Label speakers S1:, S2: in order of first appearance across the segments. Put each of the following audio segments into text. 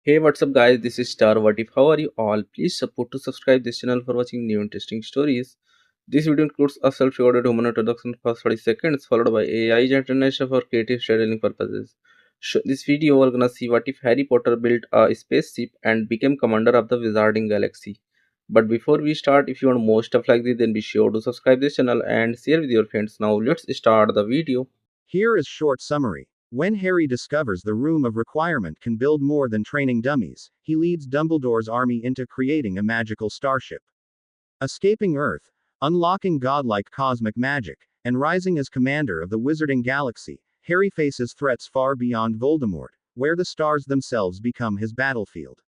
S1: Hey, what's up, guys? This is Star. What if? How are you all? Please support to subscribe this channel for watching new interesting stories. This video includes a self-recorded human introduction for 30 seconds, followed by AI generation for creative storytelling purposes. This video, we're gonna see what if Harry Potter built a spaceship and became commander of the Wizarding Galaxy. But before we start, if you want more stuff like this, then be sure to subscribe this channel and share with your friends. Now, let's start the video.
S2: Here is short summary. When Harry discovers the Room of Requirement can build more than training dummies, he leads Dumbledore's army into creating a magical starship. Escaping Earth, unlocking godlike cosmic magic, and rising as commander of the Wizarding Galaxy, Harry faces threats far beyond Voldemort, where the stars themselves become his battlefield.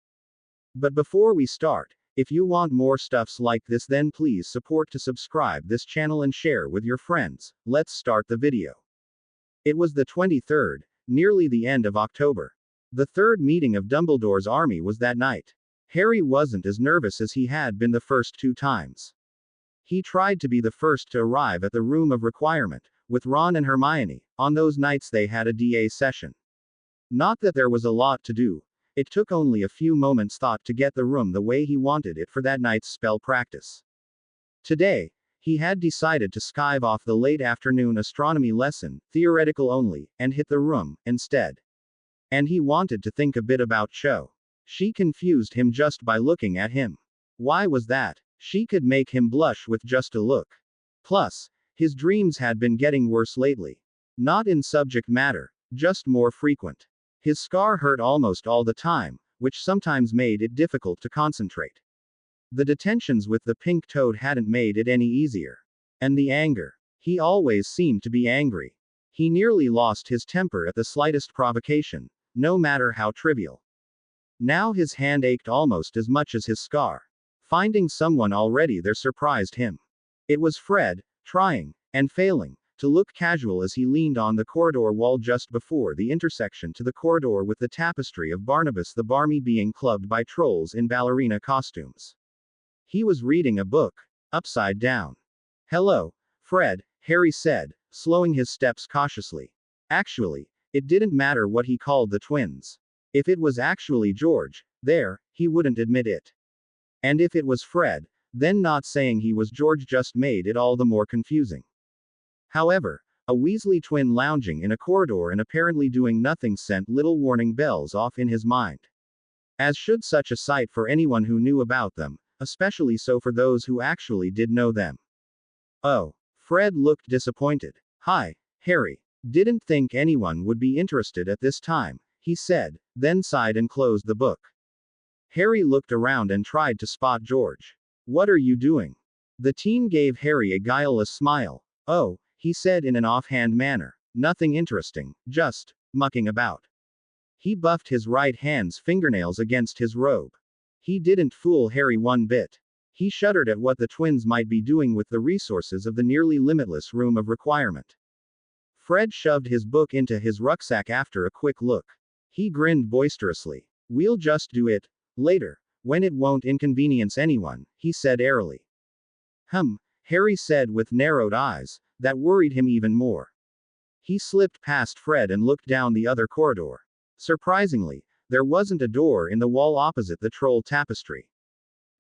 S2: But before we start, if you want more stuffs like this, then please support to subscribe this channel and share with your friends. Let's start the video. It was the 23rd, nearly the end of October. The third meeting of Dumbledore's army was that night. Harry wasn't as nervous as he had been the first two times. He tried to be the first to arrive at the Room of Requirement, with Ron and Hermione. On those nights they had a DA session. Not that there was a lot to do. It took only a few moments thought to get the room the way he wanted it for that night's spell practice. Today, he had decided to skive off the late afternoon astronomy lesson, theoretical only, and hit the room, instead. And he wanted to think a bit about Cho. She confused him just by looking at him. Why was that? She could make him blush with just a look. Plus, his dreams had been getting worse lately. Not in subject matter, just more frequent. His scar hurt almost all the time, which sometimes made it difficult to concentrate. The detentions with the pink toad hadn't made it any easier. And the anger. He always seemed to be angry. He nearly lost his temper at the slightest provocation, no matter how trivial. Now his hand ached almost as much as his scar. Finding someone already there surprised him. It was Fred, trying, and failing, to look casual as he leaned on the corridor wall just before the intersection to the corridor with the tapestry of Barnabas the Barmy being clubbed by trolls in ballerina costumes. He was reading a book, upside down. Hello, Fred, Harry said, slowing his steps cautiously. Actually, it didn't matter what he called the twins. If it was actually George, there, he wouldn't admit it. And if it was Fred, then not saying he was George just made it all the more confusing. However, a Weasley twin lounging in a corridor and apparently doing nothing sent little warning bells off in his mind. As should such a sight for anyone who knew about them, especially so for those who actually did know them. Oh. Fred looked disappointed. Hi, Harry. Didn't think anyone would be interested at this time, he said, then sighed and closed the book. Harry looked around and tried to spot George. What are you doing? The teen gave Harry a guileless smile. Oh, he said in an offhand manner. Nothing interesting, just mucking about. He buffed his right hand's fingernails against his robe. He didn't fool Harry one bit. He shuddered at what the twins might be doing with the resources of the nearly limitless Room of Requirement. Fred shoved his book into his rucksack after a quick look. He grinned boisterously. We'll just do it later, when it won't inconvenience anyone, he said airily. Harry said with narrowed eyes, that worried him even more. He slipped past Fred and looked down the other corridor. Surprisingly, there wasn't a door in the wall opposite the troll tapestry.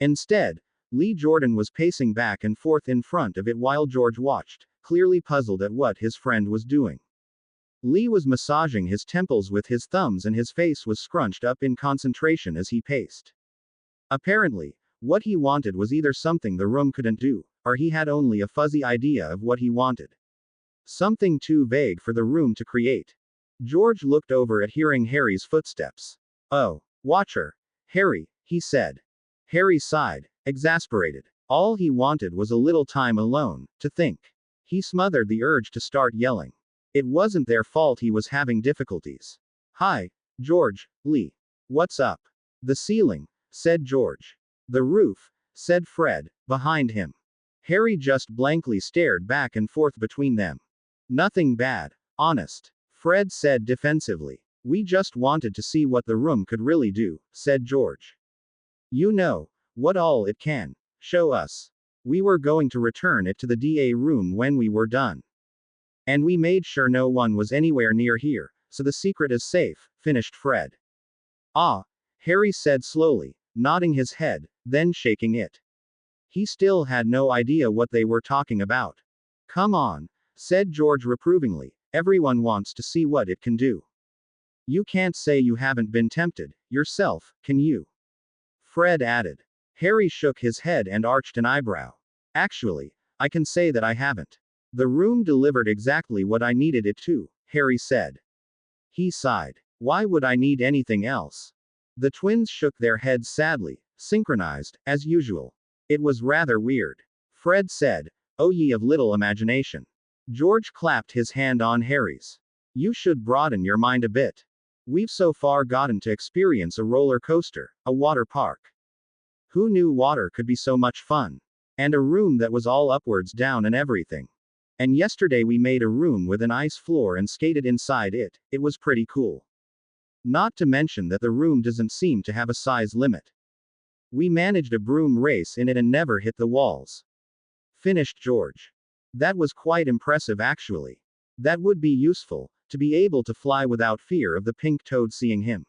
S2: Instead, Lee Jordan was pacing back and forth in front of it while George watched, clearly puzzled at what his friend was doing. Lee was massaging his temples with his thumbs and his face was scrunched up in concentration as he paced. Apparently, what he wanted was either something the room couldn't do, or he had only a fuzzy idea of what he wanted. Something too vague for the room to create. George looked over at hearing Harry's footsteps. Oh, watch her, Harry, he said. Harry sighed, exasperated. All he wanted was a little time alone, to think. He smothered the urge to start yelling. It wasn't their fault he was having difficulties. Hi, George, Lee. What's up? The ceiling, said George. The roof, said Fred, behind him. Harry just blankly stared back and forth between them. Nothing bad, honest. Fred said defensively. We just wanted to see what the room could really do, said George. You know, what all it can show us. We were going to return it to the DA room when we were done. And we made sure no one was anywhere near here, so the secret is safe, finished Fred. Ah, Harry said slowly, nodding his head, then shaking it. He still had no idea what they were talking about. Come on, said George reprovingly, everyone wants to see what it can do. You can't say you haven't been tempted, yourself, can you? Fred added. Harry shook his head and arched an eyebrow. Actually, I can say that I haven't. The room delivered exactly what I needed it to, Harry said. He sighed. Why would I need anything else? The twins shook their heads sadly, synchronized, as usual. It was rather weird. Fred said, "Oh ye of little imagination." George clapped his hand on Harry's. You should broaden your mind a bit. We've so far gotten to experience a roller coaster, a water park. Who knew water could be so much fun? And a room that was all upwards, down, and everything. And yesterday we made a room with an ice floor and skated inside it, it was pretty cool. Not to mention that the room doesn't seem to have a size limit. We managed a broom race in it and never hit the walls. Finished George. That was quite impressive actually. That would be useful, to be able to fly without fear of the pink toad seeing him.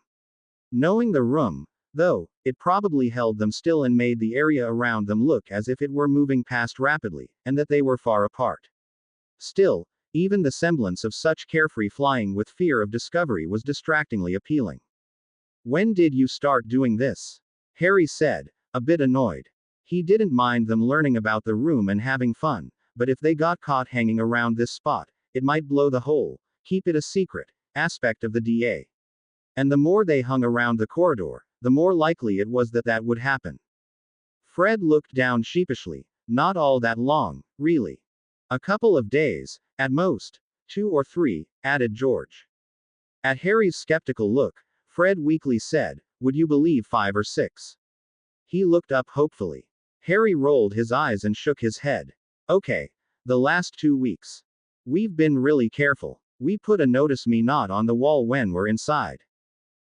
S2: Knowing the room, though, it probably held them still and made the area around them look as if it were moving past rapidly, and that they were far apart. Still, even the semblance of such carefree flying with fear of discovery was distractingly appealing. When did you start doing this? Harry said, a bit annoyed. He didn't mind them learning about the room and having fun, but if they got caught hanging around this spot, it might blow the whole, keep it a secret, aspect of the DA. And the more they hung around the corridor, the more likely it was that that would happen. Fred looked down sheepishly. Not all that long, really. A couple of days, at most. 2 or 3, added George. At Harry's skeptical look, Fred weakly said, would you believe 5 or 6? He looked up hopefully. Harry rolled his eyes and shook his head. Okay. The last 2 weeks. We've been really careful. We put a notice me not on the wall when we're inside.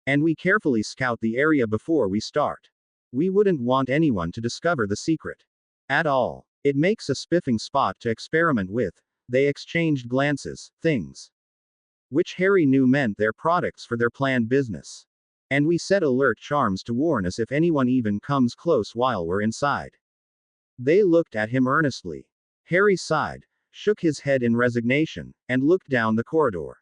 S2: And we carefully scout the area before we start. We wouldn't want anyone to discover the secret. At all. It makes a spiffing spot to experiment with. They exchanged glances, things. Which Harry knew meant their products for their planned business. And we set alert charms to warn us if anyone even comes close while we're inside. They looked at him earnestly. Harry sighed, shook his head in resignation, and looked down the corridor.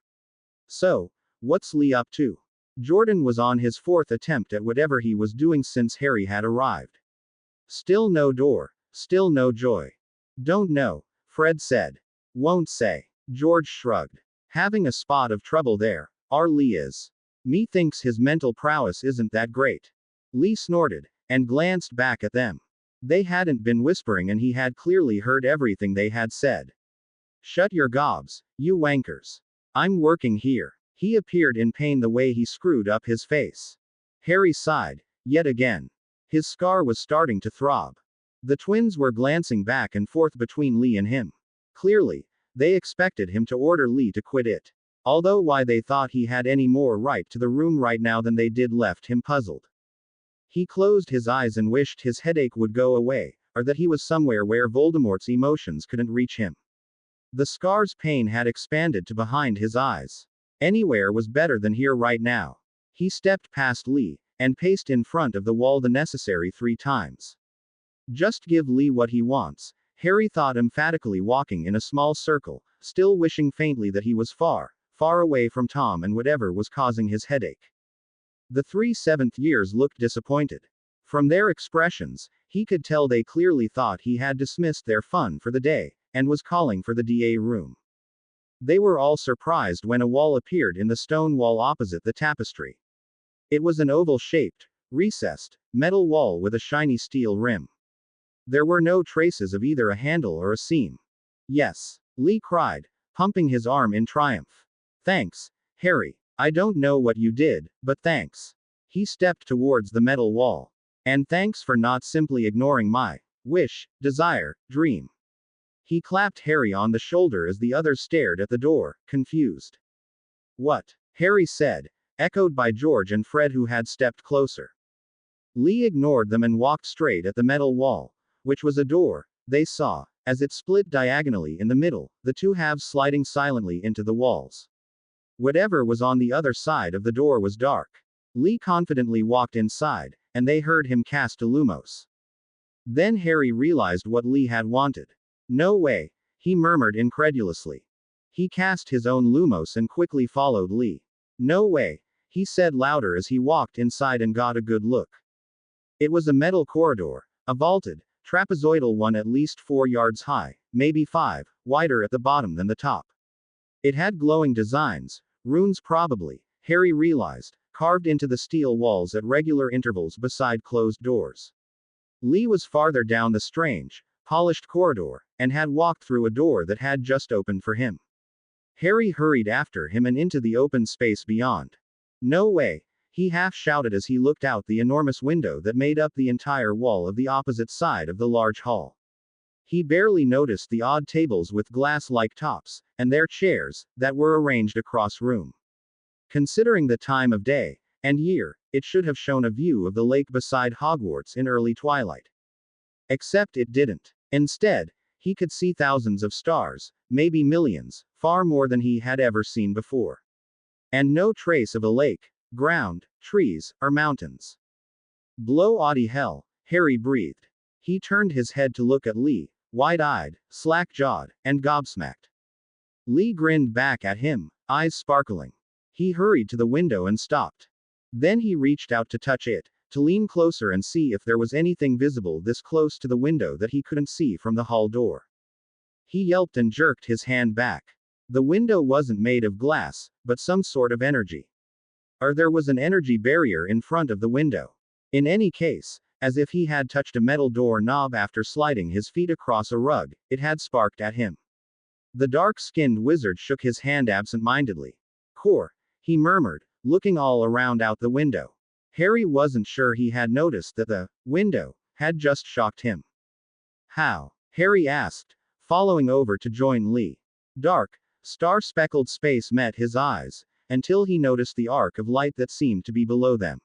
S2: So, what's Lee up to? Jordan was on his 4th attempt at whatever he was doing since Harry had arrived. Still no door, still no joy. Don't know, Fred said. Won't say. George shrugged. Having a spot of trouble there, our Lee is. Me thinks his mental prowess isn't that great. Lee snorted, and glanced back at them. They hadn't been whispering and he had clearly heard everything they had said. Shut your gobs, you wankers. I'm working here. He appeared in pain the way he screwed up his face. Harry sighed, yet again. His scar was starting to throb. The twins were glancing back and forth between Lee and him. Clearly, they expected him to order Lee to quit it. Although why they thought he had any more right to the room right now than they did left him puzzled. He closed his eyes and wished his headache would go away, or that he was somewhere where Voldemort's emotions couldn't reach him. The scar's pain had expanded to behind his eyes. Anywhere was better than here right now. He stepped past Lee, and paced in front of the wall the necessary 3 times. Just give Lee what he wants, Harry thought emphatically, walking in a small circle, still wishing faintly that he was far, far away from Tom and whatever was causing his headache. The 3 7th years looked disappointed. From their expressions, he could tell they clearly thought he had dismissed their fun for the day, and was calling for the DA room. They were all surprised when a wall appeared in the stone wall opposite the tapestry. It was an oval-shaped, recessed, metal wall with a shiny steel rim. There were no traces of either a handle or a seam. Yes, Lee cried, pumping his arm in triumph. Thanks, Harry. I don't know what you did, but thanks. He stepped towards the metal wall. And thanks for not simply ignoring my wish, desire, dream. He clapped Harry on the shoulder as the others stared at the door, confused. What? Harry said, echoed by George and Fred, who had stepped closer. Lee ignored them and walked straight at the metal wall, which was a door, they saw, as it split diagonally in the middle, the 2 halves sliding silently into the walls. Whatever was on the other side of the door was dark. Lee confidently walked inside, and they heard him cast a Lumos. Then Harry realized what Lee had wanted. No way, he murmured incredulously. He cast his own Lumos and quickly followed Lee. No way, he said louder as he walked inside and got a good look. It was a metal corridor, a vaulted, trapezoidal one at least 4 yards high, maybe 5, wider at the bottom than the top. It had glowing designs, runes probably, Harry realized, carved into the steel walls at regular intervals beside closed doors. Lee was farther down the strange, polished corridor, and had walked through a door that had just opened for him. Harry hurried after him and into the open space beyond. No way, he half shouted as he looked out the enormous window that made up the entire wall of the opposite side of the large hall. He barely noticed the odd tables with glass-like tops, and their chairs, that were arranged across room. Considering the time of day and year, it should have shown a view of the lake beside Hogwarts in early twilight. Except it didn't. Instead, he could see thousands of stars, maybe millions, far more than he had ever seen before. And no trace of a lake, ground, trees, or mountains. Bloody hell, Harry breathed. He turned his head to look at Lee, wide-eyed, slack-jawed, and gobsmacked. Lee grinned back at him, eyes sparkling. He hurried to the window and stopped. Then he reached out to touch it, to lean closer and see if there was anything visible this close to the window that he couldn't see from the hall door. He yelped and jerked his hand back. The window wasn't made of glass, but some sort of energy. Or there was an energy barrier in front of the window. In any case, as if he had touched a metal door knob after sliding his feet across a rug, it had sparked at him. The dark-skinned wizard shook his hand absent-mindedly. Core, he murmured, looking all around out the window. Harry wasn't sure he had noticed that the window had just shocked him. How? Harry asked, following over to join Lee. Dark, star-speckled space met his eyes, until he noticed the arc of light that seemed to be below them.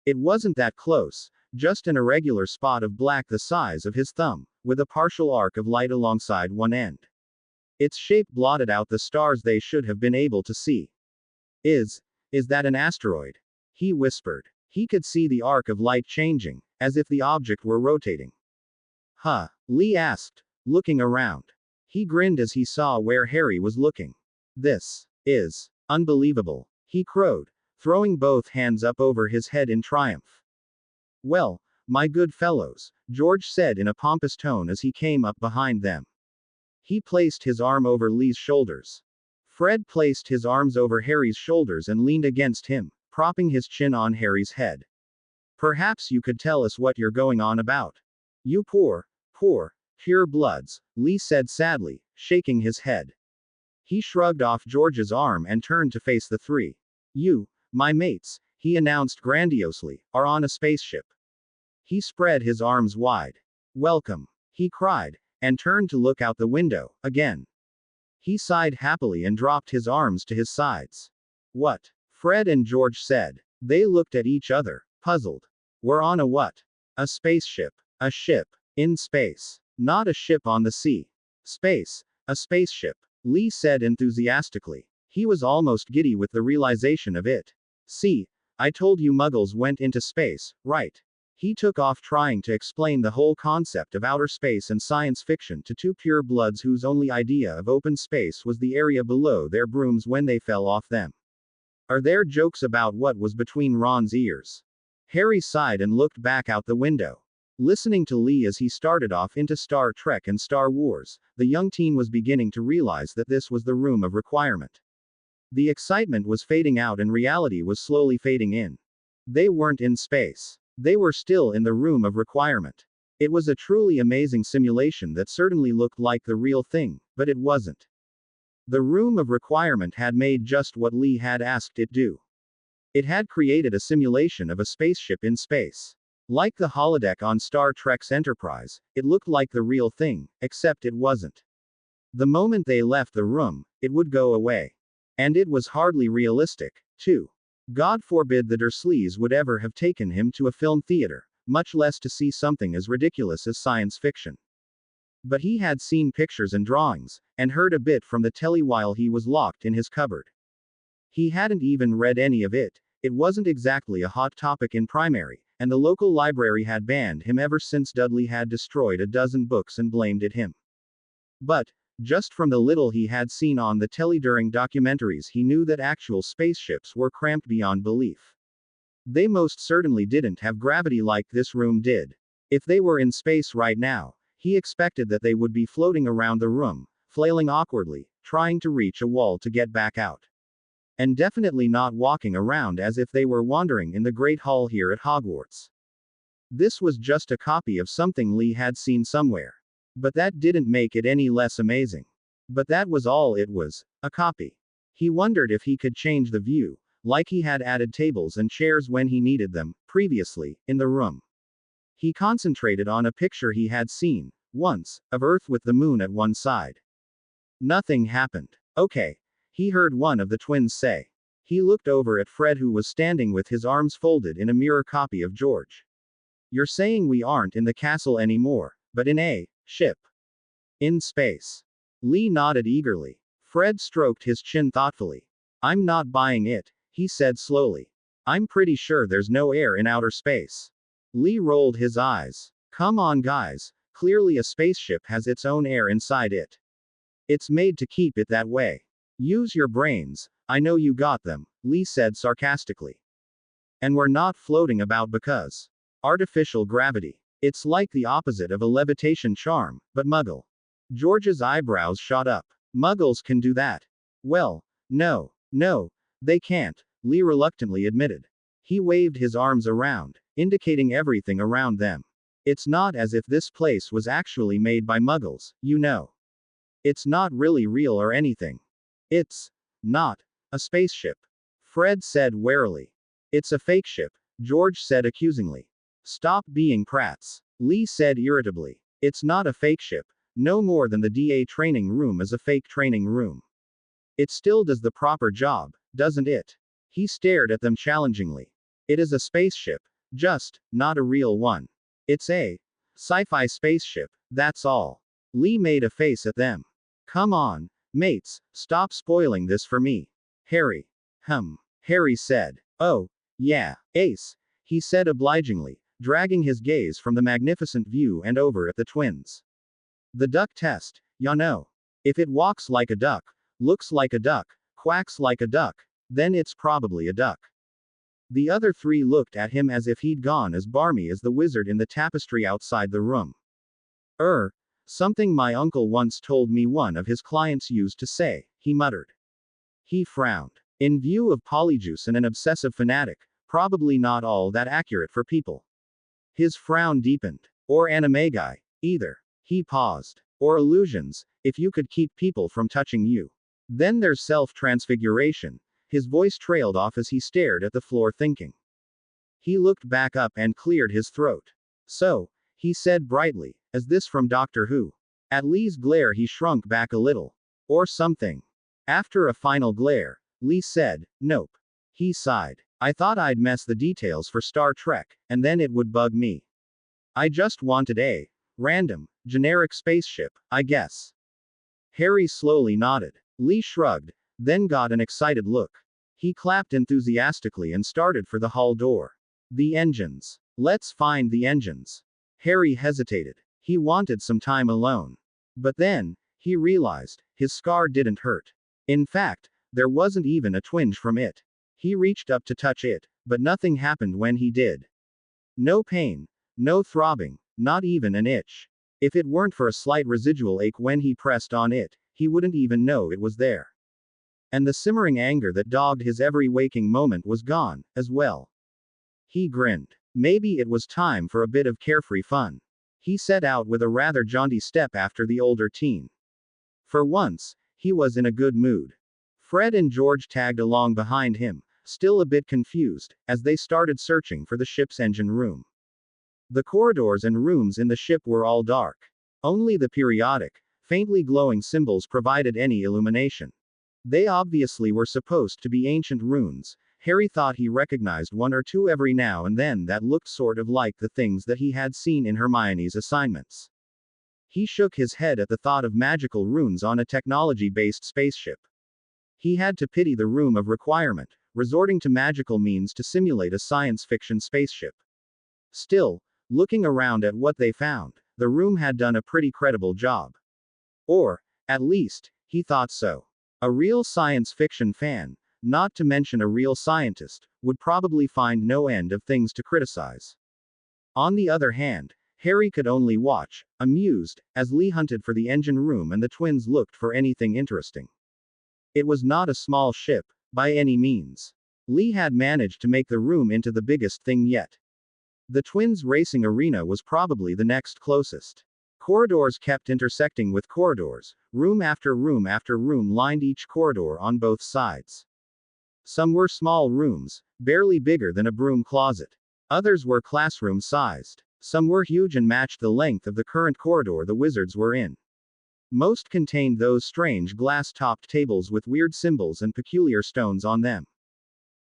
S2: It wasn't that close, just an irregular spot of black the size of his thumb, with a partial arc of light alongside one end. Its shape blotted out the stars they should have been able to see. Is that an asteroid? He whispered. He could see the arc of light changing, as if the object were rotating. Huh? Lee asked, looking around. He grinned as he saw where Harry was looking. This is unbelievable, he crowed, throwing both hands up over his head in triumph. Well, my good fellows, George said in a pompous tone as he came up behind them. He placed his arm over Lee's shoulders. Fred placed his arms over Harry's shoulders and leaned against him, propping his chin on Harry's head. Perhaps you could tell us what you're going on about. You poor, pure bloods, Lee said sadly, shaking his head. He shrugged off George's arm and turned to face the three. You, my mates, he announced grandiosely, are on a spaceship. He spread his arms wide. Welcome, he cried, and turned to look out the window, again. He sighed happily and dropped his arms to his sides. What? Fred and George said. They looked at each other, puzzled. We're on a what? A spaceship. A ship. In space. Not a ship on the sea. Space. A spaceship. Lee said enthusiastically. He was almost giddy with the realization of it. See, I told you Muggles went into space, right? He took off trying to explain the whole concept of outer space and science fiction to two pure bloods whose only idea of open space was the area below their brooms when they fell off them. Are there jokes about what was between Ron's ears? Harry sighed and looked back out the window. Listening to Lee as he started off into Star Trek and Star Wars, the young teen was beginning to realize that this was the room of requirement. The excitement was fading out and reality was slowly fading in. They weren't in space. They were still in the room of requirement. It was a truly amazing simulation that certainly looked like the real thing, but it wasn't. The room of requirement had made just what Lee had asked it do. It had created a simulation of a spaceship in space. Like the holodeck on Star Trek's Enterprise, it looked like the real thing, except it wasn't. The moment they left the room, it would go away. And it was hardly realistic, too. God forbid the Dursleys would ever have taken him to a film theater, much less to see something as ridiculous as science fiction. But he had seen pictures and drawings, and heard a bit from the telly while he was locked in his cupboard. He hadn't even read any of it It wasn't exactly a hot topic in primary, and the local library had banned him ever since Dudley had destroyed a dozen books and blamed it him. But, just from the little he had seen on the telly during documentaries, he knew that actual spaceships were cramped beyond belief. They most certainly didn't have gravity like this room did. If they were in space right now, he expected that they would be floating around the room, flailing awkwardly, trying to reach a wall to get back out. And definitely not walking around as if they were wandering in the Great Hall here at Hogwarts. This was just a copy of something Lee had seen somewhere. But that didn't make it any less amazing. But that was all it was, a copy. He wondered if he could change the view, like he had added tables and chairs when he needed them, previously, in the room. He concentrated on a picture he had seen, once, of Earth with the moon at one side. Nothing happened. Okay, he heard one of the twins say. He looked over at Fred, who was standing with his arms folded in a mirror copy of George. You're saying we aren't in the castle anymore, but in a ship. In space. Lee nodded eagerly. Fred stroked his chin thoughtfully. I'm not buying it, he said slowly. I'm pretty sure there's no air in outer space. Lee rolled his eyes. Come on, guys, clearly a spaceship has its own air inside it. It's made to keep it that way. Use your brains, I know you got them, Lee said sarcastically. And we're not floating about because artificial gravity. It's like the opposite of a levitation charm, but muggle. George's eyebrows shot up. Muggles can do that. Well, no, they can't, Lee reluctantly admitted. He waved his arms around, indicating everything around them. It's not as if this place was actually made by muggles, you know. It's not really real or anything. It's not a spaceship, Fred said warily. It's a fake ship, George said accusingly. Stop being prats, Lee said irritably. It's not a fake ship, no more than the DA training room is a fake training room. It still does the proper job, doesn't it? He stared at them challengingly. It is a spaceship, just not a real one. It's a sci-fi spaceship, that's all. Lee made a face at them. Come on, mates, stop spoiling this for me. Harry. Harry said. Oh, yeah, Ace, he said obligingly, dragging his gaze from the magnificent view and over at the twins. The duck test, ya know. If it walks like a duck, looks like a duck, quacks like a duck, then it's probably a duck. The other three looked at him as if he'd gone as barmy as the wizard in the tapestry outside the room. Something my uncle once told me one of his clients used to say, he muttered. He frowned. In view of Polyjuice and an obsessive fanatic, probably not all that accurate for people. His frown deepened. Or animagi, either. He paused. Or illusions, if you could keep people from touching you. Then there's self-transfiguration. His voice trailed off as he stared at the floor thinking. He looked back up and cleared his throat. So, he said brightly, is this from Doctor Who? At Lee's glare he shrunk back a little. Or something. After a final glare, Lee said, nope. He sighed. I thought I'd mess the details for Star Trek, and then it would bug me. I just wanted a random, generic spaceship, I guess. Harry slowly nodded. Lee shrugged, then got an excited look. He clapped enthusiastically and started for the hall door. The engines. Let's find the engines. Harry hesitated. He wanted some time alone. But then, he realized, his scar didn't hurt. In fact, there wasn't even a twinge from it. He reached up to touch it, but nothing happened when he did. No pain, no throbbing, not even an itch. If it weren't for a slight residual ache when he pressed on it, he wouldn't even know it was there. And the simmering anger that dogged his every waking moment was gone, as well. He grinned. Maybe it was time for a bit of carefree fun. He set out with a rather jaunty step after the older teen. For once, he was in a good mood. Fred and George tagged along behind him, still a bit confused, as they started searching for the ship's engine room. The corridors and rooms in the ship were all dark. Only the periodic, faintly glowing symbols provided any illumination. They obviously were supposed to be ancient runes. Harry thought he recognized one or two every now and then that looked sort of like the things that he had seen in Hermione's assignments. He shook his head at the thought of magical runes on a technology-based spaceship. He had to pity the room of requirement, resorting to magical means to simulate a science fiction spaceship. Still, looking around at what they found, the room had done a pretty credible job. Or, at least, he thought so. A real science fiction fan, not to mention a real scientist, would probably find no end of things to criticize. On the other hand, Harry could only watch, amused, as Lee hunted for the engine room and the twins looked for anything interesting. It was not a small ship, by any means. Lee had managed to make the room into the biggest thing yet. The twins' racing arena was probably the next closest. Corridors kept intersecting with corridors, room after room lined each corridor on both sides. Some were small rooms, barely bigger than a broom closet. Others were classroom-sized. Some were huge and matched the length of the current corridor the wizards were in. Most contained those strange glass-topped tables with weird symbols and peculiar stones on them.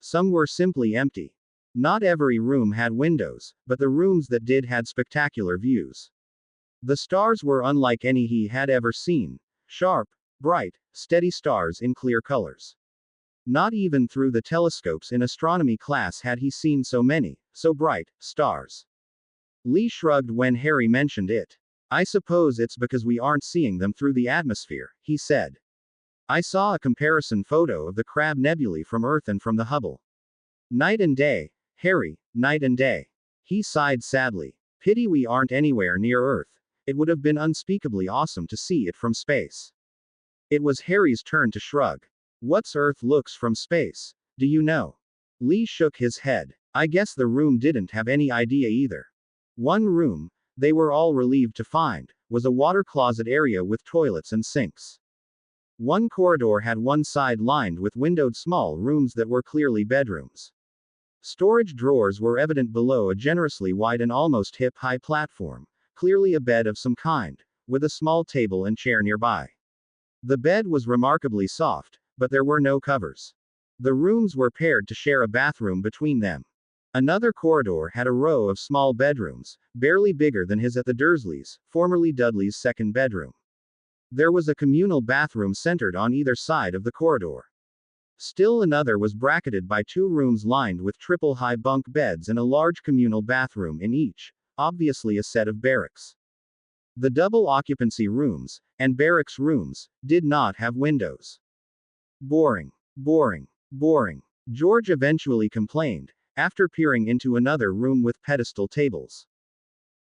S2: Some were simply empty. Not every room had windows, but the rooms that did had spectacular views. The stars were unlike any he had ever seen, sharp, bright, steady stars in clear colors. Not even through the telescopes in astronomy class had he seen so many, so bright, stars. Lee shrugged when Harry mentioned it. I suppose it's because we aren't seeing them through the atmosphere, he said. I saw a comparison photo of the Crab nebulae from Earth and from the Hubble. Night and day, Harry, night and day. He sighed sadly. Pity we aren't anywhere near Earth. It would have been unspeakably awesome to see it from space. It was Harry's turn to shrug. What's Earth looks from space? Do you know? Lee shook his head. I guess the room didn't have any idea either. One room, they were all relieved to find, was a water closet area with toilets and sinks. One corridor had one side lined with windowed small rooms that were clearly bedrooms. Storage drawers were evident below a generously wide and almost hip-high platform, clearly a bed of some kind, with a small table and chair nearby. The bed was remarkably soft, but there were no covers. The rooms were paired to share a bathroom between them. Another corridor had a row of small bedrooms, barely bigger than his at the Dursleys, formerly Dudley's second bedroom. There was a communal bathroom centered on either side of the corridor. Still another was bracketed by two rooms lined with triple-high bunk beds and a large communal bathroom in each, obviously a set of barracks. The double-occupancy rooms, and barracks rooms, did not have windows. Boring. Boring. Boring. George eventually complained, after peering into another room with pedestal tables.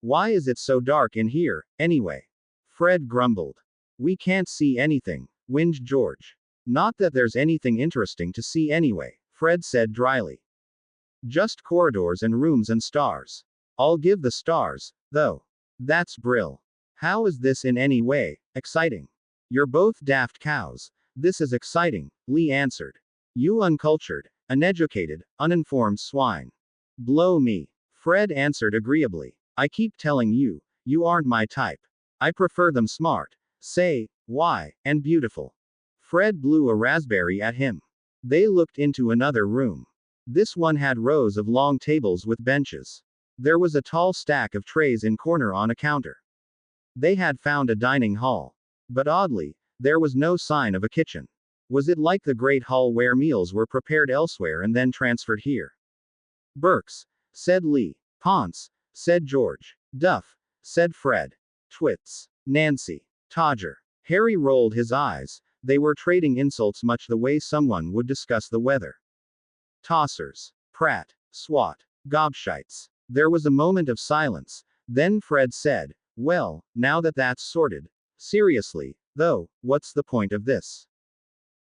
S2: Why is it so dark in here, anyway? Fred grumbled. We can't see anything, whined George. Not that there's anything interesting to see anyway, Fred said dryly. Just corridors and rooms and stars. I'll give the stars, though. That's brill. How is this in any way exciting? You're both daft cows. This is exciting, Lee answered. You uncultured, uneducated, uninformed swine. Blow me. Fred answered agreeably. I keep telling you, you aren't my type. I prefer them smart, say, why, and beautiful. Fred blew a raspberry at him. They looked into another room. This one had rows of long tables with benches. There was a tall stack of trays in corner on a counter. They had found a dining hall. But oddly, there was no sign of a kitchen. Was it like the Great Hall where meals were prepared elsewhere and then transferred here? Burks, said Lee. Ponce, said George. Duff, said Fred. Twits. Nancy. Todger. Harry rolled his eyes. They were trading insults much the way someone would discuss the weather. Tossers. Prat. Swat. Gobshites. There was a moment of silence. Then Fred said, well, now that that's sorted. Seriously, though, what's the point of this?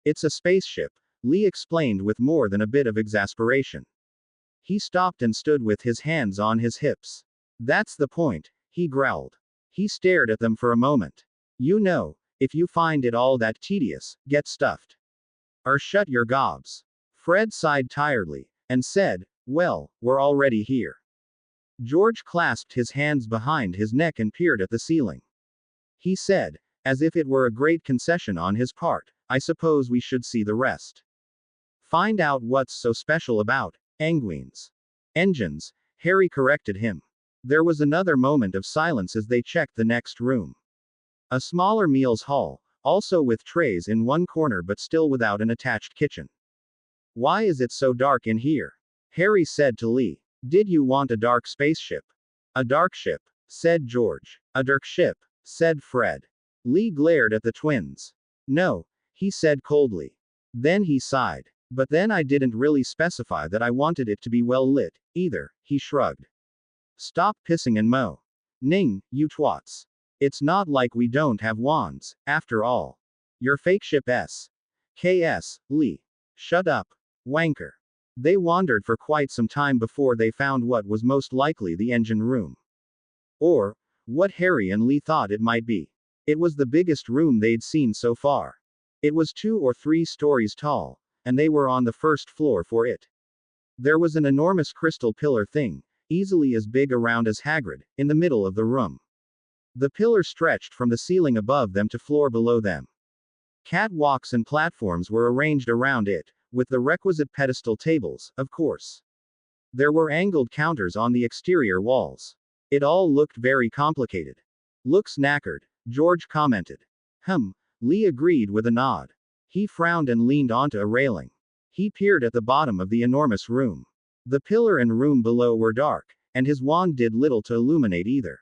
S2: It's a spaceship, Lee explained with more than a bit of exasperation. He stopped and stood with his hands on his hips. That's the point, he growled. He stared at them for a moment. You know, if you find it all that tedious, get stuffed. Or shut your gobs. Fred sighed tiredly, and said, well, we're already here. George clasped his hands behind his neck and peered at the ceiling. He said, as if it were a great concession on his part, I suppose we should see the rest. Find out what's so special about Engwines. Engines, Harry corrected him. There was another moment of silence as they checked the next room. A smaller meals hall, also with trays in one corner but still without an attached kitchen. Why is it so dark in here? Harry said to Lee. Did you want a dark spaceship? A dark ship, said George. A dark ship, said Fred. Lee glared at the twins. No, he said coldly. Then he sighed. But then I didn't really specify that I wanted it to be well lit, either, he shrugged. Stop pissing and mow. Ning, you twats. It's not like we don't have wands, after all. Your fake ship S. KS, Lee. Shut up. Wanker. They wandered for quite some time before they found what was most likely the engine room. Or, what Harry and Lee thought it might be. It was the biggest room they'd seen so far. It was 2 or 3 stories tall, and they were on the first floor for it. There was an enormous crystal pillar thing, easily as big around as Hagrid, in the middle of the room. The pillar stretched from the ceiling above them to floor below them. Catwalks and platforms were arranged around it, with the requisite pedestal tables, of course. There were angled counters on the exterior walls. It all looked very complicated. Looks knackered, George commented. Lee agreed with a nod. He frowned and leaned onto a railing. He peered at the bottom of the enormous room. The pillar and room below were dark, and his wand did little to illuminate either.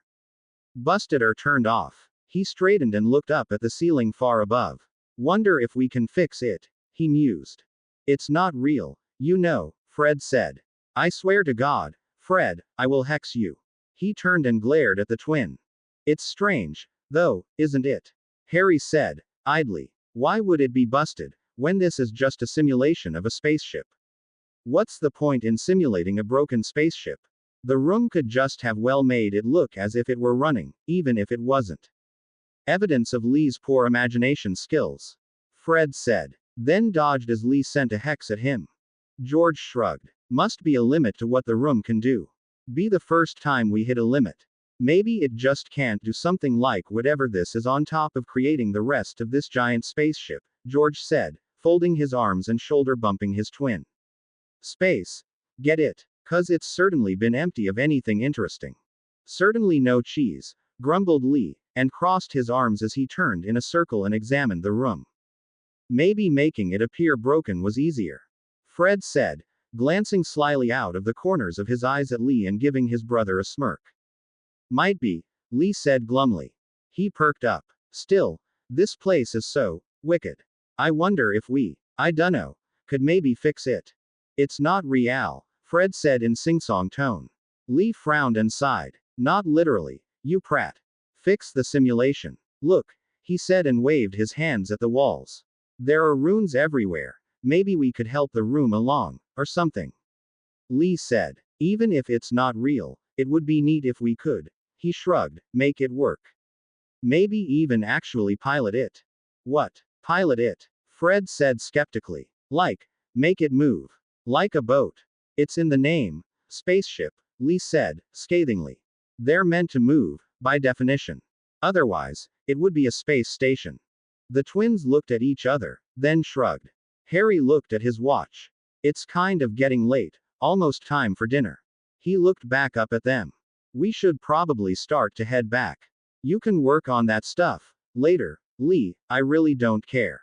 S2: Busted or turned off. He straightened and looked up at the ceiling far above. Wonder if we can fix it, he mused. It's not real, you know, Fred said. I swear to God, Fred, I will hex you. He turned and glared at the twin. It's strange, though, isn't it? Harry said, idly. Why would it be busted, when this is just a simulation of a spaceship? What's the point in simulating a broken spaceship? The room could just have well made it look as if it were running, even if it wasn't. Evidence of Lee's poor imagination skills. Fred said. Then dodged as Lee sent a hex at him. George shrugged. Must be a limit to what the room can do. Be the first time we hit a limit. Maybe it just can't do something like whatever this is on top of creating the rest of this giant spaceship, George said, folding his arms and shoulder bumping his twin. Space. Get it? 'Cause it's certainly been empty of anything interesting. Certainly no cheese, grumbled Lee, and crossed his arms as he turned in a circle and examined the room. Maybe making it appear broken was easier. Fred said, glancing slyly out of the corners of his eyes at Lee and giving his brother a smirk. Might be, Lee said glumly. He perked up. Still, this place is so wicked. I wonder if I dunno, could maybe fix it. It's not real, Fred said in sing-song tone. Lee frowned and sighed. Not literally, you prat. Fix the simulation. Look, he said and waved his hands at the walls. There are runes everywhere. Maybe we could help the room along, or something. Lee said. Even if it's not real, it would be neat if we could. He shrugged, make it work. Maybe even actually pilot it. What? Pilot it? Fred said skeptically. Like, make it move. Like a boat. It's in the name. Spaceship, Lee said, scathingly. They're meant to move, by definition. Otherwise, it would be a space station. The twins looked at each other, then shrugged. Harry looked at his watch. It's kind of getting late, almost time for dinner. He looked back up at them. We should probably start to head back. You can work on that stuff later, Lee, I really don't care.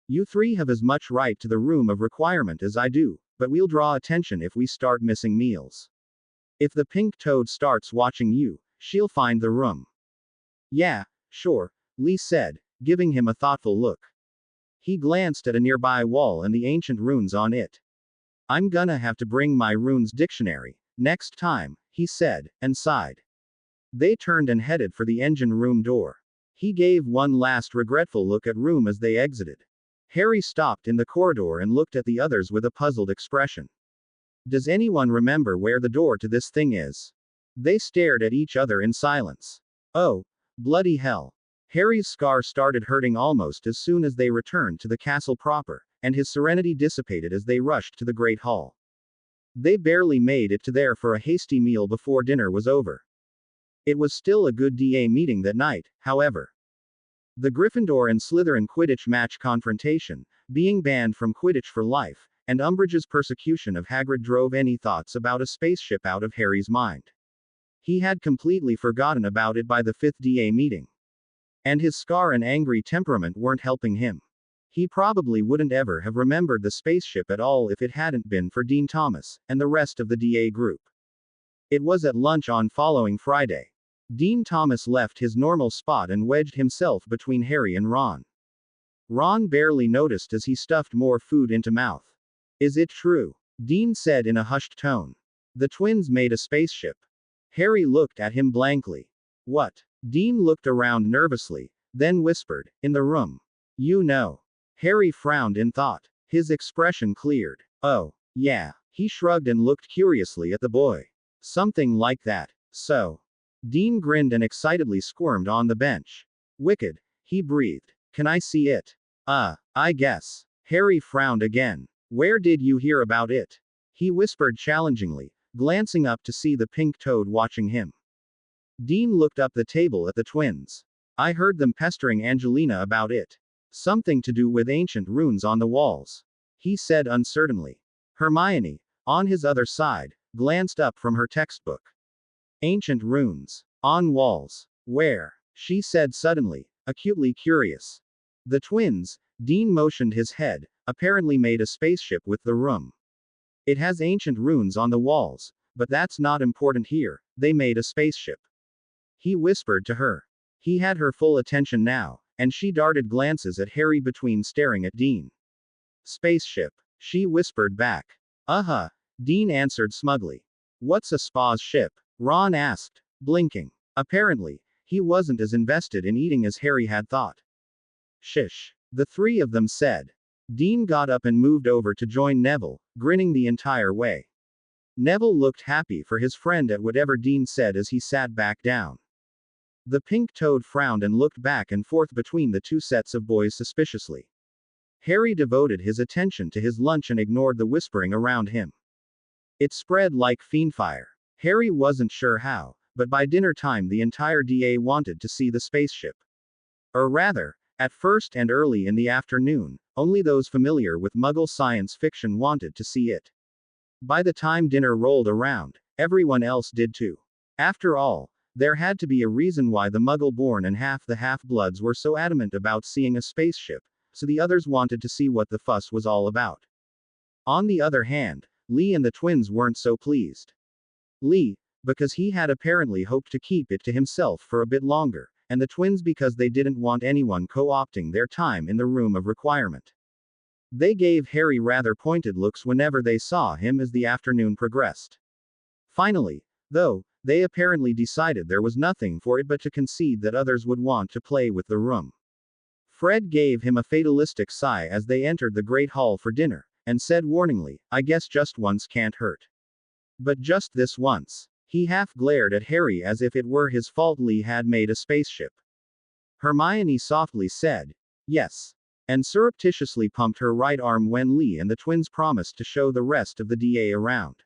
S2: You 3 have as much right to the room of requirement as I do, but we'll draw attention if we start missing meals. If the pink toad starts watching you, she'll find the room. Yeah, sure, Lee said, giving him a thoughtful look. He glanced at a nearby wall and the ancient runes on it. I'm gonna have to bring my runes dictionary next time, he said, and sighed. They turned and headed for the engine room door. He gave one last regretful look at room as they exited. Harry stopped in the corridor and looked at the others with a puzzled expression. Does anyone remember where the door to this thing is? They stared at each other in silence. Oh, bloody hell. Harry's scar started hurting almost as soon as they returned to the castle proper, and his serenity dissipated as they rushed to the great hall. They barely made it to there for a hasty meal before dinner was over. It was still a good DA meeting that night, however. The Gryffindor and Slytherin Quidditch match confrontation, being banned from Quidditch for life, and Umbridge's persecution of Hagrid drove any thoughts about a spaceship out of Harry's mind. He had completely forgotten about it by the 5th DA meeting. And his scar and angry temperament weren't helping him. He probably wouldn't ever have remembered the spaceship at all if it hadn't been for Dean Thomas and the rest of the DA group. It was at lunch on following Friday. Dean Thomas left his normal spot and wedged himself between Harry and Ron. Ron barely noticed as he stuffed more food into mouth. Is it true? Dean said in a hushed tone. The twins made a spaceship. Harry looked at him blankly. What? Dean looked around nervously, then whispered, in the room. You know. Harry frowned in thought. His expression cleared. Oh, yeah. He shrugged and looked curiously at the boy. Something like that. So. Dean grinned and excitedly squirmed on the bench. Wicked, he breathed. Can I see it? I guess. Harry frowned again. Where did you hear about it? He whispered challengingly, glancing up to see the pink toad watching him. Dean looked up the table at the twins. I heard them pestering Angelina about it. Something to do with ancient runes on the walls. He said uncertainly. Hermione, on his other side, glanced up from her textbook. Ancient runes. On walls. Where? She said suddenly, acutely curious. The twins, Dean motioned his head, apparently made a spaceship with the room. It has ancient runes on the walls, but that's not important here, they made a spaceship. He whispered to her. He had her full attention now, and she darted glances at Harry between staring at Dean. Spaceship, she whispered back. Uh-huh, Dean answered smugly. What's a spa's ship? Ron asked, blinking. Apparently, he wasn't as invested in eating as Harry had thought. Shish, the three of them said. Dean got up and moved over to join Neville, grinning the entire way. Neville looked happy for his friend at whatever Dean said as he sat back down. The pink toad frowned and looked back and forth between the two sets of boys suspiciously. Harry devoted his attention to his lunch and ignored the whispering around him. It spread like fiendfire. Harry wasn't sure how, but by dinner time the entire DA wanted to see the spaceship. Or rather, at first and early in the afternoon, only those familiar with Muggle science fiction wanted to see it. By the time dinner rolled around, everyone else did too. After all, there had to be a reason why the Muggle-born and half the half-bloods were so adamant about seeing a spaceship, so the others wanted to see what the fuss was all about. On the other hand, Lee and the twins weren't so pleased. Lee, because he had apparently hoped to keep it to himself for a bit longer, and the twins because they didn't want anyone co-opting their time in the room of requirement. They gave Harry rather pointed looks whenever they saw him as the afternoon progressed. Finally, though, they apparently decided there was nothing for it but to concede that others would want to play with the room. Fred gave him a fatalistic sigh as they entered the great hall for dinner, and said warningly, I guess just once can't hurt. But just this once. He half glared at Harry as if it were his fault Lee had made a spaceship. Hermione softly said, yes, and surreptitiously pumped her right arm when Lee and the twins promised to show the rest of the DA around.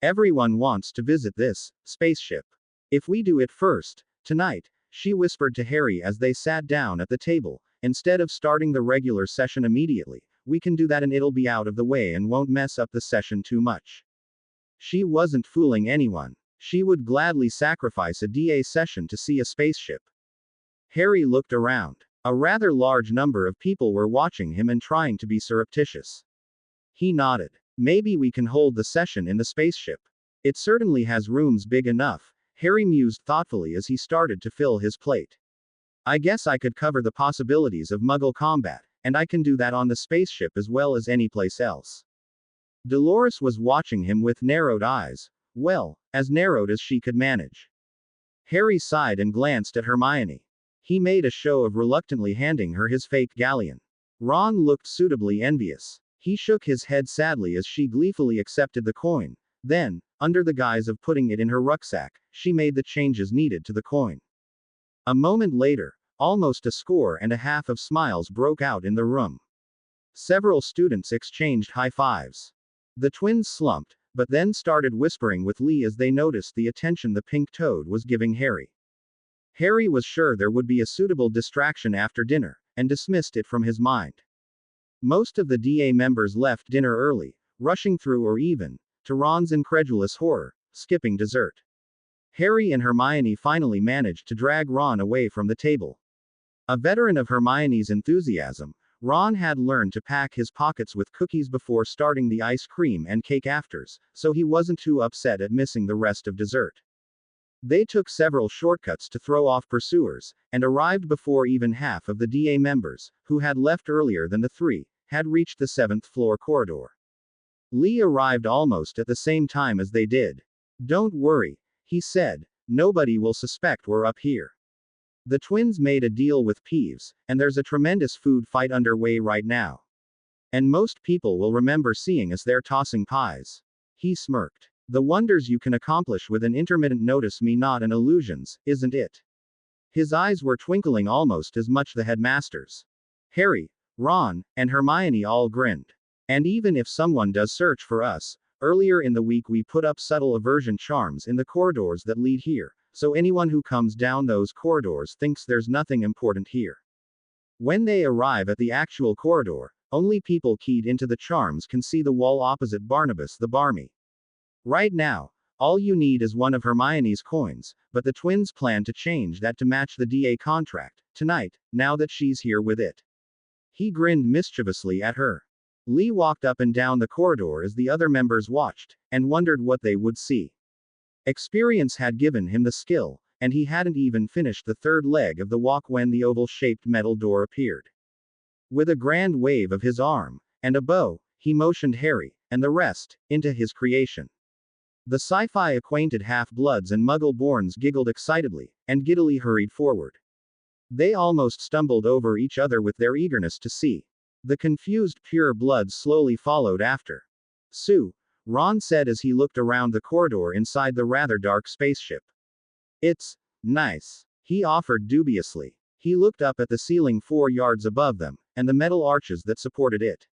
S2: Everyone wants to visit this spaceship. If we do it first, tonight, she whispered to Harry as they sat down at the table, instead of starting the regular session immediately, we can do that and it'll be out of the way and won't mess up the session too much. She wasn't fooling anyone. She would gladly sacrifice a DA session to see a spaceship. Harry looked around. A rather large number of people were watching him and trying to be surreptitious. He nodded. Maybe we can hold the session in the spaceship. It certainly has rooms big enough, Harry mused thoughtfully as he started to fill his plate. I guess I could cover the possibilities of Muggle combat, and I can do that on the spaceship as well as any place else. Dolores was watching him with narrowed eyes. Well, as narrowed as she could manage. Harry sighed and glanced at Hermione. He made a show of reluctantly handing her his fake galleon. Ron looked suitably envious. He shook his head sadly as she gleefully accepted the coin. Then, under the guise of putting it in her rucksack, she made the changes needed to the coin. A moment later, almost a score and a half of smiles broke out in the room. Several students exchanged high fives. The twins slumped, but then started whispering with Lee as they noticed the attention the pink toad was giving Harry. Harry was sure there would be a suitable distraction after dinner, and dismissed it from his mind. Most of the DA members left dinner early, rushing through or even, to Ron's incredulous horror, skipping dessert. Harry and Hermione finally managed to drag Ron away from the table. A veteran of Hermione's enthusiasm, Ron had learned to pack his pockets with cookies before starting the ice cream and cake afters, so he wasn't too upset at missing the rest of dessert. They took several shortcuts to throw off pursuers, and arrived before even half of the DA members, who had left earlier than the three, had reached the seventh floor corridor. Lee arrived almost at the same time as they did. "Don't worry," he said, "nobody will suspect we're up here. The twins made a deal with Peeves, and there's a tremendous food fight underway right now. And most people will remember seeing us there tossing pies." He smirked. "The wonders you can accomplish with an intermittent notice me not and illusions, isn't it?" His eyes were twinkling almost as much the headmaster's. Harry, Ron, and Hermione all grinned. "And even if someone does search for us, earlier in the week we put up subtle aversion charms in the corridors that lead here, so anyone who comes down those corridors thinks there's nothing important here. When they arrive at the actual corridor, only people keyed into the charms can see the wall opposite Barnabas the Barmy. Right now, all you need is one of Hermione's coins, but the twins plan to change that to match the DA contract, tonight, now that she's here with it." He grinned mischievously at her. Lee walked up and down the corridor as the other members watched, and wondered what they would see. Experience had given him the skill, and he hadn't even finished the third leg of the walk when the oval-shaped metal door appeared. With a grand wave of his arm, and a bow, he motioned Harry, and the rest, into his creation. The sci-fi acquainted half-bloods and muggle-borns giggled excitedly, and giddily hurried forward. They almost stumbled over each other with their eagerness to see. The confused pure-bloods slowly followed after. "Sue," Ron said as he looked around the corridor inside the rather dark spaceship. "It's nice," he offered dubiously. He looked up at the ceiling 4 yards above them, and the metal arches that supported it.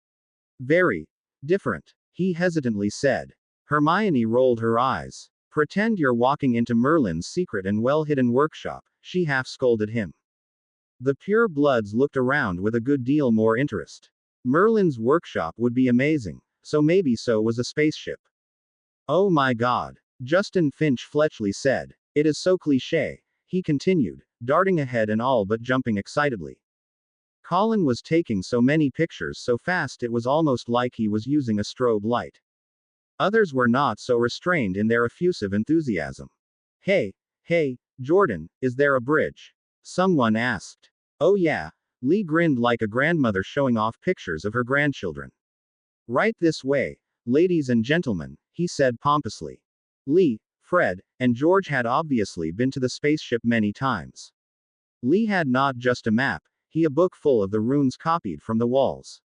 S2: "Very different," he hesitantly said. Hermione rolled her eyes. "Pretend you're walking into Merlin's secret and well-hidden workshop," she half-scolded him. The pure bloods looked around with a good deal more interest. Merlin's workshop would be amazing, so maybe so was a spaceship. "Oh my god," Justin Finch Fletchley said. "It is so cliché," he continued, darting ahead and all but jumping excitedly. Colin was taking so many pictures so fast it was almost like he was using a strobe light. Others were not so restrained in their effusive enthusiasm. Hey, Jordan, is there a bridge?" someone asked. "Oh yeah." Lee grinned like a grandmother showing off pictures of her grandchildren. "Right this way, ladies and gentlemen," he said pompously. Lee, Fred, and George had obviously been to the spaceship many times. Lee had not just a map, he a book full of the runes copied from the walls.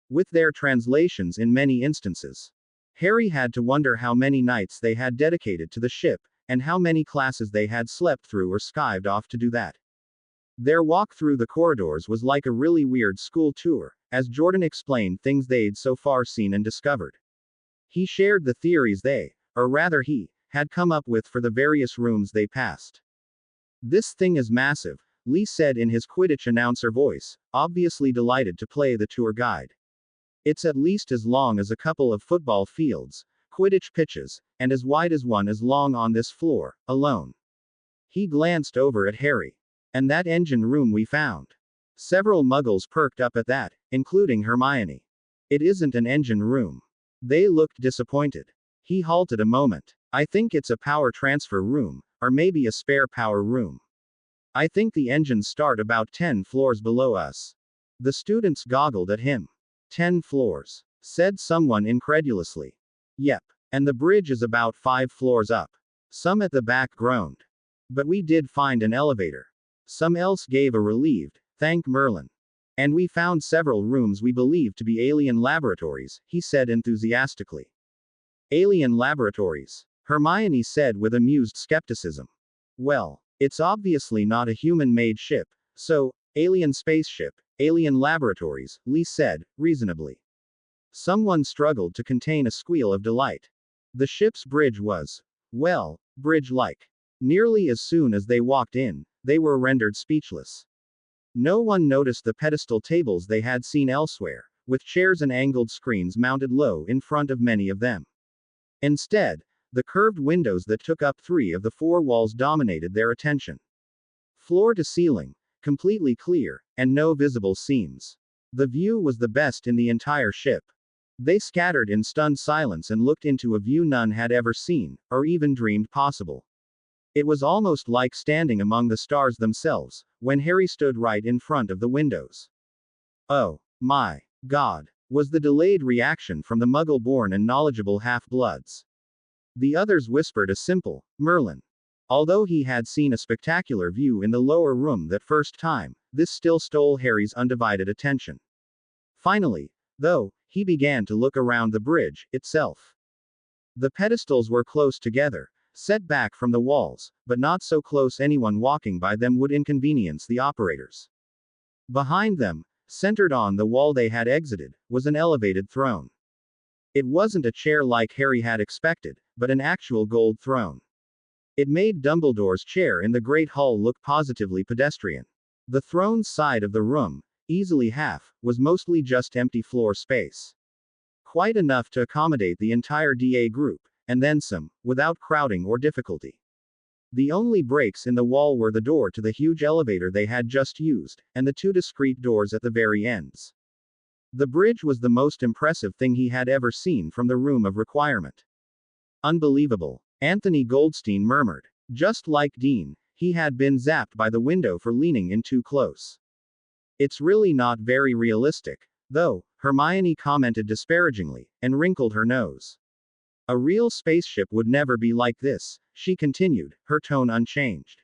S2: With their translations in many instances. Harry had to wonder how many nights they had dedicated to the ship, and how many classes they had slept through or skived off to do that. Their walk through the corridors was like a really weird school tour, as Jordan explained things they'd so far seen and discovered. He shared the theories they, or rather he, had come up with for the various rooms they passed. "This thing is massive," Lee said in his Quidditch announcer voice, obviously delighted to play the tour guide. "It's at least as long as a couple of football fields, Quidditch pitches, and as wide as one is long on this floor, alone." He glanced over at Harry. "And that engine room we found." Several muggles perked up at that, including Hermione. "It isn't an engine room." They looked disappointed. He halted a moment. "I think it's a power transfer room, or maybe a spare power room. I think the engines start about 10 floors below us." The students goggled at him. 10 floors, said someone incredulously. "Yep. And the bridge is about 5 floors up." Some at the back groaned. "But we did find an elevator." Some else gave a relieved, "Thank Merlin." "And we found several rooms we believe to be alien laboratories," he said enthusiastically. "Alien laboratories," Hermione said with amused skepticism. "Well, it's obviously not a human-made ship, so, alien spaceship, alien laboratories," Lee said, reasonably. Someone struggled to contain a squeal of delight. The ship's bridge was, well, bridge-like. Nearly as soon as they walked in, they were rendered speechless. No one noticed the pedestal tables they had seen elsewhere, with chairs and angled screens mounted low in front of many of them. Instead, the curved windows that took up 3 of the 4 walls dominated their attention. Floor to ceiling, completely clear, and no visible seams. The view was the best in the entire ship. They scattered in stunned silence and looked into a view none had ever seen, or even dreamed possible. It was almost like standing among the stars themselves, when Harry stood right in front of the windows. Oh, my God, was the delayed reaction from the muggle born and knowledgeable half-bloods. The others whispered a simple, Merlin. Although he had seen a spectacular view in the lower room that first time, this still stole Harry's undivided attention. Finally, though, he began to look around the bridge itself. The pedestals were close together, set back from the walls, but not so close anyone walking by them would inconvenience the operators. Behind them, centered on the wall they had exited, was an elevated throne. It wasn't a chair like Harry had expected, but an actual gold throne. It made Dumbledore's chair in the Great Hall look positively pedestrian. The throne's side of the room, easily half, was mostly just empty floor space. Quite enough to accommodate the entire DA group, and then some, without crowding or difficulty. The only breaks in the wall were the door to the huge elevator they had just used, and the two discrete doors at the very ends. The bridge was the most impressive thing he had ever seen from the room of requirement. Unbelievable, Anthony Goldstein murmured. Just like Dean, he had been zapped by the window for leaning in too close. It's really not very realistic, though, Hermione commented disparagingly, and wrinkled her nose. A real spaceship would never be like this, she continued, her tone unchanged.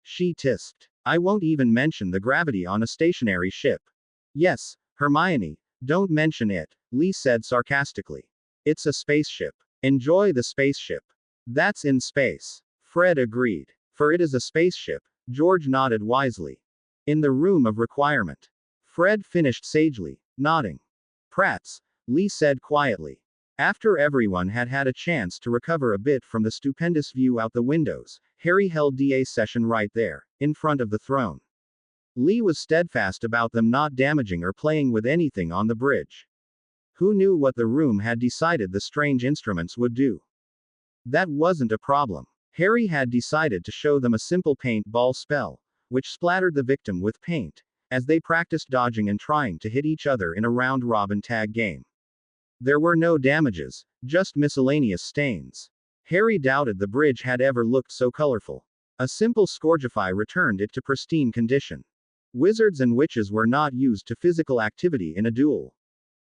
S2: She tisked. I won't even mention the gravity on a stationary ship. Yes, Hermione, don't mention it, Lee said sarcastically. It's a spaceship. Enjoy the spaceship. That's in space. Fred agreed. For it is a spaceship, George nodded wisely. In the room of requirement. Fred finished sagely, nodding. Prats, Lee said quietly. After everyone had had a chance to recover a bit from the stupendous view out the windows, Harry held DA's session right there, in front of the throne. Lee was steadfast about them not damaging or playing with anything on the bridge. Who knew what the room had decided the strange instruments would do? That wasn't a problem. Harry had decided to show them a simple paintball spell, which splattered the victim with paint, as they practiced dodging and trying to hit each other in a round-robin tag game. There were no damages, just miscellaneous stains. Harry doubted the bridge had ever looked so colorful. A simple Scourgify returned it to pristine condition. Wizards and witches were not used to physical activity in a duel.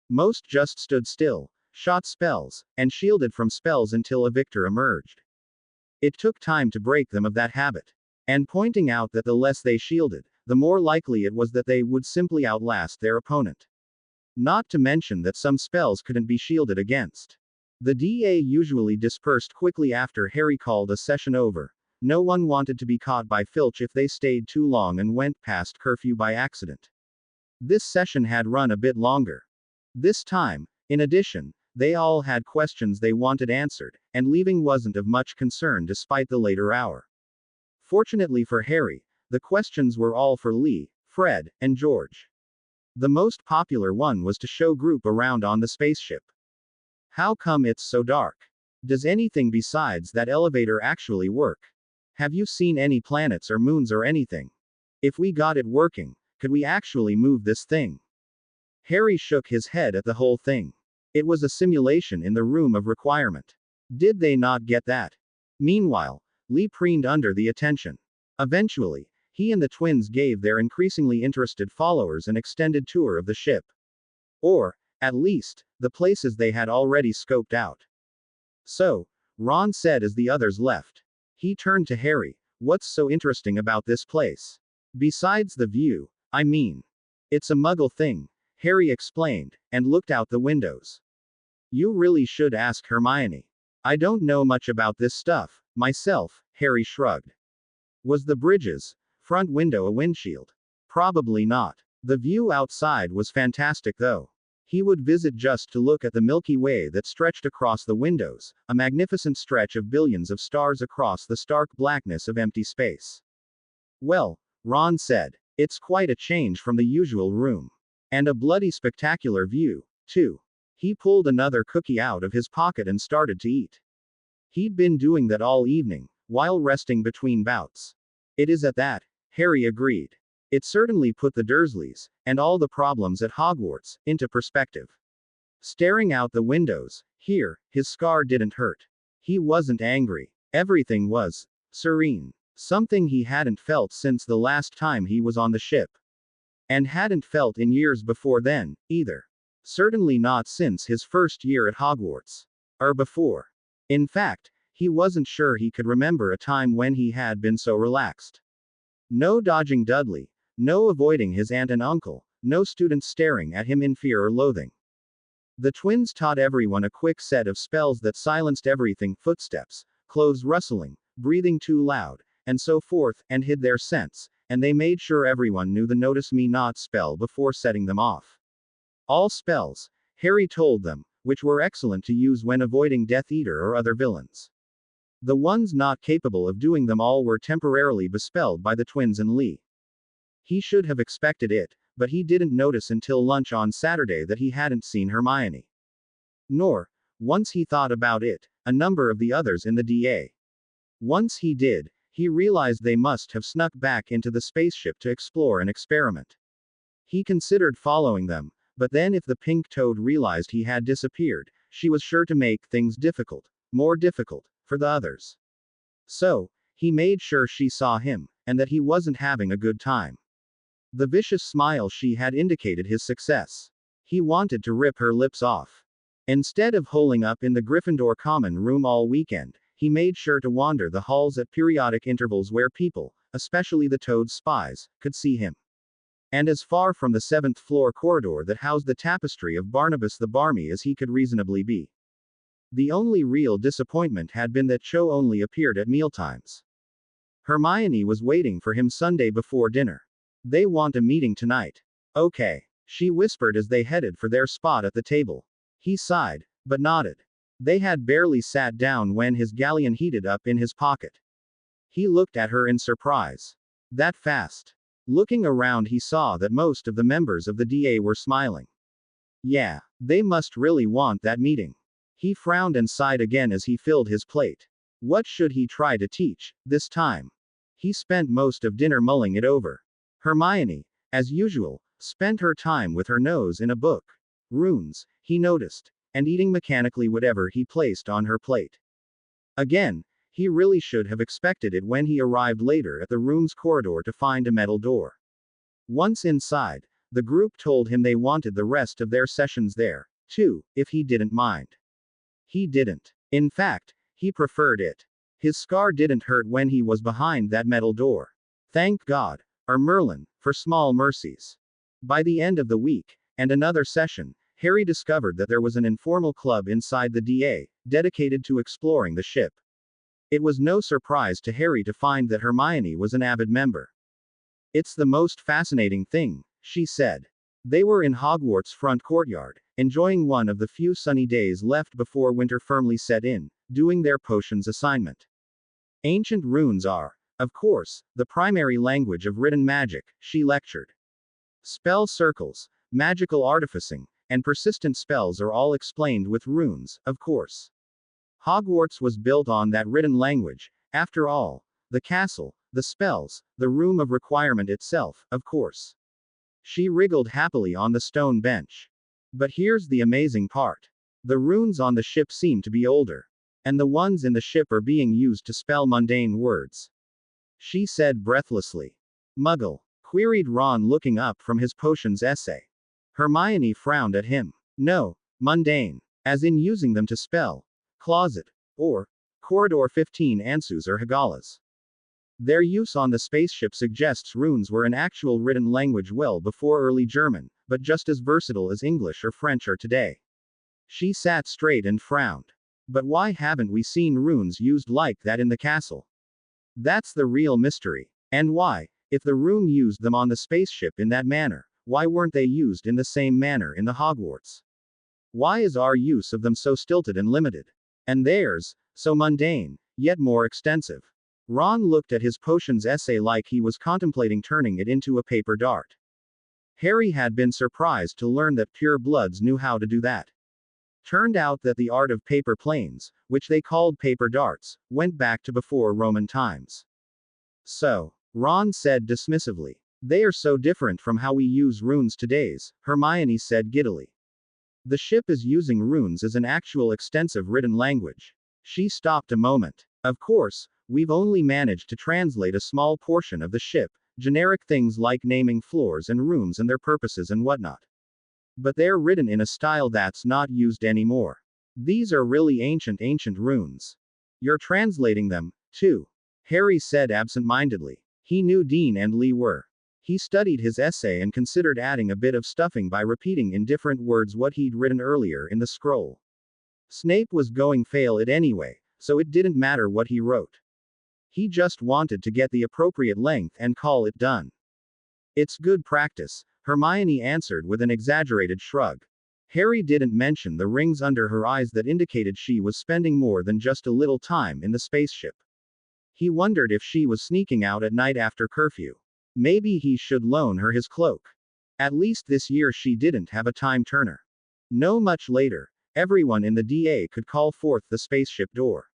S2: Most just stood still, shot spells, and shielded from spells until a victor emerged. It took time to break them of that habit. And pointing out that the less they shielded, the more likely it was that they would simply outlast their opponent. Not to mention that some spells couldn't be shielded against. The DA usually dispersed quickly after Harry called a session over. No one wanted to be caught by Filch if they stayed too long and went past curfew by accident. This session had run a bit longer. This time, in addition, they all had questions they wanted answered, and leaving wasn't of much concern despite the later hour. Fortunately for Harry, the questions were all for Lee, Fred, and George. The most popular one was to show group around on the spaceship. How come it's so dark? Does anything besides that elevator actually work? Have you seen any planets or moons or anything? If we got it working, could we actually move this thing? Harry shook his head at the whole thing. It was a simulation in the room of requirement. Did they not get that? Meanwhile, Lee preened under the attention. Eventually, he and the twins gave their increasingly interested followers an extended tour of the ship. Or, at least, the places they had already scoped out. So, Ron said as the others left. He turned to Harry. What's so interesting about this place? Besides the view, I mean. It's a muggle thing, Harry explained, and looked out the windows. You really should ask Hermione. I don't know much about this stuff, myself, Harry shrugged. Was the bridge's front window a windshield? Probably not. The view outside was fantastic though. He would visit just to look at the Milky Way that stretched across the windows, a magnificent stretch of billions of stars across the stark blackness of empty space. Well, Ron said, it's quite a change from the usual room. And a bloody spectacular view, too. He pulled another cookie out of his pocket and started to eat. He'd been doing that all evening, while resting between bouts. It is at that, Harry agreed. It certainly put the Dursleys, and all the problems at Hogwarts, into perspective. Staring out the windows, here, his scar didn't hurt. He wasn't angry. Everything was serene. Something he hadn't felt since the last time he was on the ship. And hadn't felt in years before then, either. Certainly not since his first year at Hogwarts. Or before. In fact, he wasn't sure he could remember a time when he had been so relaxed. No dodging Dudley, no avoiding his aunt and uncle, no students staring at him in fear or loathing. The twins taught everyone a quick set of spells that silenced everything: footsteps, clothes rustling, breathing too loud, and so forth, and hid their scents, and they made sure everyone knew the Notice Me Not spell before setting them off. All spells, Harry told them, which were excellent to use when avoiding Death Eater or other villains. The ones not capable of doing them all were temporarily bespelled by the twins and Lee. He should have expected it, but he didn't notice until lunch on Saturday that he hadn't seen Hermione. Nor, once he thought about it, a number of the others in the DA. Once he did, he realized they must have snuck back into the spaceship to explore and experiment. He considered following them, but then if the pink toad realized he had disappeared, she was sure to make things difficult, more difficult, for the others. So, he made sure she saw him, and that he wasn't having a good time. The vicious smile she had indicated his success. He wanted to rip her lips off. Instead of holing up in the Gryffindor common room all weekend, he made sure to wander the halls at periodic intervals where people, especially the Toad's spies, could see him. And as far from the 7th floor corridor that housed the tapestry of Barnabas the Barmy as he could reasonably be. The only real disappointment had been that Cho only appeared at mealtimes. Hermione was waiting for him Sunday before dinner. They want a meeting tonight. Okay, she whispered as they headed for their spot at the table. He sighed, but nodded. They had barely sat down when his galleon heated up in his pocket. He looked at her in surprise. That fast. Looking around, he saw that most of the members of the DA were smiling. Yeah, they must really want that meeting. He frowned and sighed again as he filled his plate. What should he try to teach, this time? He spent most of dinner mulling it over. Hermione, as usual, spent her time with her nose in a book. Runes, he noticed, and eating mechanically whatever he placed on her plate. Again, he really should have expected it when he arrived later at the room's corridor to find a metal door. Once inside, the group told him they wanted the rest of their sessions there, too, if he didn't mind. He didn't. In fact, he preferred it. His scar didn't hurt when he was behind that metal door. Thank God, or Merlin, for small mercies. By the end of the week, and another session, Harry discovered that there was an informal club inside the DA, dedicated to exploring the ship. It was no surprise to Harry to find that Hermione was an avid member. It's the most fascinating thing, she said. They were in Hogwarts' front courtyard, enjoying one of the few sunny days left before winter firmly set in, doing their potions assignment. Ancient runes are, of course, the primary language of written magic, she lectured. Spell circles, magical artificing, and persistent spells are all explained with runes, of course. Hogwarts was built on that written language, after all. The castle, the spells, the room of requirement itself, of course. She wriggled happily on the stone bench. But here's the amazing part. The runes on the ship seem to be older. And the ones in the ship are being used to spell mundane words. She said breathlessly. Muggle? Queried Ron, looking up from his potions essay. Hermione frowned at him. No, mundane. As in using them to spell. Closet. Or. Corridor 15 Ansus or Hagalas. Their use on the spaceship suggests runes were an actual written language well before early German, but just as versatile as English or French are today. She sat straight and frowned. But why haven't we seen runes used like that in the castle? That's the real mystery. And why, if the room used them on the spaceship in that manner, why weren't they used in the same manner in the Hogwarts? Why is our use of them so stilted and limited? And theirs, so mundane, yet more extensive? Ron looked at his potions essay like he was contemplating turning it into a paper dart. Harry had been surprised to learn that pure bloods knew how to do that. Turned out that the art of paper planes, which they called paper darts, went back to before Roman times. So, Ron said dismissively, They are so different from how we use runes today's, Hermione said giddily. The ship is using runes as an actual extensive written language. She stopped a moment. Of course, we've only managed to translate a small portion of the ship, generic things like naming floors and rooms and their purposes and whatnot. But they're written in a style that's not used anymore. These are really ancient runes. You're translating them, too. Harry said absent-mindedly. He knew Dean and Lee were. He studied his essay and considered adding a bit of stuffing by repeating in different words what he'd written earlier in the scroll. Snape was going fail it anyway, so it didn't matter what he wrote. He just wanted to get the appropriate length and call it done. It's good practice, Hermione answered with an exaggerated shrug. Harry didn't mention the rings under her eyes that indicated she was spending more than just a little time in the spaceship. He wondered if she was sneaking out at night after curfew. Maybe he should loan her his cloak. At least this year she didn't have a time turner. No much later, everyone in the DA could call forth the spaceship door.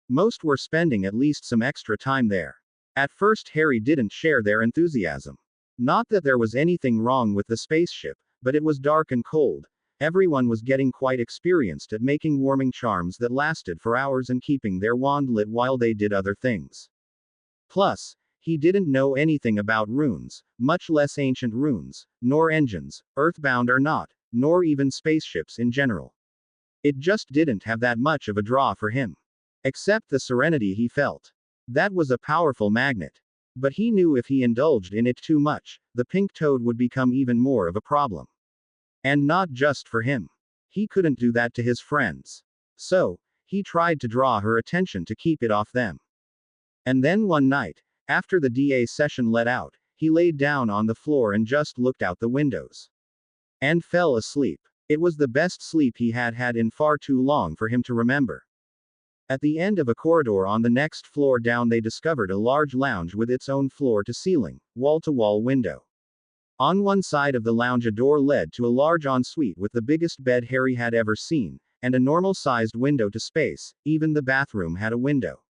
S2: Most were spending at least some extra time there. At first Harry didn't share their enthusiasm. Not that there was anything wrong with the spaceship, but it was dark and cold. Everyone was getting quite experienced at making warming charms that lasted for hours and keeping their wand lit while they did other things. Plus, he didn't know anything about runes, much less ancient runes, nor engines, earthbound or not, nor even spaceships in general. It just didn't have that much of a draw for him. Except the serenity he felt. That was a powerful magnet. But he knew if he indulged in it too much, the pink toad would become even more of a problem. And not just for him. He couldn't do that to his friends. So, he tried to draw her attention to keep it off them. And then one night, after the DA session let out, he laid down on the floor and just looked out the windows. And fell asleep. It was the best sleep he had had in far too long for him to remember. At the end of a corridor on the next floor down they discovered a large lounge with its own floor-to-ceiling, wall-to-wall window. On one side of the lounge a door led to a large ensuite with the biggest bed Harry had ever seen, and a normal-sized window to space. Even the bathroom had a window.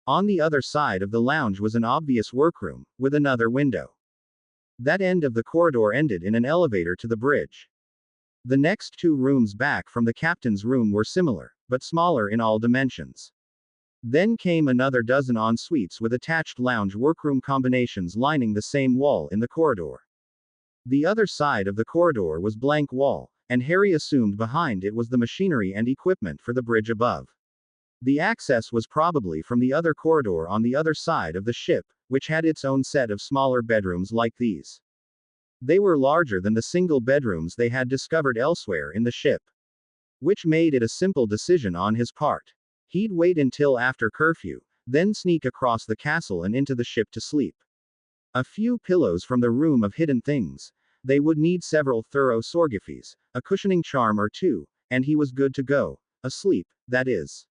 S2: On the other side of the lounge was an obvious workroom, with another window. That end of the corridor ended in an elevator to the bridge. The next two rooms back from the captain's room were similar, but smaller in all dimensions. Then came another dozen en-suites with attached lounge workroom combinations lining the same wall in the corridor. The other side of the corridor was blank wall, and Harry assumed behind it was the machinery and equipment for the bridge above. The access was probably from the other corridor on the other side of the ship, which had its own set of smaller bedrooms like these. They were larger than the single bedrooms they had discovered elsewhere in the ship. Which made it a simple decision on his part. He'd wait until after curfew, then sneak across the castle and into the ship to sleep. A few pillows from the room of hidden things. They would need several thorough sorgiffies, a cushioning charm or two, and he was good to go. Asleep, that is.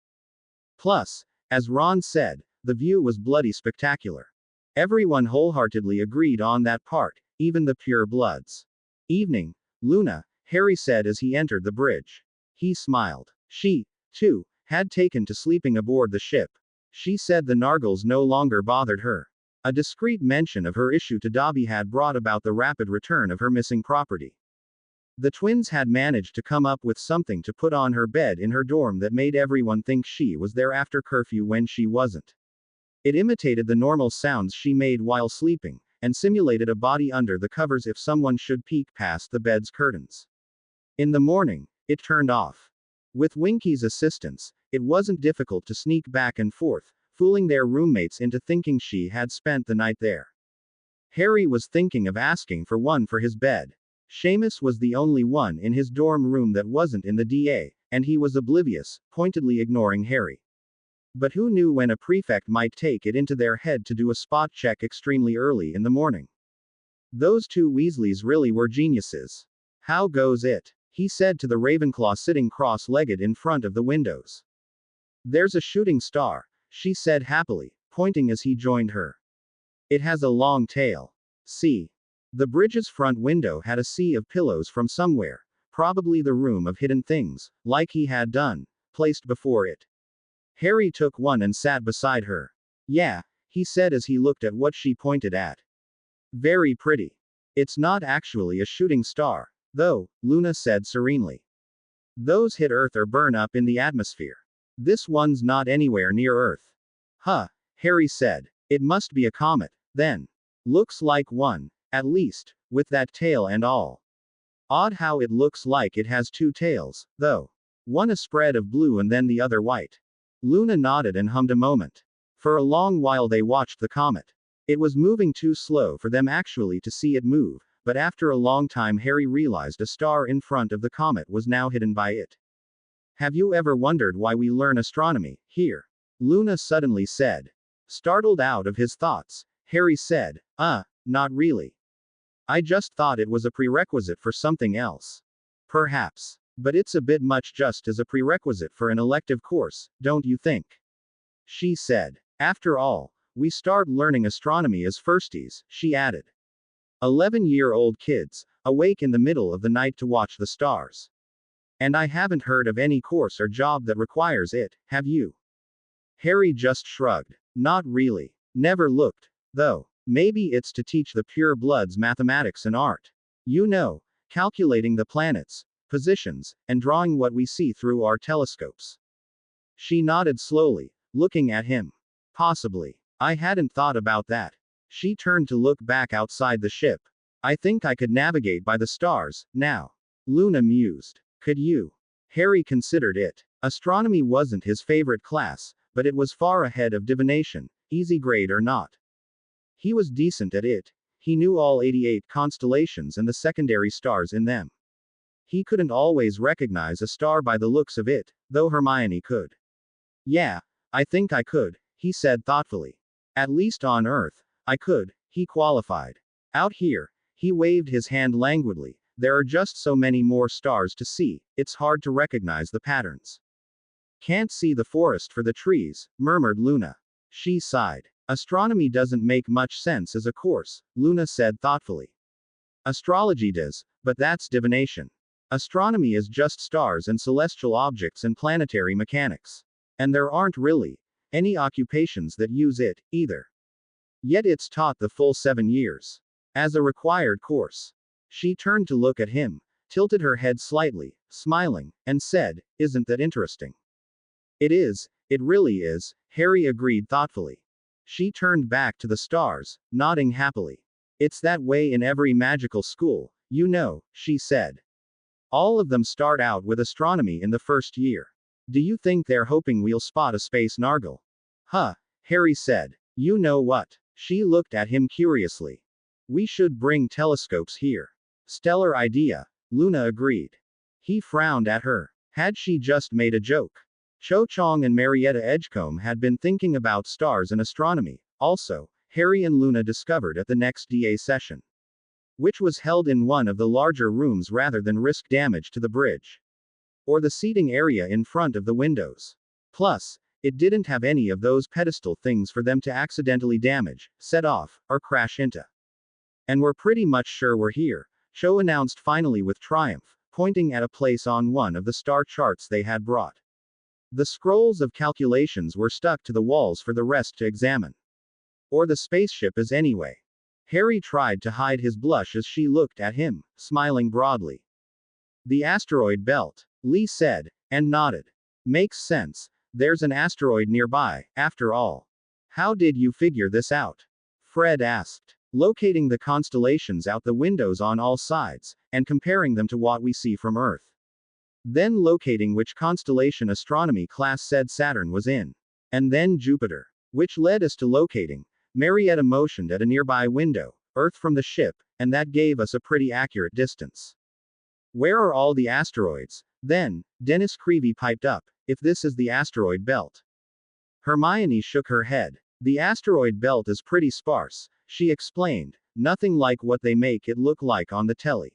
S2: Plus, as Ron said, the view was bloody spectacular. Everyone wholeheartedly agreed on that part, even the pure bloods. Evening, Luna, Harry said as he entered the bridge. He smiled. She, too, had taken to sleeping aboard the ship. She said the Nargles no longer bothered her. A discreet mention of her issue to Dobby had brought about the rapid return of her missing property. The twins had managed to come up with something to put on her bed in her dorm that made everyone think she was there after curfew when she wasn't. It imitated the normal sounds she made while sleeping, and simulated a body under the covers if someone should peek past the bed's curtains. In the morning, it turned off. With Winky's assistance, it wasn't difficult to sneak back and forth, fooling their roommates into thinking she had spent the night there. Harry was thinking of asking for one for his bed. Seamus was the only one in his dorm room that wasn't in the DA, and he was oblivious, pointedly ignoring Harry. But who knew when a prefect might take it into their head to do a spot check extremely early in the morning? Those two Weasleys really were geniuses. How goes it? He said to the Ravenclaw sitting cross-legged in front of the windows. There's a shooting star, she said happily, pointing as he joined her. It has a long tail. See. The bridge's front window had a sea of pillows from somewhere, probably the room of hidden things, like he had done, placed before it. Harry took one and sat beside her. Yeah, he said as he looked at what she pointed at. Very pretty. It's not actually a shooting star, though, Luna said serenely. Those hit Earth or burn up in the atmosphere. This one's not anywhere near Earth. Huh, Harry said. It must be a comet, then. Looks like one, at least, with that tail and all. Odd how it looks like it has two tails, though. One a spread of blue and then the other white. Luna nodded and hummed a moment. For a long while they watched the comet. It was moving too slow for them actually to see it move, but after a long time Harry realized a star in front of the comet was now hidden by it. Have you ever wondered why we learn astronomy here? Luna suddenly said. Startled out of his thoughts, Harry said, not really. I just thought it was a prerequisite for something else. Perhaps. But it's a bit much just as a prerequisite for an elective course, don't you think? She said. After all, we start learning astronomy as firsties, she added. 11-year-old kids, awake in the middle of the night to watch the stars. And I haven't heard of any course or job that requires it, have you? Harry just shrugged. Not really. Never looked. Though. Maybe it's to teach the pure bloods mathematics and art. You know, calculating the planets, positions, and drawing what we see through our telescopes. She nodded slowly, looking at him. Possibly. I hadn't thought about that. She turned to look back outside the ship. I think I could navigate by the stars, now. Luna mused. Could you? Harry considered it. Astronomy wasn't his favorite class, but it was far ahead of divination, easy grade or not. He was decent at it. He knew all 88 constellations and the secondary stars in them. He couldn't always recognize a star by the looks of it, though Hermione could. Yeah, I think I could, he said thoughtfully. At least on Earth, I could, he qualified. Out here, he waved his hand languidly, there are just so many more stars to see, it's hard to recognize the patterns. Can't see the forest for the trees, murmured Luna. She sighed. Astronomy doesn't make much sense as a course, Luna said thoughtfully. Astrology does, but that's divination. Astronomy is just stars and celestial objects and planetary mechanics. And there aren't really any occupations that use it, either. Yet it's taught the full 7 years. As a required course. She turned to look at him, tilted her head slightly, smiling, and said, Isn't that interesting? It is, it really is, Harry agreed thoughtfully. She turned back to the stars, nodding happily. It's that way in every magical school, you know, she said. All of them start out with astronomy in the first year. Do you think they're hoping we'll spot a space nargle? Huh, Harry said. You know what? She looked at him curiously. We should bring telescopes here. Stellar idea, Luna agreed. He frowned at her. Had she just made a joke? Cho Chang and Marietta Edgecombe had been thinking about stars and astronomy, also, Harry and Luna discovered at the next DA session. Which was held in one of the larger rooms rather than risk damage to the bridge. Or the seating area in front of the windows. Plus, it didn't have any of those pedestal things for them to accidentally damage, set off, or crash into. And we're pretty much sure we're here, Cho announced finally with triumph, pointing at a place on one of the star charts they had brought. The scrolls of calculations were stuck to the walls for the rest to examine. Or the spaceship is anyway. Harry tried to hide his blush as she looked at him, smiling broadly. The asteroid belt, Lee said, and nodded. Makes sense, there's an asteroid nearby, after all. How did you figure this out? Fred asked. Locating the constellations out the windows on all sides, and comparing them to what we see from Earth. Then locating which constellation astronomy class said Saturn was in. And then Jupiter. Which led us to locating. Marietta motioned at a nearby window, Earth from the ship, and that gave us a pretty accurate distance. Where are all the asteroids? Then, Dennis Creevy piped up, if this is the asteroid belt. Hermione shook her head. The asteroid belt is pretty sparse, she explained, nothing like what they make it look like on the telly.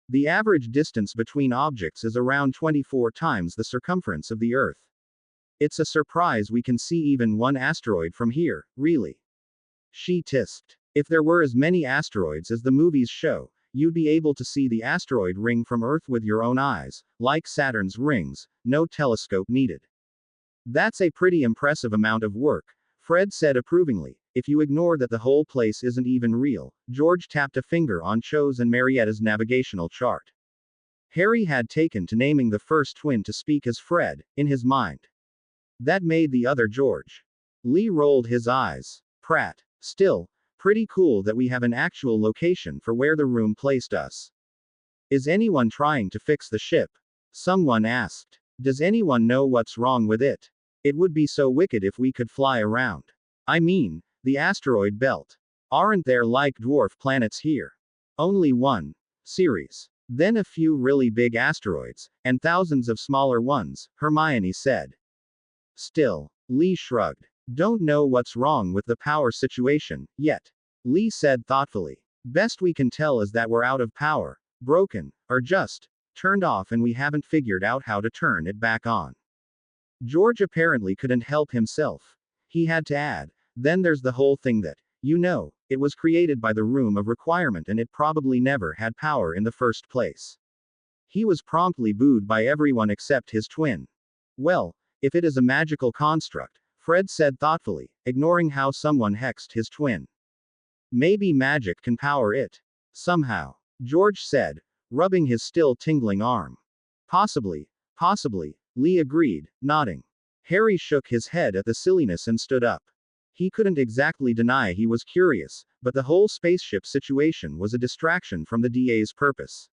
S2: The average distance between objects is around 24 times the circumference of the Earth. It's a surprise we can see even one asteroid from here, really. She tisked. If there were as many asteroids as the movies show, you'd be able to see the asteroid ring from Earth with your own eyes, like Saturn's rings, no telescope needed. That's a pretty impressive amount of work, Fred said approvingly, if you ignore that the whole place isn't even real. George tapped a finger on Cho's and Marietta's navigational chart. Harry had taken to naming the first twin to speak as Fred, in his mind. That made the other George. Lee rolled his eyes. Pratt. Still, pretty cool that we have an actual location for where the room placed us. Is anyone trying to fix the ship? Someone asked. Does anyone know what's wrong with it? It would be so wicked if we could fly around. I mean, the asteroid belt. Aren't there like dwarf planets here? Only one. Ceres. Then a few really big asteroids, and thousands of smaller ones, Hermione said. Still, Lee shrugged. Don't know what's wrong with the power situation, yet. Lee said thoughtfully. Best we can tell is that we're out of power, broken, or just turned off, and we haven't figured out how to turn it back on. George apparently couldn't help himself. He had to add, then there's the whole thing that, it was created by the Room of Requirement and it probably never had power in the first place. He was promptly booed by everyone except his twin. Well, if it is a magical construct, Fred said thoughtfully, ignoring how someone hexed his twin. Maybe magic can power it. Somehow. George said, rubbing his still tingling arm. Possibly, Lee agreed, nodding. Harry shook his head at the silliness and stood up. He couldn't exactly deny he was curious, but the whole spaceship situation was a distraction from the DA's purpose.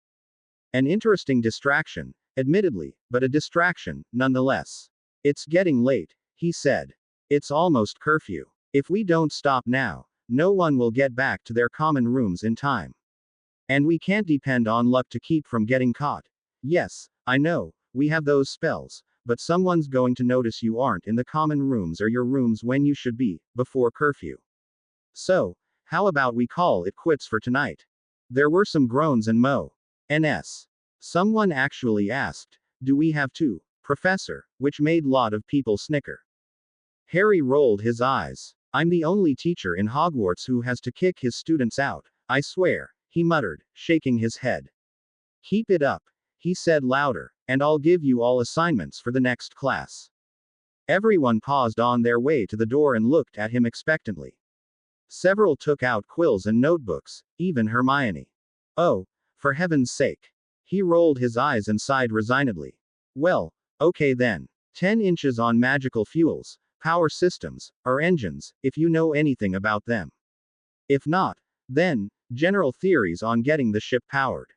S2: An interesting distraction, admittedly, but a distraction, nonetheless. It's getting late, he said. It's almost curfew. If we don't stop now, no one will get back to their common rooms in time. And we can't depend on luck to keep from getting caught. Yes, I know, we have those spells, but someone's going to notice you aren't in the common rooms or your rooms when you should be, before curfew. So, how about we call it quits for tonight? There were some groans and Ns. Someone actually asked, do we have to, Professor, which made lot of people snicker. Harry rolled his eyes. I'm the only teacher in Hogwarts who has to kick his students out, I swear, he muttered, shaking his head. Keep it up, he said louder, and I'll give you all assignments for the next class. Everyone paused on their way to the door and looked at him expectantly. Several took out quills and notebooks, even Hermione. Oh, for heaven's sake. He rolled his eyes and sighed resignedly. Well, okay then. 10 inches on magical fuels, power systems, or engines, if you know anything about them. If not, then, general theories on getting the ship powered.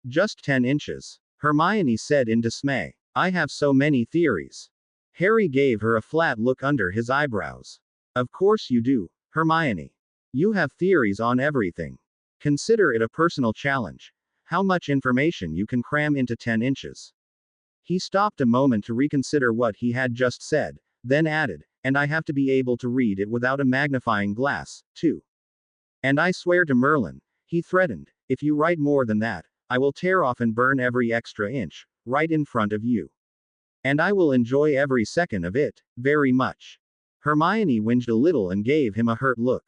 S2: Just 10 inches. Hermione said in dismay. I have so many theories. Harry gave her a flat look under his eyebrows. Of course you do, Hermione. You have theories on everything. Consider it a personal challenge. How much information you can cram into 10 inches. He stopped a moment to reconsider what he had just said, then added, and I have to be able to read it without a magnifying glass, too. And I swear to Merlin, he threatened, if you write more than that, I will tear off and burn every extra inch, right in front of you. And I will enjoy every second of it, very much. Hermione whinged a little and gave him a hurt look.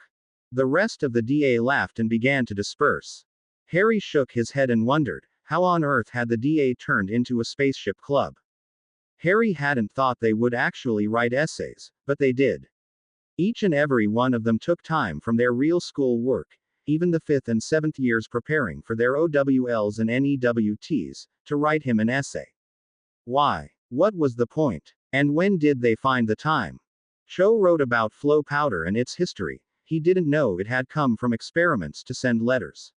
S2: The rest of the DA laughed and began to disperse. Harry shook his head and wondered, how on earth had the DA turned into a spaceship club? Harry hadn't thought they would actually write essays, but they did. Each and every one of them took time from their real school work, even the 5th and 7th years preparing for their OWLs and NEWTs, to write him an essay. Why? What was the point? And when did they find the time? Cho wrote about flow powder and its history. He didn't know it had come from experiments to send letters.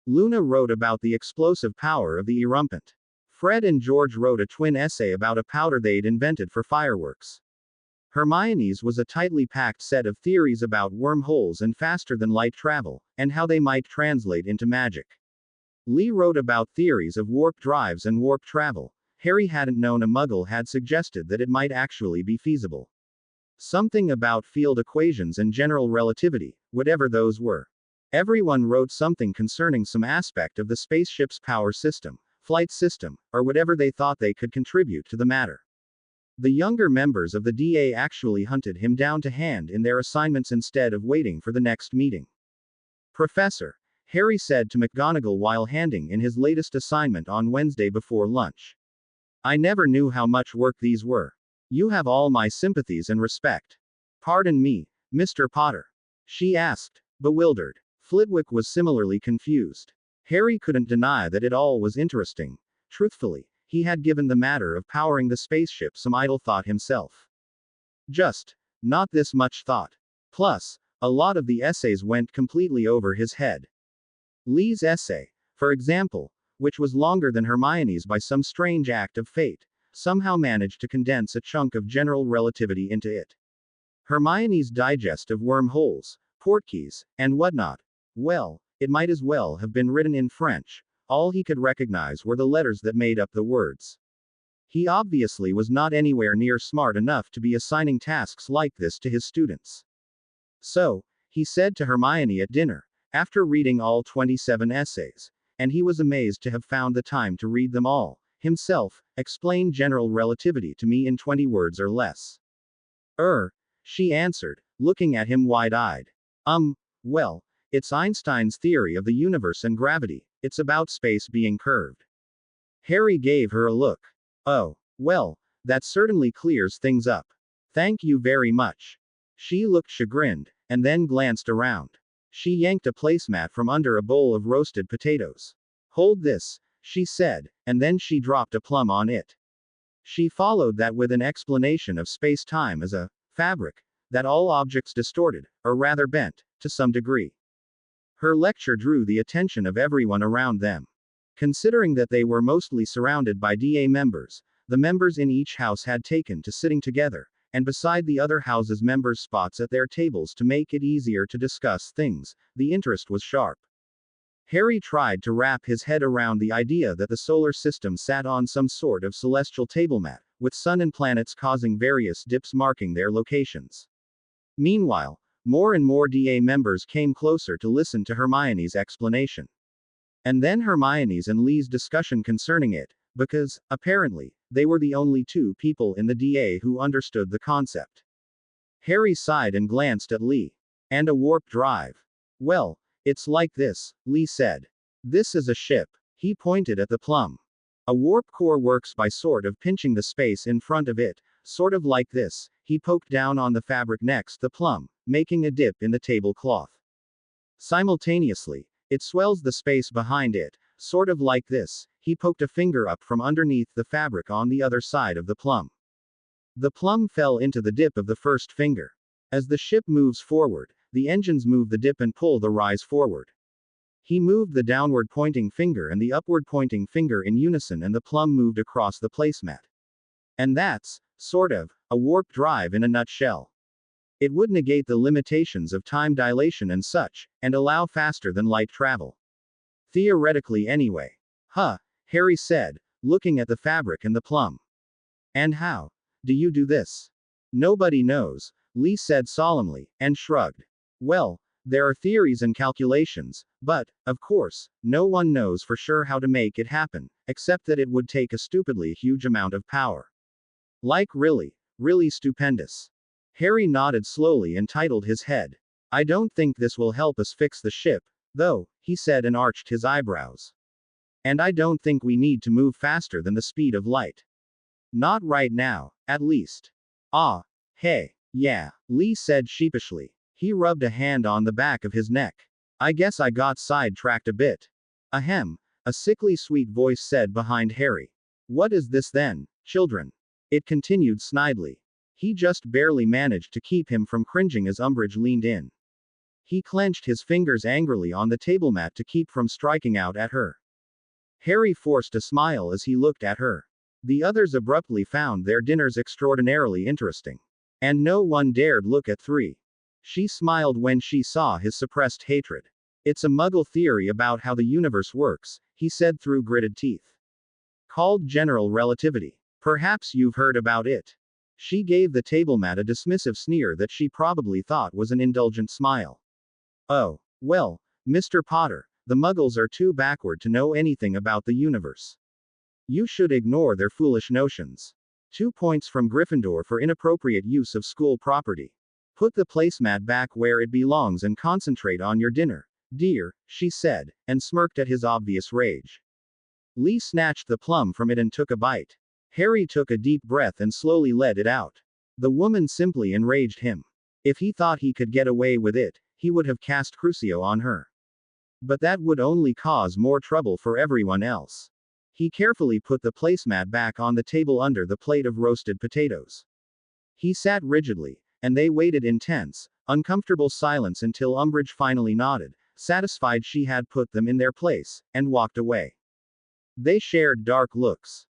S2: Luna wrote about the explosive power of the erumpent. Fred and George wrote a twin essay about a powder they'd invented for fireworks. Hermione's was a tightly packed set of theories about wormholes and faster-than-light travel, and how they might translate into magic. Lee wrote about theories of warp drives and warp travel. Harry hadn't known a Muggle had suggested that it might actually be feasible. Something about field equations and general relativity, whatever those were. Everyone wrote something concerning some aspect of the spaceship's power system, flight system, or whatever they thought they could contribute to the matter. The younger members of the DA actually hunted him down to hand in their assignments instead of waiting for the next meeting. Professor, Harry said to McGonagall while handing in his latest assignment on Wednesday before lunch. I never knew how much work these were. You have all my sympathies and respect. Pardon me, Mr. Potter? She asked, bewildered. Flitwick was similarly confused. Harry couldn't deny that it all was interesting. Truthfully, he had given the matter of powering the spaceship some idle thought himself. Just not this much thought. Plus, a lot of the essays went completely over his head. Lee's essay, for example, which was longer than Hermione's by some strange act of fate, somehow managed to condense a chunk of general relativity into it. Hermione's digest of wormholes, portkeys, and whatnot. Well, it might as well have been written in French. All he could recognize were the letters that made up the words. He obviously was not anywhere near smart enough to be assigning tasks like this to his students. So, he said to Hermione at dinner, after reading all 27 essays, and he was amazed to have found the time to read them all, himself, explain general relativity to me in 20 words or less. She answered, looking at him wide-eyed. Well, it's Einstein's theory of the universe and gravity, it's about space being curved. Harry gave her a look. Oh, well, that certainly clears things up. Thank you very much. She looked chagrined, and then glanced around. She yanked a placemat from under a bowl of roasted potatoes. Hold this, she said, and then she dropped a plum on it. She followed that with an explanation of space-time as a fabric that all objects distorted, or rather bent, to some degree. Her lecture drew the attention of everyone around them. Considering that they were mostly surrounded by DA members, the members in each house had taken to sitting together, and beside the other houses' members' spots at their tables to make it easier to discuss things, the interest was sharp. Harry tried to wrap his head around the idea that the solar system sat on some sort of celestial tablemat, with sun and planets causing various dips marking their locations. Meanwhile, more and more DA members came closer to listen to Hermione's explanation. And then Hermione's and Lee's discussion concerning it, because, apparently, they were the only two people in the DA who understood the concept. Harry sighed and glanced at Lee. And a warp drive. Well, it's like this, Lee said. This is a ship. He pointed at the plum. A warp core works by sort of pinching the space in front of it, sort of like this. He poked down on the fabric next the plum, making a dip in the tablecloth. Simultaneously, it swells the space behind it, sort of like this. He poked a finger up from underneath the fabric on the other side of the plum. The plum fell into the dip of the first finger. As the ship moves forward, the engines move the dip and pull the rise forward. He moved the downward pointing finger and the upward pointing finger in unison, and the plum moved across the placemat. And that's, sort of, a warp drive in a nutshell. It would negate the limitations of time dilation and such, and allow faster than light travel. Theoretically anyway. Huh, Harry said, looking at the fabric and the plum. And how do you do this? Nobody knows, Lee said solemnly, and shrugged. Well, there are theories and calculations, but, of course, no one knows for sure how to make it happen, except that it would take a stupidly huge amount of power. Like really stupendous. Harry nodded slowly and titled his head. I don't think this will help us fix the ship, though, he said and arched his eyebrows. And I don't think we need to move faster than the speed of light. Not right now, at least. Ah, hey, yeah, Lee said sheepishly. He rubbed a hand on the back of his neck. I guess I got sidetracked a bit. Ahem, a sickly sweet voice said behind Harry. What is this then, children? It continued snidely. He just barely managed to keep him from cringing as Umbridge leaned in. He clenched his fingers angrily on the tablemat to keep from striking out at her. Harry forced a smile as he looked at her. The others abruptly found their dinners extraordinarily interesting. And no one dared look at 3. She smiled when she saw his suppressed hatred. It's a Muggle theory about how the universe works, he said through gritted teeth. Called general relativity. Perhaps you've heard about it. She gave the tablemat a dismissive sneer that she probably thought was an indulgent smile. Oh, well, Mr. Potter, the Muggles are too backward to know anything about the universe. You should ignore their foolish notions. 2 points from Gryffindor for inappropriate use of school property. Put the placemat back where it belongs and concentrate on your dinner, dear, she said, and smirked at his obvious rage. Lee snatched the plum from it and took a bite. Harry took a deep breath and slowly let it out. The woman simply enraged him. If he thought he could get away with it, he would have cast Crucio on her. But that would only cause more trouble for everyone else. He carefully put the placemat back on the table under the plate of roasted potatoes. He sat rigidly, and they waited in tense, uncomfortable silence until Umbridge finally nodded, satisfied she had put them in their place, and walked away. They shared dark looks.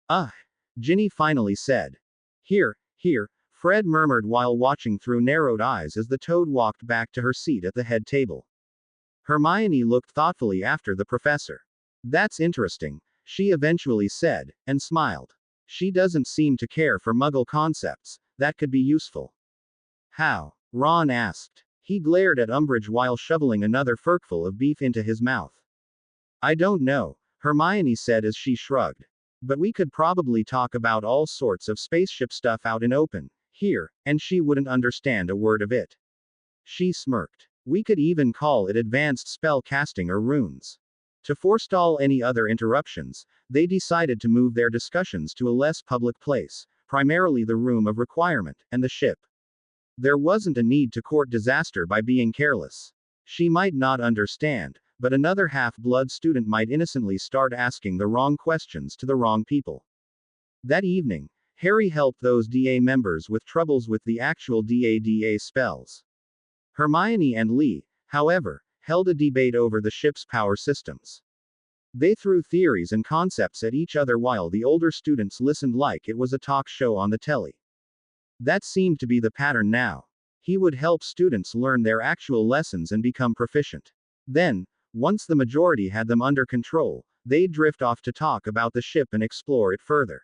S2: Ginny finally said. Here, Fred murmured while watching through narrowed eyes as the toad walked back to her seat at the head table. Hermione looked thoughtfully after the professor. That's interesting, she eventually said, and smiled. She doesn't seem to care for Muggle concepts. That could be useful. How? Ron asked. He glared at Umbridge while shoveling another forkful of beef into his mouth. I don't know, Hermione said as she shrugged. But we could probably talk about all sorts of spaceship stuff out in open, here, and she wouldn't understand a word of it. She smirked. We could even call it advanced spell casting or runes. To forestall any other interruptions, they decided to move their discussions to a less public place, primarily the room of requirement, and the ship. There wasn't a need to court disaster by being careless. She might not understand, but another half-blood student might innocently start asking the wrong questions to the wrong people. That evening, Harry helped those DA members with troubles with the actual DA spells. Hermione and Lee, however, held a debate over the ship's power systems. They threw theories and concepts at each other while the older students listened like it was a talk show on the telly. That seemed to be the pattern now. He would help students learn their actual lessons and become proficient. Then, once the majority had them under control, they'd drift off to talk about the ship and explore it further.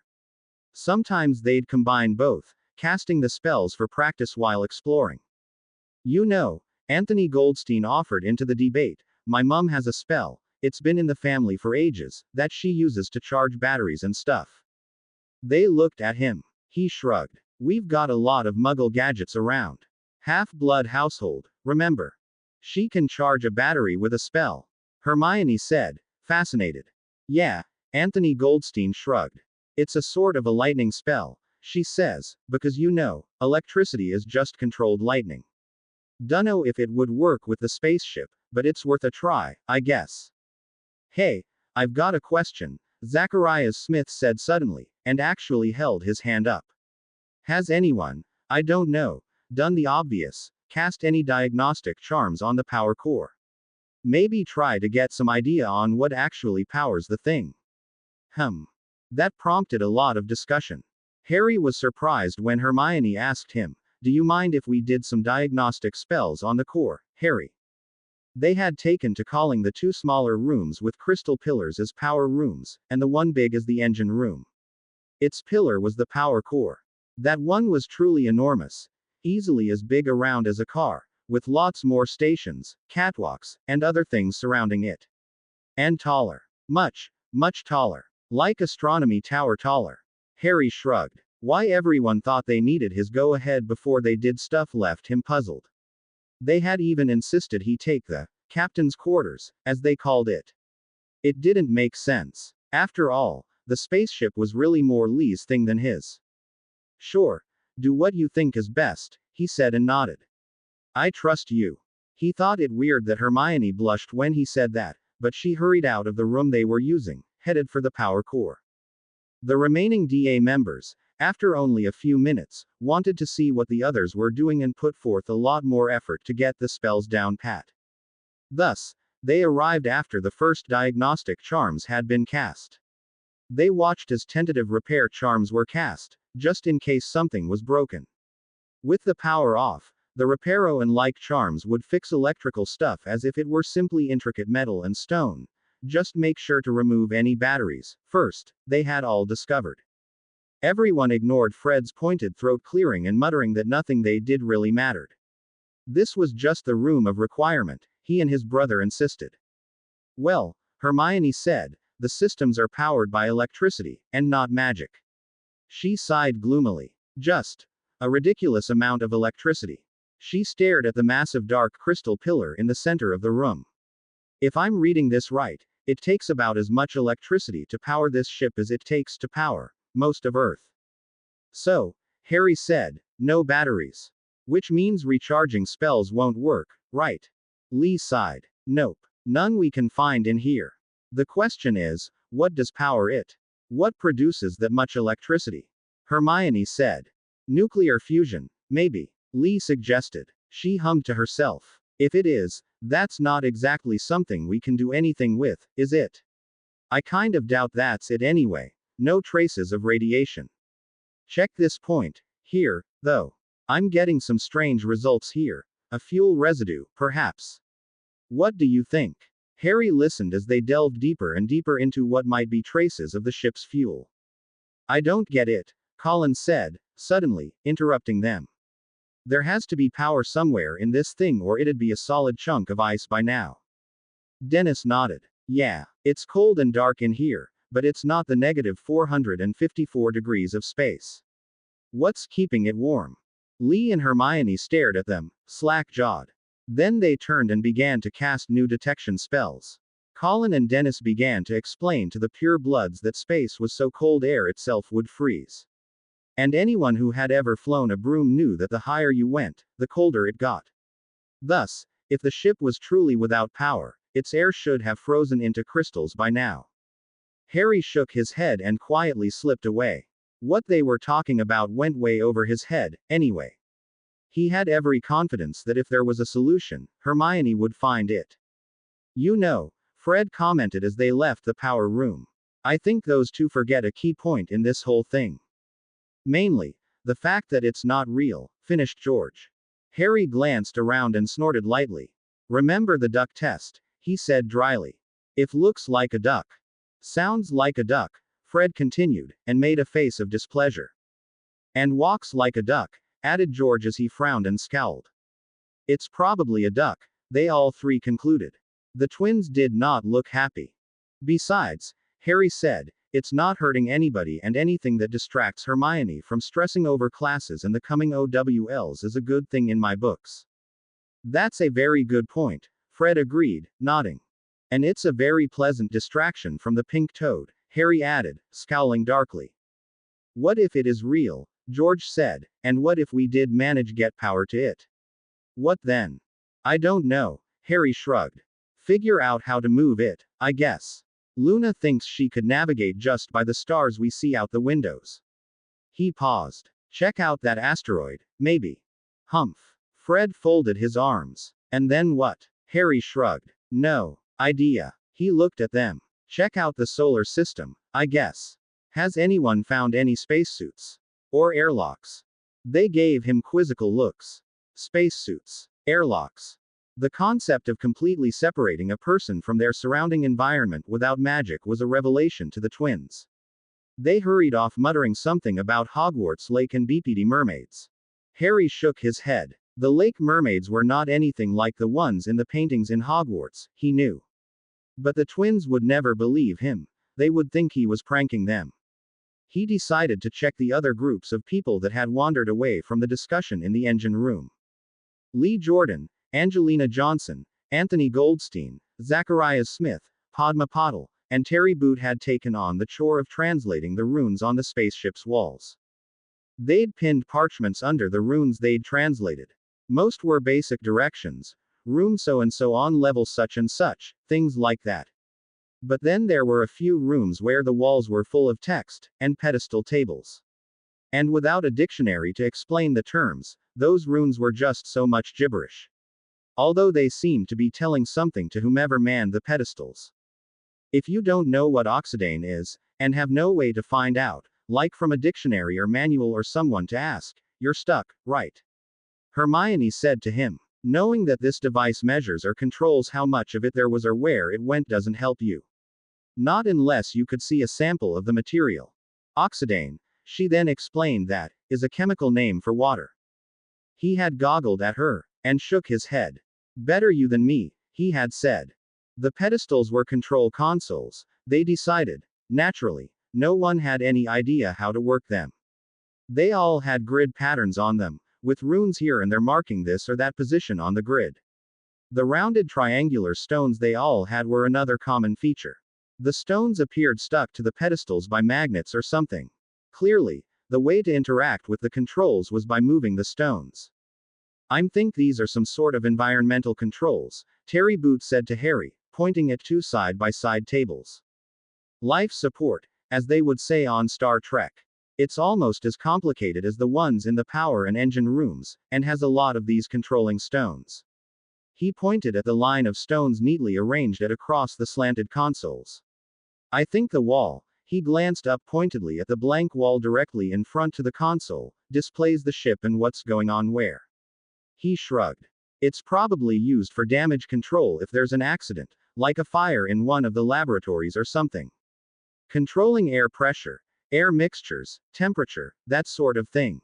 S2: Sometimes they'd combine both, casting the spells for practice while exploring. You know, Anthony Goldstein offered into the debate, my mum has a spell, it's been in the family for ages, that she uses to charge batteries and stuff. They looked at him. He shrugged. We've got a lot of Muggle gadgets around. Half-blood household, remember. She can charge a battery with a spell. Hermione said, fascinated. Yeah, Anthony Goldstein shrugged. It's a sort of a lightning spell, she says, because you know, electricity is just controlled lightning. Dunno if it would work with the spaceship, but it's worth a try, I guess. Hey, I've got a question, Zacharias Smith said suddenly, and actually held his hand up. Has anyone, I don't know, done the obvious, cast any diagnostic charms on the power core? Maybe try to get some idea on what actually powers the thing. That prompted a lot of discussion. Harry was surprised when Hermione asked him, do you mind if we did some diagnostic spells on the core, Harry? They had taken to calling the two smaller rooms with crystal pillars as power rooms, and the one big as the engine room. Its pillar was the power core. That one was truly enormous, easily as big around as a car, with lots more stations, catwalks, and other things surrounding it. And taller. Much, much taller. Like astronomy tower taller. Harry shrugged. Why everyone thought they needed his go-ahead before they did stuff left him puzzled. They had even insisted he take the captain's quarters, as they called it. It didn't make sense. After all, the spaceship was really more Lee's thing than his. Sure, do what you think is best, he said and nodded. I trust you. He thought it weird that Hermione blushed when he said that, but she hurried out of the room they were using, headed for the power core. The remaining DA members, after only a few minutes, wanted to see what the others were doing and put forth a lot more effort to get the spells down pat. Thus, they arrived after the first diagnostic charms had been cast. They watched as tentative repair charms were cast, just in case something was broken. With the power off, the reparo and like charms would fix electrical stuff as if it were simply intricate metal and stone. Just make sure to remove any batteries, first, they had all discovered. Everyone ignored Fred's pointed throat clearing and muttering that nothing they did really mattered. This was just the room of requirement, he and his brother insisted. Well, Hermione said, the systems are powered by electricity, and not magic. She sighed gloomily. Just a ridiculous amount of electricity. She stared at the massive dark crystal pillar in the center of the room. If I'm reading this right, it takes about as much electricity to power this ship as it takes to power most of Earth. So, Harry said, no batteries. Which means recharging spells won't work, right? Lee sighed. Nope. None we can find in here. The question is, what does power it? What produces that much electricity? Hermione said. Nuclear fusion, maybe. Lee suggested. She hummed to herself. If it is, that's not exactly something we can do anything with, is it? I kind of doubt that's it anyway. No traces of radiation. Check this point. Here, though. I'm getting some strange results here. A fuel residue, perhaps. What do you think? Harry listened as they delved deeper and deeper into what might be traces of the ship's fuel. I don't get it, Colin said, suddenly, interrupting them. There has to be power somewhere in this thing or it'd be a solid chunk of ice by now. Dennis nodded. Yeah, it's cold and dark in here, but it's not the negative 454 degrees of space. What's keeping it warm? Lee and Hermione stared at them, slack-jawed. Then they turned and began to cast new detection spells. Colin and Dennis began to explain to the purebloods that space was so cold air itself would freeze. And anyone who had ever flown a broom knew that the higher you went, the colder it got. Thus, if the ship was truly without power, its air should have frozen into crystals by now. Harry shook his head and quietly slipped away. What they were talking about went way over his head, anyway. He had every confidence that if there was a solution, Hermione would find it. You know, Fred commented as they left the power room. I think those two forget a key point in this whole thing. Mainly, the fact that it's not real, finished George. Harry glanced around and snorted lightly. Remember the duck test, he said dryly. If looks like a duck, sounds like a duck, Fred continued, and made a face of displeasure. And walks like a duck, added George as he frowned and scowled. It's probably a duck, they all three concluded. The twins did not look happy. Besides, Harry said, it's not hurting anybody and anything that distracts Hermione from stressing over classes and the coming OWLs is a good thing in my books. That's a very good point, Fred agreed, nodding. And it's a very pleasant distraction from the pink toad, Harry added, scowling darkly. What if it is real? George said, and what if we did manage get power to it? What then? I don't know, Harry shrugged. Figure out how to move it, I guess. Luna thinks she could navigate just by the stars we see out the windows. He paused. Check out that asteroid, maybe. Humph. Fred folded his arms. And then what? Harry shrugged. No idea. He looked at them. Check out the solar system, I guess. Has anyone found any spacesuits? Or airlocks? They gave him quizzical looks. Spacesuits. Airlocks. The concept of completely separating a person from their surrounding environment without magic was a revelation to the twins. They hurried off muttering something about Hogwarts Lake and BPD mermaids. Harry shook his head. The lake mermaids were not anything like the ones in the paintings in Hogwarts, he knew. But the twins would never believe him. They would think he was pranking them. He decided to check the other groups of people that had wandered away from the discussion in the engine room. Lee Jordan, Angelina Johnson, Anthony Goldstein, Zacharias Smith, Padma Patil, and Terry Boot had taken on the chore of translating the runes on the spaceship's walls. They'd pinned parchments under the runes they'd translated. Most were basic directions, room so and so on level such and such, things like that. But then there were a few rooms where the walls were full of text, and pedestal tables. And without a dictionary to explain the terms, those runes were just so much gibberish. Although they seemed to be telling something to whomever manned the pedestals. If you don't know what oxidane is, and have no way to find out, like from a dictionary or manual or someone to ask, you're stuck, right? Hermione said to him. Knowing that this device measures or controls how much of it there was or where it went doesn't help you. Not unless you could see a sample of the material. Oxidane, she then explained that, is a chemical name for water. He had goggled at her, and shook his head. Better you than me, he had said. The pedestals were control consoles, they decided. Naturally, no one had any idea how to work them. They all had grid patterns on them, with runes here and there marking this or that position on the grid. The rounded triangular stones they all had were another common feature. The stones appeared stuck to the pedestals by magnets or something. Clearly, the way to interact with the controls was by moving the stones. I think these are some sort of environmental controls, Terry Boot said to Harry, pointing at two side-by-side tables. Life support, as they would say on Star Trek. It's almost as complicated as the ones in the power and engine rooms, and has a lot of these controlling stones. He pointed at the line of stones neatly arranged at across the slanted consoles. I think the wall, he glanced up pointedly at the blank wall directly in front to the console, displays the ship and what's going on where. He shrugged. It's probably used for damage control if there's an accident, like a fire in one of the laboratories or something. Controlling air pressure, air mixtures, temperature, that sort of thing.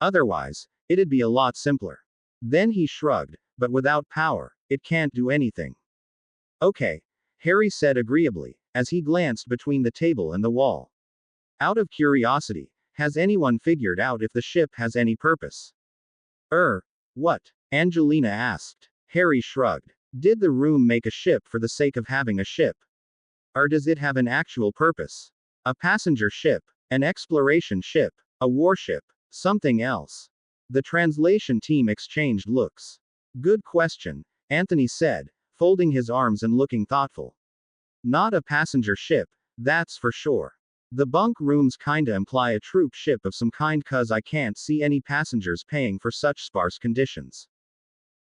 S2: Otherwise, it'd be a lot simpler. Then he shrugged, but without power, it can't do anything. Okay, Harry said agreeably, as he glanced between the table and the wall. Out of curiosity, has anyone figured out if the ship has any purpose? What? Angelina asked. Harry shrugged. Did the room make a ship for the sake of having a ship? Or does it have an actual purpose? A passenger ship? An exploration ship? A warship? Something else? The translation team exchanged looks. Good question, Anthony said, folding his arms and looking thoughtful. Not a passenger ship, that's for sure. The bunk rooms kinda imply a troop ship of some kind, cause I can't see any passengers paying for such sparse conditions.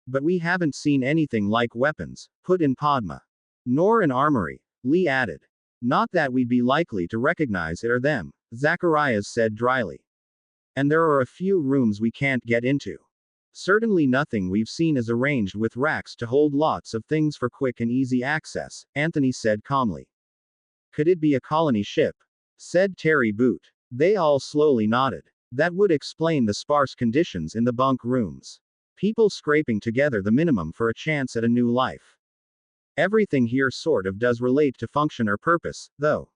S2: But we haven't seen anything like weapons, put in Padma. Nor an armory, Lee added. Not that we'd be likely to recognize it or them, Zacharias said dryly. And there are a few rooms we can't get into. Certainly nothing we've seen is arranged with racks to hold lots of things for quick and easy access, Anthony said calmly. Could it be a colony ship? Said Terry Boot. They all slowly nodded. That would explain the sparse conditions in the bunk rooms. People scraping together the minimum for a chance at a new life. Everything here sort of does relate to function or purpose, though.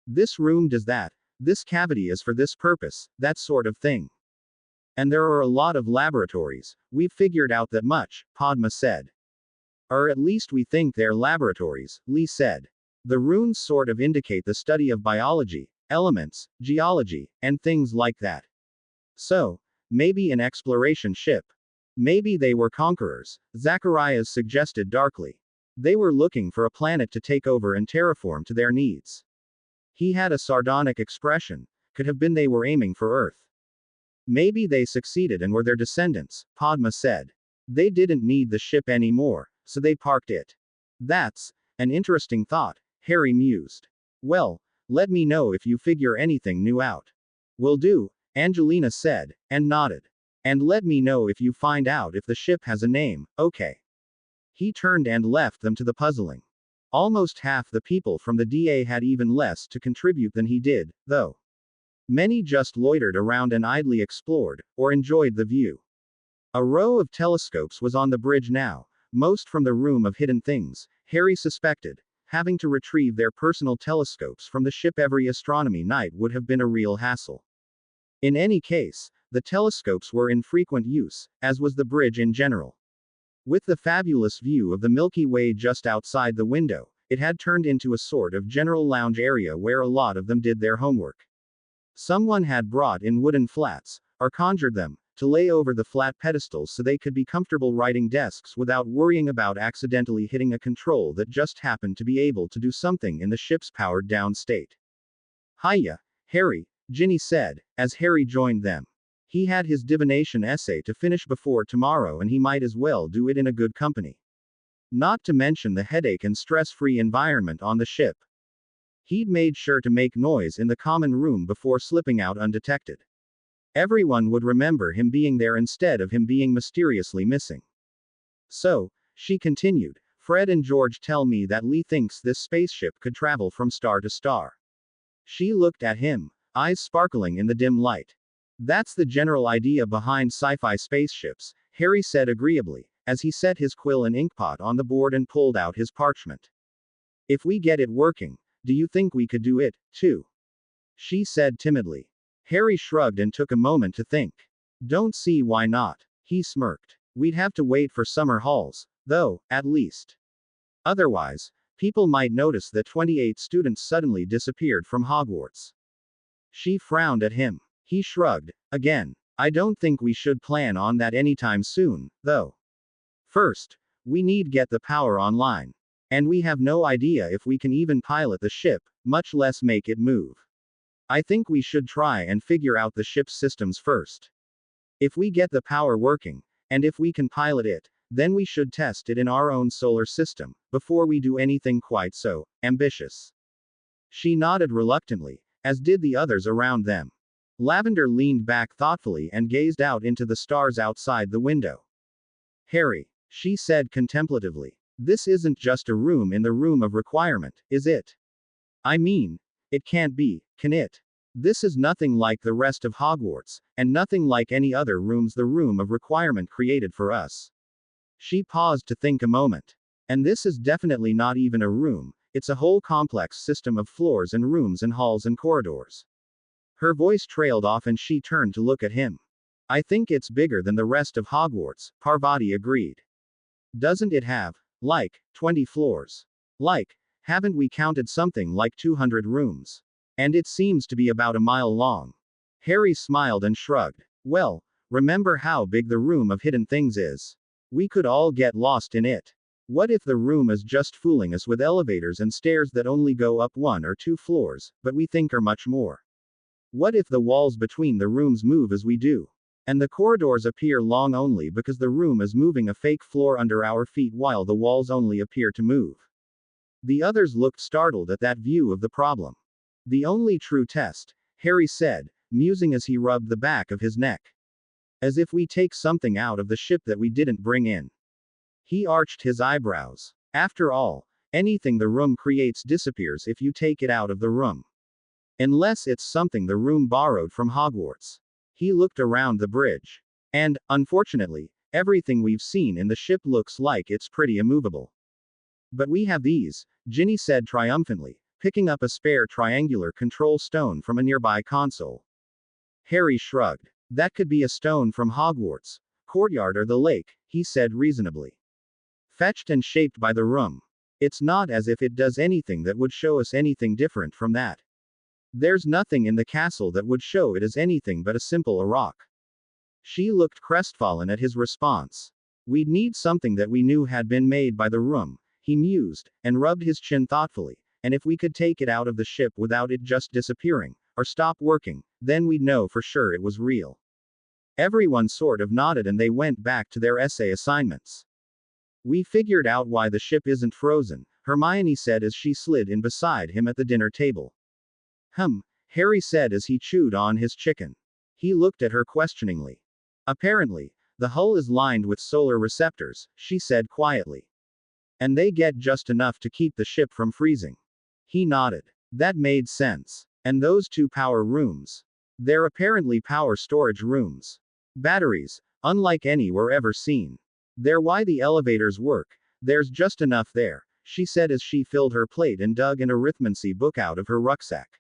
S2: This room does that, this cavity is for this purpose, that sort of thing. And there are a lot of laboratories, we've figured out that much, Padma said. Or at least we think they're laboratories, Lee said. The runes sort of indicate the study of biology, elements, geology, and things like that. So, maybe an exploration ship. Maybe they were conquerors, Zacharias suggested darkly. They were looking for a planet to take over and terraform to their needs. He had a sardonic expression, could have been they were aiming for Earth. Maybe they succeeded and were their descendants, Padma said. They didn't need the ship anymore, so they parked it. That's an interesting thought, Harry mused. Well, let me know if you figure anything new out. Will do, Angelina said, and nodded. And let me know if you find out if the ship has a name, okay. He turned and left them to the puzzling. Almost half the people from the DA had even less to contribute than he did, though. Many just loitered around and idly explored, or enjoyed the view. A row of telescopes was on the bridge now, most from the room of hidden things, Harry suspected. Having to retrieve their personal telescopes from the ship every astronomy night would have been a real hassle. In any case, the telescopes were in frequent use, as was the bridge in general. With the fabulous view of the Milky Way just outside the window, it had turned into a sort of general lounge area where a lot of them did their homework. Someone had brought in wooden flats, or conjured them, to lay over the flat pedestals so they could be comfortable writing desks without worrying about accidentally hitting a control that just happened to be able to do something in the ship's powered down state. Hiya, Harry, Ginny said, as Harry joined them. He had his divination essay to finish before tomorrow and he might as well do it in a good company. Not to mention the headache and stress-free environment on the ship. He'd made sure to make noise in the common room before slipping out undetected. Everyone would remember him being there instead of him being mysteriously missing. So, she continued, Fred and George tell me that Lee thinks this spaceship could travel from star to star. She looked at him, eyes sparkling in the dim light. That's the general idea behind sci-fi spaceships, Harry said agreeably, as he set his quill and inkpot on the board and pulled out his parchment. If we get it working, do you think we could do it, too? She said timidly. Harry shrugged and took a moment to think. Don't see why not, he smirked. We'd have to wait for summer halls, though, at least. Otherwise, people might notice that 28 students suddenly disappeared from Hogwarts. She frowned at him. He shrugged, again. I don't think we should plan on that anytime soon, though. First, we need get the power online. And we have no idea if we can even pilot the ship, much less make it move. I think we should try and figure out the ship's systems first. If we get the power working, and if we can pilot it, then we should test it in our own solar system, before we do anything quite so ambitious. She nodded reluctantly, as did the others around them. Lavender leaned back thoughtfully and gazed out into the stars outside the window. Harry, she said contemplatively, this isn't just a room in the room of requirement, is it? I mean, it can't be, can it? This is nothing like the rest of Hogwarts, and nothing like any other rooms the room of requirement created for us. She paused to think a moment. And this is definitely not even a room, it's a whole complex system of floors and rooms and halls and corridors. Her voice trailed off and she turned to look at him. I think it's bigger than the rest of Hogwarts, Parvati agreed. Doesn't it have, like, 20 floors? Like, haven't we counted something like 200 rooms? And it seems to be about a mile long. Harry smiled and shrugged. Well, remember how big the room of hidden things is. We could all get lost in it. What if the room is just fooling us with elevators and stairs that only go up 1 or 2 floors, but we think are much more? What if the walls between the rooms move as we do? And the corridors appear long only because the room is moving a fake floor under our feet while the walls only appear to move? The others looked startled at that view of the problem. The only true test, Harry said, musing as he rubbed the back of his neck. As if we take something out of the ship that we didn't bring in. He arched his eyebrows. After all, anything the room creates disappears if you take it out of the room. Unless it's something the room borrowed from Hogwarts. He looked around the bridge. And, unfortunately, everything we've seen in the ship looks like it's pretty immovable. But we have these, Ginny said triumphantly, picking up a spare triangular control stone from a nearby console. Harry shrugged. That could be a stone from Hogwarts courtyard or the lake, he said reasonably. Fetched and shaped by the room. It's not as if it does anything that would show us anything different from that. There's nothing in the castle that would show it as anything but a simple rock. She looked crestfallen at his response. We'd need something that we knew had been made by the room, he mused, and rubbed his chin thoughtfully, and if we could take it out of the ship without it just disappearing, or stop working, then we'd know for sure it was real. Everyone sort of nodded and they went back to their essay assignments. We figured out why the ship isn't frozen, Hermione said as she slid in beside him at the dinner table. Harry said as he chewed on his chicken. He looked at her questioningly. Apparently, the hull is lined with solar receptors, she said quietly. And they get just enough to keep the ship from freezing. He nodded. That made sense. And those 2 power rooms. They're apparently power storage rooms. Batteries, unlike any we're ever seen. They're why the elevators work, there's just enough there, she said as she filled her plate and dug an arithmancy book out of her rucksack.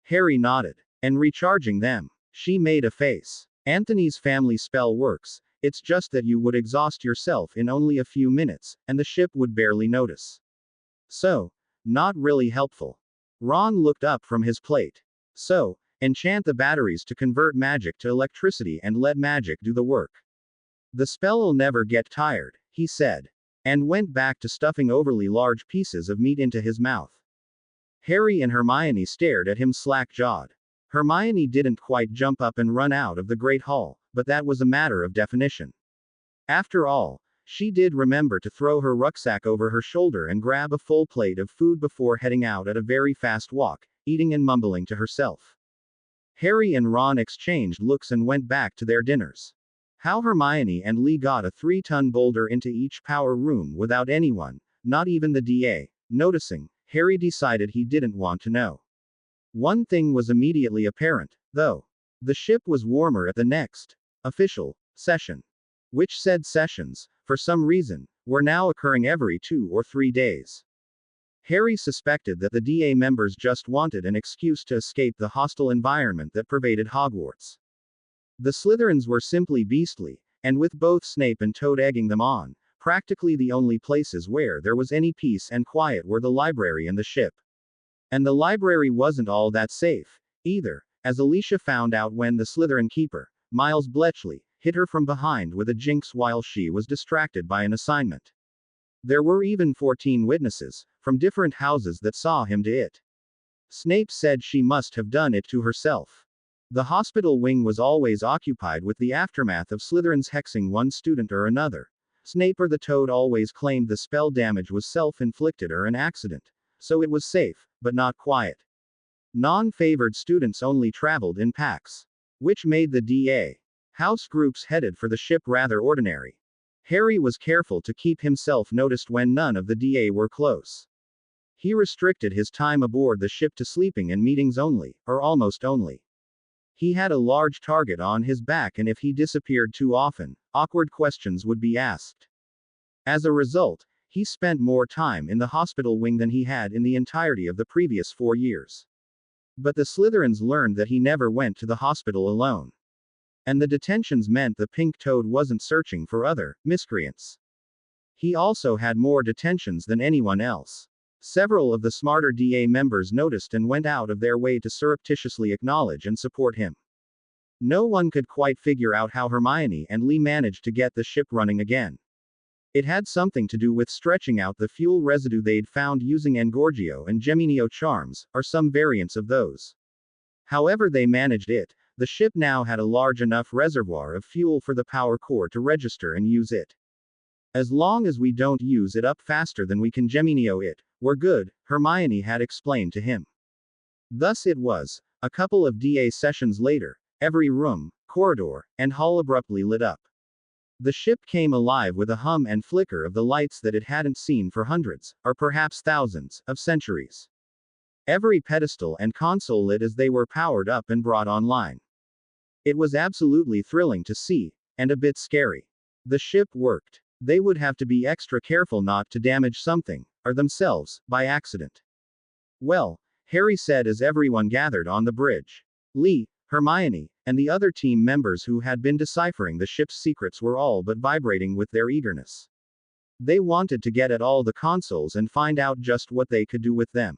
S2: Harry nodded. And recharging them. She made a face. Anthony's family spell works, it's just that you would exhaust yourself in only a few minutes, and the ship would barely notice. So, not really helpful. Ron looked up from his plate. So, enchant the batteries to convert magic to electricity and let magic do the work. The spell'll never get tired, he said. And went back to stuffing overly large pieces of meat into his mouth. Harry and Hermione stared at him slack-jawed. Hermione didn't quite jump up and run out of the Great Hall, but that was a matter of definition. After all, she did remember to throw her rucksack over her shoulder and grab a full plate of food before heading out at a very fast walk, eating and mumbling to herself. Harry and Ron exchanged looks and went back to their dinners. How Hermione and Lee got a 3-ton boulder into each power room without anyone, not even the DA, noticing, Harry decided he didn't want to know. One thing was immediately apparent, though. The ship was warmer at the next official session. Which said sessions, for some reason, were now occurring every 2 or 3 days. Harry suspected that the DA members just wanted an excuse to escape the hostile environment that pervaded Hogwarts. The Slytherins were simply beastly, and with both Snape and Toad egging them on, practically the only places where there was any peace and quiet were the library and the ship. And the library wasn't all that safe, either, as Alicia found out when the Slytherin keeper, Miles Bletchley, hit her from behind with a jinx while she was distracted by an assignment. There were even 14 witnesses, from different houses that saw him do it. Snape said she must have done it to herself. The hospital wing was always occupied with the aftermath of Slytherin's hexing one student or another. Snape or the Toad always claimed the spell damage was self-inflicted or an accident, so it was safe, but not quiet. Non-favored students only traveled in packs, which made the DA house groups headed for the ship rather ordinary. Harry was careful to keep himself noticed when none of the DA were close. He restricted his time aboard the ship to sleeping and meetings only, or almost only. He had a large target on his back, and if he disappeared too often, awkward questions would be asked. As a result, he spent more time in the hospital wing than he had in the entirety of the previous 4 years. But the Slytherins learned that he never went to the hospital alone. And the detentions meant the Pink Toad wasn't searching for other miscreants. He also had more detentions than anyone else. Several of the smarter DA members noticed and went out of their way to surreptitiously acknowledge and support him. No one could quite figure out how Hermione and Lee managed to get the ship running again. It had something to do with stretching out the fuel residue they'd found using Engorgio and Geminio charms, or some variants of those. However they managed it, the ship now had a large enough reservoir of fuel for the power core to register and use it. As long as we don't use it up faster than we can Geminio it, we're good, Hermione had explained to him. Thus it was, a couple of DA sessions later, every room, corridor, and hall abruptly lit up. The ship came alive with a hum and flicker of the lights that it hadn't seen for hundreds, or perhaps thousands, of centuries. Every pedestal and console lit as they were powered up and brought online. It was absolutely thrilling to see, and a bit scary. The ship worked. They would have to be extra careful not to damage something, or themselves, by accident. Well, Harry said as everyone gathered on the bridge. Lee, Hermione, and the other team members who had been deciphering the ship's secrets were all but vibrating with their eagerness. They wanted to get at all the consoles and find out just what they could do with them.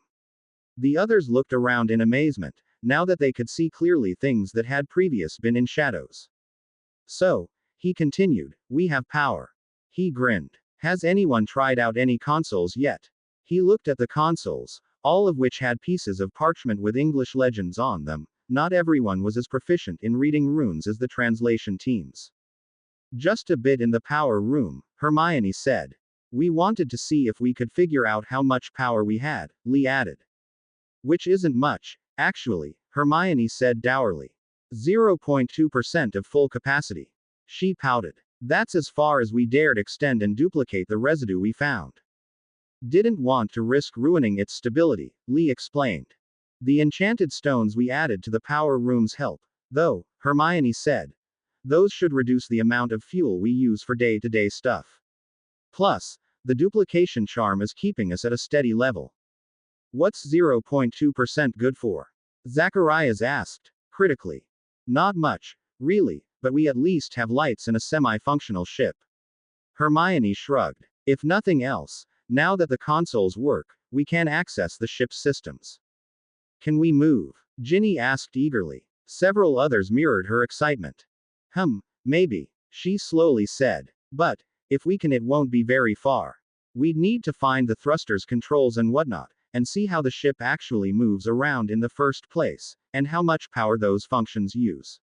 S2: The others looked around in amazement, now that they could see clearly things that had previously been in shadows. So, he continued, we have power. He grinned. Has anyone tried out any consoles yet? He looked at the consoles, all of which had pieces of parchment with English legends on them. Not everyone was as proficient in reading runes as the translation teams. Just a bit in the power room, Hermione said. We wanted to see if we could figure out how much power we had, Lee added. Which isn't much, actually, Hermione said dourly. 0.2% of full capacity. She pouted. That's as far as we dared extend and duplicate the residue we found. Didn't want to risk ruining its stability, Lee explained. The enchanted stones we added to the power rooms help, though, Hermione said. Those should reduce the amount of fuel we use for day-to-day stuff. Plus, the duplication charm is keeping us at a steady level. What's 0.2% good for? Zacharias asked, critically. Not much, really, but we at least have lights and a semi-functional ship. Hermione shrugged. If nothing else, now that the consoles work, we can access the ship's systems. Can we move? Ginny asked eagerly. Several others mirrored her excitement. Maybe, she slowly said. But, if we can, it won't be very far. We'd need to find the thrusters, controls, and whatnot, and see how the ship actually moves around in the first place, and how much power those functions use.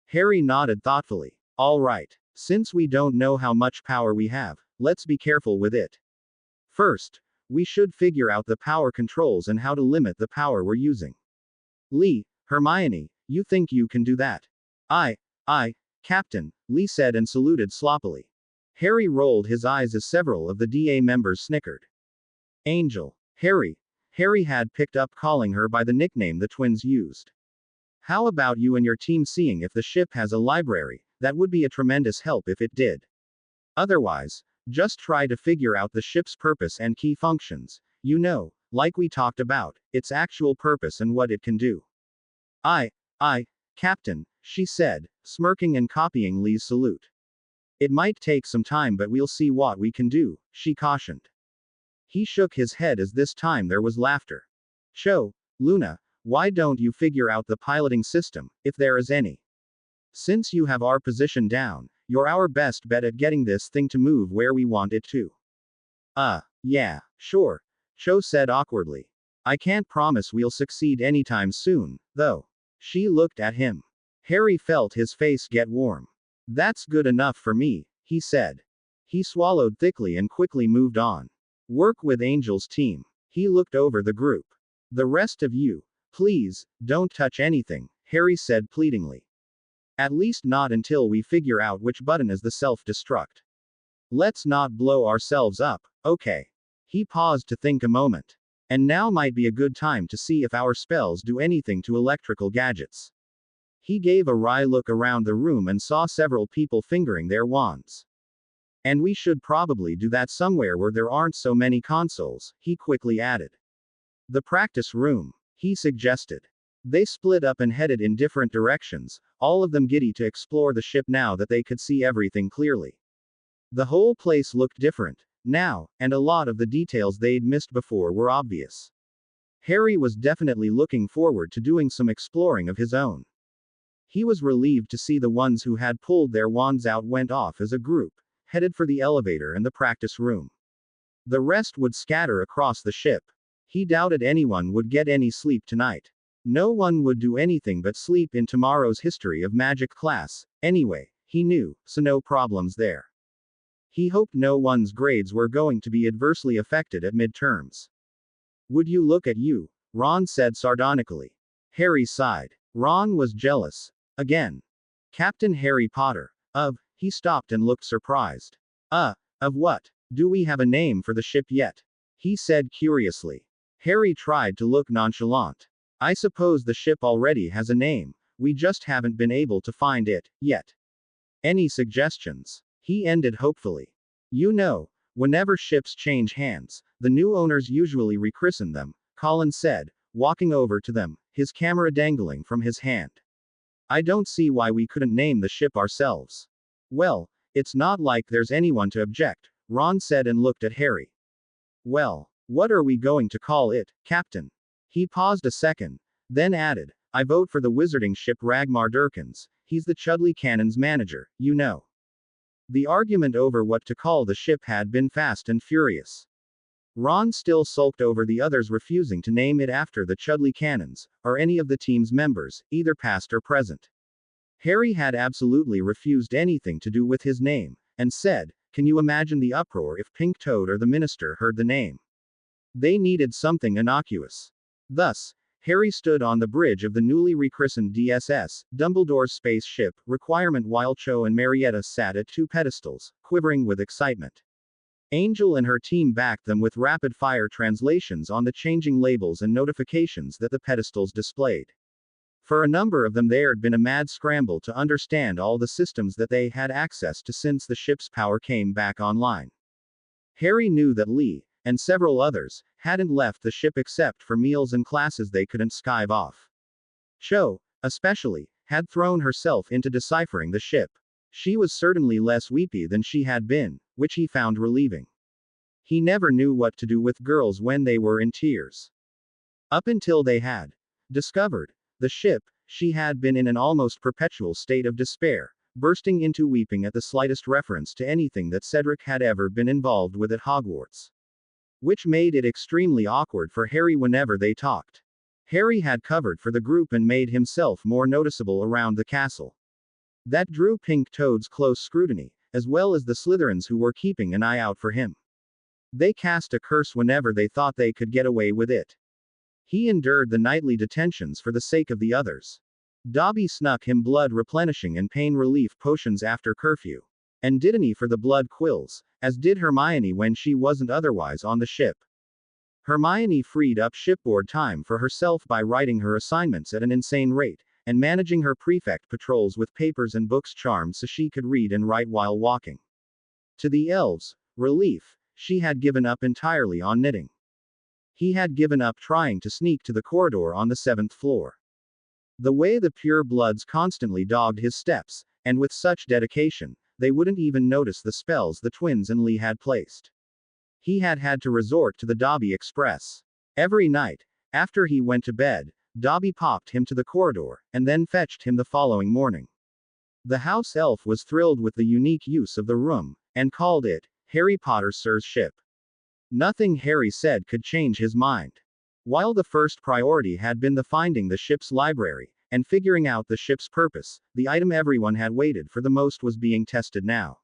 S2: Harry nodded thoughtfully. All right. Since we don't know how much power we have, let's be careful with it. First, we should figure out the power controls and how to limit the power we're using. Lee, Hermione, you think you can do that? Aye, Captain, Lee said and saluted sloppily. Harry rolled his eyes as several of the DA members snickered. Angel. Harry had picked up calling her by the nickname the twins used. How about you and your team seeing if the ship has a library? That would be a tremendous help if it did. Otherwise, just try to figure out the ship's purpose and key functions, like we talked about, its actual purpose and what it can do. Aye, Captain, she said, smirking and copying Lee's salute. It might take some time, but we'll see what we can do, she cautioned. He shook his head as this time there was laughter. Cho, Luna, why don't you figure out the piloting system, if there is any? Since you have our position down, you're our best bet at getting this thing to move where we want it to. Yeah, sure, Cho said awkwardly. I can't promise we'll succeed anytime soon, though. She looked at him. Harry felt his face get warm. That's good enough for me, he said. He swallowed thickly and quickly moved on. Work with Angel's team. He looked over the group. The rest of you, please, don't touch anything, Harry said pleadingly. At least not until we figure out which button is the self-destruct. Let's not blow ourselves up, okay? He paused to think a moment. And now might be a good time to see if our spells do anything to electrical gadgets. He gave a wry look around the room and saw several people fingering their wands. And we should probably do that somewhere where there aren't so many consoles, he quickly added. The practice room, he suggested. They split up and headed in different directions, all of them giddy to explore the ship now that they could see everything clearly. The whole place looked different now, and a lot of the details they'd missed before were obvious. Harry was definitely looking forward to doing some exploring of his own. He was relieved to see the ones who had pulled their wands out went off as a group, headed for the elevator and the practice room. The rest would scatter across the ship. He doubted anyone would get any sleep tonight. No one would do anything but sleep in tomorrow's history of magic class, anyway, he knew, so no problems there. He hoped no one's grades were going to be adversely affected at midterms. Would you look at you? Ron said sardonically. Harry sighed. Ron was jealous. Again. Captain Harry Potter. He stopped and looked surprised. Of what? Do we have a name for the ship yet? He said curiously. Harry tried to look nonchalant. I suppose the ship already has a name, we just haven't been able to find it, yet. Any suggestions? He ended hopefully. You know, whenever ships change hands, the new owners usually rechristen them, Colin said, walking over to them, his camera dangling from his hand. I don't see why we couldn't name the ship ourselves. Well, it's not like there's anyone to object, Ron said and looked at Harry. Well, what are we going to call it, Captain? He paused a second, then added, I vote for the wizarding ship Ragmar Durkins, he's the Chudley Cannon's manager, you know. The argument over what to call the ship had been fast and furious. Ron still sulked over the others refusing to name it after the Chudley Cannons, or any of the team's members, either past or present. Harry had absolutely refused anything to do with his name, and said, can you imagine the uproar if Pink Toad or the Minister heard the name? They needed something innocuous. Thus, Harry stood on the bridge of the newly rechristened DSS, Dumbledore's spaceship, requirement while Cho and Marietta sat at two pedestals, quivering with excitement. Angel and her team backed them with rapid-fire translations on the changing labels and notifications that the pedestals displayed. For a number of them there'd been a mad scramble to understand all the systems that they had access to since the ship's power came back online. Harry knew that Lee, and several others, hadn't left the ship except for meals and classes they couldn't skive off. Cho, especially, had thrown herself into deciphering the ship. She was certainly less weepy than she had been, which he found relieving. He never knew what to do with girls when they were in tears. Up until they had discovered the ship, she had been in an almost perpetual state of despair, bursting into weeping at the slightest reference to anything that Cedric had ever been involved with at Hogwarts. Which made it extremely awkward for Harry whenever they talked. Harry had covered for the group and made himself more noticeable around the castle. That drew Pink Toad's close scrutiny, as well as the Slytherins who were keeping an eye out for him. They cast a curse whenever they thought they could get away with it. He endured the nightly detentions for the sake of the others. Dobby snuck him blood replenishing and pain relief potions after curfew. And Dittany for the blood quills, as did Hermione when she wasn't otherwise on the ship. Hermione freed up shipboard time for herself by writing her assignments at an insane rate, and managing her prefect patrols with papers and books charmed so she could read and write while walking. To the elves' relief, she had given up entirely on knitting. He had given up trying to sneak to the corridor on the 7th floor. The way the pure bloods constantly dogged his steps, and with such dedication, they wouldn't even notice the spells the twins and Lee had placed. He had had to resort to the Dobby Express. Every night, after he went to bed, Dobby popped him to the corridor, and then fetched him the following morning. The house elf was thrilled with the unique use of the room, and called it Harry Potter Sir's ship. Nothing Harry said could change his mind. While the first priority had been the finding the ship's library, and figuring out the ship's purpose, the item everyone had waited for the most was being tested now.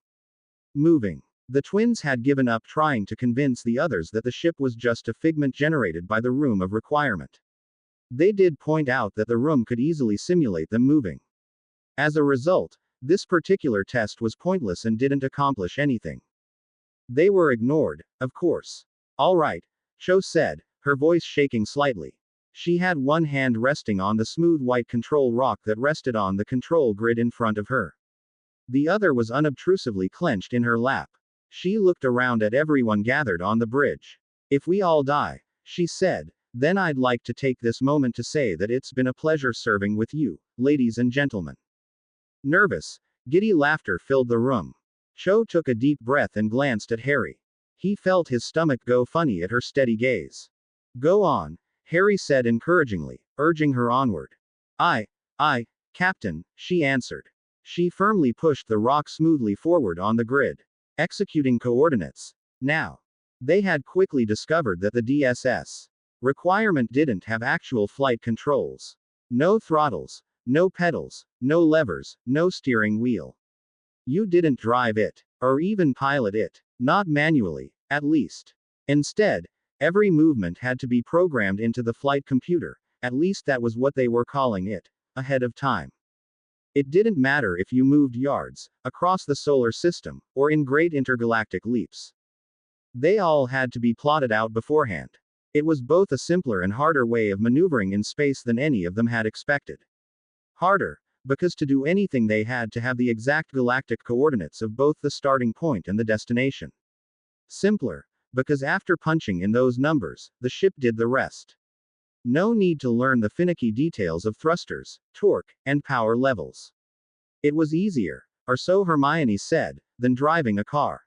S2: Moving. The twins had given up trying to convince the others that the ship was just a figment generated by the room of requirement. They did point out that the room could easily simulate them moving. As a result, this particular test was pointless and didn't accomplish anything. They were ignored, of course. All right, Cho said, her voice shaking slightly. She had one hand resting on the smooth white control rock that rested on the control grid in front of her. The other was unobtrusively clenched in her lap. She looked around at everyone gathered on the bridge. If we all die, she said, then I'd like to take this moment to say that it's been a pleasure serving with you, ladies and gentlemen. Nervous, giddy laughter filled the room. Cho took a deep breath and glanced at Harry. He felt his stomach go funny at her steady gaze. Go on, Harry said encouragingly, urging her onward. I, Captain, she answered. She firmly pushed the rock smoothly forward on the grid, executing coordinates. Now, they had quickly discovered that the DSS requirement didn't have actual flight controls. No throttles, no pedals, no levers, no steering wheel. You didn't drive it, or even pilot it, not manually, at least. Instead, every movement had to be programmed into the flight computer, at least that was what they were calling it, ahead of time. It didn't matter if you moved yards, across the solar system, or in great intergalactic leaps. They all had to be plotted out beforehand. It was both a simpler and harder way of maneuvering in space than any of them had expected. Harder, because to do anything they had to have the exact galactic coordinates of both the starting point and the destination. Simpler, because after punching in those numbers, the ship did the rest. No need to learn the finicky details of thrusters, torque, and power levels. It was easier, or so Hermione said, than driving a car.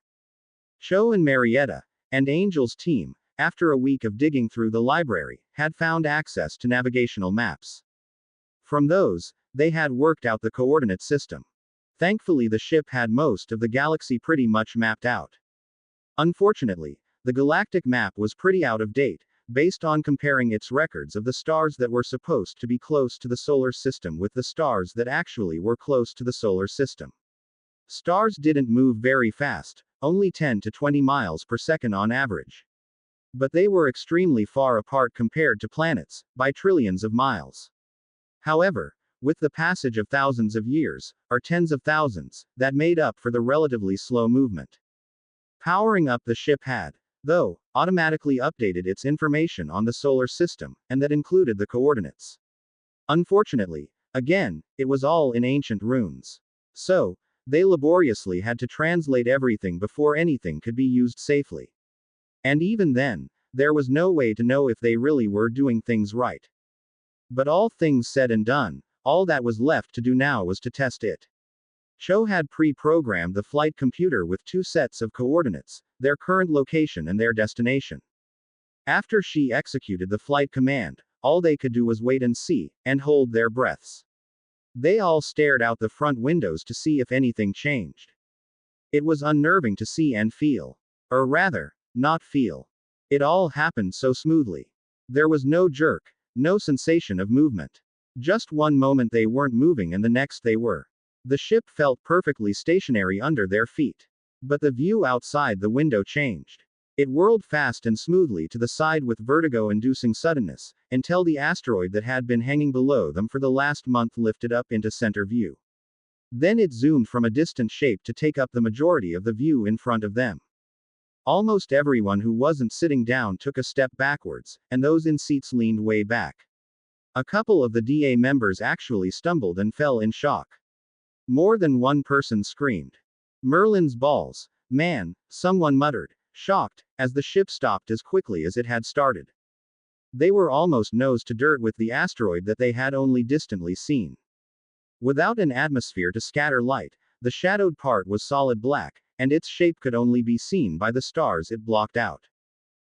S2: Cho and Marietta, and Angel's team, after a week of digging through the library, had found access to navigational maps. From those, they had worked out the coordinate system. Thankfully, the ship had most of the galaxy pretty much mapped out. Unfortunately, the galactic map was pretty out of date, based on comparing its records of the stars that were supposed to be close to the solar system with the stars that actually were close to the solar system. Stars didn't move very fast, only 10 to 20 miles per second on average. But they were extremely far apart compared to planets, by trillions of miles. However, with the passage of thousands of years, or tens of thousands, that made up for the relatively slow movement. Powering up the ship had, though, automatically updated its information on the solar system, and that included the coordinates. Unfortunately, again, it was all in ancient runes. So, they laboriously had to translate everything before anything could be used safely. And even then, there was no way to know if they really were doing things right. But all things said and done, all that was left to do now was to test it. Cho had pre-programmed the flight computer with two sets of coordinates, their current location and their destination. After she executed the flight command, all they could do was wait and see, and hold their breaths. They all stared out the front windows to see if anything changed. It was unnerving to see and feel. Or rather, not feel. It all happened so smoothly. There was no jerk, no sensation of movement. Just one moment they weren't moving and the next they were. The ship felt perfectly stationary under their feet. But the view outside the window changed. It whirled fast and smoothly to the side with vertigo-inducing suddenness, until the asteroid that had been hanging below them for the last month lifted up into center view. Then it zoomed from a distant shape to take up the majority of the view in front of them. Almost everyone who wasn't sitting down took a step backwards, and those in seats leaned way back. A couple of the DA members actually stumbled and fell in shock. More than one person screamed. Merlin's balls, man, someone muttered, shocked, as the ship stopped as quickly as it had started. They were almost nose to dirt with the asteroid that they had only distantly seen. Without an atmosphere to scatter light, the shadowed part was solid black, and its shape could only be seen by the stars it blocked out.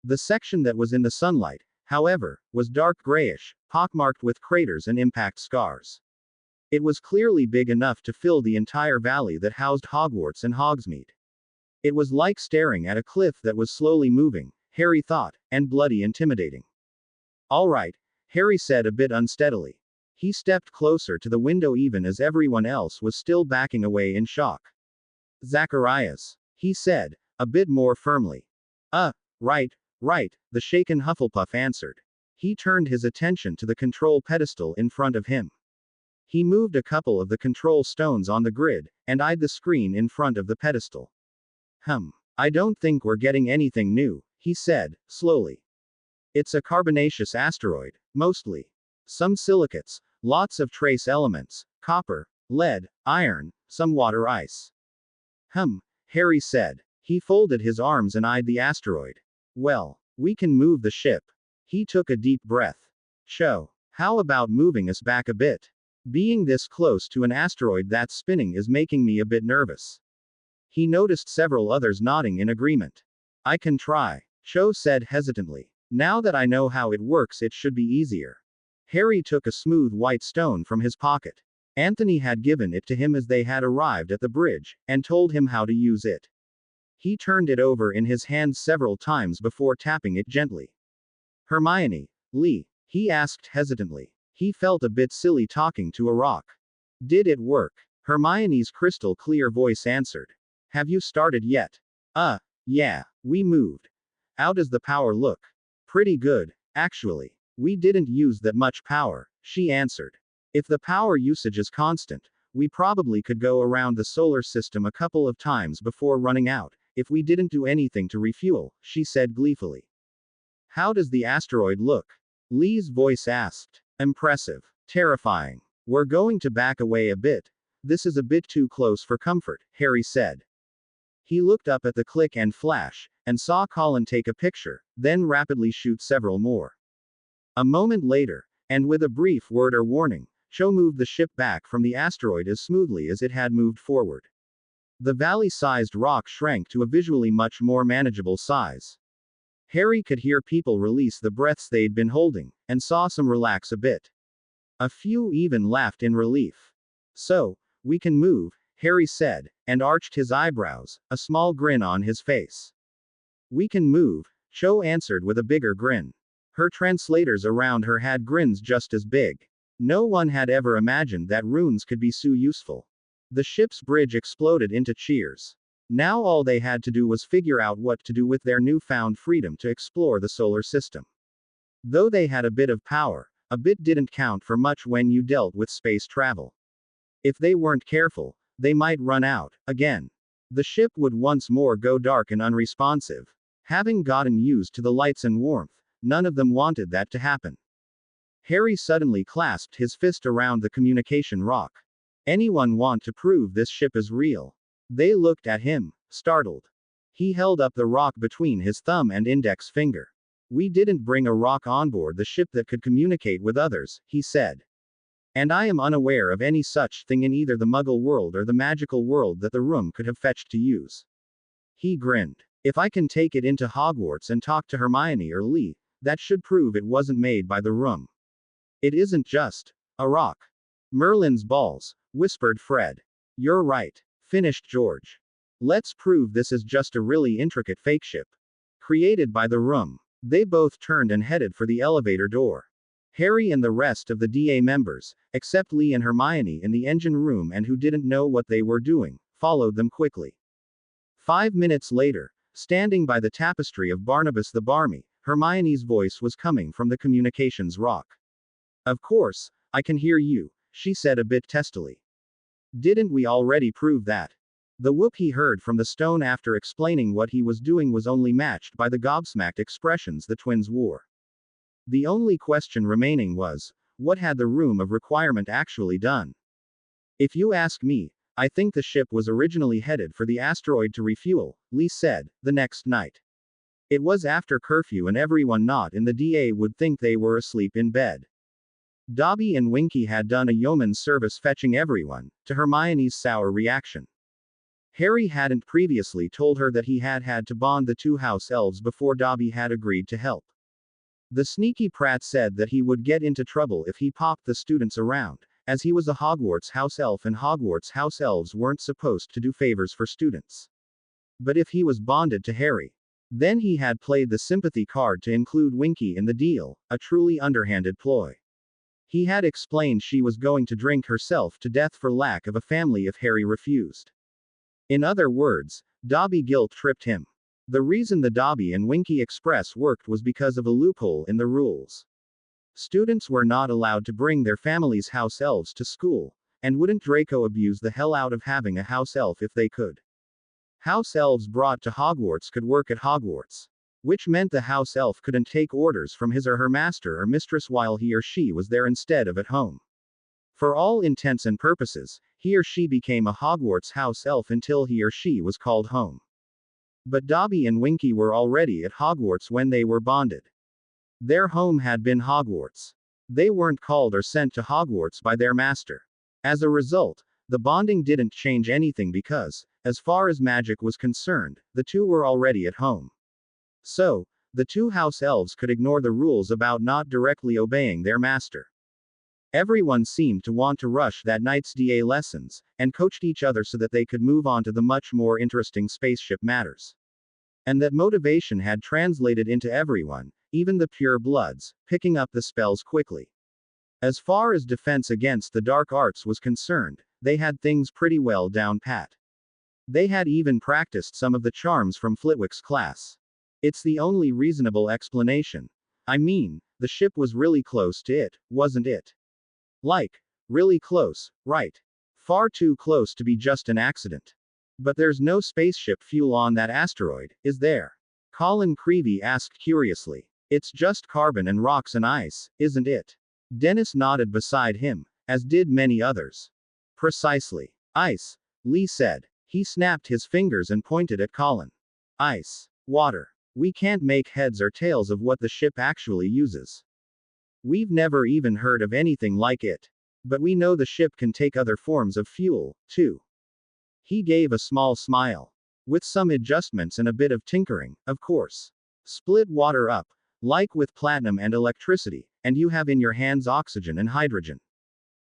S2: The section that was in the sunlight, however, was dark grayish, pockmarked with craters and impact scars. It was clearly big enough to fill the entire valley that housed Hogwarts and Hogsmeade. It was like staring at a cliff that was slowly moving, Harry thought, and bloody intimidating. All right, Harry said a bit unsteadily. He stepped closer to the window even as everyone else was still backing away in shock. Zacharias, he said, a bit more firmly. Right, right, the shaken Hufflepuff answered. He turned his attention to the control pedestal in front of him. He moved a couple of the control stones on the grid, and eyed the screen in front of the pedestal. I don't think we're getting anything new, he said, slowly. It's a carbonaceous asteroid, mostly. Some silicates, lots of trace elements, copper, lead, iron, some water ice. Harry said. He folded his arms and eyed the asteroid. Well, we can move the ship. He took a deep breath. How about moving us back a bit? Being this close to an asteroid that's spinning is making me a bit nervous. He noticed several others nodding in agreement. I can try, Cho said hesitantly. Now that I know how it works, it should be easier. Harry took a smooth white stone from his pocket. Anthony had given it to him as they had arrived at the bridge, and told him how to use it. He turned it over in his hands several times before tapping it gently. Hermione, Lee, he asked hesitantly. He felt a bit silly talking to a rock. Did it work? Hermione's crystal clear voice answered. Have you started yet? Yeah, we moved. How does the power look? Pretty good, actually. We didn't use that much power, she answered. If the power usage is constant, we probably could go around the solar system a couple of times before running out, if we didn't do anything to refuel, she said gleefully. How does the asteroid look? Lee's voice asked. Impressive. Terrifying. We're going to back away a bit. This is a bit too close for comfort, Harry said. He looked up at the click and flash, and saw Colin take a picture, then rapidly shoot several more. A moment later, and with a brief word or warning, Cho moved the ship back from the asteroid as smoothly as it had moved forward. The valley-sized rock shrank to a visually much more manageable size. Harry could hear people release the breaths they'd been holding, and saw some relax a bit. A few even laughed in relief. So, we can move, Harry said, and arched his eyebrows, a small grin on his face. We can move, Cho answered with a bigger grin. Her translators around her had grins just as big. No one had ever imagined that runes could be so useful. The ship's bridge exploded into cheers. Now all they had to do was figure out what to do with their newfound freedom to explore the solar system. Though they had a bit of power, a bit didn't count for much when you dealt with space travel. If they weren't careful, they might run out, again. The ship would once more go dark and unresponsive. Having gotten used to the lights and warmth, none of them wanted that to happen. Harry suddenly clasped his fist around the communication rock. Anyone want to prove this ship is real? They looked at him, startled. He held up the rock between his thumb and index finger. We didn't bring a rock on board the ship that could communicate with others, he said. And I am unaware of any such thing in either the Muggle world or the magical world that the room could have fetched to use. He grinned. If I can take it into Hogwarts and talk to Hermione or Lee, that should prove it wasn't made by the room. It isn't just a rock. Merlin's balls, whispered Fred. You're right, finished George. Let's prove this is just a really intricate fake ship. Created by the room. They both turned and headed for the elevator door. Harry and the rest of the DA members, except Lee and Hermione in the engine room and who didn't know what they were doing, followed them quickly. 5 minutes later, standing by the tapestry of Barnabas the Barmy, Hermione's voice was coming from the communications rock. Of course, I can hear you, she said a bit testily. Didn't we already prove that? The whoop he heard from the stone after explaining what he was doing was only matched by the gobsmacked expressions the twins wore. The only question remaining was, what had the Room of Requirement actually done? If you ask me, I think the ship was originally headed for the asteroid to refuel, Lee said, the next night. It was after curfew and everyone not in the DA would think they were asleep in bed. Dobby and Winky had done a yeoman's service fetching everyone, to Hermione's sour reaction. Harry hadn't previously told her that he had had to bond the two house elves before Dobby had agreed to help. The sneaky prat said that he would get into trouble if he popped the students around, as he was a Hogwarts house elf and Hogwarts house elves weren't supposed to do favors for students. But if he was bonded to Harry, then he had played the sympathy card to include Winky in the deal, a truly underhanded ploy. He had explained she was going to drink herself to death for lack of a family if Harry refused. In other words, Dobby guilt tripped him. The reason the Dobby and Winky Express worked was because of a loophole in the rules. Students were not allowed to bring their family's house elves to school, and wouldn't Draco abuse the hell out of having a house elf if they could? House elves brought to Hogwarts could work at Hogwarts, which meant the house elf couldn't take orders from his or her master or mistress while he or she was there instead of at home. For all intents and purposes, he or she became a Hogwarts house elf until he or she was called home. But Dobby and Winky were already at Hogwarts when they were bonded. Their home had been Hogwarts. They weren't called or sent to Hogwarts by their master. As a result, the bonding didn't change anything because, as far as magic was concerned, the two were already at home. So, the two house elves could ignore the rules about not directly obeying their master. Everyone seemed to want to rush that night's DA lessons, and coached each other so that they could move on to the much more interesting spaceship matters. And that motivation had translated into everyone, even the pure bloods, picking up the spells quickly. As far as defense against the dark arts was concerned, they had things pretty well down pat. They had even practiced some of the charms from Flitwick's class. It's the only reasonable explanation. I mean, the ship was really close to it, wasn't it? Like, really close, right? Far too close to be just an accident. But there's no spaceship fuel on that asteroid, is there? Colin Creevy asked curiously. It's just carbon and rocks and ice, isn't it? Dennis nodded beside him, as did many others. Precisely. Ice, Lee said. He snapped his fingers and pointed at Colin. Ice. Water. We can't make heads or tails of what the ship actually uses. We've never even heard of anything like it. But we know the ship can take other forms of fuel, too. He gave a small smile. With some adjustments and a bit of tinkering, of course. Split water up, like with platinum and electricity, and you have in your hands oxygen and hydrogen.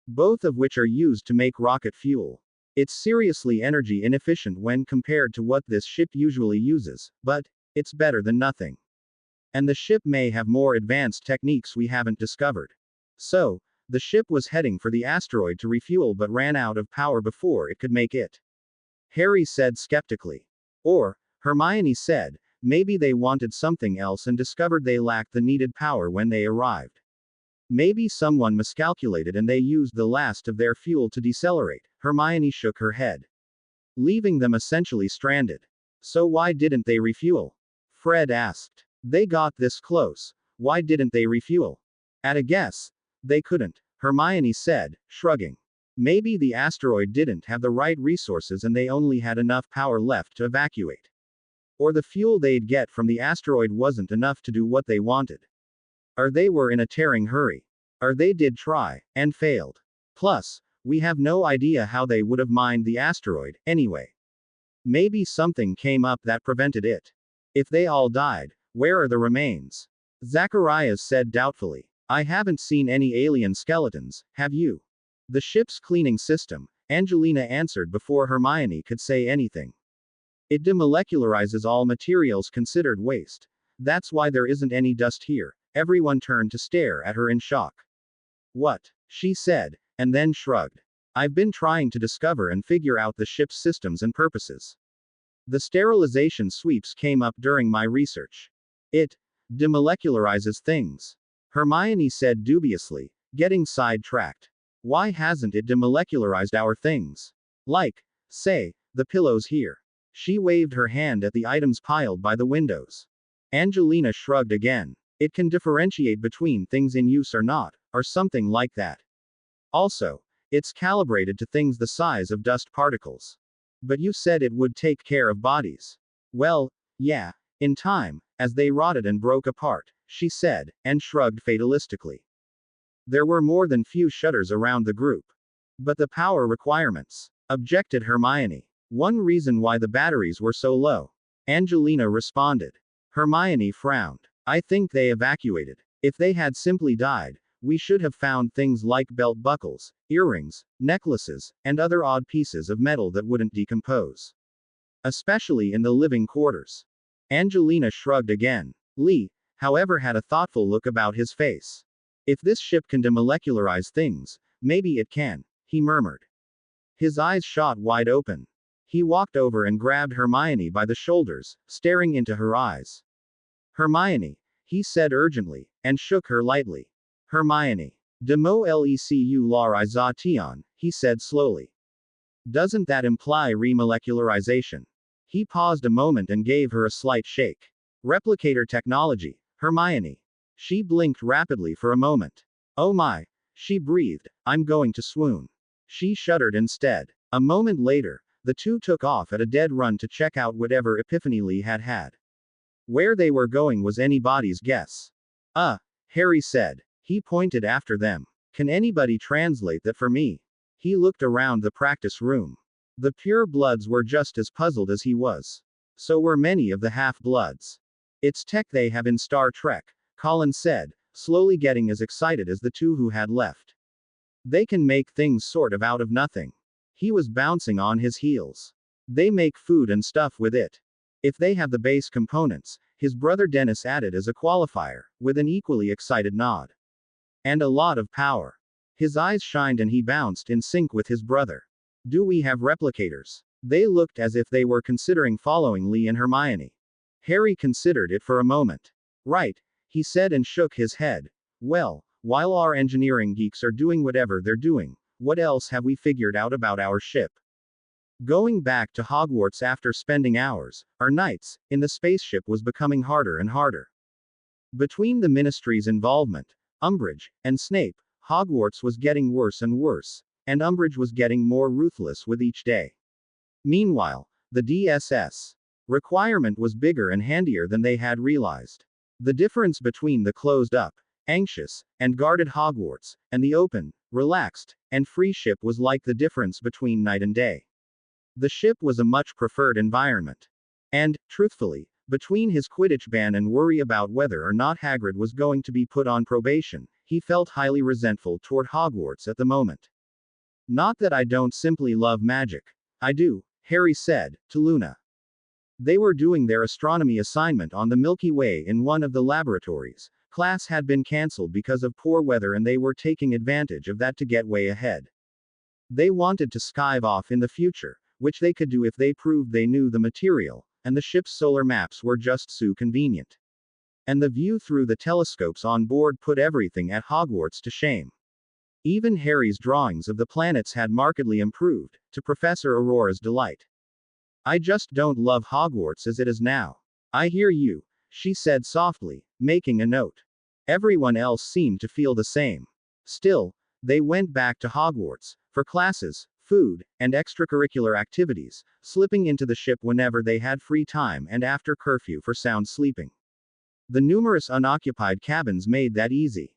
S2: Both of which are used to make rocket fuel. It's seriously energy inefficient when compared to what this ship usually uses, but it's better than nothing. And the ship may have more advanced techniques we haven't discovered. So, the ship was heading for the asteroid to refuel but ran out of power before it could make it. Harry said skeptically. Or, Hermione said, maybe they wanted something else and discovered they lacked the needed power when they arrived. Maybe someone miscalculated and they used the last of their fuel to decelerate. Hermione shook her head, leaving them essentially stranded. So why didn't they refuel? Fred asked. They got this close. Why didn't they refuel? At a guess, they couldn't, Hermione said, shrugging. Maybe the asteroid didn't have the right resources and they only had enough power left to evacuate. Or the fuel they'd get from the asteroid wasn't enough to do what they wanted. Or they were in a tearing hurry. Or they did try, and failed. Plus, we have no idea how they would have mined the asteroid, anyway. Maybe something came up that prevented it. If they all died, where are the remains? Zacharias said doubtfully. I haven't seen any alien skeletons, have you? The ship's cleaning system, Angelina answered before Hermione could say anything. It demolecularizes all materials considered waste. That's why there isn't any dust here. Everyone turned to stare at her in shock. What? She said, and then shrugged. I've been trying to discover and figure out the ship's systems and purposes. The sterilization sweeps came up during my research. It demolecularizes things. Hermione said dubiously, getting sidetracked. Why hasn't it demolecularized our things? Like, say, the pillows here. She waved her hand at the items piled by the windows. Angelina shrugged again. It can differentiate between things in use or not, or something like that. Also, it's calibrated to things the size of dust particles. But you said it would take care of bodies. Well, yeah, in time, as they rotted and broke apart, she said, and shrugged fatalistically. There were more than few shutters around the group. But the power requirements, objected Hermione. One reason why the batteries were so low. Angelina responded. Hermione frowned. I think they evacuated. If they had simply died, We should have found things like belt buckles, earrings, necklaces, and other odd pieces of metal that wouldn't decompose. Especially in the living quarters. Angelina shrugged again. Lee, however, had a thoughtful look about his face. If this ship can demolecularize things, maybe it can, he murmured. His eyes shot wide open. He walked over and grabbed Hermione by the shoulders, staring into her eyes. Hermione, he said urgently, and shook her lightly. Hermione. Demo lecu larization, he said slowly. Doesn't that imply remolecularization? He paused a moment and gave her a slight shake. Replicator technology, Hermione. She blinked rapidly for a moment. Oh my, she breathed, I'm going to swoon. She shuddered instead. A moment later, the two took off at a dead run to check out whatever epiphany Lee had had. Where they were going was anybody's guess. Harry said. He pointed after them. Can anybody translate that for me? He looked around the practice room. The pure bloods were just as puzzled as he was. So were many of the half-bloods. It's tech they have in Star Trek, Colin said, slowly getting as excited as the two who had left. They can make things sort of out of nothing. He was bouncing on his heels. They make food and stuff with it. If they have the base components, his brother Dennis added as a qualifier, with an equally excited nod. And a lot of power. His eyes shined and he bounced in sync with his brother. Do we have replicators? They looked as if they were considering following Lee and Hermione. Harry considered it for a moment. Right, he said and shook his head. Well, while our engineering geeks are doing whatever they're doing, what else have we figured out about our ship? Going back to Hogwarts after spending hours, or nights, in the spaceship was becoming harder and harder. Between the Ministry's involvement, Umbridge, and Snape, Hogwarts was getting worse and worse, and Umbridge was getting more ruthless with each day. Meanwhile, the DSS requirement was bigger and handier than they had realized. The difference between the closed-up, anxious, and guarded Hogwarts, and the open, relaxed, and free ship was like the difference between night and day. The ship was a much preferred environment. And, truthfully, between his Quidditch ban and worry about whether or not Hagrid was going to be put on probation, he felt highly resentful toward Hogwarts at the moment. Not that I don't simply love magic. I do, Harry said, to Luna. They were doing their astronomy assignment on the Milky Way in one of the laboratories. Class had been cancelled because of poor weather and they were taking advantage of that to get way ahead. They wanted to skive off in the future, which they could do if they proved they knew the material, and the ship's solar maps were just so convenient. And the view through the telescopes on board put everything at Hogwarts to shame. Even Harry's drawings of the planets had markedly improved, to Professor Aurora's delight. I just don't love Hogwarts as it is now. I hear you, she said softly, making a note. Everyone else seemed to feel the same. Still, they went back to Hogwarts, for classes, food, and extracurricular activities, slipping into the ship whenever they had free time and after curfew for sound sleeping. The numerous unoccupied cabins made that easy.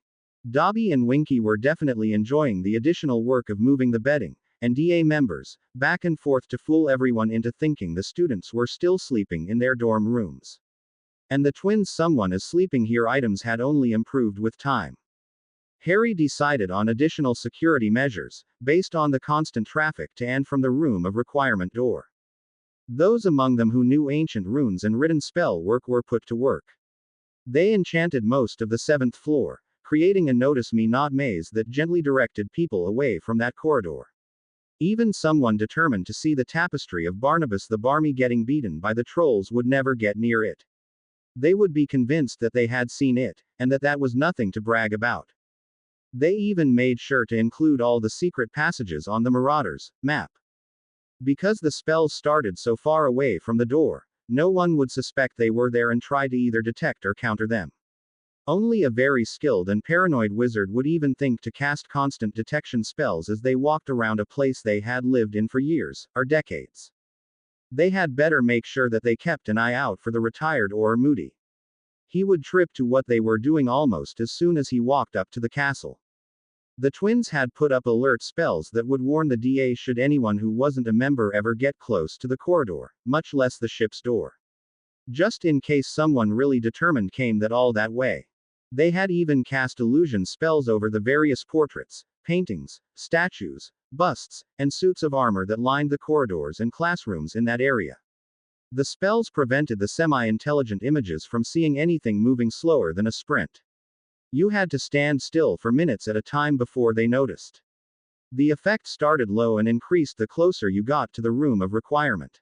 S2: Dobby and Winky were definitely enjoying the additional work of moving the bedding, and DA members, back and forth to fool everyone into thinking the students were still sleeping in their dorm rooms. And the twins' someone is sleeping here items had only improved with time. Harry decided on additional security measures, based on the constant traffic to and from the room of requirement door. Those among them who knew ancient runes and written spell work were put to work. They enchanted most of the 7th floor, creating a notice-me-not maze that gently directed people away from that corridor. Even someone determined to see the tapestry of Barnabas the Barmy getting beaten by the trolls would never get near it. They would be convinced that they had seen it, and that that was nothing to brag about. They even made sure to include all the secret passages on the Marauders' map. Because the spells started so far away from the door, no one would suspect they were there and try to either detect or counter them. Only a very skilled and paranoid wizard would even think to cast constant detection spells as they walked around a place they had lived in for years, or decades. They had better make sure that they kept an eye out for the retired or moody. He would trip to what they were doing almost as soon as he walked up to the castle. The twins had put up alert spells that would warn the DA should anyone who wasn't a member ever get close to the corridor, much less the ship's door. Just in case someone really determined came that all that way. They had even cast illusion spells over the various portraits, paintings, statues, busts, and suits of armor that lined the corridors and classrooms in that area. The spells prevented the semi-intelligent images from seeing anything moving slower than a sprint. You had to stand still for minutes at a time before they noticed. The effect started low and increased the closer you got to the room of requirement.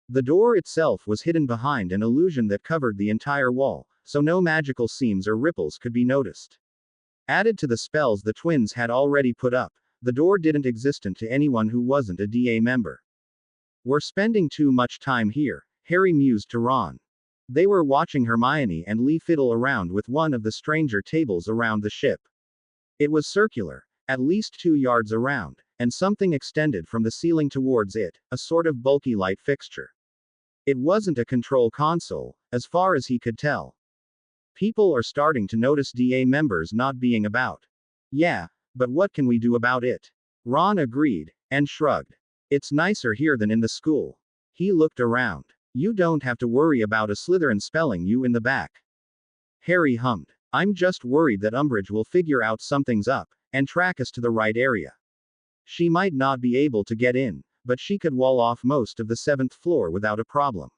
S2: The door itself was hidden behind an illusion that covered the entire wall, so no magical seams or ripples could be noticed. Added to the spells the twins had already put up, the door didn't exist to anyone who wasn't a DA member. We're spending too much time here, Harry mused to Ron. They were watching Hermione and Lee fiddle around with one of the stranger tables around the ship. It was circular, at least 2 yards around, and something extended from the ceiling towards it, a sort of bulky light fixture. It wasn't a control console, as far as he could tell. People are starting to notice DA members not being about. Yeah, but what can we do about it? Ron agreed, and shrugged. It's nicer here than in the school. He looked around. You don't have to worry about a Slytherin spelling you in the back. Harry hummed. I'm just worried that Umbridge will figure out something's up, and track us to the right area. She might not be able to get in, but she could wall off most of the 7th floor without a problem.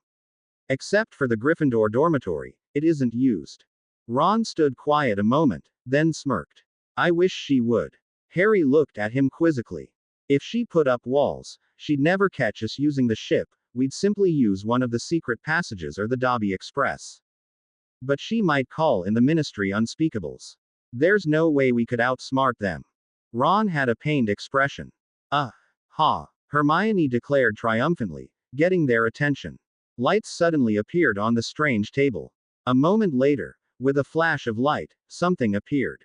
S2: Except for the Gryffindor dormitory, it isn't used. Ron stood quiet a moment, then smirked. I wish she would. Harry looked at him quizzically. If she put up walls, she'd never catch us using the ship, we'd simply use one of the secret passages or the Dobby Express. But she might call in the Ministry Unspeakables. There's no way we could outsmart them. Ron had a pained expression. Ha, Hermione declared triumphantly, getting their attention. Lights suddenly appeared on the strange table. A moment later, with a flash of light, something appeared.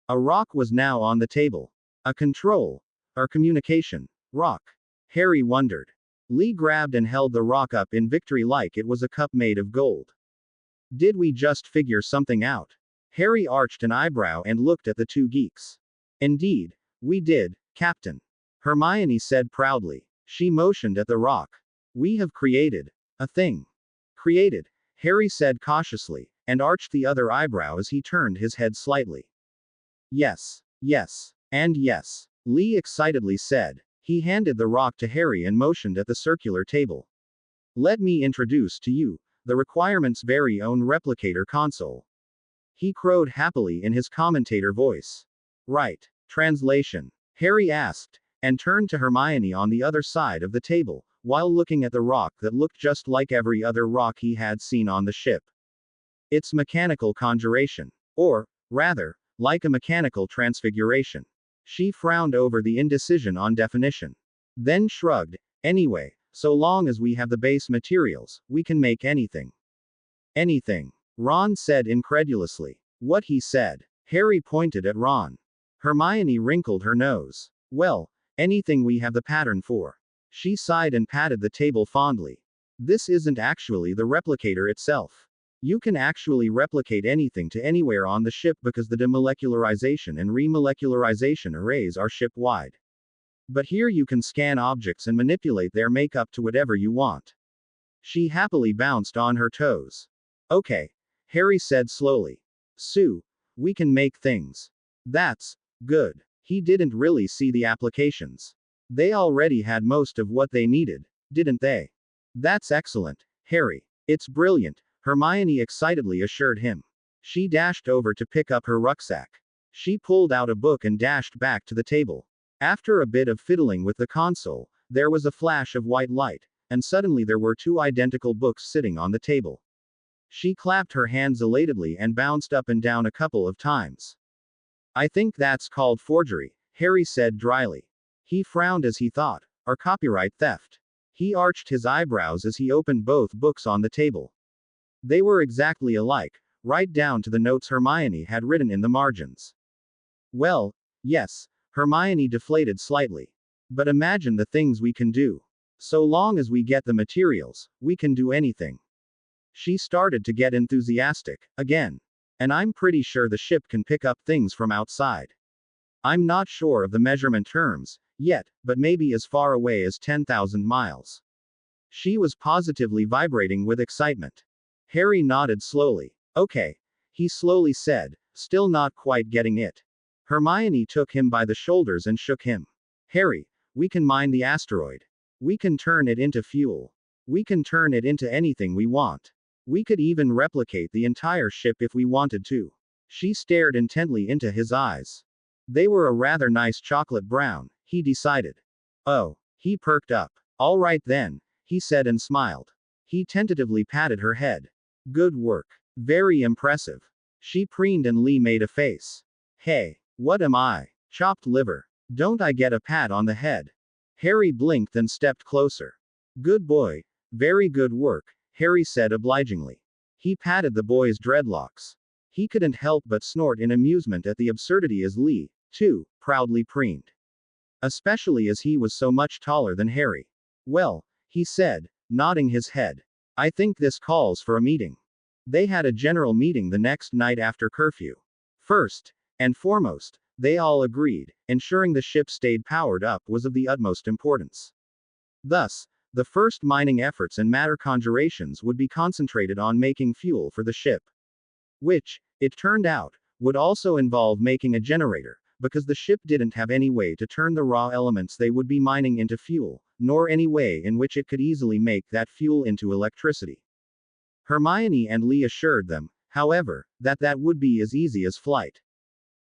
S2: A rock was now on the table. A control, or communication, rock. Harry wondered. Lee grabbed and held the rock up in victory like it was a cup made of gold. Did we just figure something out? Harry arched an eyebrow and looked at the two geeks. Indeed, we did, Captain. Hermione said proudly. She motioned at the rock. We have created a thing. Created, Harry said cautiously, and arched the other eyebrow as he turned his head slightly. Yes, and yes, Lee excitedly said. He handed the rock to Harry and motioned at the circular table. Let me introduce to you the requirement's very own replicator console. He crowed happily in his commentator voice. Right. Translation. Harry asked, and turned to Hermione on the other side of the table, while looking at the rock that looked just like every other rock he had seen on the ship. It's mechanical conjuration. Or, rather, like a mechanical transfiguration. She frowned over the indecision on definition. Then shrugged. Anyway, so long as we have the base materials, we can make anything. Anything. Ron said incredulously. What he said. Harry pointed at Ron. Hermione wrinkled her nose. Well, anything we have the pattern for. She sighed and patted the table fondly. This isn't actually the replicator itself. You can actually replicate anything to anywhere on the ship because the demolecularization and remolecularization arrays are ship-wide. But here you can scan objects and manipulate their makeup to whatever you want. She happily bounced on her toes. Okay, Harry said slowly. Sue, we can make things. That's good. He didn't really see the applications. They already had most of what they needed, didn't they? That's excellent, Harry. It's brilliant, Hermione excitedly assured him. She dashed over to pick up her rucksack. She pulled out a book and dashed back to the table. After a bit of fiddling with the console, there was a flash of white light, and suddenly there were two identical books sitting on the table. She clapped her hands elatedly and bounced up and down a couple of times. I think that's called forgery, Harry said dryly. He frowned as he thought, or copyright theft. He arched his eyebrows as he opened both books on the table. They were exactly alike, right down to the notes Hermione had written in the margins. Well, yes, Hermione deflated slightly. But imagine the things we can do. So long as we get the materials, we can do anything. She started to get enthusiastic, again. And I'm pretty sure the ship can pick up things from outside. I'm not sure of the measurement terms, yet, but maybe as far away as 10,000 miles. She was positively vibrating with excitement. Harry nodded slowly. Okay. he slowly said, still not quite getting it. Hermione took him by the shoulders and shook him. Harry, we can mine the asteroid. We can turn it into fuel. We can turn it into anything we want. We could even replicate the entire ship if we wanted to. She stared intently into his eyes. They were a rather nice chocolate brown, he decided. Oh, he perked up. All right then, he said and smiled. He tentatively patted her head. Good work. Very impressive. She preened and Lee made a face. Hey, what am I? Chopped liver. Don't I get a pat on the head? Harry blinked and stepped closer. Good boy. Very good work, Harry said obligingly. He patted the boy's dreadlocks. He couldn't help but snort in amusement at the absurdity as Lee, too, proudly preened. Especially as he was so much taller than Harry. Well, he said, nodding his head. I think this calls for a meeting. They had a general meeting the next night after curfew. First and foremost, they all agreed, ensuring the ship stayed powered up was of the utmost importance. Thus, the first mining efforts and matter conjurations would be concentrated on making fuel for the ship. Which, it turned out, would also involve making a generator, because the ship didn't have any way to turn the raw elements they would be mining into fuel, nor any way in which it could easily make that fuel into electricity. Hermione and Lee assured them, however, that that would be as easy as flight.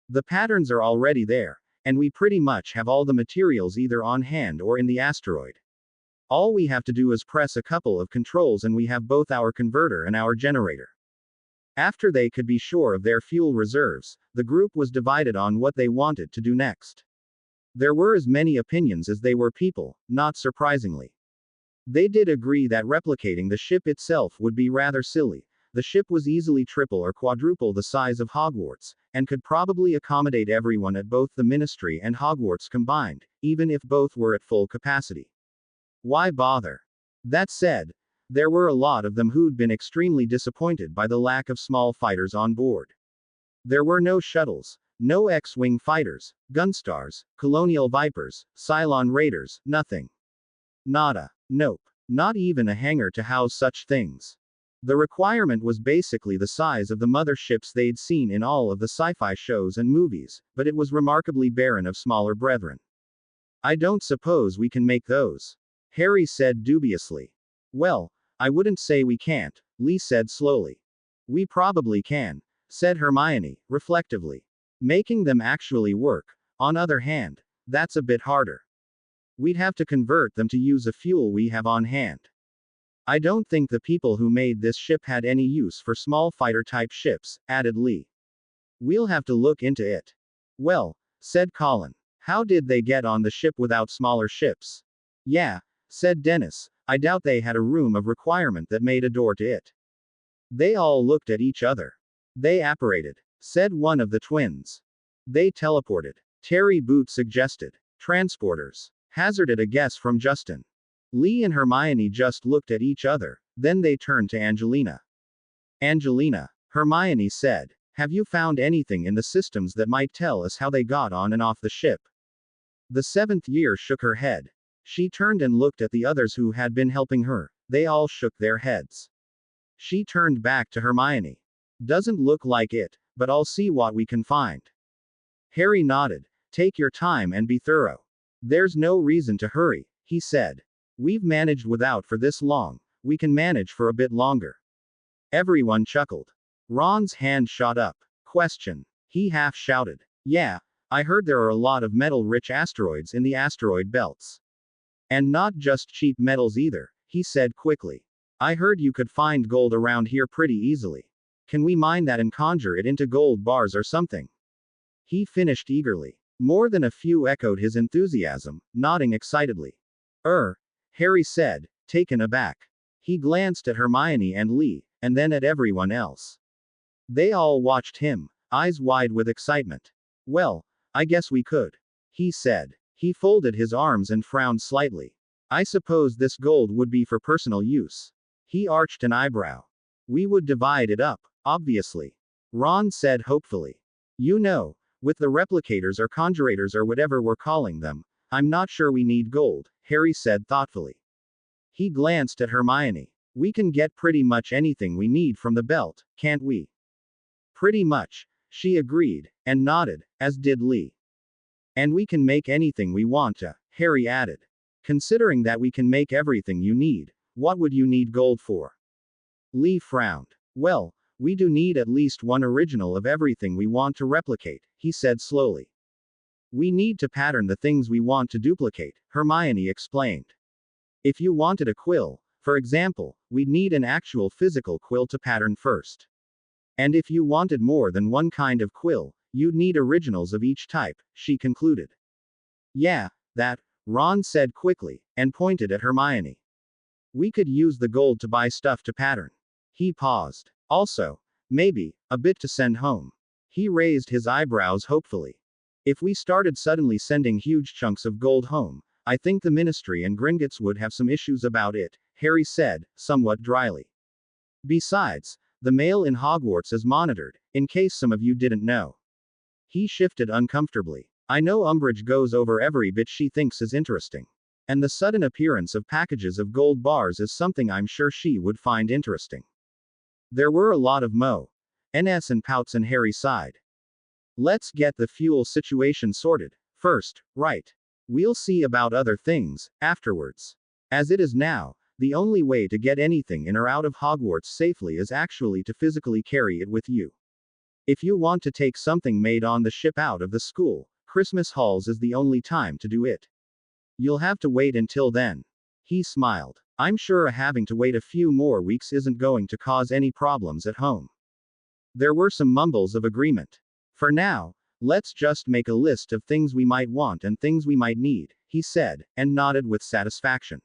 S2: The patterns are already there, and we pretty much have all the materials either on hand or in the asteroid. All we have to do is press a couple of controls and we have both our converter and our generator. After they could be sure of their fuel reserves, the group was divided on what they wanted to do next. There were as many opinions as they were people, not surprisingly. They did agree that replicating the ship itself would be rather silly. The ship was easily triple or quadruple the size of Hogwarts, and could probably accommodate everyone at both the Ministry and Hogwarts combined, even if both were at full capacity. Why bother? That said, there were a lot of them who'd been extremely disappointed by the lack of small fighters on board. There were no shuttles, no X-Wing fighters, Gunstars, Colonial Vipers, Cylon Raiders, nothing. Nada. Nope. Not even a hangar to house such things. The requirement was basically the size of the motherships they'd seen in all of the sci-fi shows and movies, but it was remarkably barren of smaller brethren. I don't suppose we can make those, Harry said dubiously. Well, I wouldn't say we can't, Lee said slowly. We probably can, said Hermione, reflectively. Making them actually work, on other hand, that's a bit harder. We'd have to convert them to use a fuel we have on hand. I don't think the people who made this ship had any use for small fighter-type ships, added Lee. We'll have to look into it. Well, said Colin. How did they get on the ship without smaller ships? Yeah, said Dennis. I doubt they had a room of requirement that made a door to it. They all looked at each other. They apparated, said one of the twins. They teleported, Terry Boot suggested. Transporters, hazarded a guess from Justin. Lee and Hermione just looked at each other, then they turned to Angelina. Angelina, Hermione said, have you found anything in the systems that might tell us how they got on and off the ship? The seventh year shook her head. She turned and looked at the others who had been helping her. They all shook their heads. She turned back to Hermione. Doesn't look like it, but I'll see what we can find. Harry nodded. Take your time and be thorough. There's no reason to hurry, he said. We've managed without for this long, we can manage for a bit longer. Everyone chuckled. Ron's hand shot up. Question. He half shouted. Yeah, I heard there are a lot of metal-rich asteroids in the asteroid belts. And not just cheap metals either, he said quickly. I heard you could find gold around here pretty easily. Can we mine that and conjure it into gold bars or something? He finished eagerly. More than a few echoed his enthusiasm, nodding excitedly. Harry said, taken aback. He glanced at Hermione and Lee, and then at everyone else. They all watched him, eyes wide with excitement. Well, I guess we could, he said. He folded his arms and frowned slightly. I suppose this gold would be for personal use. He arched an eyebrow. We would divide it up, obviously. Ron said hopefully. You know, with the replicators or conjurators or whatever we're calling them, I'm not sure we need gold, Harry said thoughtfully. He glanced at Hermione. We can get pretty much anything we need from the belt, can't we? Pretty much, she agreed, and nodded, as did Lee. And we can make anything we want to, Harry added. Considering that we can make everything you need, what would you need gold for? Lee frowned. Well, we do need at least one original of everything we want to replicate, he said slowly. We need to pattern the things we want to duplicate, Hermione explained. If you wanted a quill, for example, we'd need an actual physical quill to pattern first. And if you wanted more than one kind of quill, you'd need originals of each type, she concluded. Yeah, that, Ron said quickly, and pointed at Hermione. We could use the gold to buy stuff to pattern. He paused. Also, maybe, a bit to send home. He raised his eyebrows hopefully. If we started suddenly sending huge chunks of gold home, I think the Ministry and Gringotts would have some issues about it, Harry said, somewhat dryly. Besides, the mail in Hogwarts is monitored, in case some of you didn't know. He shifted uncomfortably. I know Umbridge goes over every bit she thinks is interesting. And the sudden appearance of packages of gold bars is something I'm sure she would find interesting. There were a lot of Ns and pouts, and Harry sighed. Let's get the fuel situation sorted first, right? We'll see about other things afterwards. As it is now, the only way to get anything in or out of Hogwarts safely is actually to physically carry it with you. If you want to take something made on the ship out of the school, Christmas Halls is the only time to do it. You'll have to wait until then. He smiled. I'm sure having to wait a few more weeks isn't going to cause any problems at home. There were some mumbles of agreement. For now, let's just make a list of things we might want and things we might need, he said, and nodded with satisfaction.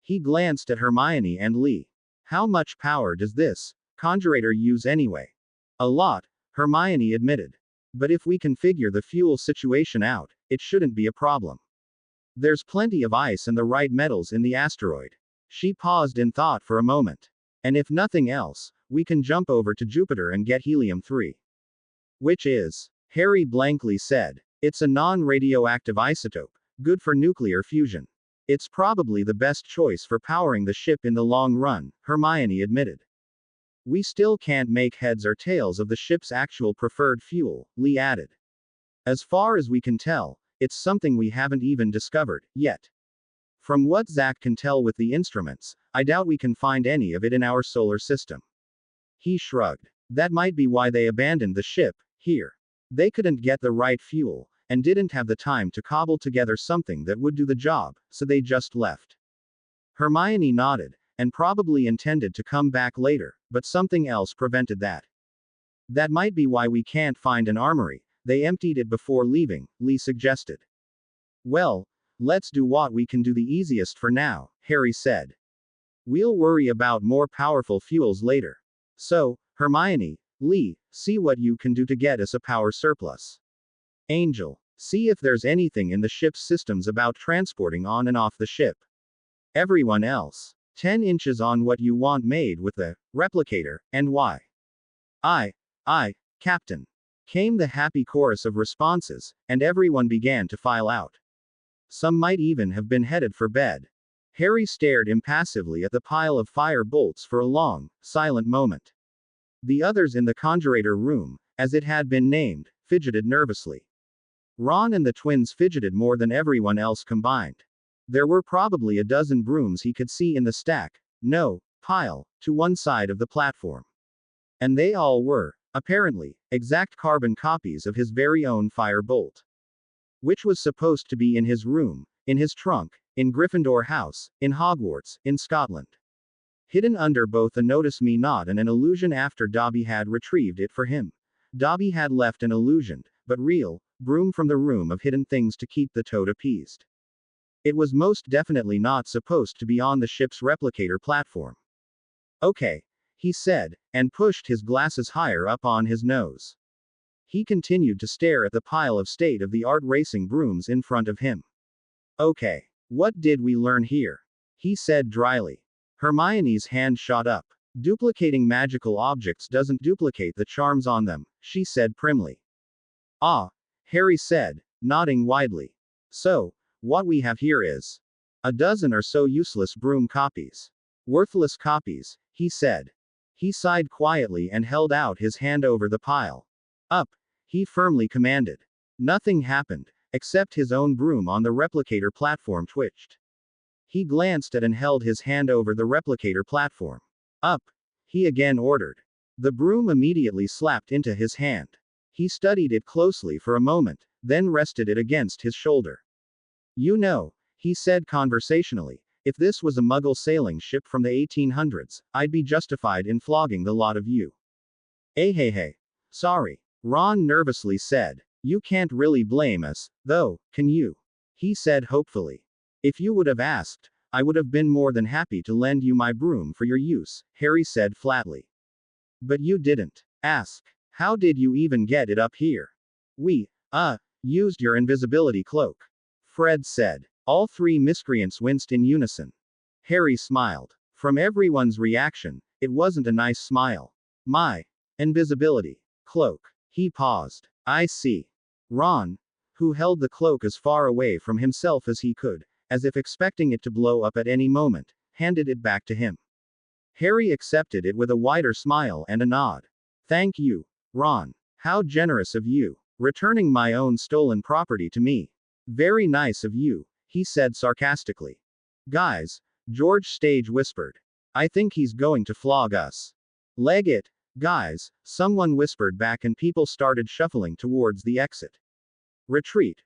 S2: He glanced at Hermione and Lee. How much power does this conjurator use anyway? A lot, Hermione admitted. But if we can figure the fuel situation out, it shouldn't be a problem. There's plenty of ice and the right metals in the asteroid. She paused in thought for a moment. And if nothing else, we can jump over to Jupiter and get helium-3. Which is, Harry blankly said. It's a non-radioactive isotope, good for nuclear fusion. It's probably the best choice for powering the ship in the long run, Hermione admitted. We still can't make heads or tails of the ship's actual preferred fuel, Lee added. As far as we can tell, it's something we haven't even discovered yet. From what Zach can tell with the instruments, I doubt we can find any of it in our solar system. He shrugged. That might be why they abandoned the ship here. They couldn't get the right fuel, and didn't have the time to cobble together something that would do the job, so they just left. Hermione nodded, and probably intended to come back later, but something else prevented that. That might be why we can't find an armory. They emptied it before leaving, Lee suggested. Well, let's do what we can do the easiest for now, Harry said. We'll worry about more powerful fuels later. So, Hermione, Lee, see what you can do to get us a power surplus. Angel, see if there's anything in the ship's systems about transporting on and off the ship. Everyone else, 10 inches on what you want made with the replicator, and why. Aye, Captain. Came the happy chorus of responses, and everyone began to file out. Some might even have been headed for bed. Harry stared impassively at the pile of fire bolts for a long, silent moment. The others in the conjurator room, as it had been named, fidgeted nervously. Ron and the twins fidgeted more than everyone else combined. There were probably a dozen brooms he could see in the pile, to one side of the platform. And they all were, apparently, exact carbon copies of his very own fire bolt. Which was supposed to be in his room, in his trunk, in Gryffindor House, in Hogwarts, in Scotland. Hidden under both a notice me not and an illusion after Dobby had retrieved it for him. Dobby had left an illusioned, but real, broom from the room of hidden things to keep the toad appeased. It was most definitely not supposed to be on the ship's replicator platform. Okay, he said, and pushed his glasses higher up on his nose. He continued to stare at the pile of state-of-the-art racing brooms in front of him. Okay, what did we learn here? He said dryly. Hermione's hand shot up. Duplicating magical objects doesn't duplicate the charms on them, she said primly. Ah, Harry said, nodding widely. So, what we have here is a dozen or so useless broom copies. Worthless copies, he said. He sighed quietly and held out his hand over the pile. Up, he firmly commanded. Nothing happened, except his own broom on the replicator platform twitched. He glanced at and held his hand over the replicator platform. Up, he again ordered. The broom immediately slapped into his hand. He studied it closely for a moment, then rested it against his shoulder. You know, he said conversationally, if this was a Muggle sailing ship from the 1800s, I'd be justified in flogging the lot of you. Hey. Sorry. Ron nervously said. You can't really blame us, though, can you? He said hopefully. If you would have asked, I would have been more than happy to lend you my broom for your use, Harry said flatly. But you didn't ask. How did you even get it up here? We, used your invisibility cloak. Fred said. All three miscreants winced in unison. Harry smiled. From everyone's reaction, it wasn't a nice smile. My invisibility cloak. He paused. I see. Ron, who held the cloak as far away from himself as he could, as if expecting it to blow up at any moment, handed it back to him. Harry accepted it with a wider smile and a nod. Thank you, Ron. How generous of you. Returning my own stolen property to me. Very nice of you, he said sarcastically. Guys, George Stage whispered. I think he's going to flog us. Leg it, guys, someone whispered back and people started shuffling towards the exit. Retreat.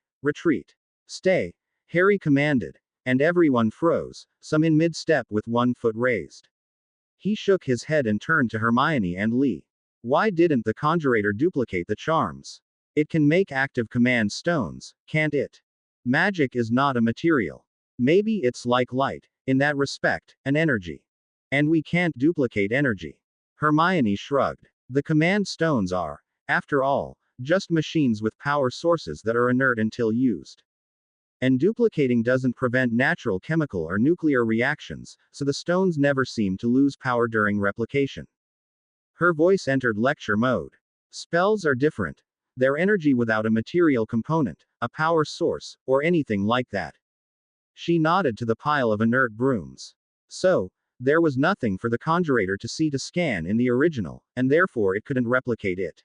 S2: Stay, Harry commanded, and everyone froze, some in mid-step with one foot raised. He shook his head and turned to Hermione and Lee. Why didn't the conjurator duplicate the charms? It can make active command stones, can't it? Magic is not a material. Maybe it's like light, in that respect, an energy. And we can't duplicate energy. Hermione shrugged. The command stones are, after all, just machines with power sources that are inert until used. And duplicating doesn't prevent natural chemical or nuclear reactions, so the stones never seem to lose power during replication. Her voice entered lecture mode. Spells are different. They're energy without a material component, a power source, or anything like that. She nodded to the pile of inert brooms. So, there was nothing for the conjurator to see to scan in the original, and therefore it couldn't replicate it.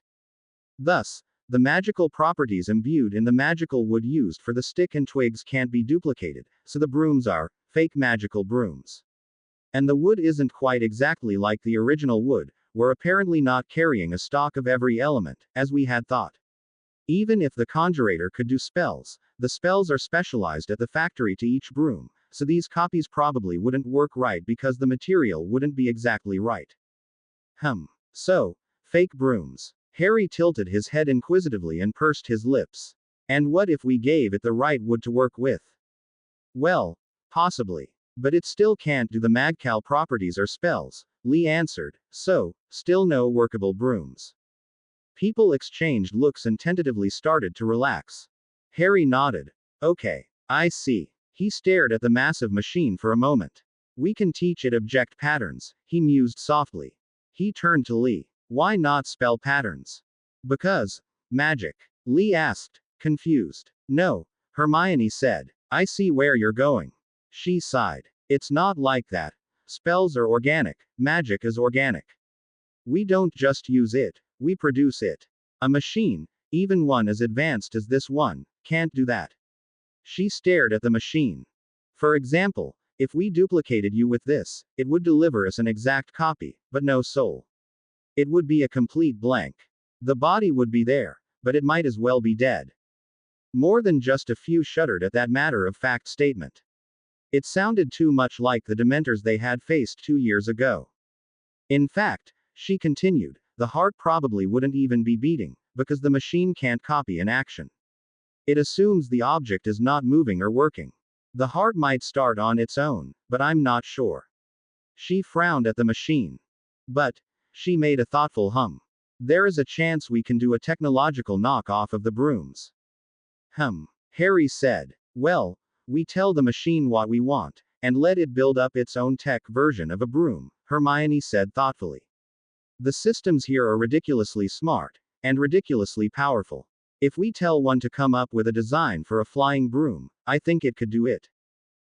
S2: Thus, the magical properties imbued in the magical wood used for the stick and twigs can't be duplicated, so the brooms are fake magical brooms. And the wood isn't quite exactly like the original wood, we're apparently not carrying a stock of every element, as we had thought. Even if the conjurator could do spells, the spells are specialized at the factory to each broom, so these copies probably wouldn't work right because the material wouldn't be exactly right. So, fake brooms. Harry tilted his head inquisitively and pursed his lips. And what if we gave it the right wood to work with? Well, possibly. But it still can't do the magcal properties or spells, Lee answered, so, still no workable brooms. People exchanged looks and tentatively started to relax. Harry nodded. Okay, I see. He stared at the massive machine for a moment. We can teach it object patterns, he mused softly. He turned to Lee. Why not spell patterns? Because, magic. Lee asked, confused. No, Hermione said. I see where you're going. She sighed. It's not like that. Spells are organic, magic is organic. We don't just use it, we produce it. A machine, even one as advanced as this one, can't do that. She stared at the machine. For example, if we duplicated you with this, it would deliver us an exact copy, but no soul. It would be a complete blank. The body would be there, but it might as well be dead. More than just a few shuddered at that matter-of-fact statement. It sounded too much like the Dementors they had faced 2 years ago. In fact, she continued, the heart probably wouldn't even be beating, because the machine can't copy an action. It assumes the object is not moving or working. The heart might start on its own, but I'm not sure. She frowned at the machine. But, she made a thoughtful hum. There is a chance we can do a technological knock-off of the brooms. Harry said. Well, we tell the machine what we want, and let it build up its own tech version of a broom, Hermione said thoughtfully. The systems here are ridiculously smart, and ridiculously powerful. If we tell one to come up with a design for a flying broom, I think it could do it.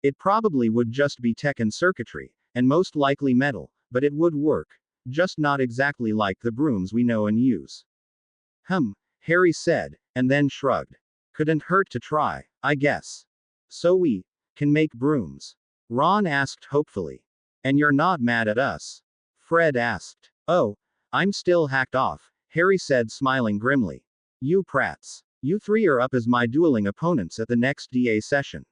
S2: It probably would just be tech and circuitry, and most likely metal, but it would work. just not exactly like the brooms we know and use. Harry said, and then shrugged. Couldn't hurt to try, I guess. So we can make brooms? Ron asked hopefully. And you're not mad at us? Fred asked. Oh, I'm still hacked off, Harry said, smiling grimly. You prats. You three are up as my dueling opponents at the next DA session.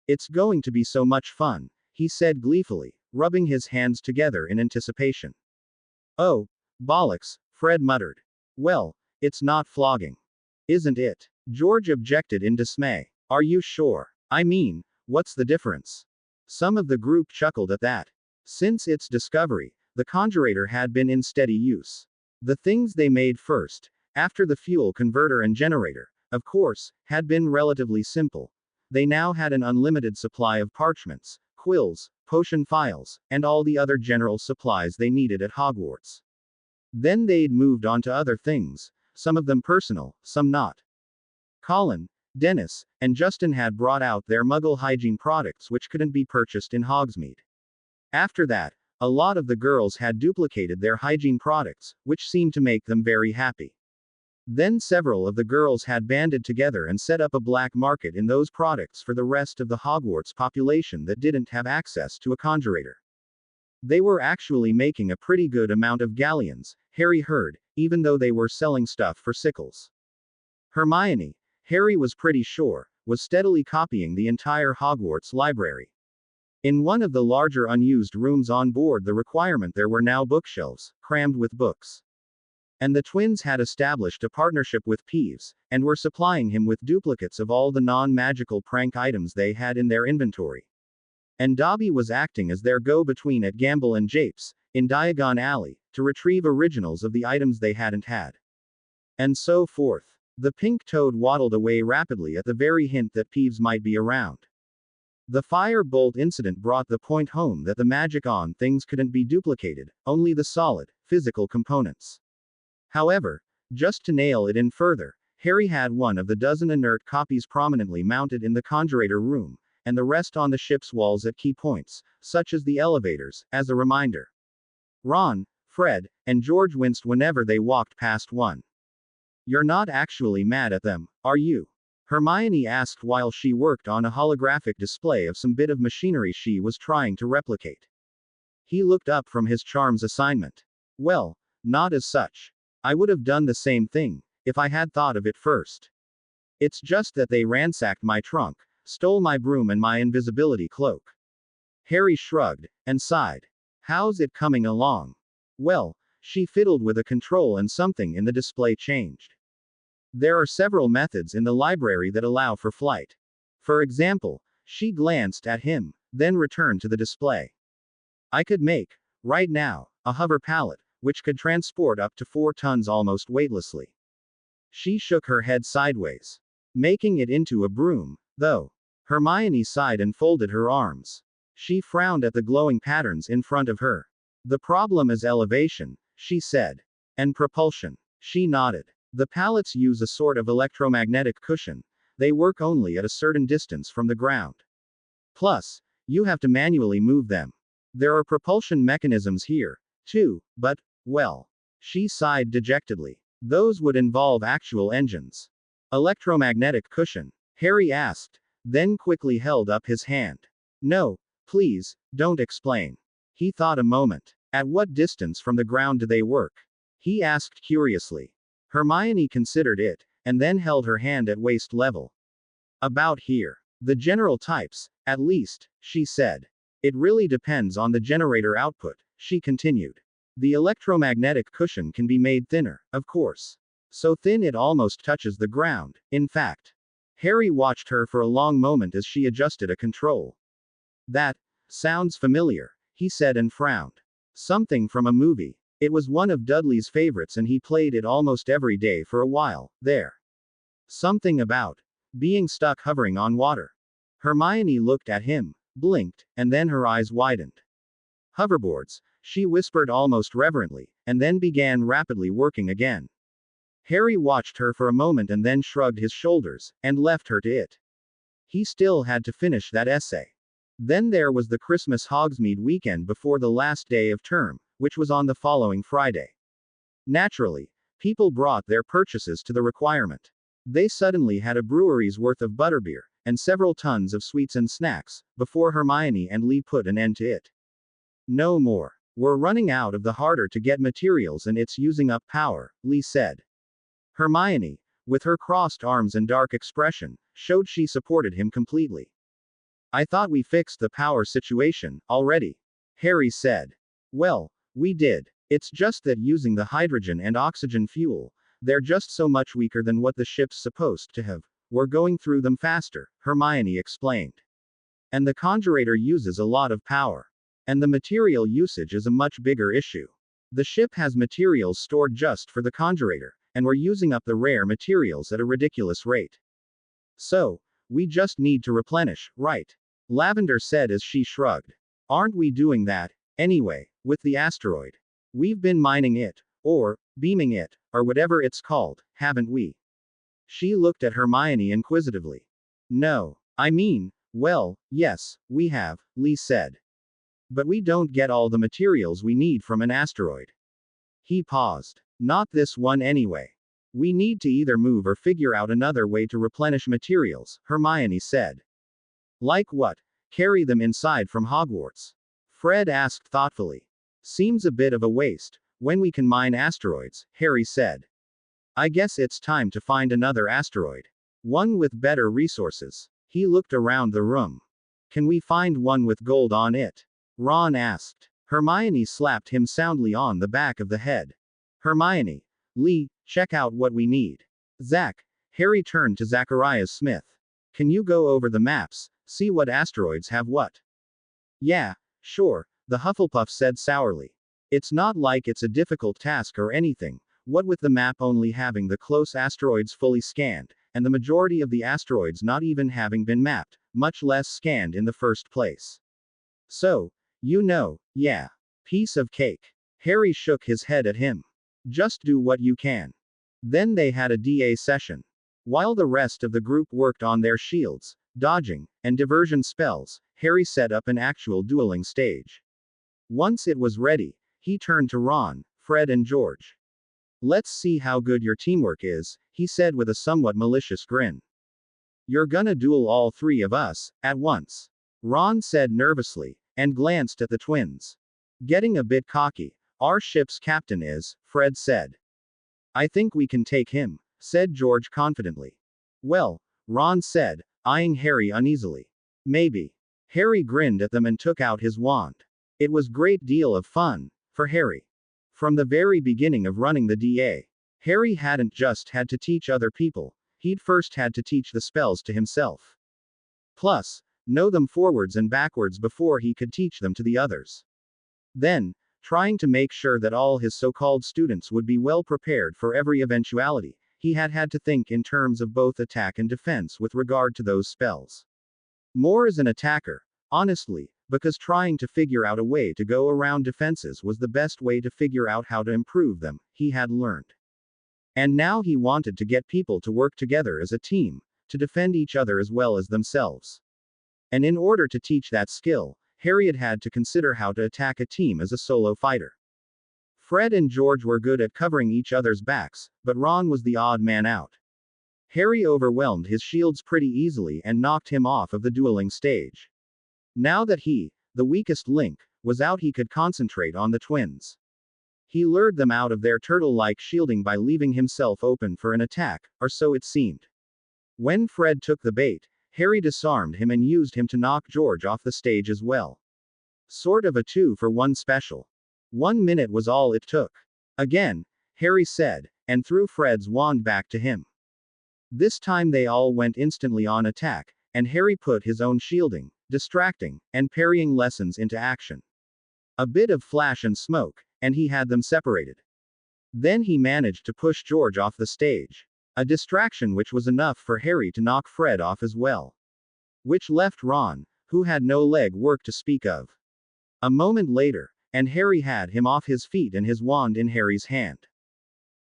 S2: It's going to be so much fun, he said gleefully, rubbing his hands together in anticipation. Oh, bollocks, Fred muttered. Well, it's not flogging. Isn't it? George objected in dismay. Are you sure? I mean, what's the difference? Some of the group chuckled at that. Since its discovery, the conjurator had been in steady use. The things they made first, after the fuel converter and generator, of course, had been relatively simple. They now had an unlimited supply of parchments, quills, potion files, and all the other general supplies they needed at Hogwarts. Then they'd moved on to other things, some of them personal, some not. Colin, Dennis, and Justin had brought out their Muggle hygiene products which couldn't be purchased in Hogsmeade. After that, a lot of the girls had duplicated their hygiene products, which seemed to make them very happy. Then several of the girls had banded together and set up a black market in those products for the rest of the Hogwarts population that didn't have access to a conjurator. They were actually making a pretty good amount of galleons, Harry heard, even though they were selling stuff for sickles. Hermione, Harry was pretty sure, was steadily copying the entire Hogwarts library. In one of the larger unused rooms on board the requirement there were now bookshelves, crammed with books. And the twins had established a partnership with Peeves, and were supplying him with duplicates of all the non-magical prank items they had in their inventory. And Dobby was acting as their go-between at Gamble and Japes, in Diagon Alley, to retrieve originals of the items they hadn't had. And so forth. The pink toad waddled away rapidly at the very hint that Peeves might be around. The fire bolt incident brought the point home that the magic on things couldn't be duplicated, only the solid, physical components. However, just to nail it in further, Harry had one of the dozen inert copies prominently mounted in the conjurator room, and the rest on the ship's walls at key points, such as the elevators, as a reminder. Ron, Fred, and George winced whenever they walked past one. You're not actually mad at them, are you? Hermione asked while she worked on a holographic display of some bit of machinery she was trying to replicate. He looked up from his charms assignment. Well, not as such. I would have done the same thing, if I had thought of it first. It's just that they ransacked my trunk, stole my broom and my invisibility cloak. Harry shrugged, and sighed. How's it coming along? Well, she fiddled with a control and something in the display changed. There are several methods in the library that allow for flight. For example, she glanced at him, then returned to the display. I could make, right now, a hover pallet, which could transport up to 4 tons almost weightlessly. She shook her head sideways. Making it into a broom, though. Hermione sighed and folded her arms. She frowned at the glowing patterns in front of her. The problem is elevation, she said. And propulsion. She nodded. The pallets use a sort of electromagnetic cushion. They work only at a certain distance from the ground. Plus, you have to manually move them. There are propulsion mechanisms here, too, but, well. She sighed dejectedly. Those would involve actual engines. Electromagnetic cushion? Harry asked, then quickly held up his hand. No, please, don't explain. He thought a moment. At what distance from the ground do they work? He asked curiously. Hermione considered it, and then held her hand at waist level. About here. The general types, at least, she said. It really depends on the generator output, she continued. The electromagnetic cushion can be made thinner, of course. So thin it almost touches the ground, in fact. Harry watched her for a long moment as she adjusted a control. That sounds familiar, he said and frowned. Something from a movie. It was one of Dudley's favorites and he played it almost every day for a while, there. Something about being stuck hovering on water. Hermione looked at him, blinked, and then her eyes widened. Hoverboards, she whispered almost reverently, and then began rapidly working again. Harry watched her for a moment and then shrugged his shoulders, and left her to it. He still had to finish that essay. Then there was the Christmas Hogsmeade weekend before the last day of term, which was on the following Friday. Naturally, people brought their purchases to the requirement. They suddenly had a brewery's worth of butterbeer, and several tons of sweets and snacks, before Hermione and Lee put an end to it. No more. We're running out of the harder to get materials and it's using up power, Lee said. Hermione, with her crossed arms and dark expression, showed she supported him completely. I thought we fixed the power situation already, Harry said. Well, we did. It's just that using the hydrogen and oxygen fuel, they're just so much weaker than what the ship's supposed to have. We're going through them faster, Hermione explained. And the conjurator uses a lot of power. And the material usage is a much bigger issue. The ship has materials stored just for the conjurator, and we're using up the rare materials at a ridiculous rate. So, we just need to replenish, right? Lavender said as she shrugged. Aren't we doing that, anyway, with the asteroid? We've been mining it, or beaming it, or whatever it's called, haven't we? She looked at Hermione inquisitively. No, I mean, well, yes, we have, Lee said. But we don't get all the materials we need from an asteroid. He paused. Not this one anyway. We need to either move or figure out another way to replenish materials, Hermione said. Like what? Carry them inside from Hogwarts? Fred asked thoughtfully. Seems a bit of a waste, when we can mine asteroids, Harry said. I guess it's time to find another asteroid. One with better resources. He looked around the room. Can we find one with gold on it? Ron asked. Hermione slapped him soundly on the back of the head. Hermione. Lee, check out what we need. Zach. Harry turned to Zacharias Smith. Can you go over the maps, see what asteroids have what? Yeah, sure, the Hufflepuff said sourly. It's not like it's a difficult task or anything, what with the map only having the close asteroids fully scanned, and the majority of the asteroids not even having been mapped, much less scanned in the first place. So, yeah. Piece of cake. Harry shook his head at him. Just do what you can. Then they had a DA session. While the rest of the group worked on their shields, dodging, and diversion spells, Harry set up an actual dueling stage. Once it was ready, he turned to Ron, Fred and George. Let's see how good your teamwork is, he said with a somewhat malicious grin. You're gonna duel all three of us, at once. Ron said nervously, and glanced at the twins. Getting a bit cocky. Our ship's captain is, Fred said. I think we can take him, said George confidently. Well, Ron said, eyeing Harry uneasily. Maybe. Harry grinned at them and took out his wand. It was great deal of fun, for Harry. From the very beginning of running the DA, Harry hadn't just had to teach other people, he'd first had to teach the spells to himself. Plus, know them forwards and backwards before he could teach them to the others. Then, trying to make sure that all his so-called students would be well prepared for every eventuality, he had had to think in terms of both attack and defense with regard to those spells. More as an attacker, honestly, because trying to figure out a way to go around defenses was the best way to figure out how to improve them, he had learned. And now he wanted to get people to work together as a team, to defend each other as well as themselves. And in order to teach that skill, Harry had to consider how to attack a team as a solo fighter. Fred and George were good at covering each other's backs, but Ron was the odd man out. Harry overwhelmed his shields pretty easily and knocked him off of the dueling stage. Now that he, the weakest link, was out, he could concentrate on the twins. He lured them out of their turtle-like shielding by leaving himself open for an attack, or so it seemed. When Fred took the bait, Harry disarmed him and used him to knock George off the stage as well. Sort of a 2-for-1 special. 1 minute was all it took. Again, Harry said, and threw Fred's wand back to him. This time they all went instantly on attack, and Harry put his own shielding, distracting, and parrying lessons into action. A bit of flash and smoke, and he had them separated. Then he managed to push George off the stage. A distraction which was enough for Harry to knock Fred off as well. Which left Ron, who had no leg work to speak of. A moment later, and Harry had him off his feet and his wand in Harry's hand.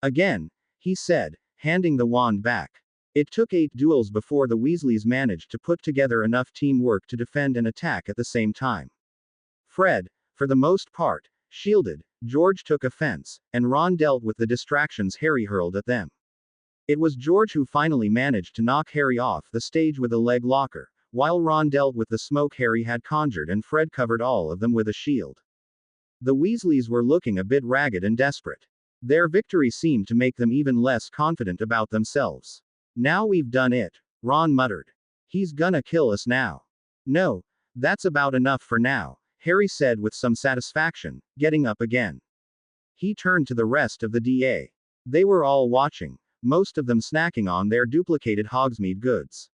S2: Again, he said, handing the wand back. It took 8 duels before the Weasleys managed to put together enough teamwork to defend and attack at the same time. Fred, for the most part, shielded, George took offense, and Ron dealt with the distractions Harry hurled at them. It was George who finally managed to knock Harry off the stage with a leg locker, while Ron dealt with the smoke Harry had conjured and Fred covered all of them with a shield. The Weasleys were looking a bit ragged and desperate. Their victory seemed to make them even less confident about themselves. Now we've done it, Ron muttered. He's gonna kill us now. No, that's about enough for now, Harry said with some satisfaction, getting up again. He turned to the rest of the DA. They were all watching, most of them snacking on their duplicated Hogsmeade goods.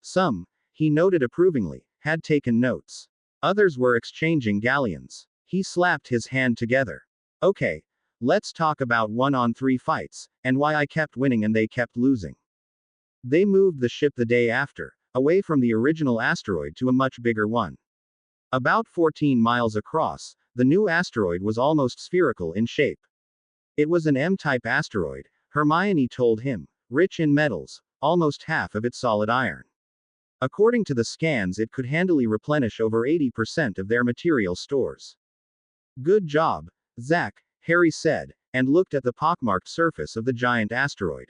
S2: Some, he noted approvingly, had taken notes. Others were exchanging galleons. He slapped his hand together. Okay, let's talk about 1-on-3 fights, and why I kept winning and they kept losing. They moved the ship the day after, away from the original asteroid to a much bigger one. About 14 miles across, the new asteroid was almost spherical in shape. It was an M-type asteroid, Hermione told him, rich in metals, almost half of it solid iron. According to the scans, it could handily replenish over 80% of their material stores. Good job, Zach, Harry said, and looked at the pockmarked surface of the giant asteroid.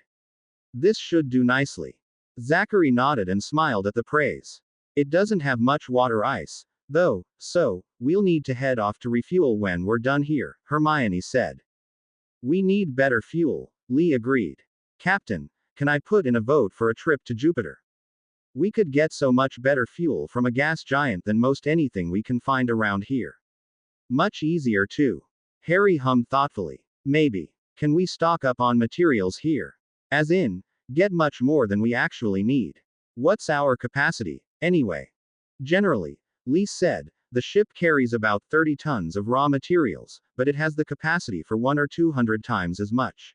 S2: This should do nicely. Zachary nodded and smiled at the praise. It doesn't have much water ice, though, so, we'll need to head off to refuel when we're done here, Hermione said. We need better fuel, Lee agreed. Captain, can I put in a vote for a trip to Jupiter? We could get so much better fuel from a gas giant than most anything we can find around here. Much easier too. Harry hummed thoughtfully. Maybe. Can we stock up on materials here? As in, get much more than we actually need. What's our capacity, anyway? Generally, Lee said, the ship carries about 30 tons of raw materials, but it has the capacity for 100 or 200 times as much.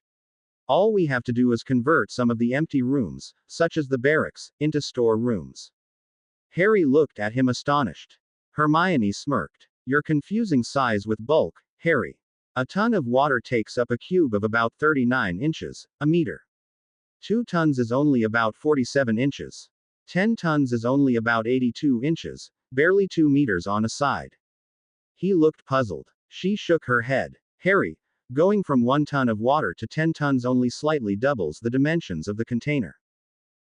S2: All we have to do is convert some of the empty rooms, such as the barracks, into store rooms. Harry looked at him astonished. Hermione smirked. You're confusing size with bulk, Harry. A ton of water takes up a cube of about 39 inches, a meter. 2 tons is only about 47 inches. 10 tons is only about 82 inches, barely 2 meters on a side. He looked puzzled. She shook her head. Harry, going from 1 ton of water to 10 tons only slightly doubles the dimensions of the container.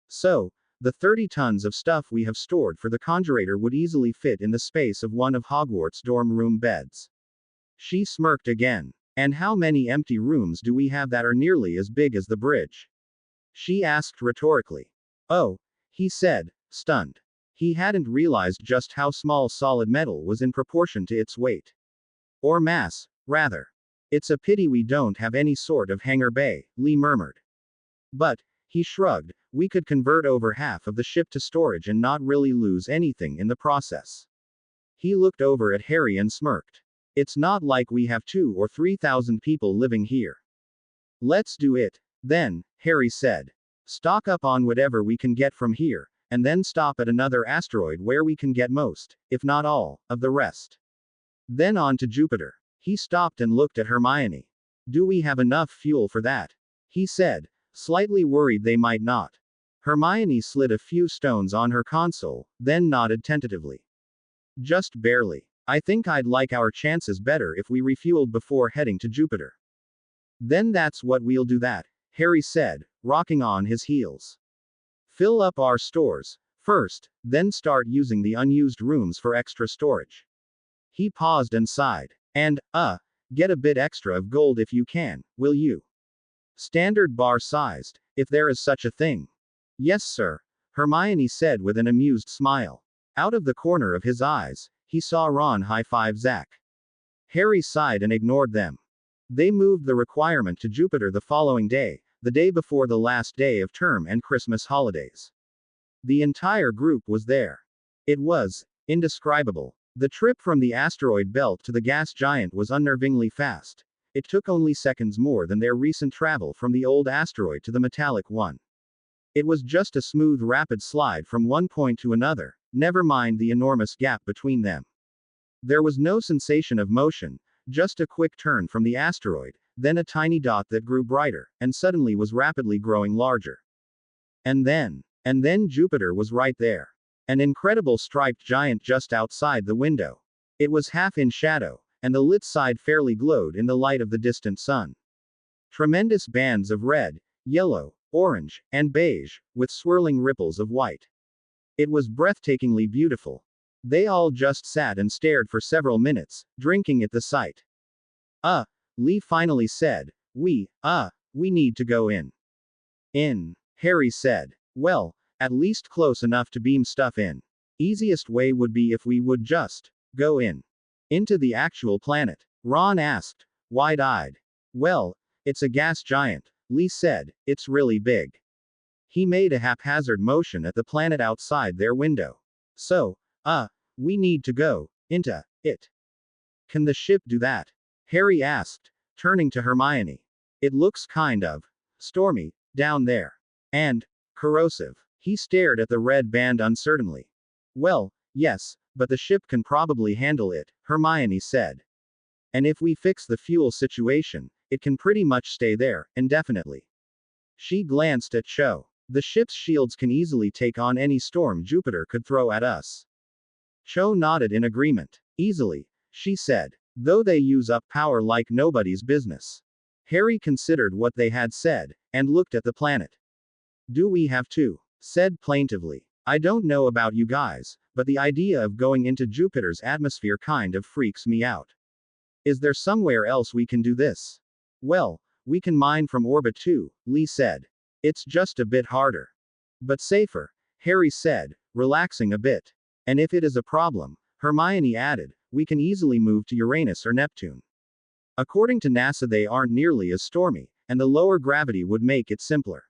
S2: So, the 30 tons of stuff we have stored for the conjurator would easily fit in the space of one of Hogwarts' dorm room beds. She smirked again. And how many empty rooms do we have that are nearly as big as the bridge? She asked rhetorically. Oh, he said, stunned. He hadn't realized just how small solid metal was in proportion to its weight. Or mass, rather. It's a pity we don't have any sort of hangar bay, Lee murmured. But, he shrugged, we could convert over half of the ship to storage and not really lose anything in the process. He looked over at Harry and smirked. It's not like we have 2,000 or 3,000 people living here. Let's do it, then, Harry said. Stock up on whatever we can get from here, and then stop at another asteroid where we can get most, if not all, of the rest. Then on to Jupiter. He stopped and looked at Hermione. Do we have enough fuel for that? He said, slightly worried they might not. Hermione slid a few stones on her console, then nodded tentatively. Just barely. I think I'd like our chances better if we refueled before heading to Jupiter. Then that's what we'll do that, Harry said, rocking on his heels. Fill up our stores, first, then start using the unused rooms for extra storage. He paused and sighed. And, get a bit extra of gold if you can, will you? Standard bar sized, if there is such a thing. Yes, sir, Hermione said with an amused smile. Out of the corner of his eyes, he saw Ron high-five Zach. Harry sighed and ignored them. They moved the requirement to Jupiter the following day, the day before the last day of term and Christmas holidays. The entire group was there. It was indescribable. The trip from the asteroid belt to the gas giant was unnervingly fast. It took only seconds more than their recent travel from the old asteroid to the metallic one. It was just a smooth rapid slide from one point to another, never mind the enormous gap between them. There was no sensation of motion, just a quick turn from the asteroid, then a tiny dot that grew brighter, and suddenly was rapidly growing larger. And then Jupiter was right there. An incredible striped giant just outside the window. It was half in shadow, and the lit side fairly glowed in the light of the distant sun. Tremendous bands of red, yellow, orange, and beige, with swirling ripples of white. It was breathtakingly beautiful. They all just sat and stared for several minutes, drinking at the sight. Lee finally said, we need to go in. In, Harry said. Well, at least close enough to beam stuff in. Easiest way would be if we would just go in. Into the actual planet? Ron asked, wide-eyed. Well, it's a gas giant, Lee said, it's really big. He made a haphazard motion at the planet outside their window. So, we need to go into it. Can the ship do that? Harry asked, turning to Hermione. It looks kind of stormy down there. And corrosive. He stared at the red band uncertainly. Well, yes, but the ship can probably handle it, Hermione said. And if we fix the fuel situation, it can pretty much stay there, indefinitely. She glanced at Cho. The ship's shields can easily take on any storm Jupiter could throw at us. Cho nodded in agreement. Easily, she said. Though they use up power like nobody's business. Harry considered what they had said, and looked at the planet. Do we have to? Said plaintively. I don't know about you guys, but the idea of going into Jupiter's atmosphere kind of freaks me out. Is there somewhere else we can do this? Well, we can mine from orbit too, Lee said. It's just a bit harder. But safer, Harry said, relaxing a bit. And if it is a problem, Hermione added, we can easily move to Uranus or Neptune. According to NASA, they aren't nearly as stormy, and the lower gravity would make it simpler.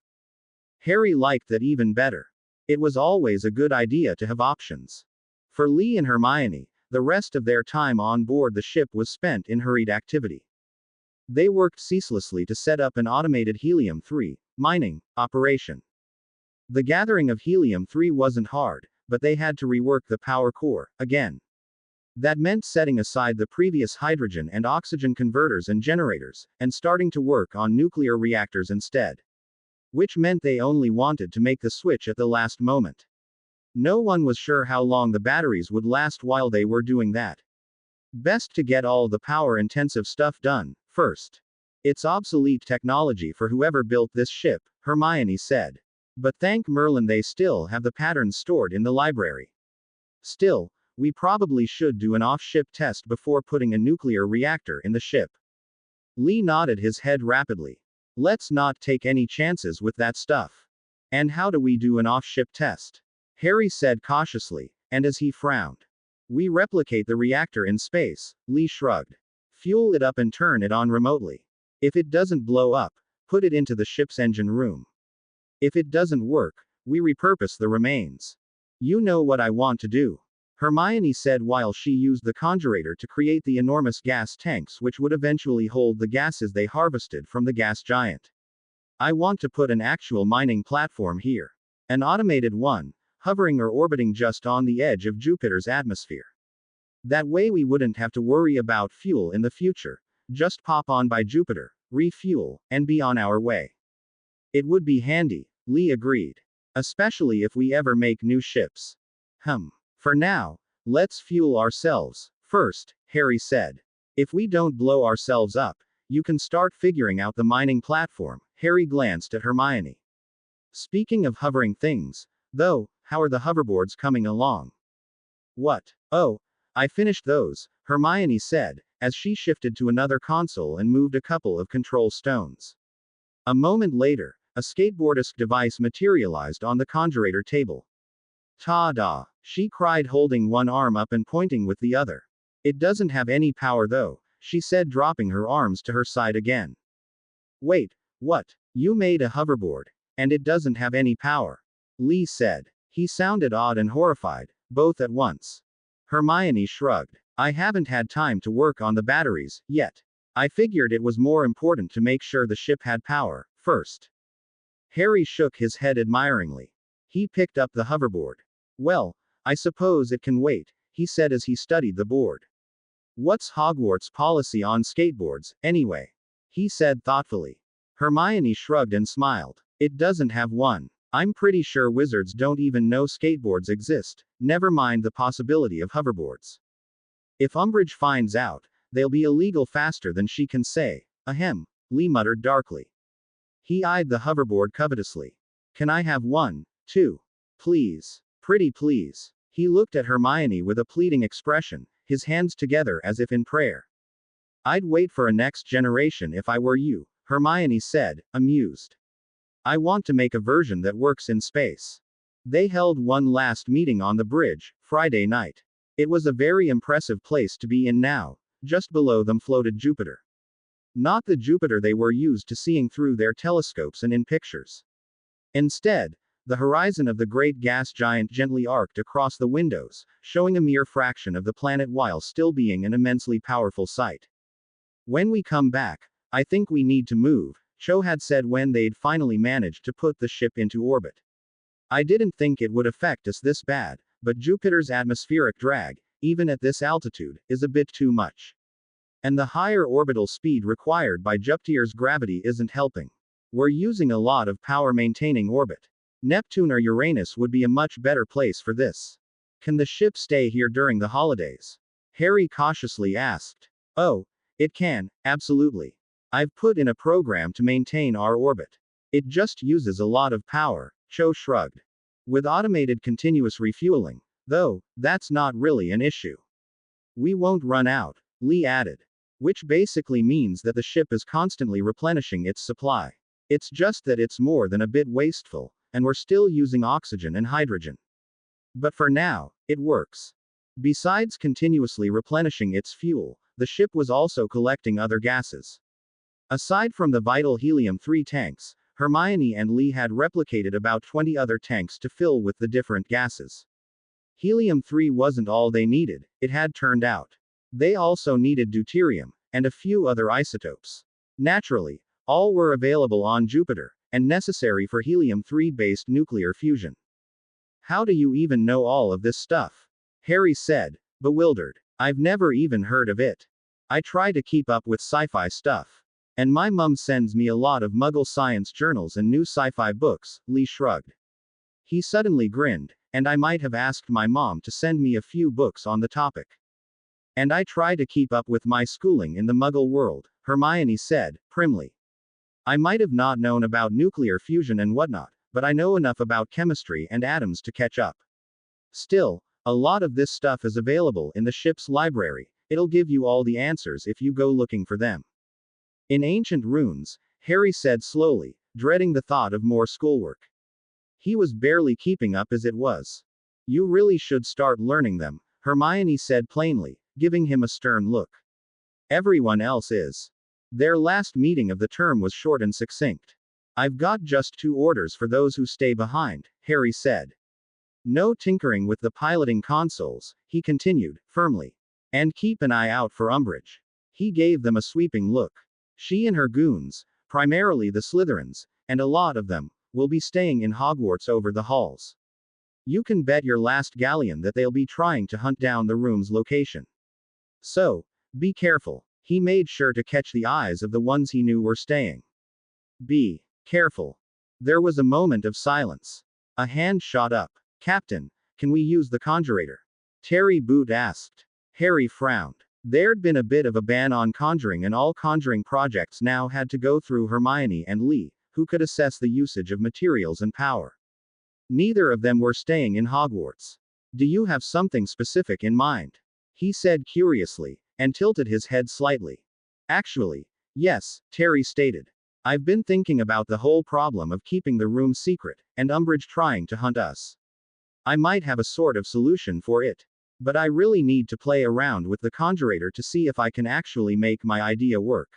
S2: Harry liked that even better. It was always a good idea to have options. For Lee and Hermione, the rest of their time on board the ship was spent in hurried activity. They worked ceaselessly to set up an automated helium-3 mining operation. The gathering of helium-3 wasn't hard, but they had to rework the power core again. That meant setting aside the previous hydrogen and oxygen converters and generators, and starting to work on nuclear reactors instead. Which meant they only wanted to make the switch at the last moment. No one was sure how long the batteries would last while they were doing that. Best to get all the power-intensive stuff done first. It's obsolete technology for whoever built this ship, Hermione said. But thank Merlin they still have the patterns stored in the library. Still, we probably should do an off-ship test before putting a nuclear reactor in the ship. Lee nodded his head rapidly. Let's not take any chances with that stuff. And how do we do an off-ship test? Harry said cautiously, and as he frowned. We replicate the reactor in space, Lee shrugged. Fuel it up and turn it on remotely. If it doesn't blow up, put it into the ship's engine room. If it doesn't work, we repurpose the remains. You know what I want to do. Hermione said while she used the conjurator to create the enormous gas tanks which would eventually hold the gases they harvested from the gas giant. I want to put an actual mining platform here. An automated one, hovering or orbiting just on the edge of Jupiter's atmosphere. That way we wouldn't have to worry about fuel in the future. Just pop on by Jupiter, refuel, and be on our way. It would be handy, Lee agreed. Especially if we ever make new ships. For now, let's fuel ourselves first, Harry said. If we don't blow ourselves up, you can start figuring out the mining platform. Harry glanced at Hermione. Speaking of hovering things, though, how are the hoverboards coming along? What? Oh, I finished those, Hermione said, as she shifted to another console and moved a couple of control stones. A moment later, a skateboard-esque device materialized on the conjurator table. Ta-da! She cried, holding one arm up and pointing with the other. It doesn't have any power though, she said, dropping her arms to her side again. Wait, what? You made a hoverboard, and it doesn't have any power? Lee said. He sounded odd and horrified, both at once. Hermione shrugged. I haven't had time to work on the batteries yet. I figured it was more important to make sure the ship had power first. Harry shook his head admiringly. He picked up the hoverboard. Well, I suppose it can wait, he said as he studied the board. What's Hogwarts' policy on skateboards, anyway? He said thoughtfully. Hermione shrugged and smiled. It doesn't have one. I'm pretty sure wizards don't even know skateboards exist, never mind the possibility of hoverboards. If Umbridge finds out, they'll be illegal faster than she can say. Ahem, Lee muttered darkly. He eyed the hoverboard covetously. Can I have one, too? Please. Pretty please. He looked at Hermione with a pleading expression, his hands together as if in prayer. I'd wait for a next generation if I were you, Hermione said, amused. I want to make a version that works in space. They held one last meeting on the bridge, Friday night. It was a very impressive place to be in now. Just below them floated Jupiter. Not the Jupiter they were used to seeing through their telescopes and in pictures. Instead, the horizon of the great gas giant gently arced across the windows, showing a mere fraction of the planet while still being an immensely powerful sight. When we come back, I think we need to move, Cho had said when they'd finally managed to put the ship into orbit. I didn't think it would affect us this bad, but Jupiter's atmospheric drag, even at this altitude, is a bit too much. And the higher orbital speed required by Jupiter's gravity isn't helping. We're using a lot of power maintaining orbit. Neptune or Uranus would be a much better place for this. Can the ship stay here during the holidays? Harry cautiously asked. Oh, it can, absolutely. I've put in a program to maintain our orbit. It just uses a lot of power, Cho shrugged. With automated continuous refueling, though, that's not really an issue. We won't run out, Lee added. Which basically means that the ship is constantly replenishing its supply. It's just that it's more than a bit wasteful, and we're still using oxygen and hydrogen. But for now, it works. Besides continuously replenishing its fuel, the ship was also collecting other gases. Aside from the vital helium-3 tanks, Hermione and Lee had replicated about 20 other tanks to fill with the different gases. Helium-3 wasn't all they needed, it had turned out. They also needed deuterium, and a few other isotopes. Naturally, all were available on Jupiter, and necessary for helium-3 based nuclear fusion. How do you even know all of this stuff? Harry said, bewildered. I've never even heard of it. I try to keep up with sci-fi stuff. And my mum sends me a lot of Muggle science journals and new sci-fi books, Lee shrugged. He suddenly grinned, and I might have asked my mom to send me a few books on the topic. And I try to keep up with my schooling in the Muggle world, Hermione said, primly. I might have not known about nuclear fusion and whatnot, but I know enough about chemistry and atoms to catch up. Still, a lot of this stuff is available in the ship's library, it'll give you all the answers if you go looking for them. In ancient runes, Harry said slowly, dreading the thought of more schoolwork. He was barely keeping up as it was. You really should start learning them, Hermione said plainly, giving him a stern look. Everyone else is. Their last meeting of the term was short and succinct. I've got just 2 orders for those who stay behind, Harry said. No tinkering with the piloting consoles, he continued, firmly. And keep an eye out for Umbridge. He gave them a sweeping look. She and her goons, primarily the Slytherins, and a lot of them, will be staying in Hogwarts over the halls. You can bet your last galleon that they'll be trying to hunt down the room's location. So, be careful. He made sure to catch the eyes of the ones he knew were staying. Be careful. There was a moment of silence. A hand shot up. Captain, can we use the conjurator? Terry Boot asked. Harry frowned. There'd been a bit of a ban on conjuring, and all conjuring projects now had to go through Hermione and Lee, who could assess the usage of materials and power. Neither of them were staying in Hogwarts. Do you have something specific in mind? He said curiously, and tilted his head slightly. Actually, yes, Terry stated. I've been thinking about the whole problem of keeping the room secret, and Umbridge trying to hunt us. I might have a sort of solution for it. But I really need to play around with the conjurator to see if I can actually make my idea work.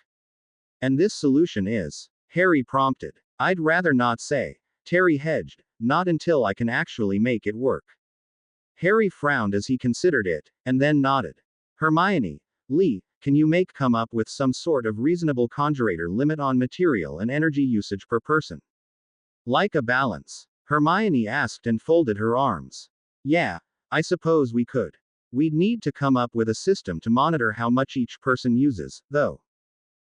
S2: And this solution is, Harry prompted. I'd rather not say, Terry hedged, not until I can actually make it work. Harry frowned as he considered it, and then nodded. Hermione, Lee, can you come up with some sort of reasonable conjurator limit on material and energy usage per person? Like a balance? Hermione asked and folded her arms. Yeah, I suppose we could. We'd need to come up with a system to monitor how much each person uses, though.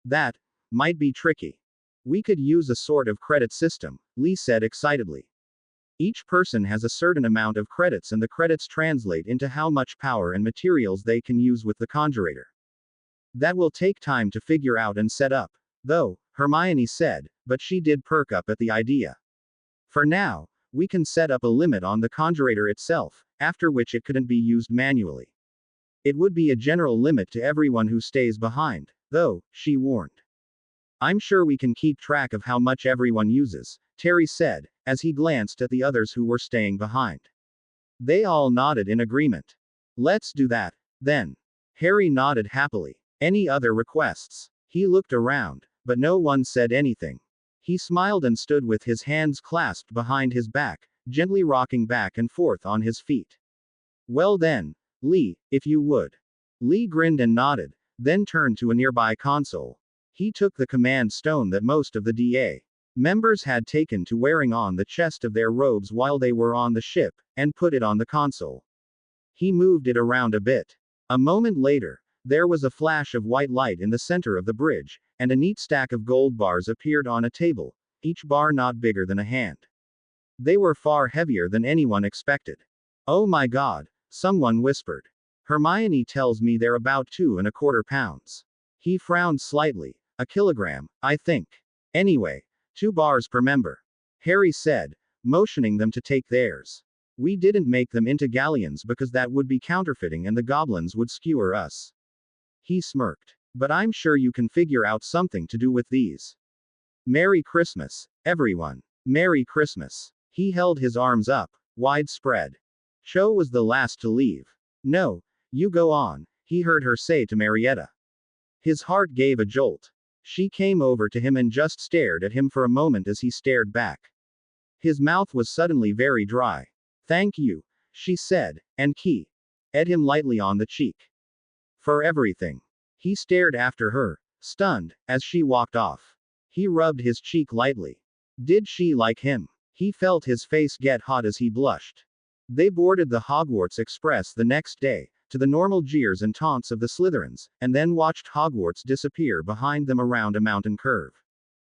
S2: That might be tricky. We could use a sort of credit system, Lee said excitedly. Each person has a certain amount of credits, and the credits translate into how much power and materials they can use with the conjurator. That will take time to figure out and set up, though, Hermione said, but she did perk up at the idea. For now, we can set up a limit on the conjurator itself, after which it couldn't be used manually. It would be a general limit to everyone who stays behind, though, she warned. I'm sure we can keep track of how much everyone uses, Terry said, as he glanced at the others who were staying behind. They all nodded in agreement. Let's do that, then. Harry nodded happily. Any other requests? He looked around, but no one said anything. He smiled and stood with his hands clasped behind his back, gently rocking back and forth on his feet. Well then, Lee, if you would. Lee grinned and nodded, then turned to a nearby console. He took the command stone that most of the DA members had taken to wearing on the chest of their robes while they were on the ship, and put it on the console. He moved it around a bit. A moment later, there was a flash of white light in the center of the bridge, and a neat stack of gold bars appeared on a table, each bar not bigger than a hand. They were far heavier than anyone expected. Oh my god, someone whispered. Hermione tells me they're about 2¼ pounds. He frowned slightly. A kilogram, I think. Anyway, 2 bars per member. Harry said, motioning them to take theirs. We didn't make them into galleons because that would be counterfeiting and the goblins would skewer us. He smirked. But I'm sure you can figure out something to do with these. Merry Christmas, everyone. Merry Christmas. He held his arms up, widespread. Cho was the last to leave. No, you go on, he heard her say to Marietta. His heart gave a jolt. She came over to him and just stared at him for a moment as he stared back. His mouth was suddenly very dry. Thank you, she said, and ed him lightly on the cheek. For everything. He stared after her, stunned, as she walked off. He rubbed his cheek lightly. Did she like him? He felt his face get hot as he blushed. They boarded the Hogwarts Express the next day, to the normal jeers and taunts of the Slytherins, and then watched Hogwarts disappear behind them around a mountain curve.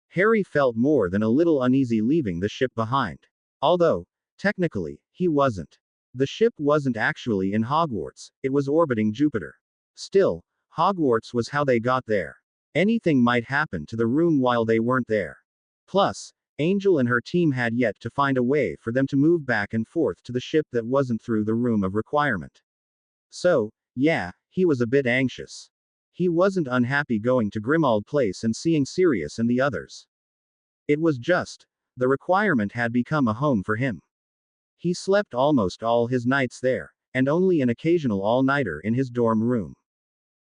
S2: Harry felt more than a little uneasy leaving the ship behind. Although, technically, he wasn't. The ship wasn't actually in Hogwarts, it was orbiting Jupiter. Still, Hogwarts was how they got there. Anything might happen to the room while they weren't there. Plus, Angel and her team had yet to find a way for them to move back and forth to the ship that wasn't through the room of requirement. So, yeah, he was a bit anxious. He wasn't unhappy going to Grimmauld Place and seeing Sirius and the others. It was just, the requirement had become a home for him. He slept almost all his nights there, and only an occasional all-nighter in his dorm room.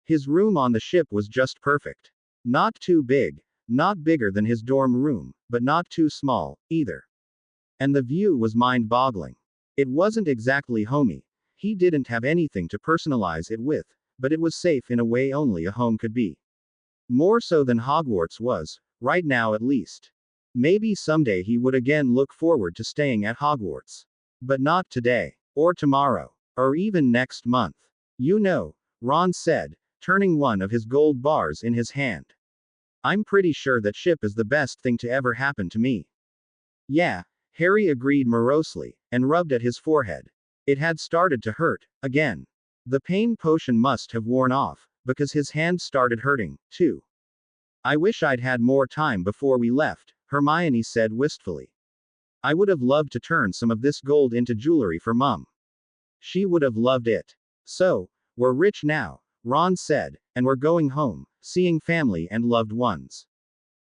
S2: His room on the ship was just perfect. Not too big, not bigger than his dorm room, but not too small, either. And the view was mind-boggling. It wasn't exactly homey. He didn't have anything to personalize it with, but it was safe in a way only a home could be. More so than Hogwarts was, right now at least. Maybe someday he would again look forward to staying at Hogwarts. But not today, or tomorrow, or even next month. You know, Ron said, turning one of his gold bars in his hand. I'm pretty sure that ship is the best thing to ever happen to me. Yeah, Harry agreed morosely, and rubbed at his forehead. It had started to hurt, again. The pain potion must have worn off, because his hand started hurting, too. I wish I'd had more time before we left, Hermione said wistfully. I would have loved to turn some of this gold into jewelry for Mum. She would have loved it. So, we're rich now, Ron said, and we're going home, seeing family and loved ones.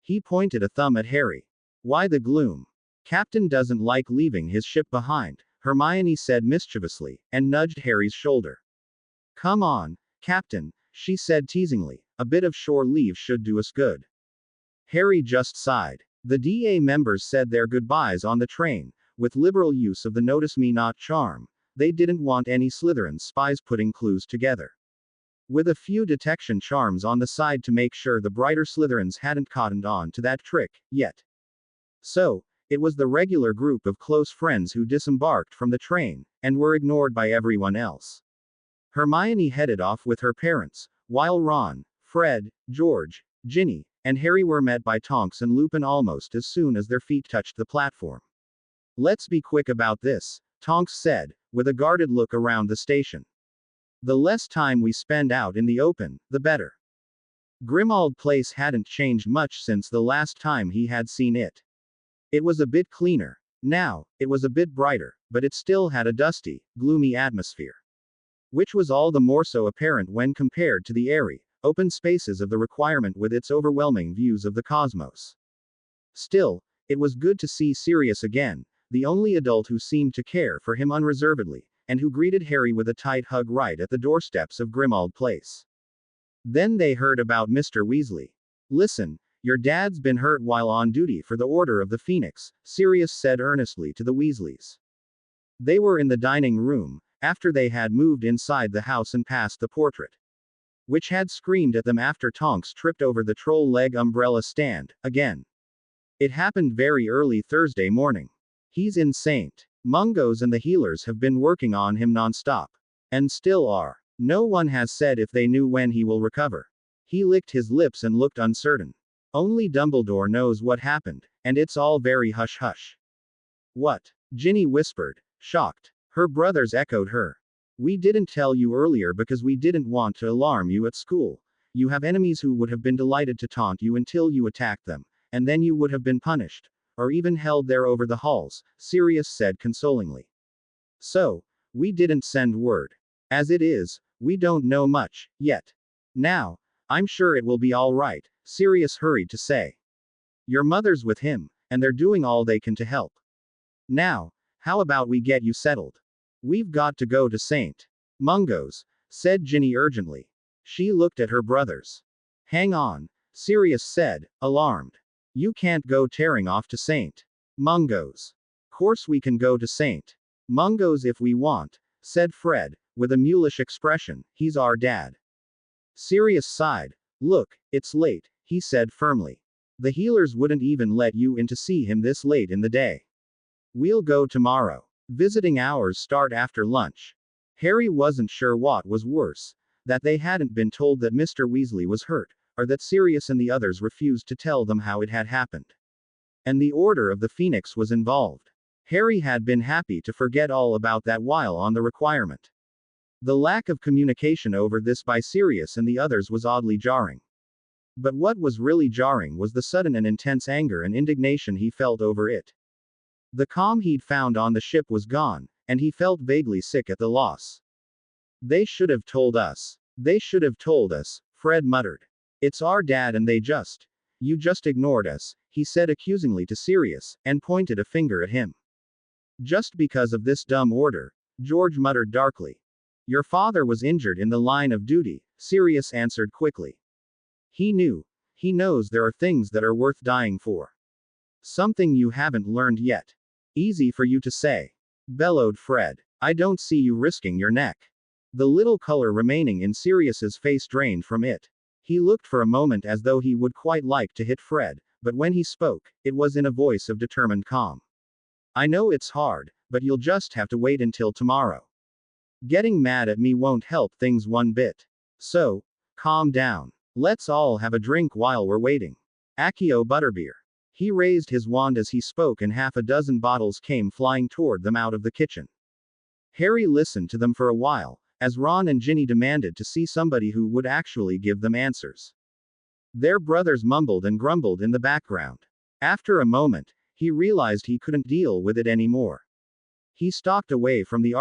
S2: He pointed a thumb at Harry. Why the gloom? Captain doesn't like leaving his ship behind, Hermione said mischievously, and nudged Harry's shoulder. Come on, Captain, she said teasingly, a bit of shore leave should do us good. Harry just sighed. The DA members said their goodbyes on the train, with liberal use of the notice me not charm. They didn't want any Slytherin spies putting clues together. With a few detection charms on the side to make sure the brighter Slytherins hadn't cottoned on to that trick, yet. So, it was the regular group of close friends who disembarked from the train, and were ignored by everyone else. Hermione headed off with her parents, while Ron, Fred, George, Ginny, and Harry were met by Tonks and Lupin almost as soon as their feet touched the platform. Let's be quick about this, Tonks said, with a guarded look around the station. The less time we spend out in the open, the better. Grimald Place hadn't changed much since the last time he had seen it. It was a bit cleaner. Now, it was a bit brighter, but it still had a dusty, gloomy atmosphere. Which was all the more so apparent when compared to the airy, open spaces of the requirement with its overwhelming views of the cosmos. Still, it was good to see Sirius again, the only adult who seemed to care for him unreservedly, and who greeted Harry with a tight hug right at the doorsteps of Grimald Place. Then they heard about Mr. Weasley. Listen, your dad's been hurt while on duty for the Order of the Phoenix, Sirius said earnestly to the Weasleys. They were in the dining room, after they had moved inside the house and past the portrait, which had screamed at them after Tonks tripped over the troll leg umbrella stand, again. It happened very early Thursday morning. He's in St. Mungo's and the healers have been working on him non-stop. And still are. No one has said if they knew when he will recover. He licked his lips and looked uncertain. Only Dumbledore knows what happened, and it's all very hush-hush. What? Ginny whispered, shocked. Her brothers echoed her. We didn't tell you earlier because we didn't want to alarm you at school. You have enemies who would have been delighted to taunt you until you attacked them, and then you would have been punished, or even held there over the halls, Sirius said consolingly. So, we didn't send word. As it is, we don't know much, yet. Now, I'm sure it will be all right, Sirius hurried to say. Your mother's with him, and they're doing all they can to help. Now, how about we get you settled? We've got to go to St. Mungo's, said Ginny urgently. She looked at her brothers. Hang on, Sirius said, alarmed. You can't go tearing off to St. Mungo's. Course we can go to St. Mungo's if we want, said Fred, with a mulish expression. He's our dad. Sirius sighed. Look, it's late, he said firmly. The healers wouldn't even let you in to see him this late in the day. We'll go tomorrow. Visiting hours start after lunch. Harry wasn't sure what was worse, that they hadn't been told that Mr. Weasley was hurt, or that Sirius and the others refused to tell them how it had happened. And the Order of the Phoenix was involved. Harry had been happy to forget all about that while on the requirement. The lack of communication over this by Sirius and the others was oddly jarring. But what was really jarring was the sudden and intense anger and indignation he felt over it. The calm he'd found on the ship was gone, and he felt vaguely sick at the loss. They should have told us. They should have told us, Fred muttered. It's our dad and you just ignored us, he said accusingly to Sirius, and pointed a finger at him. Just because of this dumb order, George muttered darkly. Your father was injured in the line of duty, Sirius answered quickly. He knows there are things that are worth dying for. Something you haven't learned yet. Easy for you to say, bellowed Fred. I don't see you risking your neck. The little color remaining in Sirius's face drained from it. He looked for a moment as though he would quite like to hit Fred, but when he spoke, it was in a voice of determined calm. I know it's hard, but you'll just have to wait until tomorrow. Getting mad at me won't help things one bit. So, calm down. Let's all have a drink while we're waiting. Accio Butterbeer. He raised his wand as he spoke and half a dozen bottles came flying toward them out of the kitchen. Harry listened to them for a while, as Ron and Ginny demanded to see somebody who would actually give them answers. Their brothers mumbled and grumbled in the background. After a moment, he realized he couldn't deal with it anymore. He stalked away from the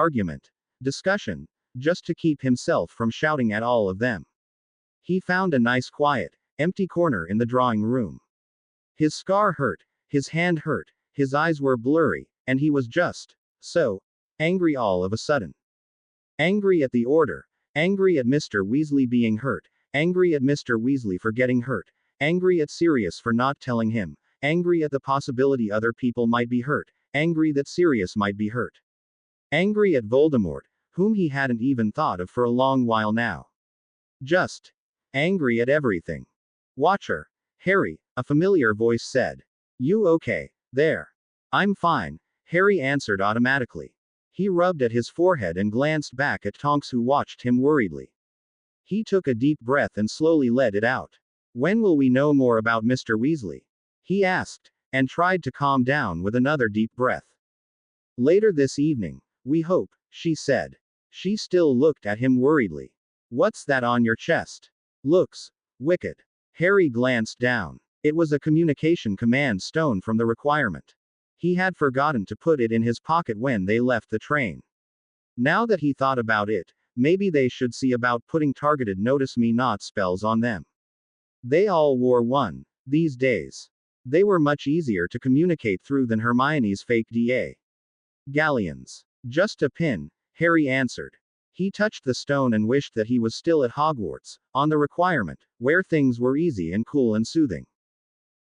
S2: discussion, just to keep himself from shouting at all of them. He found a nice quiet, empty corner in the drawing room. His scar hurt, his hand hurt, his eyes were blurry, and he was just so angry all of a sudden. Angry at the order, angry at Mr. Weasley being hurt, angry at Mr. Weasley for getting hurt, angry at Sirius for not telling him, angry at the possibility other people might be hurt, angry that Sirius might be hurt. Angry at Voldemort, whom he hadn't even thought of for a long while now. Just angry at everything. Watcher, Harry, a familiar voice said. You okay, there? I'm fine, Harry answered automatically. He rubbed at his forehead and glanced back at Tonks who watched him worriedly. He took a deep breath and slowly let it out. When will we know more about Mr. Weasley? He asked, and tried to calm down with another deep breath. Later this evening, we hope, she said. She still looked at him worriedly. What's that on your chest? Looks wicked. Harry glanced down. It was a communication command stone from the requirement. He had forgotten to put it in his pocket when they left the train. Now that he thought about it, maybe they should see about putting targeted notice me not spells on them. They all wore one, these days. They were much easier to communicate through than Hermione's fake DA. Galleons. Just a pin, Harry answered. He touched the stone and wished that he was still at Hogwarts, on the requirement, where things were easy and cool and soothing.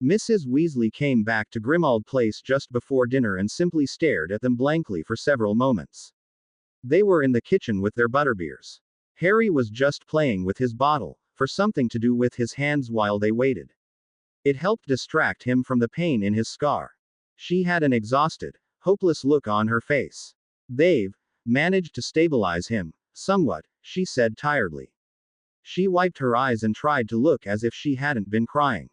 S2: Mrs. Weasley came back to Grimmauld Place just before dinner and simply stared at them blankly for several moments. They were in the kitchen with their butterbeers. Harry was just playing with his bottle, for something to do with his hands while they waited. It helped distract him from the pain in his scar. She had an exhausted, hopeless look on her face. They've managed to stabilize him, somewhat, she said tiredly. She wiped her eyes and tried to look as if she hadn't been crying.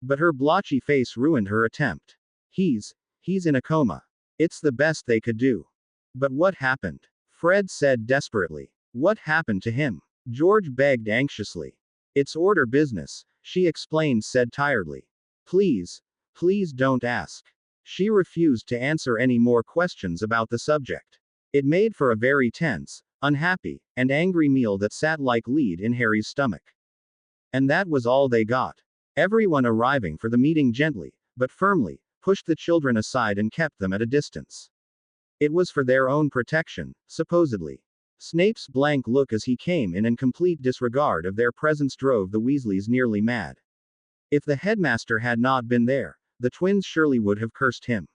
S2: But her blotchy face ruined her attempt. He's in a coma. It's the best they could do. But what happened? Fred said desperately. What happened to him? George begged anxiously. It's order business, she explained said tiredly. Please don't ask. She refused to answer any more questions about the subject. It made for a very tense, unhappy, and angry meal that sat like lead in Harry's stomach. And that was all they got. Everyone arriving for the meeting gently, but firmly, pushed the children aside and kept them at a distance. It was for their own protection, supposedly. Snape's blank look as he came in and complete disregard of their presence drove the Weasleys nearly mad. If the headmaster had not been there, the twins surely would have cursed him.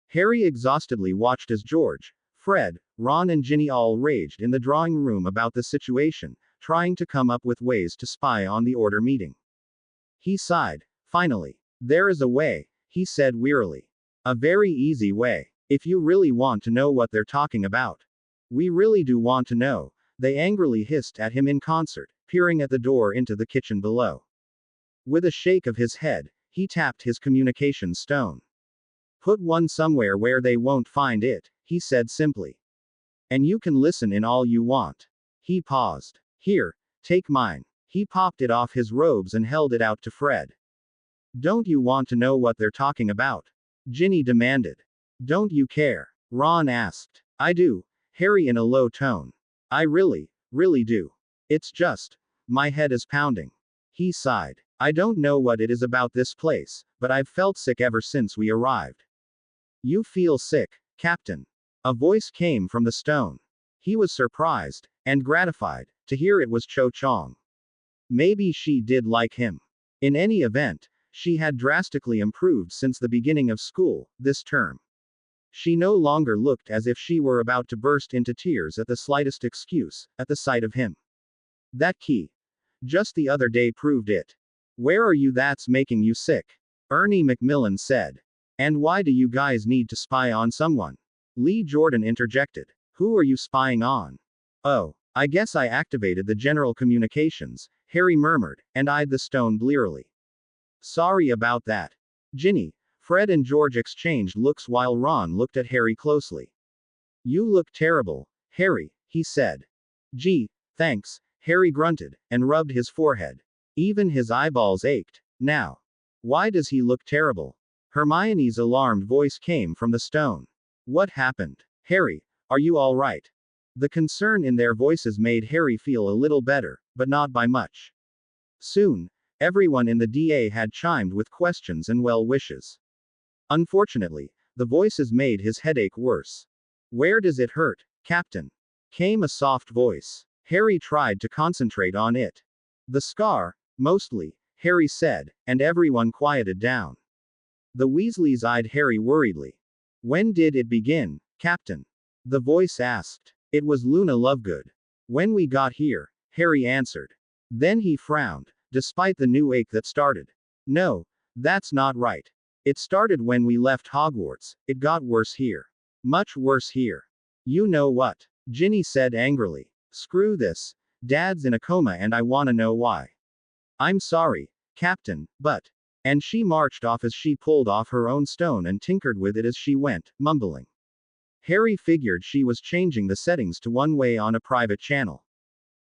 S2: Harry exhaustedly watched as George, Fred, Ron and Ginny all raged in the drawing room about the situation, trying to come up with ways to spy on the order meeting. He sighed. Finally. There is a way, he said wearily. A very easy way. If you really want to know what they're talking about. We really do want to know, they angrily hissed at him in concert, peering at the door into the kitchen below. With a shake of his head, he tapped his communication stone. Put one somewhere where they won't find it, he said simply. And you can listen in all you want. He paused. Here, take mine. He popped it off his robes and held it out to Fred. Don't you want to know what they're talking about? Ginny demanded. Don't you care? Ron asked. I do, Harry in a low tone. I really do. It's just, my head is pounding. He sighed. I don't know what it is about this place, but I've felt sick ever since we arrived. You feel sick, Captain? A voice came from the stone. He was surprised, and gratified, to hear it was Cho Chang. Maybe she did like him. In any event, she had drastically improved since the beginning of school, this term. She no longer looked as if she were about to burst into tears at the slightest excuse, at the sight of him. That key. Just the other day proved it. Where are you that's making you sick? Ernie Macmillan said. And why do you guys need to spy on someone? Lee Jordan interjected. Who are you spying on? Oh, I guess I activated the general communications, Harry murmured, and eyed the stone blearily. Sorry about that. Ginny, Fred and George exchanged looks while Ron looked at Harry closely. You look terrible, Harry, he said. Gee, thanks, Harry grunted, and rubbed his forehead. Even his eyeballs ached. Now. Why does he look terrible? Hermione's alarmed voice came from the stone. What happened? Harry, are you all right? The concern in their voices made Harry feel a little better, but not by much. Soon, everyone in the DA had chimed with questions and well wishes. Unfortunately, the voices made his headache worse. Where does it hurt, Captain? Came a soft voice. Harry tried to concentrate on it. The scar, mostly, Harry said, and everyone quieted down. The Weasleys eyed Harry worriedly. When did it begin, Captain? The voice asked. It was Luna Lovegood. When we got here, Harry answered. Then he frowned, despite the new ache that started. No, that's not right. It started when we left Hogwarts, it got worse here. Much worse here. You know what? Ginny said angrily. Screw this. Dad's in a coma and I wanna know why. I'm sorry, Captain, but. And she marched off as she pulled off her own stone and tinkered with it as she went, mumbling. Harry figured she was changing the settings to one way on a private channel.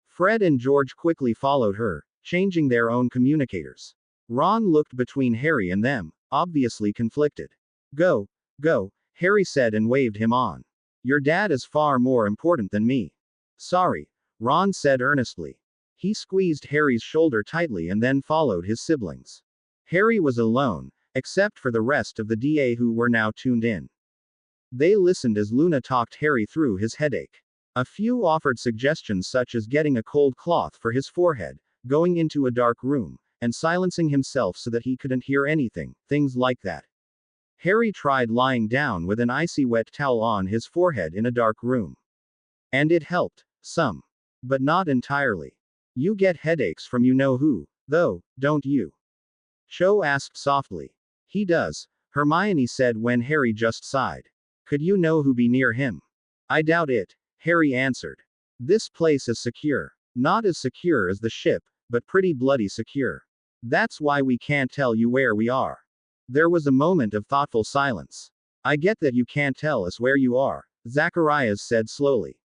S2: Fred and George quickly followed her, changing their own communicators. Ron looked between Harry and them, obviously conflicted. Go, go, Harry said and waved him on. Your dad is far more important than me. Sorry, Ron said earnestly. He squeezed Harry's shoulder tightly and then followed his siblings. Harry was alone, except for the rest of the DA who were now tuned in. They listened as Luna talked Harry through his headache. A few offered suggestions such as getting a cold cloth for his forehead, going into a dark room, and silencing himself so that he couldn't hear anything, things like that. Harry tried lying down with an icy wet towel on his forehead in a dark room. And it helped, some. But not entirely. You get headaches from you know who, though, don't you? Cho asked softly. He does, Hermione said when Harry just sighed. Could you know who be near him? I doubt it, Harry answered. This place is secure. Not as secure as the ship, but pretty bloody secure. That's why we can't tell you where we are. There was a moment of thoughtful silence. I get that you can't tell us where you are, Zacharias said slowly.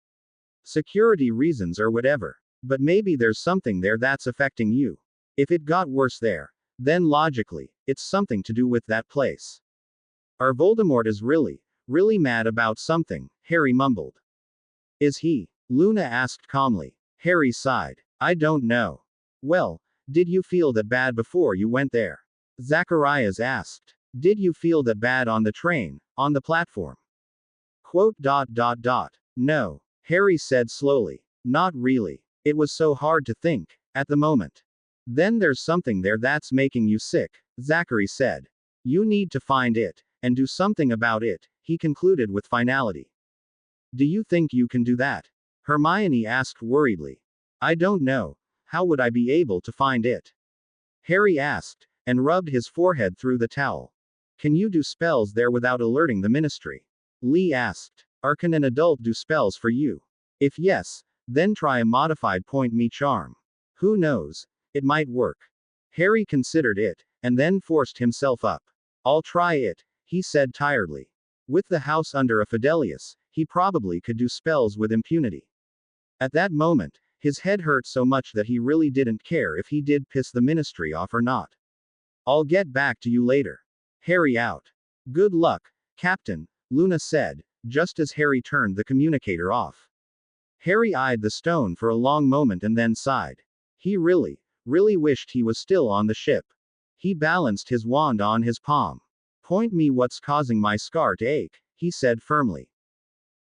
S2: Security reasons or whatever. But maybe there's something there that's affecting you. If it got worse there, then logically, it's something to do with that place. Or Voldemort is really, really mad about something, Harry mumbled. Is he? Luna asked calmly. Harry sighed. I don't know. Well, did you feel that bad before you went there? Zacharias asked. Did you feel that bad on the train, on the platform? Quote. No, Harry said slowly. Not really. It was so hard to think, at the moment. Then there's something there that's making you sick, Zachary said. You need to find it, and do something about it, he concluded with finality. Do you think you can do that? Hermione asked worriedly. I don't know. How would I be able to find it? Harry asked, and rubbed his forehead through the towel. Can you do spells there without alerting the ministry? Lee asked. Or can an adult do spells for you? If yes, then try a modified point me charm. Who knows? It might work. Harry considered it, and then forced himself up. I'll try it, he said tiredly. With the house under a Fidelius, he probably could do spells with impunity. At that moment, his head hurt so much that he really didn't care if he did piss the ministry off or not. I'll get back to you later. Harry out. Good luck, Captain, Luna said, just as Harry turned the communicator off. Harry eyed the stone for a long moment and then sighed. He really, really wished he was still on the ship. He balanced his wand on his palm. Point me what's causing my scar to ache, he said firmly.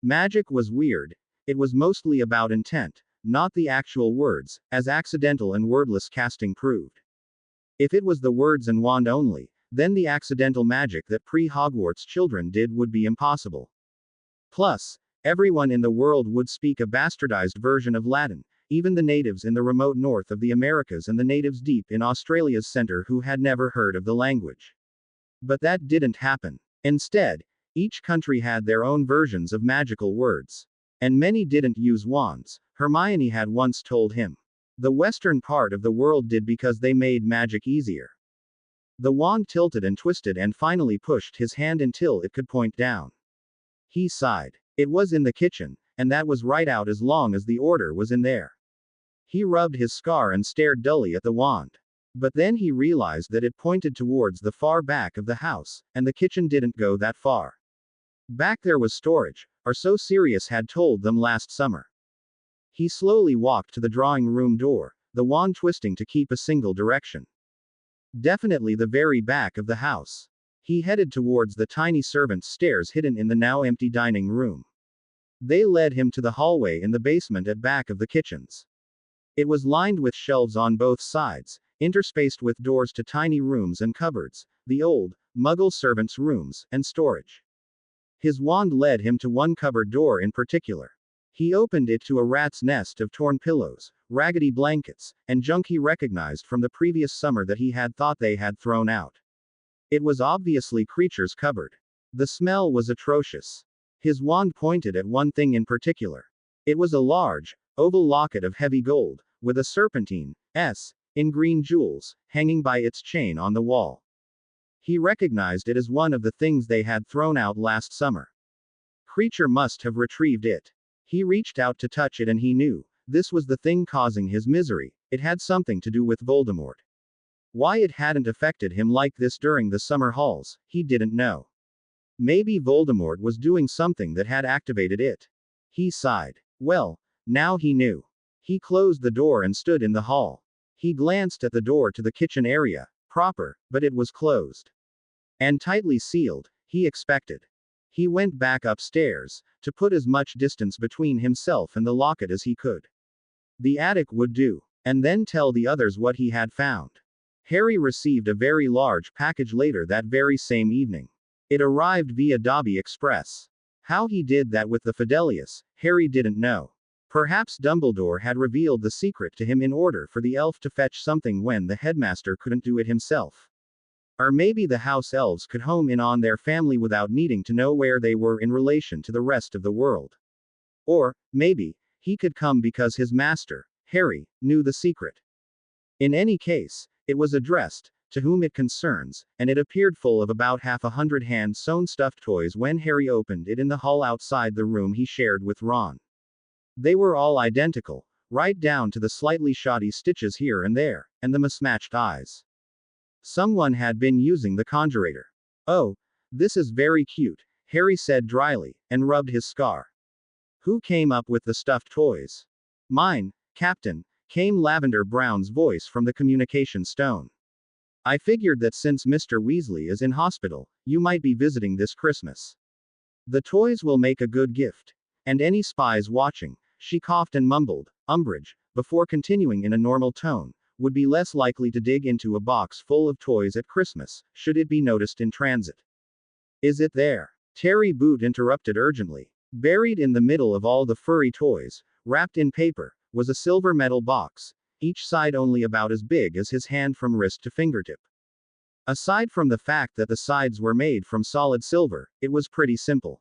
S2: Magic was weird. It was mostly about intent, not the actual words, as accidental and wordless casting proved. If it was the words and wand only, then the accidental magic that pre-Hogwarts children did would be impossible. Plus, everyone in the world would speak a bastardized version of Latin, even the natives in the remote north of the Americas and the natives deep in Australia's center who had never heard of the language. But that didn't happen. Instead, each country had their own versions of magical words. And many didn't use wands, Hermione had once told him. The western part of the world did because they made magic easier. The wand tilted and twisted and finally pushed his hand until it could point down. He sighed. It was in the kitchen, and that was right out as long as the order was in there. He rubbed his scar and stared dully at the wand. But then he realized that it pointed towards the far back of the house, and the kitchen didn't go that far. Back there was storage, or so Sirius had told them last summer. He slowly walked to the drawing room door, the wand twisting to keep a single direction. Definitely the very back of the house. He headed towards the tiny servants' stairs hidden in the now empty dining room. They led him to the hallway in the basement at back of the kitchens. It was lined with shelves on both sides, interspaced with doors to tiny rooms and cupboards, the old, Muggle servants' rooms, and storage. His wand led him to one cupboard door in particular. He opened it to a rat's nest of torn pillows, raggedy blankets, and junk he recognized from the previous summer that he had thought they had thrown out. It was obviously Creature's cupboard. The smell was atrocious. His wand pointed at one thing in particular. It was a large, oval locket of heavy gold, with a serpentine, in green jewels, hanging by its chain on the wall. He recognized it as one of the things they had thrown out last summer. Creature must have retrieved it. He reached out to touch it and he knew, this was the thing causing his misery, It had something to do with Voldemort. Why it hadn't affected him like this during the summer halls, he didn't know. Maybe Voldemort was doing something that had activated it. He sighed. Well, now he knew. He closed the door and stood in the hall. He glanced at the door to the kitchen area, proper, but it was closed. And tightly sealed, he expected. He went back upstairs, to put as much distance between himself and the locket as he could. The attic would do, and then tell the others what he had found. Harry received a very large package later that very same evening. It arrived via Dobby Express. How he did that with the Fidelius, Harry didn't know. Perhaps Dumbledore had revealed the secret to him in order for the elf to fetch something when the headmaster couldn't do it himself. Or maybe the house elves could home in on their family without needing to know where they were in relation to the rest of the world. Or, maybe, he could come because his master, Harry, knew the secret. In any case, it was addressed, to whom it concerns, and it appeared full of about 100 hand-sewn stuffed toys when Harry opened it in the hall outside the room he shared with Ron. They were all identical, right down to the slightly shoddy stitches here and there, and the mismatched eyes. Someone had been using the conjurator. Oh, this is very cute, Harry said dryly, and rubbed his scar. Who came up with the stuffed toys? Mine, Captain, came Lavender Brown's voice from the communication stone. I figured that since Mr. Weasley is in hospital, you might be visiting this Christmas. The toys will make a good gift. And any spies watching, she coughed and mumbled, Umbridge, before continuing in a normal tone, would be less likely to dig into a box full of toys at Christmas, should it be noticed in transit. Is it there? Terry Boot interrupted urgently. Buried in the middle of all the furry toys, wrapped in paper, was a silver metal box, each side only about as big as his hand from wrist to fingertip. Aside from the fact that the sides were made from solid silver, it was pretty simple.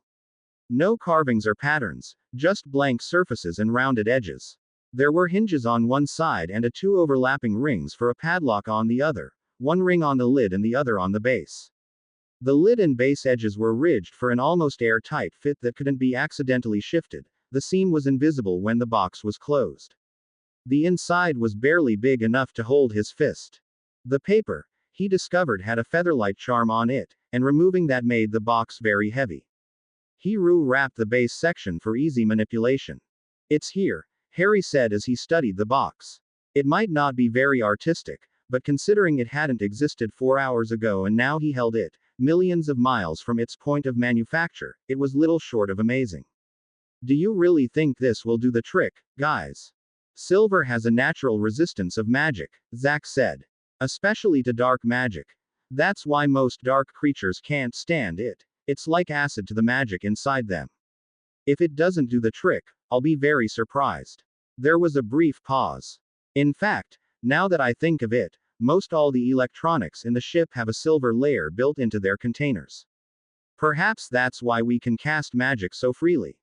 S2: No carvings or patterns, just blank surfaces and rounded edges. There were hinges on one side and two overlapping rings for a padlock on the other, one ring on the lid and the other on the base. The lid and base edges were ridged for an almost airtight fit that couldn't be accidentally shifted. The seam was invisible when the box was closed. The inside was barely big enough to hold his fist. The paper, he discovered, had a featherlight charm on it, and removing that made the box very heavy. He wrapped the base section for easy manipulation. It's here, Harry said as he studied the box. It might not be very artistic, but considering it hadn't existed 4 hours ago and now he held it, millions of miles from its point of manufacture, it was little short of amazing. Do you really think this will do the trick, guys? Silver has a natural resistance of magic, Zack said. Especially to dark magic. That's why most dark creatures can't stand it. It's like acid to the magic inside them. If it doesn't do the trick, I'll be very surprised. There was a brief pause. In fact, now that I think of it, most all the electronics in the ship have a silver layer built into their containers. Perhaps that's why we can cast magic so freely.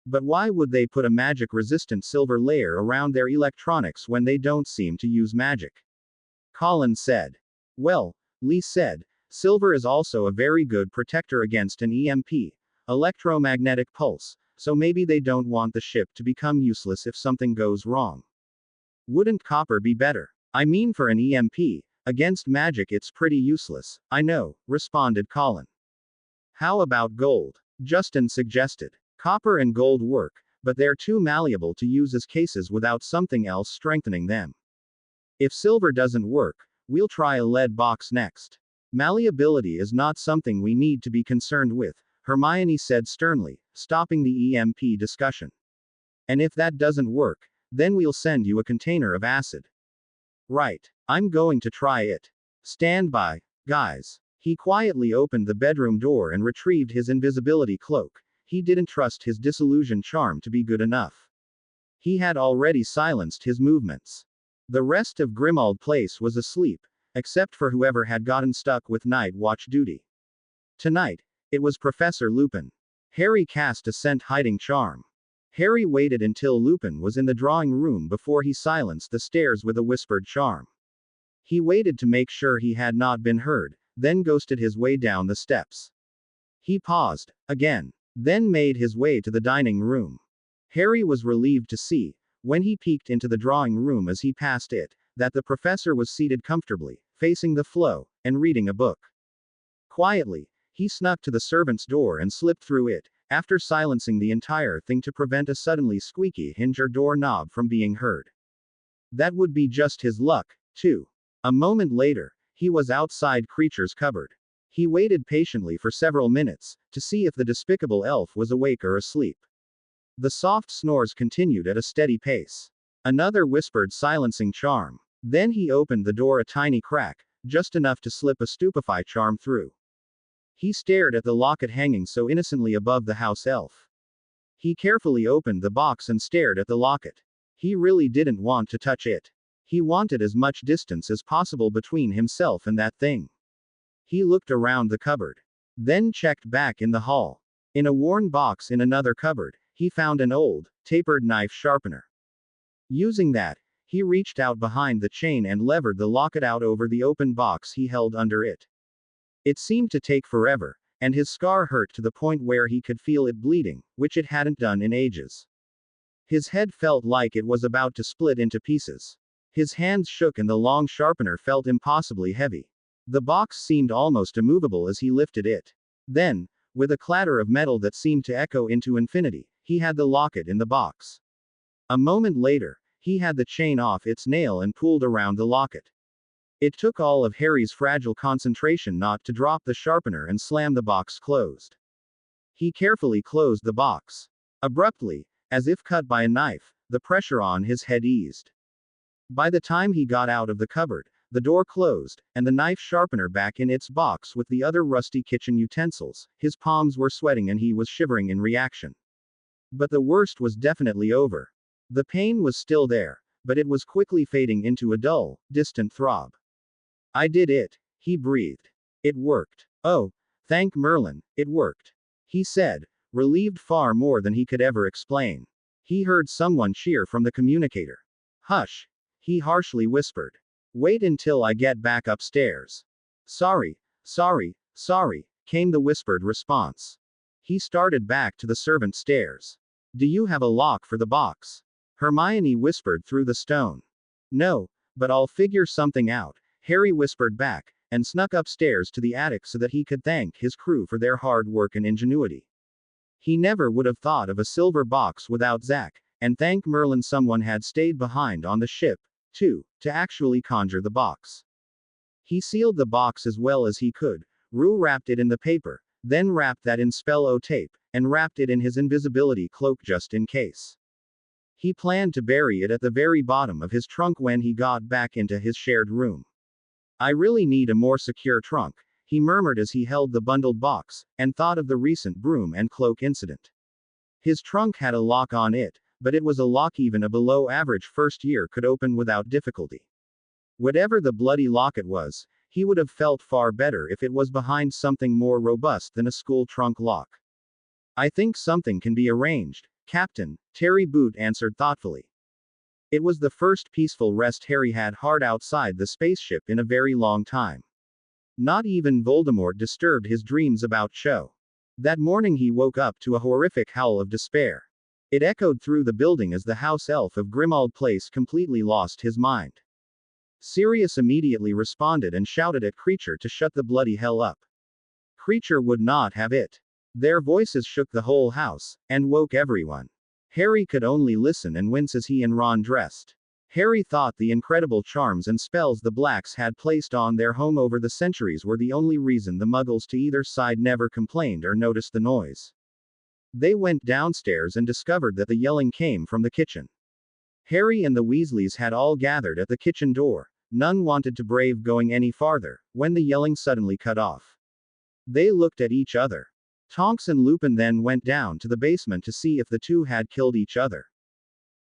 S2: But why would they put a magic-resistant silver layer around their electronics when they don't seem to use magic? Colin said. Well, Lee said, silver is also a very good protector against an EMP, electromagnetic pulse, so maybe they don't want the ship to become useless if something goes wrong. Wouldn't copper be better? I mean, for an EMP, against magic it's pretty useless, I know, responded Colin. How about gold? Justin suggested. Copper and gold work, but they're too malleable to use as cases without something else strengthening them. If silver doesn't work, we'll try a lead box next. Malleability is not something we need to be concerned with, Hermione said sternly, stopping the EMP discussion. And if that doesn't work, then we'll send you a container of acid. Right. I'm going to try it. Stand by, guys. He quietly opened the bedroom door and retrieved his invisibility cloak. He didn't trust his disillusion charm to be good enough. He had already silenced his movements. The rest of Grimmauld Place was asleep, except for whoever had gotten stuck with night watch duty. Tonight, it was Professor Lupin. Harry cast a scent-hiding charm. Harry waited until Lupin was in the drawing room before he silenced the stairs with a whispered charm. He waited to make sure he had not been heard, then ghosted his way down the steps. He paused, again, then made his way to the dining room. Harry was relieved to see, when he peeked into the drawing room as he passed it, that the professor was seated comfortably, facing the flow, and reading a book. Quietly, he snuck to the servant's door and slipped through it, after silencing the entire thing to prevent a suddenly squeaky hinge or door knob from being heard. That would be just his luck, too. A moment later, he was outside Creature's cupboard. He waited patiently for several minutes, to see if the despicable elf was awake or asleep. The soft snores continued at a steady pace. Another whispered silencing charm. Then he opened the door a tiny crack, just enough to slip a stupefy charm through. He stared at the locket hanging so innocently above the house elf. He carefully opened the box and stared at the locket. He really didn't want to touch it. He wanted as much distance as possible between himself and that thing. He looked around the cupboard. Then checked back in the hall. In a worn box in another cupboard, he found an old, tapered knife sharpener. Using that, he reached out behind the chain and levered the locket out over the open box he held under it. It seemed to take forever, and his scar hurt to the point where he could feel it bleeding, which it hadn't done in ages. His head felt like it was about to split into pieces. His hands shook and the long sharpener felt impossibly heavy. The box seemed almost immovable as he lifted it. Then, with a clatter of metal that seemed to echo into infinity, he had the locket in the box. A moment later, he had the chain off its nail and pulled around the locket. It took all of Harry's fragile concentration not to drop the sharpener and slam the box closed. He carefully closed the box. Abruptly, as if cut by a knife, the pressure on his head eased. By the time he got out of the cupboard, the door closed, and the knife sharpener back in its box with the other rusty kitchen utensils, his palms were sweating and he was shivering in reaction. But the worst was definitely over. The pain was still there, but it was quickly fading into a dull, distant throb. I did it, he breathed. It worked. Oh, thank Merlin, it worked. He said, relieved far more than he could ever explain. He heard someone cheer from the communicator. Hush, he harshly whispered. Wait until I get back upstairs. Sorry, came the whispered response. He started back to the servant stairs. Do you have a lock for the box? Hermione whispered through the stone. No, but I'll figure something out, Harry whispered back, and snuck upstairs to the attic so that he could thank his crew for their hard work and ingenuity. He never would have thought of a silver box without Zack, and thank Merlin someone had stayed behind on the ship, too, to actually conjure the box. He sealed the box as well as he could, wrapped it in the paper, then wrapped that in spell-o tape, and wrapped it in his invisibility cloak just in case. He planned to bury it at the very bottom of his trunk when he got back into his shared room. I really need a more secure trunk, he murmured as he held the bundled box, and thought of the recent broom and cloak incident. His trunk had a lock on it, but it was a lock even a below-average first year could open without difficulty. Whatever the bloody locket was, he would have felt far better if it was behind something more robust than a school trunk lock. I think something can be arranged, Captain, Terry Boot answered thoughtfully. It was the first peaceful rest Harry had hard outside the spaceship in a very long time. Not even Voldemort disturbed his dreams about Cho. That morning he woke up to a horrific howl of despair. It echoed through the building as the house elf of Grimmauld Place completely lost his mind. Sirius immediately responded and shouted at Creature to shut the bloody hell up. Creature would not have it. Their voices shook the whole house, and woke everyone. Harry could only listen and wince as he and Ron dressed. Harry thought the incredible charms and spells the Blacks had placed on their home over the centuries were the only reason the Muggles to either side never complained or noticed the noise. They went downstairs and discovered that the yelling came from the kitchen. Harry and the Weasleys had all gathered at the kitchen door. None wanted to brave going any farther, when the yelling suddenly cut off. They looked at each other. Tonks and Lupin then went down to the basement to see if the two had killed each other.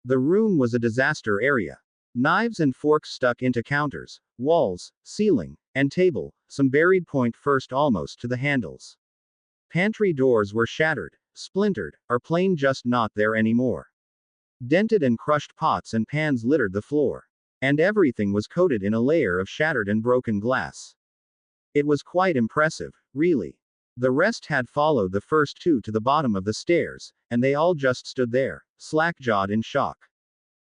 S2: The room was a disaster area. Knives and forks stuck into counters, walls, ceiling, and table, some buried point first almost to the handles. Pantry doors were shattered, splintered, or plain just not there anymore. Dented and crushed pots and pans littered the floor. And everything was coated in a layer of shattered and broken glass. It was quite impressive, really. The rest had followed the first two to the bottom of the stairs, and they all just stood there, slack-jawed in shock.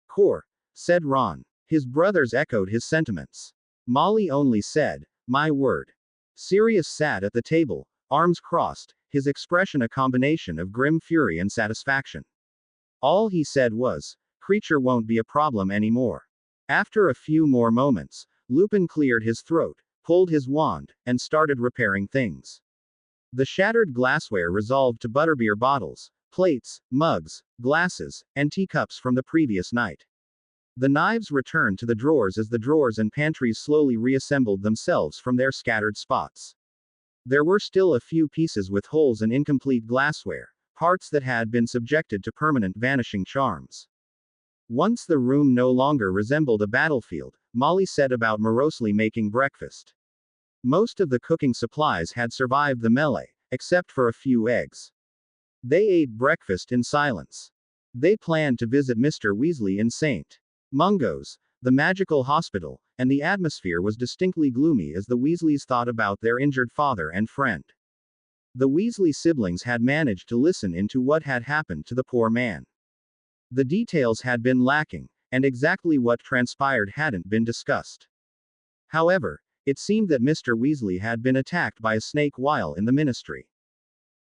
S2: Core, said Ron. His brothers echoed his sentiments. Molly only said, "My word." Sirius sat at the table, arms crossed, his expression a combination of grim fury and satisfaction. All he said was, "Creature won't be a problem anymore." After a few more moments, Lupin cleared his throat, pulled his wand, and started repairing things. The shattered glassware resolved to butterbeer bottles, plates, mugs, glasses, and teacups from the previous night. The knives returned to the drawers as the drawers and pantries slowly reassembled themselves from their scattered spots. There were still a few pieces with holes and incomplete glassware, parts that had been subjected to permanent vanishing charms. Once the room no longer resembled a battlefield, Molly set about morosely making breakfast. Most of the cooking supplies had survived the melee, except for a few eggs. They ate breakfast in silence. They planned to visit Mr. Weasley in St. Mungo's, the magical hospital, and the atmosphere was distinctly gloomy as the Weasleys thought about their injured father and friend. The Weasley siblings had managed to listen into what had happened to the poor man. The details had been lacking, and exactly what transpired hadn't been discussed. However, it seemed that Mr. Weasley had been attacked by a snake while in the ministry.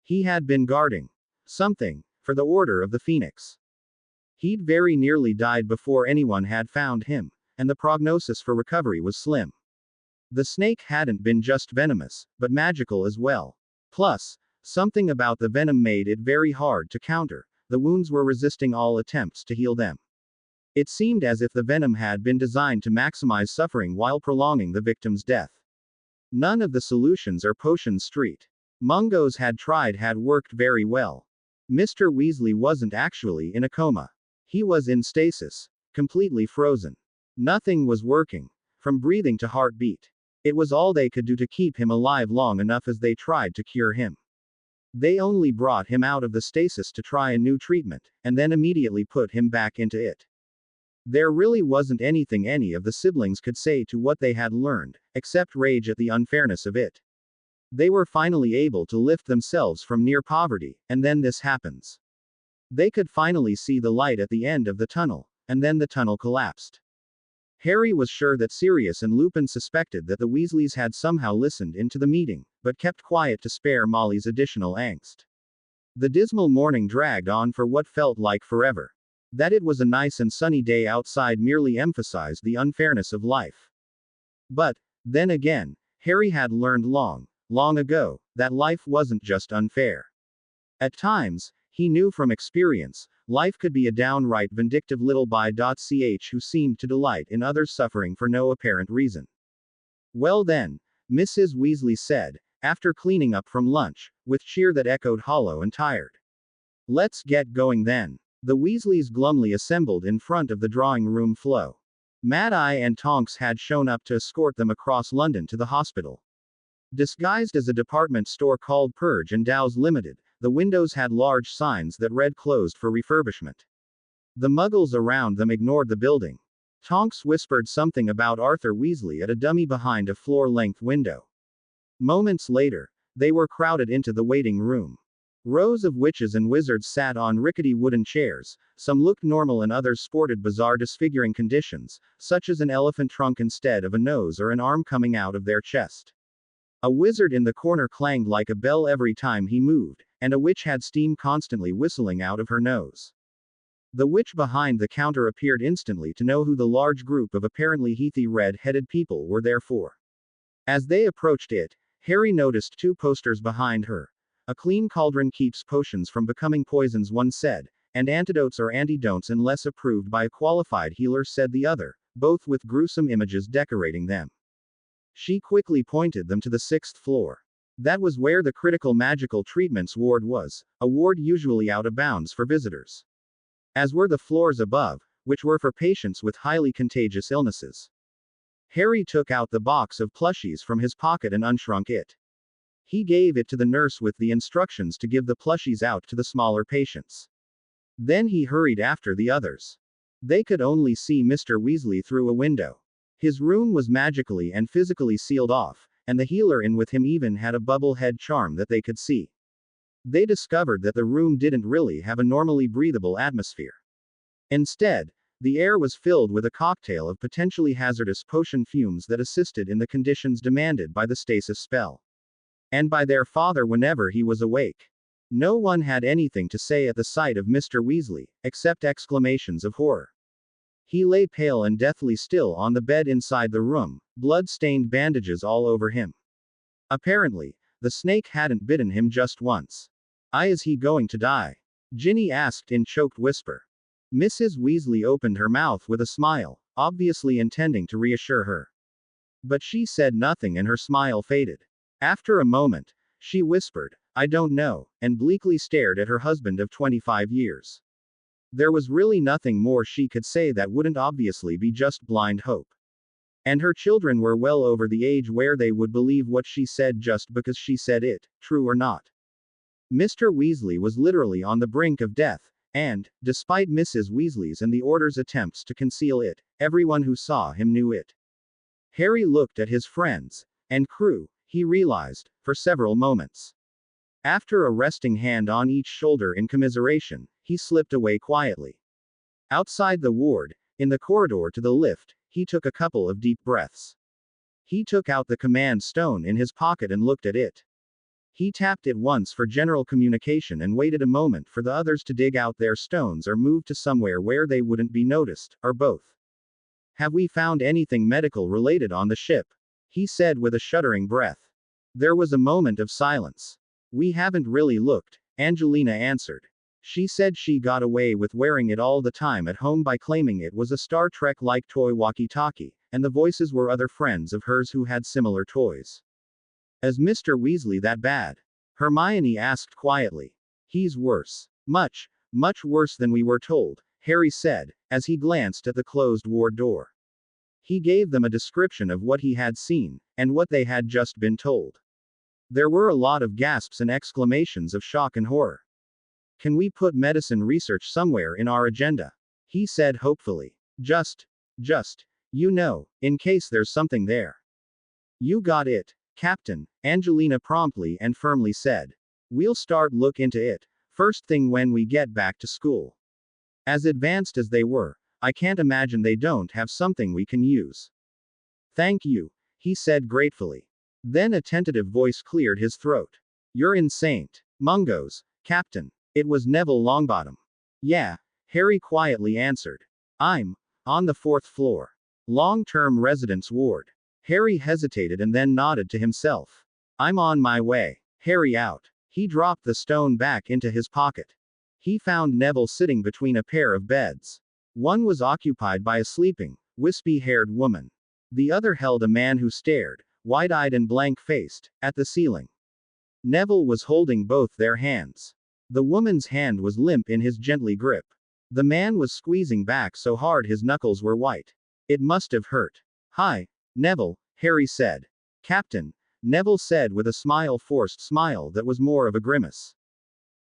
S2: He had been guarding something for the Order of the Phoenix. He'd very nearly died before anyone had found him, and the prognosis for recovery was slim. The snake hadn't been just venomous, but magical as well. Plus, something about the venom made it very hard to counter. The wounds were resisting all attempts to heal them. It seemed as if the venom had been designed to maximize suffering while prolonging the victim's death. None of the solutions or potions Street Mungo's had tried had worked very well. Mr. Weasley wasn't actually in a coma. He was in stasis, completely frozen. Nothing was working, from breathing to heartbeat. It was all they could do to keep him alive long enough as they tried to cure him. They only brought him out of the stasis to try a new treatment, and then immediately put him back into it. There really wasn't anything any of the siblings could say to what they had learned, except rage at the unfairness of it. They were finally able to lift themselves from near poverty, and then this happens. They could finally see the light at the end of the tunnel, and then the tunnel collapsed. Harry was sure that Sirius and Lupin suspected that the Weasleys had somehow listened into the meeting, but kept quiet to spare Molly's additional angst. The dismal morning dragged on for what felt like forever. That it was a nice and sunny day outside merely emphasized the unfairness of life. But, then again, Harry had learned long ago, that life wasn't just unfair. At times, he knew from experience, life could be a downright vindictive little ch who seemed to delight in others' suffering for no apparent reason. "Well then," Mrs. Weasley said, after cleaning up from lunch, with cheer that echoed hollow and tired. "Let's get going then." The Weasleys glumly assembled in front of the drawing room flow. Mad-Eye and Tonks had shown up to escort them across London to the hospital. Disguised as a department store called Purge and Dow's Limited, the windows had large signs that read "Closed for refurbishment." The muggles around them ignored the building. Tonks whispered something about Arthur Weasley at a dummy behind a floor-length window. Moments later, they were crowded into the waiting room. Rows of witches and wizards sat on rickety wooden chairs, some looked normal and others sported bizarre disfiguring conditions, such as an elephant trunk instead of a nose or an arm coming out of their chest. A wizard in the corner clanged like a bell every time he moved, and a witch had steam constantly whistling out of her nose. The witch behind the counter appeared instantly to know who the large group of apparently heathy red-headed people were there for. As they approached it, Harry noticed two posters behind her. "A clean cauldron keeps potions from becoming poisons," one said, "and antidotes or antidotes unless approved by a qualified healer," said the other, both with gruesome images decorating them. She quickly pointed them to the 6th floor. That was where the critical magical treatments ward was, a ward usually out of bounds for visitors. As were the floors above, which were for patients with highly contagious illnesses. Harry took out the box of plushies from his pocket and unshrunk it. He gave it to the nurse with the instructions to give the plushies out to the smaller patients. Then he hurried after the others. They could only see Mr. Weasley through a window. His room was magically and physically sealed off, and the healer in with him even had a bubble head charm that they could see. They discovered that the room didn't really have a normally breathable atmosphere. Instead, The air was filled with a cocktail of potentially hazardous potion fumes that assisted in the conditions demanded by the stasis spell. And by their father whenever he was awake. No one had anything to say at the sight of Mr. Weasley, except exclamations of horror. He lay pale and deathly still on the bed inside the room, blood-stained bandages all over him. Apparently, the snake hadn't bitten him just once. Is he going to die? Ginny asked in choked whisper. Mrs. Weasley opened her mouth with a smile, obviously intending to reassure her. But she said nothing and her smile faded. After a moment, she whispered, I don't know, and bleakly stared at her husband of 25 years. There was really nothing more she could say that wouldn't obviously be just blind hope. And her children were well over the age where they would believe what she said just because she said it, true or not. Mr. Weasley was literally on the brink of death, and, despite Mrs. Weasley's and the Order's attempts to conceal it, everyone who saw him knew it. Harry looked at his friends and crew, he realized, for several moments. After a resting hand on each shoulder in commiseration, he slipped away quietly. Outside the ward, in the corridor to the lift, he took a couple of deep breaths. He took out the command stone in his pocket and looked at it. He tapped it once for general communication and waited a moment for the others to dig out their stones or move to somewhere where they wouldn't be noticed, or both. Have we found anything medical related on the ship? He said with a shuddering breath. There was a moment of silence. We haven't really looked, Angelina answered. She said she got away with wearing it all the time at home by claiming it was a Star Trek-like toy walkie-talkie, and the voices were other friends of hers who had similar toys. Is Mr. Weasley that bad? Hermione asked quietly. He's worse. Much, much worse than we were told, Harry said, as he glanced at the closed ward door. He gave them a description of what he had seen, and what they had just been told. There were a lot of gasps and exclamations of shock and horror. Can we put medicine research somewhere in our agenda? He said hopefully. Just, in case there's something there. You got it, Captain, Angelina promptly and firmly said. We'll start look into it, first thing when we get back to school. As advanced as they were, I can't imagine they don't have something we can use. Thank you, he said gratefully. Then a tentative voice cleared his throat. You're in St. Mungo's, Captain. It was Neville Longbottom. Yeah, Harry quietly answered. I'm on the 4th floor. Long-term residence ward. Harry hesitated and then nodded to himself. I'm on my way. Harry out. He dropped the stone back into his pocket. He found Neville sitting between a pair of beds. One was occupied by a sleeping, wispy-haired woman. The other held a man who stared, wide-eyed and blank-faced, at the ceiling. Neville was holding both their hands. The woman's hand was limp in his gently grip. The man was squeezing back so hard his knuckles were white. It must have hurt. Hi, Neville, Harry said. Captain, Neville said with a forced smile that was more of a grimace.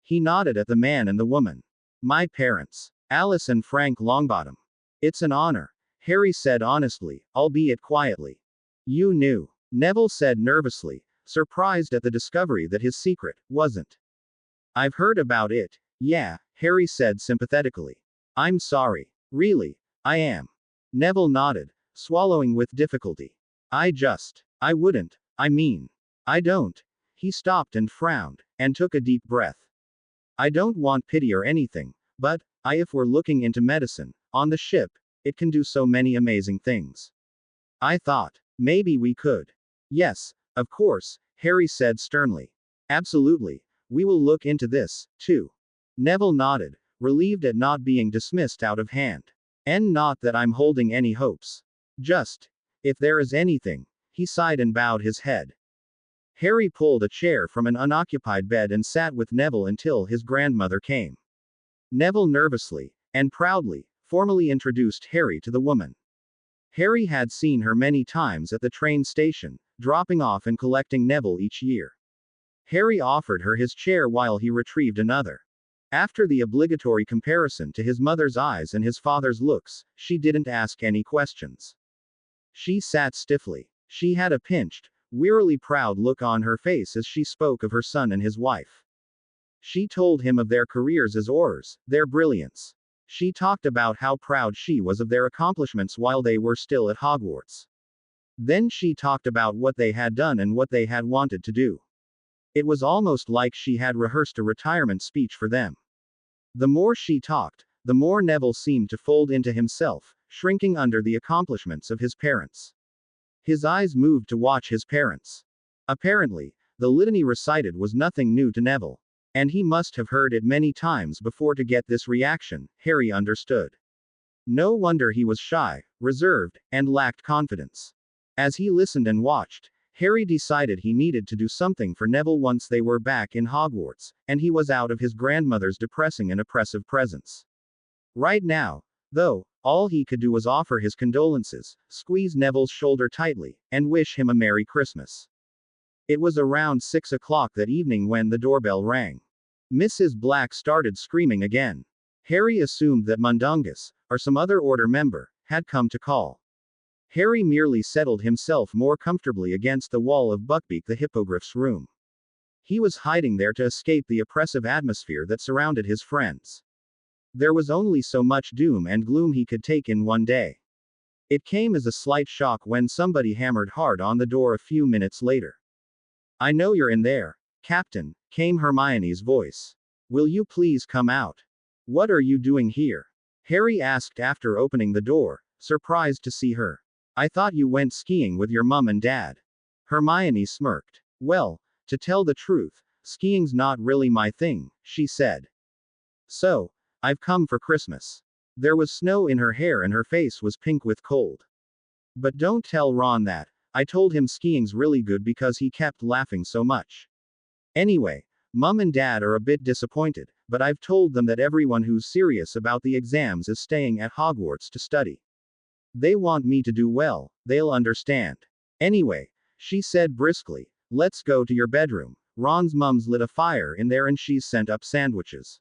S2: He nodded at the man and the woman. My parents, Alice and Frank Longbottom. It's an honor, Harry said honestly, albeit quietly. You knew, Neville said nervously, surprised at the discovery that his secret wasn't. I've heard about it, yeah, Harry said sympathetically. I'm sorry. Really, I am. Neville nodded, swallowing with difficulty. I wouldn't, I don't. He stopped and frowned, and took a deep breath. I don't want pity or anything, but, if we're looking into medicine, on the ship, it can do so many amazing things. I thought, maybe we could. Yes, of course, Harry said sternly. Absolutely. We will look into this, too. Neville nodded, relieved at not being dismissed out of hand. And not that I'm holding any hopes. Just, if there is anything, he sighed and bowed his head. Harry pulled a chair from an unoccupied bed and sat with Neville until his grandmother came. Neville nervously, and proudly, formally introduced Harry to the woman. Harry had seen her many times at the train station, dropping off and collecting Neville each year. Harry offered her his chair while he retrieved another. After the obligatory comparison to his mother's eyes and his father's looks, she didn't ask any questions. She sat stiffly. She had a pinched, wearily proud look on her face as she spoke of her son and his wife. She told him of their careers as Aurors, their brilliance. She talked about how proud she was of their accomplishments while they were still at Hogwarts. Then she talked about what they had done and what they had wanted to do. It was almost like she had rehearsed a retirement speech for them. The more she talked, the more Neville seemed to fold into himself, shrinking under the accomplishments of his parents. His eyes moved to watch his parents. Apparently, the litany recited was nothing new to Neville. And he must have heard it many times before to get this reaction, Harry understood. No wonder he was shy, reserved, and lacked confidence. As he listened and watched, Harry decided he needed to do something for Neville once they were back in Hogwarts, and he was out of his grandmother's depressing and oppressive presence. Right now, though, all he could do was offer his condolences, squeeze Neville's shoulder tightly, and wish him a Merry Christmas. It was around 6 o'clock that evening when the doorbell rang. Mrs. Black started screaming again. Harry assumed that Mundungus, or some other order member, had come to call. Harry merely settled himself more comfortably against the wall of Buckbeak the Hippogriff's room. He was hiding there to escape the oppressive atmosphere that surrounded his friends. There was only so much doom and gloom he could take in one day. It came as a slight shock when somebody hammered hard on the door a few minutes later. "I know you're in there, Captain," came Hermione's voice. "Will you please come out?" "What are you doing here?" Harry asked after opening the door, surprised to see her. "I thought you went skiing with your mum and dad." Hermione smirked. "Well, to tell the truth, skiing's not really my thing," she said. "So, I've come for Christmas." There was snow in her hair and her face was pink with cold. "But don't tell Ron that. I told him skiing's really good because he kept laughing so much. Anyway, Mum and Dad are a bit disappointed, but I've told them that everyone who's serious about the exams is staying at Hogwarts to study. They want me to do well, they'll understand. Anyway," she said briskly, "let's go to your bedroom. Ron's mum's lit a fire in there and she's sent up sandwiches."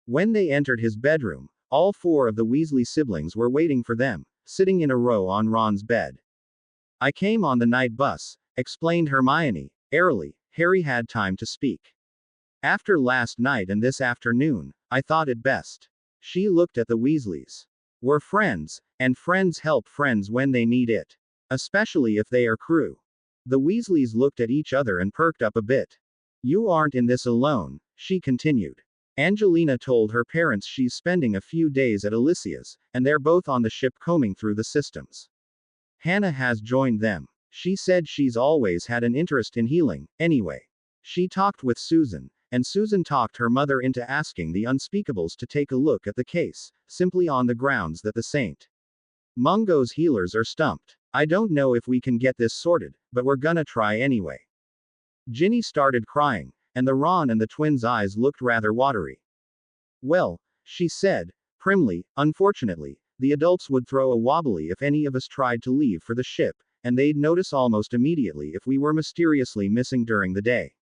S2: When they entered his bedroom, all four of the Weasley siblings were waiting for them, sitting in a row on Ron's bed. "I came on the night bus," explained Hermione, airily. Harry had time to speak. "After last night and this afternoon, I thought it best." She looked at the Weasleys. "We're friends, and friends help friends when they need it. Especially if they are crew." The Weasleys looked at each other and perked up a bit. "You aren't in this alone," she continued. "Angelina told her parents she's spending a few days at Alicia's, and they're both on the ship combing through the systems. Hannah has joined them. She said she's always had an interest in healing, anyway. She talked with Susan, and Susan talked her mother into asking the Unspeakables to take a look at the case, simply on the grounds that the St. Mungo's healers are stumped. I don't know if we can get this sorted, but we're gonna try anyway." Ginny started crying, and the Ron and the twins' eyes looked rather watery. "Well," she said, primly, "unfortunately, the adults would throw a wobbly if any of us tried to leave for the ship, and they'd notice almost immediately if we were mysteriously missing during the day.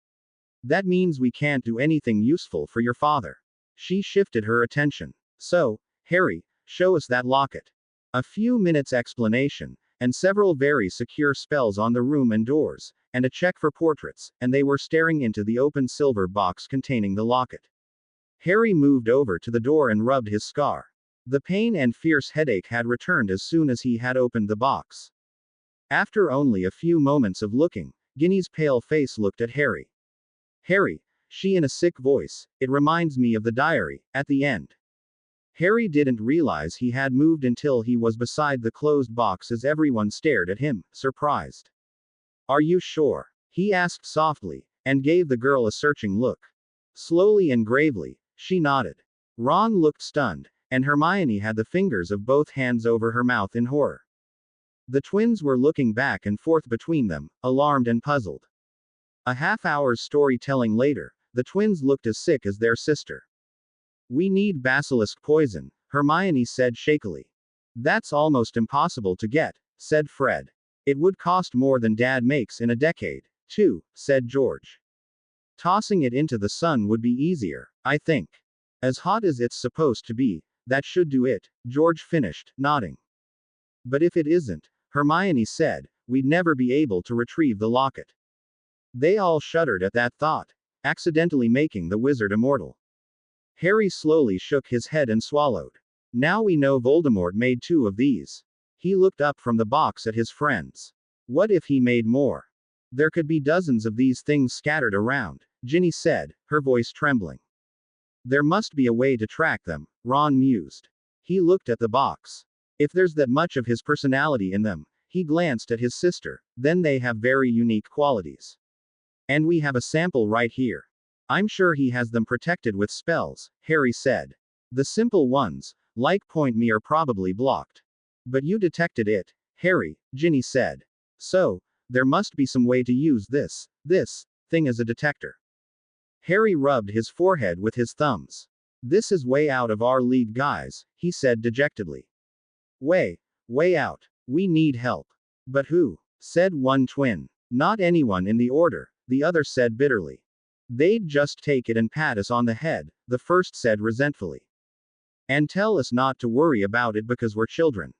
S2: That means we can't do anything useful for your father." She shifted her attention. "So, Harry, show us that locket." A few minutes explanation, and several very secure spells on the room and doors, and a check for portraits, and they were staring into the open silver box containing the locket. Harry moved over to the door and rubbed his scar. The pain and fierce headache had returned as soon as he had opened the box. After only a few moments of looking, Ginny's pale face looked at Harry. "Harry," she in a sick voice, "it reminds me of the diary, at the end." Harry didn't realize he had moved until he was beside the closed box as everyone stared at him, surprised. "Are you sure?" he asked softly, and gave the girl a searching look. Slowly and gravely, she nodded. Ron looked stunned, and Hermione had the fingers of both hands over her mouth in horror. The twins were looking back and forth between them, alarmed and puzzled. A half-hour's storytelling later, the twins looked as sick as their sister. "We need basilisk poison," Hermione said shakily. "That's almost impossible to get," said Fred. "It would cost more than Dad makes in a decade, too," said George. "Tossing it into the sun would be easier, I think. As hot as it's supposed to be, that should do it," George finished, nodding. "But if it isn't," Hermione said, "we'd never be able to retrieve the locket." They all shuddered at that thought, accidentally making the wizard immortal. Harry slowly shook his head and swallowed. Now we know Voldemort made 2 of these. He looked up from the box at his friends. What if he made more? There could be dozens of these things scattered around, Ginny said, her voice trembling. There must be a way to track them, Ron mused. He looked at the box. If there's that much of his personality in them, he glanced at his sister, then they have very unique qualities. And we have a sample right here. I'm sure he has them protected with spells, Harry said. The simple ones, like point me, are probably blocked. But you detected it, Harry, Ginny said. So, there must be some way to use this thing as a detector. Harry rubbed his forehead with his thumbs. This is way out of our league, guys, he said dejectedly. Way out. We need help. But who? Said one twin. Not anyone in the order, the other said bitterly. They'd just take it and pat us on the head, the first said resentfully. And tell us not to worry about it because we're children.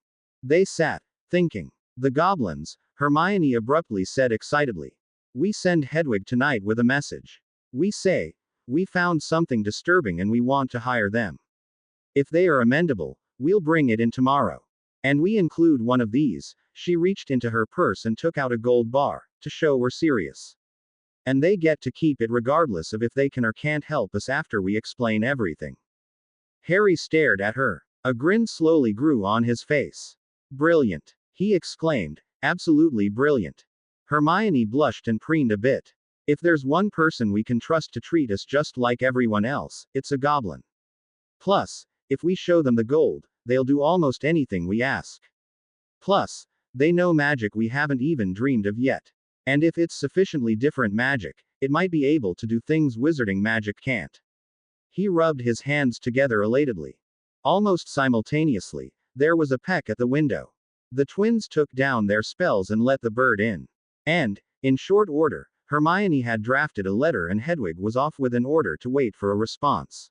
S2: They sat, thinking. The goblins, Hermione abruptly said excitedly. We send Hedwig tonight with a message. We say, we found something disturbing and we want to hire them. If they are amendable, we'll bring it in tomorrow. And we include one of these. She reached into her purse and took out a gold bar, to show we're serious. And they get to keep it regardless of if they can or can't help us after we explain everything. Harry stared at her. A grin slowly grew on his face. Brilliant, he exclaimed. Absolutely brilliant. Hermione blushed and preened a bit. If there's one person we can trust to treat us just like everyone else, it's a goblin. Plus, if we show them the gold, they'll do almost anything we ask. Plus, they know magic we haven't even dreamed of yet. And if it's sufficiently different magic, it might be able to do things wizarding magic can't. He rubbed his hands together elatedly. Almost simultaneously, there was a peck at the window. The twins took down their spells and let the bird in. And, in short order, Hermione had drafted a letter and Hedwig was off with an order to wait for a response.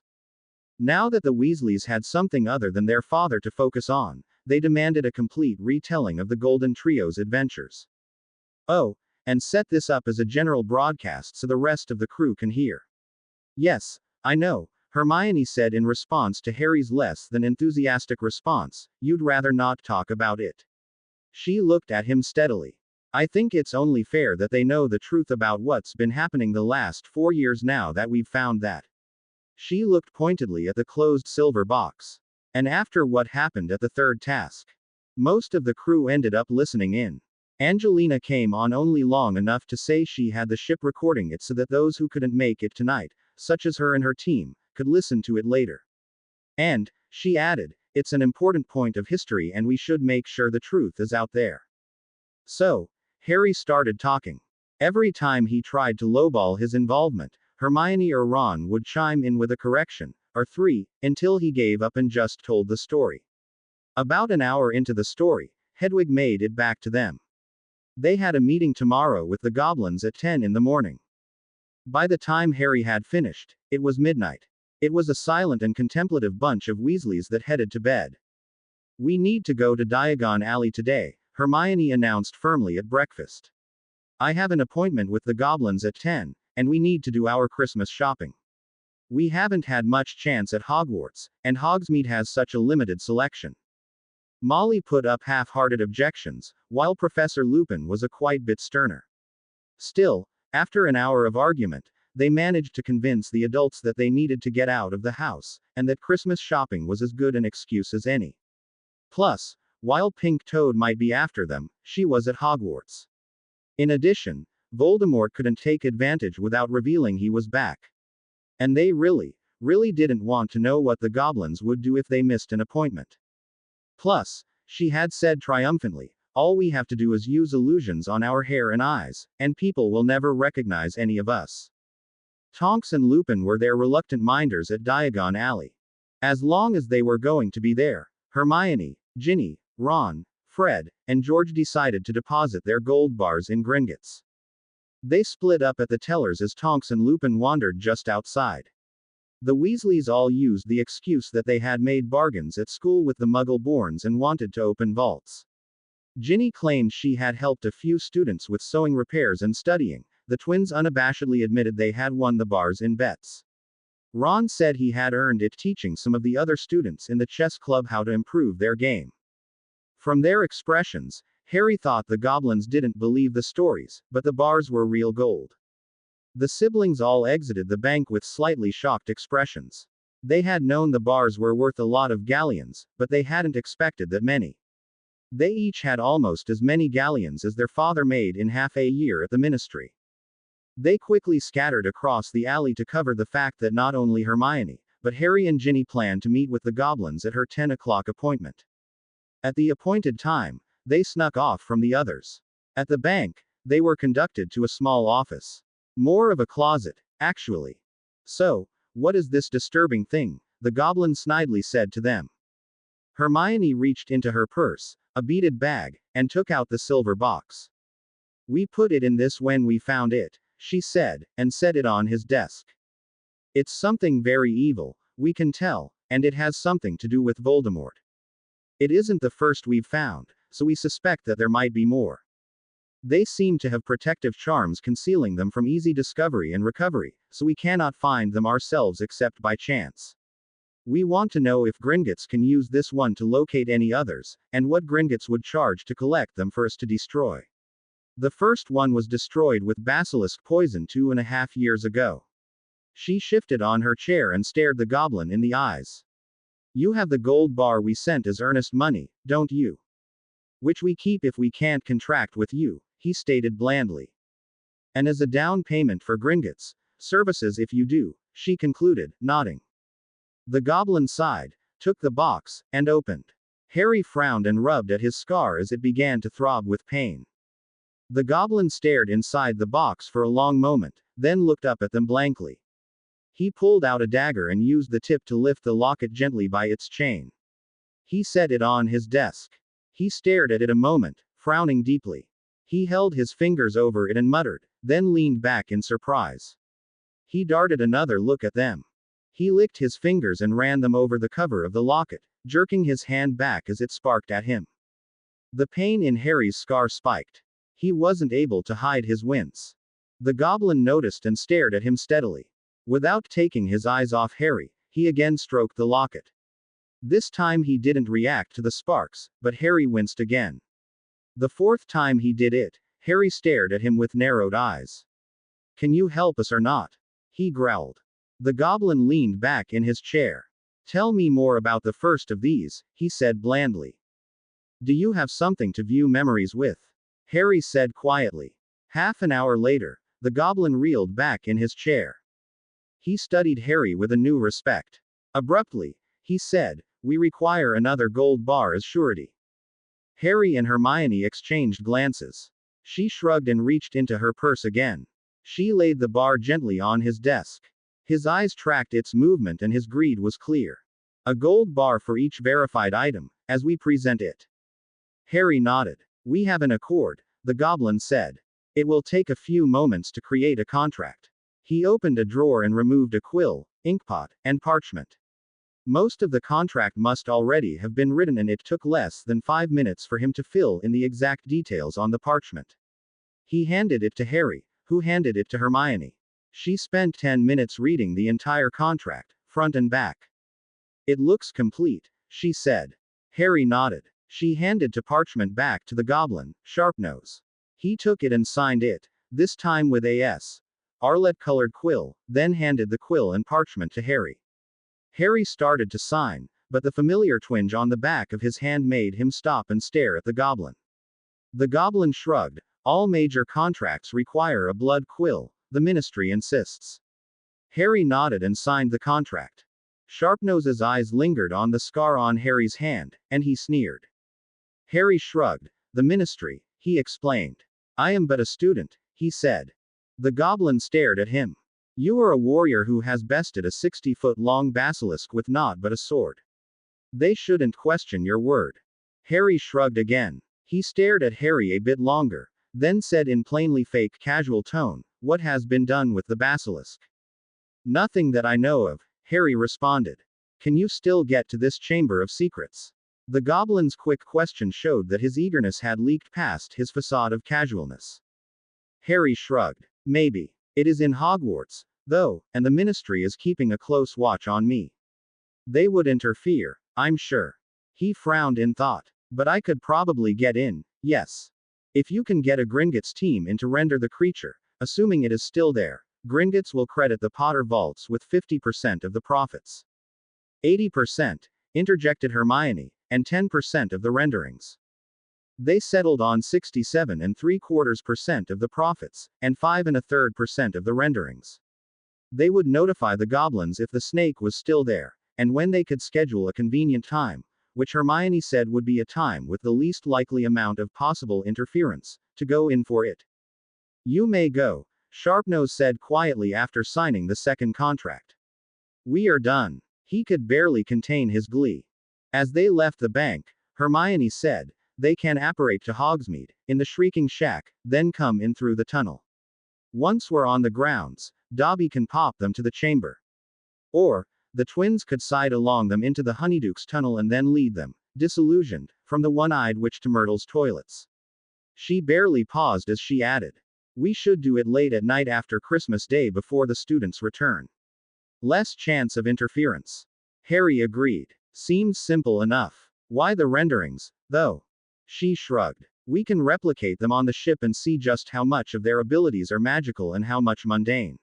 S2: Now that the Weasleys had something other than their father to focus on, they demanded a complete retelling of the Golden Trio's adventures. Oh, and set this up as a general broadcast so the rest of the crew can hear. Yes, I know, Hermione said in response to Harry's less than enthusiastic response, you'd rather not talk about it. She looked at him steadily. I think it's only fair that they know the truth about what's been happening the last 4 years now that we've found that. She looked pointedly at the closed silver box. And after what happened at the third task, most of the crew ended up listening in. Angelina came on only long enough to say she had the ship recording it so that those who couldn't make it tonight, such as her and her team, could listen to it later. And, she added, it's an important point of history and we should make sure the truth is out there. So, Harry started talking. Every time he tried to lowball his involvement, Hermione or Ron would chime in with a correction, or 3, until he gave up and just told the story. About an hour into the story, Hedwig made it back to them. They had a meeting tomorrow with the goblins at 10 in the morning. By the time Harry had finished, it was midnight. It was a silent and contemplative bunch of Weasleys that headed to bed. We need to go to Diagon Alley today, Hermione announced firmly at breakfast. I have an appointment with the goblins at 10, and we need to do our Christmas shopping. We haven't had much chance at Hogwarts, and Hogsmeade has such a limited selection. Molly put up half-hearted objections, while Professor Lupin was a quite bit sterner. Still, after an hour of argument, they managed to convince the adults that they needed to get out of the house, and that Christmas shopping was as good an excuse as any. Plus, while Pink Toad might be after them, she was at Hogwarts. In addition, Voldemort couldn't take advantage without revealing he was back. And they really didn't want to know what the goblins would do if they missed an appointment. Plus, she had said triumphantly, all we have to do is use illusions on our hair and eyes, and people will never recognize any of us. Tonks and Lupin were their reluctant minders at Diagon Alley. As long as they were going to be there, Hermione, Ginny, Ron, Fred, and George decided to deposit their gold bars in Gringotts. They split up at the tellers as Tonks and Lupin wandered just outside. The Weasleys all used the excuse that they had made bargains at school with the Muggle-borns and wanted to open vaults. Ginny claimed she had helped a few students with sewing repairs and studying. The twins unabashedly admitted they had won the bars in bets. Ron said he had earned it teaching some of the other students in the chess club how to improve their game. From their expressions, Harry thought the goblins didn't believe the stories, but the bars were real gold. The siblings all exited the bank with slightly shocked expressions. They had known the bars were worth a lot of galleons, but they hadn't expected that many. They each had almost as many galleons as their father made in half a year at the ministry. They quickly scattered across the alley to cover the fact that not only Hermione, but Harry and Ginny planned to meet with the goblins at her 10 o'clock appointment. At the appointed time, they snuck off from the others. At the bank, they were conducted to a small office. More of a closet, actually. So, what is this disturbing thing? The goblin snidely said to them. Hermione reached into her purse, a beaded bag, and took out the silver box. We put it in this when we found it, she said, and set it on his desk. It's something very evil, we can tell, and it has something to do with Voldemort. It isn't the first we've found, so we suspect that there might be more. They seem to have protective charms concealing them from easy discovery and recovery, so we cannot find them ourselves except by chance. We want to know if Gringotts can use this one to locate any others, and what Gringotts would charge to collect them for us to destroy. The first one was destroyed with basilisk poison 2.5 years ago. She shifted on her chair and stared the goblin in the eyes. You have the gold bar we sent as earnest money, don't you? Which we keep if we can't contract with you, he stated blandly. And as a down payment for Gringotts' services if you do, she concluded, nodding. The goblin sighed, took the box, and opened. Harry frowned and rubbed at his scar as it began to throb with pain. The goblin stared inside the box for a long moment, then looked up at them blankly. He pulled out a dagger and used the tip to lift the locket gently by its chain. He set it on his desk. He stared at it a moment, frowning deeply. He held his fingers over it and muttered, then leaned back in surprise. He darted another look at them. He licked his fingers and ran them over the cover of the locket, jerking his hand back as it sparked at him. The pain in Harry's scar spiked. He wasn't able to hide his wince. The goblin noticed and stared at him steadily. Without taking his eyes off Harry, he again stroked the locket. This time he didn't react to the sparks, but Harry winced again. The fourth time he did it, Harry stared at him with narrowed eyes. Can you help us or not? He growled. The goblin leaned back in his chair. Tell me more about the first of these, he said blandly. Do you have something to view memories with? Harry said quietly. Half an hour later, the goblin reeled back in his chair. He studied Harry with a new respect. Abruptly, he said, we require another gold bar as surety. Harry and Hermione exchanged glances. She shrugged and reached into her purse again. She laid the bar gently on his desk. His eyes tracked its movement and his greed was clear. A gold bar for each verified item, as we present it. Harry nodded. We have an accord, the goblin said. It will take a few moments to create a contract. He opened a drawer and removed a quill, inkpot, and parchment. Most of the contract must already have been written and it took less than 5 minutes for him to fill in the exact details on the parchment. He handed it to Harry, who handed it to Hermione. She spent 10 minutes reading the entire contract, front and back. It looks complete, she said. Harry nodded. She handed the parchment back to the goblin, Sharpnose. He took it and signed it, this time with a S. Arlet-colored quill, then handed the quill and parchment to Harry. Harry started to sign, but the familiar twinge on the back of his hand made him stop and stare at the goblin. The goblin shrugged. All major contracts require a blood quill, the ministry insists. Harry nodded and signed the contract. Sharpnose's eyes lingered on the scar on Harry's hand, and he sneered. Harry shrugged. The ministry, he explained. I am but a student, he said. The goblin stared at him. You are a warrior who has bested a 60-foot-long basilisk with naught but a sword. They shouldn't question your word. Harry shrugged again. He stared at Harry a bit longer, then said in plainly fake casual tone, what has been done with the basilisk? Nothing that I know of, Harry responded. Can you still get to this chamber of secrets? The goblin's quick question showed that his eagerness had leaked past his facade of casualness. Harry shrugged. Maybe. It is in Hogwarts, though, and the ministry is keeping a close watch on me. They would interfere, I'm sure. He frowned in thought. But I could probably get in, yes. If you can get a Gringotts team in to render the creature, assuming it is still there, Gringotts will credit the Potter vaults with 50% of the profits. 80%, interjected Hermione, and 10% of the renderings. They settled on 67.75% of the profits, and 5.33% of the renderings. They would notify the goblins if the snake was still there, and when they could schedule a convenient time, which Hermione said would be a time with the least likely amount of possible interference, to go in for it. You may go, Sharpnose said quietly after signing the second contract. We are done. He could barely contain his glee. As they left the bank, Hermione said, they can apparate to Hogsmeade, in the Shrieking Shack, then come in through the tunnel. Once we're on the grounds, Dobby can pop them to the chamber. Or, the twins could side along them into the Honeydukes tunnel and then lead them, disillusioned, from the one-eyed witch to Myrtle's toilets. She barely paused as she added, we should do it late at night after Christmas Day before the students return. Less chance of interference. Harry agreed. Seemed simple enough. Why the renderings, though? She shrugged. We can replicate them on the ship and see just how much of their abilities are magical and how much mundane.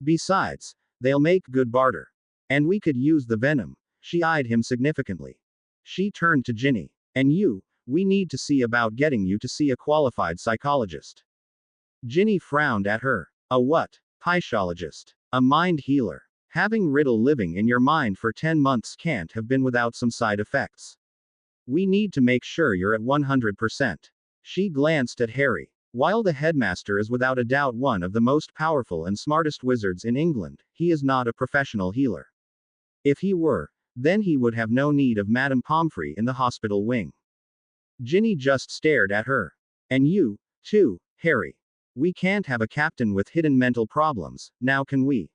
S2: Besides, they'll make good barter. And we could use the venom. She eyed him significantly. She turned to Ginny. And you, we need to see about getting you to see a qualified psychologist. Ginny frowned at her. A what? Psychologist. A mind healer. Having Riddle living in your mind for 10 months can't have been without some side effects. We need to make sure you're at 100%. She glanced at Harry. While the headmaster is without a doubt one of the most powerful and smartest wizards in England, he is not a professional healer. If he were, then he would have no need of Madame Pomfrey in the hospital wing. Ginny just stared at her. And you, too, Harry. We can't have a captain with hidden mental problems, now can we?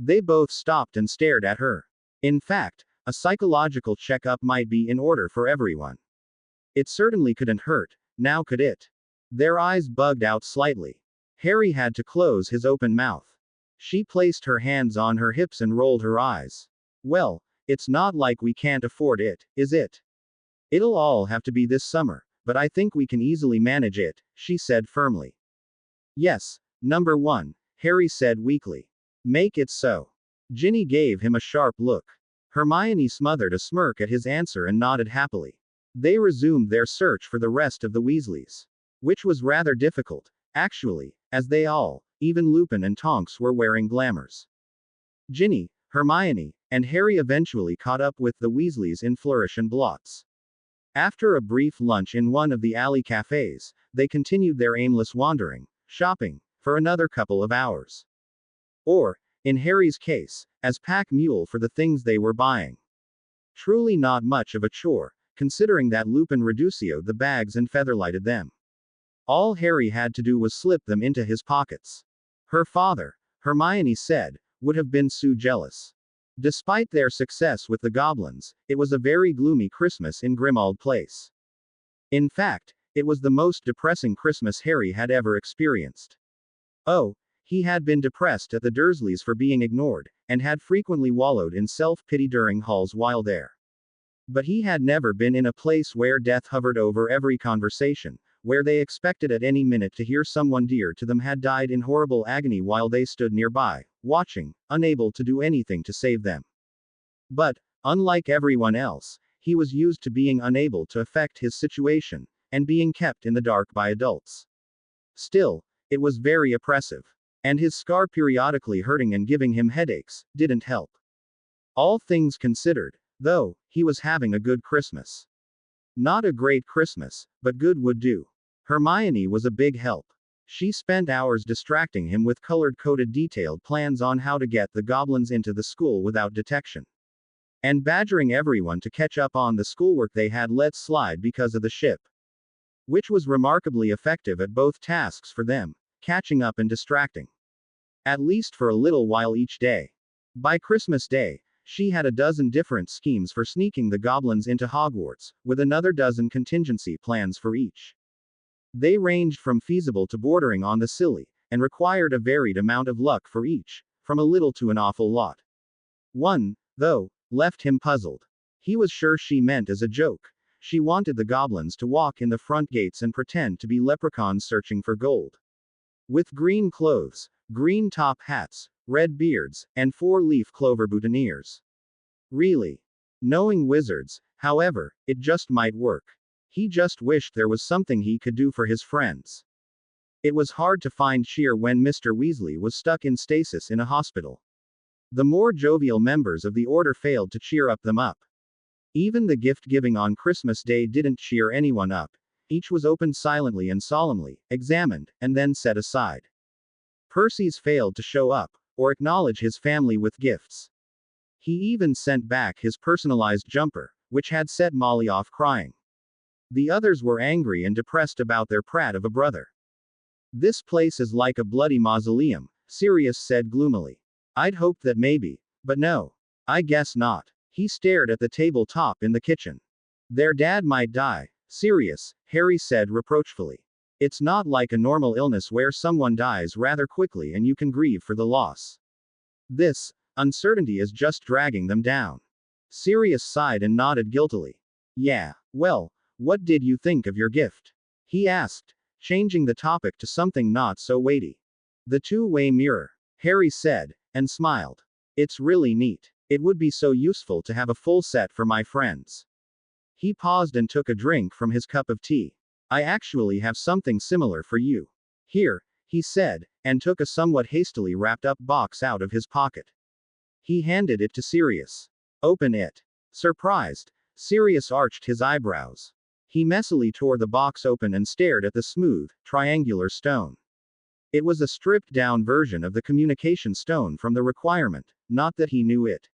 S2: They both stopped and stared at her. In fact, a psychological checkup might be in order for everyone. It certainly couldn't hurt, now could it? Their eyes bugged out slightly. Harry had to close his open mouth. She placed her hands on her hips and rolled her eyes. Well, it's not like we can't afford it, is it? It'll all have to be this summer, but I think we can easily manage it, she said firmly. Yes, number one, Harry said weakly. Make it so. Ginny gave him a sharp look. Hermione smothered a smirk at his answer and nodded happily. They resumed their search for the rest of the Weasleys. Which was rather difficult, actually, as they all, even Lupin and Tonks, were wearing glamours. Ginny, Hermione, and Harry eventually caught up with the Weasleys in Flourish and Blots. After a brief lunch in one of the alley cafes, they continued their aimless wandering, shopping, for another couple of hours. Or, in Harry's case, as pack mule for the things they were buying. Truly not much of a chore, considering that Lupin reducioed the bags and featherlighted them. All Harry had to do was slip them into his pockets. Her father, Hermione said, would have been so jealous. Despite their success with the goblins, it was a very gloomy Christmas in Grimmauld Place. In fact, it was the most depressing Christmas Harry had ever experienced. Oh, he had been depressed at the Dursleys for being ignored, and had frequently wallowed in self-pity during halls while there. But he had never been in a place where death hovered over every conversation, where they expected at any minute to hear someone dear to them had died in horrible agony while they stood nearby, watching, unable to do anything to save them. But, unlike everyone else, he was used to being unable to affect his situation, and being kept in the dark by adults. Still, it was very oppressive. And his scar periodically hurting and giving him headaches didn't help. All things considered, though, he was having a good Christmas. Not a great Christmas, but good would do. Hermione was a big help. She spent hours distracting him with colored-coded detailed plans on how to get the goblins into the school without detection. And badgering everyone to catch up on the schoolwork they had let slide because of the ship. Which was remarkably effective at both tasks for them, catching up and distracting. At least for a little while each day. By Christmas Day, she had a dozen different schemes for sneaking the goblins into Hogwarts, with another dozen contingency plans for each. They ranged from feasible to bordering on the silly, and required a varied amount of luck for each, from a little to an awful lot. One, though, left him puzzled. He was sure she meant as a joke. She wanted the goblins to walk in the front gates and pretend to be leprechauns searching for gold. With green clothes, green top hats, red beards, and four-leaf clover boutonnieres. Really? Knowing wizards, however, it just might work. He just wished there was something he could do for his friends. It was hard to find cheer when Mr. Weasley was stuck in stasis in a hospital. The more jovial members of the Order failed to cheer them up. Even the gift giving on Christmas Day didn't cheer anyone up. Each was opened silently and solemnly, examined, and then set aside. Percy's failed to show up, or acknowledge his family with gifts. He even sent back his personalized jumper, which had set Molly off crying. The others were angry and depressed about their prat of a brother. This place is like a bloody mausoleum, Sirius said gloomily. I'd hoped that maybe, but no. I guess not. He stared at the tabletop in the kitchen. Their dad might die. Sirius, Harry said reproachfully. It's not like a normal illness where someone dies rather quickly and you can grieve for the loss. This uncertainty is just dragging them down. Sirius sighed and nodded guiltily. Yeah, well, what did you think of your gift? He asked, changing the topic to something not so weighty. The two-way mirror, Harry said, and smiled. It's really neat. It would be so useful to have a full set for my friends. He paused and took a drink from his cup of tea. I actually have something similar for you. Here, he said, and took a somewhat hastily wrapped up box out of his pocket. He handed it to Sirius. Open it. Surprised, Sirius arched his eyebrows. He messily tore the box open and stared at the smooth, triangular stone. It was a stripped-down version of the communication stone from the requirement, not that he knew it.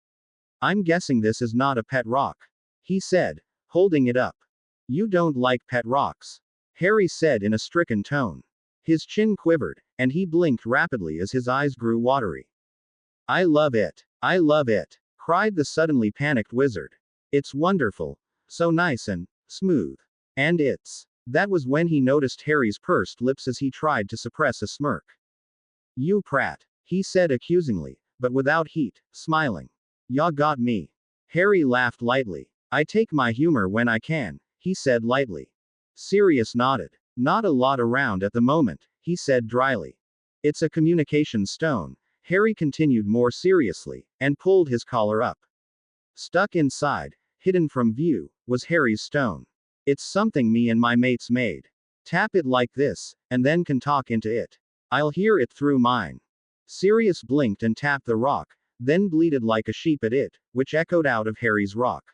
S2: I'm guessing this is not a pet rock, he said, holding it up. You don't like pet rocks, Harry said in a stricken tone. His chin quivered, and he blinked rapidly as his eyes grew watery. I love it. I love it, cried the suddenly panicked wizard. It's wonderful. So nice and smooth. And it's. That was when he noticed Harry's pursed lips as he tried to suppress a smirk. You prat, he said accusingly, but without heat, smiling. Ya got me. Harry laughed lightly. I take my humor when I can, he said lightly. Sirius nodded. Not a lot around at the moment, he said dryly. It's a communication stone, Harry continued more seriously, and pulled his collar up. Stuck inside, hidden from view, was Harry's stone. It's something me and my mates made. Tap it like this, and then can talk into it. I'll hear it through mine. Sirius blinked and tapped the rock, then bleated like a sheep at it, which echoed out of Harry's rock.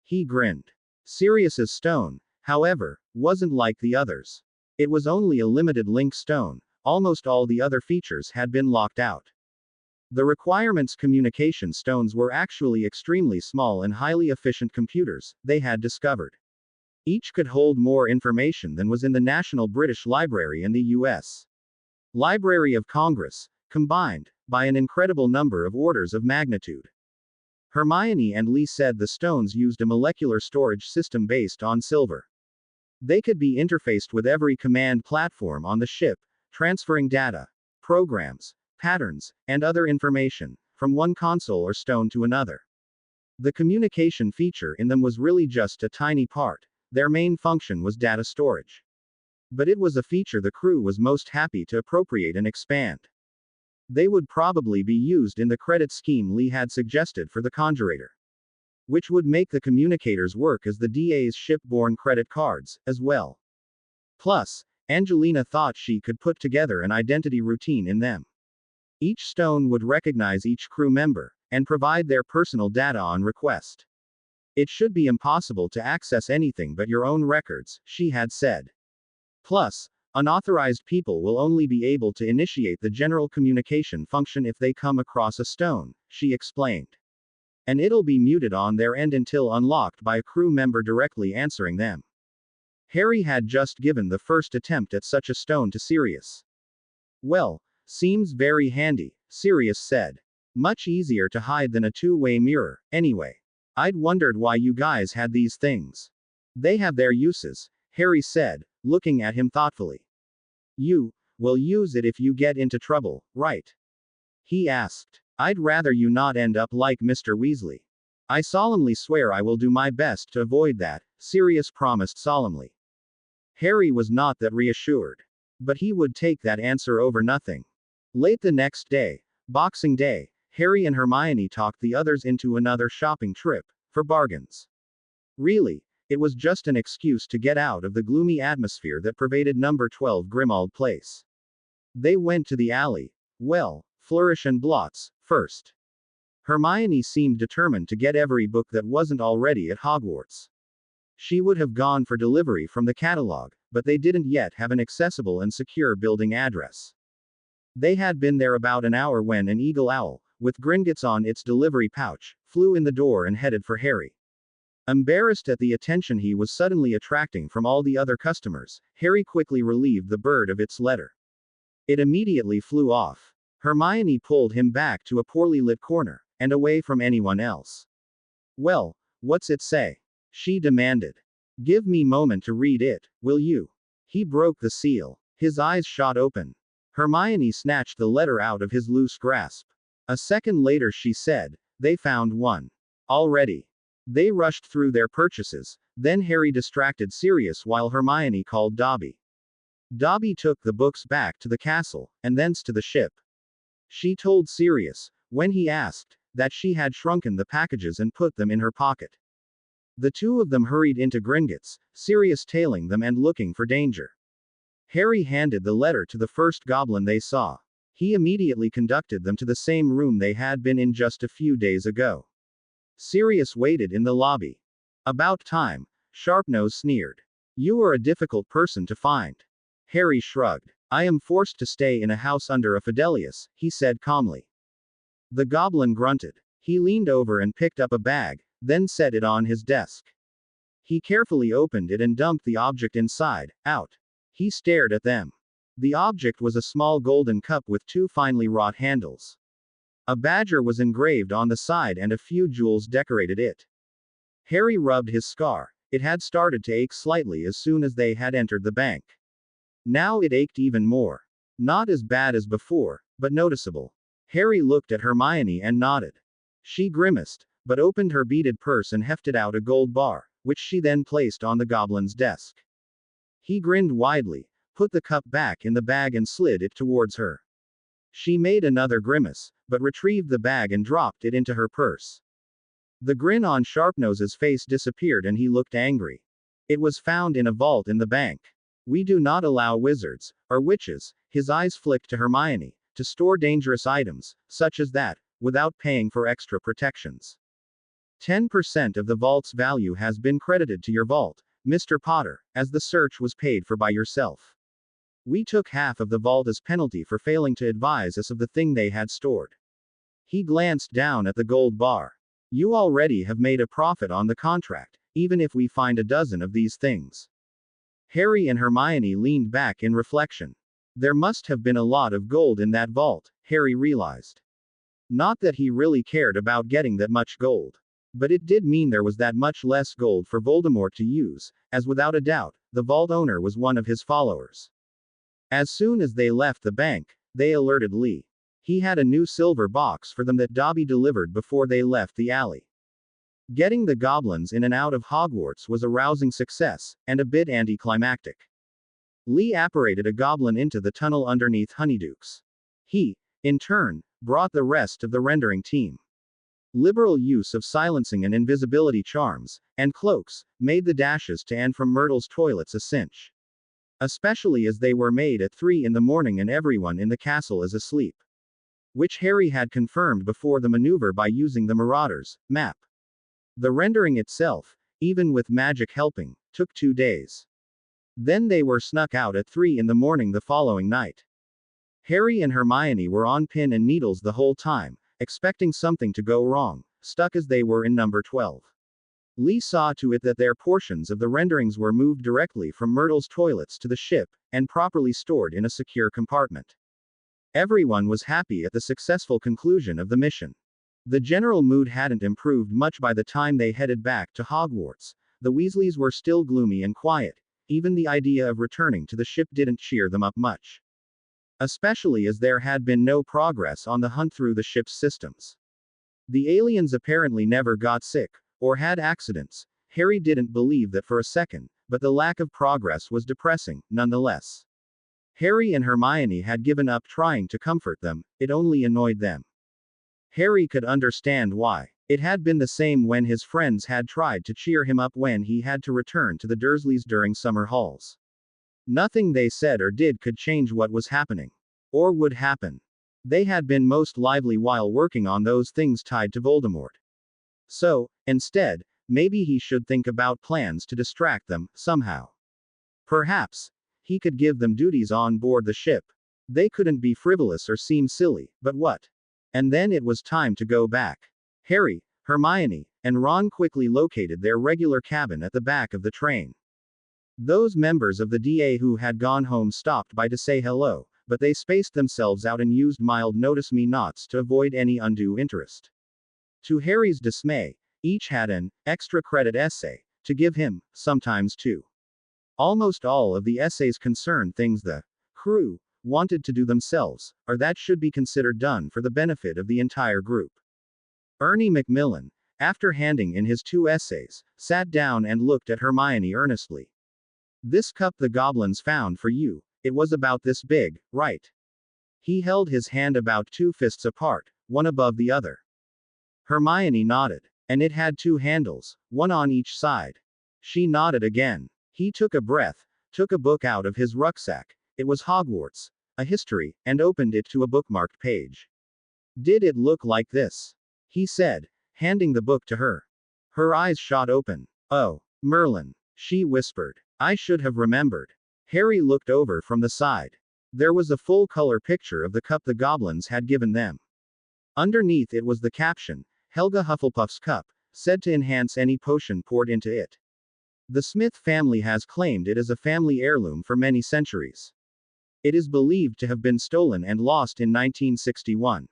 S2: He grinned. Sirius's stone, however, wasn't like the others. It was only a limited link stone. Almost all the other features had been locked out. The requirement's communication stones were actually extremely small and highly efficient computers, they had discovered. Each could hold more information than was in the National British Library and the U.S. Library of Congress, combined, by an incredible number of orders of magnitude. Hermione and Lee said the stones used a molecular storage system based on silver. They could be interfaced with every command platform on the ship, transferring data, programs, patterns, and other information, from one console or stone to another. The communication feature in them was really just a tiny part. Their main function was data storage. But it was a feature the crew was most happy to appropriate and expand. They would probably be used in the credit scheme Lee had suggested for the Conjurator, which would make the communicators work as the DA's shipborne credit cards, as well. Plus, Angelina thought she could put together an identity routine in them. Each stone would recognize each crew member, and provide their personal data on request. It should be impossible to access anything but your own records, she had said. Plus, unauthorized people will only be able to initiate the general communication function if they come across a stone, she explained. And it'll be muted on their end until unlocked by a crew member directly answering them. Harry had just given the first attempt at such a stone to Sirius. Well, seems very handy, Sirius said. Much easier to hide than a two-way mirror, anyway. I'd wondered why you guys had these things. They have their uses, Harry said, looking at him thoughtfully. You will use it if you get into trouble, right? He asked. I'd rather you not end up like Mr. Weasley. I solemnly swear I will do my best to avoid that, Sirius promised solemnly. Harry was not that reassured. But he would take that answer over nothing. Late the next day, Boxing Day, Harry and Hermione talked the others into another shopping trip, for bargains. Really, it was just an excuse to get out of the gloomy atmosphere that pervaded number 12 Grimmauld Place. They went to the alley. Well, Flourish and Blots, first. Hermione seemed determined to get every book that wasn't already at Hogwarts. She would have gone for delivery from the catalog, but they didn't yet have an accessible and secure building address. They had been there about an hour when an eagle owl, with Gringotts on its delivery pouch, flew in the door and headed for Harry. Embarrassed at the attention he was suddenly attracting from all the other customers, Harry quickly relieved the bird of its letter. It immediately flew off. Hermione pulled him back to a poorly lit corner, and away from anyone else. Well, what's it say? She demanded. Give me moment to read it, will you? He broke the seal. His eyes shot open. Hermione snatched the letter out of his loose grasp. A second later she said, they found one. Already. They rushed through their purchases, then Harry distracted Sirius while Hermione called Dobby. Dobby took the books back to the castle, and thence to the ship. She told Sirius, when he asked, that she had shrunken the packages and put them in her pocket. The two of them hurried into Gringotts, Sirius tailing them and looking for danger. Harry handed the letter to the first goblin they saw. He immediately conducted them to the same room they had been in just a few days ago. Sirius waited in the lobby. About time, Sharpnose sneered. You are a difficult person to find. Harry shrugged. I am forced to stay in a house under a Fidelius, he said calmly. The goblin grunted. He leaned over and picked up a bag, then set it on his desk. He carefully opened it and dumped the object inside, out. He stared at them. The object was a small golden cup with two finely wrought handles. A badger was engraved on the side and a few jewels decorated it. Harry rubbed his scar. It had started to ache slightly as soon as they had entered the bank. Now it ached even more. Not as bad as before, but noticeable. Harry looked at Hermione and nodded. She grimaced, but opened her beaded purse and hefted out a gold bar, which she then placed on the goblin's desk. He grinned widely, put the cup back in the bag and slid it towards her. She made another grimace, but retrieved the bag and dropped it into her purse. The grin on Sharpnose's face disappeared and he looked angry. It was found in a vault in the bank. We do not allow wizards, or witches, his eyes flicked to Hermione, to store dangerous items, such as that, without paying for extra protections. 10% of the vault's value has been credited to your vault, Mr. Potter, as the search was paid for by yourself. We took half of the vault as penalty for failing to advise us of the thing they had stored. He glanced down at the gold bar. You already have made a profit on the contract, even if we find a dozen of these things. Harry and Hermione leaned back in reflection. There must have been a lot of gold in that vault, Harry realized. Not that he really cared about getting that much gold. But it did mean there was that much less gold for Voldemort to use, as without a doubt, the vault owner was one of his followers. As soon as they left the bank, they alerted Lee. He had a new silver box for them that Dobby delivered before they left the alley. Getting the goblins in and out of Hogwarts was a rousing success, and a bit anticlimactic. Lee apparated a goblin into the tunnel underneath Honeydukes. He, in turn, brought the rest of the rendering team. Liberal use of silencing and invisibility charms, and cloaks, made the dashes to and from Myrtle's toilets a cinch. Especially as they were made at 3 in the morning and everyone in the castle is asleep. Which Harry had confirmed before the maneuver by using the Marauder's map. The rendering itself, even with magic helping, took 2 days. Then they were snuck out at 3 in the morning the following night. Harry and Hermione were on pin and needles the whole time, expecting something to go wrong, stuck as they were in number 12. Lee saw to it that their portions of the renderings were moved directly from Myrtle's toilets to the ship, and properly stored in a secure compartment. Everyone was happy at the successful conclusion of the mission. The general mood hadn't improved much by the time they headed back to Hogwarts. The Weasleys were still gloomy and quiet. Even the idea of returning to the ship didn't cheer them up much. especially as there had been no progress on the hunt through the ship's systems. The aliens apparently never got sick, or had accidents. Harry didn't believe that for a second, but the lack of progress was depressing, nonetheless. Harry and Hermione had given up trying to comfort them, it only annoyed them. Harry could understand why. It had been the same when his friends had tried to cheer him up when he had to return to the Dursleys during summer halls. Nothing they said or did could change what was happening. Or would happen. They had been most lively while working on those things tied to Voldemort. So, instead, maybe he should think about plans to distract them, somehow. Perhaps, he could give them duties on board the ship. They couldn't be frivolous or seem silly, but what? And then it was time to go back. Harry, Hermione, and Ron quickly located their regular cabin at the back of the train. Those members of the DA who had gone home stopped by to say hello, but they spaced themselves out and used mild notice me nots to avoid any undue interest. To Harry's dismay, each had an extra credit essay to give him, sometimes two. Almost all of the essays concerned things the crew wanted to do themselves, or that should be considered done for the benefit of the entire group. Ernie Macmillan, after handing in his two essays, sat down and looked at Hermione earnestly. This cup the goblins found for you, it was about this big, right? He held his hand about 2 fists apart, one above the other. Hermione nodded. And it had 2 handles, one on each side. She nodded again. He took a breath, took a book out of his rucksack. It was Hogwarts, a history, and opened it to a bookmarked page. Did it look like this? He said, handing the book to her. Her eyes shot open. Oh, Merlin, she whispered. I should have remembered. Harry looked over from the side. There was a full-color picture of the cup the goblins had given them. Underneath it was the caption, Helga Hufflepuff's cup, said to enhance any potion poured into it. The Smith family has claimed it as a family heirloom for many centuries. It is believed to have been stolen and lost in 1961.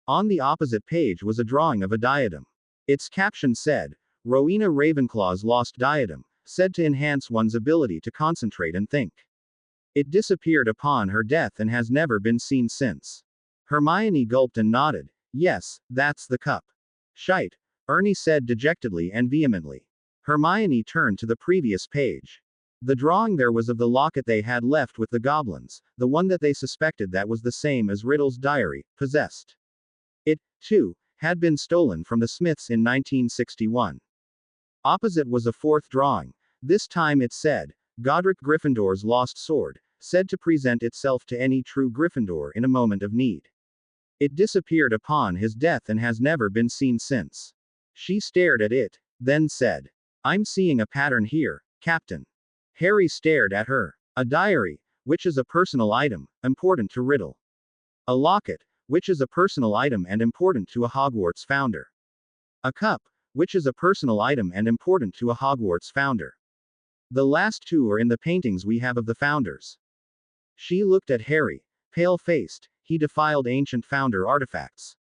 S2: On the opposite page was a drawing of a diadem. Its caption said, Rowena Ravenclaw's lost diadem, said to enhance one's ability to concentrate and think. It disappeared upon her death and has never been seen since. Hermione gulped and nodded. Yes, that's the cup. Shite, Ernie said dejectedly and vehemently. Hermione turned to the previous page. The drawing there was of the locket they had left with the goblins, the one that they suspected that was the same as Riddle's diary, possessed. It, too, had been stolen from the Smiths in 1961. Opposite was a fourth drawing. This time it said, Godric Gryffindor's lost sword, said to present itself to any true Gryffindor in a moment of need. It disappeared upon his death and has never been seen since. She stared at it, then said, I'm seeing a pattern here, Captain. Harry stared at her. A diary, which is a personal item, important to Riddle. A locket, which is a personal item and important to a Hogwarts founder. A cup, which is a personal item and important to a Hogwarts founder. The last two are in the paintings we have of the founders. She looked at Harry, pale-faced. He defiled ancient founder artifacts.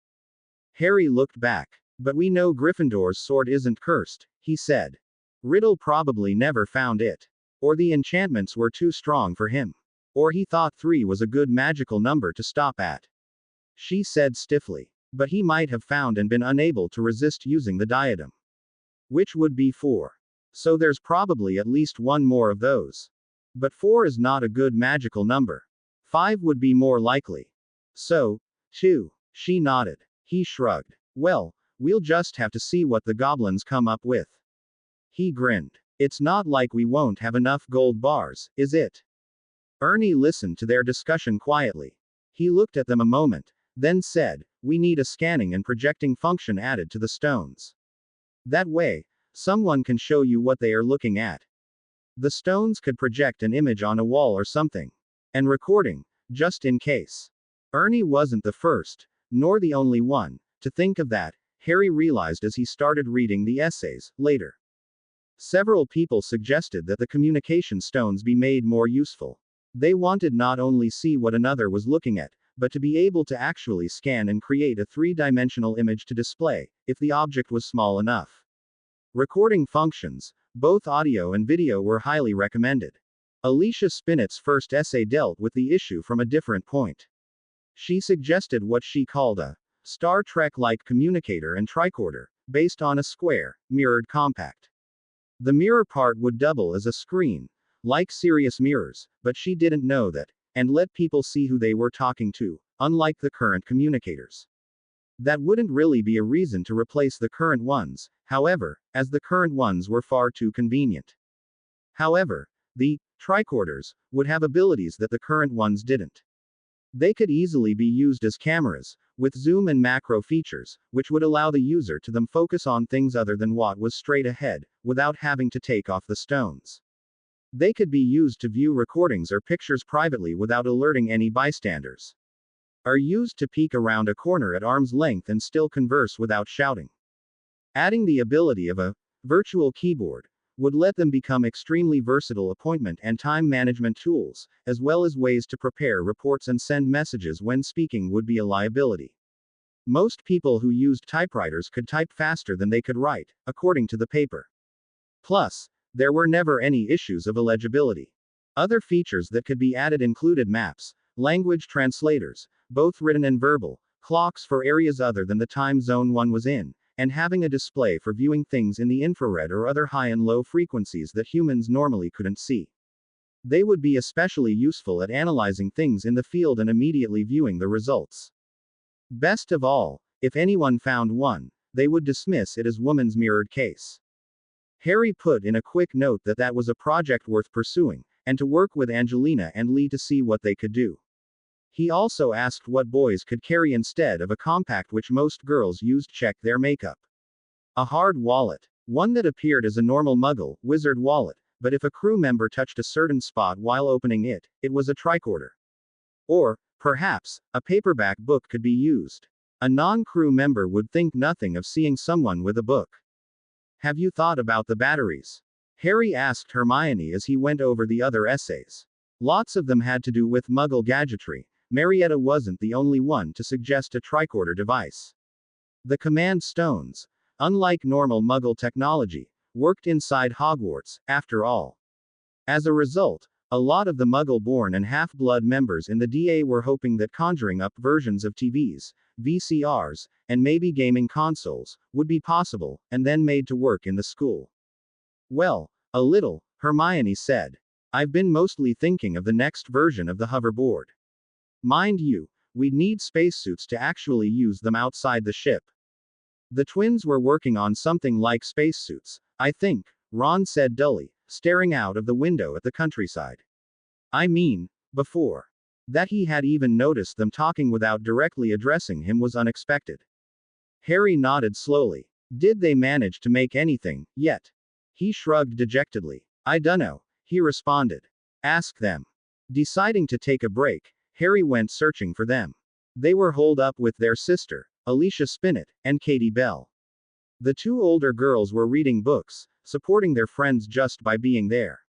S2: Harry looked back. But we know Gryffindor's sword isn't cursed, he said. Riddle probably never found it. Or the enchantments were too strong for him. Or he thought 3 was a good magical number to stop at. She said stiffly. But he might have found and been unable to resist using the diadem. Which would be 4. So there's probably at least one more of those. But 4 is not a good magical number. 5 would be more likely. So, 2. She nodded. He shrugged. Well, we'll just have to see what the goblins come up with. He grinned. It's not like we won't have enough gold bars, is it? Ernie listened to their discussion quietly. He looked at them a moment, then said, we need a scanning and projecting function added to the stones. That way, someone can show you what they are looking at. The stones could project an image on a wall or something. And recording, just in case. Ernie wasn't the first, nor the only one, to think of that, Harry realized as he started reading the essays, later. Several people suggested that the communication stones be made more useful. They wanted not only see what another was looking at, but to be able to actually scan and create a 3-dimensional image to display, if the object was small enough. Recording functions, both audio and video, were highly recommended. Alicia Spinnett's first essay dealt with the issue from a different point. She suggested what she called a Star Trek-like communicator and tricorder, based on a square, mirrored compact. The mirror part would double as a screen, like Sirius mirrors, but she didn't know that, and let people see who they were talking to, unlike the current communicators. That wouldn't really be a reason to replace the current ones, however, as the current ones were far too convenient. However, the tricorders would have abilities that the current ones didn't. They could easily be used as cameras, with zoom and macro features, which would allow the user to them focus on things other than what was straight ahead, without having to take off the stones. They could be used to view recordings or pictures privately without alerting any bystanders. Are used to peek around a corner at arm's length and still converse without shouting. Adding the ability of a virtual keyboard would let them become extremely versatile appointment and time management tools, as well as ways to prepare reports and send messages when speaking would be a liability. Most people who used typewriters could type faster than they could write, according to the paper. Plus, there were never any issues of illegibility. Other features that could be added included maps, language translators, both written and verbal, clocks for areas other than the time zone one was in, and having a display for viewing things in the infrared or other high and low frequencies that humans normally couldn't see. They would be especially useful at analyzing things in the field and immediately viewing the results. Best of all, if anyone found one, they would dismiss it as woman's mirrored case. Harry put in a quick note that that was a project worth pursuing, and to work with Angelina and Lee to see what they could do. He also asked what boys could carry instead of a compact which most girls used to check their makeup. A hard wallet. One that appeared as a normal muggle, wizard wallet, but if a crew member touched a certain spot while opening it, it was a tricorder. Or, perhaps, a paperback book could be used. A non-crew member would think nothing of seeing someone with a book. Have you thought about the batteries? Harry asked Hermione as he went over the other essays. Lots of them had to do with muggle gadgetry. Marietta wasn't the only one to suggest a tricorder device. The command stones, unlike normal muggle technology, worked inside Hogwarts, after all. As a result, a lot of the muggle-born and half-blood members in the DA were hoping that conjuring up versions of TVs, VCRs, and maybe gaming consoles, would be possible, and then made to work in the school. Well, a little, Hermione said. I've been mostly thinking of the next version of the hoverboard. Mind you, we'd need spacesuits to actually use them outside the ship. The twins were working on something like spacesuits, I think, Ron said dully, staring out of the window at the countryside. I mean, before. That he had even noticed them talking without directly addressing him was unexpected. Harry nodded slowly. Did they manage to make anything, yet? He shrugged dejectedly. I dunno, he responded. Ask them. Deciding to take a break, Harry went searching for them. They were holed up with their sister, Alicia Spinnet, and Katie Bell. The two older girls were reading books, supporting their friends just by being there.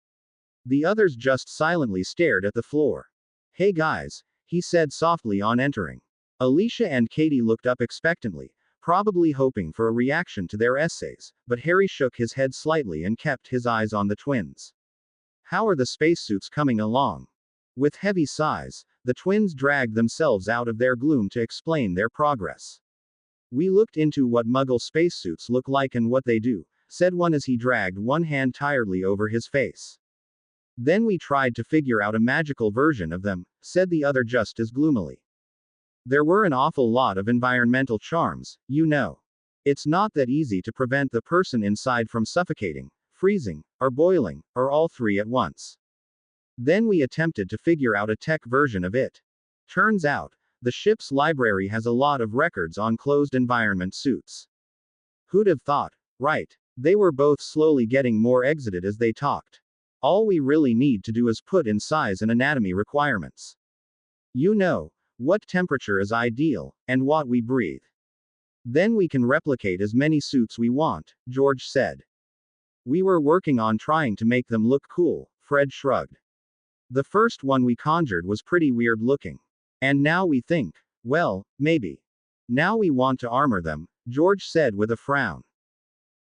S2: The others just silently stared at the floor. Hey guys, he said softly on entering. Alicia and Katie looked up expectantly, probably hoping for a reaction to their essays, but Harry shook his head slightly and kept his eyes on the twins. How are the spacesuits coming along? With heavy sighs, the twins dragged themselves out of their gloom to explain their progress. We looked into what Muggle spacesuits look like and what they do, said one as he dragged one hand tiredly over his face. Then we tried to figure out a magical version of them, said the other just as gloomily. There were an awful lot of environmental charms, you know. It's not that easy to prevent the person inside from suffocating, freezing, or boiling, or all three at once. Then we attempted to figure out a tech version of it. Turns out, the ship's library has a lot of records on closed environment suits. Who'd have thought, right? They were both slowly getting more excited as they talked. All we really need to do is put in size and anatomy requirements. You know, what temperature is ideal, and what we breathe. Then we can replicate as many suits we want, George said. We were working on trying to make them look cool, Fred shrugged. The first one we conjured was pretty weird looking. And now we think, well, maybe. Now we want to armor them, George said with a frown.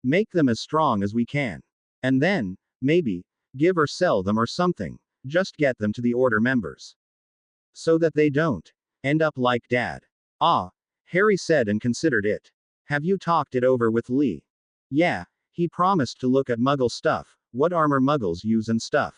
S2: Make them as strong as we can. And then, maybe, give or sell them or something, Just get them to the order members. So that they don't end up like Dad. Ah, Harry said and considered it. Have you talked it over with Lee? Yeah, he promised to look at Muggle stuff, what armor Muggles use and stuff.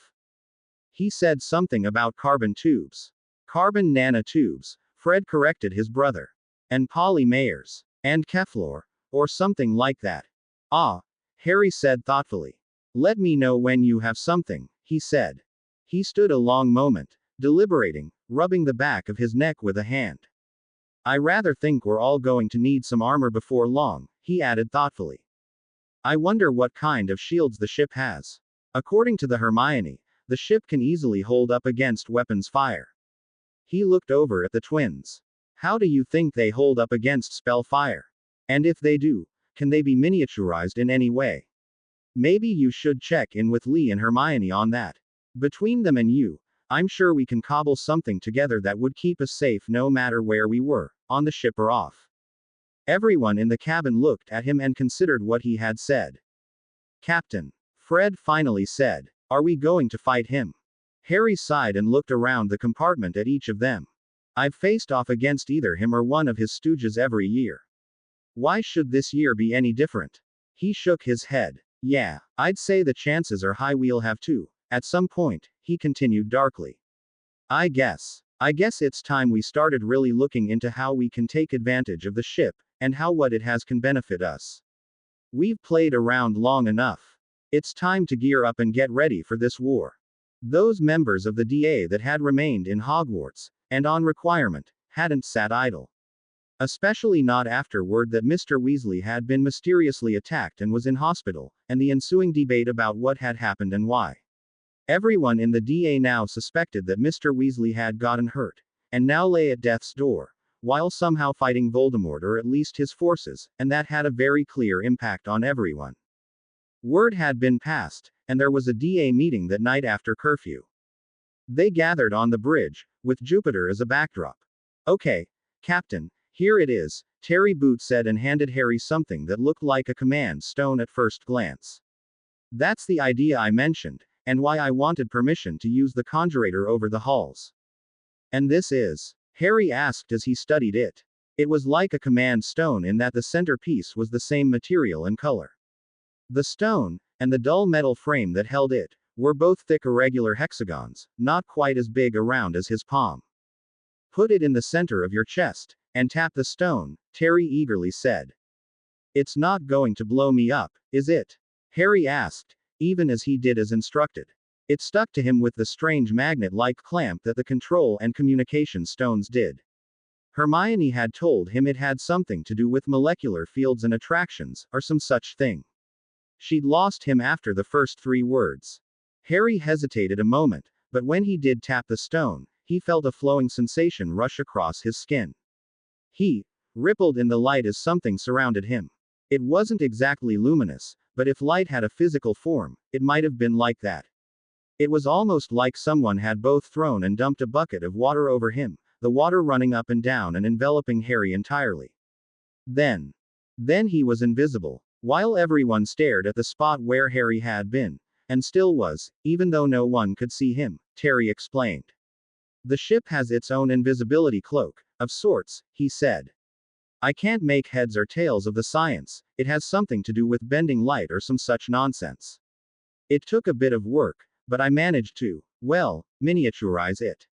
S2: He said something about carbon tubes. Carbon nanotubes, Fred corrected his brother. And polymers. And Kevlar. Or something like that. Ah, Harry said thoughtfully. Let me know when you have something, he said. He stood a long moment, deliberating, rubbing the back of his neck with a hand. I rather think we're all going to need some armor before long, he added thoughtfully. I wonder what kind of shields the ship has. According to the Hermione, the ship can easily hold up against weapons fire. He looked over at the twins. How do you think they hold up against spell fire? And if they do, can they be miniaturized in any way? Maybe you should check in with Lee and Hermione on that. Between them and you, I'm sure we can cobble something together that would keep us safe no matter where we were, on the ship or off. Everyone in the cabin looked at him and considered what he had said. Captain, Fred finally said, are we going to fight him? Harry sighed and looked around the compartment at each of them. I've faced off against either him or one of his stooges every year. Why should this year be any different? He shook his head. Yeah, I'd say the chances are high we'll have to, at some point, he continued darkly. I guess it's time we started really looking into how we can take advantage of the ship, and how what it has can benefit us. We've played around long enough. It's time to gear up and get ready for this war. Those members of the DA that had remained in Hogwarts, and on requirement, hadn't sat idle. Especially not after word that Mr. Weasley had been mysteriously attacked and was in hospital, and the ensuing debate about what had happened and why. Everyone in the DA now suspected that Mr. Weasley had gotten hurt, and now lay at death's door, while somehow fighting Voldemort or at least his forces, and that had a very clear impact on everyone. Word had been passed, and there was a DA meeting that night after curfew. They gathered on the bridge, with Jupiter as a backdrop. Okay, Captain, here it is, Terry Boot said and handed Harry something that looked like a command stone at first glance. That's the idea I mentioned, and why I wanted permission to use the conjurator over the halls. And this is? Harry asked as he studied it. It was like a command stone in that the centerpiece was the same material and color. The stone, and the dull metal frame that held it, were both thick irregular hexagons, not quite as big around as his palm. Put it in the center of your chest, and tap the stone, Terry eagerly said. It's not going to blow me up, is it? Harry asked, even as he did as instructed. It stuck to him with the strange magnet-like clamp that the control and communication stones did. Hermione had told him it had something to do with molecular fields and attractions, or some such thing. She'd lost him after the first 3 words. Harry hesitated a moment, but when he did tap the stone, he felt a flowing sensation rush across his skin. He rippled in the light as something surrounded him. It wasn't exactly luminous, but if light had a physical form, it might have been like that. It was almost like someone had both thrown and dumped a bucket of water over him, the water running up and down and enveloping Harry entirely. Then he was invisible, while everyone stared at the spot where Harry had been, and still was, even though no one could see him, Terry explained. The ship has its own invisibility cloak, of sorts, he said. I can't make heads or tails of the science, it has something to do with bending light or some such nonsense. It took a bit of work, but I managed to, well, miniaturize it.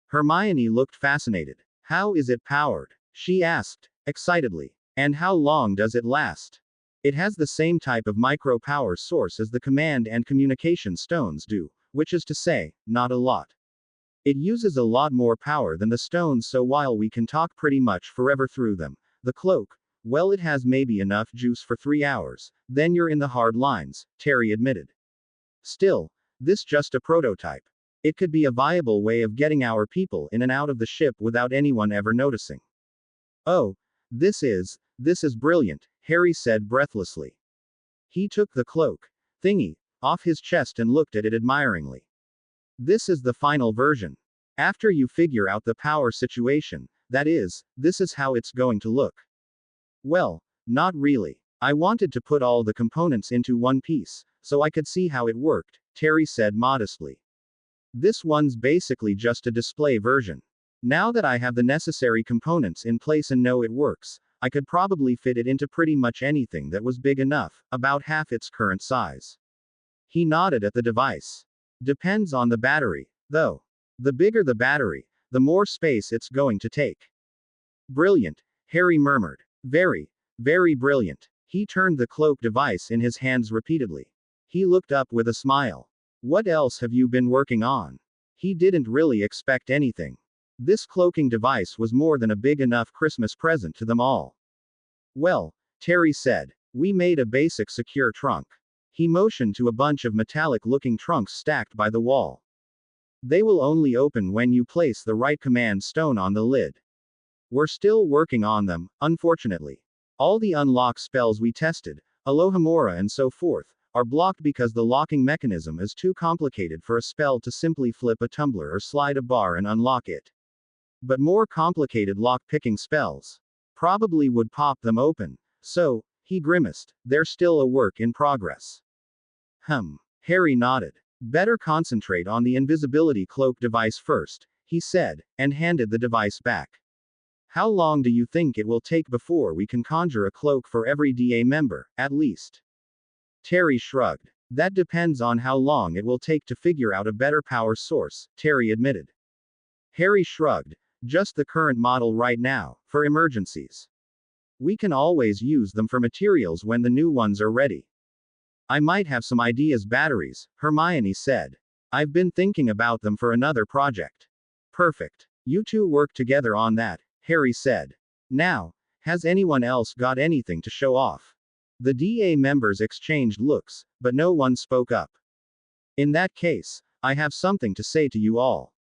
S2: Hermione looked fascinated. How is it powered? She asked, excitedly. And how long does it last? It has the same type of micro power source as the command and communication stones do, which is to say, not a lot. It uses a lot more power than the stones, so while we can talk pretty much forever through them, the cloak, well, it has maybe enough juice for 3 hours, then you're in the hard lines, Terry admitted. Still, this just a prototype. It could be a viable way of getting our people in and out of the ship without anyone ever noticing. Oh, this is brilliant, Harry said breathlessly. He took the cloak thingy off his chest and looked at it admiringly. This is the final version. After you figure out the power situation, that is, this is how it's going to look. Well, not really. I wanted to put all the components into one piece, so I could see how it worked, Terry said modestly. This one's basically just a display version. Now that I have the necessary components in place and know it works, I could probably fit it into pretty much anything that was big enough, about half its current size. He nodded at the device. Depends on the battery, though. The bigger the battery, the more space it's going to take. Brilliant, Harry murmured. Very, very brilliant. He turned the cloak device in his hands repeatedly. He looked up with a smile. What else have you been working on? He didn't really expect anything. This cloaking device was more than a big enough Christmas present to them all. Well, Terry said, we made a basic secure trunk. He motioned to a bunch of metallic looking trunks stacked by the wall. They will only open when you place the right command stone on the lid. We're still working on them, unfortunately. All the unlock spells we tested, Alohomora and so forth, are blocked because the locking mechanism is too complicated for a spell to simply flip a tumbler or slide a bar and unlock it. But more complicated lock-picking spells probably would pop them open. So, he grimaced, they're still a work in progress. Harry nodded. Better concentrate on the invisibility cloak device first, he said, and handed the device back. How long do you think it will take before we can conjure a cloak for every DA member, at least? Terry shrugged. That depends on how long it will take to figure out a better power source, Terry admitted. Harry shrugged. Just the current model right now, for emergencies. We can always use them for materials when the new ones are ready. I might have some ideas. Batteries, Hermione said. I've been thinking about them for another project. Perfect. You two work together on that, Harry said. Now, has anyone else got anything to show off? The DA members exchanged looks, but no one spoke up. In that case, I have something to say to you all.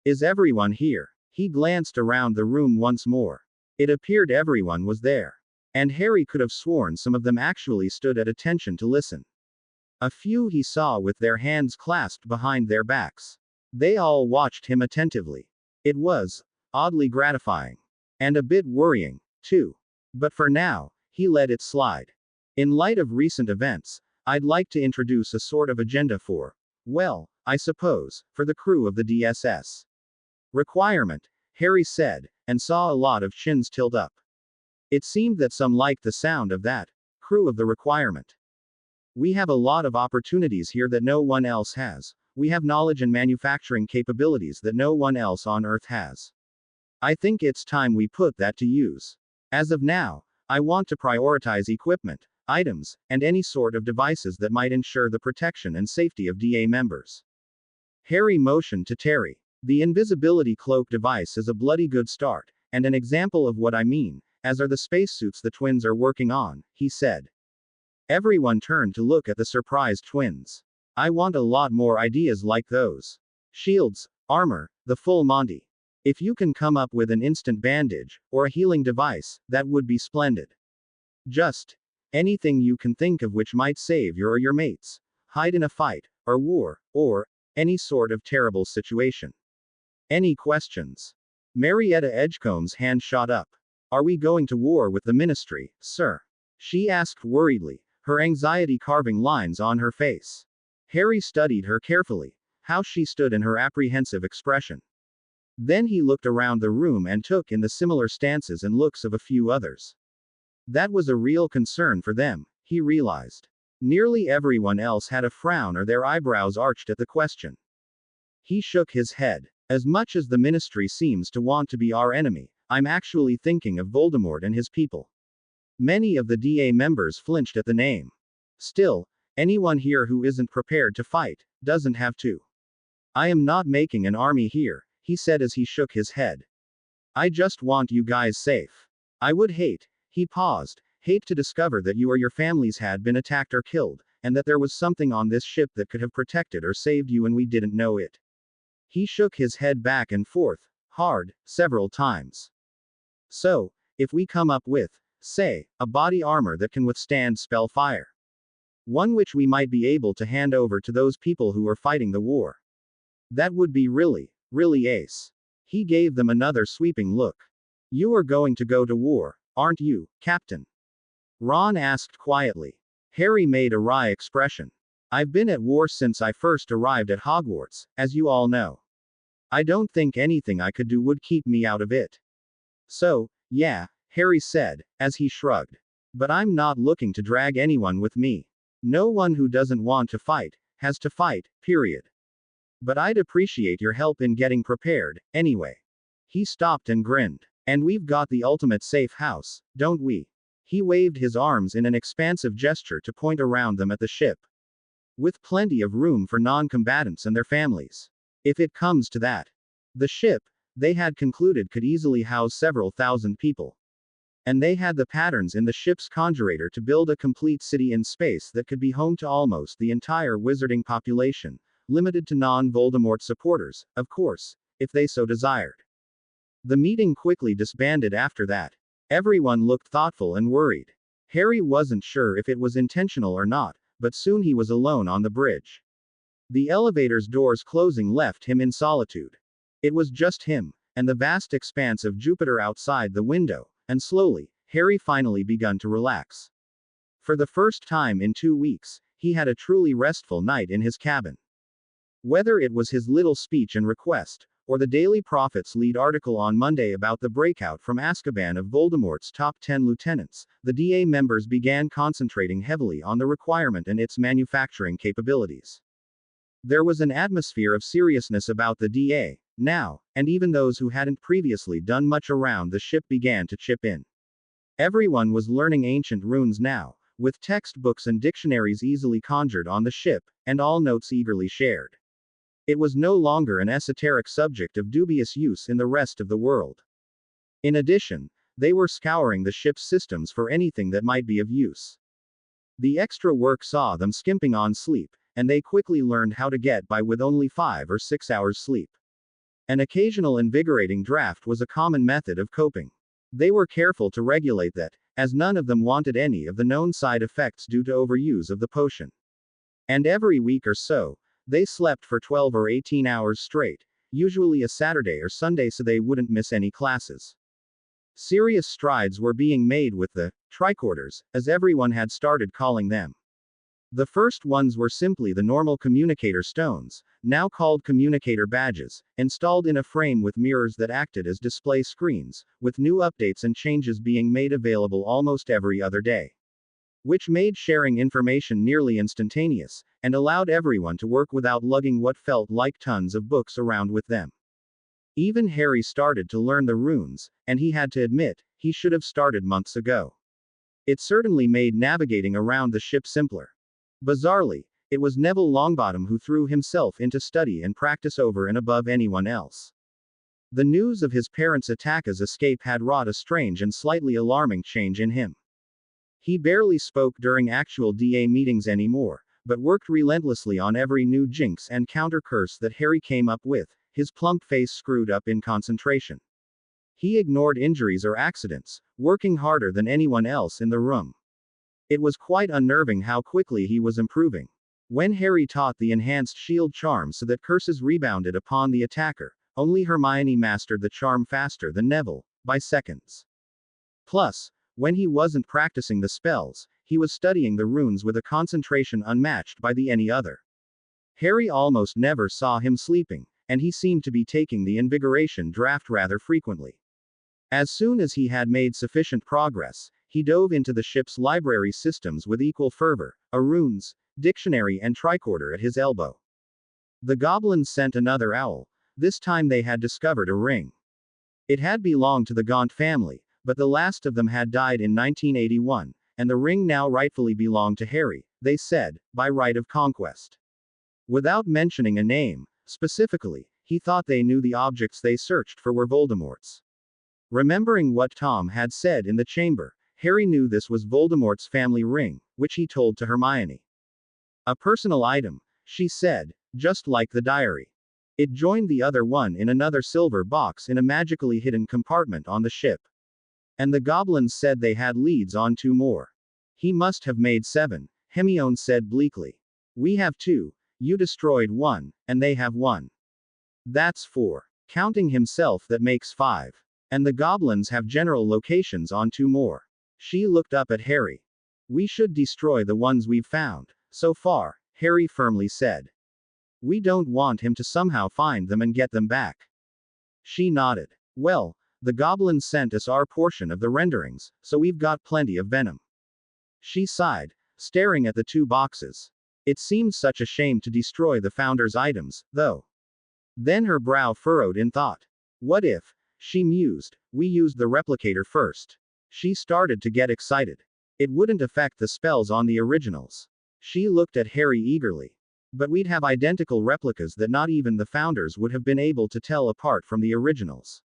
S2: Is everyone here? He glanced around the room once more. It appeared everyone was there. And Harry could have sworn some of them actually stood at attention to listen. A few he saw with their hands clasped behind their backs. They all watched him attentively. It was oddly gratifying. And a bit worrying, too. But for now, he let it slide. In light of recent events, I'd like to introduce a sort of agenda for, well, I suppose, for the crew of the DSS. Requirement, Harry said, and saw a lot of chins tilt up. It seemed that some liked the sound of that. Crew of the requirement. We have a lot of opportunities here that no one else has. We have knowledge and manufacturing capabilities that no one else on Earth has. I think it's time we put that to use. As of now, I want to prioritize equipment, items, and any sort of devices that might ensure the protection and safety of DA members. Harry motioned to Terry. The invisibility cloak device is a bloody good start, and an example of what I mean, as are the spacesuits the twins are working on, he said. Everyone turned to look at the surprised twins. I want a lot more ideas like those. Shields, armor, the full Monty. If you can come up with an instant bandage, or a healing device, that would be splendid. Just anything you can think of which might save your or your mates, hide in a fight, or war, or any sort of terrible situation. Any questions? Marietta Edgecombe's hand shot up. Are we going to war with the ministry, sir? She asked worriedly, her anxiety carving lines on her face. Harry studied her carefully, how she stood and her apprehensive expression. Then he looked around the room and took in the similar stances and looks of a few others. That was a real concern for them, he realized. Nearly everyone else had a frown or their eyebrows arched at the question. He shook his head. As much as the ministry seems to want to be our enemy, I'm actually thinking of Voldemort and his people. Many of the DA members flinched at the name. Still, anyone here who isn't prepared to fight, doesn't have to. I am not making an army here, he said as he shook his head. I just want you guys safe. I would hate, he paused, hate to discover that you or your families had been attacked or killed, and that there was something on this ship that could have protected or saved you and we didn't know it. He shook his head back and forth, hard, several times. So, if we come up with, say, a body armor that can withstand spell fire. One which we might be able to hand over to those people who are fighting the war. That would be really, really ace. He gave them another sweeping look. You are going to go to war, aren't you, Captain? Ron asked quietly. Harry made a wry expression. I've been at war since I first arrived at Hogwarts, as you all know. I don't think anything I could do would keep me out of it. So, yeah, Harry said, as he shrugged. But I'm not looking to drag anyone with me. No one who doesn't want to fight, has to fight, period. But I'd appreciate your help in getting prepared, anyway. He stopped and grinned. And we've got the ultimate safe house, don't we? He waved his arms in an expansive gesture to point around them at the ship. With plenty of room for non-combatants and their families. If it comes to that. The ship, they had concluded, could easily house several thousand people. And they had the patterns in the ship's conjurator to build a complete city in space that could be home to almost the entire wizarding population, limited to non-Voldemort supporters, of course, if they so desired. The meeting quickly disbanded after that. Everyone looked thoughtful and worried. Harry wasn't sure if it was intentional or not, but soon he was alone on the bridge. The elevator's doors closing left him in solitude. It was just him, and the vast expanse of Jupiter outside the window, and slowly, Harry finally begun to relax. For the first time in 2 weeks, he had a truly restful night in his cabin. Whether it was his little speech and request, or the Daily Prophet's lead article on Monday about the breakout from Azkaban of Voldemort's top 10 lieutenants, the DA members began concentrating heavily on the requirement and its manufacturing capabilities. There was an atmosphere of seriousness about the DA, now, and even those who hadn't previously done much around the ship began to chip in. Everyone was learning ancient runes now, with textbooks and dictionaries easily conjured on the ship, and all notes eagerly shared. It was no longer an esoteric subject of dubious use in the rest of the world. In addition, they were scouring the ship's systems for anything that might be of use. The extra work saw them skimping on sleep, and they quickly learned how to get by with only 5 or 6 hours sleep. An occasional invigorating draft was a common method of coping. They were careful to regulate that, as none of them wanted any of the known side effects due to overuse of the potion. And every week or so, they slept for 12 or 18 hours straight, usually a Saturday or Sunday so they wouldn't miss any classes. Serious strides were being made with the tricorders, as everyone had started calling them. The first ones were simply the normal communicator stones, now called communicator badges, installed in a frame with mirrors that acted as display screens, with new updates and changes being made available almost every other day. Which made sharing information nearly instantaneous, and allowed everyone to work without lugging what felt like tons of books around with them. Even Harry started to learn the runes, and he had to admit, he should have started months ago. It certainly made navigating around the ship simpler. Bizarrely, it was Neville Longbottom who threw himself into study and practice over and above anyone else. The news of his parents' Attaka's escape had wrought a strange and slightly alarming change in him. He barely spoke during actual DA meetings anymore, but worked relentlessly on every new jinx and counter curse that Harry came up with, his plump face screwed up in concentration. He ignored injuries or accidents, working harder than anyone else in the room. It was quite unnerving how quickly he was improving. When Harry taught the enhanced shield charm so that curses rebounded upon the attacker, only Hermione mastered the charm faster than Neville, by seconds. Plus, when he wasn't practicing the spells, he was studying the runes with a concentration unmatched by the any other. Harry almost never saw him sleeping, and he seemed to be taking the invigoration draft rather frequently. As soon as he had made sufficient progress, he dove into the ship's library systems with equal fervor, a runes, dictionary and tricorder at his elbow. The goblins sent another owl. This time they had discovered a ring. It had belonged to the Gaunt family, but the last of them had died in 1981, and the ring now rightfully belonged to Harry, they said, by right of conquest. Without mentioning a name, specifically, he thought they knew the objects they searched for were Voldemort's. Remembering what Tom had said in the chamber, Harry knew this was Voldemort's family ring, which he told to Hermione. A personal item, she said, just like the diary. It joined the other one in another silver box in a magically hidden compartment on the ship. And the goblins said they had leads on 2 more. He must have made 7, Hermione said bleakly. We have 2, you destroyed 1, and they have 1. That's 4. Counting himself that makes 5. And the goblins have general locations on 2 more. She looked up at Harry. We should destroy the ones we've found. So far, Harry firmly said. We don't want him to somehow find them and get them back. She nodded. Well, the goblins sent us our portion of the renderings, so we've got plenty of venom. She sighed, staring at the two boxes. It seemed such a shame to destroy the founder's items, though. Then her brow furrowed in thought. What if, she mused, we used the replicator first? She started to get excited. It wouldn't affect the spells on the originals. She looked at Harry eagerly. But we'd have identical replicas that not even the founders would have been able to tell apart from the originals.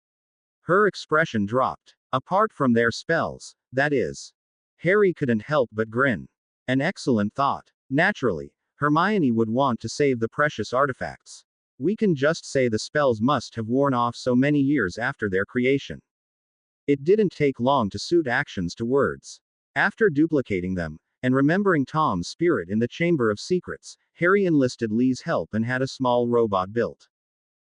S2: Her expression dropped. Apart from their spells, that is. Harry couldn't help but grin. An excellent thought. Naturally, Hermione would want to save the precious artifacts. We can just say the spells must have worn off so many years after their creation. It didn't take long to suit actions to words. After duplicating them, and remembering Tom's spirit in the Chamber of Secrets, Harry enlisted Lee's help and had a small robot built.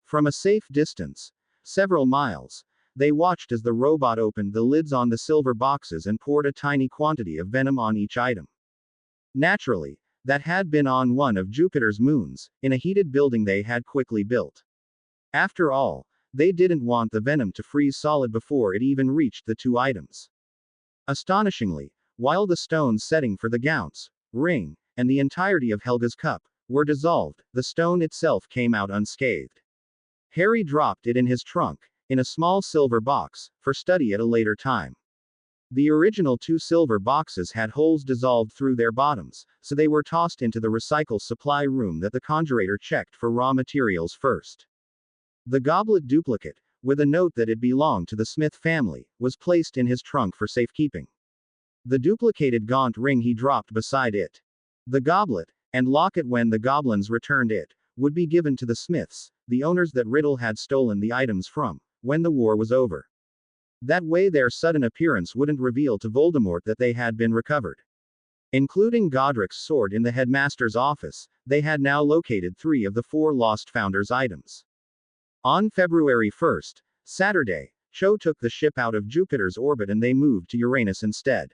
S2: From a safe distance, several miles, they watched as the robot opened the lids on the silver boxes and poured a tiny quantity of venom on each item. Naturally, that had been on one of Jupiter's moons, in a heated building they had quickly built. After all, they didn't want the venom to freeze solid before it even reached the two items. Astonishingly, while the stones setting for the Gaunt's ring, and the entirety of Helga's cup, were dissolved, the stone itself came out unscathed. Harry dropped it in his trunk, in a small silver box, for study at a later time. The original two silver boxes had holes dissolved through their bottoms, so they were tossed into the recycle supply room that the conjurator checked for raw materials first. The goblet duplicate, with a note that it belonged to the Smith family, was placed in his trunk for safekeeping. The duplicated gaunt ring he dropped beside it. The goblet, and locket when the goblins returned it, would be given to the Smiths, the owners that Riddle had stolen the items from, when the war was over. That way their sudden appearance wouldn't reveal to Voldemort that they had been recovered. Including Godric's sword in the headmaster's office, they had now located 3 of the 4 lost founders' items. On February 1st, Saturday, Cho took the ship out of Jupiter's orbit and they moved to Uranus instead.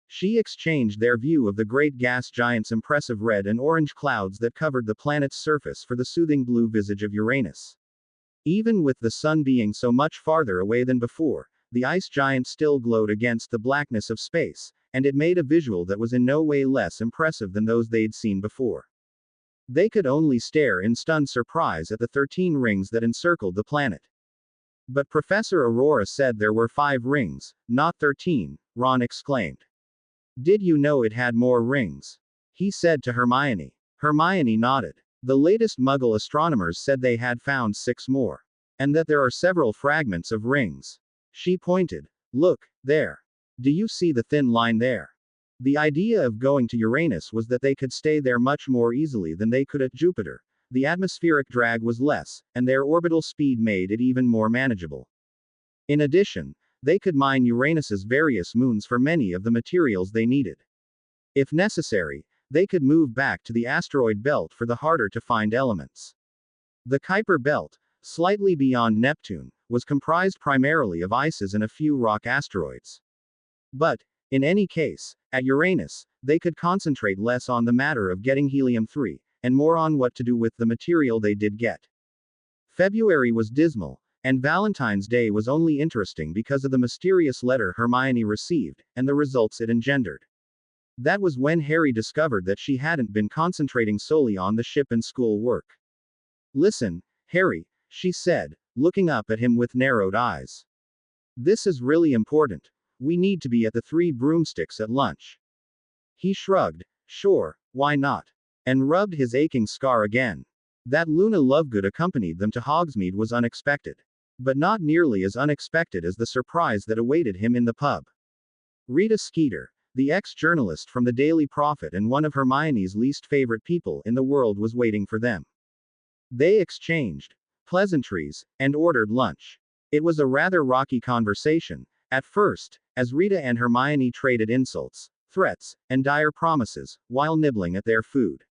S2: She exchanged their view of the great gas giant's impressive red and orange clouds that covered the planet's surface for the soothing blue visage of Uranus. Even with the sun being so much farther away than before, the ice giant still glowed against the blackness of space, and it made a visual that was in no way less impressive than those they'd seen before. They could only stare in stunned surprise at the 13 rings that encircled the planet. But Professor Aurora said there were 5 rings, not 13, Ron exclaimed. Did you know it had more rings? He said to Hermione. Hermione nodded. The latest Muggle astronomers said they had found 6 more. And that there are several fragments of rings. She pointed. Look, there. Do you see the thin line there? The idea of going to Uranus was that they could stay there much more easily than they could at Jupiter. The atmospheric drag was less, and their orbital speed made it even more manageable. In addition, they could mine Uranus's various moons for many of the materials they needed. If necessary, they could move back to the asteroid belt for the harder-to-find elements. The Kuiper belt, slightly beyond Neptune, was comprised primarily of ices and a few rock asteroids. But, in any case, at Uranus, they could concentrate less on the matter of getting helium-3, and more on what to do with the material they did get. February was dismal, and Valentine's Day was only interesting because of the mysterious letter Hermione received, and the results it engendered. That was when Harry discovered that she hadn't been concentrating solely on the ship and school work. Listen, Harry, she said, looking up at him with narrowed eyes. This is really important. We need to be at the 3 broomsticks at lunch. He shrugged. Sure, why not? And rubbed his aching scar again. That Luna Lovegood accompanied them to Hogsmeade was unexpected. But not nearly as unexpected as the surprise that awaited him in the pub. Rita Skeeter, the ex-journalist from the Daily Prophet and one of Hermione's least favorite people in the world, was waiting for them. They exchanged pleasantries, and ordered lunch. It was a rather rocky conversation, at first, as Rita and Hermione traded insults, threats, and dire promises, while nibbling at their food.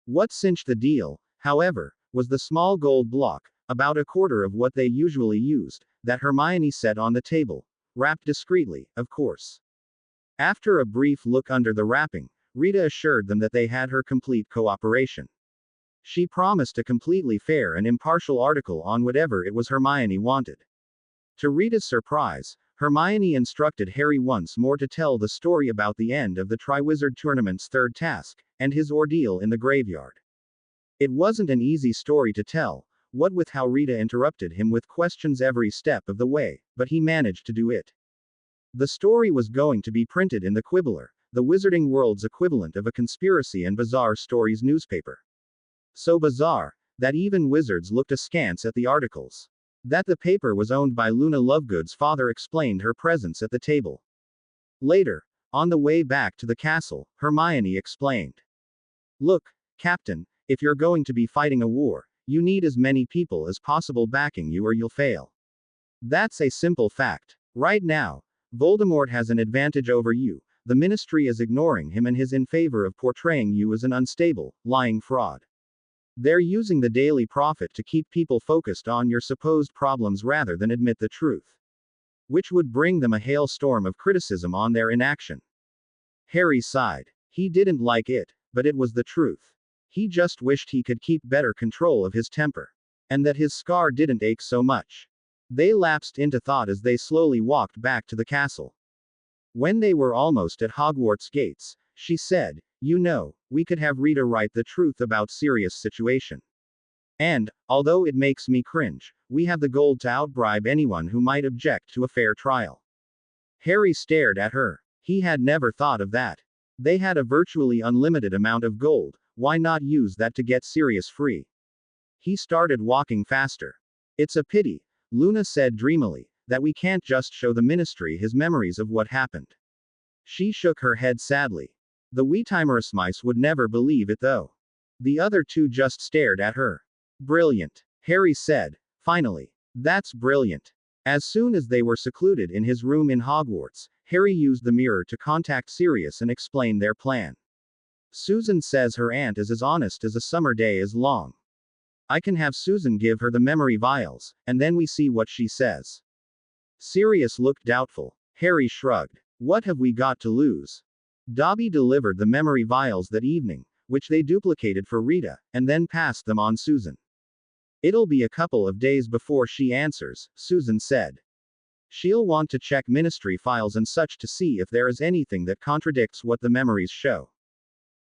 S2: What cinched the deal, however, was the small gold block, about a quarter of what they usually used, that Hermione set on the table, wrapped discreetly, of course. After a brief look under the wrapping, Rita assured them that they had her complete cooperation. She promised a completely fair and impartial article on whatever it was Hermione wanted. To Rita's surprise, Hermione instructed Harry once more to tell the story about the end of the Triwizard Tournament's third task, and his ordeal in the graveyard. It wasn't an easy story to tell, what with how Rita interrupted him with questions every step of the way, but he managed to do it. The story was going to be printed in the Quibbler, the Wizarding World's equivalent of a conspiracy and bizarre stories newspaper. So bizarre, that even wizards looked askance at the articles. That the paper was owned by Luna Lovegood's father explained her presence at the table. Later, on the way back to the castle, Hermione explained. Look, Captain, if you're going to be fighting a war, you need as many people as possible backing you or you'll fail. That's a simple fact. Right now, Voldemort has an advantage over you, the Ministry is ignoring him and is in favor of portraying you as an unstable, lying fraud. They're using the Daily Prophet to keep people focused on your supposed problems rather than admit the truth. Which would bring them a hailstorm of criticism on their inaction. Harry sighed. He didn't like it, but it was the truth. He just wished he could keep better control of his temper. And that his scar didn't ache so much. They lapsed into thought as they slowly walked back to the castle. When they were almost at Hogwarts gates, she said, you know, we could have Rita write the truth about Sirius' situation. And, although it makes me cringe, we have the gold to outbribe anyone who might object to a fair trial. Harry stared at her. He had never thought of that. They had a virtually unlimited amount of gold, why not use that to get Sirius free? He started walking faster. It's a pity, Luna said dreamily, that we can't just show the Ministry his memories of what happened. She shook her head sadly. The Weetimerus mice would never believe it though. The other two just stared at her. Brilliant, Harry said, finally. That's brilliant. As soon as they were secluded in his room in Hogwarts, Harry used the mirror to contact Sirius and explain their plan. Susan says her aunt is as honest as a summer day is long. I can have Susan give her the memory vials, and then we see what she says. Sirius looked doubtful. Harry shrugged. What have we got to lose? Dobby delivered the memory vials that evening, which they duplicated for Rita, and then passed them on Susan. It'll be a couple of days before she answers, Susan said. She'll want to check Ministry files and such to see if there is anything that contradicts what the memories show.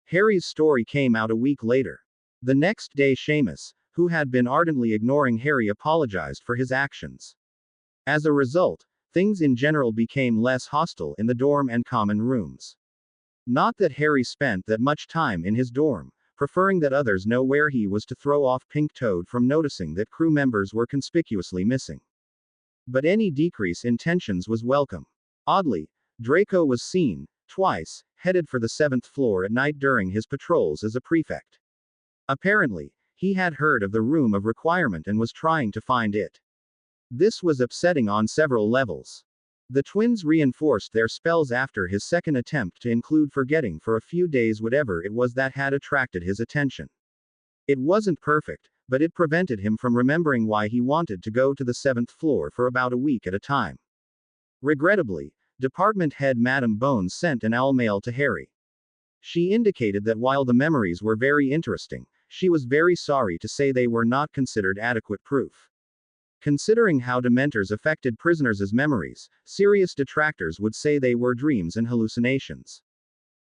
S2: Harry's story came out a week later. The next day Seamus, who had been ardently ignoring Harry, apologized for his actions. As a result, things in general became less hostile in the dorm and common rooms. Not that Harry spent that much time in his dorm, preferring that others know where he was to throw off Pink Toad from noticing that crew members were conspicuously missing. But any decrease in tensions was welcome. Oddly, Draco was seen, twice, headed for the 7th floor at night during his patrols as a prefect. Apparently, he had heard of the Room of Requirement and was trying to find it. This was upsetting on several levels. The twins reinforced their spells after his second attempt to include forgetting for a few days whatever it was that had attracted his attention. It wasn't perfect, but it prevented him from remembering why he wanted to go to the 7th floor for about a week at a time. Regrettably, Department Head Madame Bones sent an owl mail to Harry. She indicated that while the memories were very interesting, she was very sorry to say they were not considered adequate proof. Considering how Dementors affected prisoners' memories, serious detractors would say they were dreams and hallucinations.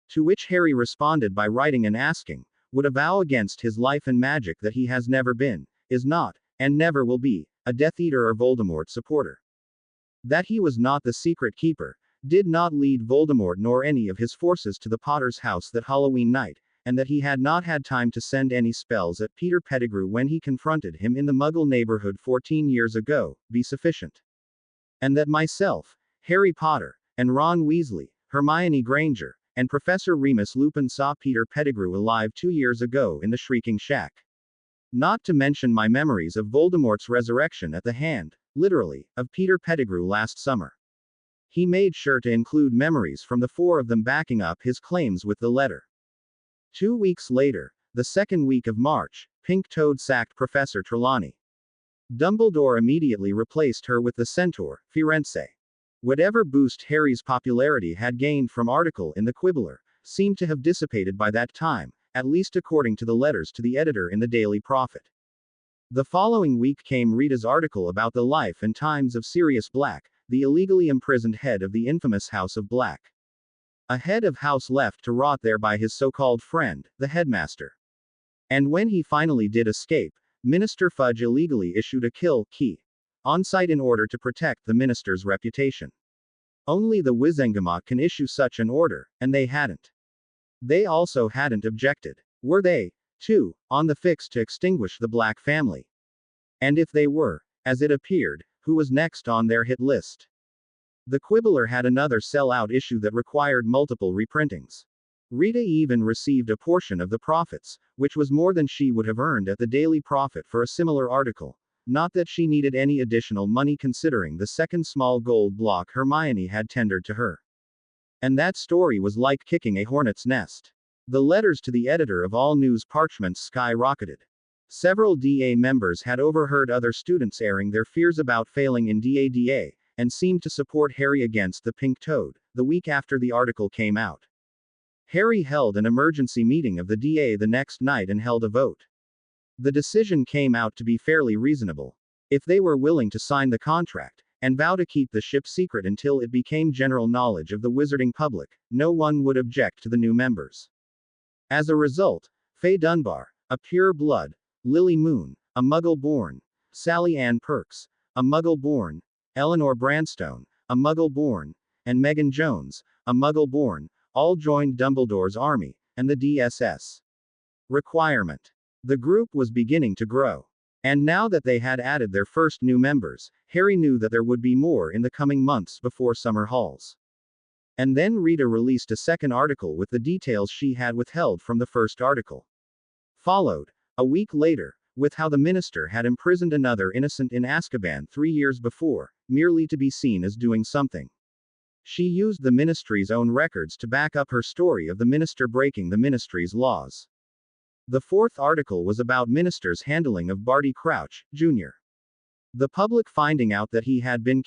S2: To which Harry responded by writing and asking, would a vow against his life and magic that he has never been, is not, and never will be, a Death Eater or Voldemort supporter. That he was not the secret keeper, did not lead Voldemort nor any of his forces to the Potter's house that Halloween night, and that he had not had time to send any spells at Peter Pettigrew when he confronted him in the Muggle neighborhood 14 years ago, be sufficient. And that myself, Harry Potter, and Ron Weasley, Hermione Granger, and Professor Remus Lupin saw Peter Pettigrew alive 2 years ago in the Shrieking Shack. Not to mention my memories of Voldemort's resurrection at the hand, literally, of Peter Pettigrew last summer. He made sure to include memories from the 4 of them backing up his claims with the letter. 2 weeks later, the second week of March, Pink Toad sacked Professor Trelawney. Dumbledore immediately replaced her with the Centaur, Firenze. Whatever boost Harry's popularity had gained from article in the Quibbler, seemed to have dissipated by that time, at least according to the letters to the editor in the Daily Prophet. The following week came Rita's article about the life and times of Sirius Black, the illegally imprisoned head of the infamous House of Black. A head of house left to rot there by his so-called friend, the headmaster. And when he finally did escape, Minister Fudge illegally issued a kill key on site in order to protect the minister's reputation. Only the Wizengamot can issue such an order, and they hadn't. They also hadn't objected. Were they, too, on the fix to extinguish the Black family? And if they were, as it appeared, who was next on their hit list? The Quibbler had another sell-out issue that required multiple reprintings. Rita even received a portion of the profits, which was more than she would have earned at the Daily Prophet for a similar article. Not that she needed any additional money considering the second small gold block Hermione had tendered to her. And that story was like kicking a hornet's nest. The letters to the editor of all news parchments skyrocketed. Several DA members had overheard other students airing their fears about failing in DADA, and seemed to support Harry against the Pink Toad, the week after the article came out. Harry held an emergency meeting of the DA the next night and held a vote. The decision came out to be fairly reasonable. If they were willing to sign the contract, and vow to keep the ship secret until it became general knowledge of the wizarding public, no one would object to the new members. As a result, Faye Dunbar, a pure blood, Lily Moon, a Muggle-born, Sally Ann Perks, a Muggle-born, Eleanor Branstone, a Muggle-born, and Megan Jones, a Muggle-born, all joined Dumbledore's army, and the DSS. Requirement. The group was beginning to grow. And now that they had added their first new members, Harry knew that there would be more in the coming months before summer halls. And then Rita released a second article with the details she had withheld from the first article. Followed, a week later, with how the minister had imprisoned another innocent in Azkaban 3 years before, merely to be seen as doing something. She used the ministry's own records to back up her story of the minister breaking the ministry's laws. The fourth article was about Minister's handling of Barty Crouch, Jr. The public finding out that he had been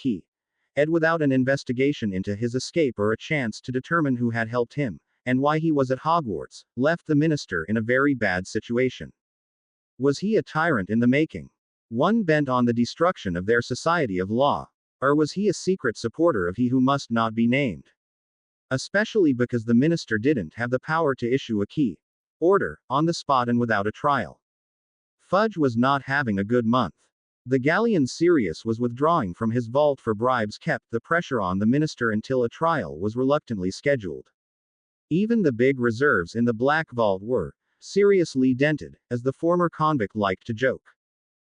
S2: Ed without an investigation into his escape or a chance to determine who had helped him, and why he was at Hogwarts, left the minister in a very bad situation. Was he a tyrant in the making? One bent on the destruction of their society of law? Or was he a secret supporter of he who must not be named? Especially because the minister didn't have the power to issue a order, on the spot and without a trial. Fudge was not having a good month. The galleon Sirius was withdrawing from his vault for bribes kept the pressure on the minister until a trial was reluctantly scheduled. Even the big reserves in the Black Vault were seriously dented, as the former convict liked to joke.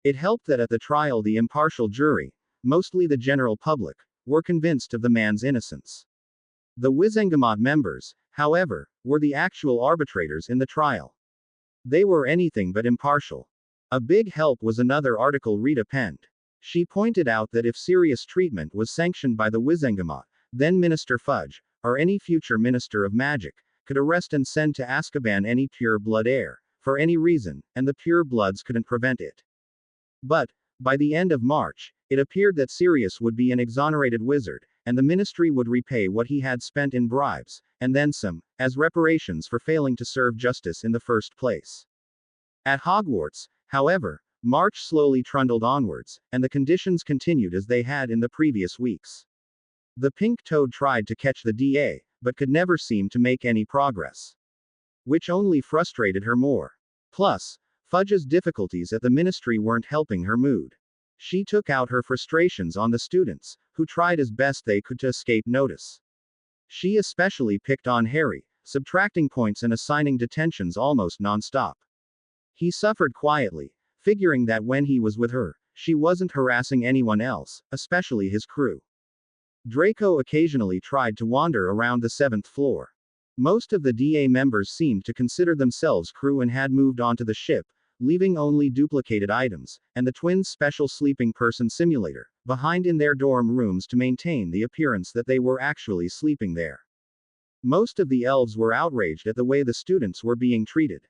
S2: It helped that at the trial the impartial jury, mostly the general public, were convinced of the man's innocence. The Wizengamot members, however, were the actual arbitrators in the trial. They were anything but impartial. A big help was another article Rita penned. She pointed out that if serious treatment was sanctioned by the Wizengamot, then Minister Fudge, or any future Minister of Magic, could arrest and send to Azkaban any pure blood heir, for any reason, and the pure bloods couldn't prevent it. But, by the end of March, it appeared that Sirius would be an exonerated wizard, and the ministry would repay what he had spent in bribes, and then some, as reparations for failing to serve justice in the first place. At Hogwarts, however, March slowly trundled onwards, and the conditions continued as they had in the previous weeks. The Pink Toad tried to catch the DA, but could never seem to make any progress. Which only frustrated her more. Plus, Fudge's difficulties at the ministry weren't helping her mood. She took out her frustrations on the students, who tried as best they could to escape notice. She especially picked on Harry, subtracting points and assigning detentions almost non-stop. He suffered quietly, figuring that when he was with her, she wasn't harassing anyone else, especially his crew. Draco occasionally tried to wander around the 7th floor. Most of the DA members seemed to consider themselves crew and had moved onto the ship, leaving only duplicated items, and the twins' special sleeping person simulator, behind in their dorm rooms to maintain the appearance that they were actually sleeping there. Most of the elves were outraged at the way the students were being treated.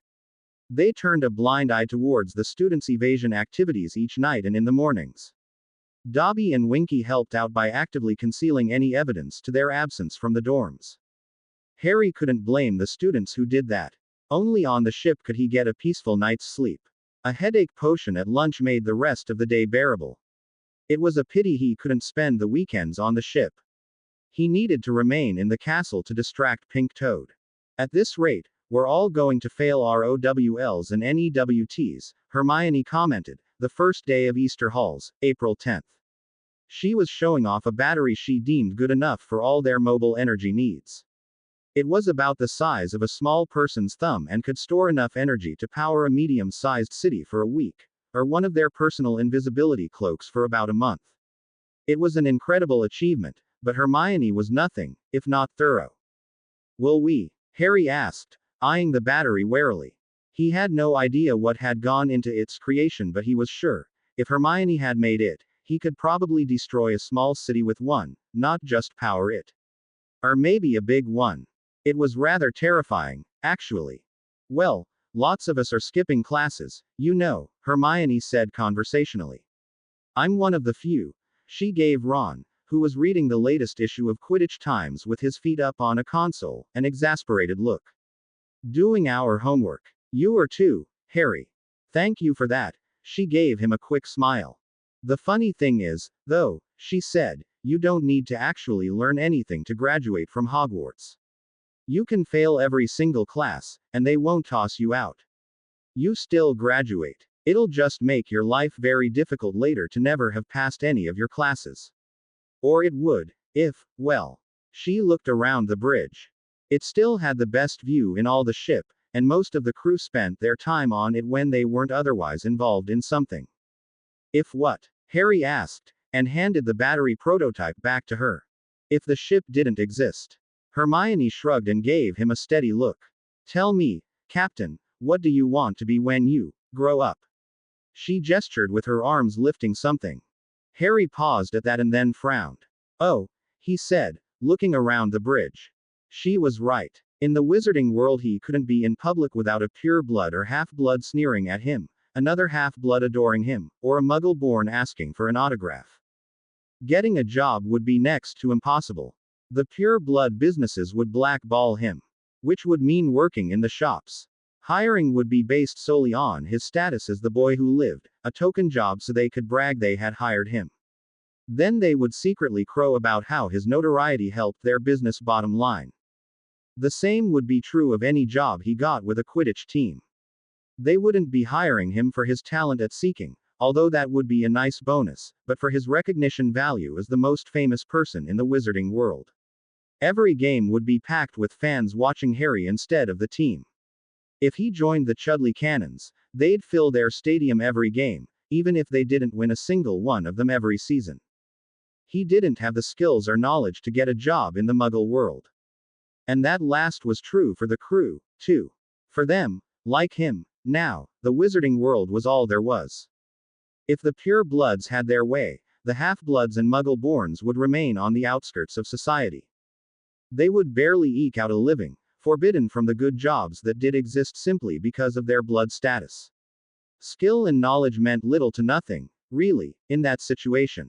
S2: They turned a blind eye towards the students' evasion activities each night and in the mornings. Dobby and Winky helped out by actively concealing any evidence to their absence from the dorms. Harry couldn't blame the students who did that. Only on the ship could he get a peaceful night's sleep. A headache potion at lunch made the rest of the day bearable. It was a pity he couldn't spend the weekends on the ship. He needed to remain in the castle to distract Pink Toad. At this rate, we're all going to fail our OWLs and NEWTs, Hermione commented, the first day of Easter Halls, April 10th. She was showing off a battery she deemed good enough for all their mobile energy needs. It was about the size of a small person's thumb and could store enough energy to power a medium-sized city for a week, or one of their personal invisibility cloaks for about a month. It was an incredible achievement, but Hermione was nothing, if not thorough. Will we? Harry asked, eyeing the battery warily. He had no idea what had gone into its creation, but he was sure, if Hermione had made it, he could probably destroy a small city with one, not just power it. Or maybe a big one. It was rather terrifying, actually. Well, lots of us are skipping classes, you know, Hermione said conversationally. I'm one of the few. She gave Ron, who was reading the latest issue of Quidditch Times with his feet up on a console, an exasperated look. Doing our homework. You are too, Harry. Thank you for that. She gave him a quick smile. The funny thing is, though, she said, you don't need to actually learn anything to graduate from Hogwarts. You can fail every single class, and they won't toss you out. You still graduate. It'll just make your life very difficult later to never have passed any of your classes. Or it would, if, well. She looked around the bridge. It still had the best view in all the ship, and most of the crew spent their time on it when they weren't otherwise involved in something. If what? Harry asked, and handed the battery prototype back to her. If the ship didn't exist. Hermione shrugged and gave him a steady look. Tell me, Captain, what do you want to be when you grow up? She gestured with her arms lifting something. Harry paused at that and then frowned. Oh, he said, looking around the bridge. She was right. In the wizarding world he couldn't be in public without a pure-blood or half-blood sneering at him, another half-blood adoring him, or a muggle-born asking for an autograph. Getting a job would be next to impossible. The pure-blood businesses would blackball him. Which would mean working in the shops. Hiring would be based solely on his status as the boy who lived, a token job so they could brag they had hired him. Then they would secretly crow about how his notoriety helped their business bottom line. The same would be true of any job he got with a Quidditch team. They wouldn't be hiring him for his talent at seeking, although that would be a nice bonus, but for his recognition value as the most famous person in the wizarding world. Every game would be packed with fans watching Harry instead of the team. If he joined the Chudley Cannons, they'd fill their stadium every game, even if they didn't win a single one of them every season. He didn't have the skills or knowledge to get a job in the Muggle world. And that last was true for the crew, too. For them, like him, now, the wizarding world was all there was. If the pure bloods had their way, the half-bloods and Muggle-borns would remain on the outskirts of society. They would barely eke out a living, forbidden from the good jobs that did exist simply because of their blood status. Skill and knowledge meant little to nothing, really, in that situation.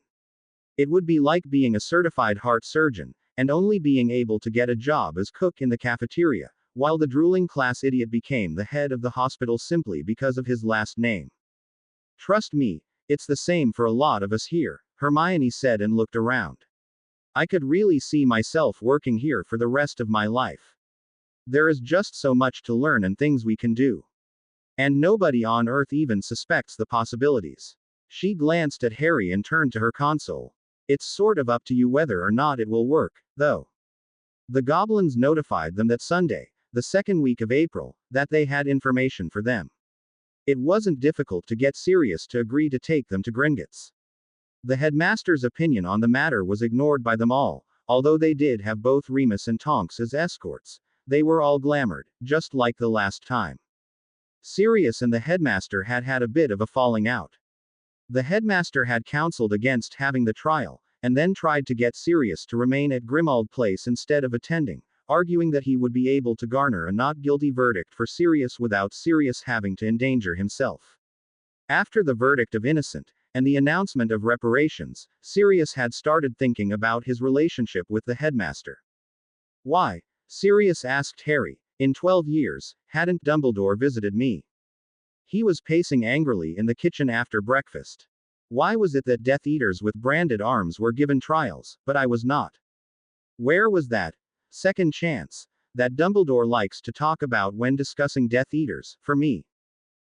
S2: It would be like being a certified heart surgeon, and only being able to get a job as cook in the cafeteria, while the drooling class idiot became the head of the hospital simply because of his last name. Trust me, it's the same for a lot of us here, Hermione said and looked around. I could really see myself working here for the rest of my life. There is just so much to learn and things we can do. And nobody on Earth even suspects the possibilities. She glanced at Harry and turned to her console. It's sort of up to you whether or not it will work, though. The goblins notified them that Sunday, the second week of April, that they had information for them. It wasn't difficult to get Sirius to agree to take them to Gringotts. The headmaster's opinion on the matter was ignored by them all, although they did have both Remus and Tonks as escorts. They were all glamored, just like the last time. Sirius and the headmaster had had a bit of a falling out. The headmaster had counseled against having the trial, and then tried to get Sirius to remain at Grimmauld Place instead of attending, arguing that he would be able to garner a not guilty verdict for Sirius without Sirius having to endanger himself. After the verdict of innocent, and the announcement of reparations, Sirius had started thinking about his relationship with the headmaster. Why? Sirius asked Harry. In 12 years, hadn't Dumbledore visited me? He was pacing angrily in the kitchen after breakfast. Why was it that Death Eaters with branded arms were given trials, but I was not? Where was that second chance that Dumbledore likes to talk about when discussing Death Eaters, for me?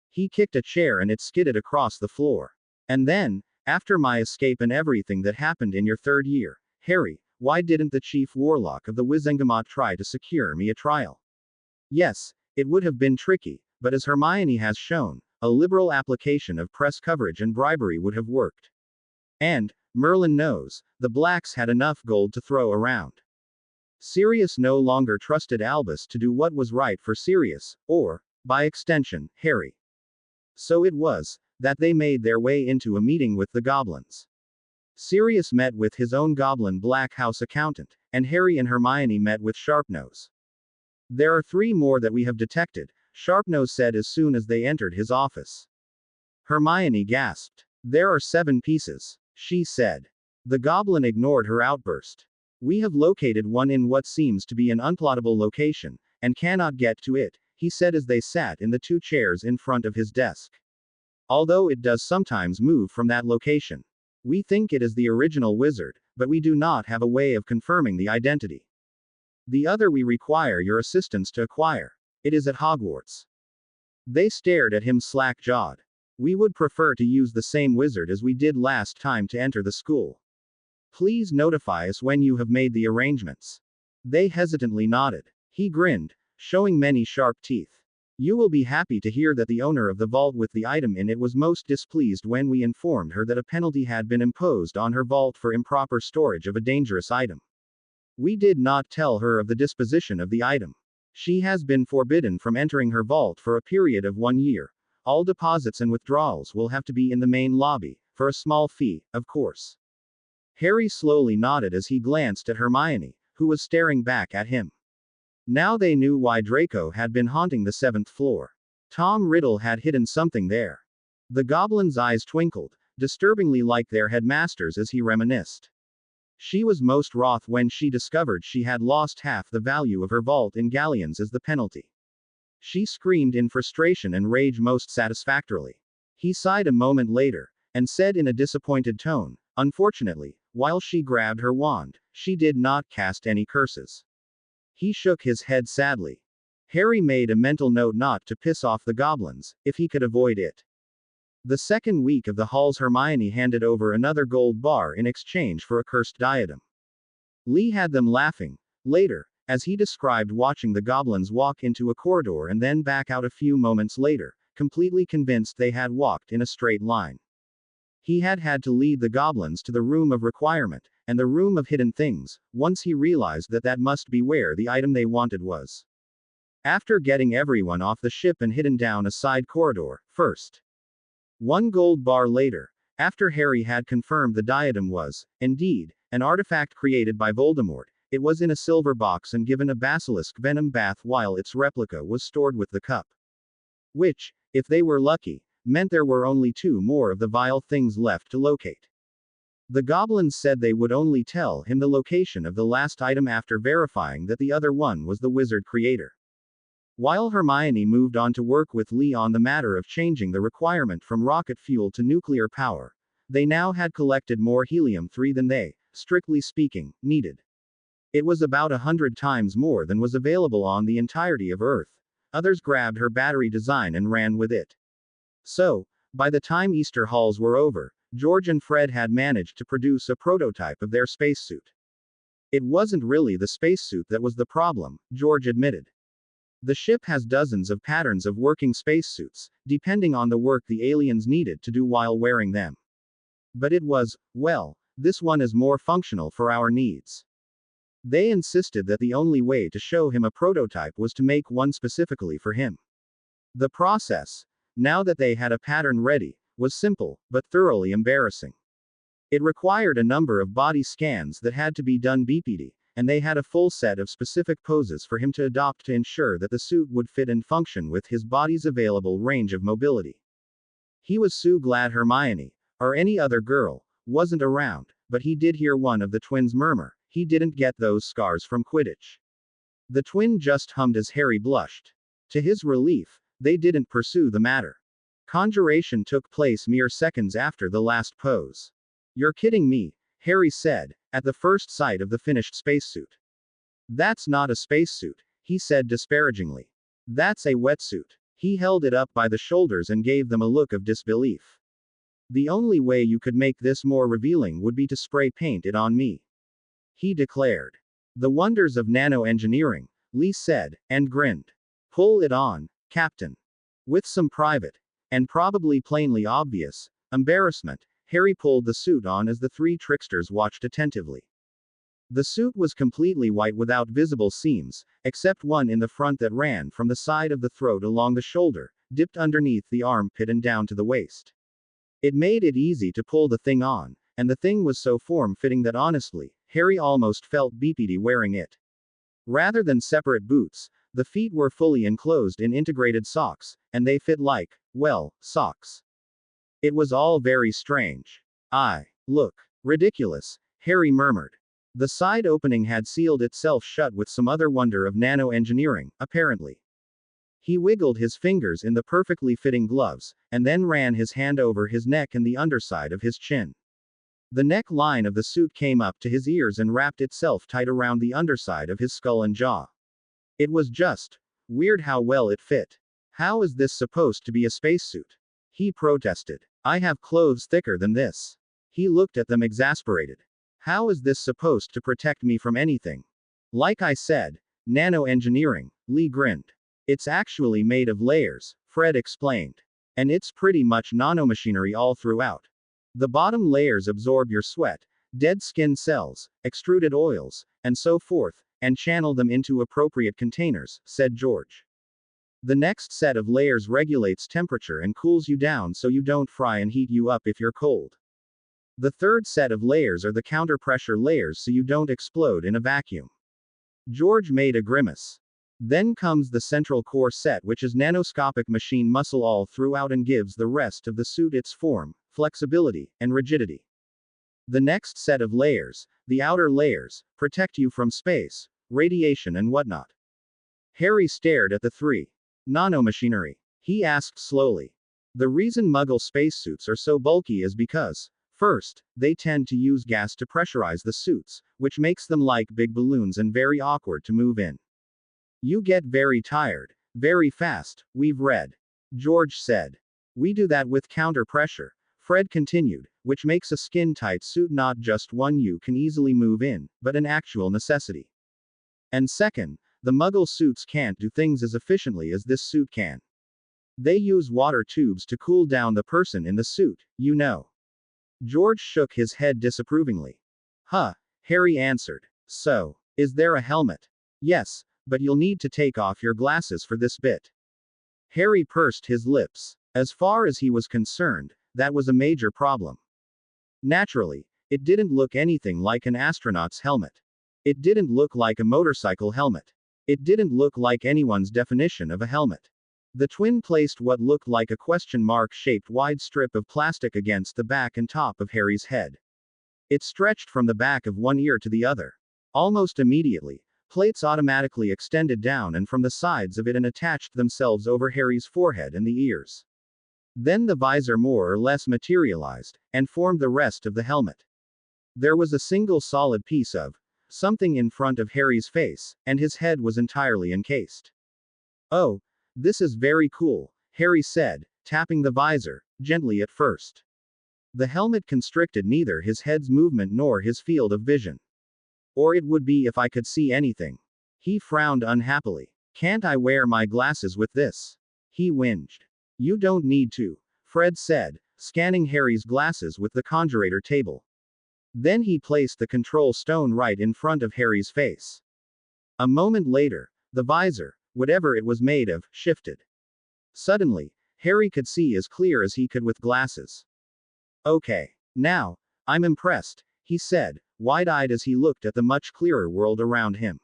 S2: He kicked a chair and it skidded across the floor. And then, after my escape and everything that happened in your third year, Harry, why didn't the chief warlock of the Wizengamot try to secure me a trial? Yes, it would have been tricky, but as Hermione has shown, a liberal application of press coverage and bribery would have worked. And, Merlin knows, the Blacks had enough gold to throw around. Sirius no longer trusted Albus to do what was right for Sirius, or, by extension, Harry. So it was that they made their way into a meeting with the goblins. Sirius met with his own goblin Black House accountant, and Harry and Hermione met with Sharpnose. There are 3 more that we have detected, Sharpnose said as soon as they entered his office. Hermione gasped. There are 7 pieces, she said. The goblin ignored her outburst. We have located one in what seems to be an unplottable location, and cannot get to it, he said as they sat in the 2 chairs in front of his desk. Although it does sometimes move from that location. We think it is the original wizard, but we do not have a way of confirming the identity. The other we require your assistance to acquire. It is at Hogwarts. They stared at him slack-jawed. We would prefer to use the same wizard as we did last time to enter the school. Please notify us when you have made the arrangements. They hesitantly nodded. He grinned, showing many sharp teeth. You will be happy to hear that the owner of the vault with the item in it was most displeased when we informed her that a penalty had been imposed on her vault for improper storage of a dangerous item. We did not tell her of the disposition of the item. She has been forbidden from entering her vault for a period of 1 year. All deposits and withdrawals will have to be in the main lobby, for a small fee, of course. Harry slowly nodded as he glanced at Hermione, who was staring back at him. Now they knew why Draco had been haunting the 7th floor. Tom Riddle had hidden something there. The goblin's eyes twinkled, disturbingly like their headmaster's as he reminisced. She was most wroth when she discovered she had lost half the value of her vault in galleons as the penalty. She screamed in frustration and rage most satisfactorily. He sighed a moment later, and said in a disappointed tone, unfortunately, while she grabbed her wand, she did not cast any curses. He shook his head sadly. Harry made a mental note not to piss off the goblins, if he could avoid it. The second week of the halls, Hermione handed over another gold bar in exchange for a cursed diadem. Lee had them laughing. Later, as he described watching the goblins walk into a corridor and then back out a few moments later, completely convinced they had walked in a straight line. He had had to lead the goblins to the room of requirement, and the room of hidden things, once he realized that that must be where the item they wanted was. After getting everyone off the ship and hidden down a side corridor, first. 1 gold bar later, after Harry had confirmed the diadem was, indeed, an artifact created by Voldemort, it was in a silver box and given a basilisk venom bath while its replica was stored with the cup. Which, if they were lucky, meant there were only 2 more of the vile things left to locate. The goblins said they would only tell him the location of the last item after verifying that the other one was the wizard creator. While Hermione moved on to work with Lee on the matter of changing the requirement from rocket fuel to nuclear power, they now had collected more helium-3 than they, strictly speaking, needed. It was about 100 times more than was available on the entirety of Earth. Others grabbed her battery design and ran with it. So, by the time Easter halls were over, George and Fred had managed to produce a prototype of their spacesuit. It wasn't really the spacesuit that was the problem, George admitted. The ship has dozens of patterns of working spacesuits, depending on the work the aliens needed to do while wearing them. But it was, well, this one is more functional for our needs. They insisted that the only way to show him a prototype was to make one specifically for him. The process, now that they had a pattern ready, was simple, but thoroughly embarrassing. It required a number of body scans that had to be done BPD, and they had a full set of specific poses for him to adopt to ensure that the suit would fit and function with his body's available range of mobility. He was so glad Hermione, or any other girl, wasn't around, but he did hear one of the twins murmur, he didn't get those scars from Quidditch. The twin just hummed as Harry blushed. To his relief, they didn't pursue the matter. Conjuration took place mere seconds after the last pose. You're kidding me, Harry said, at the first sight of the finished spacesuit. That's not a spacesuit, he said disparagingly. That's a wetsuit. He held it up by the shoulders and gave them a look of disbelief. The only way you could make this more revealing would be to spray paint it on me, he declared. The wonders of nano-engineering, Lee said, and grinned. Pull it on, Captain. With some private, and probably plainly obvious, embarrassment, Harry pulled the suit on as the three tricksters watched attentively. The suit was completely white without visible seams, except one in the front that ran from the side of the throat along the shoulder, dipped underneath the armpit and down to the waist. It made it easy to pull the thing on, and the thing was so form-fitting that honestly, Harry almost felt BPD wearing it. Rather than separate boots, the feet were fully enclosed in integrated socks, and they fit like, well, socks. It was all very strange. Look ridiculous, Harry murmured. The side opening had sealed itself shut with some other wonder of nano-engineering, apparently. He wiggled his fingers in the perfectly fitting gloves, and then ran his hand over his neck and the underside of his chin. The neck line of the suit came up to his ears and wrapped itself tight around the underside of his skull and jaw. It was just weird how well it fit. How is this supposed to be a spacesuit? He protested. I have clothes thicker than this. He looked at them exasperated. How is this supposed to protect me from anything? Like I said, nano-engineering, Lee grinned. It's actually made of layers, Fred explained. And it's pretty much nanomachinery all throughout. The bottom layers absorb your sweat, dead skin cells, extruded oils, and so forth, and channel them into appropriate containers, said George. The next set of layers regulates temperature and cools you down so you don't fry and heat you up if you're cold. The third set of layers are the counter-pressure layers so you don't explode in a vacuum. George made a grimace. Then comes the central core set, which is nanoscopic machine muscle all throughout and gives the rest of the suit its form, flexibility, and rigidity. The next set of layers, the outer layers, protect you from space, radiation and whatnot. Harry stared at the three. Nanomachinery, he asked slowly. The reason Muggle spacesuits are so bulky is because, first, they tend to use gas to pressurize the suits, which makes them like big balloons and very awkward to move in. You get very tired, very fast, we've read. George said. We do that with counter pressure, Fred continued, which makes a skin-tight suit not just one you can easily move in, but an actual necessity. And second, the Muggle suits can't do things as efficiently as this suit can. They use water tubes to cool down the person in the suit, you know. George shook his head disapprovingly. Huh, Harry answered. So, is there a helmet? Yes, but you'll need to take off your glasses for this bit. Harry pursed his lips. As far as he was concerned, that was a major problem. Naturally, it didn't look anything like an astronaut's helmet. It didn't look like a motorcycle helmet. It didn't look like anyone's definition of a helmet. The twin placed what looked like a question mark-shaped wide strip of plastic against the back and top of Harry's head. It stretched from the back of one ear to the other. Almost immediately, plates automatically extended down and from the sides of it and attached themselves over Harry's forehead and the ears. Then the visor more or less materialized, and formed the rest of the helmet. There was a single solid piece of something in front of Harry's face, and his head was entirely encased. Oh, this is very cool, Harry said, tapping the visor, gently at first. The helmet constricted neither his head's movement nor his field of vision. Or it would be if I could see anything. He frowned unhappily. Can't I wear my glasses with this? He whinged. You don't need to, Fred said, scanning Harry's glasses with the conjurator table. Then he placed the control stone right in front of Harry's face. A moment later, the visor, whatever it was made of, shifted. Suddenly, Harry could see as clear as he could with glasses. Okay. Now, I'm impressed, he said, wide-eyed as he looked at the much clearer world around him.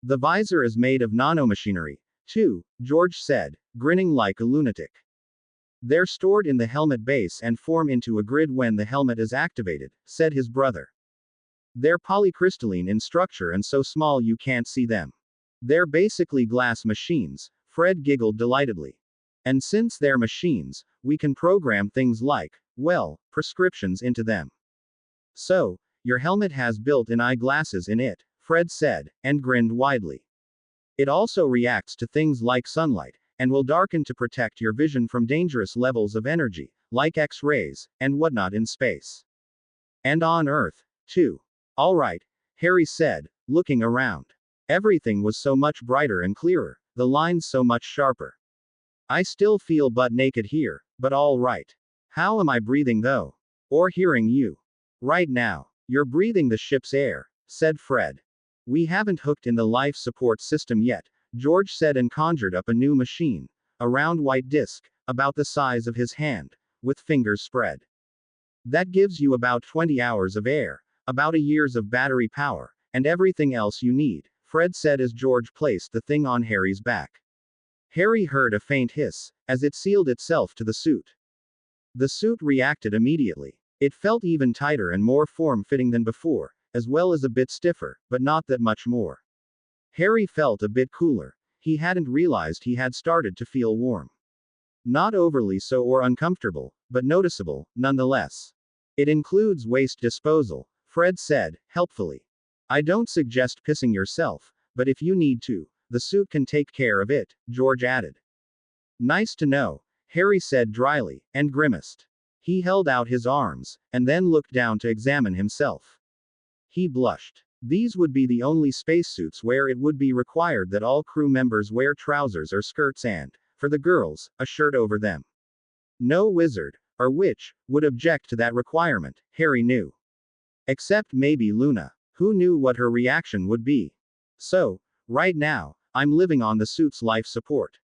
S2: The visor is made of nanomachinery, too, George said, grinning like a lunatic. They're stored in the helmet base and form into a grid when the helmet is activated, said his brother. They're polycrystalline in structure and so small you can't see them. They're basically glass machines, Fred giggled delightedly. And since they're machines, we can program things like, well, prescriptions into them. So, your helmet has built-in eyeglasses in it, Fred said, and grinned widely. It also reacts to things like sunlight, and will darken to protect your vision from dangerous levels of energy, like X-rays, and whatnot in space. And on Earth, too. All right, Harry said, looking around. Everything was so much brighter and clearer, the lines so much sharper. I still feel butt naked here, but all right. How am I breathing though? Or hearing you? Right now. You're breathing the ship's air, said Fred. We haven't hooked in the life support system yet, George said and conjured up a new machine. A round white disc, about the size of his hand, with fingers spread. That gives you about 20 hours of air, about a year's of battery power, and everything else you need, Fred said as George placed the thing on Harry's back. Harry heard a faint hiss, as it sealed itself to the suit. The suit reacted immediately. It felt even tighter and more form-fitting than before, as well as a bit stiffer, but not that much more. Harry felt a bit cooler. He hadn't realized he had started to feel warm. Not overly so or uncomfortable, but noticeable, nonetheless. It includes waste disposal, Fred said, helpfully. I don't suggest pissing yourself, but if you need to, the suit can take care of it, George added. Nice to know, Harry said dryly, and grimaced. He held out his arms, and then looked down to examine himself. He blushed. These would be the only spacesuits where it would be required that all crew members wear trousers or skirts and, for the girls, a shirt over them. No wizard, or witch, would object to that requirement, Harry knew. Except maybe Luna, who knew what her reaction would be. So, right now, I'm living on the suit's life support.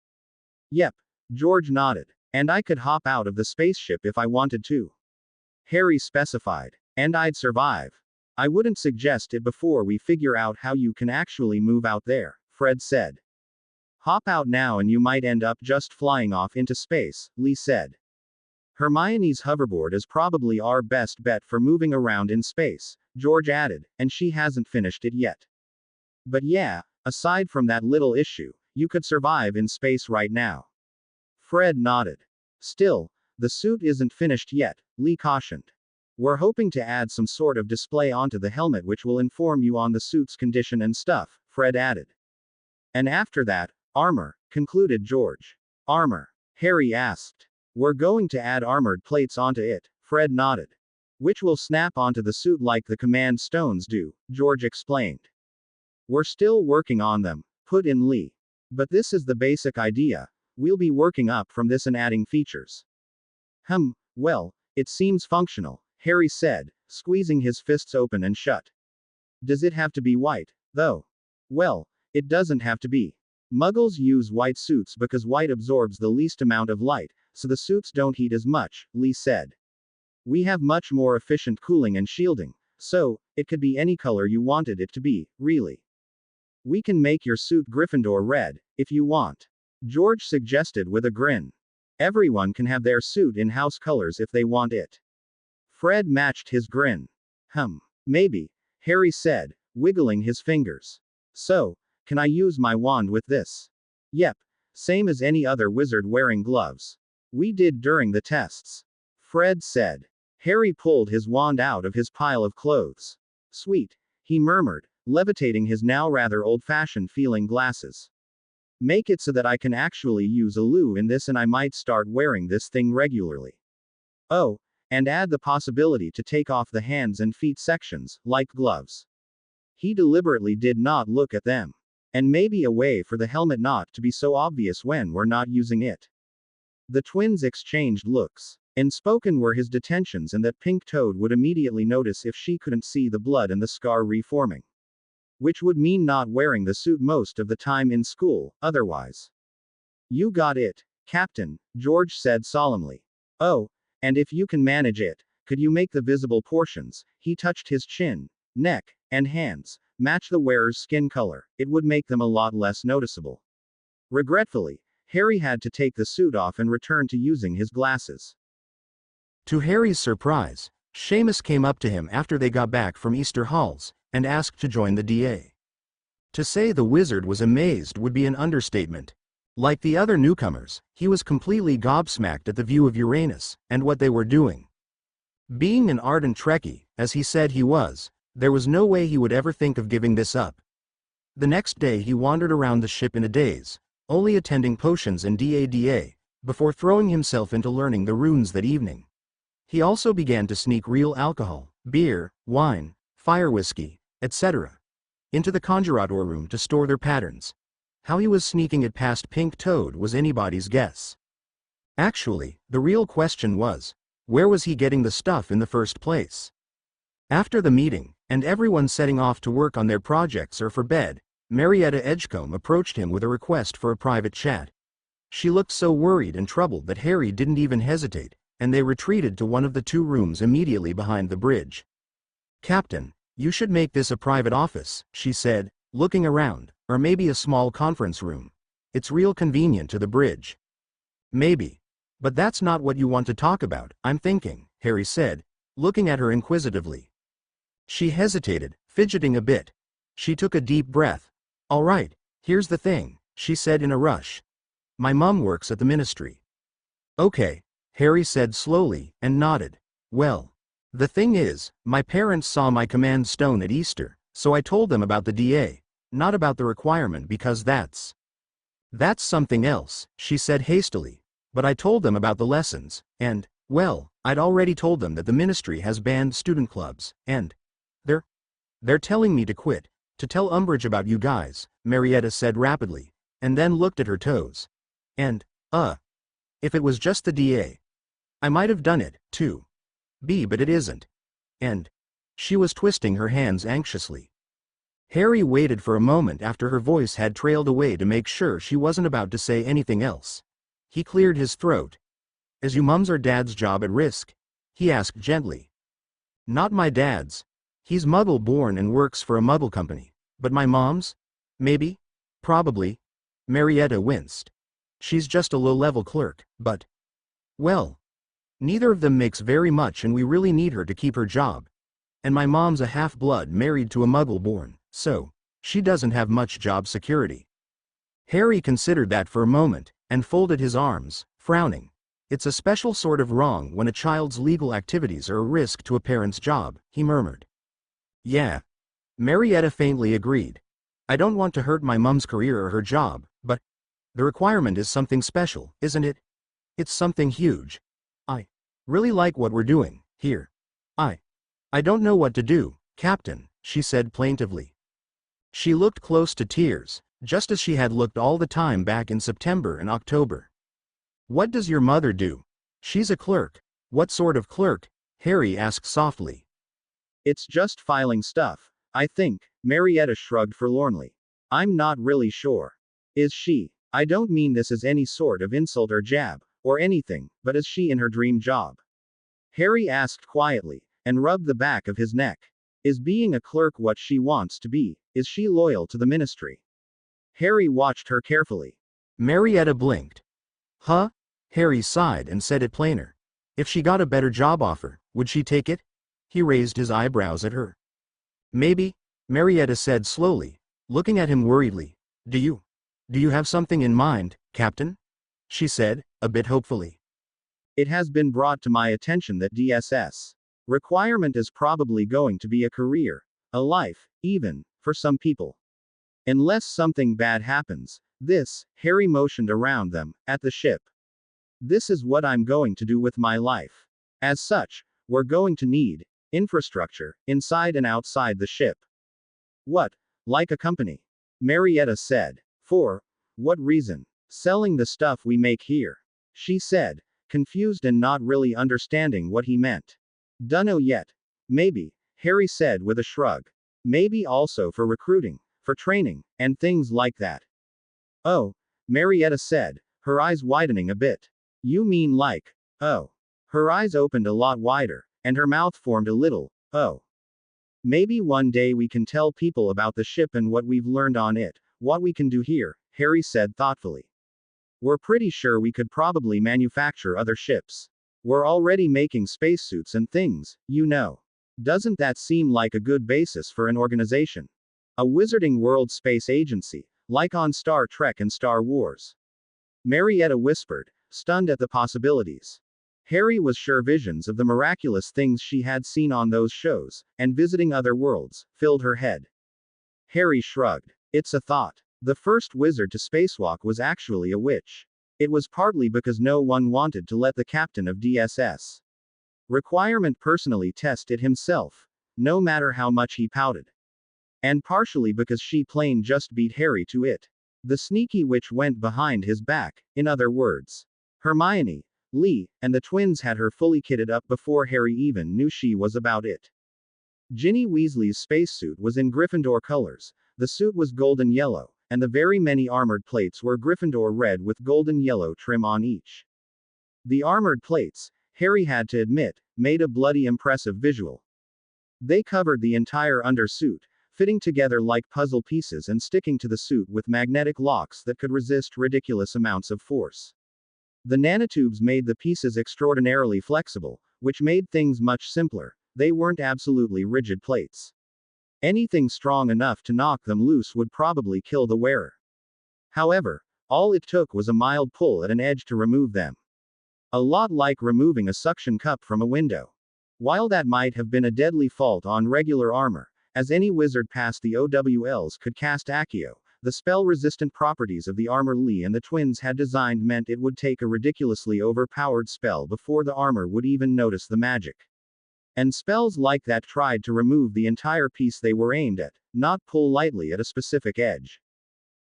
S2: Yep, George nodded. And I could hop out of the spaceship if I wanted to. Harry specified. And I'd survive. I wouldn't suggest it before we figure out how you can actually move out there, Fred said. Hop out now and you might end up just flying off into space, Lee said. Hermione's hoverboard is probably our best bet for moving around in space, George added, and she hasn't finished it yet. But yeah, aside from that little issue, you could survive in space right now. Fred nodded. Still, the suit isn't finished yet, Lee cautioned. We're hoping to add some sort of display onto the helmet which will inform you on the suit's condition and stuff, Fred added. And after that, armor, concluded George. Armor? Harry asked. We're going to add armored plates onto it, Fred nodded. Which will snap onto the suit like the command stones do, George explained. We're still working on them, put in Lee. But this is the basic idea. We'll be working up from this and adding features. Well, it seems functional, Harry said, squeezing his fists open and shut. Does it have to be white, though? Well, it doesn't have to be. Muggles use white suits because white absorbs the least amount of light, so the suits don't heat as much, Lee said. We have much more efficient cooling and shielding, so, it could be any color you wanted it to be, really. We can make your suit Gryffindor red, if you want. George suggested with a grin. Everyone can have their suit in house colors if they want it. Fred matched his grin. Maybe, Harry said, wiggling his fingers. So, can I use my wand with this? Yep, same as any other wizard wearing gloves. We did during the tests. Fred said. Harry pulled his wand out of his pile of clothes. Sweet, he murmured, levitating his now rather old-fashioned feeling glasses. Make it so that I can actually use a loo in this and I might start wearing this thing regularly. Oh, and add the possibility to take off the hands and feet sections, like gloves. He deliberately did not look at them. And maybe a way for the helmet not to be so obvious when we're not using it. The twins exchanged looks. Unspoken were his detentions and that Pink Toad would immediately notice if she couldn't see the blood and the scar reforming. Which would mean not wearing the suit most of the time in school, otherwise. You got it, Captain, George said solemnly. Oh, and if you can manage it, could you make the visible portions, he touched his chin, neck, and hands, match the wearer's skin color, it would make them a lot less noticeable. Regretfully, Harry had to take the suit off and return to using his glasses. To Harry's surprise, Seamus came up to him after they got back from Easter Halls, and asked to join the DA. To say the wizard was amazed would be an understatement. Like the other newcomers, he was completely gobsmacked at the view of Uranus and what they were doing. Being an ardent Trekkie, as he said he was, there was no way he would ever think of giving this up. The next day he wandered around the ship in a daze, only attending potions and DADA, before throwing himself into learning the runes that evening. He also began to sneak real alcohol, beer, wine, fire whiskey, etc., into the conjurador room to store their patterns. How he was sneaking it past Pink Toad was anybody's guess. Actually, the real question was, where was he getting the stuff in the first place? After the meeting, and everyone setting off to work on their projects or for bed, Marietta Edgecombe approached him with a request for a private chat. She looked so worried and troubled that Harry didn't even hesitate, and they retreated to one of the two rooms immediately behind the bridge. "Captain, you should make this a private office," she said, looking around, "or maybe a small conference room. It's real convenient to the bridge." "Maybe. But that's not what you want to talk about, I'm thinking," Harry said, looking at her inquisitively. She hesitated, fidgeting a bit. She took a deep breath. "All right, here's the thing," she said in a rush. "My mum works at the ministry." "Okay," Harry said slowly, and nodded. "Well, the thing is, my parents saw my command stone at Easter, so I told them about the DA, not about the requirement because that's something else," she said hastily. "But I told them about the lessons, and, well, I'd already told them that the ministry has banned student clubs, and they're telling me to quit, to tell Umbridge about you guys," Marietta said rapidly, and then looked at her toes. "And, if it was just the DA, I might have done it, too. But it isn't. And," she was twisting her hands anxiously. Harry waited for a moment after her voice had trailed away to make sure she wasn't about to say anything else. He cleared his throat. "Is you mum's or dad's job at risk?" he asked gently. "Not my dad's. He's Muggle-born and works for a Muggle company. But my mom's? Maybe? Probably." Marietta winced. "She's just a low-level clerk, but, well, neither of them makes very much and we really need her to keep her job. And my mom's a half-blood married to a Muggle-born, so she doesn't have much job security." Harry considered that for a moment, and folded his arms, frowning. "It's a special sort of wrong when a child's legal activities are a risk to a parent's job," he murmured. "Yeah." Marietta faintly agreed. "I don't want to hurt my mum's career or her job, but the requirement is something special, isn't it? It's something huge. I really like what we're doing here. I don't know what to do, Captain," she said plaintively. She looked close to tears, just as she had looked all the time back in September and October. "What does your mother do?" "She's a clerk." "What sort of clerk?" Harry asked softly. "It's just filing stuff, I think," Marietta shrugged forlornly. "I'm not really sure." "Is she? I don't mean this as any sort of insult or jab, or anything, but is she in her dream job?" Harry asked quietly, and rubbed the back of his neck. "Is being a clerk what she wants to be? Is she loyal to the ministry?" Harry watched her carefully. Marietta blinked. "Huh?" Harry sighed and said it plainer. "If she got a better job offer, would she take it?" He raised his eyebrows at her. "Maybe," Marietta said slowly, looking at him worriedly. Do you have something in mind, Captain?" she said, a bit hopefully. "It has been brought to my attention that DSS requirement is probably going to be a career, a life, even, for some people. Unless something bad happens. Harry motioned around them, at the ship. "This is what I'm going to do with my life. As such, we're going to need infrastructure, inside and outside the ship." "What? Like a company?" Marietta said. "For what reason?" "Selling the stuff we make here," she said, confused and not really understanding what he meant. "Dunno yet. Maybe," Harry said with a shrug. "Maybe also for recruiting, for training, and things like that." "Oh," Marietta said, her eyes widening a bit. "You mean like, oh." Her eyes opened a lot wider, and her mouth formed a little, "Oh." "Maybe one day we can tell people about the ship and what we've learned on it, what we can do here," Harry said thoughtfully. "We're pretty sure we could probably manufacture other ships. We're already making spacesuits and things, you know. Doesn't that seem like a good basis for an organization?" A Wizarding World space agency, like on Star Trek and Star Wars. Marietta whispered, stunned at the possibilities. Harry was sure visions of the miraculous things she had seen on those shows, and visiting other worlds, filled her head. Harry shrugged. It's a thought. The first wizard to spacewalk was actually a witch. It was partly because no one wanted to let the captain of DSS requirement personally test it himself, no matter how much he pouted. And partially because she plain just beat Harry to it. The sneaky witch went behind his back, in other words. Hermione, Lee, and the twins had her fully kitted up before Harry even knew she was about it. Ginny Weasley's spacesuit was in Gryffindor colors, the suit was golden yellow, and the very many armored plates were Gryffindor red with golden yellow trim on each. The armored plates, Harry had to admit, made a bloody impressive visual. They covered the entire undersuit, fitting together like puzzle pieces and sticking to the suit with magnetic locks that could resist ridiculous amounts of force. The nanotubes made the pieces extraordinarily flexible, which made things much simpler. They weren't absolutely rigid plates. Anything strong enough to knock them loose would probably kill the wearer. However, all it took was a mild pull at an edge to remove them. A lot like removing a suction cup from a window. While that might have been a deadly fault on regular armor, as any wizard past the OWLs could cast Accio, the spell-resistant properties of the armor Lee and the twins had designed meant it would take a ridiculously overpowered spell before the armor would even notice the magic. And spells like that tried to remove the entire piece they were aimed at, not pull lightly at a specific edge.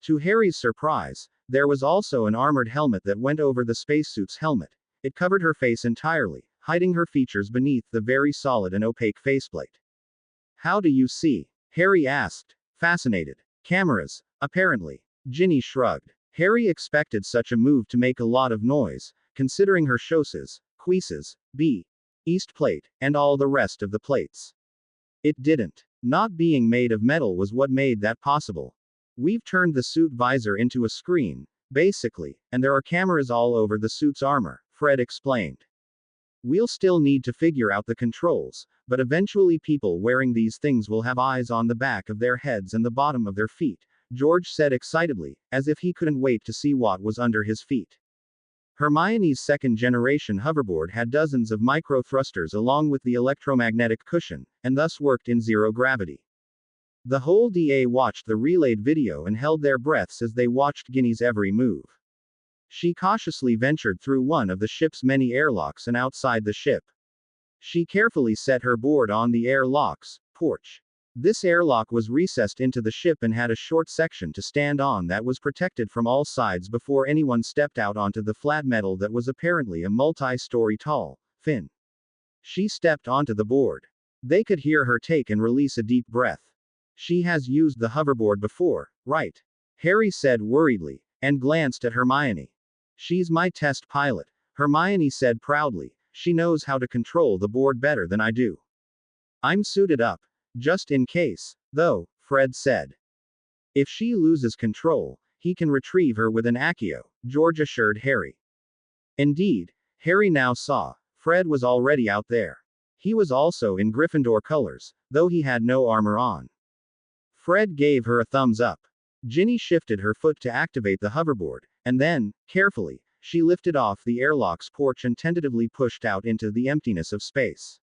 S2: To Harry's surprise, there was also an armored helmet that went over the spacesuit's helmet. It covered her face entirely, hiding her features beneath the very solid and opaque faceplate. How do you see? Harry asked, fascinated. Cameras, apparently. Ginny shrugged. Harry expected such a move to make a lot of noise, considering her chausses, cuisses, East plate, and all the rest of the plates. It didn't. Not being made of metal was what made that possible. We've turned the suit visor into a screen, basically, and there are cameras all over the suit's armor, Fred explained. We'll still need to figure out the controls, but eventually people wearing these things will have eyes on the back of their heads and the bottom of their feet, George said excitedly, as if he couldn't wait to see what was under his feet. Hermione's second-generation hoverboard had dozens of micro-thrusters along with the electromagnetic cushion, and thus worked in zero gravity. The whole DA watched the relayed video and held their breaths as they watched Ginny's every move. She cautiously ventured through one of the ship's many airlocks and outside the ship. She carefully set her board on the airlock's porch. This airlock was recessed into the ship and had a short section to stand on that was protected from all sides before anyone stepped out onto the flat metal that was apparently a multi-story tall fin. She stepped onto the board. They could hear her take and release a deep breath. She has used the hoverboard before, right? Harry said worriedly, and glanced at Hermione. She's my test pilot, Hermione said proudly. She knows how to control the board better than I do. I'm suited up. Just in case, though, Fred said. If she loses control, he can retrieve her with an Accio, George assured Harry. Indeed, Harry now saw, Fred was already out there. He was also in Gryffindor colors, though he had no armor on. Fred gave her a thumbs up. Ginny shifted her foot to activate the hoverboard, and then, carefully, she lifted off the airlock's porch and tentatively pushed out into the emptiness of space.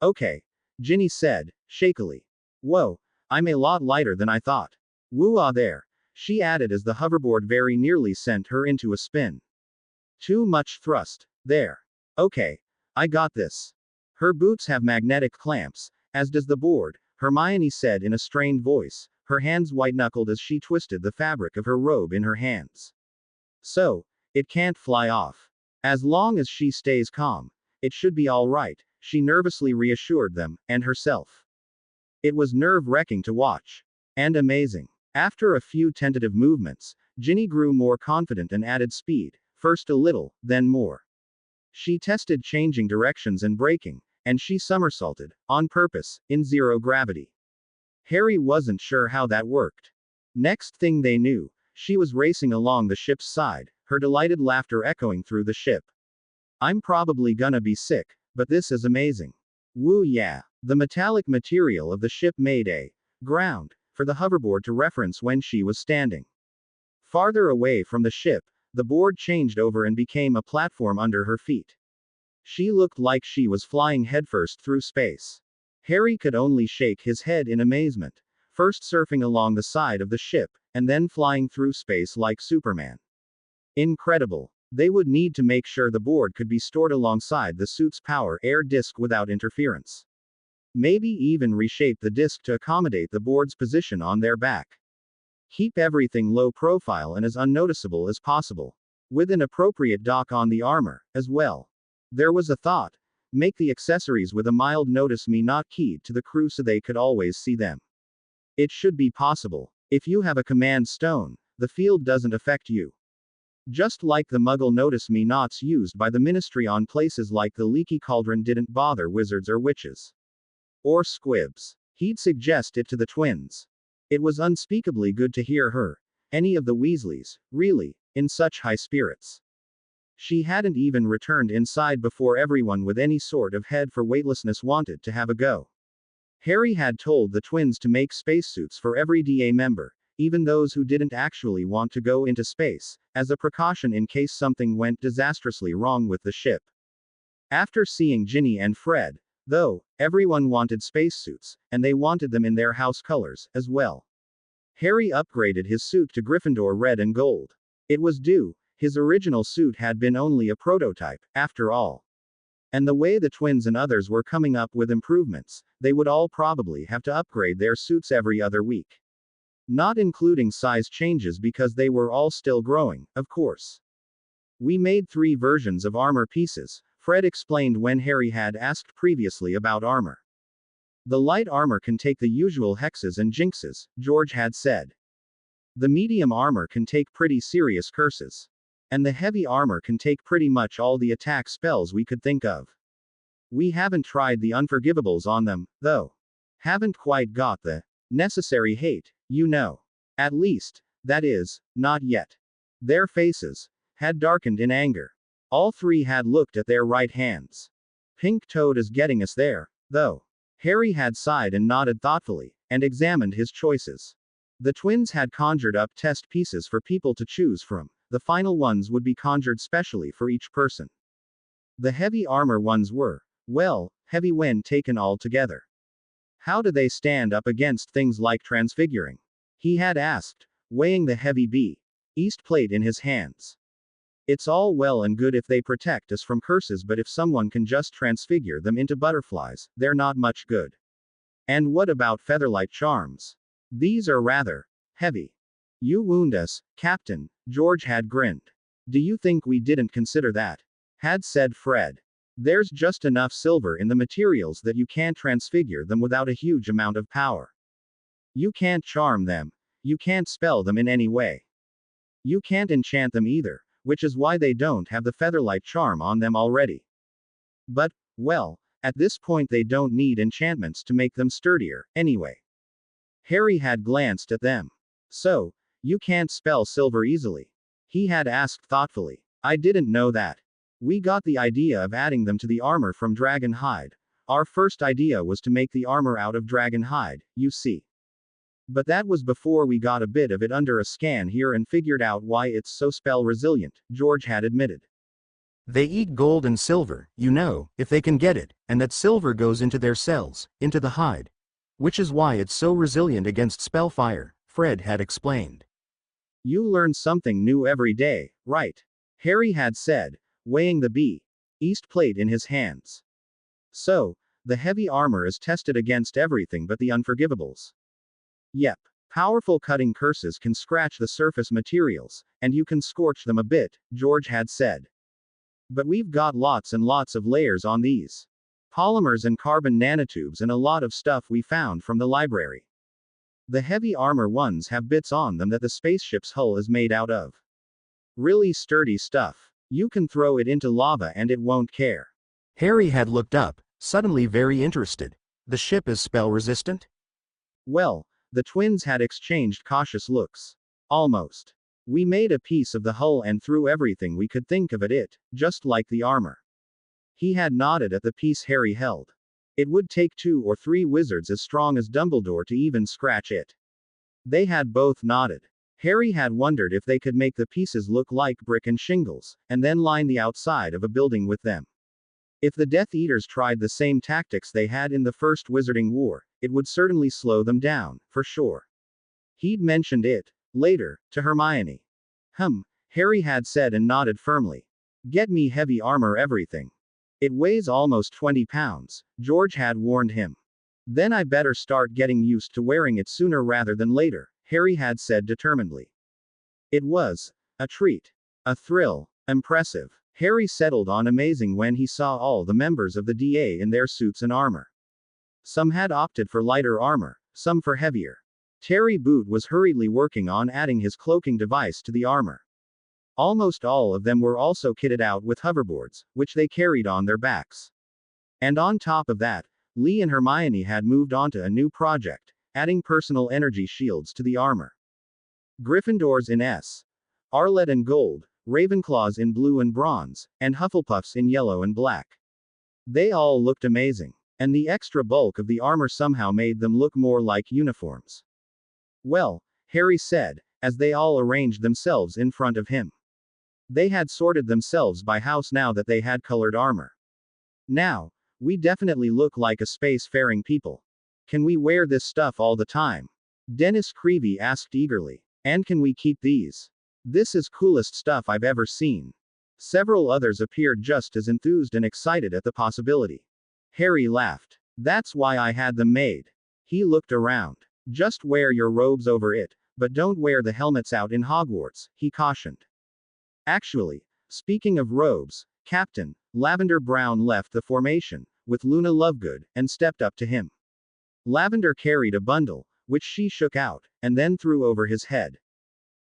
S2: Okay, Ginny said, shakily. Whoa, I'm a lot lighter than I thought. Woo-ah there, she added as the hoverboard very nearly sent her into a spin. Too much thrust. There. Okay, I got this. Her boots have magnetic clamps, as does the board, Hermione said in a strained voice, her hands white-knuckled as she twisted the fabric of her robe in her hands. So, it can't fly off. As long as she stays calm, it should be all right, she nervously reassured them, and herself. It was nerve-wracking to watch. And amazing. After a few tentative movements, Ginny grew more confident and added speed, first a little, then more. She tested changing directions and braking, and she somersaulted, on purpose, in zero gravity. Harry wasn't sure how that worked. Next thing they knew, she was racing along the ship's side, her delighted laughter echoing through the ship. I'm probably gonna be sick, but this is amazing. Woo yeah. The metallic material of the ship made a ground for the hoverboard to reference when she was standing. Farther away from the ship, the board changed over and became a platform under her feet. She looked like she was flying headfirst through space. Harry could only shake his head in amazement, first surfing along the side of the ship, and then flying through space like Superman. Incredible. They would need to make sure the board could be stored alongside the suit's power air disk without interference. Maybe even reshape the disk to accommodate the board's position on their back. Keep everything low profile and as unnoticeable as possible. With an appropriate dock on the armor, as well. There was a thought. Make the accessories with a mild notice me not keyed to the crew so they could always see them. It should be possible. If you have a command stone, the field doesn't affect you. Just like the Muggle notice me nots used by the Ministry on places like the Leaky Cauldron didn't bother wizards or witches. Or squibs. He'd suggest it to the twins. It was unspeakably good to hear her, any of the Weasleys, really, in such high spirits. She hadn't even returned inside before everyone with any sort of head for weightlessness wanted to have a go. Harry had told the twins to make spacesuits for every DA member, even those who didn't actually want to go into space, as a precaution in case something went disastrously wrong with the ship. After seeing Ginny and Fred, though, everyone wanted spacesuits, and they wanted them in their house colors, as well. Harry upgraded his suit to Gryffindor red and gold. It was due, his original suit had been only a prototype, after all. And the way the twins and others were coming up with improvements, they would all probably have to upgrade their suits every other week. Not including size changes because they were all still growing, of course. We made 3 versions of armor pieces, Fred explained when Harry had asked previously about armor. The light armor can take the usual hexes and jinxes, George had said. The medium armor can take pretty serious curses. And the heavy armor can take pretty much all the attack spells we could think of. We haven't tried the unforgivables on them, though. Haven't quite got the necessary hate, you know. At least, that is, not yet. Their faces had darkened in anger. All 3 had looked at their right hands. Pink Toad is getting us there, though. Harry had sighed and nodded thoughtfully, and examined his choices. The twins had conjured up test pieces for people to choose from. The final ones would be conjured specially for each person. The heavy armor ones were, well, heavy when taken all together. How do they stand up against things like transfiguring? He had asked, weighing the heavy East plate in his hands. It's all well and good if they protect us from curses, but if someone can just transfigure them into butterflies, they're not much good. And what about featherlight charms? These are rather heavy. You wound us, Captain, George had grinned. Do you think we didn't consider that? Had said Fred. There's just enough silver in the materials that you can't transfigure them without a huge amount of power. You can't charm them. You can't spell them in any way. You can't enchant them either, which is why they don't have the featherlight charm on them already. But, well, at this point they don't need enchantments to make them sturdier, anyway. Harry had glanced at them. So, you can't spell silver easily? He had asked thoughtfully. I didn't know that. We got the idea of adding them to the armor from dragon hide. Our first idea was to make the armor out of dragon hide, you see. But that was before we got a bit of it under a scan here and figured out why it's so spell resilient, George had admitted.
S3: They eat gold and silver, you know, if they can get it, and that silver goes into their cells, into the hide. Which is why it's so resilient against spellfire, Fred had explained.
S2: You learn something new every day, right? Harry had said, weighing the East plate in his hands. So, the heavy armor is tested against everything but the unforgivables. Yep. Powerful cutting curses can scratch the surface materials, and you can scorch them a bit, George had said. But we've got lots and lots of layers on these. Polymers and carbon nanotubes and a lot of stuff we found from the library. The heavy armor ones have bits on them that the spaceship's hull is made out of. Really sturdy stuff. You can throw it into lava and it won't care.
S3: Harry had looked up, suddenly very interested. The ship is spell resistant?
S2: Well, the twins had exchanged cautious looks. Almost. We made a piece of the hull and threw everything we could think of at it, just like the armor. He had nodded at the piece Harry held. It would take 2 or 3 wizards as strong as Dumbledore to even scratch it. They had both nodded. Harry had wondered if they could make the pieces look like brick and shingles, and then line the outside of a building with them. If the Death Eaters tried the same tactics they had in the First Wizarding War, it would certainly slow them down, for sure. He'd mentioned it, later, to Hermione. Harry had said and nodded firmly. Get me heavy armor everything. It weighs almost 20 pounds, George had warned him. Then I better start getting used to wearing it sooner rather than later, Harry had said determinedly. It was a treat. A thrill. Impressive. Harry settled on amazing when he saw all the members of the DA in their suits and armor. Some had opted for lighter armor, some for heavier. Terry Boot was hurriedly working on adding his cloaking device to the armor. Almost all of them were also kitted out with hoverboards, which they carried on their backs. And on top of that, Lee and Hermione had moved on to a new project, adding personal energy shields to the armor. Gryffindors in S. Arlet and gold, Ravenclaws in blue and bronze, and Hufflepuffs in yellow and black. They all looked amazing, and the extra bulk of the armor somehow made them look more like uniforms. Well, Harry said, as they all arranged themselves in front of him. They had sorted themselves by house now that they had colored armor. Now, we definitely look like a space-faring people. Can we wear this stuff all the time? Dennis Creevy asked eagerly. And can we keep these? This is coolest stuff I've ever seen. Several others appeared just as enthused and excited at the possibility. Harry laughed. That's why I had them made. He looked around. Just wear your robes over it, but don't wear the helmets out in Hogwarts, he cautioned. Actually, speaking of robes, Captain Lavender Brown left the formation, with Luna Lovegood, and stepped up to him. Lavender carried a bundle, which she shook out, and then threw over his head.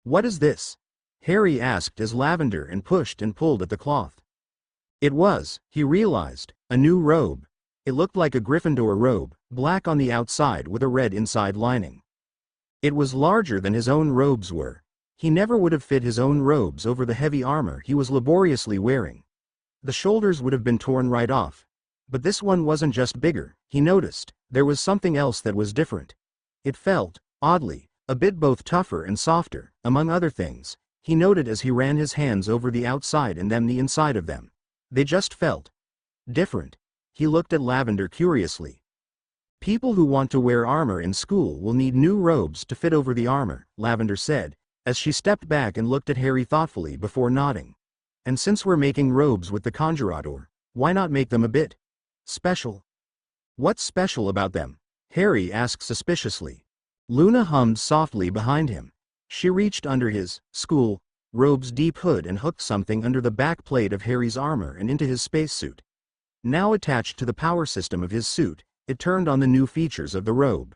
S3: What is this? Harry asked as Lavender and pushed and pulled at the cloth. It was, he realized, a new robe. It looked like a Gryffindor robe, black on the outside with a red inside lining. It was larger than his own robes were. He never would have fit his own robes over the heavy armor he was laboriously wearing. The shoulders would have been torn right off. But this one wasn't just bigger, he noticed. There was something else that was different. It felt, oddly, a bit both tougher and softer, among other things, he noted as he ran his hands over the outside and then the inside of them. They just felt different. He looked at Lavender curiously. People who want to wear armor in school will need new robes to fit over the armor, Lavender said, as she stepped back and looked at Harry thoughtfully before nodding. And since we're making robes with the Conjurador, why not make them a bit special? What's special about them? Harry asked suspiciously. Luna hummed softly behind him. She reached under his school robe's deep hood and hooked something under the back plate of Harry's armor and into his spacesuit. Now attached to the power system of his suit, it turned on the new features of the robe.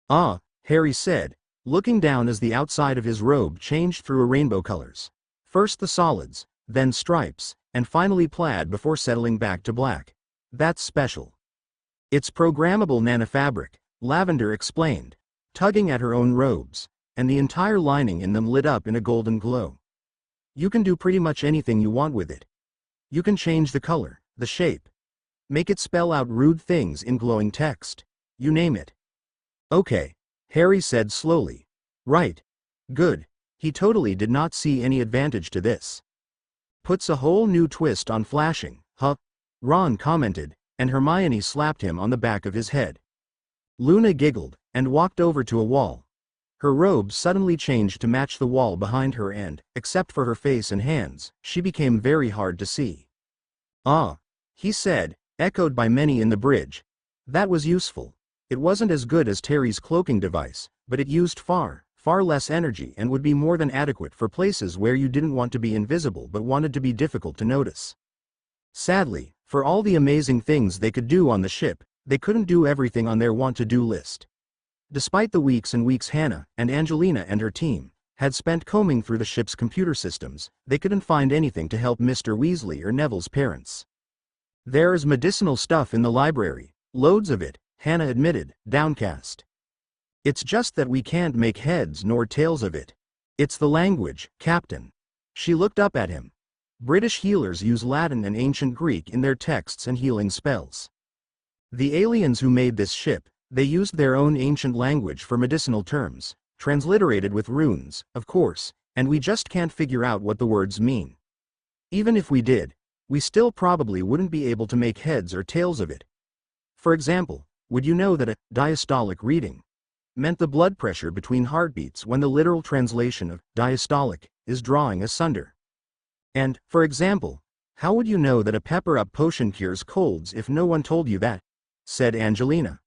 S3: Ah, Harry said, looking down as the outside of his robe changed through rainbow colors. First the solids, then stripes, and finally plaid before settling back to black. That's special. It's programmable nanofabric, Lavender explained, tugging at her own robes, and the entire lining in them lit up in a golden glow. You can do pretty much anything you want with it. You can change the color, the shape. Make it spell out rude things in glowing text. You name it. Okay, Harry said slowly. Right. Good. He totally did not see any advantage to this. Puts a whole new twist on flashing, huh? Ron commented, and Hermione slapped him on the back of his head. Luna giggled, and walked over to a wall. Her robe suddenly changed to match the wall behind her and, except for her face and hands, she became very hard to see. Ah, he said, echoed by many in the bridge. That was useful. It wasn't as good as Terry's cloaking device, but it used far less energy and would be more than adequate for places where you didn't want to be invisible but wanted to be difficult to notice. Sadly, for all the amazing things they could do on the ship, they couldn't do everything on their want-to-do list. Despite the weeks and weeks Hannah, and Angelina and her team, had spent combing through the ship's computer systems, they couldn't find anything to help Mr. Weasley or Neville's parents. There's medicinal stuff in the library, loads of it, Hannah admitted, downcast. It's just that we can't make heads nor tails of it. It's the language, Captain. She looked up at him. British healers use Latin and ancient Greek in their texts and healing spells. The aliens who made this ship, they used their own ancient language for medicinal terms, transliterated with runes, of course, and we just can't figure out what the words mean. Even if we did, we still probably wouldn't be able to make heads or tails of it. For example, would you know that a diastolic reading meant the blood pressure between heartbeats when the literal translation of diastolic is drawing asunder? And, for example, how would you know that a pepper-up potion cures colds if no one told you that? Said Angelina.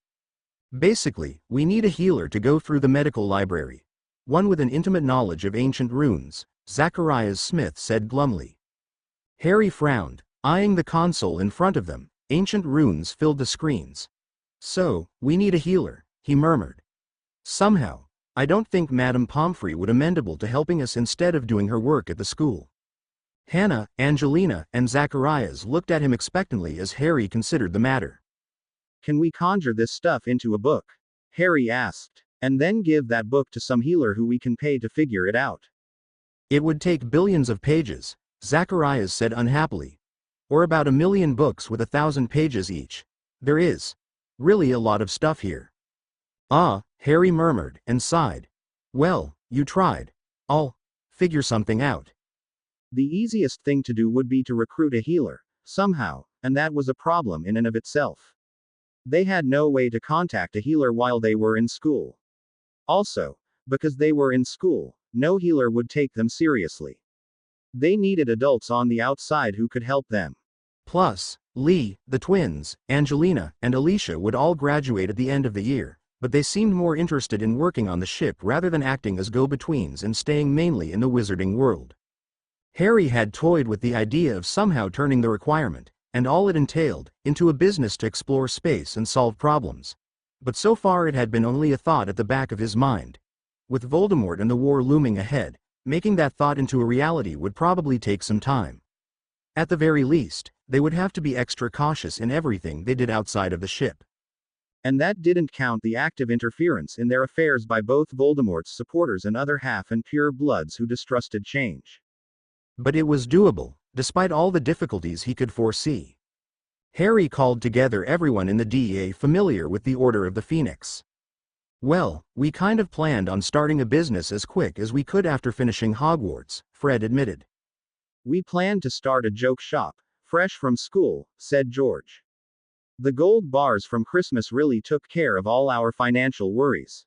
S3: Basically, we need a healer to go through the medical library. One with an intimate knowledge of ancient runes, Zacharias Smith said glumly. Harry frowned, eyeing the console in front of them. Ancient runes filled the screens. So, we need a healer, he murmured. Somehow, I don't think Madame Pomfrey would amendable to helping us instead of doing her work at the school. Hannah, Angelina, and Zacharias looked at him expectantly as Harry considered the matter.
S2: Can we conjure this stuff into a book? Harry asked. And then give that book to some healer who we can pay to figure it out.
S3: It would take billions of pages, Zacharias said unhappily. Or about 1,000,000 books with 1,000 pages each. There is really a lot of stuff here. Ah, Harry murmured and sighed. Well, you tried. I'll figure something out.
S2: The easiest thing to do would be to recruit a healer, somehow, and that was a problem in and of itself. They had no way to contact a healer while they were in school. Also, because they were in school, no healer would take them seriously. They needed adults on the outside who could help them.
S3: Plus, Lee, the twins, Angelina, and Alicia would all graduate at the end of the year, but they seemed more interested in working on the ship rather than acting as go-betweens and staying mainly in the wizarding world. Harry had toyed with the idea of somehow turning the requirement, and all it entailed, into a business to explore space and solve problems. But so far it had been only a thought at the back of his mind. With Voldemort and the war looming ahead, making that thought into a reality would probably take some time. At the very least, they would have to be extra cautious in everything they did outside of the ship.
S2: And that didn't count the active interference in their affairs by both Voldemort's supporters and other half and pure bloods who distrusted change.
S3: But it was doable, despite all the difficulties he could foresee. Harry called together everyone in the DEA familiar with the Order of the Phoenix. Well, we kind of planned on starting a business as quick as we could after finishing Hogwarts, Fred admitted.
S2: We planned to start a joke shop, fresh from school, said George. The gold bars from Christmas really took care of all our financial worries.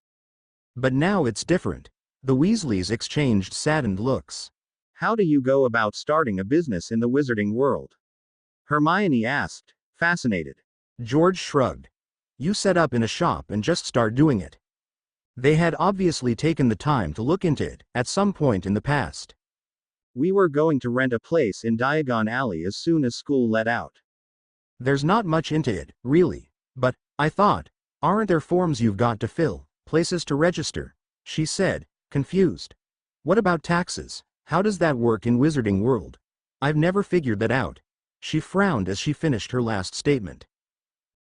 S3: But now it's different. The Weasleys exchanged saddened looks.
S2: How do you go about starting a business in the wizarding world? Hermione asked, fascinated.
S3: George shrugged. You set up in a shop and just start doing it. They had obviously taken the time to look into it, at some point in the past.
S2: We were going to rent a place in Diagon Alley as soon as school let out.
S3: There's not much into it, really. But, I thought, aren't there forms you've got to fill, places to register? She said, confused. What about taxes? How does that work in Wizarding World? I've never figured that out. She frowned as she finished her last statement.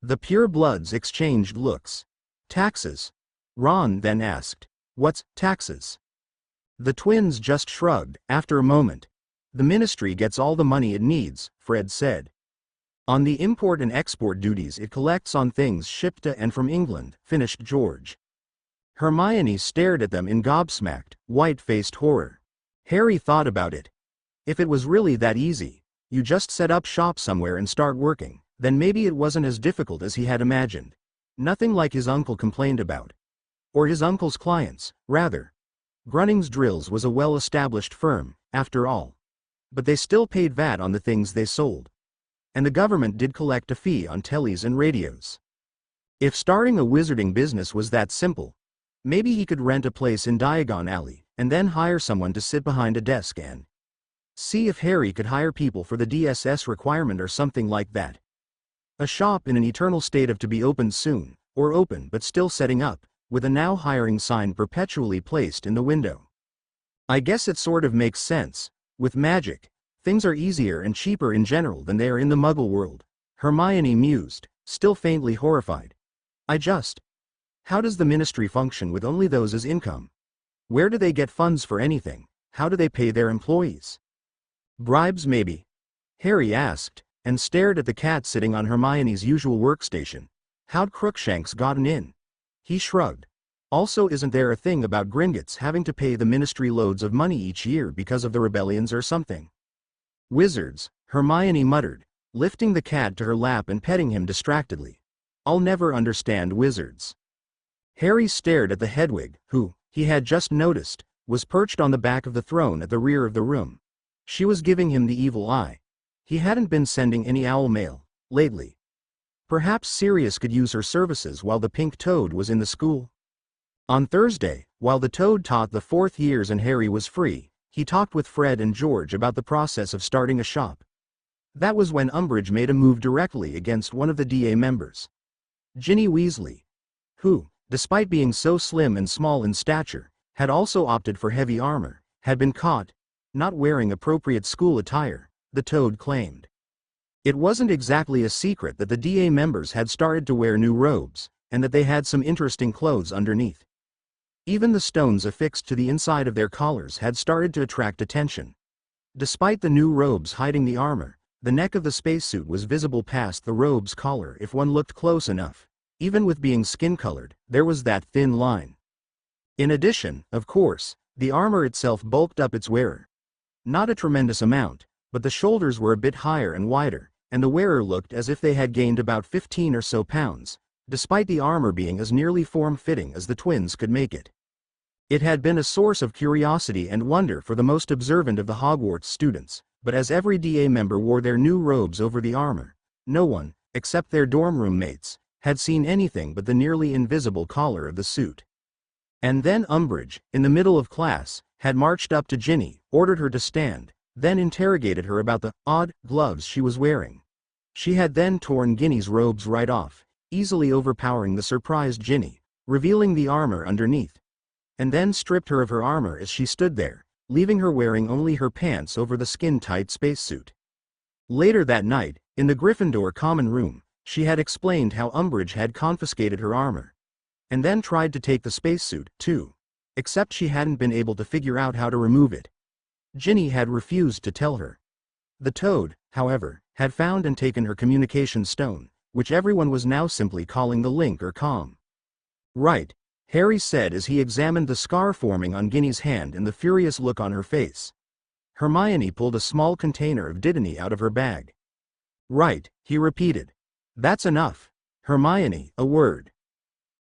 S3: The pure bloods exchanged looks. Taxes? Ron then asked. What's taxes? The twins just shrugged, after a moment. The ministry gets all the money it needs, Fred said. On the import and export duties it collects on things shipped to and from England, finished George. Hermione stared at them in gobsmacked, white-faced horror. Harry thought about it. If it was really that easy, you just set up shop somewhere and start working, then maybe it wasn't as difficult as he had imagined. Nothing like his uncle complained about. Or his uncle's clients, rather. Grunning's Drills was a well-established firm, after all. But they still paid VAT on the things they sold. And the government did collect a fee on tellies and radios. If starting a wizarding business was that simple, maybe he could rent a place in Diagon Alley, and then hire someone to sit behind a desk and see if Harry could hire people for the DSS requirement or something like that. A shop in an eternal state of to be opened soon, or open but still setting up, with a now hiring sign perpetually placed in the window. I guess it sort of makes sense. With magic, things are easier and cheaper in general than they are in the Muggle world, Hermione mused, still faintly horrified. How does the ministry function with only those as income? Where do they get funds for anything? How do they pay their employees? Bribes maybe? Harry asked, and stared at the cat sitting on Hermione's usual workstation. How'd Crookshanks gotten in? He shrugged. Also, isn't there a thing about Gringotts having to pay the ministry loads of money each year because of the rebellions or something? Wizards, Hermione muttered, lifting the cat to her lap and petting him distractedly. I'll never understand wizards. Harry stared at the Hedwig, who, he had just noticed, was perched on the back of the throne at the rear of the room. She was giving him the evil eye. He hadn't been sending any owl mail lately. Perhaps Sirius could use her services while the pink toad was in the school. On Thursday, while the toad taught the fourth years and Harry was free, he talked with Fred and George about the process of starting a shop. That was when Umbridge made a move directly against one of the DA members. Ginny Weasley, who, despite being so slim and small in stature, had also opted for heavy armor, had been caught not wearing appropriate school attire, the toad claimed. It wasn't exactly a secret that the DA members had started to wear new robes, and that they had some interesting clothes underneath. Even the stones affixed to the inside of their collars had started to attract attention. Despite the new robes hiding the armor, the neck of the spacesuit was visible past the robe's collar if one looked close enough. Even with being skin-colored, there was that thin line. In addition, of course, the armor itself bulked up its wearer. Not a tremendous amount, but the shoulders were a bit higher and wider, and the wearer looked as if they had gained about 15 or so pounds, despite the armor being as nearly form-fitting as the twins could make it. It had been a source of curiosity and wonder for the most observant of the Hogwarts students, but as every DA member wore their new robes over the armor, no one, except their dorm room mates, had seen anything but the nearly invisible collar of the suit. And then Umbridge, in the middle of class, had marched up to Ginny, ordered her to stand, then interrogated her about the odd gloves she was wearing. She had then torn Ginny's robes right off, easily overpowering the surprised Ginny, revealing the armor underneath, and then stripped her of her armor as she stood there, leaving her wearing only her pants over the skin-tight spacesuit. Later that night, in the Gryffindor common room, she had explained how Umbridge had confiscated her armor, and then tried to take the spacesuit, too, except she hadn't been able to figure out how to remove it. Ginny had refused to tell her. The toad, however, had found and taken her communication stone, which everyone was now simply calling the link or comm. Right, Harry said as he examined the scar forming on Ginny's hand and the furious look on her face. Hermione pulled a small container of Dittany out of her bag. Right, he repeated. That's enough. Hermione, a word.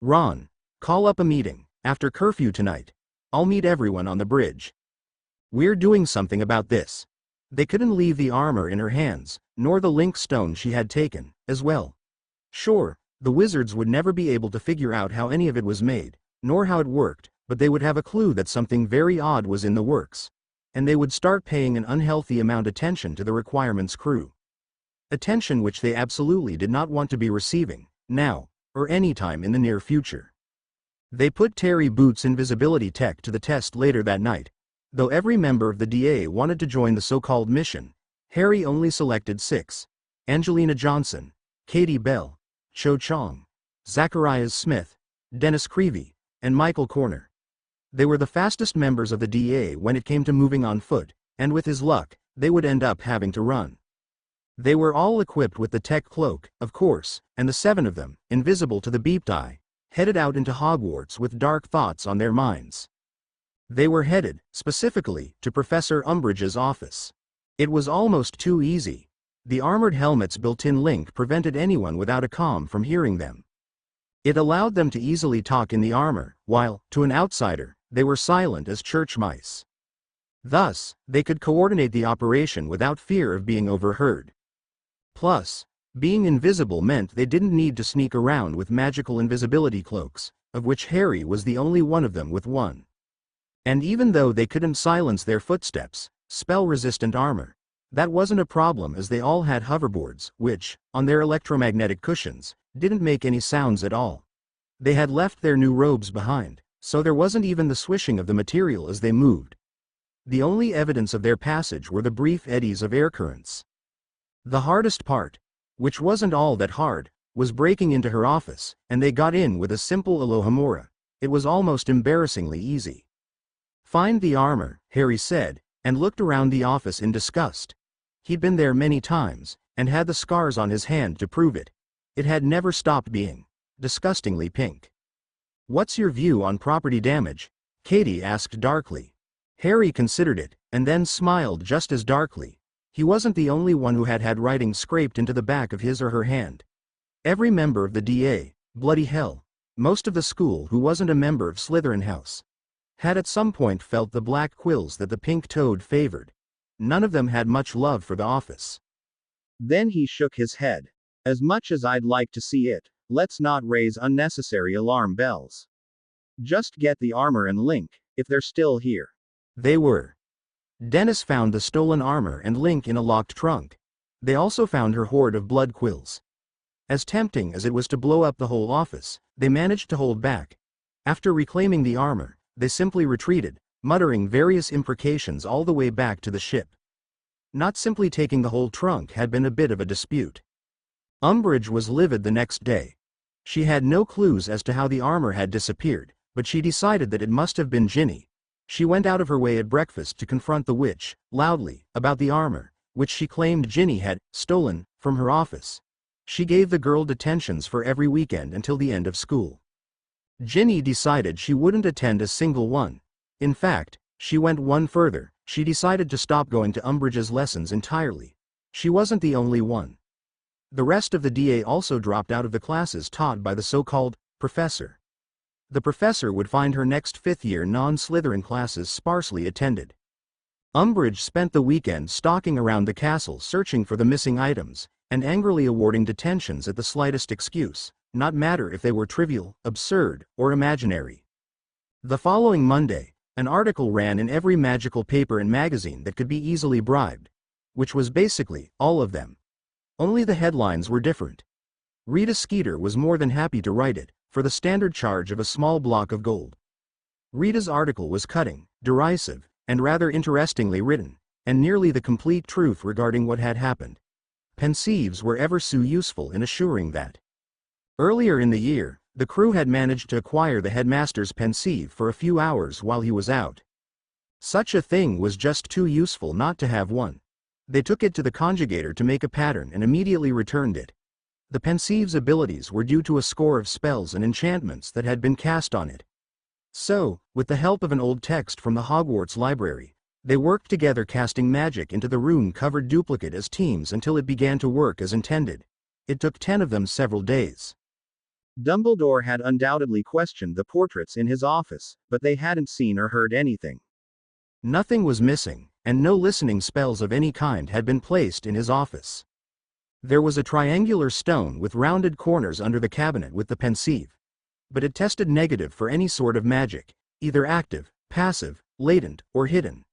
S3: Ron, call up a meeting, after curfew tonight. I'll meet everyone on the bridge. We're doing something about this. They couldn't leave the armor in her hands, nor the link stone she had taken, as well. Sure, the wizards would never be able to figure out how any of it was made, nor how it worked, but they would have a clue that something very odd was in the works. And they would start paying an unhealthy amount of attention to the requirements crew. Attention which they absolutely did not want to be receiving, now, or any time in the near future. They put Terry Boots' invisibility tech to the test later that night. Though every member of the DA wanted to join the so-called mission, Harry only selected 6. Angelina Johnson, Katie Bell, Cho Chong, Zacharias Smith, Dennis Creevy, and Michael Corner. They were the fastest members of the DA when it came to moving on foot, and with his luck, they would end up having to run. They were all equipped with the tech cloak, of course, and the 7 of them, invisible to the beeped eye, headed out into Hogwarts with dark thoughts on their minds. They were headed, specifically, to Professor Umbridge's office. It was almost too easy. The armored helmet's built-in link prevented anyone without a comm from hearing them. It allowed them to easily talk in the armor, while, to an outsider, they were silent as church mice. Thus, they could coordinate the operation without fear of being overheard. Plus, being invisible meant they didn't need to sneak around with magical invisibility cloaks, of which Harry was the only one of them with one. And even though they couldn't silence their footsteps, spell-resistant armor, that wasn't a problem as they all had hoverboards, which, on their electromagnetic cushions, didn't make any sounds at all. They had left their new robes behind, so there wasn't even the swishing of the material as they moved. The only evidence of their passage were the brief eddies of air currents. The hardest part, which wasn't all that hard, was breaking into her office, and they got in with a simple Alohomora. It was almost embarrassingly easy. Find the armor, Harry said, and looked around the office in disgust. He'd been there many times, and had the scars on his hand to prove it. It had never stopped being disgustingly pink. "What's your view on property damage?" Katie asked darkly. Harry considered it, and then smiled just as darkly. He wasn't the only one who had had writing scraped into the back of his or her hand. Every member of the DA, bloody hell, most of the school who wasn't a member of Slytherin House, had at some point felt the black quills that the pink toad favored. None of them had much love for the office.
S2: Then he shook his head. As much as I'd like to see it, let's not raise unnecessary alarm bells. Just get the armor and Link, if they're still here.
S3: They were. Dennis found the stolen armor and Link in a locked trunk. They also found her hoard of blood quills. As tempting as it was to blow up the whole office, they managed to hold back. After reclaiming the armor, they simply retreated, muttering various imprecations all the way back to the ship. Not simply taking the whole trunk had been a bit of a dispute. Umbridge was livid the next day. She had no clues as to how the armor had disappeared, but she decided that it must have been Ginny. She went out of her way at breakfast to confront the witch, loudly, about the armor, which she claimed Ginny had stolen from her office. She gave the girl detentions for every weekend until the end of school. Ginny decided she wouldn't attend a single one. In fact, she went one further. She decided to stop going to Umbridge's lessons entirely. She wasn't the only one. The rest of the DA also dropped out of the classes taught by the so-called professor. The professor would find her next fifth-year non-Slytherin classes sparsely attended. Umbridge spent the weekend stalking around the castle searching for the missing items, and angrily awarding detentions at the slightest excuse, not matter if they were trivial, absurd, or imaginary. The following Monday, an article ran in every magical paper and magazine that could be easily bribed, which was basically all of them. Only the headlines were different. Rita Skeeter was more than happy to write it, for the standard charge of a small block of gold. Rita's article was cutting, derisive, and rather interestingly written, and nearly the complete truth regarding what had happened. Pensieves were ever so useful in assuring that. Earlier in the year, the crew had managed to acquire the headmaster's pensieve for a few hours while he was out. Such a thing was just too useful not to have one. They took it to the conjugator to make a pattern and immediately returned it. The pensieve's abilities were due to a score of spells and enchantments that had been cast on it. So, with the help of an old text from the Hogwarts library, they worked together casting magic into the rune-covered duplicate as teams until it began to work as intended. It took 10 of them several days.
S2: Dumbledore had undoubtedly questioned the portraits in his office, but they hadn't seen or heard anything.
S3: Nothing was missing, and no listening spells of any kind had been placed in his office. There was a triangular stone with rounded corners under the cabinet with the pensieve. But it tested negative for any sort of magic, either active, passive, latent, or hidden.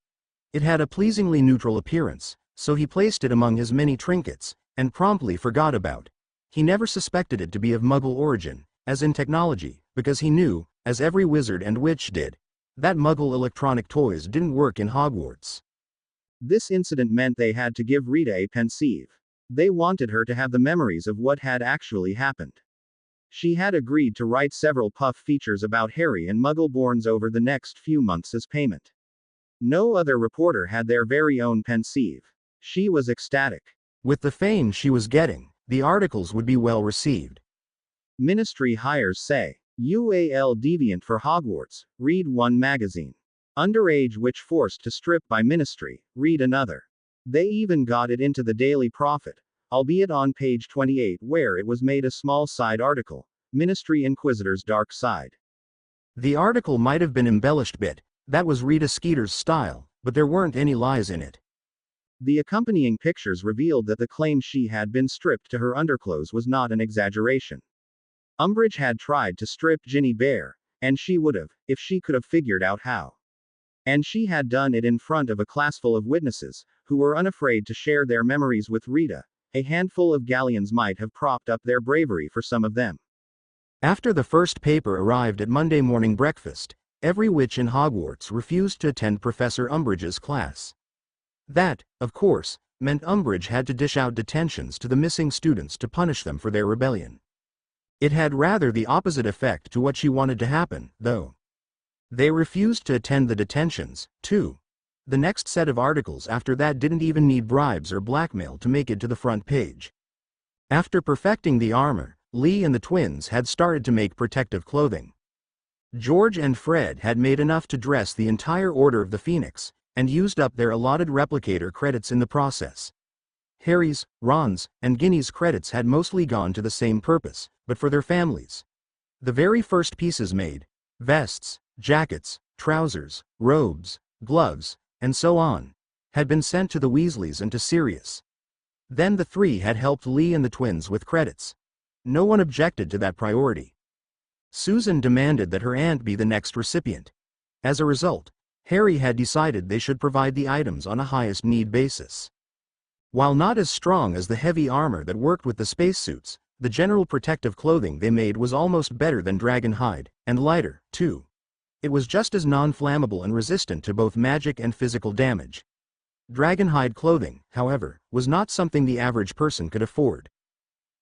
S3: It had a pleasingly neutral appearance, so he placed it among his many trinkets, and promptly forgot about. He never suspected it to be of Muggle origin, as in technology, because he knew, as every wizard and witch did, that Muggle electronic toys didn't work in Hogwarts.
S2: This incident meant they had to give Rita a pensieve. They wanted her to have the memories of what had actually happened. She had agreed to write several puff features about Harry and Muggleborns over the next few months as payment. No other reporter had their very own pensieve. She was ecstatic.
S3: With the fame she was getting, the articles would be well received.
S2: Ministry hires say. UAL deviant for Hogwarts, read one magazine. Underage witch forced to strip by ministry, read another. They even got it into the Daily Prophet, albeit on page 28 where it was made a small side article, Ministry Inquisitor's Dark Side.
S3: The article might have been embellished bit, that was Rita Skeeter's style, but there weren't any lies in it.
S2: The accompanying pictures revealed that the claim she had been stripped to her underclothes was not an exaggeration. Umbridge had tried to strip Ginny bare, and she would have, if she could have figured out how. And she had done it in front of a classful of witnesses, who were unafraid to share their memories with Rita. A handful of galleons might have propped up their bravery for some of them.
S3: After the first paper arrived at Monday morning breakfast, every witch in Hogwarts refused to attend Professor Umbridge's class. That, of course, meant Umbridge had to dish out detentions to the missing students to punish them for their rebellion. It had rather the opposite effect to what she wanted to happen, though. They refused to attend the detentions, too. The next set of articles after that didn't even need bribes or blackmail to make it to the front page. After perfecting the armor, Lee and the twins had started to make protective clothing. George and Fred had made enough to dress the entire Order of the Phoenix, and used up their allotted replicator credits in the process. Harry's, Ron's, and Ginny's credits had mostly gone to the same purpose, but for their families. The very first pieces made, vests, jackets, trousers, robes, gloves, and so on, had been sent to the Weasleys and to Sirius. Then the three had helped Lee and the twins with credits. No one objected to that priority. Susan demanded that her aunt be the next recipient. As a result, Harry had decided they should provide the items on a highest need basis. While not as strong as the heavy armor that worked with the spacesuits, the general protective clothing they made was almost better than dragon hide, and lighter, too. It was just as non-flammable and resistant to both magic and physical damage. Dragonhide clothing, however, was not something the average person could afford.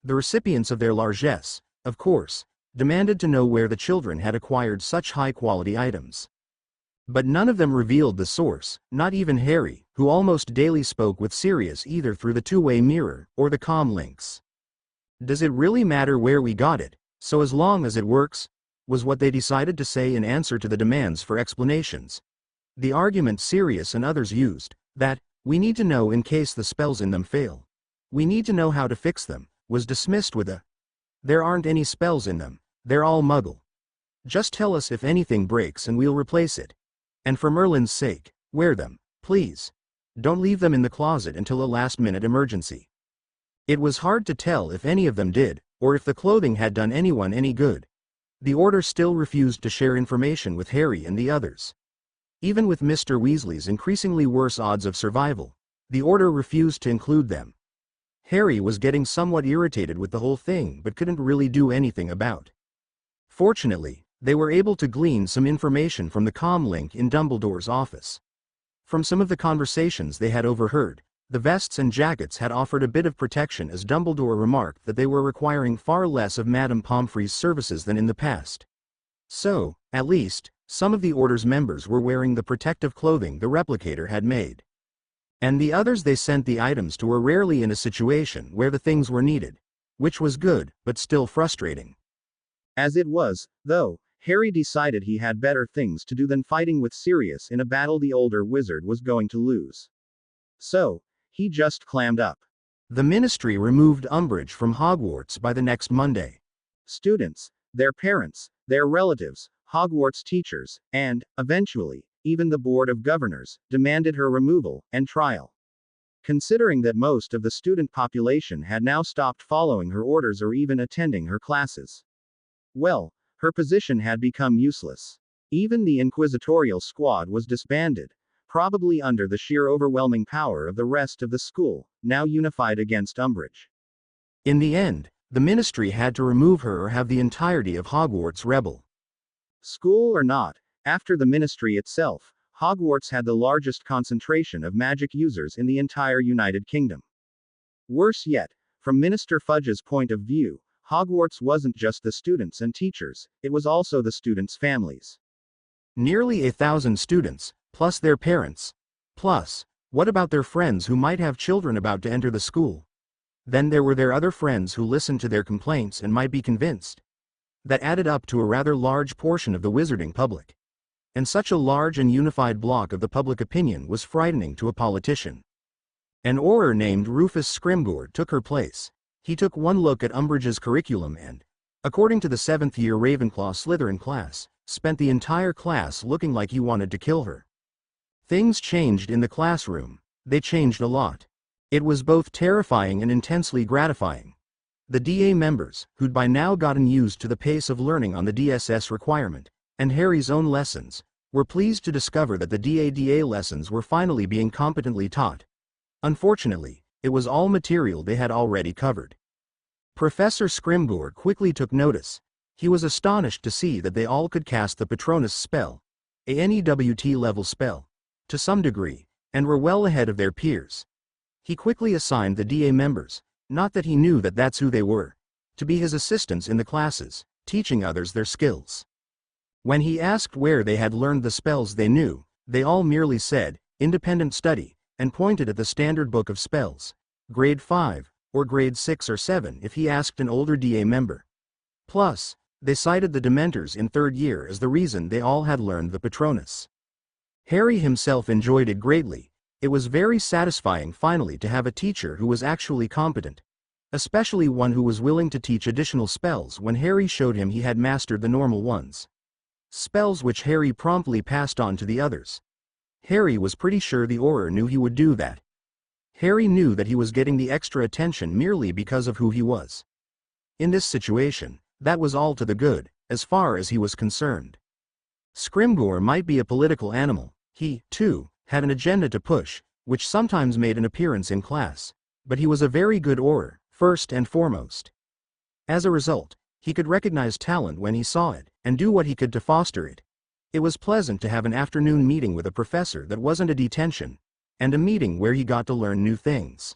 S3: The recipients of their largesse, of course, demanded to know where the children had acquired such high-quality items. But none of them revealed the source, not even Harry, who almost daily spoke with Sirius either through the two-way mirror or the comm links. "Does it really matter where we got it, so as long as it works?" was what they decided to say in answer to the demands for explanations. The argument Sirius and others used, that, "we need to know in case the spells in them fail. We need to know how to fix them," was dismissed with a, "There aren't any spells in them, they're all muggle. Just tell us if anything breaks and we'll replace it. And for Merlin's sake, wear them, please. Don't leave them in the closet until a last-minute emergency." It was hard to tell if any of them did, or if the clothing had done anyone any good. The Order still refused to share information with Harry and the others. Even with Mr. Weasley's increasingly worse odds of survival, the Order refused to include them. Harry was getting somewhat irritated with the whole thing but couldn't really do anything about. Fortunately, they were able to glean some information from the comm link in Dumbledore's office. From some of the conversations they had overheard, the vests and jackets had offered a bit of protection, as Dumbledore remarked that they were requiring far less of Madame Pomfrey's services than in the past. So, at least, some of the Order's members were wearing the protective clothing the replicator had made. And the others they sent the items to were rarely in a situation where the things were needed, which was good, but still frustrating.
S2: As it was, though, Harry decided he had better things to do than fighting with Sirius in a battle the older wizard was going to lose. So, he just clammed up.
S3: The Ministry removed Umbridge from Hogwarts by the next Monday.
S2: Students, their parents, their relatives, Hogwarts teachers, and, eventually, even the Board of Governors, demanded her removal and trial. Considering that most of the student population had now stopped following her orders or even attending her classes, well, her position had become useless. Even the inquisitorial squad was disbanded, probably under the sheer overwhelming power of the rest of the school, now unified against Umbridge.
S3: In the end, the Ministry had to remove her or have the entirety of Hogwarts rebel.
S2: School or not, after the Ministry itself, Hogwarts had the largest concentration of magic users in the entire United Kingdom. Worse yet, from Minister Fudge's point of view, Hogwarts wasn't just the students and teachers, it was also the students' families.
S3: Nearly 1,000 students, plus their parents. Plus, what about their friends who might have children about to enter the school? Then there were their other friends who listened to their complaints and might be convinced. That added up to a rather large portion of the wizarding public. And such a large and unified block of the public opinion was frightening to a politician. An Auror named Rufus Scrimgeour took her place. He took one look at Umbridge's curriculum and, according to the 7th-year Ravenclaw Slytherin class, spent the entire class looking like he wanted to kill her. Things changed in the classroom. They changed a lot. It was both terrifying and intensely gratifying. The DA members, who'd by now gotten used to the pace of learning on the DSS requirement, and Harry's own lessons, were pleased to discover that the DA lessons were finally being competently taught. Unfortunately, it was all material they had already covered. Professor Scrimgeour quickly took notice. He was astonished to see that they all could cast the Patronus spell, a NEWT-level spell, to some degree, and were well ahead of their peers. He quickly assigned the DA members, not that he knew that that's who they were, to be his assistants in the classes, teaching others their skills. When he asked where they had learned the spells they knew, they all merely said, "independent study," and pointed at the standard book of spells, grade 5, or grade 6 or 7 if he asked an older DA member. Plus, They cited the Dementors in third year as the reason they all had learned the Patronus. Harry himself enjoyed it greatly. It was very satisfying finally to have a teacher who was actually competent, especially one who was willing to teach additional spells when Harry showed him he had mastered the normal ones. Spells which Harry promptly passed on to the others. Harry was pretty sure the Auror knew he would do that. Harry knew that he was getting the extra attention merely because of who he was. In this situation, that was all to the good, as far as he was concerned. Scrimgeour might be a political animal. He, too, had an agenda to push, which sometimes made an appearance in class, but he was a very good Auror, first and foremost. As a result, he could recognize talent when he saw it, and do what he could to foster it. It was pleasant to have an afternoon meeting with a professor that wasn't a detention, and a meeting where he got to learn new things.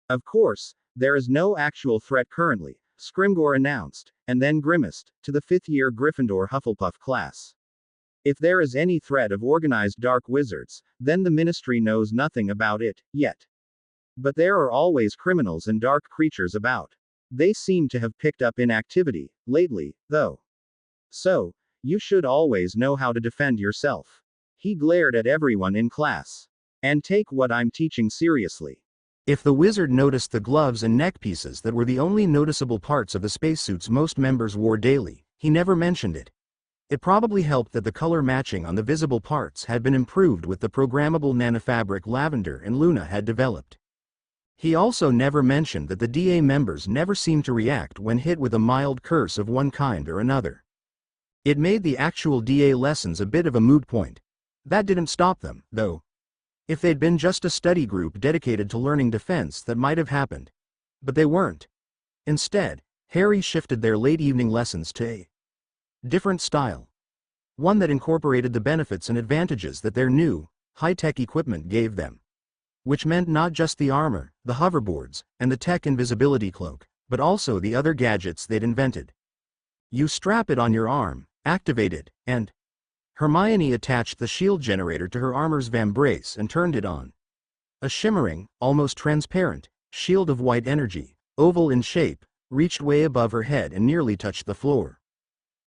S2: Of course, there is no actual threat currently, Scrimgeour announced, and then grimaced, to the fifth-year Gryffindor Hufflepuff class. If there is any threat of organized dark wizards, then the Ministry knows nothing about it, yet. But there are always criminals and dark creatures about. They seem to have picked up in activity, lately, though. So, you should always know how to defend yourself. He glared at everyone in class. And take what I'm teaching seriously.
S3: If the wizard noticed the gloves and neck pieces that were the only noticeable parts of the spacesuits most members wore daily, he never mentioned it. It probably helped that the color matching on the visible parts had been improved with the programmable nanofabric Lavender and Luna had developed. He also never mentioned that the DA members never seemed to react when hit with a mild curse of one kind or another. It made the actual DA lessons a bit of a moot point. That didn't stop them, though. If they'd been just a study group dedicated to learning defense, that might have happened. But they weren't. Instead, Harry shifted their late evening lessons to a different style. One that incorporated the benefits and advantages that their new, high-tech equipment gave them. Which meant not just the armor, the hoverboards, and the tech invisibility cloak, but also the other gadgets they'd invented. You strap it on your arm, activate it, and Hermione attached the shield generator to her armor's vambrace and turned it on. A shimmering, almost transparent, shield of white energy, oval in shape, reached way above her head and nearly touched the floor.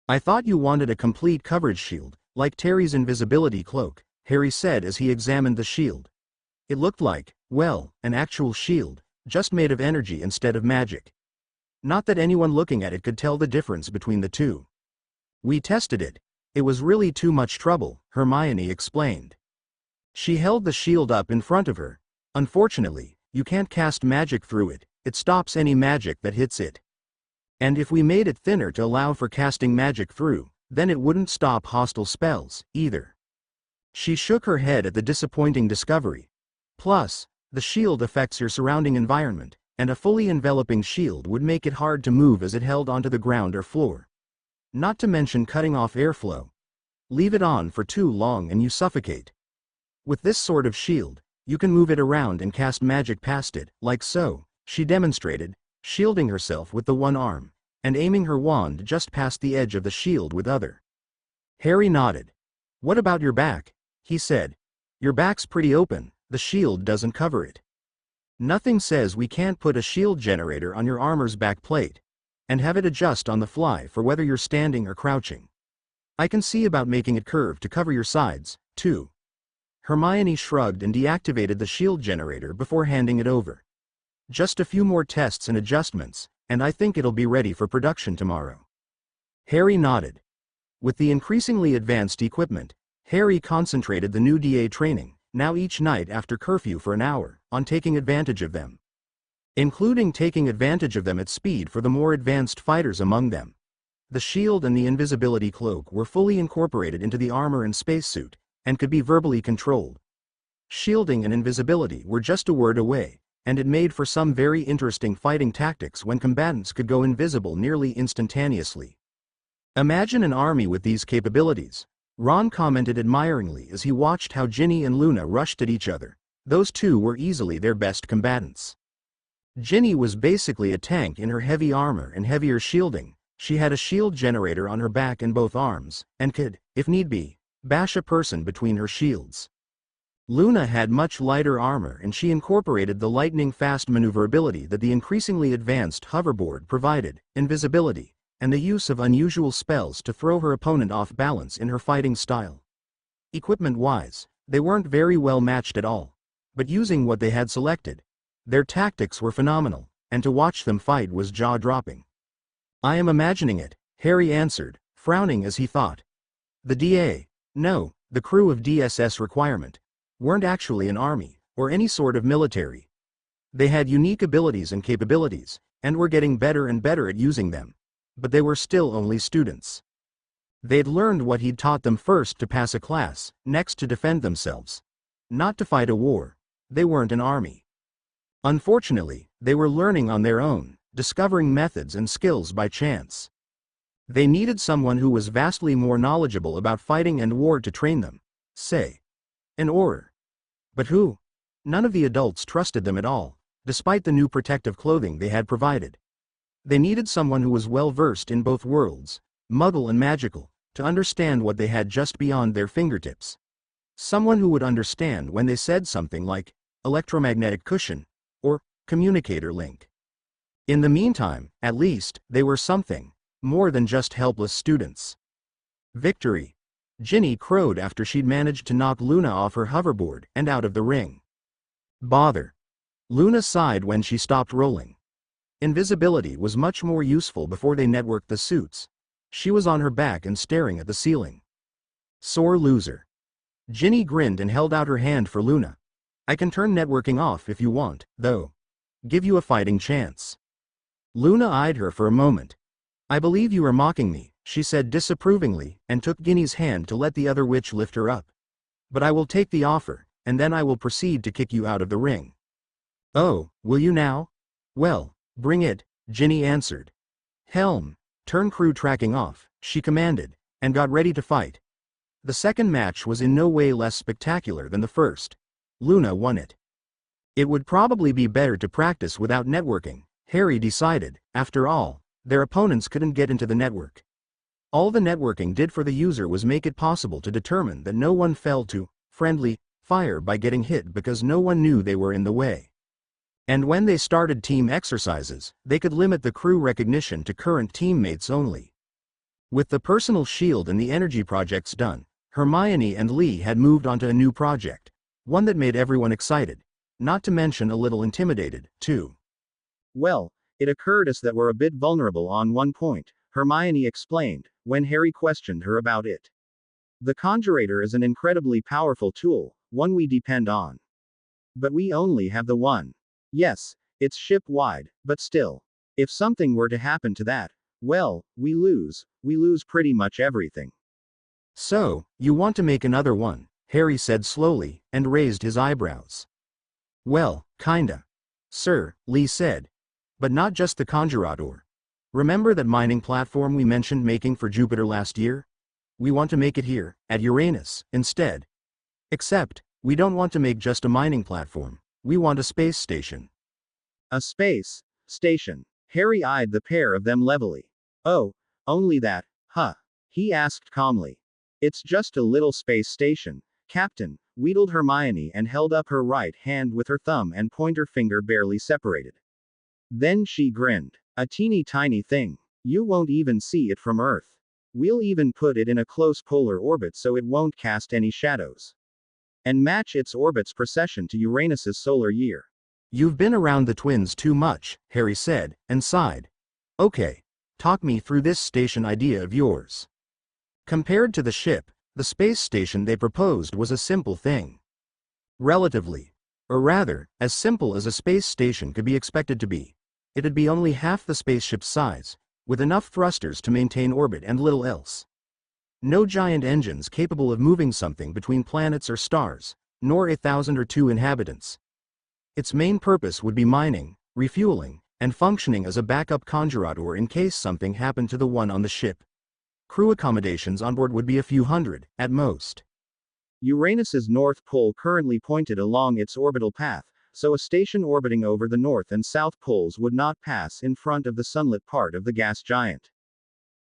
S3: I thought you wanted a complete coverage shield, like Terry's invisibility cloak, Harry said as he examined the shield. It looked like, well, an actual shield, just made of energy instead of magic. Not that anyone looking at it could tell the difference between the two. We tested it. It was really too much trouble, Hermione explained. She held the shield up in front of her. Unfortunately, you can't cast magic through it. It stops any magic that hits it. And if we made it thinner to allow for casting magic through, then it wouldn't stop hostile spells, either. She shook her head at the disappointing discovery. Plus, the shield affects your surrounding environment, and a fully enveloping shield would make it hard to move as it held onto the ground or floor. Not to mention cutting off airflow. Leave it on for too long and you suffocate. With this sort of shield, you can move it around and cast magic past it, like so, she demonstrated, shielding herself with the one arm, and aiming her wand just past the edge of the shield with other. Harry nodded. What about your back? He said. Your back's pretty open, the shield doesn't cover it. Nothing says we can't put a shield generator on your armor's back plate, and have it adjust on the fly for whether you're standing or crouching. I can see about making it curved to cover your sides, too. Hermione shrugged and deactivated the shield generator before handing it over. Just a few more tests and adjustments, and I think it'll be ready for production tomorrow. Harry nodded. With the increasingly advanced equipment, Harry concentrated the new DA training, now each night after curfew for an hour, on taking advantage of them. Including taking advantage of them at speed for the more advanced fighters among them. The shield and the invisibility cloak were fully incorporated into the armor and spacesuit, and could be verbally controlled. Shielding and invisibility were just a word away, and it made for some very interesting fighting tactics when combatants could go invisible nearly instantaneously. Imagine an army with these capabilities, Ron commented admiringly as he watched how Ginny and Luna rushed at each other. Those two were easily their best combatants. Ginny was basically a tank in her heavy armor and heavier shielding. She had a shield generator on her back and both arms, and could, if need be, bash a person between her shields. Luna had much lighter armor and she incorporated the lightning-fast maneuverability that the increasingly advanced hoverboard provided, invisibility, and the use of unusual spells to throw her opponent off balance in her fighting style. Equipment-wise, they weren't very well matched at all. But using what they had selected, their tactics were phenomenal, and to watch them fight was jaw-dropping. I am imagining it, Harry answered, frowning as he thought. The DA, no, the crew of DSS Requirement, weren't actually an army, or any sort of military. They had unique abilities and capabilities, and were getting better and better at using them. But they were still only students. They'd learned what he'd taught them: first to pass a class, next to defend themselves. Not to fight a war. They weren't an army. Unfortunately, they were learning on their own, discovering methods and skills by chance. They needed someone who was vastly more knowledgeable about fighting and war to train them. Say, an Auror. But who? None of the adults trusted them at all, despite the new protective clothing they had provided. They needed someone who was well versed in both worlds, Muggle and magical, to understand what they had just beyond their fingertips. Someone who would understand when they said something like, electromagnetic cushion, or communicator link. In the meantime, at least, they were something more than just helpless students. Victory! Ginny crowed after she'd managed to knock Luna off her hoverboard and out of the ring. Bother! Luna sighed when she stopped rolling. Invisibility was much more useful before they networked the suits. She was on her back and staring at the ceiling. Sore loser. Ginny grinned and held out her hand for Luna. I can turn networking off if you want, though. Give you a fighting chance. Luna eyed her for a moment. I believe you are mocking me, she said disapprovingly, and took Ginny's hand to let the other witch lift her up. But I will take the offer, and then I will proceed to kick you out of the ring. Oh, will you now? Well, bring it, Ginny answered. Helm, turn crew tracking off, she commanded, and got ready to fight. The second match was in no way less spectacular than the first. Luna won it. It would probably be better to practice without networking, Harry decided. After all, their opponents couldn't get into the network. All the networking did for the user was make it possible to determine that no one fell to friendly fire by getting hit because no one knew they were in the way. And when they started team exercises, they could limit the crew recognition to current teammates only. With the personal shield and the energy projects done, Hermione and Lee had moved on to a new project, one that made everyone excited, not to mention a little intimidated, too.
S2: Well, it occurred us that we're a bit vulnerable on one point, Hermione explained, when Harry questioned her about it. The Conjurator is an incredibly powerful tool, one we depend on. But we only have the one. Yes, it's ship-wide, but still. If something were to happen to that, well, we lose pretty much everything.
S3: So, you want to make another one, Harry said slowly, and raised his eyebrows. Well, kinda. Sir, Lee said. But not just the Conjurator. Remember that mining platform we mentioned making for Jupiter last year? We want to make it here, at Uranus, instead. Except, we don't want to make just a mining platform, we want a space station.
S2: A space station. Harry eyed the pair of them levelly. Oh, only that, huh? He asked calmly. It's just a little space station, Captain, wheedled Hermione and held up her right hand with her thumb and pointer finger barely separated. Then she grinned. A teeny tiny thing. You won't even see it from Earth. We'll even put it in a close polar orbit so it won't cast any shadows. And match its orbit's precession to Uranus's solar year.
S3: You've been around the twins too much, Harry said, and sighed. Okay, talk me through this station idea of yours. Compared to the ship, the space station they proposed was a simple thing. Relatively. Or rather, as simple as a space station could be expected to be. It'd be only half the spaceship's size, with enough thrusters to maintain orbit and little else. No giant engines capable of moving something between planets or stars, nor 1,000 or 2 inhabitants. Its main purpose would be mining, refueling, and functioning as a backup Conjurator in case something happened to the one on the ship. Crew accommodations on board would be a few hundred, at most.
S2: Uranus's north pole currently pointed along its orbital path, so a station orbiting over the north and south poles would not pass in front of the sunlit part of the gas giant.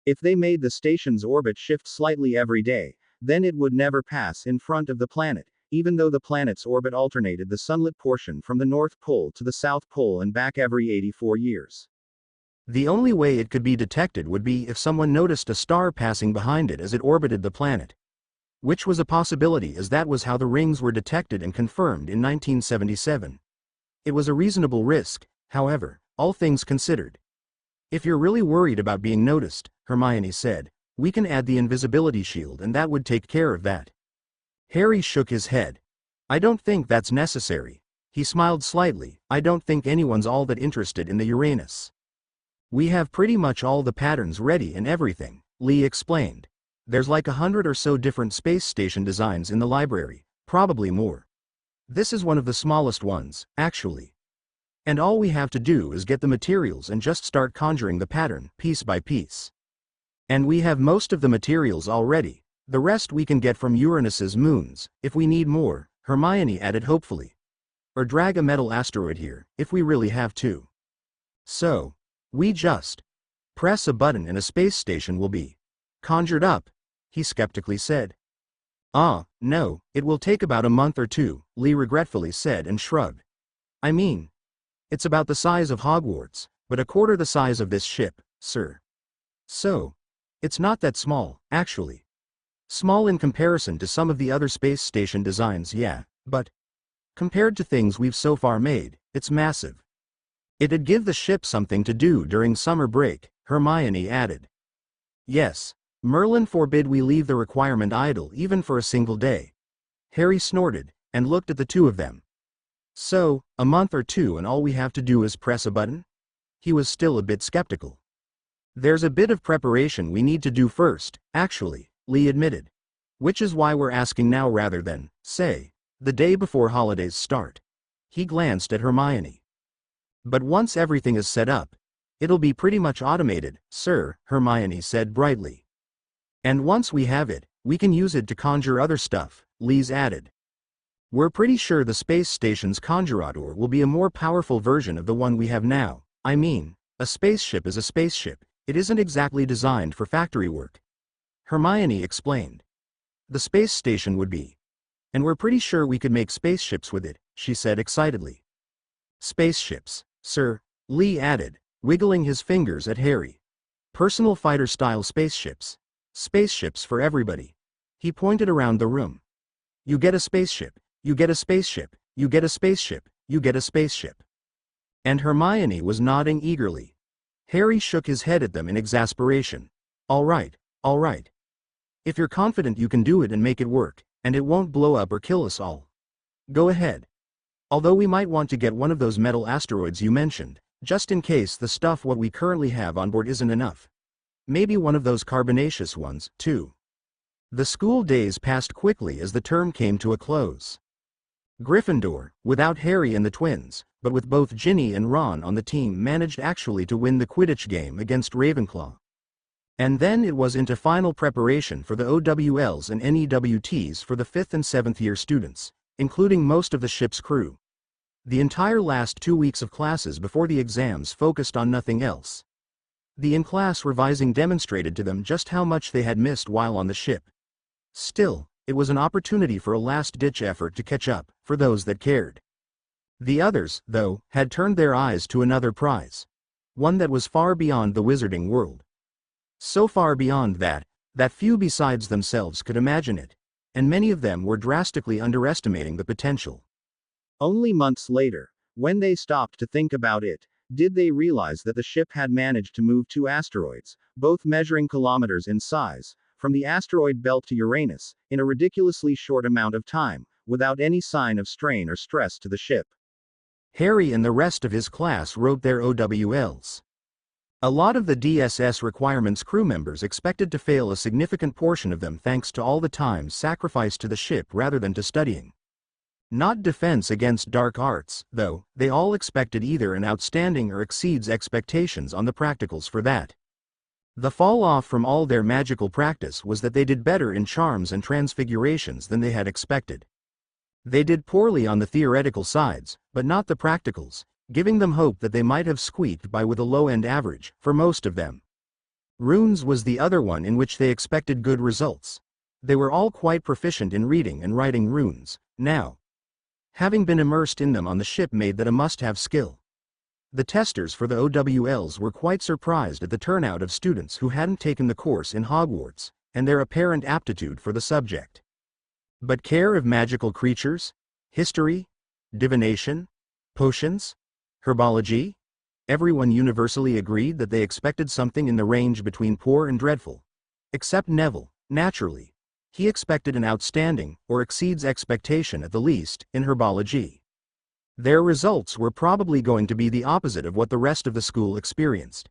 S2: If they made the station's orbit shift slightly every day, then it would never pass in front of the planet, even though the planet's orbit alternated the sunlit portion from the North Pole to the South Pole and back every 84 years.
S3: The only way it could be detected would be if someone noticed a star passing behind it as it orbited the planet. Which was a possibility, as that was how the rings were detected and confirmed in 1977. It was a reasonable risk, however, all things considered. If you're really worried about being noticed, Hermione said, we can add the invisibility shield and that would take care of that. Harry shook his head. I don't think that's necessary. He smiled slightly. I don't think anyone's all that interested in the Uranus. We have pretty much all the patterns ready and everything, Lee explained. There's like 100 or so different space station designs in the library, probably more. This is one of the smallest ones, actually. And all we have to do is get the materials and just start conjuring the pattern, piece by piece. And we have most of the materials already. The rest we can get from Uranus's moons, if we need more, Hermione added hopefully. Or drag a metal asteroid here, if we really have to. So, we just press a button and a space station will be conjured up, he skeptically said. No, it will take about a month or two, Lee regretfully said and shrugged. I mean, it's about the size of Hogwarts, but a quarter the size of this ship, sir. So, it's not that small, actually. Small in comparison to some of the other space station designs, yeah, but compared to things we've so far made, it's massive. It'd give the ship something to do during summer break, Hermione added. Yes, Merlin forbid we leave the requirement idle even for a single day. Harry snorted, and looked at the two of them. So, a month or two and all we have to do is press a button? He was still a bit skeptical. There's a bit of preparation we need to do first, actually, Lee admitted. Which is why we're asking now rather than, say, the day before holidays start. He glanced at Hermione. But once everything is set up, it'll be pretty much automated, sir, Hermione said brightly. And once we have it, we can use it to conjure other stuff, Lee's added. We're pretty sure the space station's conjurator will be a more powerful version of the one we have now. I mean, a spaceship is a spaceship, it isn't exactly designed for factory work. Hermione explained. The space station would be. And we're pretty sure we could make spaceships with it, she said excitedly. Spaceships, sir, Lee added, wiggling his fingers at Harry. Personal fighter-style spaceships. Spaceships for everybody. He pointed around the room. You get a spaceship, you get a spaceship, you get a spaceship, you get a spaceship. And Hermione was nodding eagerly. Harry shook his head at them in exasperation. All right. If you're confident you can do it and make it work, and it won't blow up or kill us all, go ahead. Although we might want to get one of those metal asteroids you mentioned, just in case the stuff what we currently have on board isn't enough. Maybe one of those carbonaceous ones, too. The school days passed quickly as the term came to a close. Gryffindor, without Harry and the twins, but with both Ginny and Ron on the team, managed actually to win the Quidditch game against Ravenclaw. And then it was into final preparation for the OWLs and NEWTs for the 5th and 7th year students, including most of the ship's crew. The entire last 2 weeks of classes before the exams focused on nothing else. The in-class revising demonstrated to them just how much they had missed while on the ship. Still, it was an opportunity for a last-ditch effort to catch up, for those that cared. The others, though, had turned their eyes to another prize. One that was far beyond the wizarding world. So far beyond that few besides themselves could imagine it, and many of them were drastically underestimating the potential.
S2: Only months later, when they stopped to think about it, did they realize that the ship had managed to move 2 asteroids, both measuring kilometers in size, from the asteroid belt to Uranus, in a ridiculously short amount of time, without any sign of strain or stress to the ship.
S3: Harry and the rest of his class wrote their OWLs. A lot of the DSS requirements crew members expected to fail, a significant portion of them thanks to all the time sacrificed to the ship rather than to studying. Not defense against dark arts, though, they all expected either an outstanding or exceeds expectations on the practicals for that. The fall-off from all their magical practice was that they did better in charms and transfigurations than they had expected. They did poorly on the theoretical sides, but not the practicals, giving them hope that they might have squeaked by with a low-end average, for most of them. Runes was the other one in which they expected good results. They were all quite proficient in reading and writing runes, now. Having been immersed in them on the ship made that a must-have skill. The testers for the OWLs were quite surprised at the turnout of students who hadn't taken the course in Hogwarts, and their apparent aptitude for the subject. But care of magical creatures? History? Divination? Potions? Herbology? Everyone universally agreed that they expected something in the range between poor and dreadful. Except Neville, naturally. He expected an outstanding, or exceeds expectation at the least, in herbology. Their results were probably going to be the opposite of what the rest of the school experienced.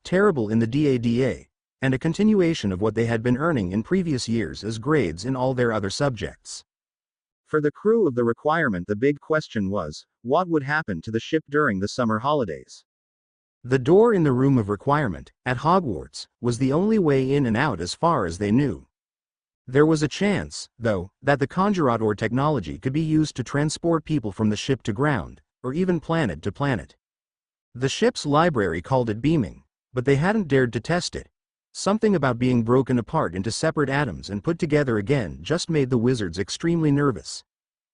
S3: Terrible in the DADA, and a continuation of what they had been earning in previous years as grades in all their other subjects.
S2: For the crew of the requirement, the big question was, what would happen to the ship during the summer holidays?
S3: The door in the room of requirement, at Hogwarts, was the only way in and out as far as they knew. There was a chance, though, that the Conjurador technology could be used to transport people from the ship to ground, or even planet to planet. The ship's library called it beaming, but they hadn't dared to test it. Something about being broken apart into separate atoms and put together again just made the wizards extremely nervous.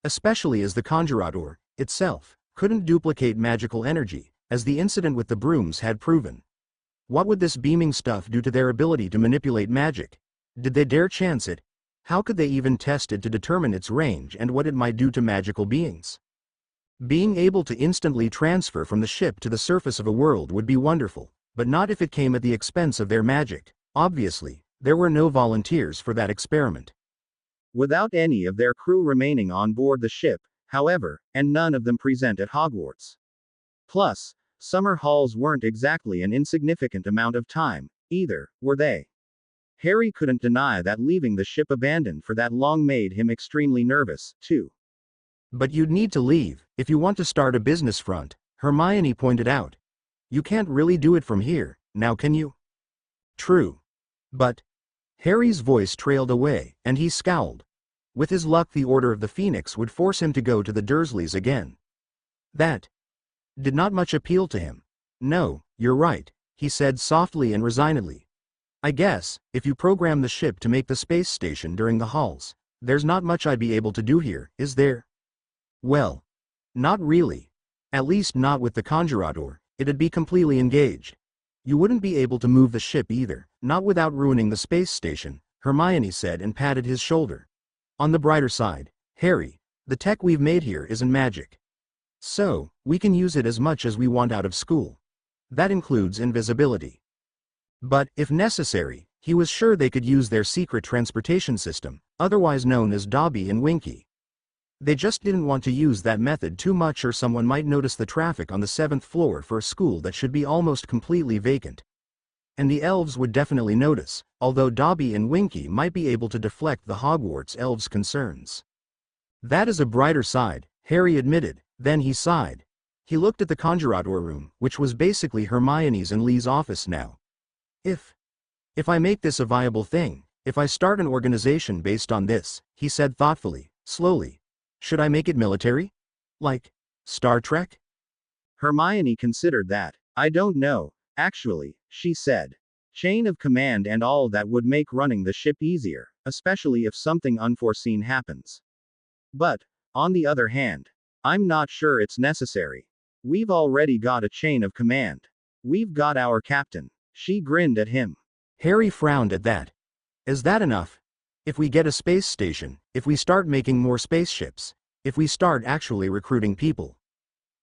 S3: Especially as the Conjurador, itself, couldn't duplicate magical energy, as the incident with the brooms had proven. What would this beaming stuff do to their ability to manipulate magic? Did they dare chance it? How could they even test it to determine its range and what it might do to magical beings? Being able to instantly transfer from the ship to the surface of a world would be wonderful, but not if it came at the expense of their magic. Obviously, there were no volunteers for that experiment.
S2: Without any of their crew remaining on board the ship, however, and none of them present at Hogwarts. Plus, summer halls weren't exactly an insignificant amount of time, either, were they? Harry couldn't deny that leaving the ship abandoned for that long made him extremely nervous, too.
S3: But you'd need to leave, if you want to start a business front, Hermione pointed out. You can't really do it from here, now can you? True. But... Harry's voice trailed away, and he scowled. With his luck, the Order of the Phoenix would force him to go to the Dursleys again. That did not much appeal to him. No, you're right, he said softly and resignedly. I guess, if you program the ship to make the space station during the halls, there's not much I'd be able to do here, is there? Well, not really. At least not with the Conjurador, it'd be completely engaged. You wouldn't be able to move the ship either, not without ruining the space station, Hermione said and patted his shoulder. On the brighter side, Harry, the tech we've made here isn't magic. So, we can use it as much as we want out of school. That includes invisibility. But, if necessary, he was sure they could use their secret transportation system, otherwise known as Dobby and Winky. They just didn't want to use that method too much, or someone might notice the traffic on the 7th floor for a school that should be almost completely vacant. And the elves would definitely notice, although Dobby and Winky might be able to deflect the Hogwarts elves' concerns. That is a brighter side, Harry admitted, then he sighed. He looked at the Conjurador room, which was basically Hermione's and Lee's office now. If I make this a viable thing, if I start an organization based on this, he said thoughtfully, slowly. Should I make it military? Like Star Trek?
S2: Hermione considered that. I don't know, actually, she said. Chain of command and all that would make running the ship easier, especially if something unforeseen happens. But, on the other hand, I'm not sure it's necessary. We've already got a chain of command. We've got our captain. She grinned at him.
S3: Harry frowned at that. Is that enough? If we get a space station, if we start making more spaceships, if we start actually recruiting people.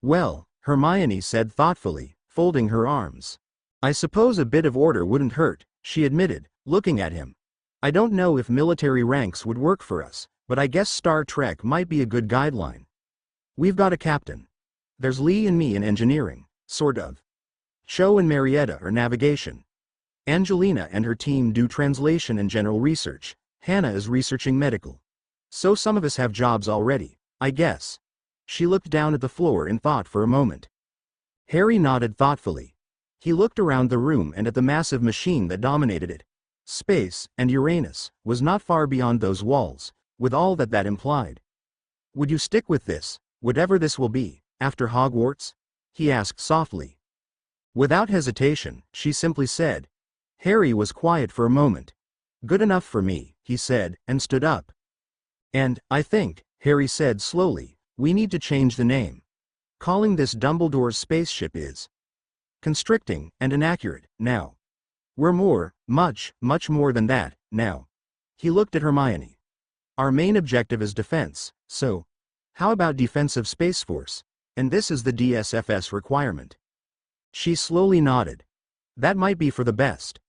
S3: Well, Hermione said thoughtfully, folding her arms. I suppose a bit of order wouldn't hurt, she admitted, looking at him. I don't know if military ranks would work for us, but I guess Star Trek might be a good guideline. We've got a captain. There's Lee and me in engineering, sort of. Cho and Marietta are navigation. Angelina and her team do translation and general research. Hannah is researching medical. So some of us have jobs already, I guess. She looked down at the floor in thought for a moment. Harry nodded thoughtfully. He looked around the room and at the massive machine that dominated it. Space, and Uranus, was not far beyond those walls, with all that that implied. Would you stick with this, whatever this will be, after Hogwarts? He asked softly. Without hesitation, she simply said. Harry was quiet for a moment. Good enough for me, he said, and stood up. And, I think, Harry said slowly, we need to change the name. Calling this Dumbledore's spaceship is constricting and inaccurate, now. We're more, much more than that, now. He looked at Hermione. Our main objective is defense, so how about defensive Space Force? And this is the DSFS requirement. She slowly nodded. That might be for the best.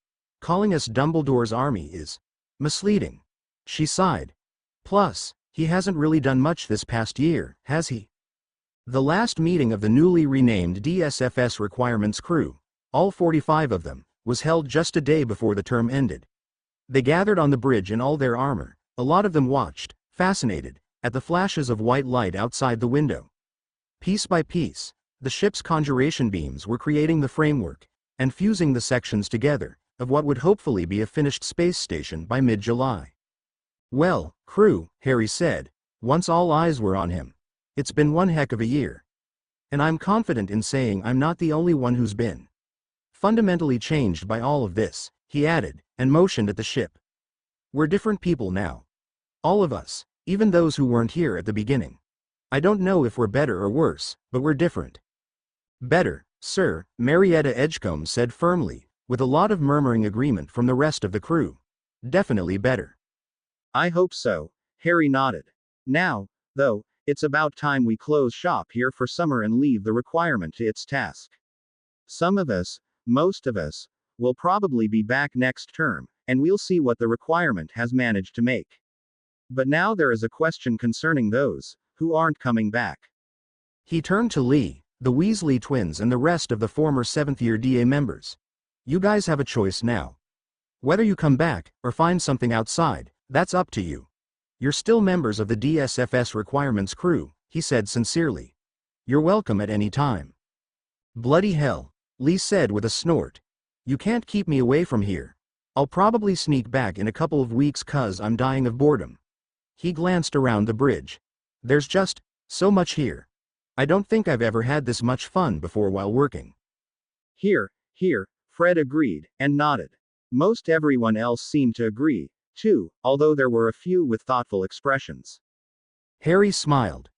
S3: Calling us Dumbledore's army is misleading. She sighed. Plus, he hasn't really done much this past year, has he? The last meeting of the newly renamed DSFS requirements crew, all 45 of them, was held just a day before the term ended. They gathered on the bridge in all their armor. A lot of them watched, fascinated, at the flashes of white light outside the window. Piece by piece, the ship's conjuration beams were creating the framework, and fusing the sections together, of what would hopefully be a finished space station by mid-July. Well, crew, Harry said, once all eyes were on him. It's been one heck of a year. And I'm confident in saying I'm not the only one who's been fundamentally changed by all of this, he added, and motioned at the ship. We're different people now. All of us, even those who weren't here at the beginning. I don't know if we're better or worse, but we're different. Better, sir, Marietta Edgecombe said firmly, with a lot of murmuring agreement from the rest of the crew. Definitely better.
S2: I hope so, Harry nodded. Now, though, it's about time we close shop here for summer and leave the requirement to its task. Some of us, most of us, will probably be back next term, and we'll see what the requirement has managed to make. But now there is a question concerning those who aren't coming back.
S3: He turned to Lee, the Weasley twins and the rest of the former 7th-year DA members. You guys have a choice now. Whether you come back, or find something outside, that's up to you. You're still members of the DSFS requirements crew, he said sincerely. You're welcome at any time. Bloody hell, Lee said with a snort. You can't keep me away from here. I'll probably sneak back in a couple of weeks 'cause I'm dying of boredom. He glanced around the bridge. There's just so much here. I don't think I've ever had this much fun before while working.
S2: Here, Fred agreed, and nodded. Most everyone else seemed to agree, too, although there were a few with thoughtful expressions.
S3: Harry smiled.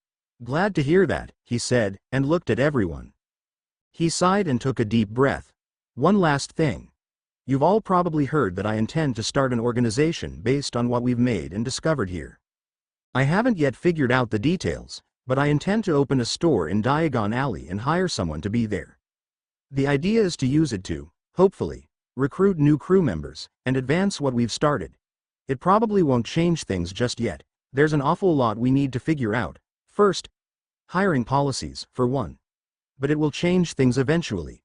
S3: Glad to hear that, he said, and looked at everyone. He sighed and took a deep breath. One last thing. You've all probably heard that I intend to start an organization based on what we've made and discovered here. I haven't yet figured out the details, but I intend to open a store in Diagon Alley and hire someone to be there. The idea is to use it to, hopefully, recruit new crew members, and advance what we've started. It probably won't change things just yet. There's an awful lot we need to figure out. First, hiring policies, for one. But it will change things eventually.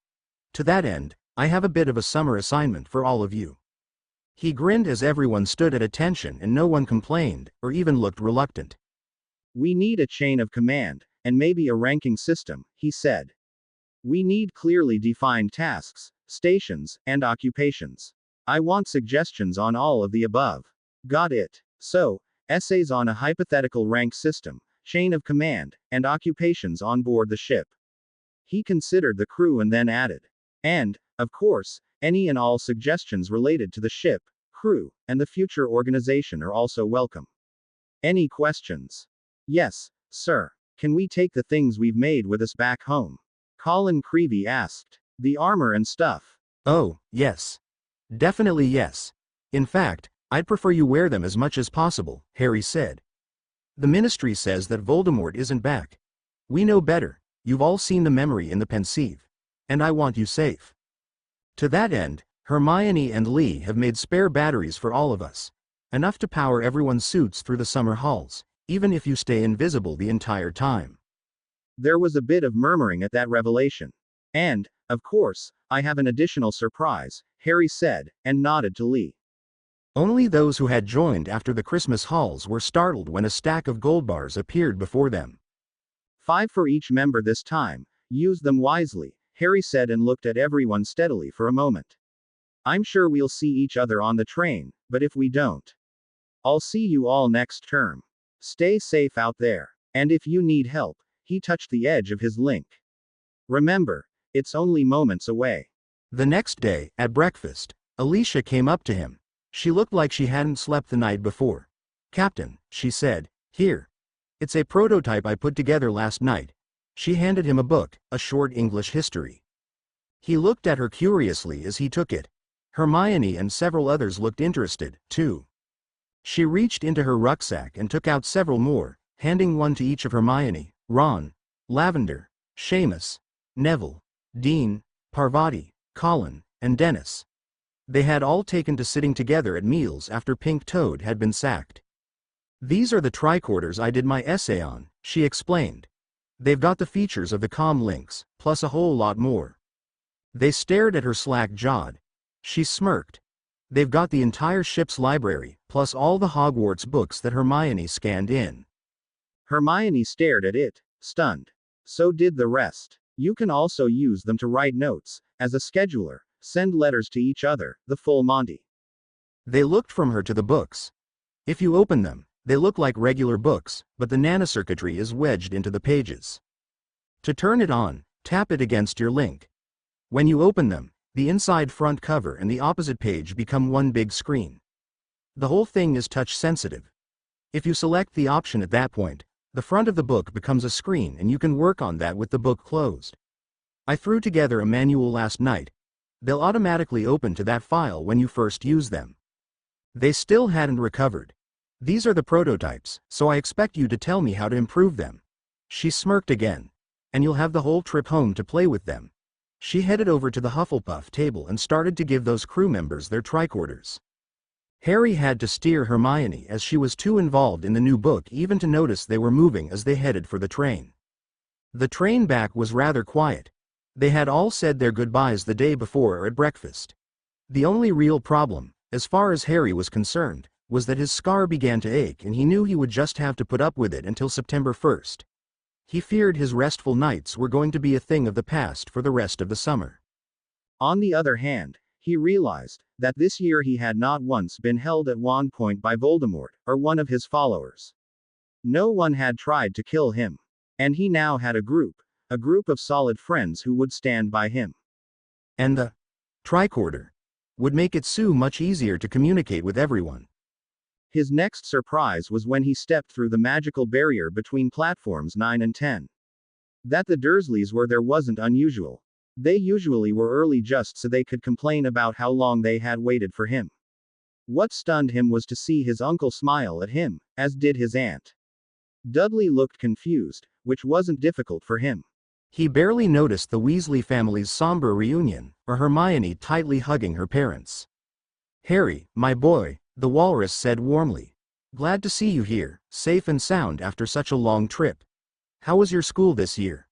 S3: To that end, I have a bit of a summer assignment for all of you. He grinned as everyone stood at attention and no one complained, or even looked reluctant.
S2: We need a chain of command, and maybe a ranking system, he said. We need clearly defined tasks, stations, and occupations. I want suggestions on all of the above. Got it. So, essays on a hypothetical rank system, chain of command, and occupations on board the ship. He considered the crew and then added. And, of course, any and all suggestions related to the ship, crew, and the future organization are also welcome. Any questions? Yes, sir. Can we take the things we've made with us back home? Colin Creevy asked. The armor and stuff.
S3: Oh, yes. Definitely yes. In fact, I'd prefer you wear them as much as possible, Harry said. The Ministry says that Voldemort isn't back. We know better. You've all seen the memory in the Pensieve. And I want you safe. To that end, Hermione and Lee have made spare batteries for all of us. Enough to power everyone's suits through the summer halls, even if you stay invisible the entire time.
S2: There was a bit of murmuring at that revelation. And, of course, I have an additional surprise, Harry said, and nodded to Lee.
S3: Only those who had joined after the Christmas halls were startled when a stack of gold bars appeared before them.
S2: 5 for each member this time. Use them wisely, Harry said and looked at everyone steadily for a moment. I'm sure we'll see each other on the train, but if we don't, I'll see you all next term. Stay safe out there. And if you need help, he touched the edge of his link. Remember, it's only moments away.
S3: The next day, at breakfast, Alicia came up to him. She looked like she hadn't slept the night before. Captain, she said, here. It's a prototype I put together last night. She handed him a book, a short English history. He looked at her curiously as he took it. Hermione and several others looked interested, too. She reached into her rucksack and took out several more, handing one to each of Hermione, Ron, Lavender, Seamus, Neville, Dean, Parvati, Colin, and Dennis. They had all taken to sitting together at meals after Pink Toad had been sacked. "These are the tricorders I did my essay on," she explained. "They've got the features of the comm links, plus a whole lot more." They stared at her slack-jawed. She smirked. "They've got the entire ship's library, plus all the Hogwarts books that Hermione scanned in."
S2: Hermione stared at it, stunned. So did the rest. You can also use them to write notes, as a scheduler, send letters to each other, the full Monty.
S3: They looked from her to the books. "If you open them, they look like regular books, but the nanocircuitry is wedged into the pages. To turn it on, tap it against your link. When you open them, the inside front cover and the opposite page become one big screen. The whole thing is touch sensitive. If you select the option at that point, the front of the book becomes a screen and you can work on that with the book closed. I threw together a manual last night. They'll automatically open to that file when you first use them." They still hadn't recovered. "These are the prototypes, so I expect you to tell me how to improve them." She smirked again. "And you'll have the whole trip home to play with them." She headed over to the Hufflepuff table and started to give those crew members their tricorders. Harry had to steer Hermione as she was too involved in the new book even to notice they were moving as they headed for the train. The train back was rather quiet. They had all said their goodbyes the day before at breakfast. The only real problem, as far as Harry was concerned, was that his scar began to ache and he knew he would just have to put up with it until September 1st. He feared his restful nights were going to be a thing of the past for the rest of the summer.
S2: On the other hand, he realized that this year he had not once been held at wand point by Voldemort, or one of his followers. No one had tried to kill him. And he now had a group of solid friends who would stand by him.
S3: And the tricorder would make it so much easier to communicate with everyone.
S2: His next surprise was when he stepped through the magical barrier between platforms 9 and 10. That the Dursleys were there wasn't unusual. They usually were early just so they could complain about how long they had waited for him. What stunned him was to see his uncle smile at him, as did his aunt. Dudley looked confused, which wasn't difficult for him.
S3: He barely noticed the Weasley family's somber reunion, or Hermione tightly hugging her parents. "Harry, my boy," the walrus said warmly. "Glad to see you here, safe and sound after such a long trip. How was your school this year?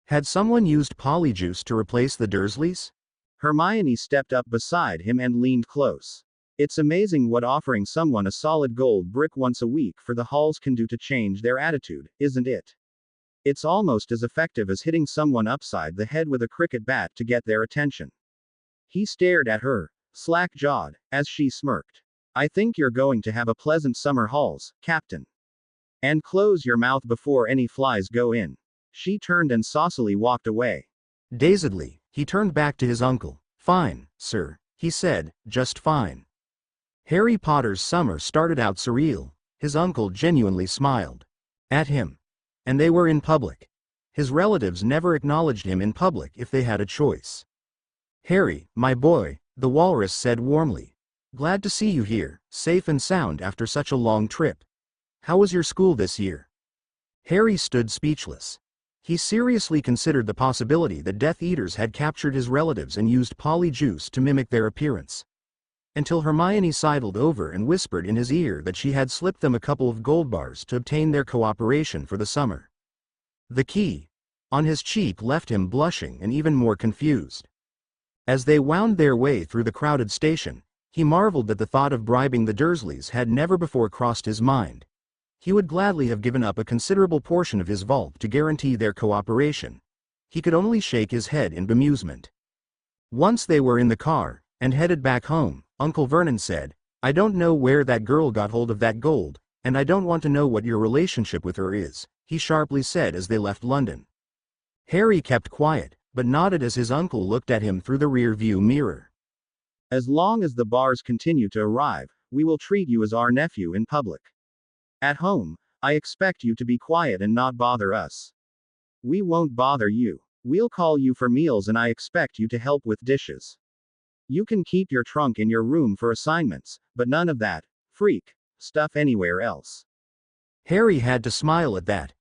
S3: Had someone used Polyjuice to replace the Dursleys?"
S2: Hermione stepped up beside him and leaned close. It's amazing what offering someone a solid gold brick once a week for the halls can do to change their attitude, isn't it? It's almost as effective as hitting someone upside the head with a cricket bat to get their attention. He stared at her, slack-jawed, as she smirked. "I think you're going to have a pleasant summer halls, Captain. And close your mouth before any flies go in." She turned and saucily walked away.
S3: Dazedly, he turned back to his uncle. "Fine, sir," he said, "just fine." Harry Potter's summer started out surreal. His uncle genuinely smiled at him. And they were in public. His relatives never acknowledged him in public if they had a choice. "Harry, my boy," the walrus said warmly. "Glad to see you here, safe and sound after such a long trip. How was your school this year?" Harry stood speechless. He seriously considered the possibility that Death Eaters had captured his relatives and used Polyjuice to mimic their appearance. Until Hermione sidled over and whispered in his ear that she had slipped them a couple of gold bars to obtain their cooperation for the summer. The key on his cheek left him blushing and even more confused. As they wound their way through the crowded station, he marveled that the thought of bribing the Dursleys had never before crossed his mind. He would gladly have given up a considerable portion of his vault to guarantee their cooperation. He could only shake his head in bemusement. Once they were in the car, and headed back home, Uncle Vernon said, "I don't know where that girl got hold of that gold, and I don't want to know what your relationship with her is," he sharply said as they left London. Harry kept quiet, but nodded as his uncle looked at him through the rear-view mirror.
S2: "As long as the bars continue to arrive, we will treat you as our nephew in public. At home, I expect you to be quiet and not bother us." We won't bother you. We'll call you for meals and I expect you to help with dishes. You can keep your trunk in your room for assignments, but none of that freak stuff anywhere else.
S3: Harry had to smile at that.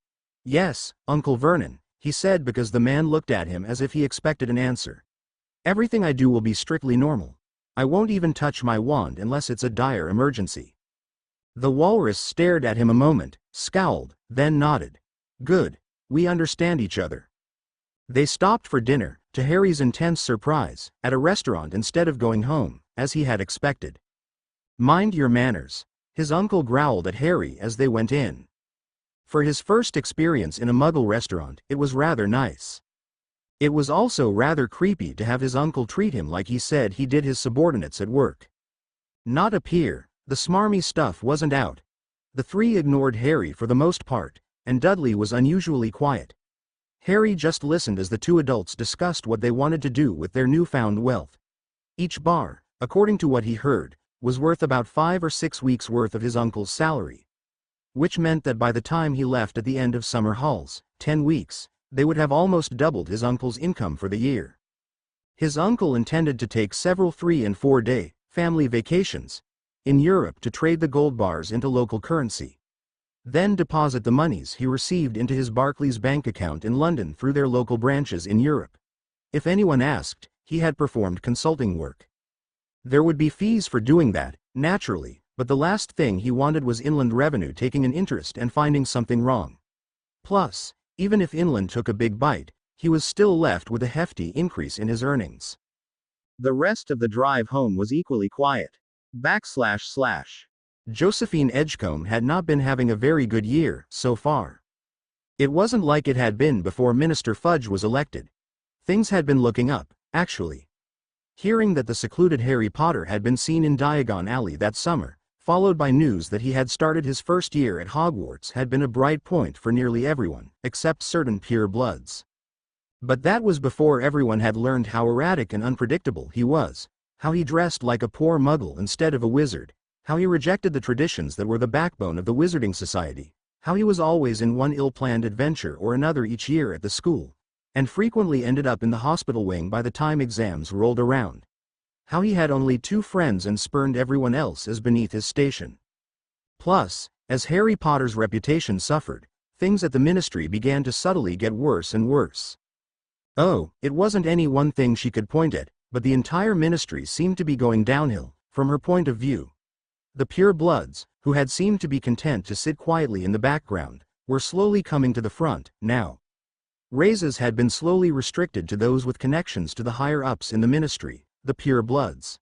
S3: Yes, Uncle Vernon, he said because the man looked at him as if he expected an answer. Everything I do will be strictly normal. I won't even touch my wand unless it's a dire emergency. The walrus stared at him a moment, scowled, then nodded. Good. We understand each other. They stopped for dinner, to Harry's intense surprise, at a restaurant instead of going home, as he had expected. Mind your manners, his uncle growled at Harry as they went in. For his first experience in a Muggle restaurant, it was rather nice. It was also rather creepy to have his uncle treat him like he said he did his subordinates at work. Not a peer, the smarmy stuff wasn't out. The three ignored Harry for the most part, and Dudley was unusually quiet. Harry just listened as the two adults discussed what they wanted to do with their newfound wealth. Each bar, according to what he heard, was worth about 5 or 6 weeks' worth of his uncle's salary. Which meant that by the time he left at the end of summer halls, 10 weeks, they would have almost doubled his uncle's income for the year. His uncle intended to take several 3- and 4-day family vacations in Europe to trade the gold bars into local currency. Then deposit the monies he received into his Barclays bank account in London through their local branches in Europe. If anyone asked, he had performed consulting work. There would be fees for doing that, naturally, but the last thing he wanted was Inland Revenue taking an interest and finding something wrong. Plus, even if Inland took a big bite, he was still left with a hefty increase in his earnings.
S2: The rest of the drive home was equally quiet.
S3: Josephine Edgecombe had not been having a very good year, so far. It wasn't like it had been before Minister Fudge was elected. Things had been looking up, actually. Hearing that the secluded Harry Potter had been seen in Diagon Alley that summer, followed by news that he had started his first year at Hogwarts, had been a bright point for nearly everyone, except certain purebloods. But that was before everyone had learned how erratic and unpredictable he was, how he dressed like a poor muggle instead of a wizard, how he rejected the traditions that were the backbone of the Wizarding Society, how he was always in one ill-planned adventure or another each year at the school, and frequently ended up in the hospital wing by the time exams rolled around. How he had only 2 friends and spurned everyone else as beneath his station. Plus, as Harry Potter's reputation suffered, things at the Ministry began to subtly get worse and worse. Oh, it wasn't any one thing she could point at, but the entire Ministry seemed to be going downhill, from her point of view. The purebloods, who had seemed to be content to sit quietly in the background, were slowly coming to the front, now. Raises had been slowly restricted to those with connections to the higher-ups in the Ministry, the purebloods.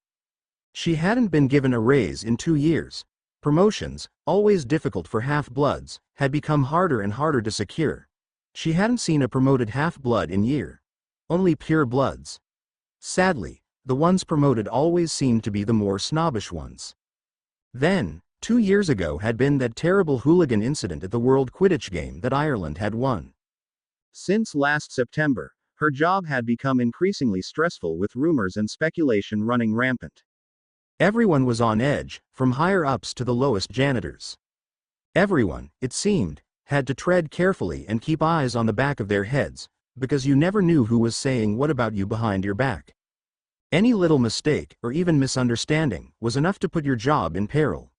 S3: She hadn't been given a raise in 2 years. Promotions, always difficult for half-bloods, had become harder and harder to secure. She hadn't seen a promoted half-blood in years. Only purebloods. Sadly, the ones promoted always seemed to be the more snobbish ones. Then, 2 years ago had been that terrible hooligan incident at the World Quidditch game that Ireland had won.
S2: Since last September, her job had become increasingly stressful with rumors and speculation running rampant.
S3: Everyone was on edge, from higher-ups to the lowest janitors. Everyone, it seemed, had to tread carefully and keep eyes on the back of their heads, because you never knew who was saying what about you behind your back. Any little mistake, or even misunderstanding, was enough to put your job in peril.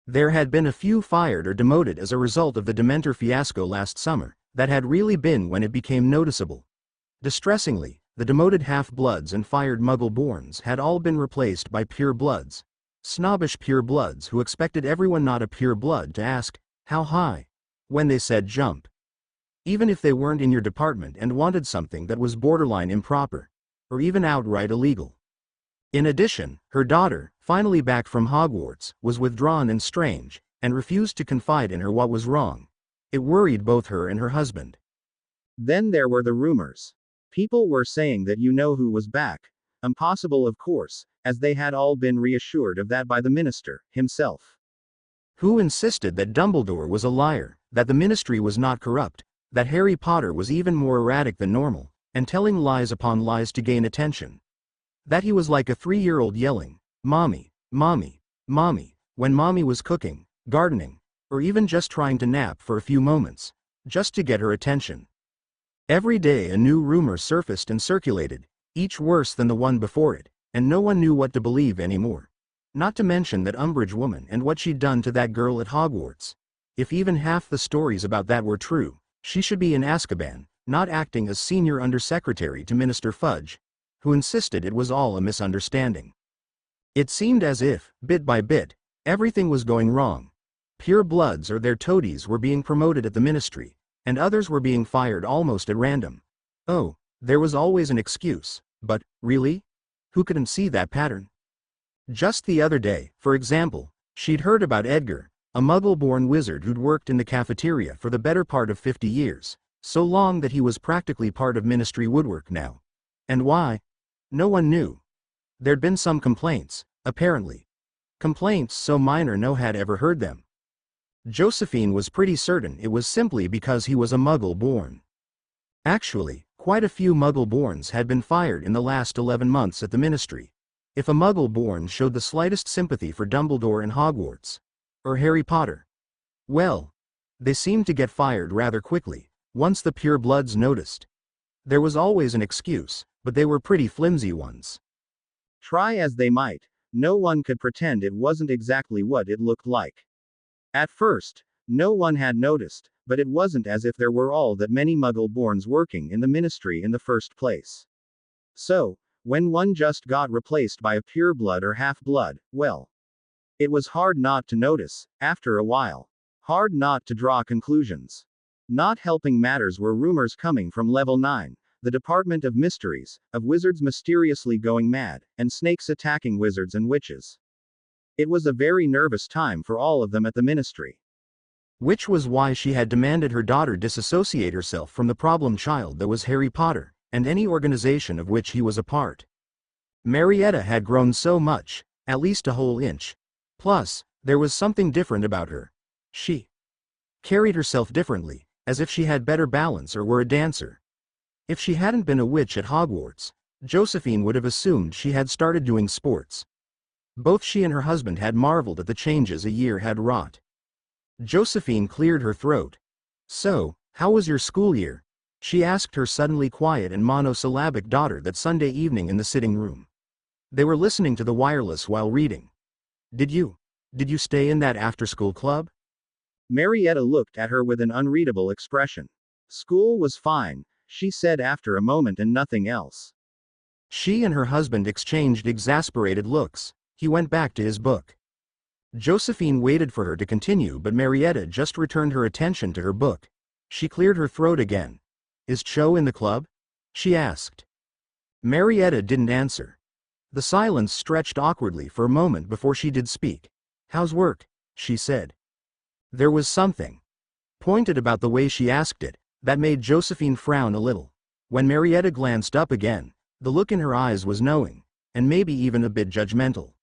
S3: There had been a few fired or demoted as a result of the Dementor fiasco last summer. That had really been when it became noticeable. Distressingly, the demoted half-bloods and fired Muggle-borns had all been replaced by purebloods. Snobbish purebloods who expected everyone not a pureblood to ask, "How high?" when they said jump. Even if they weren't in your department and wanted something that was borderline improper, or even outright illegal. In addition, her daughter, finally back from Hogwarts, was withdrawn and strange, and refused to confide in her what was wrong. It worried both her and her husband.
S2: Then there were the rumors. People were saying that you know who was back. Impossible, of course, as they had all been reassured of that by the minister himself.
S3: Who insisted that Dumbledore was a liar, that the Ministry was not corrupt, that Harry Potter was even more erratic than normal, and telling lies upon lies to gain attention. That he was like a 3-year-old yelling, "Mommy, Mommy, Mommy," when Mommy was cooking, gardening, or even just trying to nap for a few moments, just to get her attention. Every day a new rumor surfaced and circulated, each worse than the one before it, and no one knew what to believe anymore. Not to mention that Umbridge woman and what she'd done to that girl at Hogwarts. If even half the stories about that were true, she should be in Azkaban, not acting as senior undersecretary to Minister Fudge, who insisted it was all a misunderstanding. It seemed as if, bit by bit, everything was going wrong. Pure bloods or their toadies were being promoted at the ministry, and others were being fired almost at random. Oh, there was always an excuse, but, really? Who couldn't see that pattern? Just the other day, for example, she'd heard about Edgar, a muggle-born wizard who'd worked in the cafeteria for the better part of 50 years, so long that he was practically part of ministry woodwork now. And why? No one knew. There'd been some complaints, apparently. Complaints so minor no had ever heard them. Josephine was pretty certain it was simply because he was a muggle-born. Actually, quite a few muggle-borns had been fired in the last 11 months at the ministry. If a muggle-born showed the slightest sympathy for Dumbledore and Hogwarts, or Harry Potter, well, they seemed to get fired rather quickly, once the purebloods noticed. There was always an excuse, but they were pretty flimsy ones.
S2: Try as they might, no one could pretend it wasn't exactly what it looked like. At first, no one had noticed, but it wasn't as if there were all that many muggle-borns working in the ministry in the first place. So, when one just got replaced by a pureblood or half-blood, well, it was hard not to notice, after a while. Hard not to draw conclusions. Not helping matters were rumors coming from Level 9, the Department of Mysteries, of wizards mysteriously going mad, and snakes attacking wizards and witches. It was a very nervous time for all of them at the ministry.
S3: Which was why she had demanded her daughter disassociate herself from the problem child that was Harry Potter, and any organization of which he was a part. Marietta had grown so much, at least a whole inch. Plus, there was something different about her. She carried herself differently, as if she had better balance or were a dancer. If she hadn't been a witch at Hogwarts, Josephine would have assumed she had started doing sports. Both she and her husband had marveled at the changes a year had wrought. Josephine cleared her throat. So, how was your school year? She asked her suddenly quiet and monosyllabic daughter that Sunday evening in the sitting room. They were listening to the wireless while reading. Did you stay in that after-school club?
S2: Marietta looked at her with an unreadable expression. School was fine, she said after a moment, and nothing else.
S3: She and her husband exchanged exasperated looks. He went back to his book. Josephine waited for her to continue, but Marietta just returned her attention to her book. She cleared her throat again. Is Cho in the club? She asked. Marietta didn't answer. The silence stretched awkwardly for a moment before she did speak. How's work? She said. There was something pointed about the way she asked it that made Josephine frown a little. When Marietta glanced up again, the look in her eyes was knowing, and maybe even a bit judgmental.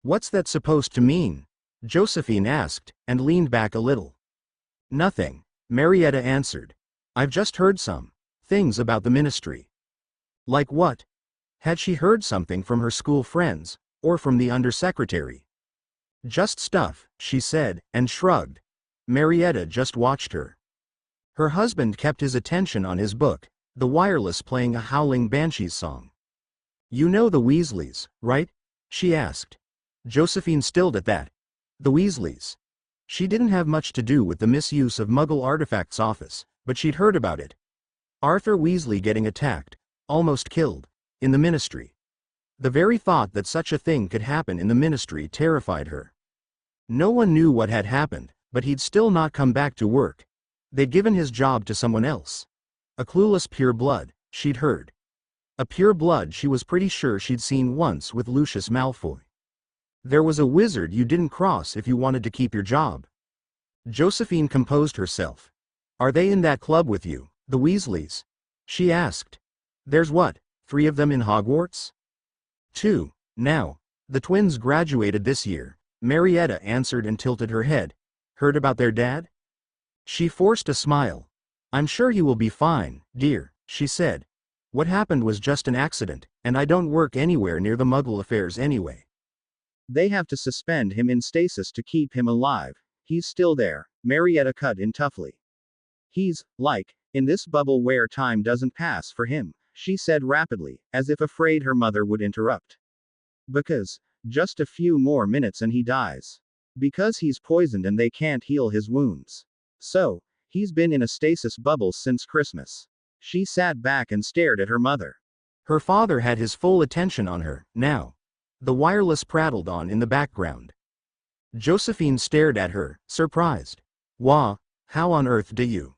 S3: What's that supposed to mean? Josephine asked, and leaned back a little. Nothing, Marietta answered. I've just heard some things about the ministry. Like what? Had she heard something from her school friends, or from the undersecretary? Just stuff, she said, and shrugged. Marietta just watched her. Her husband kept his attention on his book, the wireless playing a Howling Banshees song. You know the Weasleys, right? She asked. Josephine stilled at that. The Weasleys. She didn't have much to do with the misuse of Muggle artifacts office, but she'd heard about it. Arthur Weasley getting attacked, almost killed, in the ministry. The very thought that such a thing could happen in the ministry terrified her. No one knew what had happened, but he'd still not come back to work. They'd given his job to someone else. A clueless pureblood, she'd heard. A pureblood she was pretty sure she'd seen once with Lucius Malfoy. There was a wizard you didn't cross if you wanted to keep your job. Josephine composed herself. Are they in that club with you, the Weasleys? She asked. There's what, 3 of them in Hogwarts? 2, now. The twins graduated this year, Marietta answered and tilted her head. Heard about their dad? She forced a smile. I'm sure he will be fine, dear, she said. What happened was just an accident, and I don't work anywhere near the Muggle affairs anyway.
S2: They have to suspend him in stasis to keep him alive. He's still there, Marietta cut in toughly. He's, like, In this bubble where time doesn't pass for him, she said rapidly, as if afraid her mother would interrupt. Because, just a few more minutes and he dies. Because he's poisoned and they can't heal his wounds. So, he's been in a stasis bubble since Christmas. She sat back and stared at her mother.
S3: Her father had his full attention on her, now. The wireless prattled on in the background. Josephine stared at her, surprised. Wah, how on earth do you?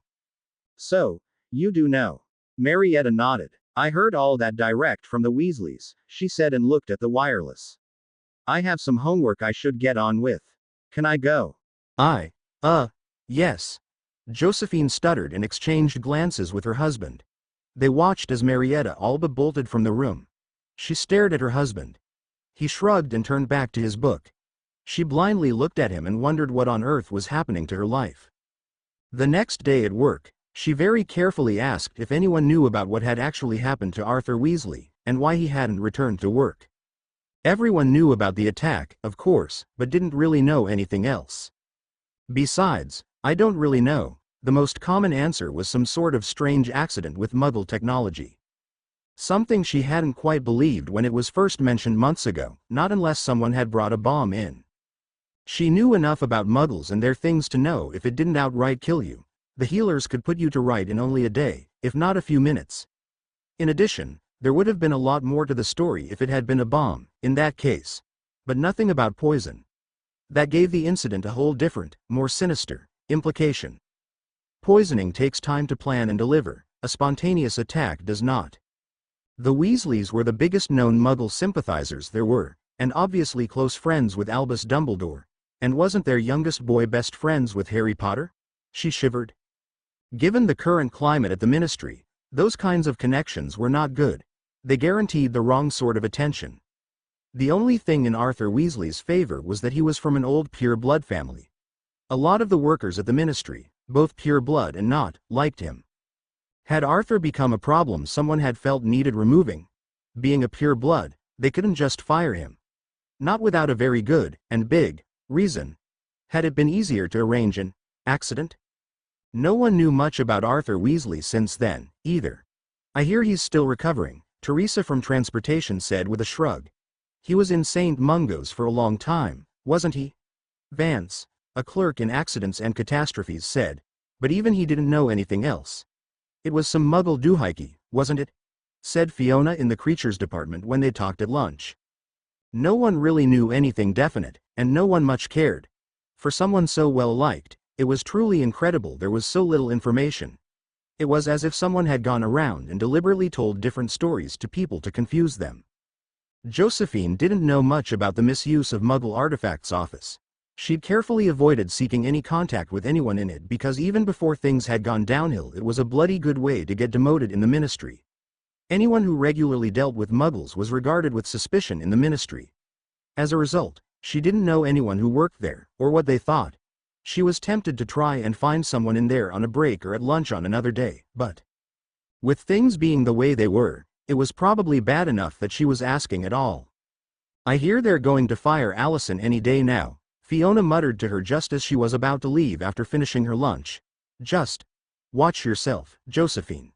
S2: So, you do know. Marietta nodded. I heard all that direct from the Weasleys, she said and looked at the wireless. I have some homework I should get on with. Can I go?
S3: Yes. Josephine stuttered and exchanged glances with her husband. They watched as Marietta all but bolted from the room. She stared at her husband. He shrugged and turned back to his book. She blindly looked at him and wondered what on earth was happening to her life. The next day at work, she very carefully asked if anyone knew about what had actually happened to Arthur Weasley, and why he hadn't returned to work. Everyone knew about the attack, of course, but didn't really know anything else. Besides, I don't really know. The most common answer was some sort of strange accident with Muggle technology. Something she hadn't quite believed when it was first mentioned months ago, not unless someone had brought a bomb in. She knew enough about Muggles and their things to know if it didn't outright kill you, the healers could put you to right in only a day, if not a few minutes. In addition, there would have been a lot more to the story if it had been a bomb, in that case. But nothing about poison. That gave the incident a whole different, more sinister, implication. Poisoning takes time to plan and deliver, a spontaneous attack does not. The Weasleys were the biggest known Muggle sympathizers there were, and obviously close friends with Albus Dumbledore. And wasn't their youngest boy best friends with Harry Potter? She shivered. Given the current climate at the Ministry, those kinds of connections were not good. They guaranteed the wrong sort of attention. The only thing in Arthur Weasley's favor was that he was from an old pure blood family. A lot of the workers at the Ministry, both pure blood and not, liked him. Had Arthur become a problem someone had felt needed removing, being a pure blood, they couldn't just fire him. Not without a very good, and big, reason. Had it been easier to arrange an accident? No one knew much about Arthur Weasley since then, either. I hear he's still recovering, Teresa from transportation said with a shrug. He was in St. Mungo's for a long time, wasn't he? Vance, a clerk in accidents and catastrophes, said. But even he didn't know anything else. It was some Muggle doohickey, wasn't it? Said Fiona in the creatures department when they talked at lunch. No one really knew anything definite, and no one much cared. For someone so well liked, it was truly incredible there was so little information. It was as if someone had gone around and deliberately told different stories to people to confuse them. Josephine didn't know much about the misuse of Muggle Artifacts Office. She'd carefully avoided seeking any contact with anyone in it because even before things had gone downhill it was a bloody good way to get demoted in the Ministry. Anyone who regularly dealt with Muggles was regarded with suspicion in the Ministry. As a result, she didn't know anyone who worked there, or what they thought. She was tempted to try and find someone in there on a break or at lunch on another day, but with things being the way they were, it was probably bad enough that she was asking at all. I hear they're going to fire Allison any day now, Fiona muttered to her just as she was about to leave after finishing her lunch. Just watch yourself, Josephine.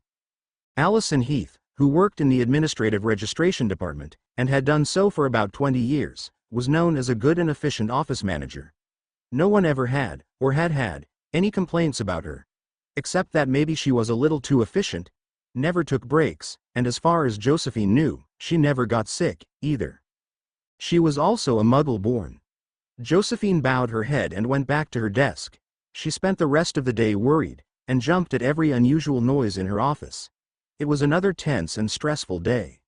S3: Allison Heath, who worked in the administrative registration department, and had done so for about 20 years, was known as a good and efficient office manager. No one ever had, or had, any complaints about her. Except that maybe she was a little too efficient, never took breaks, and as far as Josephine knew, she never got sick, either. She was also a Muggle born. Josephine bowed her head and went back to her desk. She spent the rest of the day worried, and jumped at every unusual noise in her office. It was another tense and stressful day.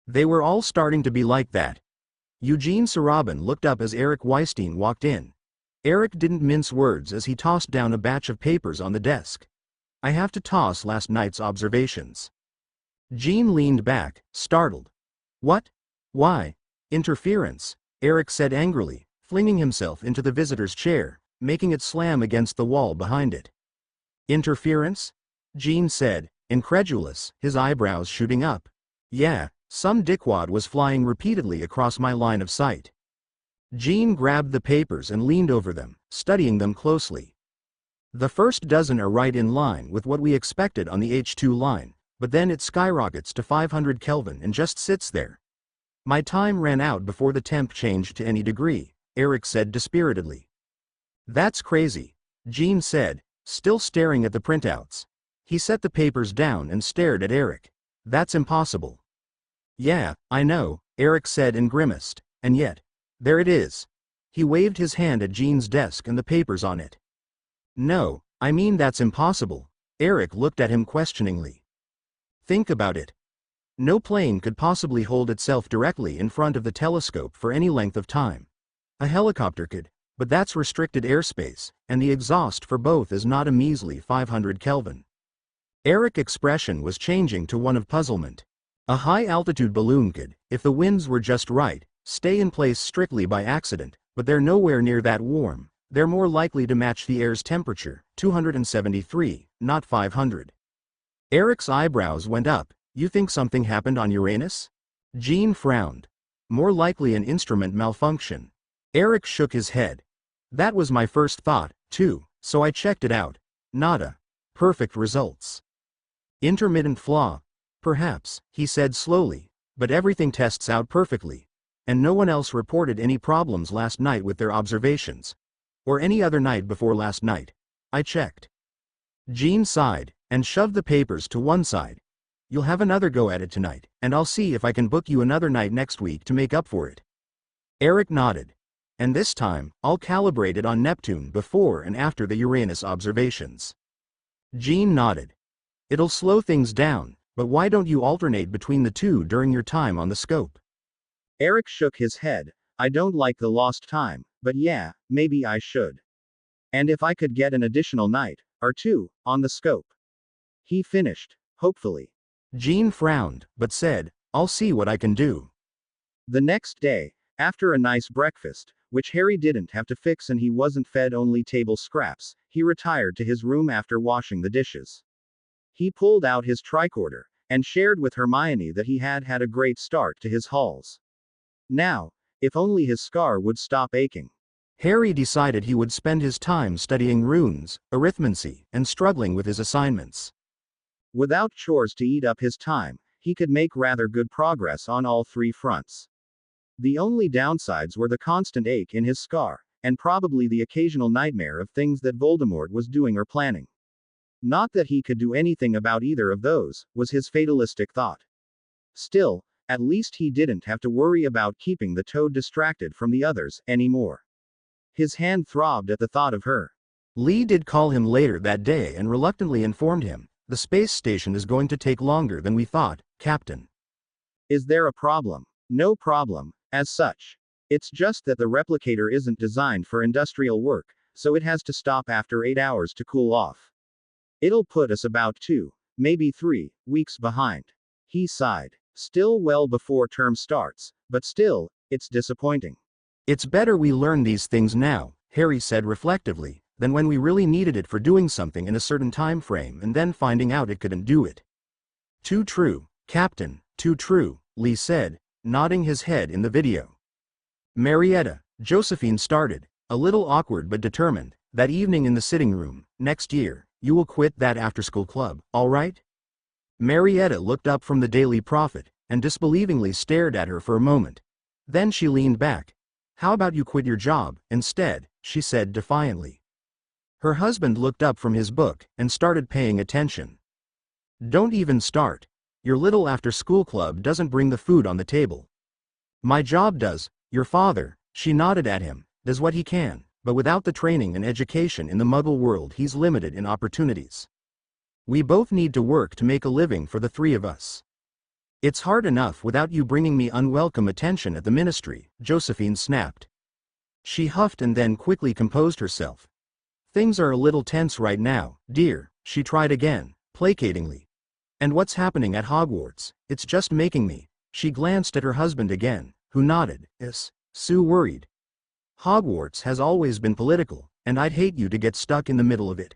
S3: They were all starting to be like that. Eugene Sarabin looked up as Eric Weisstein walked in. Eric didn't mince words as he tossed down a batch of papers on the desk. I have to toss last night's observations. Jean leaned back, startled. What? Why? Interference, Eric said angrily, flinging himself into the visitor's chair, making it slam against the wall behind it. Interference? Jean said, incredulous, his eyebrows shooting up. Yeah, some dickwad was flying repeatedly across my line of sight. Jean grabbed the papers and leaned over them, studying them closely. The first dozen are right in line with what we expected on the H2 line, but then it skyrockets to 500 Kelvin and just sits there. My time ran out before the temp changed to any degree, Eric said dispiritedly. That's crazy, Jean said, still staring at the printouts. He set the papers down and stared at Eric. That's impossible. Yeah, I know, Eric said and grimaced, and yet, there it is. He waved his hand at Jean's desk and the papers on it. No, I mean that's impossible. Eric looked at him questioningly. Think about it. No plane could possibly hold itself directly in front of the telescope for any length of time. A helicopter could, but that's restricted airspace, and the exhaust for both is not a measly 500 Kelvin. Eric's expression was changing to one of puzzlement. A high-altitude balloon could, if the winds were just right, stay in place strictly by accident, but they're nowhere near that warm. They're more likely to match the air's temperature, 273, not 500. Eric's eyebrows went up. You think something happened on Uranus? Jean frowned. More likely an instrument malfunction. Eric shook his head. That was my first thought, too, so I checked it out. Nada. Perfect results. Intermittent flaw. Perhaps, he said slowly, but everything tests out perfectly. And no one else reported any problems last night with their observations. Or any other night before last night. I checked. Jean sighed, and shoved the papers to one side. You'll have another go at it tonight, and I'll see if I can book you another night next week to make up for it. Eric nodded. And this time, I'll calibrate it on Neptune before and after the Uranus observations. Jean nodded. It'll slow things down, but why don't you alternate between the two during your time on the scope?
S2: Eric shook his head. I don't like the lost time, but yeah, maybe I should. And if I could get an additional night, or two, on the scope. He finished, hopefully.
S3: Jean frowned, but said, I'll see what I can do.
S2: The next day, after a nice breakfast, which Harry didn't have to fix and he wasn't fed only table scraps, he retired to his room after washing the dishes. He pulled out his tricorder, and shared with Hermione that he had had a great start to his hauls. Now, if only his scar would stop aching.
S3: Harry decided he would spend his time studying runes, arithmancy, and struggling with his assignments.
S2: Without chores to eat up his time, he could make rather good progress on all three fronts. The only downsides were the constant ache in his scar, and probably the occasional nightmare of things that Voldemort was doing or planning. Not that he could do anything about either of those, was his fatalistic thought. Still, at least he didn't have to worry about keeping the toad distracted from the others anymore. His hand throbbed at the thought of her.
S3: Lee did call him later that day and reluctantly informed him, the space station is going to take longer than we thought, Captain.
S2: Is there a problem? No problem, as such. It's just that the replicator isn't designed for industrial work, so it has to stop after 8 hours to cool off. It'll put us about 2, maybe 3, weeks behind. He sighed. Still well before term starts, but still, it's disappointing.
S3: It's better we learn these things now, Harry said reflectively, than when we really needed it for doing something in a certain time frame and then finding out it couldn't do it. Too true, Captain, too true, Lee said, nodding his head in the video. Marietta, Josephine started, a little awkward but determined, that evening in the sitting room. Next year, you will quit that after-school club, all right? Marietta looked up from the Daily Prophet, and disbelievingly stared at her for a moment. Then she leaned back. How about you quit your job, instead, she said defiantly. Her husband looked up from his book, and started paying attention. Don't even start. Your little after-school club doesn't bring the food on the table. My job does. Your father, she nodded at him, does what he can, but without the training and education in the Muggle world he's limited in opportunities. We both need to work to make a living for the three of us. It's hard enough without you bringing me unwelcome attention at the ministry, Josephine snapped. She huffed and then quickly composed herself. Things are a little tense right now, dear, she tried again, placatingly. And what's happening at Hogwarts, it's just making me. She glanced at her husband again, who nodded. Sue worried. Hogwarts has always been political, and I'd hate you to get stuck in the middle of it.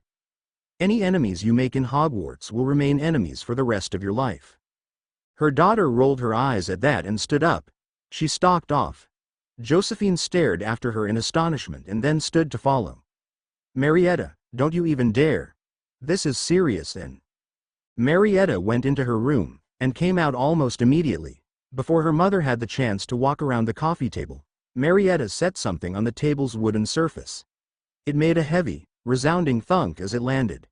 S3: Any enemies you make in Hogwarts will remain enemies for the rest of your life. Her daughter rolled her eyes at that and stood up. She stalked off. Josephine stared after her in astonishment and then stood to follow. Marietta, Don't you even dare. This is serious and. Marietta went into her room, and came out almost immediately. Before her mother had the chance to walk around the coffee table, Marietta set something on the table's wooden surface. It made a heavy, resounding thunk as it landed.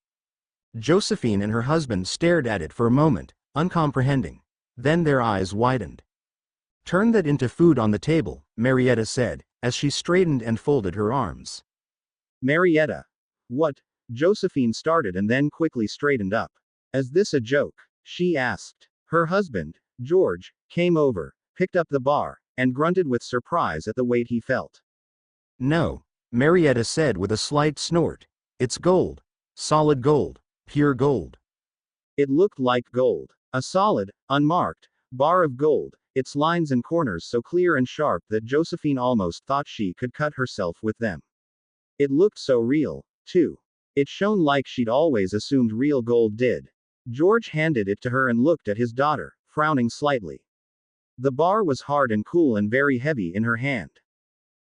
S3: Josephine and her husband stared at it for a moment, uncomprehending. Then their eyes widened. Turn that into food on the table, Marietta said, as she straightened and folded her arms.
S2: Marietta. What? Josephine started and then quickly straightened up. Is this a joke? She asked. Her husband, George, came over, picked up the bar, and grunted with surprise at the weight he felt.
S3: No, Marietta said with a slight snort. It's gold. Solid gold. Pure gold.
S2: It looked like gold. A solid, unmarked, bar of gold, its lines and corners so clear and sharp that Josephine almost thought she could cut herself with them. It looked so real, too. It shone like she'd always assumed real gold did. George handed it to her and looked at his daughter, frowning slightly. The bar was hard and cool and very heavy in her hand.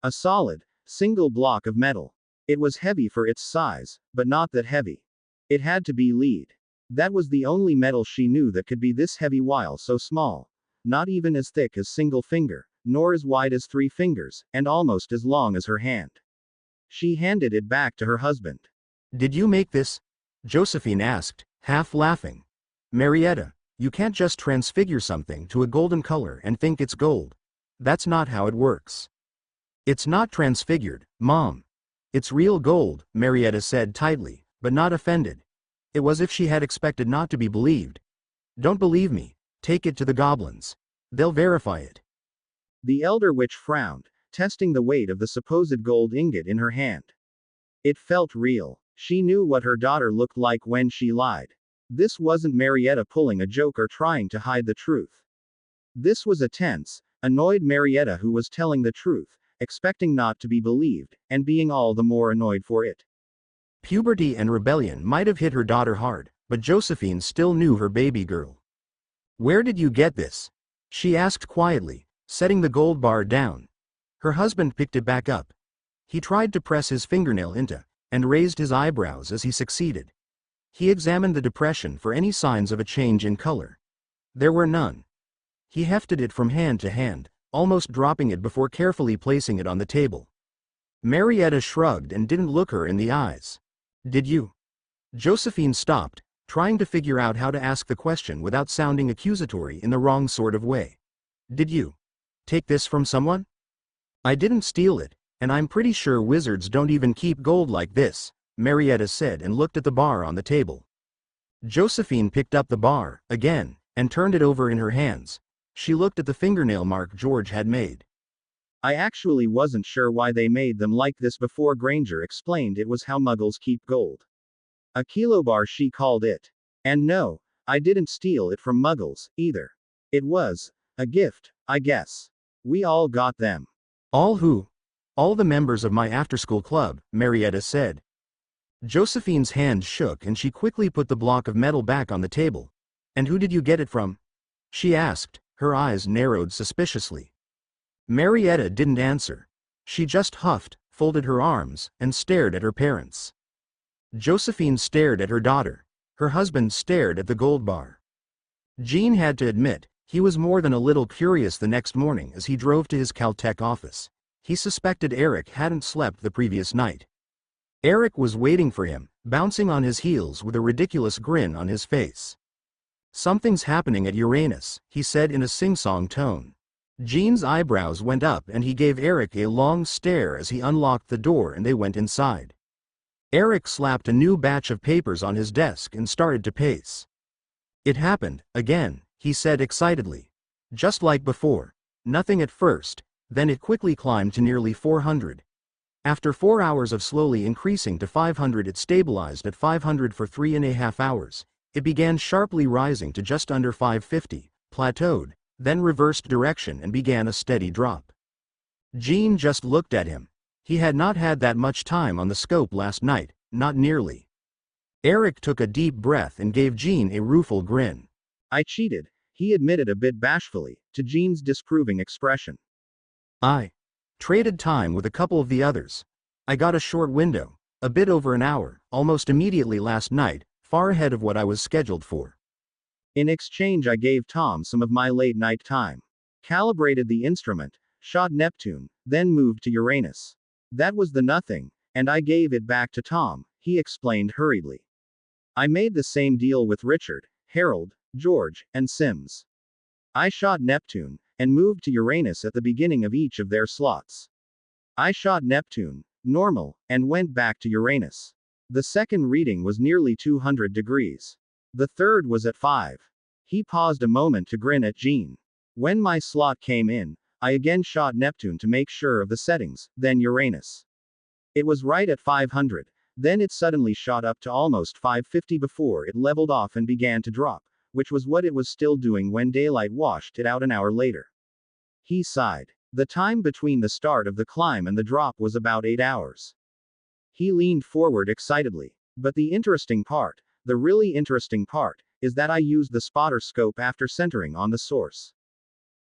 S2: A solid, single block of metal. It was heavy for its size, but not that heavy. It had to be lead. That was the only metal she knew that could be this heavy while so small. Not even as thick as single finger, nor as wide as 3 fingers, and almost as long as her hand. She handed it back to her husband.
S3: Did you make this? Josephine asked, half laughing. Marietta, you can't just transfigure something to a golden color and think it's gold. That's not how it works. It's not transfigured, Mom. It's real gold, Marietta said tightly, but not offended. It was as if she had expected not to be believed. Don't believe me, take it to the goblins. They'll verify it.
S2: The elder witch frowned, testing the weight of the supposed gold ingot in her hand. It felt real. She knew what her daughter looked like when she lied. This wasn't Marietta pulling a joke or trying to hide the truth. This was a tense, annoyed Marietta who was telling the truth, expecting not to be believed, and being all the more annoyed for it.
S3: Puberty and rebellion might have hit her daughter hard, but Josephine still knew her baby girl. Where did you get this? She asked quietly, setting the gold bar down. Her husband picked it back up. He tried to press his fingernail into, and raised his eyebrows as he succeeded. He examined the depression for any signs of a change in color. There were none. He hefted it from hand to hand, almost dropping it before carefully placing it on the table. Marietta shrugged and didn't look her in the eyes. Did you? Josephine stopped, trying to figure out how to ask the question without sounding accusatory in the wrong sort of way. Did you take this from someone? I didn't steal it, and I'm pretty sure wizards don't even keep gold like this, Marietta said and looked at the bar on the table. Josephine picked up the bar, again, and turned it over in her hands. She looked at the fingernail mark George had made.
S2: I actually wasn't sure why they made them like this before. Granger explained it was how muggles keep gold. A kilobar she called it. And no, I didn't steal it from muggles, either. It was a gift, I guess. We all got them.
S3: All who? All the members of my after-school club, Marietta said. Josephine's hand shook and she quickly put the block of metal back on the table. And who did you get it from? She asked, her eyes narrowed suspiciously. Marietta didn't answer. She just huffed, folded her arms, and stared at her parents. Josephine stared at her daughter. Her husband stared at the gold bar. Jean had to admit, he was more than a little curious the next morning as he drove to his Caltech office. He suspected Eric hadn't slept the previous night. Eric was waiting for him, bouncing on his heels with a ridiculous grin on his face. Something's happening at Uranus, he said in a sing-song tone. Jean's eyebrows went up and he gave Eric a long stare as he unlocked the door and they went inside. Eric slapped a new batch of papers on his desk and started to pace. It happened, again, he said excitedly. Just like before. Nothing at first, then it quickly climbed to nearly 400. After 4 hours of slowly increasing to 500, it stabilized at 500 for 3.5 hours. It began sharply rising to just under 550, plateaued, then reversed direction and began a steady drop. Jean just looked at him. He had not had that much time on the scope last night, not nearly. Eric took a deep breath and gave Jean a rueful grin.
S2: I cheated, he admitted a bit bashfully, to Jean's disproving expression.
S3: I traded time with a couple of the others. I got a short window. A bit over an hour, almost immediately last night, far ahead of what I was scheduled for.
S2: In exchange, I gave Tom some of my late night time. Calibrated the instrument, shot Neptune, then moved to Uranus. That was the nothing, and I gave it back to Tom, he explained hurriedly. I made the same deal with Richard, Harold, George, and Sims. I shot Neptune, and moved to Uranus at the beginning of each of their slots. I shot Neptune, normal, and went back to Uranus. The second reading was nearly 200 degrees. The third was at 5. He paused a moment to grin at Jean. When my slot came in, I again shot Neptune to make sure of the settings, then Uranus. It was right at 500, then it suddenly shot up to almost 550 before it leveled off and began to drop, which was what it was still doing when daylight washed it out an hour later. He sighed. The time between the start of the climb and the drop was about 8 hours. He leaned forward excitedly. But the interesting part, the really interesting part, is that I used the spotter scope after centering on the source.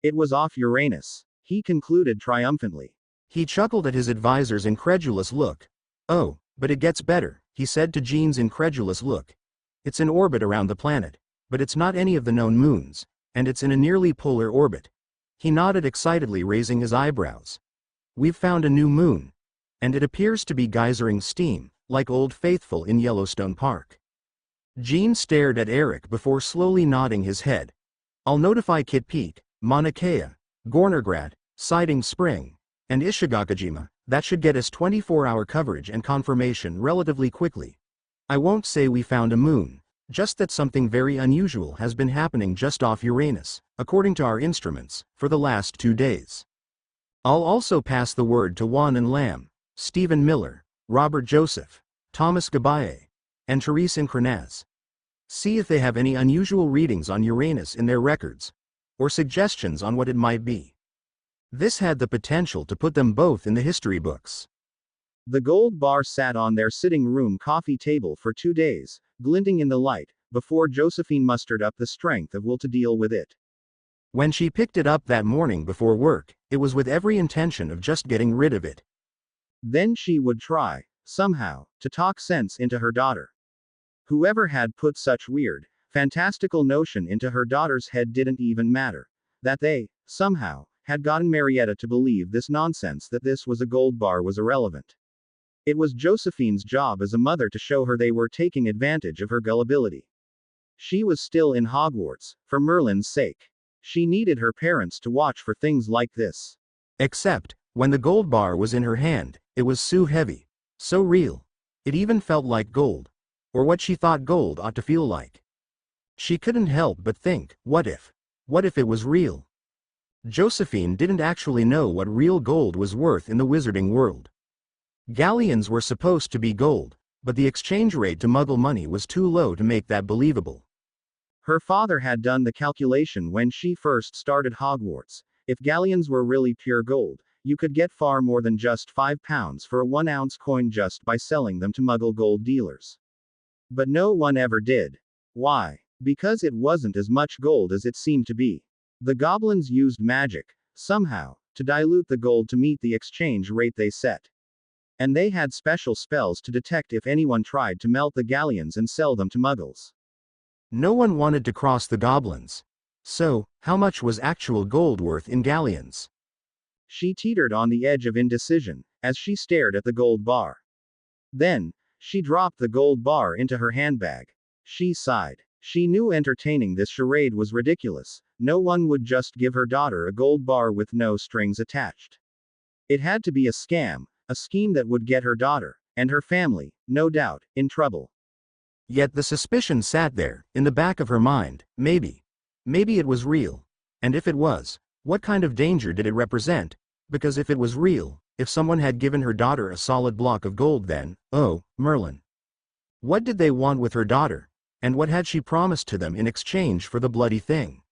S2: It was off Uranus, he concluded triumphantly.
S3: He chuckled at his advisor's incredulous look. Oh, but it gets better, he said to Jean's incredulous look. It's in orbit around the planet, but it's not any of the known moons, and it's in a nearly polar orbit. He nodded excitedly, raising his eyebrows. We've found a new moon. And it appears to be geysering steam, like Old Faithful in Yellowstone Park. Jean stared at Eric before slowly nodding his head. I'll notify Kit Peak, Mauna Kea, Gornergrad, Siding Spring, and Ishigakajima. That should get us 24-hour coverage and confirmation relatively quickly. I won't say we found a moon, just that something very unusual has been happening just off Uranus, according to our instruments, for the last 2 days. I'll also pass the word to Juan and Lamb, Stephen Miller, Robert Joseph, Thomas Gabaye, and Therese Increnaz. See if they have any unusual readings on Uranus in their records, or suggestions on what it might be. This had the potential to put them both in the history books.
S2: The gold bar sat on their sitting room coffee table for 2 days, glinting in the light, before Josephine mustered up the strength of will to deal with it.
S3: When she picked it up that morning before work, it was with every intention of just getting rid of it.
S2: Then she would try, somehow, to talk sense into her daughter. Whoever had put such weird, fantastical notion into her daughter's head didn't even matter. That they, somehow, had gotten Marietta to believe this nonsense that this was a gold bar was irrelevant. It was Josephine's job as a mother to show her they were taking advantage of her gullibility. She was still in Hogwarts, for Merlin's sake. She needed her parents to watch for things like this.
S3: Except, when the gold bar was in her hand, it was so heavy, so real. It even felt like gold. Or what she thought gold ought to feel like. She couldn't help but think, what if? What if it was real? Josephine didn't actually know what real gold was worth in the wizarding world. Galleons were supposed to be gold, but the exchange rate to Muggle money was too low to make that believable.
S2: Her father had done the calculation when she first started Hogwarts. If galleons were really pure gold, you could get far more than just £5 for a 1-ounce coin just by selling them to Muggle gold dealers. But no one ever did. Why? Because it wasn't as much gold as it seemed to be. The goblins used magic, somehow, to dilute the gold to meet the exchange rate they set. And they had special spells to detect if anyone tried to melt the galleons and sell them to Muggles.
S3: No one wanted to cross the goblins. So, how much was actual gold worth in galleons?
S2: She teetered on the edge of indecision, as she stared at the gold bar. Then, she dropped the gold bar into her handbag. She sighed. She knew entertaining this charade was ridiculous. No one would just give her daughter a gold bar with no strings attached. It had to be a scam, a scheme that would get her daughter, and her family, no doubt, in trouble.
S3: Yet the suspicion sat there, in the back of her mind, maybe it was real. And if it was, what kind of danger did it represent? Because if it was real, if someone had given her daughter a solid block of gold then, oh, Merlin. What did they want with her daughter? And what had she promised to them in exchange for the bloody thing?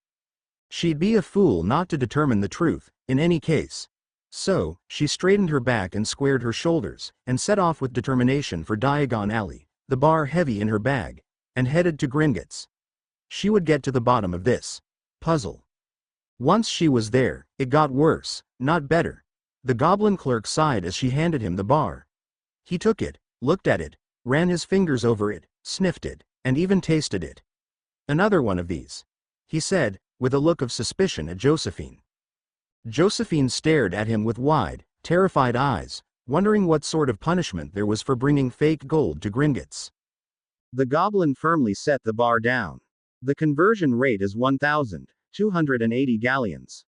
S3: She'd be a fool not to determine the truth, in any case. So, she straightened her back and squared her shoulders, and set off with determination for Diagon Alley, the bar heavy in her bag, and headed to Gringotts. She would get to the bottom of this puzzle. Once she was there, it got worse, not better. The goblin clerk sighed as she handed him the bar. He took it, looked at it, ran his fingers over it, sniffed it, and even tasted it. "Another one of these," he said, with a look of suspicion at Josephine. Josephine stared at him with wide, terrified eyes, wondering what sort of punishment there was for bringing fake gold to Gringotts.
S2: The goblin firmly set the bar down. "The conversion rate is 1,280 galleons.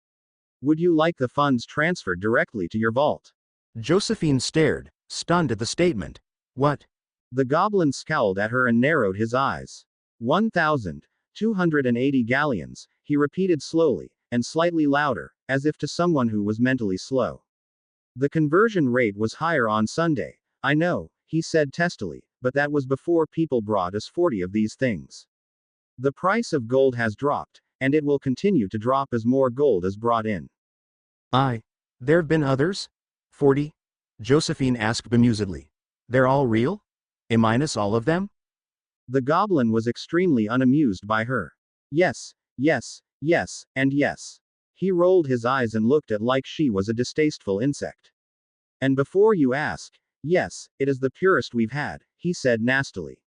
S2: Would you like the funds transferred directly to your vault?"
S3: Josephine stared, stunned at the statement. "What?"
S2: The goblin scowled at her and narrowed his eyes. 1,280 galleons, he repeated slowly, and slightly louder, as if to someone who was mentally slow. "The conversion rate was higher on Sunday, I know," he said testily, "but that was before people brought us 40 of these things. The price of gold has dropped, and it will continue to drop as more gold is brought in."
S3: There've been others? 40? Josephine asked bemusedly. "They're all real? Minus all of them?"
S2: The goblin was extremely unamused by her. "Yes, yes, yes, and yes." He rolled his eyes and looked at like she was a distasteful insect. "And before you ask, yes, it is the purest we've had," he said nastily.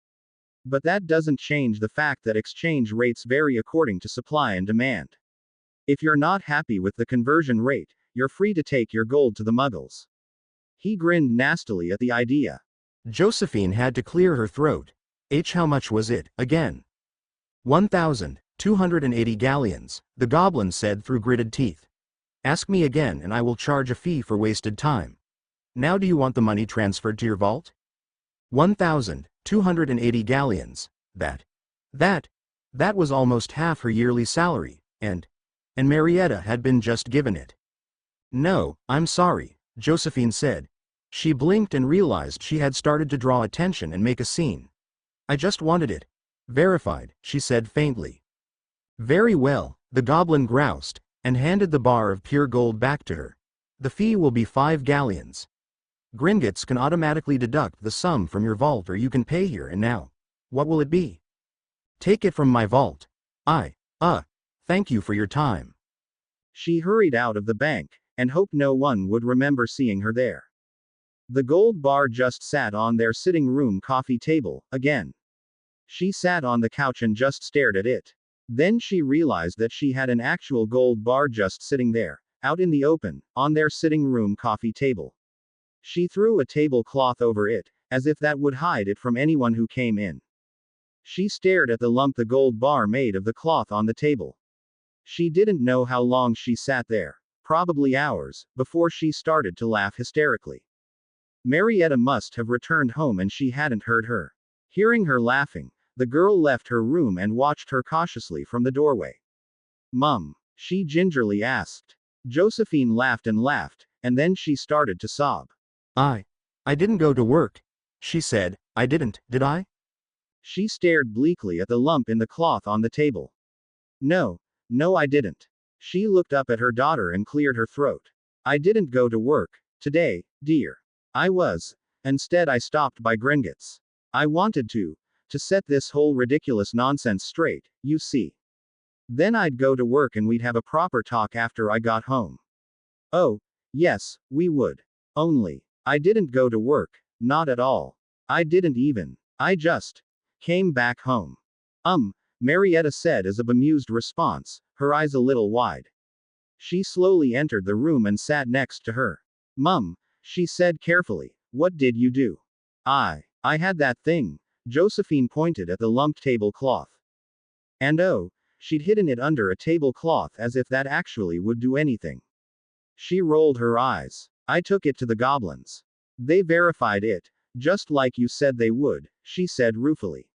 S2: "But that doesn't change the fact that exchange rates vary according to supply and demand. If you're not happy with the conversion rate, you're free to take your gold to the Muggles." He grinned nastily at the idea.
S3: Josephine had to clear her throat. How much was it, again? 1,280 galleons, the goblin said through gritted teeth. "Ask me again and I will charge a fee for wasted time. Now do you want the money transferred to your vault?" 1,280 galleons, that was almost half her yearly salary, and Marietta had been just given it. "No, I'm sorry," Josephine said. She blinked and realized she had started to draw attention and make a scene. "I just wanted it verified," she said faintly. "Very well," the goblin groused, and handed the bar of pure gold back to her. "The fee will be 5 galleons. Gringotts can automatically deduct the sum from your vault or you can pay here and now. What will it be?" "Take it from my vault. Thank you for your time."
S2: She hurried out of the bank, and hoped no one would remember seeing her there. The gold bar just sat on their sitting room coffee table, again. She sat on the couch and just stared at it. Then she realized that she had an actual gold bar just sitting there, out in the open, on their sitting room coffee table. She threw a tablecloth over it, as if that would hide it from anyone who came in. She stared at the lump the gold bar made of the cloth on the table. She didn't know how long she sat there, probably hours, before she started to laugh hysterically. Marietta must have returned home and she hadn't heard her. Hearing her laughing, the girl left her room and watched her cautiously from the doorway. "Mum?" she gingerly asked. Josephine laughed, and then she started to sob.
S3: I didn't go to work," she said. "I didn't, did I?"
S2: She stared bleakly at the lump in the cloth on the table. No, I didn't." She looked up at her daughter and cleared her throat. "I didn't go to work today, dear. Instead I stopped by Gringotts. I wanted to set this whole ridiculous nonsense straight, you see. Then I'd go to work and we'd have a proper talk after I got home." "Oh, yes, we would. Only, I didn't go to work, not at all. I just came back home." Marietta said as a bemused response, her eyes a little wide. She slowly entered the room and sat next to her. "Mum," she said carefully, "what did you do?" I had that thing." Josephine pointed at the lumped tablecloth. And she'd hidden it under a tablecloth as if that actually would do anything. She rolled her eyes. "I took it to the goblins. They verified it, just like you said they would," she said ruefully.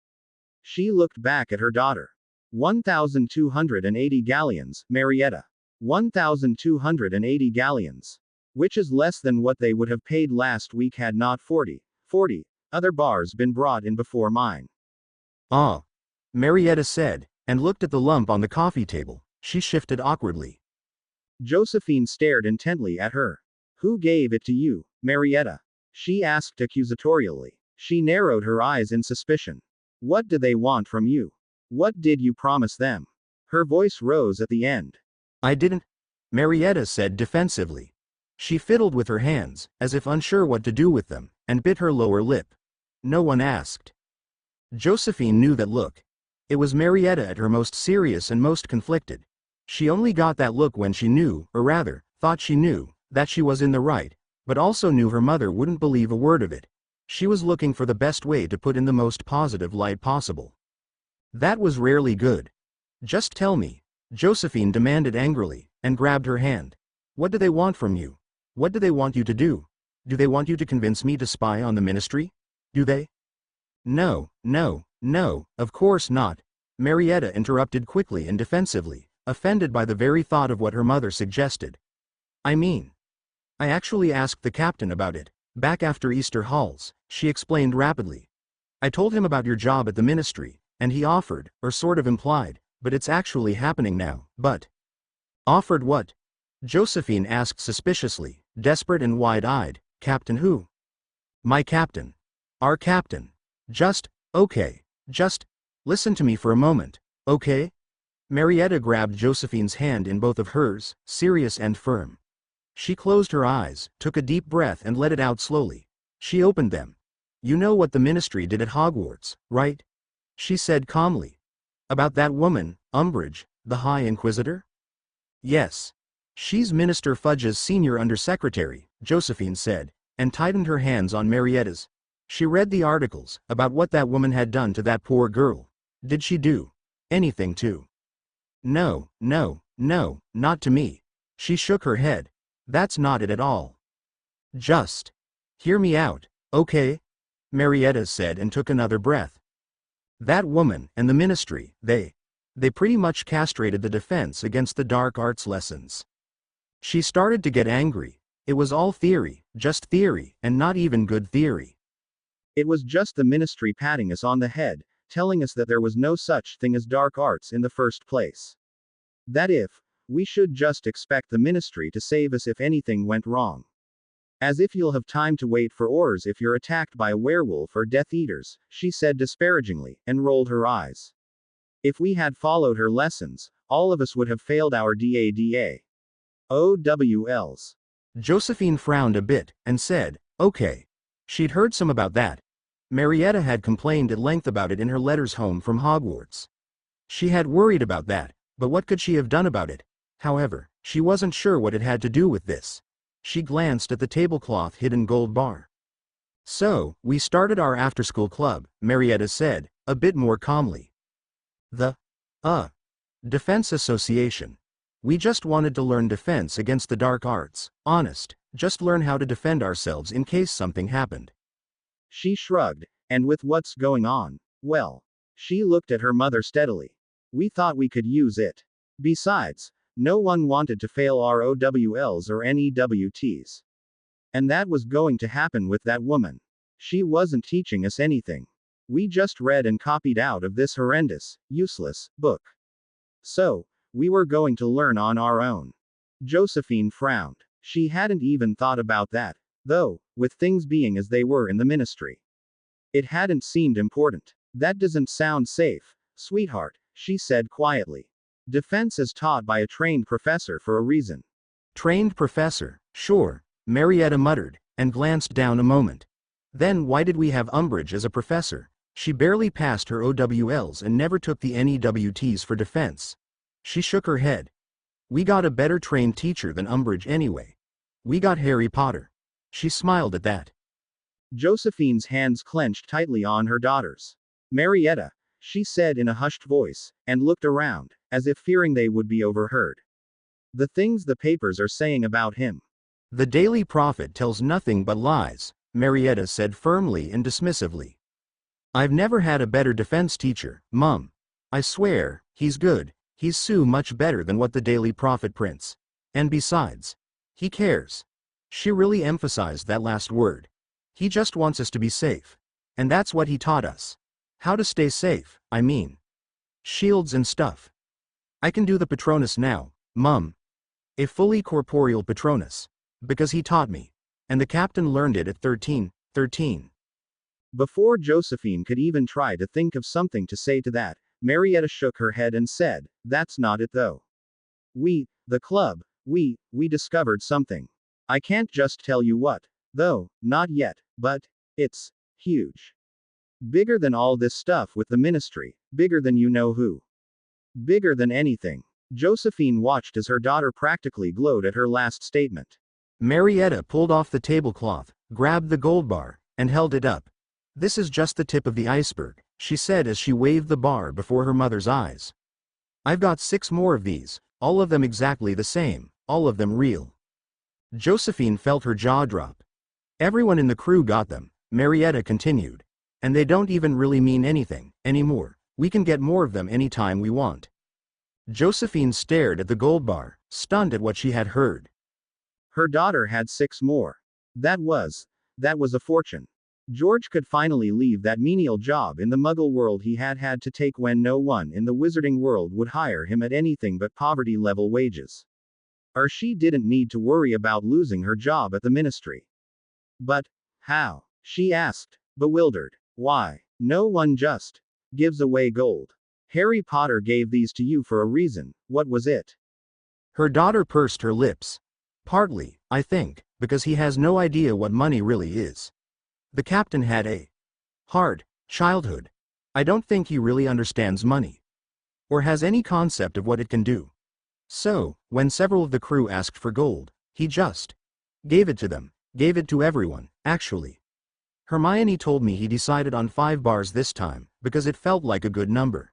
S2: She looked back at her daughter. 1,280 galleons, Marietta. 1,280 galleons. Which is less than what they would have paid last week had not 40 other bars been brought in before mine.
S3: "Ah," Marietta said, and looked at the lump on the coffee table. She shifted awkwardly.
S2: Josephine stared intently at her. "Who gave it to you, Marietta?" she asked accusatorially. She narrowed her eyes in suspicion. "What do they want from you? What did you promise them?" Her voice rose at the end.
S3: "I didn't," Marietta said defensively. She fiddled with her hands, as if unsure what to do with them, and bit her lower lip. No one asked. Josephine knew that look. It was Marietta at her most serious and most conflicted. She only got that look when she knew, or rather, thought she knew, that she was in the right, but also knew her mother wouldn't believe a word of it. She was looking for the best way to put in the most positive light possible. That was rarely good. Just tell me, Josephine demanded angrily, and grabbed her hand. What do they want from you? What do they want you to do? Do they want you to convince me to spy on the ministry? Do they? No, no, no, of course not. Marietta interrupted quickly and defensively, offended by the very thought of what her mother suggested. I mean, I actually asked the captain about it, back after Easter Halls, she explained rapidly. I told him about your job at the ministry, and he offered, or sort of implied, but it's actually happening now, but. Offered what? Josephine asked suspiciously, desperate and wide-eyed. Captain who? My captain. Our captain. Okay, just, listen to me for a moment, okay? Marietta grabbed Josephine's hand in both of hers, serious and firm. She closed her eyes, took a deep breath and let it out slowly. She opened them. You know what the ministry did at Hogwarts, right? She said calmly. About that woman, Umbridge, the High Inquisitor? Yes. She's Minister Fudge's senior undersecretary, Josephine said, and tightened her hands on Marietta's. She read the articles, about what that woman had done to that poor girl. Did she do anything to? No, no, no, not to me. She shook her head. That's not it at all. Just. Hear me out, okay? Marietta said and took another breath. That woman, and the ministry, they pretty much castrated the defense against the dark arts lessons. She started to get angry. It was all theory, just theory, and not even good theory.
S2: It was just the ministry patting us on the head, telling us that there was no such thing as dark arts in the first place. That if, we should just expect the ministry to save us if anything went wrong. As if you'll have time to wait for orders if you're attacked by a werewolf or Death Eaters, she said disparagingly, and rolled her eyes. If we had followed her lessons, all of us would have failed our DADA. OWLs.
S3: Josephine frowned a bit, and said, okay. She'd heard some about that. Marietta had complained at length about it in her letters home from Hogwarts. She had worried about that, but what could she have done about it? However, she wasn't sure what it had to do with this. She glanced at the tablecloth hidden gold bar. So, we started our after-school club, Marietta said, a bit more calmly. The Defense Association. We just wanted to learn defense against the dark arts, honest, just learn how to defend ourselves in case something happened.
S2: She shrugged, and with what's going on, well. She looked at her mother steadily. We thought we could use it. Besides, no one wanted to fail our OWLs or NEWTs. And that was going to happen with that woman. She wasn't teaching us anything. We just read and copied out of this horrendous, useless book. So, we were going to learn on our own. Josephine frowned. She hadn't even thought about that, though, with things being as they were in the ministry. It hadn't seemed important. That doesn't sound safe, sweetheart, she said quietly. Defense is taught by a trained professor for a reason.
S3: Trained professor, sure, Marietta muttered, and glanced down a moment. Then why did we have Umbridge as a professor? She barely passed her OWLs and never took the NEWTs for defense. She shook her head. We got a better trained teacher than Umbridge anyway. We got Harry Potter. She smiled at that.
S2: Josephine's hands clenched tightly on her daughter's. Marietta, she said in a hushed voice, and looked around, as if fearing they would be overheard. The things the papers are saying about him.
S3: The Daily Prophet tells nothing but lies, Marietta said firmly and dismissively. I've never had a better defense teacher, Mum. I swear, he's good, he's so much better than what the Daily Prophet prints. And besides, he cares. She really emphasized that last word. He just wants us to be safe. And that's what he taught us. How to stay safe, I mean. Shields and stuff. I can do the Patronus now, Mum. A fully corporeal Patronus. Because he taught me. And the captain learned it at 13.
S2: Before Josephine could even try to think of something to say to that, Marietta shook her head and said, that's not it though. The club, we discovered something. I can't just tell you what, though, not yet, but, it's huge. Bigger than all this stuff with the ministry. Bigger than you know who. Bigger than anything. Josephine watched as her daughter practically glowed at her last statement.
S3: Marietta pulled off the tablecloth, grabbed the gold bar, and held it up. "This is just the tip of the iceberg," she said as she waved the bar before her mother's eyes. "I've got 6 more of these, all of them exactly the same, all of them real." Josephine felt her jaw drop. "Everyone in the crew got them," Marietta continued. "And they don't even really mean anything anymore. We can get more of them anytime we want." Josephine stared at the gold bar, stunned at what she had heard.
S2: Her daughter had 6 more. That was a fortune. George could finally leave that menial job in the Muggle world he had had to take when no one in the wizarding world would hire him at anything but poverty-level wages. Or she didn't need to worry about losing her job at the ministry. But how? She asked, bewildered. Why? No one just gives away gold. Harry Potter gave these to you for a reason. What was it?
S3: Her daughter pursed her lips. "Partly, I think, because he has no idea what money really is. The captain had a hard childhood. I don't think he really understands money. Or has any concept of what it can do. So, when several of the crew asked for gold, he just gave it to them, gave it to everyone, actually. Hermione told me he decided on 5 bars this time, because it felt like a good number."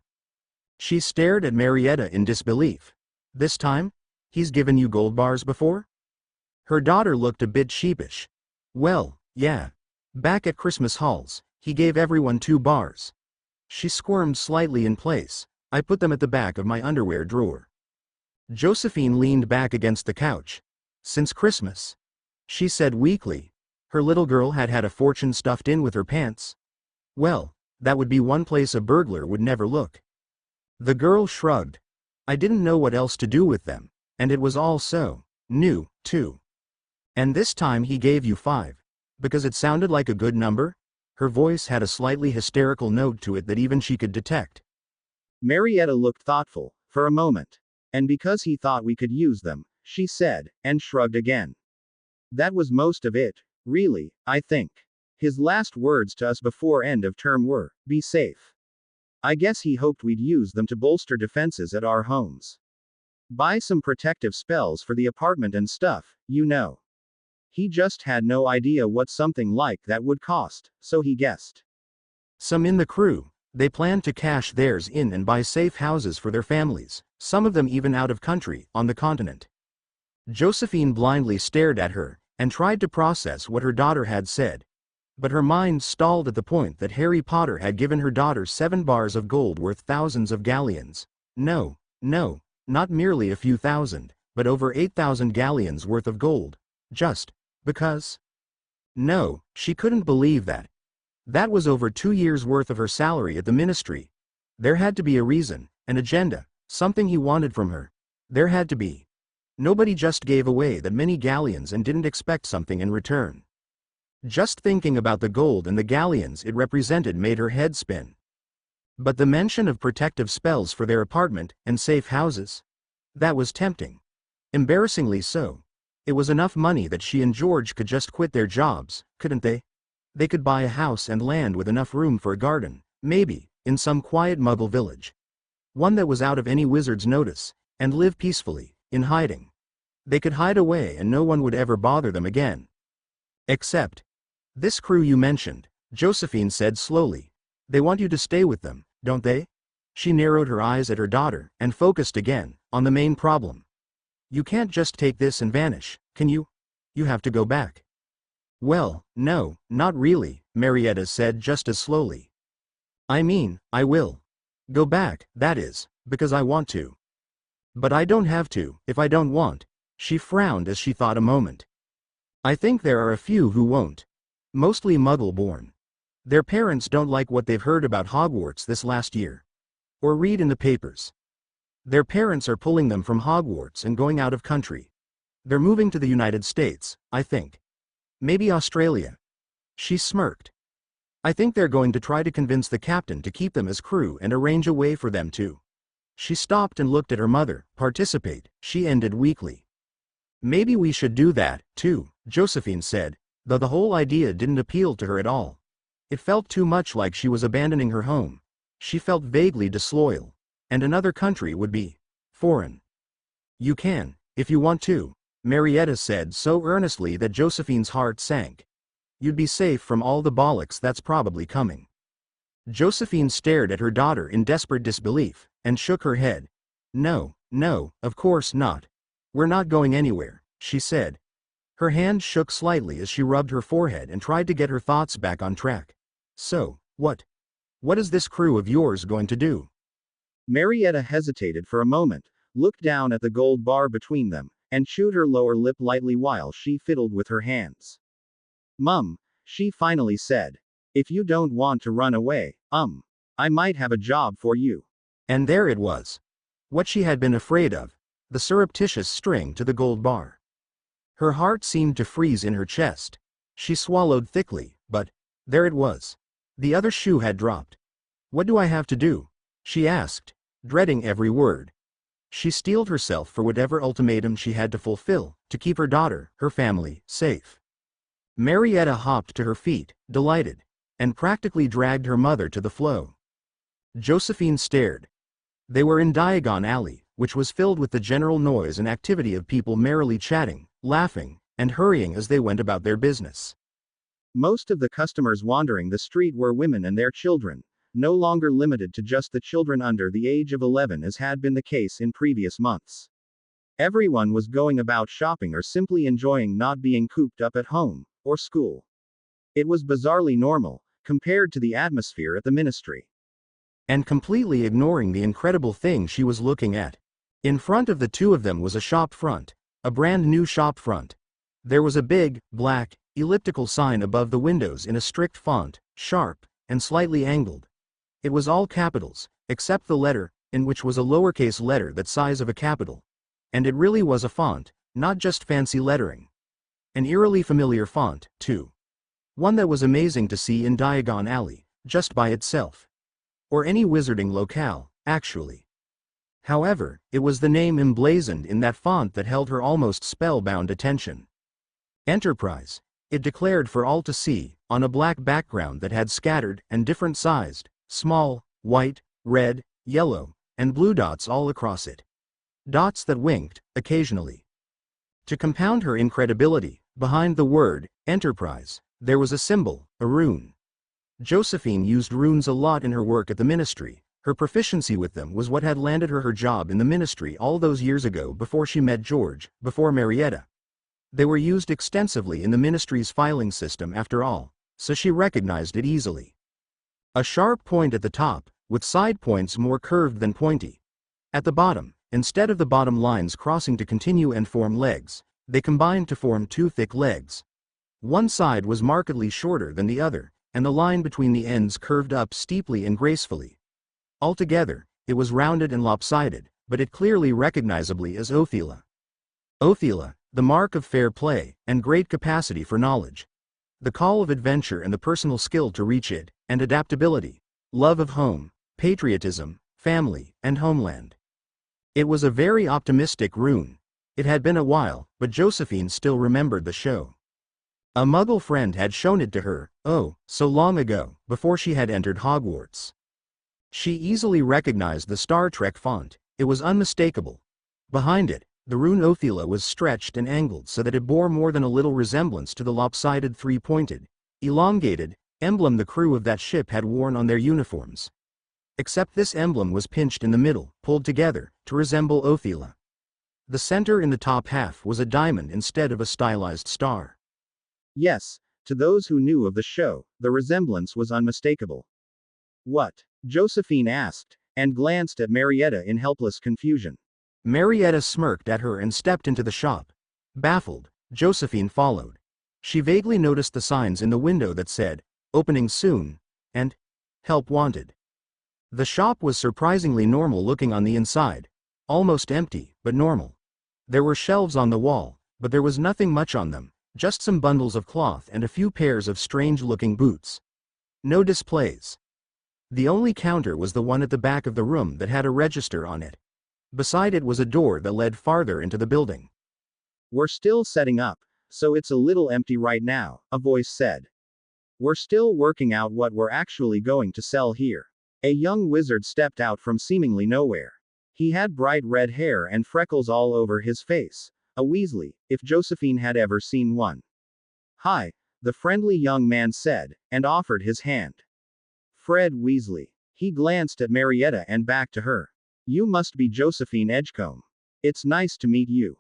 S3: She stared at Marietta in disbelief. "This time? He's given you gold bars before?" Her daughter looked a bit sheepish. "Well, yeah. Back at Christmas Halls, he gave everyone 2 bars. She squirmed slightly in place. "I put them at the back of my underwear drawer." Josephine leaned back against the couch. "Since Christmas?" she said weakly. Her little girl had had a fortune stuffed in with her pants. Well, that would be one place a burglar would never look. The girl shrugged. "I didn't know what else to do with them, and it was all so new, too." "And this time he gave you 5. Because it sounded like a good number?" Her voice had a slightly hysterical note to it that even she could detect.
S2: Marietta looked thoughtful, for a moment. "And because he thought we could use them," she said, and shrugged again. "That was most of it, really, I think. His last words to us before end of term were, 'Be safe.' I guess he hoped we'd use them to bolster defenses at our homes. Buy some protective spells for the apartment and stuff, you know. He just had no idea what something like that would cost, so he guessed."
S3: Some in the crew, they planned to cash theirs in and buy safe houses for their families, some of them even out of country, on the continent. Josephine blindly stared at her, and tried to process what her daughter had said. But her mind stalled at the point that Harry Potter had given her daughter 7 bars of gold worth thousands of galleons. No, not merely a few thousand, but over 8,000 galleons worth of gold. Just because? No, she couldn't believe that. That was over 2 years' worth of her salary at the ministry. There had to be a reason, an agenda, something he wanted from her. There had to be. Nobody just gave away that many galleons and didn't expect something in return. Just thinking about the gold and the galleons it represented made her head spin. But the mention of protective spells for their apartment and safe houses? That was tempting. Embarrassingly so. It was enough money that she and George could just quit their jobs, couldn't they? They could buy a house and land with enough room for a garden, maybe, in some quiet Muggle village. One that was out of any wizard's notice, and live peacefully, in hiding. They could hide away and no one would ever bother them again. Except this crew you mentioned, Josephine said slowly. They want you to stay with them, don't they? She narrowed her eyes at her daughter, and focused again, on the main problem. You can't just take this and vanish, can you? You have to go back. Well, no, not really, Marietta said just as slowly. I mean, I will. Go back, that is, because I want to. But I don't have to, if I don't want. She frowned as she thought a moment. I think there are a few who won't. Mostly Muggle-born. Their parents don't like what they've heard about Hogwarts this last year. Or read in the papers. Their parents are pulling them from Hogwarts and going out of country. They're moving to the United States, I think. Maybe Australia. She smirked. I think they're going to try to convince the captain to keep them as crew and arrange a way for them to. She stopped and looked at her mother. Participate, she ended weakly. Maybe we should do that, too, Josephine said, though the whole idea didn't appeal to her at all. It felt too much like she was abandoning her home. She felt vaguely disloyal. And another country would be foreign. You can, if you want to, Marietta said so earnestly that Josephine's heart sank. You'd be safe from all the bollocks that's probably coming. Josephine stared at her daughter in desperate disbelief, and shook her head. No, no, of course not. We're not going anywhere, she said. Her hand shook slightly as she rubbed her forehead and tried to get her thoughts back on track. So, what? What is this crew of yours going to do?
S2: Marietta hesitated for a moment, looked down at the gold bar between them, and chewed her lower lip lightly while she fiddled with her hands. Mum, she finally said. If you don't want to run away, I might have a job for you.
S3: And there it was. What she had been afraid of. The surreptitious string to the gold bar. Her heart seemed to freeze in her chest. She swallowed thickly, but there it was. The other shoe had dropped. What do I have to do? She asked, dreading every word. She steeled herself for whatever ultimatum she had to fulfill, to keep her daughter, her family, safe. Marietta hopped to her feet, delighted, and practically dragged her mother to the flow. Josephine stared. They were in Diagon Alley, which was filled with the general noise and activity of people merrily chatting, laughing, and hurrying as they went about their business.
S2: Most of the customers wandering the street were women and their children, no longer limited to just the children under the age of 11 as had been the case in previous months. Everyone was going about shopping or simply enjoying not being cooped up at home, or school. It was bizarrely normal, compared to the atmosphere at the ministry.
S3: And completely ignoring the incredible thing she was looking at. In front of the two of them was a shop front, a brand new shop front. There was a big, black, elliptical sign above the windows in a strict font, sharp, and slightly angled. It was all capitals, except the letter, in which was a lowercase letter that size of a capital. And it really was a font, not just fancy lettering. An eerily familiar font, too. One that was amazing to see in Diagon Alley, just by itself. Or any wizarding locale, actually. However, it was the name emblazoned in that font that held her almost spellbound attention. Enterprise, it declared for all to see, on a black background that had scattered and different-sized, small, white, red, yellow, and blue dots all across it. Dots that winked, occasionally. To compound her incredibility, behind the word, Enterprise, there was a symbol, a rune. Josephine used runes a lot in her work at the ministry. Her proficiency with them was what had landed her her job in the ministry all those years ago before she met George, before Marietta. They were used extensively in the ministry's filing system after all, so she recognized it easily. A sharp point at the top, with side points more curved than pointy. At the bottom, instead of the bottom lines crossing to continue and form legs, they combined to form two thick legs. One side was markedly shorter than the other, and the line between the ends curved up steeply and gracefully. Altogether, it was rounded and lopsided, but it clearly recognizably as Othela. Othela, the mark of fair play, and great capacity for knowledge. The call of adventure and the personal skill to reach it, and adaptability, love of home, patriotism, family, and homeland. It was a very optimistic rune. It had been a while, but Josephine still remembered the show. A Muggle friend had shown it to her, oh, so long ago, before she had entered Hogwarts. She easily recognized the Star Trek font. It was unmistakable. Behind it, the rune Othela was stretched and angled so that it bore more than a little resemblance to the lopsided three-pointed, elongated, emblem the crew of that ship had worn on their uniforms. Except this emblem was pinched in the middle, pulled together, to resemble Othela. The center in the top half was a diamond instead of a stylized star.
S2: Yes, to those who knew of the show, the resemblance was unmistakable. What? Josephine asked, and glanced at Marietta in helpless confusion.
S3: Marietta smirked at her and stepped into the shop. Baffled, Josephine followed. She vaguely noticed the signs in the window that said, "Opening soon," and "Help wanted." The shop was surprisingly normal looking on the inside. Almost empty, but normal. There were shelves on the wall, but there was nothing much on them, just some bundles of cloth and a few pairs of strange-looking boots. No displays. The only counter was the one at the back of the room that had a register on it. Beside it was a door that led farther into the building.
S2: We're still setting up, so it's a little empty right now, a voice said. We're still working out what we're actually going to sell here. A young wizard stepped out from seemingly nowhere. He had bright red hair and freckles all over his face. A Weasley, if Josephine had ever seen one. Hi, the friendly young man said, and offered his hand. Fred Weasley. He glanced at Marietta and back to her. You must be Josephine Edgecombe. It's nice to meet you.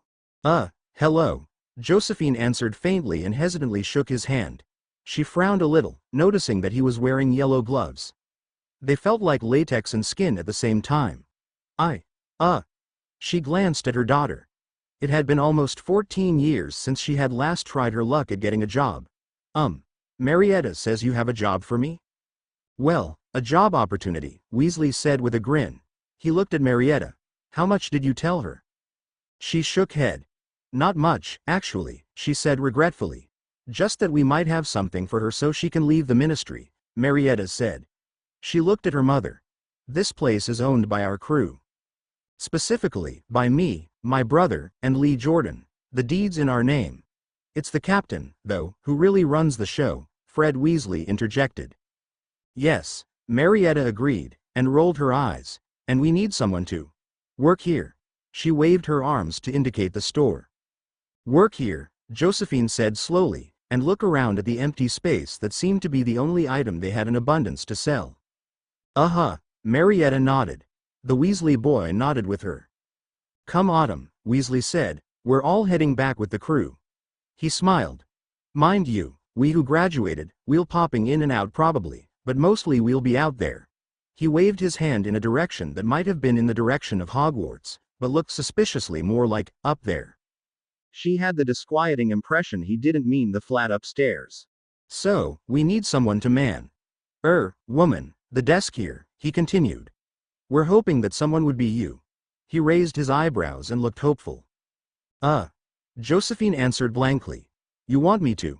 S3: Hello. Josephine answered faintly and hesitantly shook his hand. She frowned a little, noticing that he was wearing yellow gloves. They felt like latex and skin at the same time. She glanced at her daughter. It had been almost 14 years since she had last tried her luck at getting a job. Marietta says you have a job for me? Well, a job opportunity, Weasley said with a grin. He looked at Marietta. How much did you tell her? She shook head. Not much, actually, she said regretfully. Just that we might have something for her so she can leave the ministry, Marietta said. She looked at her mother. This place is owned by our crew. Specifically, by me, my brother, and Lee Jordan. The deed's in our name. It's the captain, though, who really runs the show, Fred Weasley interjected. Yes, Marietta agreed, and rolled her eyes. And we need someone to work here. She waved her arms to indicate the store. Work here, Josephine said slowly, and look around at the empty space that seemed to be the only item they had in abundance to sell. Marietta nodded. The Weasley boy nodded with her. Come autumn, Weasley said, we're all heading back with the crew. He smiled. Mind you, we who graduated, we'll popping in and out probably, but mostly we'll be out there. He waved his hand in a direction that might have been in the direction of Hogwarts, but looked suspiciously more like, up there.
S2: She had the disquieting impression he didn't mean the flat upstairs.
S3: So, we need someone to man. Woman, the desk here, he continued. We're hoping that someone would be you. He raised his eyebrows and looked hopeful. Josephine answered blankly. You want me to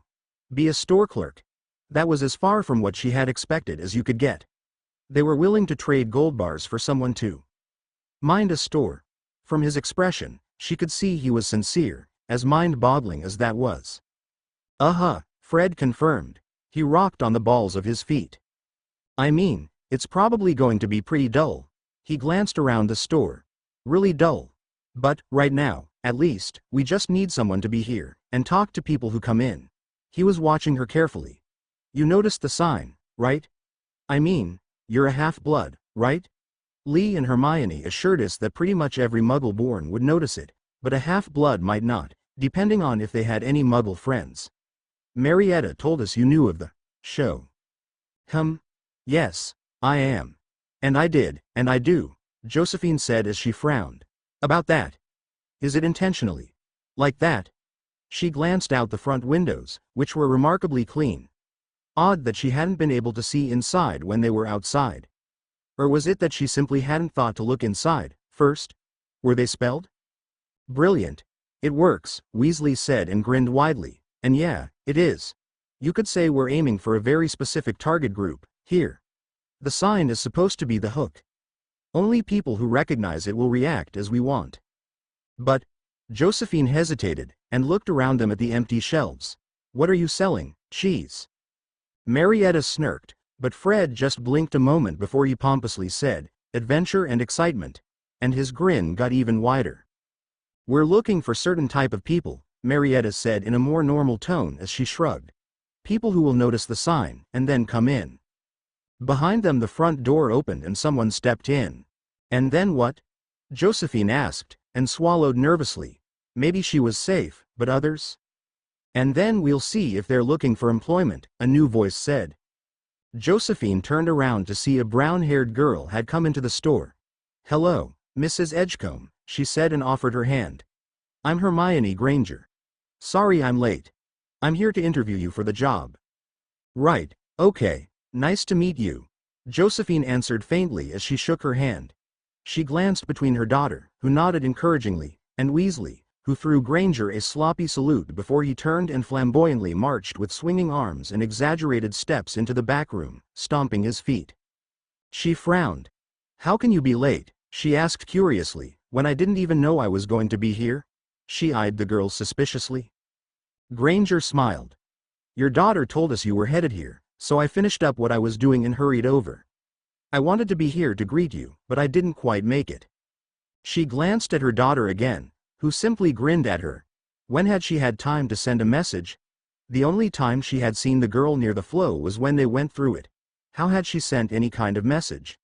S3: be a store clerk? That was as far from what she had expected as you could get. They were willing to trade gold bars for someone to mind a store. From his expression, she could see he was sincere, as mind-boggling as that was. Fred confirmed. He rocked on the balls of his feet. I mean, it's probably going to be pretty dull. He glanced around the store. Really dull. But, right now, at least, we just need someone to be here, and talk to people who come in. He was watching her carefully. You noticed the sign, right? I mean, you're a half-blood, right? Lee and Hermione assured us that pretty much every Muggle born would notice it, but a half-blood might not, depending on if they had any Muggle friends. Marietta told us you knew of the show. Yes, I am. And I did, and I do, Josephine said as she frowned. About that. Is it intentionally? Like that? She glanced out the front windows, which were remarkably clean. Odd that she hadn't been able to see inside when they were outside. Or was it that she simply hadn't thought to look inside, first? Were they spelled? Brilliant. It works, Weasley said and grinned widely. And yeah, it is. You could say we're aiming for a very specific target group, here. The sign is supposed to be the hook. Only people who recognize it will react as we want. But, Josephine hesitated, and looked around them at the empty shelves. What are you selling, cheese? Marietta smirked, but Fred just blinked a moment before he pompously said, adventure and excitement. And his grin got even wider. We're looking for certain type of people, Marietta said in a more normal tone as she shrugged. People who will notice the sign, and then come in. Behind them the front door opened and someone stepped in. And then what? Josephine asked, and swallowed nervously. Maybe she was safe, but others? And then we'll see if they're looking for employment, a new voice said. Josephine turned around to see a brown-haired girl had come into the store. Hello, Mrs. Edgecombe, she said and offered her hand. I'm Hermione Granger. Sorry I'm late. I'm here to interview you for the job. Right, okay, nice to meet you. Josephine answered faintly as she shook her hand. She glanced between her daughter, who nodded encouragingly, and Weasley, who threw Granger a sloppy salute before he turned and flamboyantly marched with swinging arms and exaggerated steps into the back room, stomping his feet. She frowned. How can you be late? She asked curiously, when I didn't even know I was going to be here? She eyed the girl suspiciously. Granger smiled. Your daughter told us you were headed here, so I finished up what I was doing and hurried over. I wanted to be here to greet you, but I didn't quite make it." She glanced at her daughter again, who simply grinned at her. When had she had time to send a message? The only time she had seen the girl near the flow was when they went through it. How had she sent any kind of message?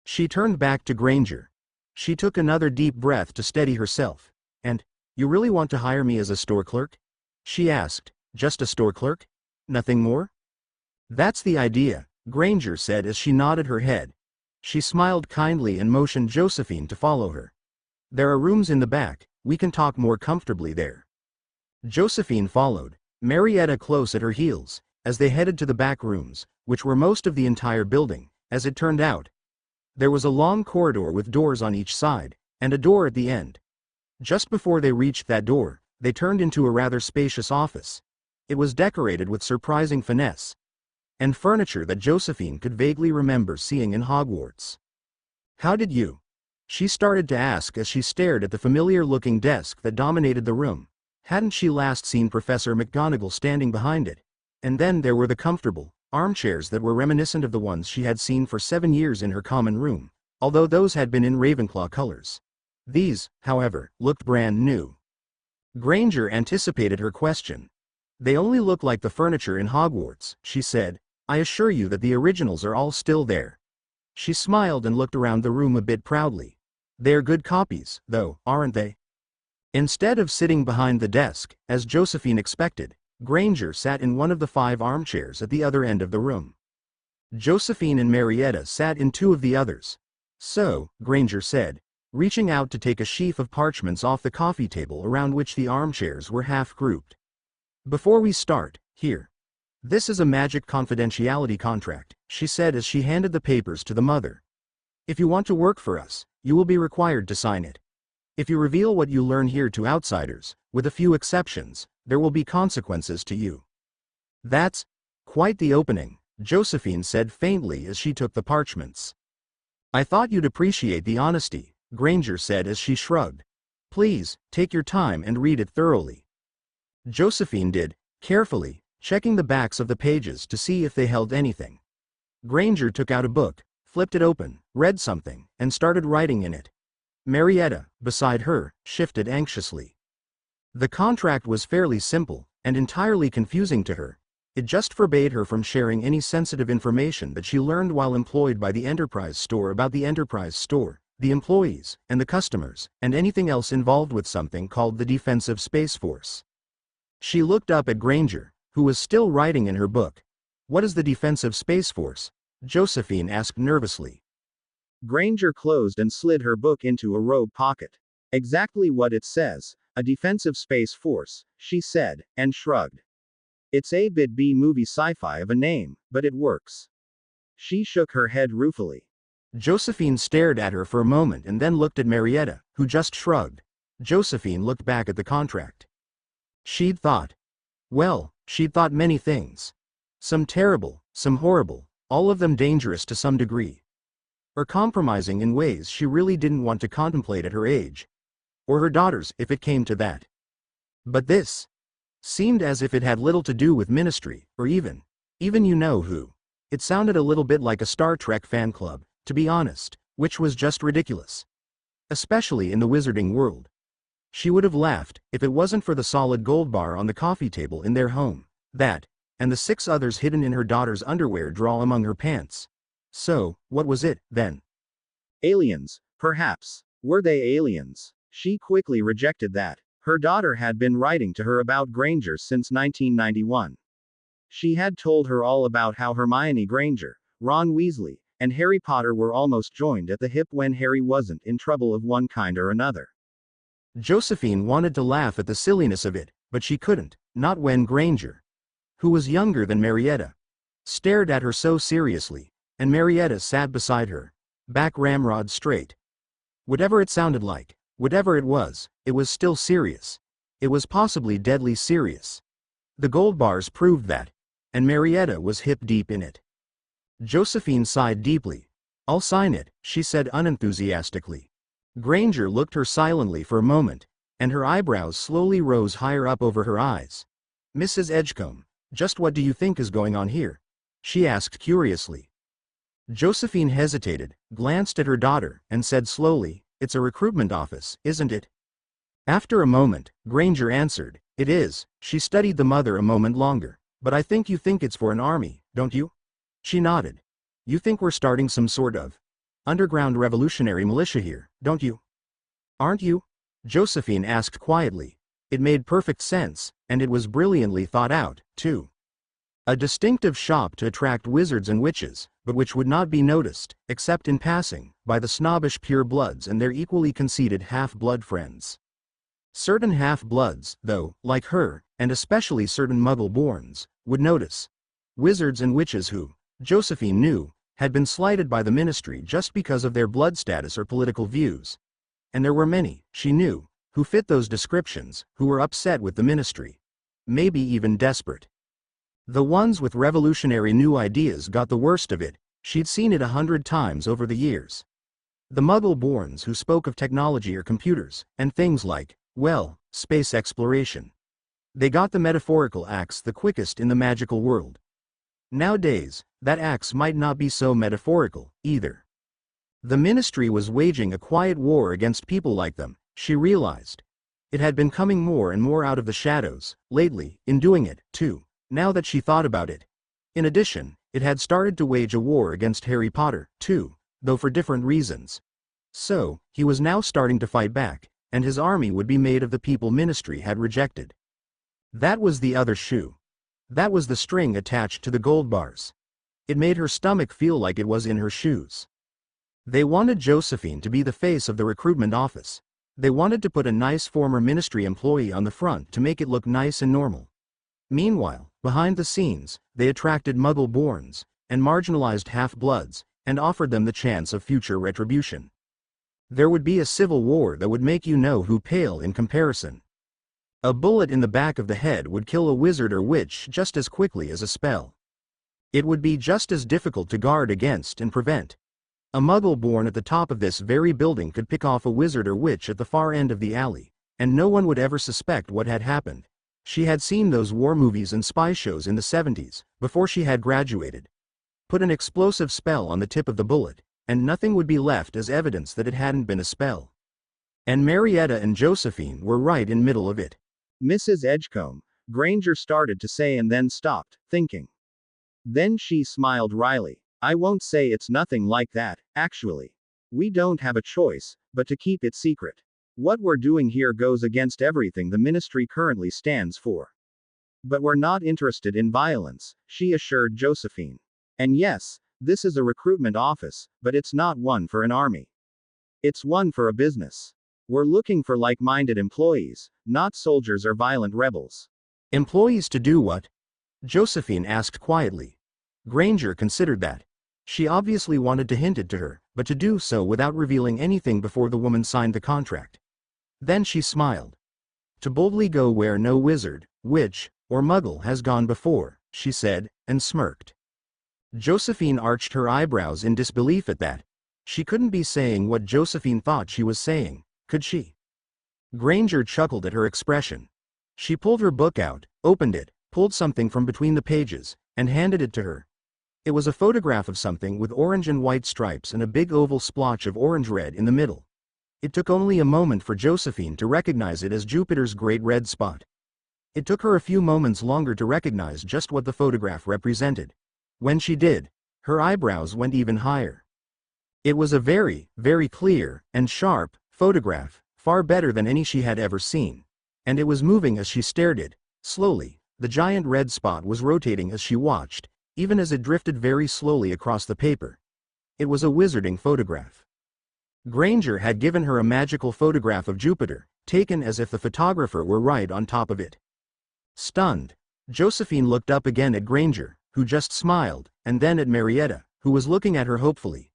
S3: She turned back to Granger. She took another deep breath to steady herself. "And, you really want to hire me as a store clerk?" she asked. "Just a store clerk? Nothing more?" "That's the idea," Granger said as she nodded her head. She smiled kindly and motioned Josephine to follow her. "There are rooms in the back, we can talk more comfortably there." Josephine followed, Marietta close at her heels, as they headed to the back rooms, which were most of the entire building, as it turned out. There was a long corridor with doors on each side, and a door at the end. Just before they reached that door, they turned into a rather spacious office. It was decorated with surprising finesse and furniture that Josephine could vaguely remember seeing in Hogwarts. "How did you?" she started to ask as she stared at the familiar-looking desk that dominated the room. Hadn't she last seen Professor McGonagall standing behind it? And then there were the comfortable armchairs that were reminiscent of the ones she had seen for 7 years in her common room, although those had been in Ravenclaw colors. These, however, looked brand new. Granger anticipated her question. "They only look like the furniture in Hogwarts," she said. "I assure you that the originals are all still there." She smiled and looked around the room a bit proudly. "They're good copies, though, aren't they?" Instead of sitting behind the desk, as Josephine expected, Granger sat in one of the 5 armchairs at the other end of the room. Josephine and Marietta sat in 2 of the others. "So," Granger said, reaching out to take a sheaf of parchments off the coffee table around which the armchairs were half-grouped. "Before we start, here. This is a magic confidentiality contract," she said as she handed the papers to the mother. "If you want to work for us, you will be required to sign it. If you reveal what you learn here to outsiders, with a few exceptions, there will be consequences to you." "That's quite the opening," Josephine said faintly as she took the parchments. "I thought you'd appreciate the honesty," Granger said as she shrugged. "Please, take your time and read it thoroughly." Josephine did, carefully, checking the backs of the pages to see if they held anything. Granger took out a book, flipped it open, read something, and started writing in it. Marietta, beside her, shifted anxiously. The contract was fairly simple, and entirely confusing to her. It just forbade her from sharing any sensitive information that she learned while employed by the Enterprise store about the Enterprise store, the employees, and the customers, and anything else involved with something called the Defensive Space Force. She looked up at Granger, who was still writing in her book. "What is the Defensive Space Force?" Josephine asked nervously.
S2: Granger closed and slid her book into a robe pocket. "Exactly what it says, a defensive space force," she said, and shrugged. "It's a bit B-movie sci-fi of a name, but it works." She shook her head ruefully.
S3: Josephine stared at her for a moment and then looked at Marietta, who just shrugged. Josephine looked back at the contract. She'd thought many things. Some terrible, some horrible, all of them dangerous to some degree. Or compromising in ways she really didn't want to contemplate at her age. Or her daughters, if it came to that. But this seemed as if it had little to do with ministry, or even you know who. It sounded a little bit like a Star Trek fan club, to be honest, which was just ridiculous. Especially in the wizarding world. She would have laughed, if it wasn't for the solid gold bar on the coffee table in their home, that, and the 6 others hidden in her daughter's underwear drawer among her pants. So, what was it, then?
S2: Aliens, perhaps. Were they aliens? She quickly rejected that. Her daughter had been writing to her about Granger since 1991. She had told her all about how Hermione Granger, Ron Weasley, and Harry Potter were almost joined at the hip when Harry wasn't in trouble of one kind or another.
S3: Josephine wanted to laugh at the silliness of it, but she couldn't, not when Granger, who was younger than Marietta, stared at her so seriously, and Marietta sat beside her, back ramrod straight. Whatever it sounded like, whatever it was still serious. It was possibly deadly serious. The gold bars proved that, and Marietta was hip deep in it. Josephine sighed deeply. "I'll sign it," she said unenthusiastically. Granger looked her silently for a moment, and her eyebrows slowly rose higher up over her eyes. "Mrs. Edgecombe, just what do you think is going on here?" she asked curiously. Josephine hesitated, glanced at her daughter, and said slowly, "It's a recruitment office, isn't it?" After a moment, Granger answered, "It is." She studied the mother a moment longer. "But I think you think it's for an army, don't you?" She nodded. "You think we're starting some sort of underground revolutionary militia here, don't you? Aren't you?" Josephine asked quietly. It made perfect sense, and it was brilliantly thought out, too. A distinctive shop to attract wizards and witches, but which would not be noticed, except in passing, by the snobbish pure-bloods and their equally conceited half-blood friends. Certain half-bloods, though, like her, and especially certain Muggle-borns, would notice. Wizards and witches who, Josephine knew, had been slighted by the ministry just because of their blood status or political views. And there were many, she knew, who fit those descriptions, who were upset with the ministry. Maybe even desperate. The ones with revolutionary new ideas got the worst of it. She'd seen it 100 times over the years. The Muggle-borns who spoke of technology or computers, and things like, well, space exploration. They got the metaphorical axe the quickest in the magical world. Nowadays, that axe might not be so metaphorical, either. The ministry was waging a quiet war against people like them, she realized. It had been coming more and more out of the shadows, lately, in doing it, too. Now that she thought about it. In addition, it had started to wage a war against Harry Potter, too, though for different reasons. So, he was now starting to fight back, and his army would be made of the people ministry had rejected. That was the other shoe. That was the string attached to the gold bars. It made her stomach feel like it was in her shoes. They wanted Josephine to be the face of the recruitment office. They wanted to put a nice former ministry employee on the front to make it look nice and normal. Meanwhile, behind the scenes, they attracted Muggle-borns, and marginalized half-bloods, and offered them the chance of future retribution. There would be a civil war that would make you know who pale in comparison. A bullet in the back of the head would kill a wizard or witch just as quickly as a spell. It would be just as difficult to guard against and prevent. A Muggle born at the top of this very building could pick off a wizard or witch at the far end of the alley, and no one would ever suspect what had happened. She had seen those war movies and spy shows in the 70s, before she had graduated. Put an explosive spell on the tip of the bullet, and nothing would be left as evidence that it hadn't been a spell. And Marietta and Josephine were right in middle of it.
S2: Mrs. Edgecombe, Granger started to say and then stopped, thinking. Then she smiled wryly. I won't say it's nothing like that, actually. We don't have a choice, but to keep it secret. What we're doing here goes against everything the ministry currently stands for. But we're not interested in violence, she assured Josephine. And yes, this is a recruitment office, but it's not one for an army. It's one for a business. We're looking for like-minded employees, not soldiers or violent rebels.
S3: Employees to do what? Josephine asked quietly. Granger considered that. She obviously wanted to hint it to her, but to do so without revealing anything before the woman signed the contract. Then she smiled. To boldly go where no wizard, witch, or muggle has gone before, she said, and smirked. Josephine arched her eyebrows in disbelief at that. She couldn't be saying what Josephine thought she was saying, could she? Granger chuckled at her expression. She pulled her book out, opened it, pulled something from between the pages, and handed it to her. It was a photograph of something with orange and white stripes and a big oval splotch of orange-red in the middle. It took only a moment for Josephine to recognize it as Jupiter's great red spot. It took her a few moments longer to recognize just what the photograph represented. When she did, her eyebrows went even higher. It was a very, very clear, and sharp, photograph, far better than any she had ever seen. And it was moving as she stared at it, slowly. The giant red spot was rotating as she watched, even as it drifted very slowly across the paper. It was a wizarding photograph. Granger had given her a magical photograph of Jupiter, taken as if the photographer were right on top of it. Stunned, Josephine looked up again at Granger, who just smiled, and then at Marietta, who was looking at her hopefully.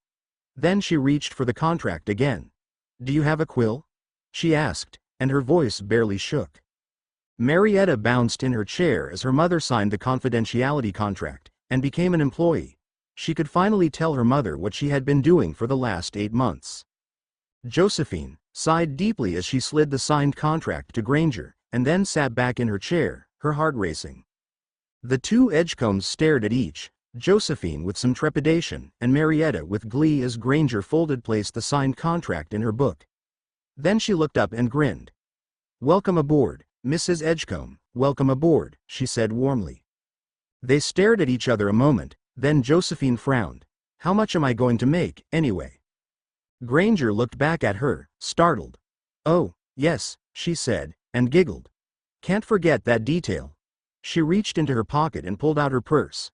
S3: Then she reached for the contract again. "Do you have a quill?" she asked, and her voice barely shook. Marietta bounced in her chair as her mother signed the confidentiality contract, and became an employee. She could finally tell her mother what she had been doing for the last 8 months. Josephine sighed deeply as she slid the signed contract to Granger, and then sat back in her chair, her heart racing. The two Edgecombes stared at each Josephine with some trepidation, and Marietta with glee as Granger placed the signed contract in her book. Then she looked up and grinned. "Welcome aboard, Mrs. Edgecombe, welcome aboard," she said warmly. They stared at each other a moment, then Josephine frowned. "How much am I going to make, anyway?" Granger looked back at her, startled. "Oh, yes," she said, and giggled. "Can't forget that detail." She reached into her pocket and pulled out her purse.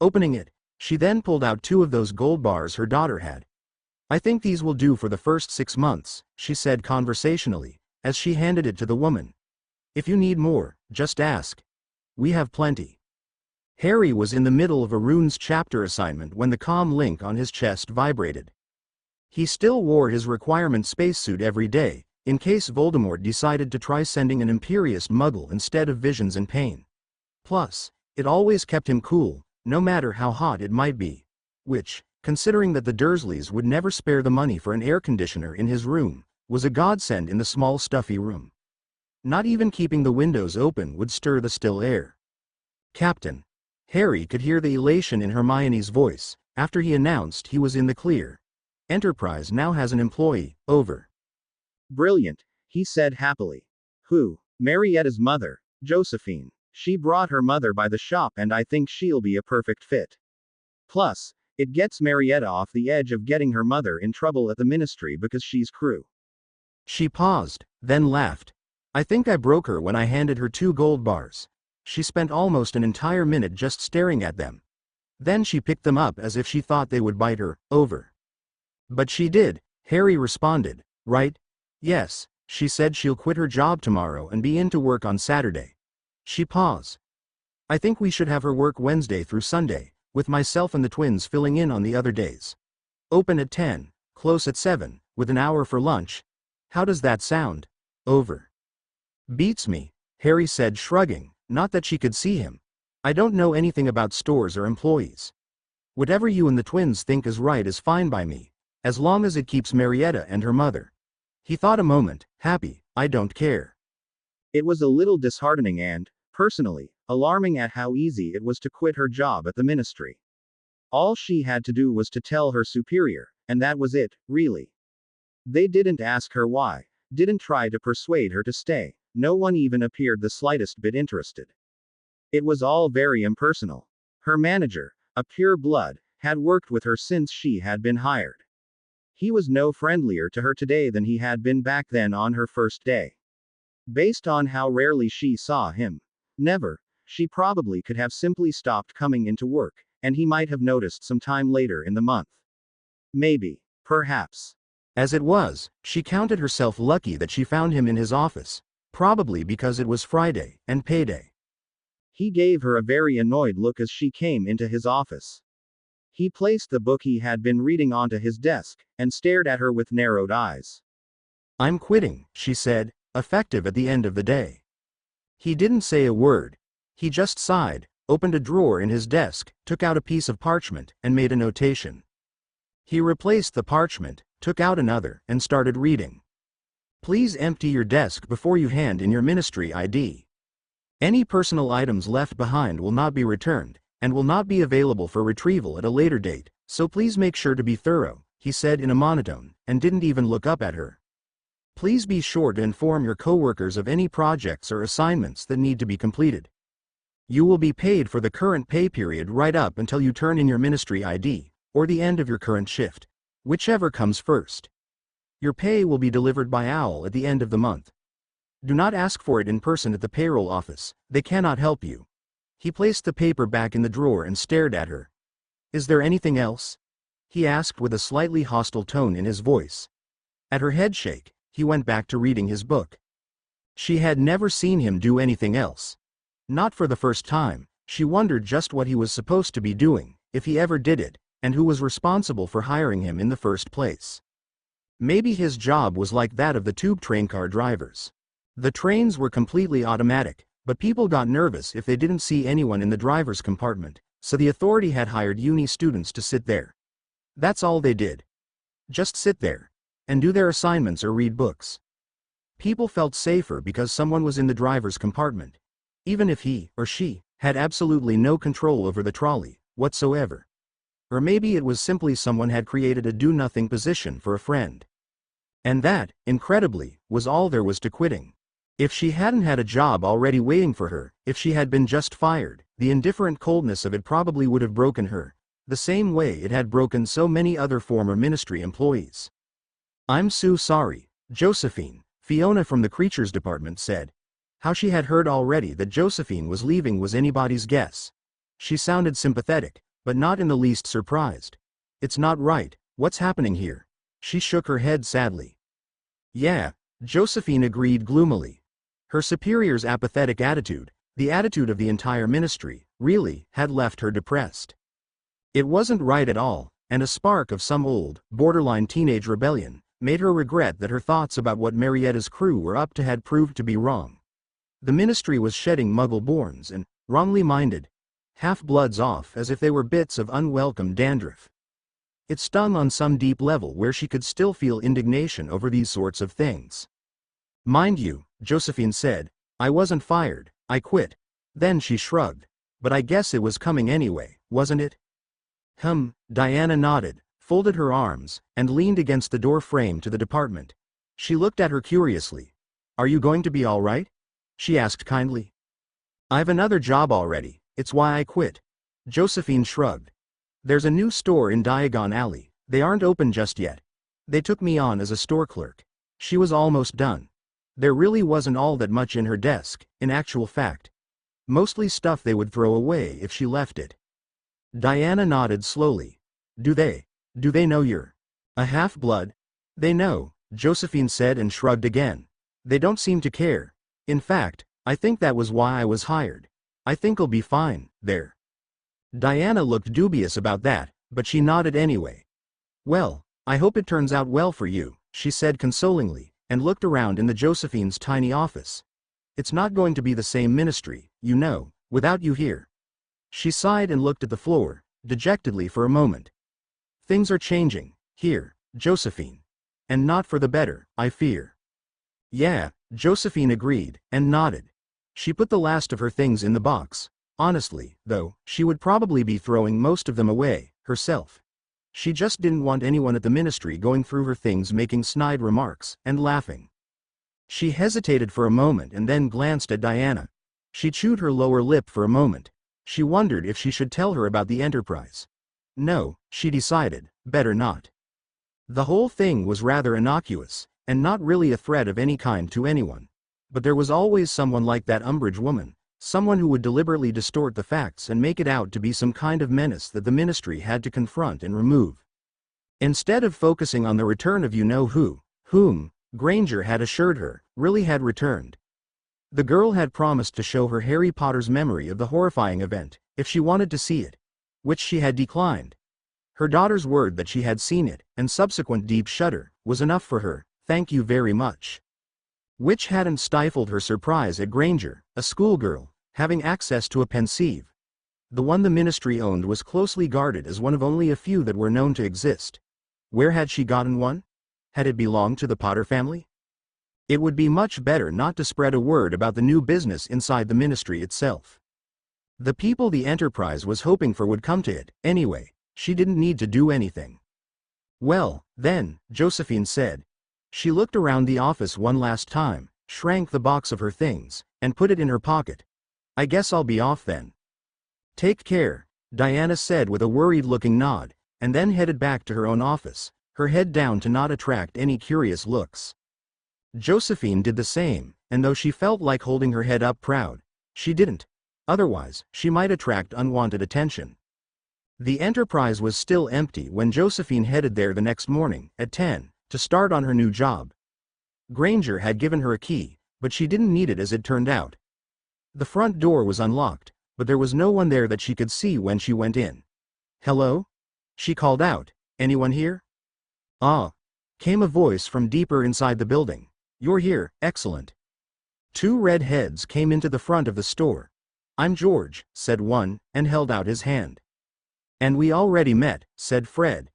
S3: Opening it, she then pulled out 2 of those gold bars her daughter had. "I think these will do for the first 6 months," she said conversationally, as she handed it to the woman. "If you need more, just ask. We have plenty." Harry was in the middle of a runes chapter assignment when the comm link on his chest vibrated. He still wore his requirement spacesuit every day, in case Voldemort decided to try sending an Imperious Muggle instead of Visions in pain. Plus, it always kept him cool, no matter how hot it might be. Which, considering that the Dursleys would never spare the money for an air conditioner in his room, was a godsend in the small stuffy room. Not even keeping the windows open would stir the still air. "Captain." Harry could hear the elation in Hermione's voice, after he announced he was in the clear. "Enterprise now has an employee, over."
S2: Brilliant, he said happily. "Who?" "Marietta's mother, Josephine. She brought her mother by the shop and I think she'll be a perfect fit. Plus, it gets Marietta off the edge of getting her mother in trouble at the ministry because she's crew."
S3: She paused, then laughed. "I think I broke her when I handed her 2 gold bars. She spent almost an entire minute just staring at them. Then she picked them up as if she thought they would bite her, over." "But she did," Harry responded, "right?" "Yes, she said she'll quit her job tomorrow and be in to work on Saturday." She paused. "I think we should have her work Wednesday through Sunday, with myself and the twins filling in on the other days. Open at 10, close at 7, with an hour for lunch. How does that sound, over?" "Beats me," Harry said, shrugging, not that she could see him. "I don't know anything about stores or employees. Whatever you and the twins think is right is fine by me, as long as it keeps Marietta and her mother." He thought a moment, happy. "I don't care."
S2: It was a little disheartening and, personally, alarming at how easy it was to quit her job at the ministry. All she had to do was to tell her superior, and that was it, really. They didn't ask her why, didn't try to persuade her to stay, no one even appeared the slightest bit interested. It was all very impersonal. Her manager, a pure blood, had worked with her since she had been hired. He was no friendlier to her today than he had been back then on her first day. Based on how rarely she saw him, never, she probably could have simply stopped coming into work, and he might have noticed some time later in the month. Maybe. Perhaps.
S3: As it was, she counted herself lucky that she found him in his office, probably because it was Friday, and payday.
S2: He gave her a very annoyed look as she came into his office. He placed the book he had been reading onto his desk, and stared at her with narrowed eyes.
S3: "I'm quitting," she said, effective at the end of the day. He didn't say a word. He just sighed, opened a drawer in his desk, took out a piece of parchment, and made a notation. He replaced the parchment, took out another, and started reading. "Please empty your desk before you hand in your ministry ID. Any personal items left behind will not be returned, and will not be available for retrieval at a later date, so please make sure to be thorough," he said in a monotone, and didn't even look up at her. "Please be sure to inform your coworkers of any projects or assignments that need to be completed. You will be paid for the current pay period right up until you turn in your ministry ID, or the end of your current shift, whichever comes first. Your pay will be delivered by OWL at the end of the month. Do not ask for it in person at the payroll office, they cannot help you." He placed the paper back in the drawer and stared at her. "Is there anything else?" he asked with a slightly hostile tone in his voice. At her head shake, he went back to reading his book. She had never seen him do anything else. Not for the first time, she wondered just what he was supposed to be doing, if he ever did it, and who was responsible for hiring him in the first place. Maybe his job was like that of the tube train car drivers. The trains were completely automatic, but people got nervous if they didn't see anyone in the driver's compartment, so the authority had hired uni students to sit there. That's all they did. Just sit there, and do their assignments or read books. People felt safer because someone was in the driver's compartment, even if he, or she, had absolutely no control over the trolley, whatsoever. Or maybe it was simply someone had created a do-nothing position for a friend. And that, incredibly, was all there was to quitting. If she hadn't had a job already waiting for her, if she had been just fired, the indifferent coldness of it probably would have broken her, the same way it had broken so many other former ministry employees. "I'm so sorry, Josephine," Fiona from the creatures department said. How she had heard already that Josephine was leaving was anybody's guess. She sounded sympathetic, but not in the least surprised. "It's not right, what's happening here?" She shook her head sadly. "Yeah," Josephine agreed gloomily. Her superior's apathetic attitude, the attitude of the entire ministry, really, had left her depressed. It wasn't right at all, and a spark of some old, borderline teenage rebellion made her regret that her thoughts about what Marietta's crew were up to had proved to be wrong. The ministry was shedding muggle-borns and, wrongly minded, half-bloods off as if they were bits of unwelcome dandruff. It stung on some deep level where she could still feel indignation over these sorts of things. "Mind you," Josephine said, "I wasn't fired, I quit." Then she shrugged. "But I guess it was coming anyway, wasn't it?" Diana nodded, folded her arms, and leaned against the door frame to the department. She looked at her curiously. "Are you going to be all right?" she asked kindly. "I've another job already, it's why I quit." Josephine shrugged. "There's a new store in Diagon Alley, they aren't open just yet. They took me on as a store clerk." She was almost done. There really wasn't all that much in her desk, in actual fact. Mostly stuff they would throw away if she left it. Diana nodded slowly. Do they know you're a half-blood?" "They know," Josephine said and shrugged again. "They don't seem to care. In fact, I think that was why I was hired. I think I'll be fine, there." Diana looked dubious about that, but she nodded anyway. "Well, I hope it turns out well for you," she said consolingly, and looked around in the Josephine's tiny office. "It's not going to be the same ministry, you know, without you here." She sighed and looked at the floor, dejectedly for a moment. "Things are changing, here, Josephine. And not for the better, I fear." "Yeah," Josephine agreed, and nodded. She put the last of her things in the box. Honestly, though, she would probably be throwing most of them away, herself. She just didn't want anyone at the ministry going through her things making snide remarks, and laughing. She hesitated for a moment and then glanced at Diana. She chewed her lower lip for a moment. She wondered if she should tell her about the enterprise. No, she decided, better not. The whole thing was rather innocuous, and not really a threat of any kind to anyone. But there was always someone like that Umbridge woman, someone who would deliberately distort the facts and make it out to be some kind of menace that the ministry had to confront and remove. Instead of focusing on the return of you-know-who, whom, Granger had assured her, really had returned. The girl had promised to show her Harry Potter's memory of the horrifying event, if she wanted to see it, which she had declined. Her daughter's word that she had seen it, and subsequent deep shudder, was enough for her, thank you very much. Which hadn't stifled her surprise at Granger, a schoolgirl, having access to a pensieve. The one the ministry owned was closely guarded as one of only a few that were known to exist. Where had she gotten one? Had it belonged to the Potter family? It would be much better not to spread a word about the new business inside the ministry itself. The people the enterprise was hoping for would come to it, anyway. She didn't need to do anything. "Well, then," Josephine said. She looked around the office one last time, shrank the box of her things, and put it in her pocket. "I guess I'll be off then." "Take care," Diana said with a worried-looking nod, and then headed back to her own office, her head down to not attract any curious looks. Josephine did the same, and though she felt like holding her head up proud, she didn't. Otherwise, she might attract unwanted attention. The Enterprise was still empty when Josephine headed there the next morning, at 10, to start on her new job. Granger had given her a key, but she didn't need it as it turned out. The front door was unlocked, but there was no one there that she could see when she went in. "Hello?" she called out. "Anyone here?" "Ah," came a voice from deeper inside the building. "You're here, excellent." Two red heads came into the front of the store. "I'm George," said one, and held out his hand. "And we already met," said Fred.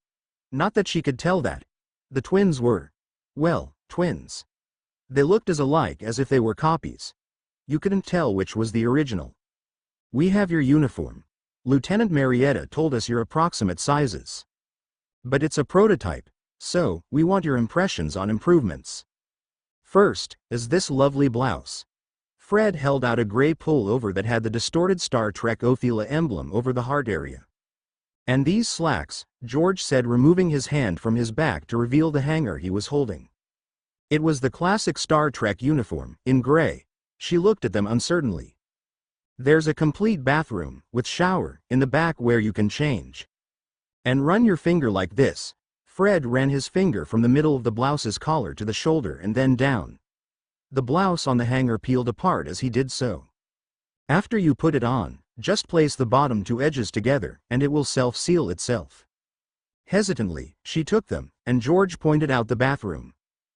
S3: Not that she could tell that. The twins were, well, twins. They looked as alike as if they were copies. You couldn't tell which was the original. "We have your uniform. Lieutenant Marietta told us your approximate sizes. But it's a prototype, so we want your impressions on improvements. First, is this lovely blouse. Fred held out a gray pullover that had the distorted Star Trek Othela emblem over the heart area. And these slacks, George said, removing his hand from his back to reveal the hanger he was holding. It was the classic Star Trek uniform, in gray. She looked at them uncertainly. There's a complete bathroom, with shower, in the back where you can change. And run your finger like this. Fred ran his finger from the middle of the blouse's collar to the shoulder and then down. The blouse on the hanger peeled apart as he did so. After you put it on, just place the bottom two edges together, and it will self-seal itself. Hesitantly, she took them, and George pointed out the bathroom.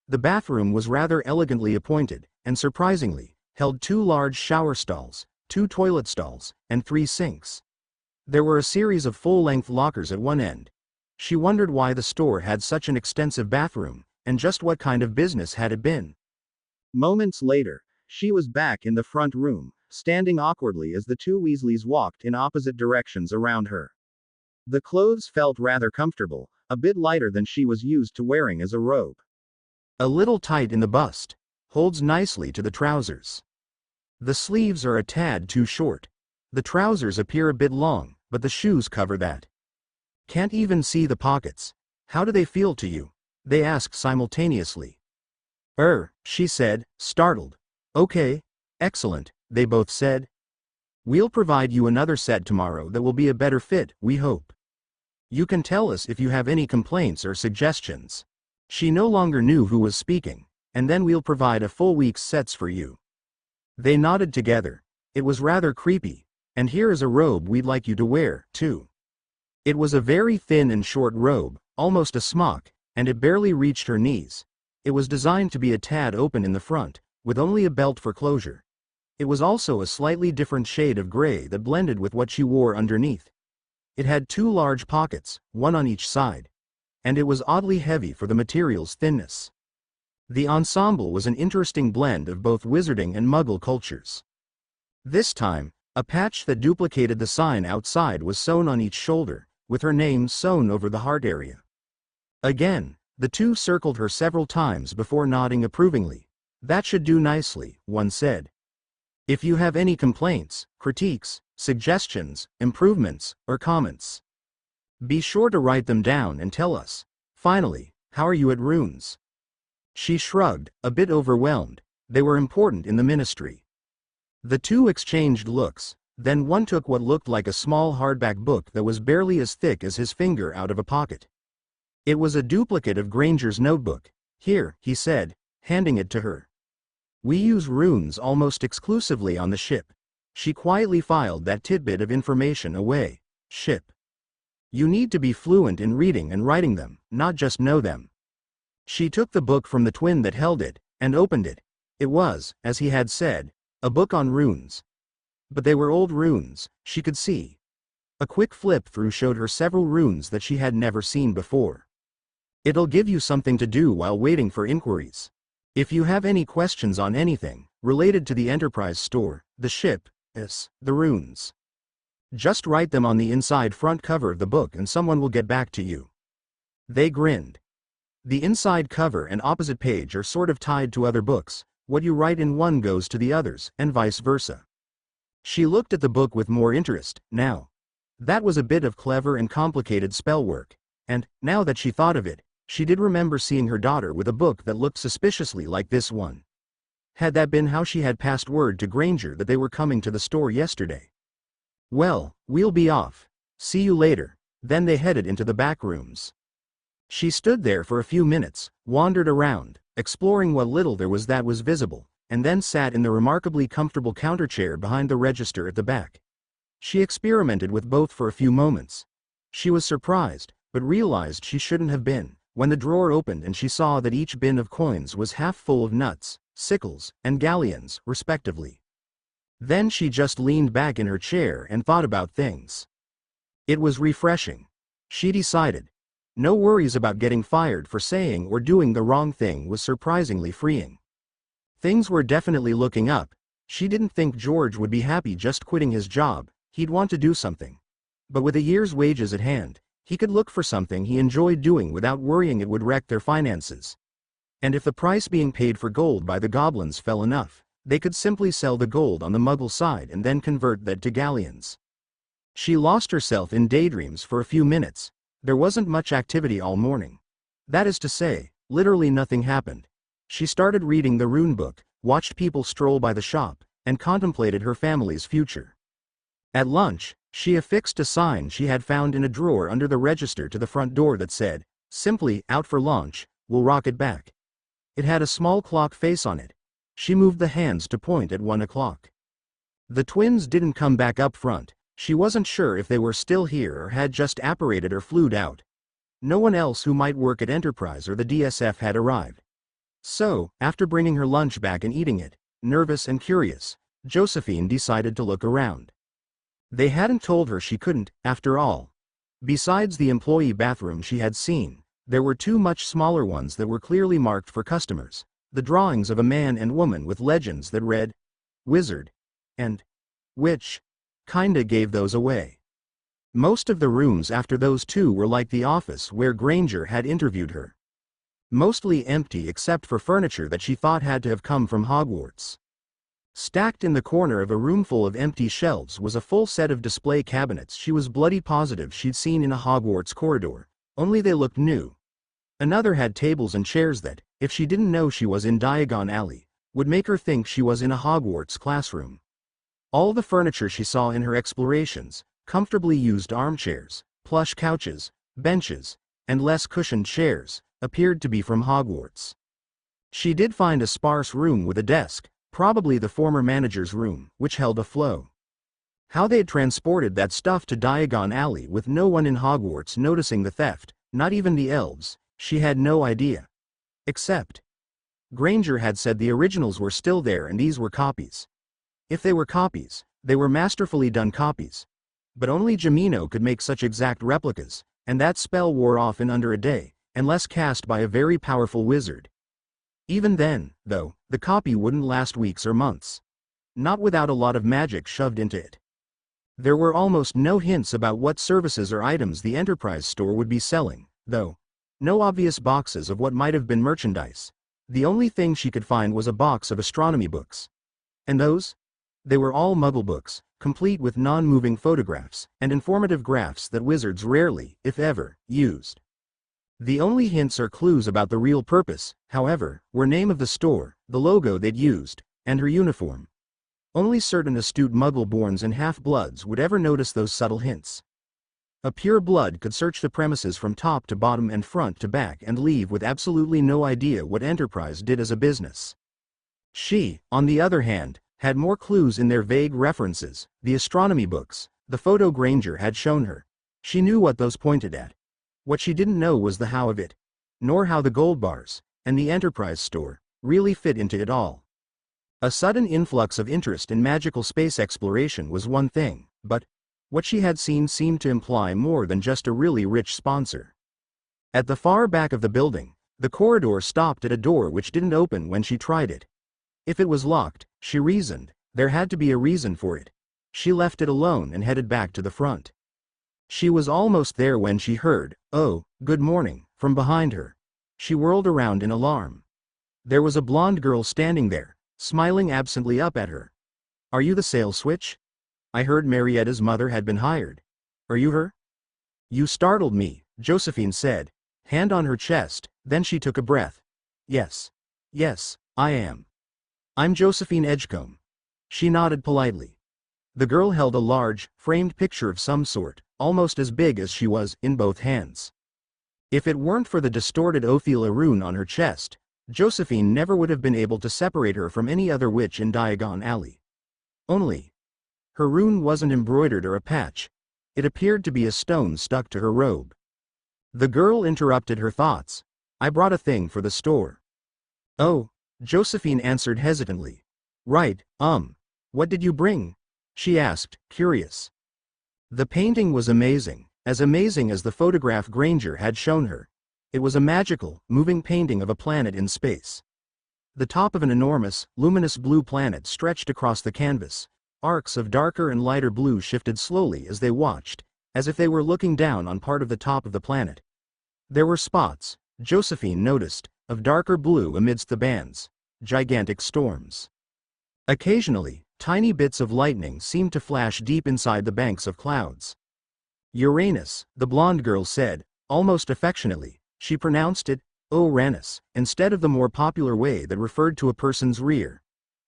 S3: The bathroom was rather elegantly appointed, and surprisingly, held 2 large shower stalls, 2 toilet stalls, and 3 sinks. There were a series of full-length lockers at one end. She wondered why the store had such an extensive bathroom, and just what kind of business had it been.
S2: Moments later, she was back in the front room, standing awkwardly as the two Weasleys walked in opposite directions around her. The clothes felt rather comfortable, a bit lighter than she was used to wearing as a robe.
S3: A little tight in the bust. Holds nicely to the trousers. The sleeves are a tad too short. The trousers appear a bit long, but the shoes cover that. Can't even see the pockets. How do they feel to you? They asked simultaneously. She said, startled. Okay, excellent, they both said. We'll provide you another set tomorrow that will be a better fit, we hope. You can tell us if you have any complaints or suggestions. She no longer knew who was speaking, and then we'll provide a full week's sets for you. They nodded together. It was rather creepy, and here is a robe we'd like you to wear, too. It was a very thin and short robe, almost a smock, and it barely reached her knees. It was designed to be a tad open in the front, with only a belt for closure. It was also a slightly different shade of gray that blended with what she wore underneath. It had 2 large pockets, one on each side, and it was oddly heavy for the material's thinness. The ensemble was an interesting blend of both wizarding and Muggle cultures. This time, a patch that duplicated the sign outside was sewn on each shoulder, with her name sewn over the heart area. Again, the two circled her several times before nodding approvingly. That should do nicely, one said. If you have any complaints, critiques, suggestions, improvements, or comments, be sure to write them down and tell us. Finally, how are you at runes? She shrugged, a bit overwhelmed. They were important in the ministry. The two exchanged looks, then one took what looked like a small hardback book that was barely as thick as his finger out of a pocket. It was a duplicate of Granger's notebook. Here, he said, handing it to her. We use runes almost exclusively on the ship. She quietly filed that tidbit of information away. Ship. You need to be fluent in reading and writing them, not just know them. She took the book from the twin that held it, and opened it. It was, as he had said, a book on runes. But they were old runes, she could see. A quick flip through showed her several runes that she had never seen before. It'll give you something to do while waiting for inquiries. If you have any questions on anything related to the Enterprise store, the ship, the runes, just write them on the inside front cover of the book and someone will get back to you. They grinned. The inside cover and opposite page are sort of tied to other books. What you write in one goes to the others, and vice versa. She looked at the book with more interest, now. That was a bit of clever and complicated spell work, and, now that she thought of it, she did remember seeing her daughter with a book that looked suspiciously like this one. Had that been how she had passed word to Granger that they were coming to the store yesterday? Well, we'll be off. See you later. Then they headed into the back rooms. She stood there for a few minutes, wandered around, exploring what little there was that was visible, and then sat in the remarkably comfortable counter chair behind the register at the back. She experimented with both for a few moments. She was surprised, but realized she shouldn't have been, when the drawer opened and she saw that each bin of coins was half full of nuts, sickles, and galleons, respectively. Then she just leaned back in her chair and thought about things. It was refreshing. She decided. No worries about getting fired for saying or doing the wrong thing was surprisingly freeing. Things were definitely looking up. She didn't think George would be happy just quitting his job. He'd want to do something. But with a year's wages at hand, he could look for something he enjoyed doing without worrying it would wreck their finances. And if the price being paid for gold by the goblins fell enough, they could simply sell the gold on the Muggle side and then convert that to galleons. She lost herself in daydreams for a few minutes. There wasn't much activity all morning. That is to say, literally nothing happened. She started reading the rune book, watched people stroll by the shop, and contemplated her family's future. At lunch, she affixed a sign she had found in a drawer under the register to the front door that said, simply, "Out for lunch, we'll rock it back." It had a small clock face on it. She moved the hands to point at 1 o'clock. The twins didn't come back up front. She wasn't sure if they were still here or had just apparated or flued out. No one else who might work at Enterprise or the DSF had arrived. So, after bringing her lunch back and eating it, nervous and curious, Josephine decided to look around. They hadn't told her she couldn't, after all. Besides the employee bathroom she had seen, there were two much smaller ones that were clearly marked for customers, the drawings of a man and woman with legends that read, "Wizard" and "Witch" kinda gave those away. Most of the rooms after those two were like the office where Granger had interviewed her. Mostly empty except for furniture that she thought had to have come from Hogwarts. Stacked in the corner of a room full of empty shelves was a full set of display cabinets she was bloody positive she'd seen in a Hogwarts corridor, only they looked new. Another had tables and chairs that, if she didn't know she was in Diagon Alley, would make her think she was in a Hogwarts classroom. All the furniture she saw in her explorations, comfortably used armchairs, plush couches, benches, and less cushioned chairs, appeared to be from Hogwarts. She did find a sparse room with a desk, probably the former manager's room, which held a flow. How they had transported that stuff to Diagon Alley with no one in Hogwarts noticing the theft, not even the elves, she had no idea. Except, Granger had said the originals were still there and these were copies. If they were copies, they were masterfully done copies. But only Jamino could make such exact replicas, and that spell wore off in under a day, unless cast by a very powerful wizard. Even then, though, the copy wouldn't last weeks or months. Not without a lot of magic shoved into it. There were almost no hints about what services or items the Enterprise store would be selling, though. No obvious boxes of what might have been merchandise. The only thing she could find was a box of astronomy books. And those? They were all Muggle books, complete with non-moving photographs and informative graphs that wizards rarely, if ever, used. The only hints or clues about the real purpose, however, were name of the store, the logo they'd used, and her uniform. Only certain astute Muggle-borns and half-bloods would ever notice those subtle hints. A pure blood could search the premises from top to bottom and front to back and leave with absolutely no idea what Enterprise did as a business. She, on the other hand, had more clues in their vague references, the astronomy books, the photo Granger had shown her. She knew what those pointed at. What she didn't know was the how of it, nor how the gold bars, and the Enterprise store, really fit into it all. A sudden influx of interest in magical space exploration was one thing, but what she had seen seemed to imply more than just a really rich sponsor. At the far back of the building, the corridor stopped at a door which didn't open when she tried it. If it was locked, she reasoned, there had to be a reason for it. She left it alone and headed back to the front. She was almost there when she heard, "Oh, good morning," from behind her. She whirled around in alarm. There was a blonde girl standing there, smiling absently up at her. "Are you the sales switch? I heard Marietta's mother had been hired. Are you her?" "You startled me," Josephine said, hand on her chest, then she took a breath. Yes, I am. I'm Josephine Edgecombe." She nodded politely. The girl held a large, framed picture of some sort, almost as big as she was, in both hands. If it weren't for the distorted Ophila rune on her chest, Josephine never would have been able to separate her from any other witch in Diagon Alley. Only, her rune wasn't embroidered or a patch. It appeared to be a stone stuck to her robe. The girl interrupted her thoughts. "I brought a thing for the store." "Oh," Josephine answered hesitantly. Right, what did you bring?" she asked, curious. The painting was amazing as the photograph Granger had shown her. It was a magical, moving painting of a planet in space. The top of an enormous, luminous blue planet stretched across the canvas. Arcs of darker and lighter blue shifted slowly as they watched, as if they were looking down on part of the top of the planet. There were spots, Josephine noticed, of darker blue amidst the bands. Gigantic storms. Occasionally, tiny bits of lightning seemed to flash deep inside the banks of clouds. Uranus, the blonde girl said, almost affectionately. She pronounced it, Uranus, instead of the more popular way that referred to a person's rear.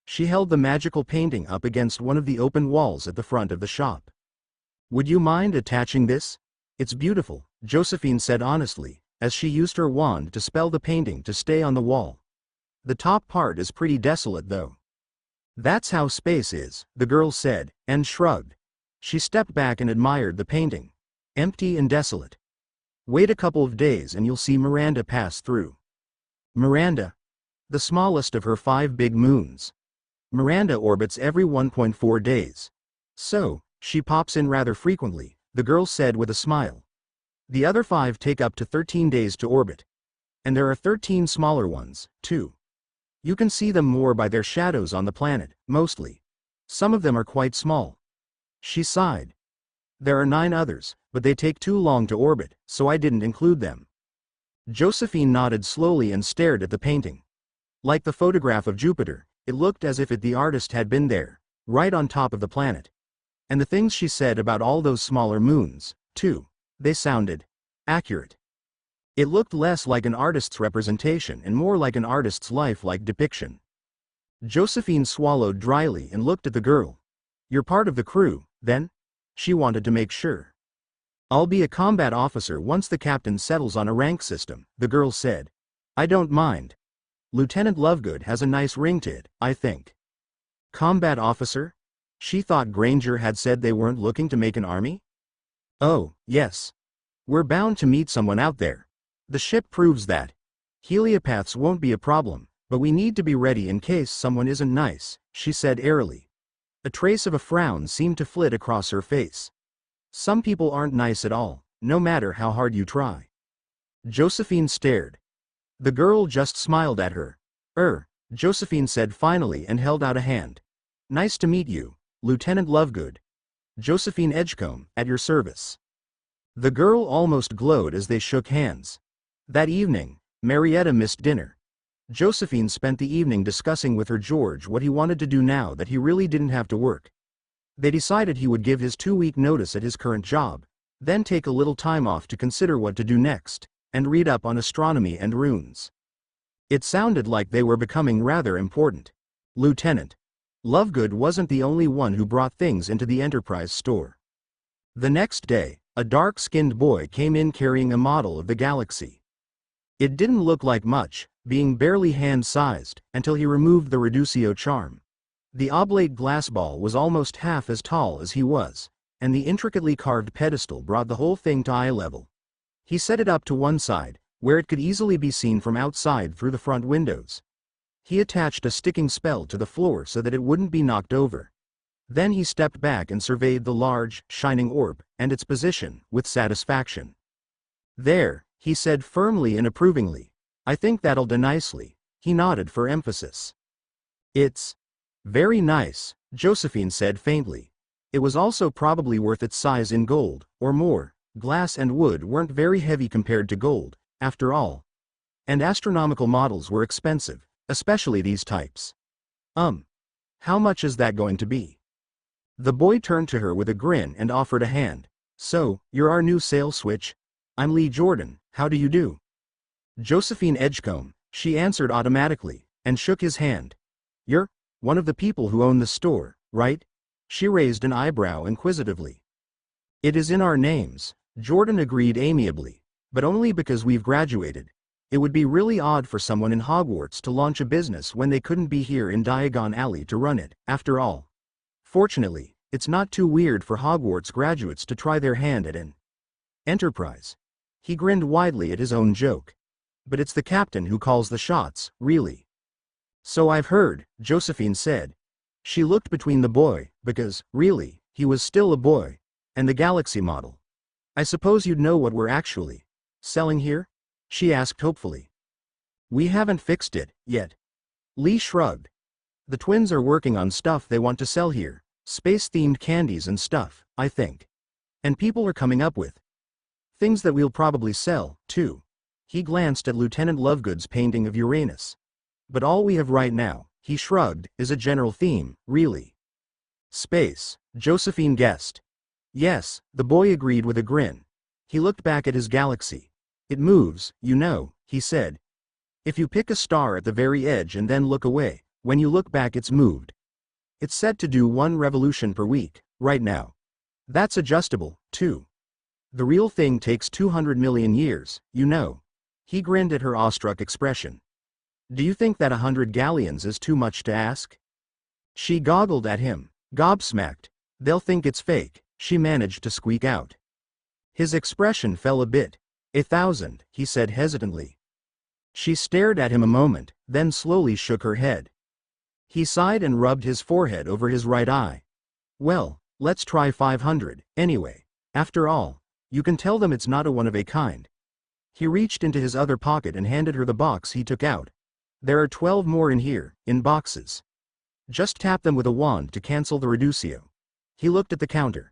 S3: She held the magical painting up against one of the open walls at the front of the shop. Would you mind attaching this? It's beautiful, Josephine said honestly, as she used her wand to spell the painting to stay on the wall. The top part is pretty desolate though. That's how space is, the girl said, and shrugged. She stepped back and admired the painting. Empty and desolate. Wait a couple of days and you'll see Miranda pass through. Miranda? The smallest of her 5 big moons. Miranda orbits every 1.4 days. So, she pops in rather frequently, the girl said with a smile. The other 5 take up to 13 days to orbit. And there are 13 smaller ones, too. You can see them more by their shadows on the planet, mostly. Some of them are quite small. She sighed. There are 9 others, but they take too long to orbit, so I didn't include them. Josephine nodded slowly and stared at the painting. Like the photograph of Jupiter, it looked as if the artist had been there, right on top of the planet. And the things she said about all those smaller moons, too, they sounded accurate. It looked less like an artist's representation and more like an artist's lifelike depiction. Josephine swallowed dryly and looked at the girl. You're part of the crew, then? She wanted to make sure. I'll be a combat officer once the captain settles on a rank system, the girl said. I don't mind. Lieutenant Lovegood has a nice ring to it, I think. Combat officer? She thought Granger had said they weren't looking to make an army? Oh, yes. We're bound to meet someone out there. The ship proves that. Heliopaths won't be a problem, but we need to be ready in case someone isn't nice, she said airily. A trace of a frown seemed to flit across her face. Some people aren't nice at all, no matter how hard you try. Josephine stared. The girl just smiled at her. Josephine said finally and held out a hand. Nice to meet you, Lieutenant Lovegood. Josephine Edgecombe, at your service. The girl almost glowed as they shook hands. That evening, Marietta missed dinner. Josephine spent the evening discussing with her George what he wanted to do now that he really didn't have to work. They decided he would give his 2-week notice at his current job, then take a little time off to consider what to do next, and read up on astronomy and runes. It sounded like they were becoming rather important. Lieutenant Lovegood wasn't the only one who brought things into the Enterprise store. The next day, a dark-skinned boy came in carrying a model of the galaxy. It didn't look like much, being barely hand-sized, until he removed the reducio charm. The oblate glass ball was almost half as tall as he was, and the intricately carved pedestal brought the whole thing to eye level. He set it up to one side, where it could easily be seen from outside through the front windows. He attached a sticking spell to the floor so that it wouldn't be knocked over. Then he stepped back and surveyed the large, shining orb, and its position, with satisfaction. There, he said firmly and approvingly. I think that'll do nicely. He nodded for emphasis. It's very nice, Josephine said faintly. It was also probably worth its size in gold, or more. Glass and wood weren't very heavy compared to gold, after all. And astronomical models were expensive, especially these types. How much is that going to be? The boy turned to her with a grin and offered a hand. So, you're our new sales switch? I'm Lee Jordan, how do you do? Josephine Edgecombe, she answered automatically, and shook his hand. You're one of the people who own the store, right? She raised an eyebrow inquisitively. It is in our names, Jordan agreed amiably, but only because we've graduated. It would be really odd for someone in Hogwarts to launch a business when they couldn't be here in Diagon Alley to run it, after all. Fortunately, it's not too weird for Hogwarts graduates to try their hand at an enterprise. He grinned widely at his own joke. But it's the captain who calls the shots, really. So I've heard, Josephine said. She looked between the boy, because, really, he was still a boy, and the Galaxy model. I suppose you'd know what we're actually selling here? She asked hopefully. We haven't fixed it, yet. Lee shrugged. The twins are working on stuff they want to sell here, space-themed candies and stuff, I think. And people are coming up with things that we'll probably sell, too. He glanced at Lieutenant Lovegood's painting of Uranus. But all we have right now, he shrugged, is a general theme, really. Space, Josephine guessed. Yes, the boy agreed with a grin. He looked back at his galaxy. It moves, you know, he said. If you pick a star at the very edge and then look away, when you look back it's moved. It's set to do 1 revolution per week, right now. That's adjustable, too. The real thing takes 200 million years, you know. He grinned at her awestruck expression. Do you think that 100 galleons is too much to ask? She goggled at him, gobsmacked. They'll think it's fake, she managed to squeak out. His expression fell a bit. 1,000, he said hesitantly. She stared at him a moment, then slowly shook her head. He sighed and rubbed his forehead over his right eye. Well, let's try 500, anyway. After all, you can tell them it's not a one of a kind. He reached into his other pocket and handed her the box he took out. There are 12 more in here, in boxes. Just tap them with a wand to cancel the reducio. He looked at the counter.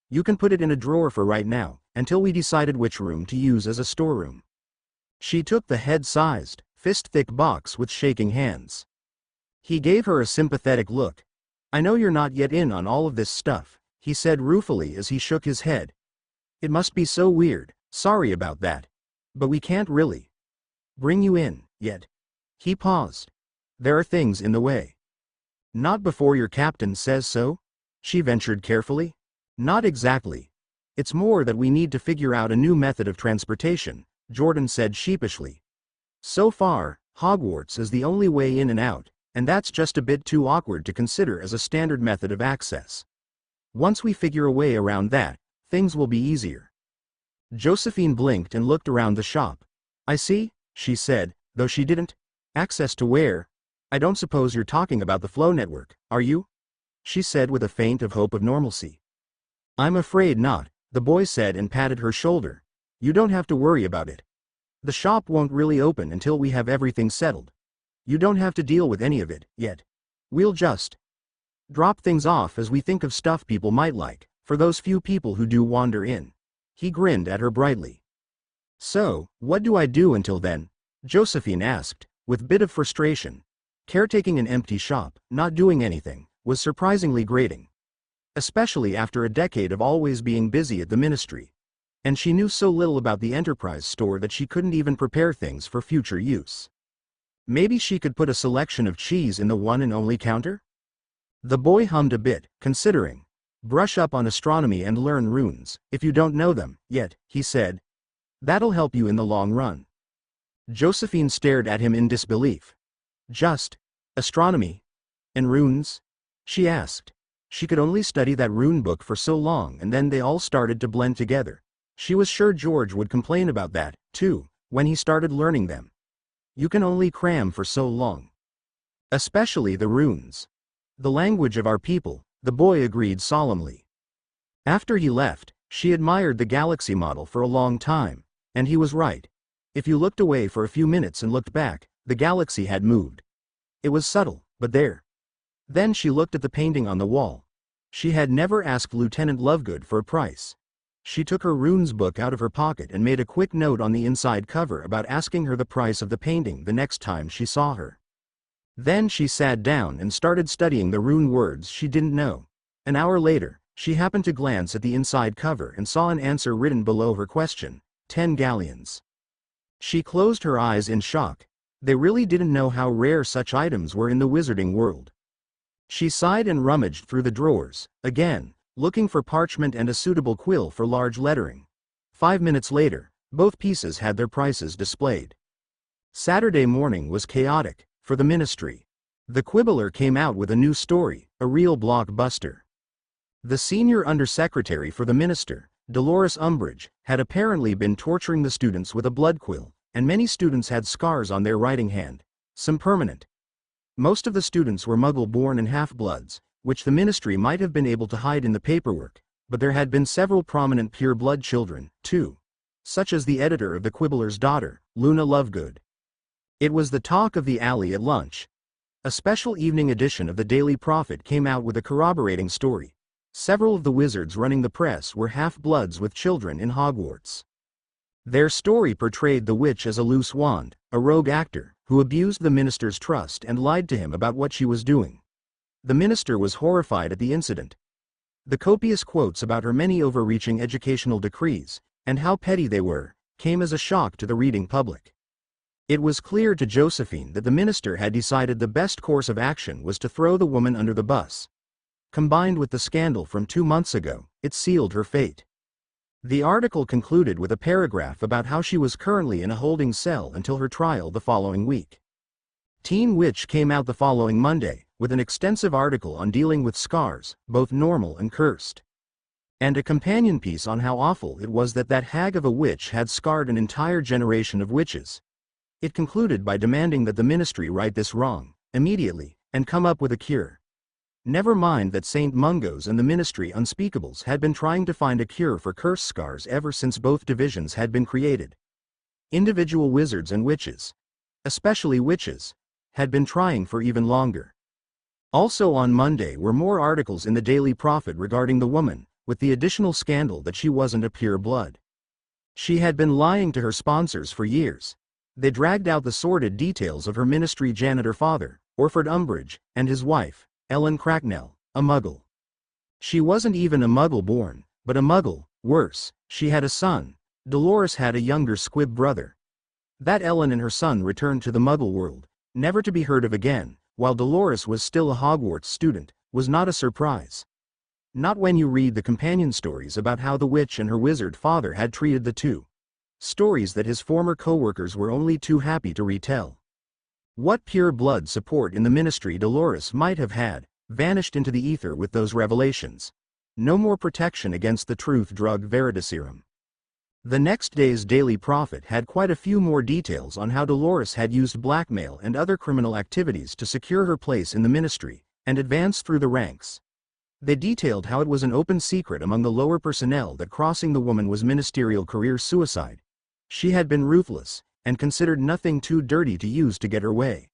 S3: You can put it in a drawer for right now, until we decided which room to use as a storeroom. She took the head-sized, fist-thick box with shaking hands. He gave her a sympathetic look. I know you're not yet in on all of this stuff, he said ruefully as he shook his head. It must be so weird, sorry about that. But we can't really bring you in, yet. He paused. There are things in the way. Not before your captain says so? She ventured carefully. Not exactly. It's more that we need to figure out a new method of transportation, Jordan said sheepishly. So far, Hogwarts is the only way in and out, and that's just a bit too awkward to consider as a standard method of access. Once we figure a way around that, things will be easier. Josephine blinked and looked around the shop. I see, she said, though she didn't. Access to where? I don't suppose you're talking about the flow network, are you? She said with a feint of hope of normalcy. I'm afraid not, the boy said and patted her shoulder. You don't have to worry about it. The shop won't really open until we have everything settled. You don't have to deal with any of it, yet. We'll just drop things off as we think of stuff people might like, for those few people who do wander in. He grinned at her brightly. So, what do I do until then? Josephine asked, with bit of frustration. Caretaking an empty shop, not doing anything, was surprisingly grating. Especially after a decade of always being busy at the ministry. And she knew so little about the enterprise store that she couldn't even prepare things for future use. Maybe she could put a selection of cheese in the one and only counter? The boy hummed a bit, considering. Brush up on astronomy and learn runes, if you don't know them, yet, he said. That'll help you in the long run. Josephine stared at him in disbelief. Just astronomy? And runes? She asked. She could only study that rune book for so long and then they all started to blend together. She was sure George would complain about that, too, when he started learning them. You can only cram for so long. Especially the runes. The language of our people, the boy agreed solemnly. After he left, she admired the galaxy model for a long time, and he was right. If you looked away for a few minutes and looked back, the galaxy had moved. It was subtle, but there. Then she looked at the painting on the wall. She had never asked Lieutenant Lovegood for a price. She took her runes book out of her pocket and made a quick note on the inside cover about asking her the price of the painting the next time she saw her. Then she sat down and started studying the rune words she didn't know. An hour later, she happened to glance at the inside cover and saw an answer written below her question, 10 galleons. She closed her eyes in shock. They really didn't know how rare such items were in the wizarding world. She sighed and rummaged through the drawers, again, looking for parchment and a suitable quill for large lettering. 5 minutes later, both pieces had their prices displayed. Saturday morning was chaotic, for the ministry. The Quibbler came out with a new story, a real blockbuster. The senior undersecretary for the minister, Dolores Umbridge, had apparently been torturing the students with a blood quill, and many students had scars on their writing hand, some permanent. Most of the students were Muggle-born and half-bloods, which the ministry might have been able to hide in the paperwork, but there had been several prominent pure-blood children, too, such as the editor of the Quibbler's daughter, Luna Lovegood. It was the talk of the alley at lunch. A special evening edition of the Daily Prophet came out with a corroborating story. Several of the wizards running the press were half-bloods with children in Hogwarts. Their story portrayed the witch as a loose wand, a rogue actor, who abused the minister's trust and lied to him about what she was doing. The minister was horrified at the incident. The copious quotes about her many overreaching educational decrees, and how petty they were, came as a shock to the reading public. It was clear to Josephine that the minister had decided the best course of action was to throw the woman under the bus. Combined with the scandal from 2 months ago, it sealed her fate. The article concluded with a paragraph about how she was currently in a holding cell until her trial the following week. Teen Witch came out the following Monday, with an extensive article on dealing with scars, both normal and cursed. And a companion piece on how awful it was that hag of a witch had scarred an entire generation of witches. It concluded by demanding that the ministry right this wrong, immediately, and come up with a cure. Never mind that St. Mungo's and the Ministry Unspeakables had been trying to find a cure for curse scars ever since both divisions had been created. Individual wizards and witches, especially witches, had been trying for even longer. Also on Monday were more articles in the Daily Prophet regarding the woman, with the additional scandal that she wasn't a pure blood. She had been lying to her sponsors for years. They dragged out the sordid details of her ministry janitor father, Orford Umbridge, and his wife, Ellen Cracknell, a muggle. She wasn't even a muggle born, but a muggle, worse, she had a son. Dolores had a younger squib brother. That Ellen and her son returned to the muggle world, never to be heard of again, while Dolores was still a Hogwarts student, was not a surprise. Not when you read the companion stories about how the witch and her wizard father had treated the two. Stories that his former co-workers were only too happy to retell. What pure blood support in the ministry Dolores might have had, vanished into the ether with those revelations. No more protection against the truth drug Veritaserum. The next day's Daily Prophet had quite a few more details on how Dolores had used blackmail and other criminal activities to secure her place in the ministry, and advance through the ranks. They detailed how it was an open secret among the lower personnel that crossing the woman was ministerial career suicide. She had been ruthless, and considered nothing too dirty to use to get her way.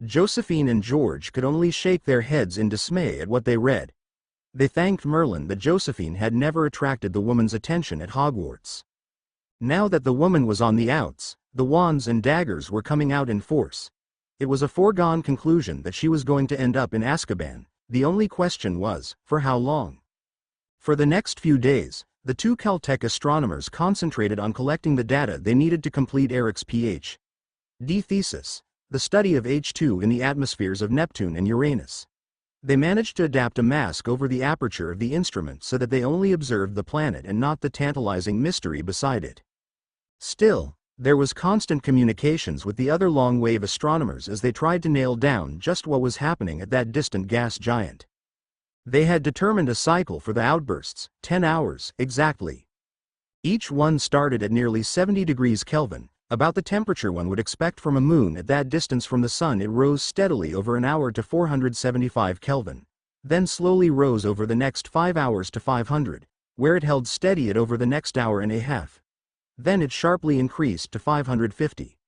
S3: Josephine and George could only shake their heads in dismay at what they read. They thanked Merlin that Josephine had never attracted the woman's attention at Hogwarts. Now that the woman was on the outs, the wands and daggers were coming out in force. It was a foregone conclusion that she was going to end up in Azkaban. The only question was, for how long? For the next few days, the two Caltech astronomers concentrated on collecting the data they needed to complete Eric's Ph.D. thesis, the study of H2 in the atmospheres of Neptune and Uranus. They managed to adapt a mask over the aperture of the instrument so that they only observed the planet and not the tantalizing mystery beside it. Still, there was constant communications with the other long-wave astronomers as they tried to nail down just what was happening at that distant gas giant. They had determined a cycle for the outbursts, 10 hours, exactly. Each one started at nearly 70 degrees Kelvin, about the temperature one would expect from a moon at that distance from the sun. It rose steadily over an hour to 475 Kelvin, then slowly rose over the next 5 hours to 500, where it held steady at over the next hour and a half. Then it sharply increased to 550.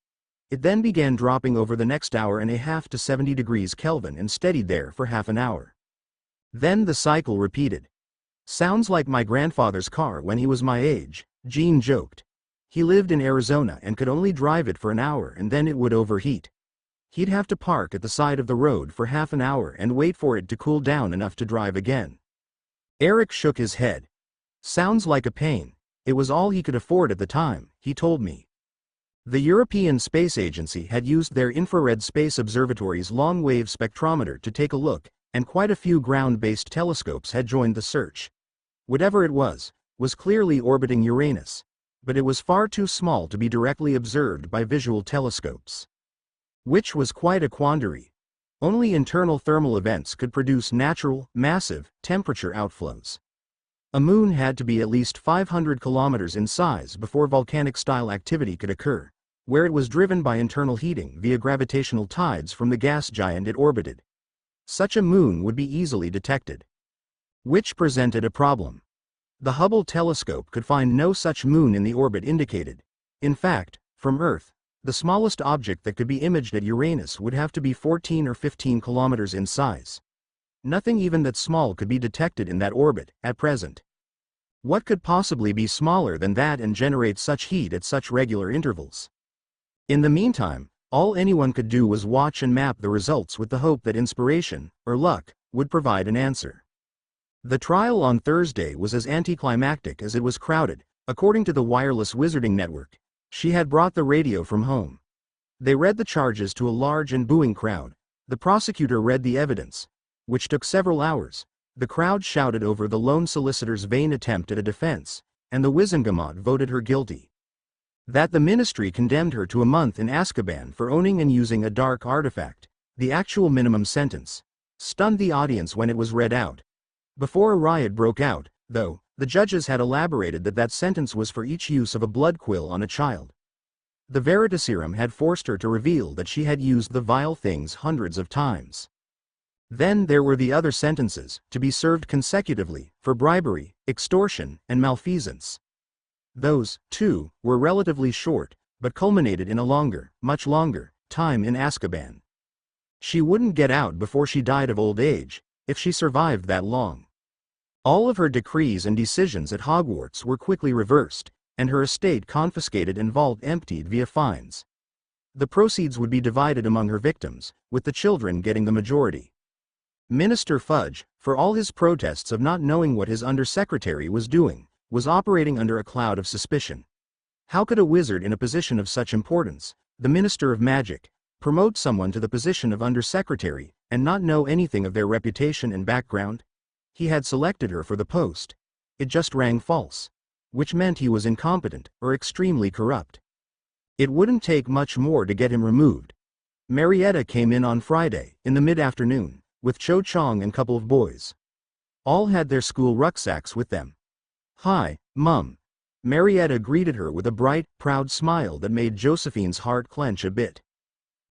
S3: It then began dropping over the next hour and a half to 70 degrees Kelvin and steadied there for half an hour. Then the cycle repeated. Sounds like my grandfather's car when he was my age, Jean joked. He lived in Arizona and could only drive it for an hour and then it would overheat. He'd have to park at the side of the road for half an hour and wait for it to cool down enough to drive again. Eric shook his head. Sounds like a pain. It was all he could afford at the time, he told me. The European Space Agency had used their infrared space observatory's long-wave spectrometer to take a look, and quite a few ground-based telescopes had joined the search. Whatever it was clearly orbiting Uranus, but it was far too small to be directly observed by visual telescopes. Which was quite a quandary. Only internal thermal events could produce natural, massive, temperature outflows. A moon had to be at least 500 kilometers in size before volcanic-style activity could occur, where it was driven by internal heating via gravitational tides from the gas giant it orbited. Such a moon would be easily detected. Which presented a problem. The Hubble telescope could find no such moon in the orbit indicated. In fact, from Earth, the smallest object that could be imaged at Uranus would have to be 14 or 15 kilometers in size. Nothing even that small could be detected in that orbit, at present. What could possibly be smaller than that and generate such heat at such regular intervals? In the meantime, all anyone could do was watch and map the results with the hope that inspiration, or luck, would provide an answer. The trial on Thursday was as anticlimactic as it was crowded, according to the wireless wizarding network. She had brought the radio from home. They read the charges to a large and booing crowd. The prosecutor read the evidence, which took several hours. The crowd shouted over the lone solicitor's vain attempt at a defense, and the Wizengamot voted her guilty. That the ministry condemned her to a month in Azkaban for owning and using a dark artifact, the actual minimum sentence, stunned the audience when it was read out. Before a riot broke out, though, the judges had elaborated that that sentence was for each use of a blood quill on a child. The Veritaserum had forced her to reveal that she had used the vile things hundreds of times. Then there were the other sentences, to be served consecutively, for bribery, extortion, and malfeasance. Those, too, were relatively short, but culminated in a longer, much longer, time in Azkaban. She wouldn't get out before she died of old age, if she survived that long. All of her decrees and decisions at Hogwarts were quickly reversed, and her estate confiscated and vault emptied via fines. The proceeds would be divided among her victims, with the children getting the majority. Minister Fudge, for all his protests of not knowing what his undersecretary was doing, was operating under a cloud of suspicion. How could a wizard in a position of such importance, the Minister of Magic, promote someone to the position of undersecretary, and not know anything of their reputation and background? He had selected her for the post. It just rang false. Which meant he was incompetent, or extremely corrupt. It wouldn't take much more to get him removed. Marietta came in on Friday, in the mid-afternoon, with Cho Chong and a couple of boys. All had their school rucksacks with them. "Hi, Mum." Marietta greeted her with a bright, proud smile that made Josephine's heart clench a bit.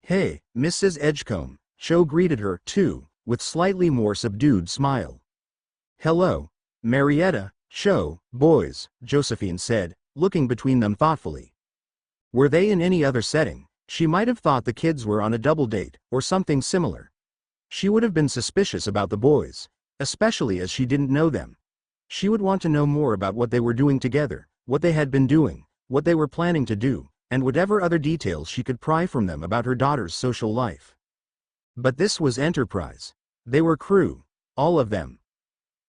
S3: "Hey, Mrs. Edgecombe," Cho greeted her, too, with slightly more subdued smile. "Hello, Marietta, Cho, boys," Josephine said, looking between them thoughtfully. Were they in any other setting, she might have thought the kids were on a double date, or something similar. She would have been suspicious about the boys, especially as she didn't know them. She would want to know more about what they were doing together, what they had been doing, what they were planning to do, and whatever other details she could pry from them about her daughter's social life. But this was Enterprise. They were crew, all of them.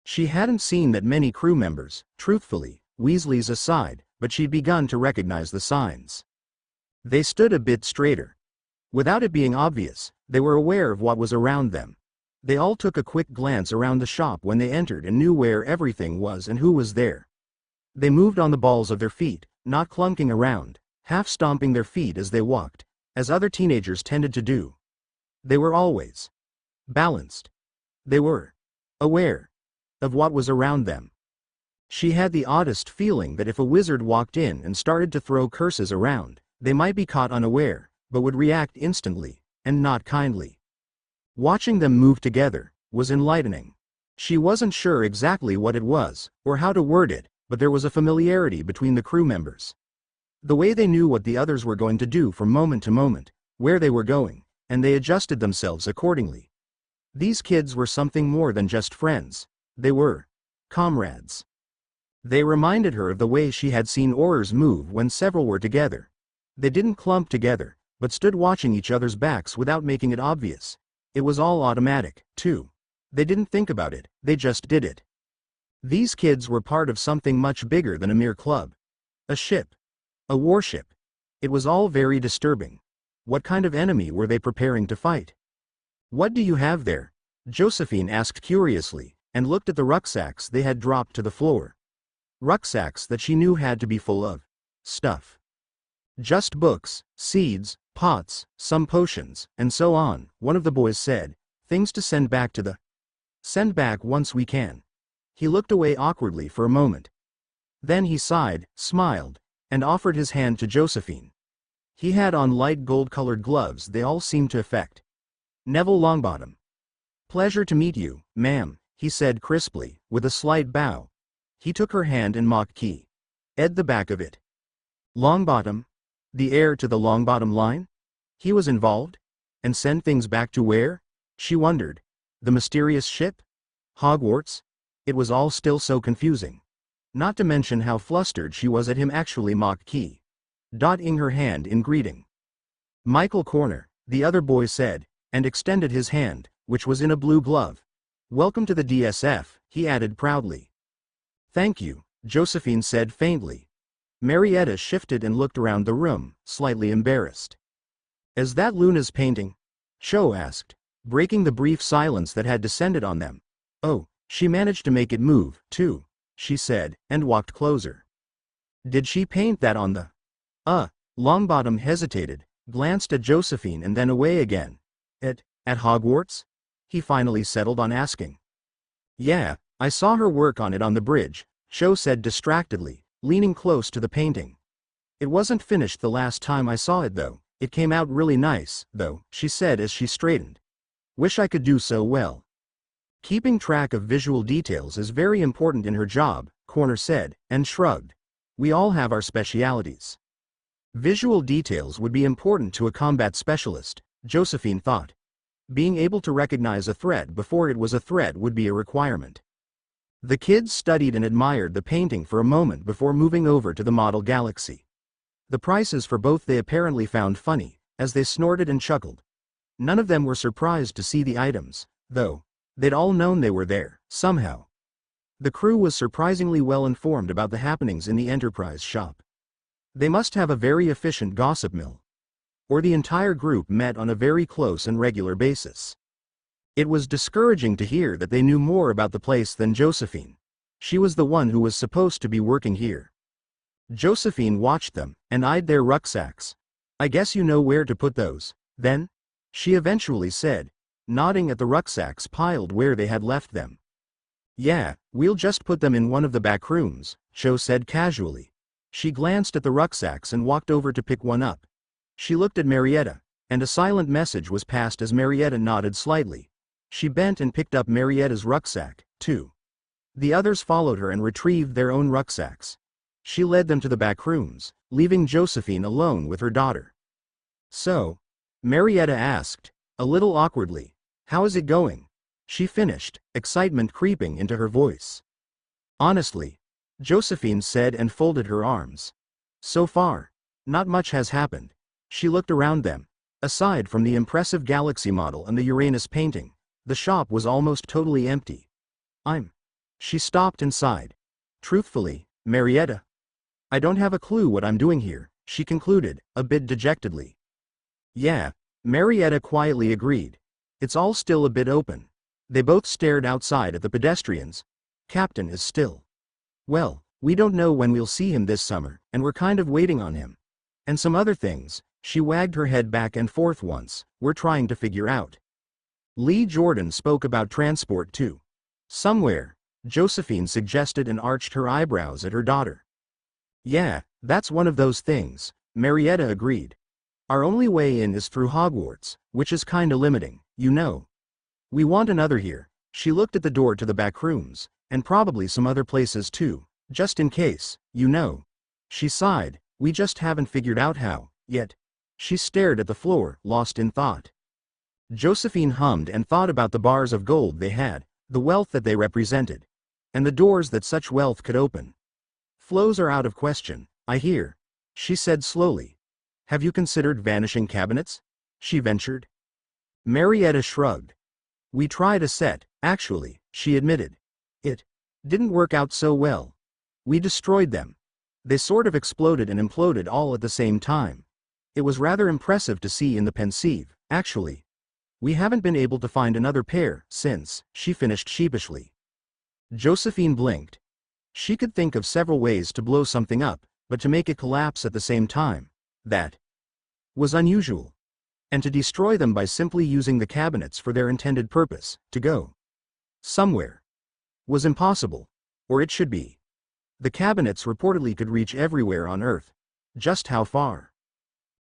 S3: She hadn't seen that many crew members, truthfully, Weasley's aside, but she'd begun to recognize the signs. They stood a bit straighter. Without it being obvious, they were aware of what was around them. They all took a quick glance around the shop when they entered and knew where everything was and who was there. They moved on the balls of their feet, not clunking around, half stomping their feet as they walked, as other teenagers tended to do. They were always balanced. They were aware of what was around them. She had the oddest feeling that if a wizard walked in and started to throw curses around, they might be caught unaware, but would react instantly, and not kindly. Watching them move together was enlightening. She wasn't sure exactly what it was, or how to word it, but there was a familiarity between the crew members. The way they knew what the others were going to do from moment to moment, where they were going, and they adjusted themselves accordingly. These kids were something more than just friends. They were comrades. They reminded her of the way she had seen Aurors move when several were together. They didn't clump together, but stood watching each other's backs without making it obvious. It was all automatic, too. They didn't think about it, they just did it. These kids were part of something much bigger than a mere club. A ship. A warship. It was all very disturbing. What kind of enemy were they preparing to fight? "What do you have there?" Josephine asked curiously, and looked at the rucksacks they had dropped to the floor. Rucksacks that she knew had to be full of stuff. "Just books, seeds, pots, some potions, and so on," one of the boys said. "Things to send back to the send back once we can." He looked away awkwardly for a moment. Then he sighed, smiled, and offered his hand to Josephine. He had on light gold-colored gloves they all seemed to affect. Neville Longbottom. "Pleasure to meet you, ma'am," he said crisply, with a slight bow. He took her hand and mock key. "Ed the back of it." Longbottom? The heir to the Longbottom line? He was involved? And send things back to where? She wondered. The mysterious ship? Hogwarts? It was all still so confusing. Not to mention how flustered she was at him actually mock key. Dotting her hand in greeting. Michael Corner, the other boy said, and extended his hand, which was in a blue glove. Welcome to the DSF, he added proudly. Thank you, Josephine said faintly. Marietta shifted and looked around the room, slightly embarrassed. Is that Luna's painting? Cho asked, breaking the brief silence that had descended on them. Oh, she managed to make it move, too, she said, and walked closer. Did she paint that on the... Longbottom hesitated, glanced at Josephine and then away again. At Hogwarts? He finally settled on asking. Yeah, I saw her work on it on the bridge, Cho said distractedly, leaning close to the painting. It wasn't finished the last time I saw it though. It came out really nice, though, she said as she straightened. Wish I could do so well. Keeping track of visual details is very important in her job, Corner said, and shrugged. We all have our specialities. Visual details would be important to a combat specialist, Josephine thought. Being able to recognize a threat before it was a threat would be a requirement. The kids studied and admired the painting for a moment before moving over to the model galaxy. The prices for both they apparently found funny, as they snorted and chuckled. None of them were surprised to see the items, though. They'd all known they were there, somehow. The crew was surprisingly well informed about the happenings in the Enterprise shop. They must have a very efficient gossip mill. Or the entire group met on a very close and regular basis. It was discouraging to hear that they knew more about the place than Josephine. She was the one who was supposed to be working here. Josephine watched them, and eyed their rucksacks. I guess you know where to put those, then? She eventually said, nodding at the rucksacks piled where they had left them. Yeah, we'll just put them in one of the back rooms, Cho said casually. She glanced at the rucksacks and walked over to pick one up. She looked at Marietta, and a silent message was passed as Marietta nodded slightly. She bent and picked up Marietta's rucksack, too. The others followed her and retrieved their own rucksacks. She led them to the back rooms, leaving Josephine alone with her daughter. So? Marietta asked, a little awkwardly. How is it going? She finished, excitement creeping into her voice. Honestly, Josephine said and folded her arms. So far, not much has happened. She looked around them. Aside from the impressive galaxy model and the Uranus painting, the shop was almost totally empty. She stopped and sighed. Truthfully, Marietta, I don't have a clue what I'm doing here, she concluded, a bit dejectedly. Yeah, Marietta quietly agreed. It's all still a bit open. They both stared outside at the pedestrians. Captain is still. Well, we don't know when we'll see him this summer, and we're kind of waiting on him. And some other things, she wagged her head back and forth once, we're trying to figure out. Lee Jordan spoke about transport too. Somewhere, Josephine suggested and arched her eyebrows at her daughter. Yeah, that's one of those things, Marietta agreed. Our only way in is through Hogwarts, which is kinda limiting, you know. We want another here. She looked at the door to the back rooms, and probably some other places too, just in case, you know. She sighed, we just haven't figured out how, yet. She stared at the floor, lost in thought. Josephine hummed and thought about the bars of gold they had, the wealth that they represented, and the doors that such wealth could open. Flows are out of question, I hear, she said slowly. Have you considered vanishing cabinets? She ventured. Marietta shrugged. We tried a set, actually, she admitted. It didn't work out so well. We destroyed them. They sort of exploded and imploded all at the same time. It was rather impressive to see in the pensieve, actually. We haven't been able to find another pair since, she finished sheepishly. Josephine blinked. She could think of several ways to blow something up, but to make it collapse at the same time, that was unusual. And to destroy them by simply using the cabinets for their intended purpose, to go somewhere, was impossible. Or it should be. The cabinets reportedly could reach everywhere on Earth. Just how far?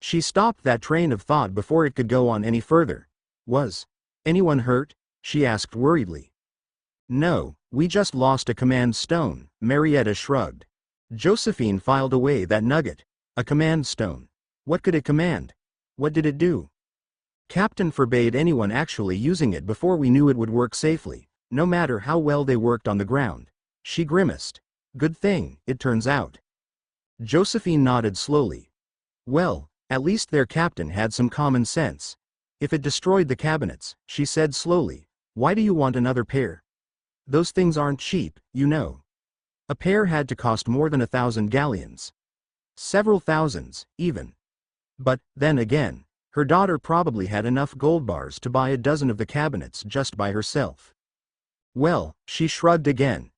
S3: She stopped that train of thought before it could go on any further. Was anyone hurt? She asked worriedly. No, we just lost a command stone, Marietta shrugged. Josephine filed away that nugget. A command stone. What could it command? What did it do? Captain forbade anyone actually using it before we knew it would work safely, no matter how well they worked on the ground. She grimaced. Good thing, it turns out. Josephine nodded slowly. Well, at least their captain had some common sense. If it destroyed the cabinets, she said slowly, why do you want another pair? Those things aren't cheap, you know. A pair had to cost more than 1,000 galleons. Several thousands, even. But, then again, her daughter probably had enough gold bars to buy a dozen of the cabinets just by herself. Well, she shrugged again.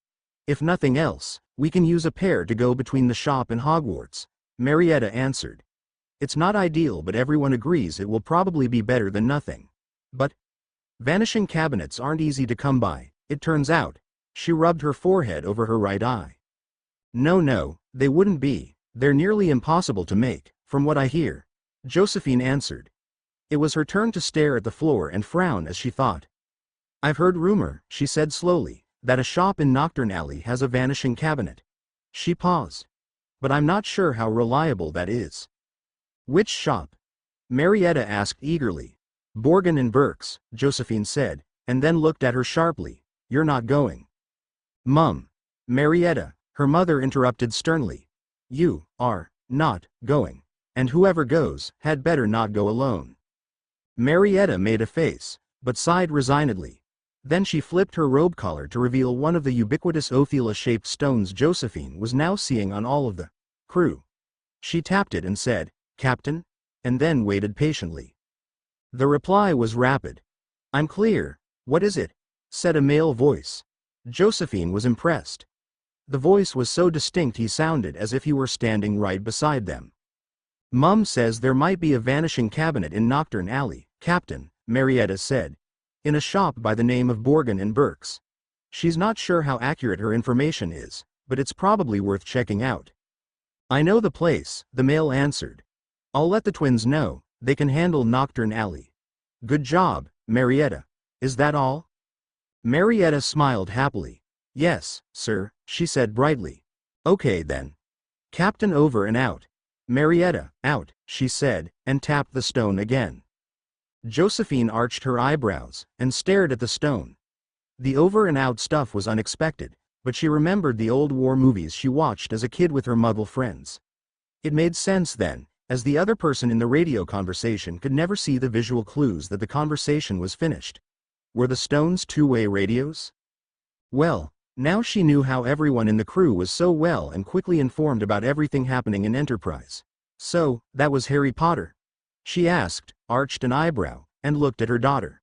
S3: If nothing else, we can use a pair to go between the shop and Hogwarts, Marietta answered. It's not ideal, but everyone agrees it will probably be better than nothing. But vanishing cabinets aren't easy to come by, it turns out. She rubbed her forehead over her right eye. No, they wouldn't be. They're nearly impossible to make, from what I hear, Josephine answered. It was her turn to stare at the floor and frown as she thought. I've heard rumor, she said slowly, that a shop in Nocturne Alley has a vanishing cabinet. She paused. But I'm not sure how reliable that is. Which shop? Marietta asked eagerly. Borgin and Burke's, Josephine said, and then looked at her sharply. You're not going. Mum. Marietta, her mother interrupted sternly. You are not going. And whoever goes had better not go alone. Marietta made a face, but sighed resignedly. Then she flipped her robe collar to reveal one of the ubiquitous Ophilia-shaped stones Josephine was now seeing on all of the crew. She tapped it and said, Captain? And then waited patiently. The reply was rapid. I'm clear. What is it? Said a male voice. Josephine was impressed. The voice was so distinct he sounded as if he were standing right beside them. Mum says there might be a vanishing cabinet in Nocturne Alley, Captain, Marietta said. In a shop by the name of Borgin and Burke's. She's not sure how accurate her information is, but it's probably worth checking out. I know the place, the male answered. I'll let the twins know, they can handle Nocturne Alley. Good job, Marietta. Is that all? Marietta smiled happily. Yes, sir, she said brightly. Okay then. Captain over and out. Marietta, out, she said, and tapped the stone again. Josephine arched her eyebrows, and stared at the stone. The over and out stuff was unexpected, but she remembered the old war movies she watched as a kid with her muggle friends. It made sense then, as the other person in the radio conversation could never see the visual clues that the conversation was finished. Were the stones two-way radios? Well, now she knew how everyone in the crew was so well and quickly informed about everything happening in Enterprise. So, that was Harry Potter? She asked, arched an eyebrow, and looked at her daughter.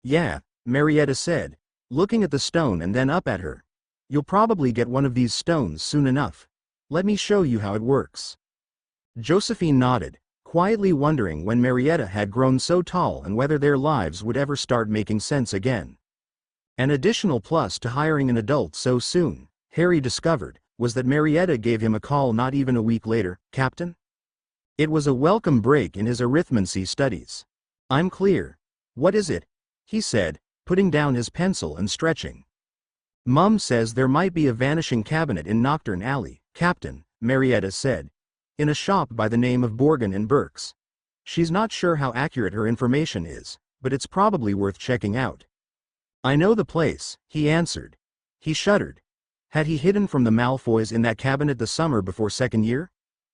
S3: Yeah, Marietta said, looking at the stone and then up at her. You'll probably get one of these stones soon enough. Let me show you how it works. Josephine nodded, quietly wondering when Marietta had grown so tall and whether their lives would ever start making sense again. An additional plus to hiring an adult so soon, Harry discovered, was that Marietta gave him a call not even a week later. Captain? It was a welcome break in his arithmancy studies. I'm clear. What is it? He said, putting down his pencil and stretching. Mum says there might be a vanishing cabinet in Nocturne Alley, Captain, Marietta said. In a shop by the name of Borgin and Burke's. She's not sure how accurate her information is, but it's probably worth checking out. I know the place, he answered. He shuddered. Had he hidden from the Malfoys in that cabinet the summer before second year?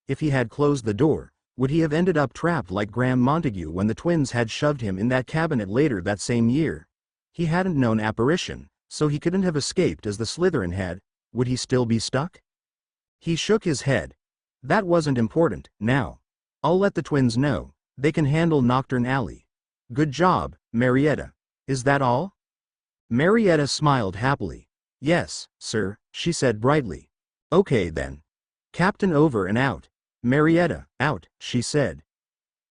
S3: If he had closed the door, would he have ended up trapped like Graham Montague when the twins had shoved him in that cabinet later that same year? He hadn't known apparition, so he couldn't have escaped as the Slytherin had. Would he still be stuck? He shook his head. That wasn't important, now. I'll let the twins know. They can handle Nocturne Alley. Good job, Marietta. Is that all? Marietta smiled happily. Yes, sir, she said brightly. Okay then. Captain over and out. Marietta, out, she said.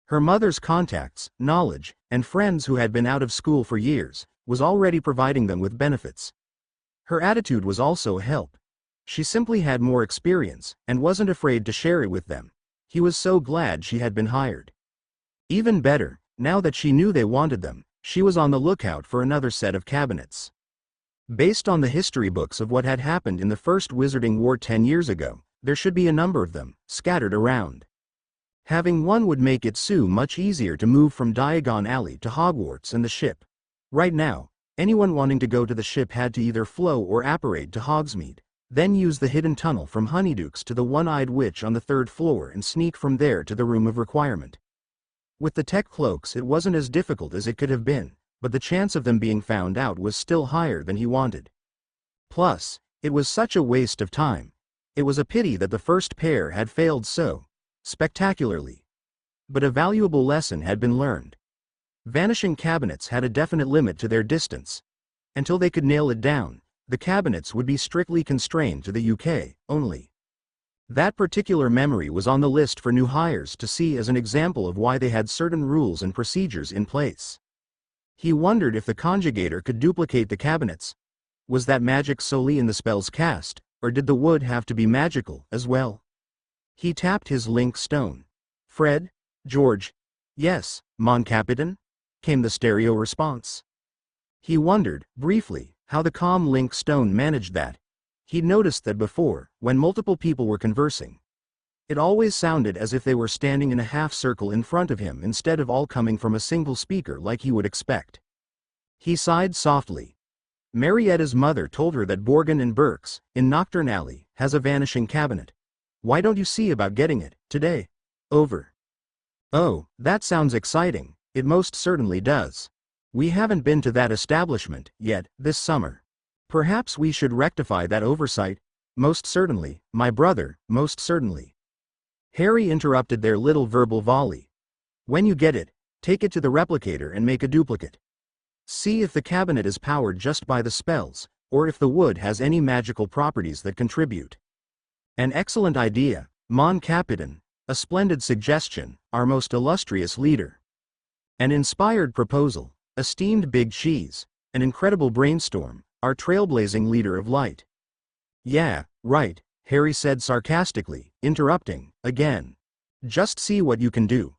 S3: Her mother's contacts, knowledge, and friends who had been out of school for years, was already providing them with benefits. Her attitude was also a help. She simply had more experience, and wasn't afraid to share it with them. He was so glad she had been hired. Even better, now that she knew they wanted them, she was on the lookout for another set of cabinets. Based on the history books of what had happened in the First Wizarding War 10 years ago, there should be a number of them, scattered around. Having one would make it so much easier to move from Diagon Alley to Hogwarts and the ship. Right now, anyone wanting to go to the ship had to either flow or apparate to Hogsmeade, then use the hidden tunnel from Honeydukes to the One-Eyed Witch on the 3rd floor and sneak from there to the Room of Requirement. With the tech cloaks it wasn't as difficult as it could have been, but the chance of them being found out was still higher than he wanted. Plus, it was such a waste of time. It was a pity that the first pair had failed so spectacularly. But a valuable lesson had been learned. Vanishing cabinets had a definite limit to their distance. Until they could nail it down, the cabinets would be strictly constrained to the UK only. That particular memory was on the list for new hires to see as an example of why they had certain rules and procedures in place. He wondered if the conjugator could duplicate the cabinets. Was that magic solely in the spells cast, or did the wood have to be magical as well? He tapped his link stone. Fred? George? Yes, mon capitaine? Came the stereo response. He wondered, briefly, how the calm link stone managed that. He'd noticed that before, when multiple people were conversing. It always sounded as if they were standing in a half-circle in front of him instead of all coming from a single speaker like he would expect. He sighed softly. Marietta's mother told her that Borgin and Burke's, in Nocturne Alley, has a vanishing cabinet. Why don't you see about getting it, today? Over. Oh, that sounds exciting, it most certainly does. We haven't been to that establishment, yet, this summer. Perhaps we should rectify that oversight. Most certainly, my brother, most certainly. Harry interrupted their little verbal volley. When you get it, take it to the replicator and make a duplicate. See if the cabinet is powered just by the spells, or if the wood has any magical properties that contribute. An excellent idea, mon capitaine, a splendid suggestion, our most illustrious leader. An inspired proposal, esteemed Big Cheese, an incredible brainstorm, our trailblazing leader of light. Yeah, right, Harry said sarcastically, interrupting, again. Just see what you can do.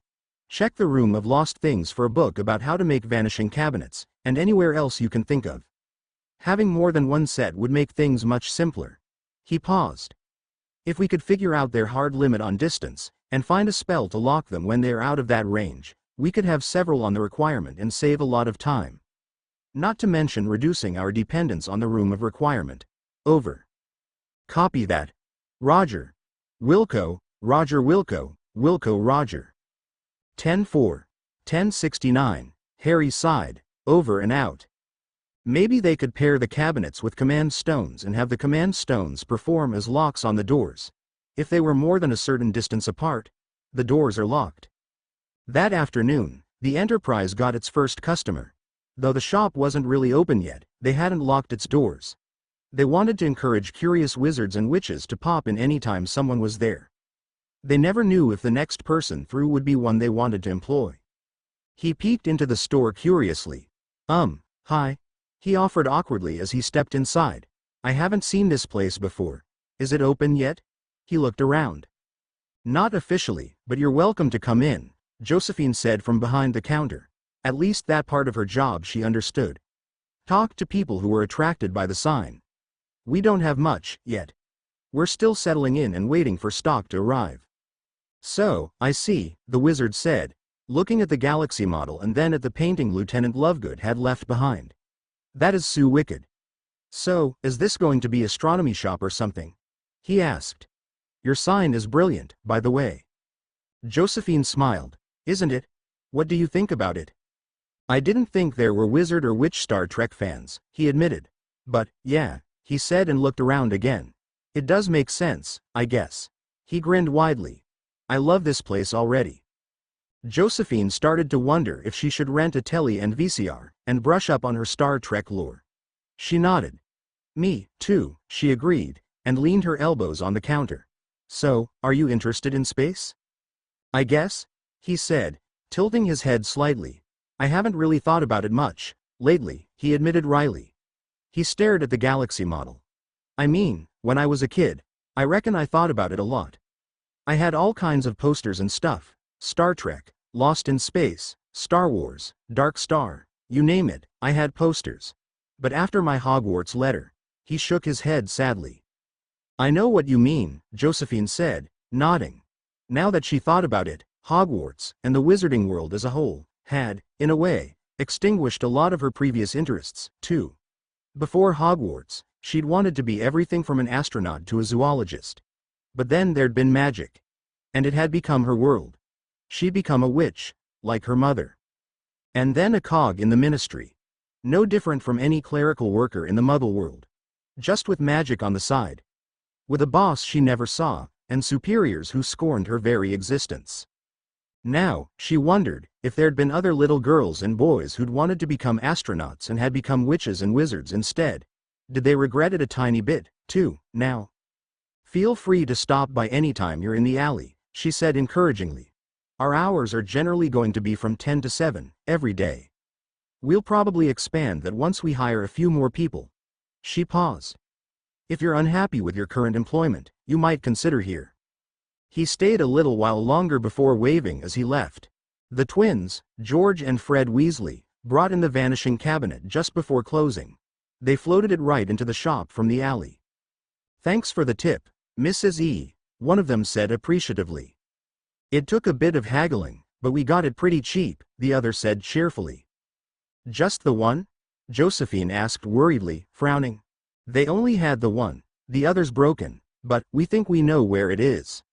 S3: Check the Room of Lost Things for a book about how to make vanishing cabinets, and anywhere else you can think of. Having more than one set would make things much simpler. He paused. If we could figure out their hard limit on distance, and find a spell to lock them when they are out of that range, we could have several on the requirement and save a lot of time. Not to mention reducing our dependence on the Room of Requirement. Over. Copy that. Roger. Wilco, Roger Wilco, Wilco Roger. 10-4. 1069. Harry sighed. Over and out. Maybe they could pair the cabinets with command stones and have the command stones perform as locks on the doors. If they were more than a certain distance apart, the doors are locked. That afternoon, the Enterprise got its first customer. Though the shop wasn't really open yet, they hadn't locked its doors. They wanted to encourage curious wizards and witches to pop in anytime someone was there. They never knew if the next person through would be one they wanted to employ. He peeked into the store curiously. Hi. He offered awkwardly as he stepped inside. I haven't seen this place before. Is it open yet? He looked around. Not officially, but you're welcome to come in, Josephine said from behind the counter. At least that part of her job she understood. Talk to people who were attracted by the sign. We don't have much, yet. We're still settling in and waiting for stock to arrive. So, I see, the wizard said, looking at the Galaxy model and then at the painting Lieutenant Lovegood had left behind. That is so wicked. So, is this going to be astronomy shop or something? He asked. Your sign is brilliant, by the way. Josephine smiled. Isn't it? What do you think about it? I didn't think there were wizard or witch Star Trek fans, he admitted. But, yeah, he said and looked around again. It does make sense, I guess. He grinned widely. I love this place already. Josephine started to wonder if she should rent a telly and VCR, and brush up on her Star Trek lore. She nodded. Me, too, she agreed, and leaned her elbows on the counter. So, are you interested in space? I guess, he said, tilting his head slightly. I haven't really thought about it much, lately, he admitted wryly. He stared at the Galaxy model. I mean, when I was a kid, I reckon I thought about it a lot. I had all kinds of posters and stuff. Star Trek, Lost in Space, Star Wars, Dark Star, you name it, I had posters. But after my Hogwarts letter, he shook his head sadly. I know what you mean, Josephine said, nodding. Now that she thought about it, Hogwarts, and the wizarding world as a whole, had, in a way, extinguished a lot of her previous interests, too. Before Hogwarts, she'd wanted to be everything from an astronaut to a zoologist. But then there'd been magic. And it had become her world. She'd become a witch, like her mother. And then a cog in the ministry. No different from any clerical worker in the Muggle world. Just with magic on the side. With a boss she never saw, and superiors who scorned her very existence. Now, she wondered if there'd been other little girls and boys who'd wanted to become astronauts and had become witches and wizards instead. Did they regret it a tiny bit, too, now? Feel free to stop by any time you're in the alley, she said encouragingly. Our hours are generally going to be from 10 to 7, every day. We'll probably expand that once we hire a few more people. She paused. If you're unhappy with your current employment, you might consider here. He stayed a little while longer before waving as he left. The twins, George and Fred Weasley, brought in the vanishing cabinet just before closing. They floated it right into the shop from the alley. Thanks for the tip, Mrs. E., one of them said appreciatively. It took a bit of haggling, but we got it pretty cheap, the other said cheerfully. Just the one? Josephine asked worriedly, frowning. They only had the one. The other's broken, but we think we know where it is.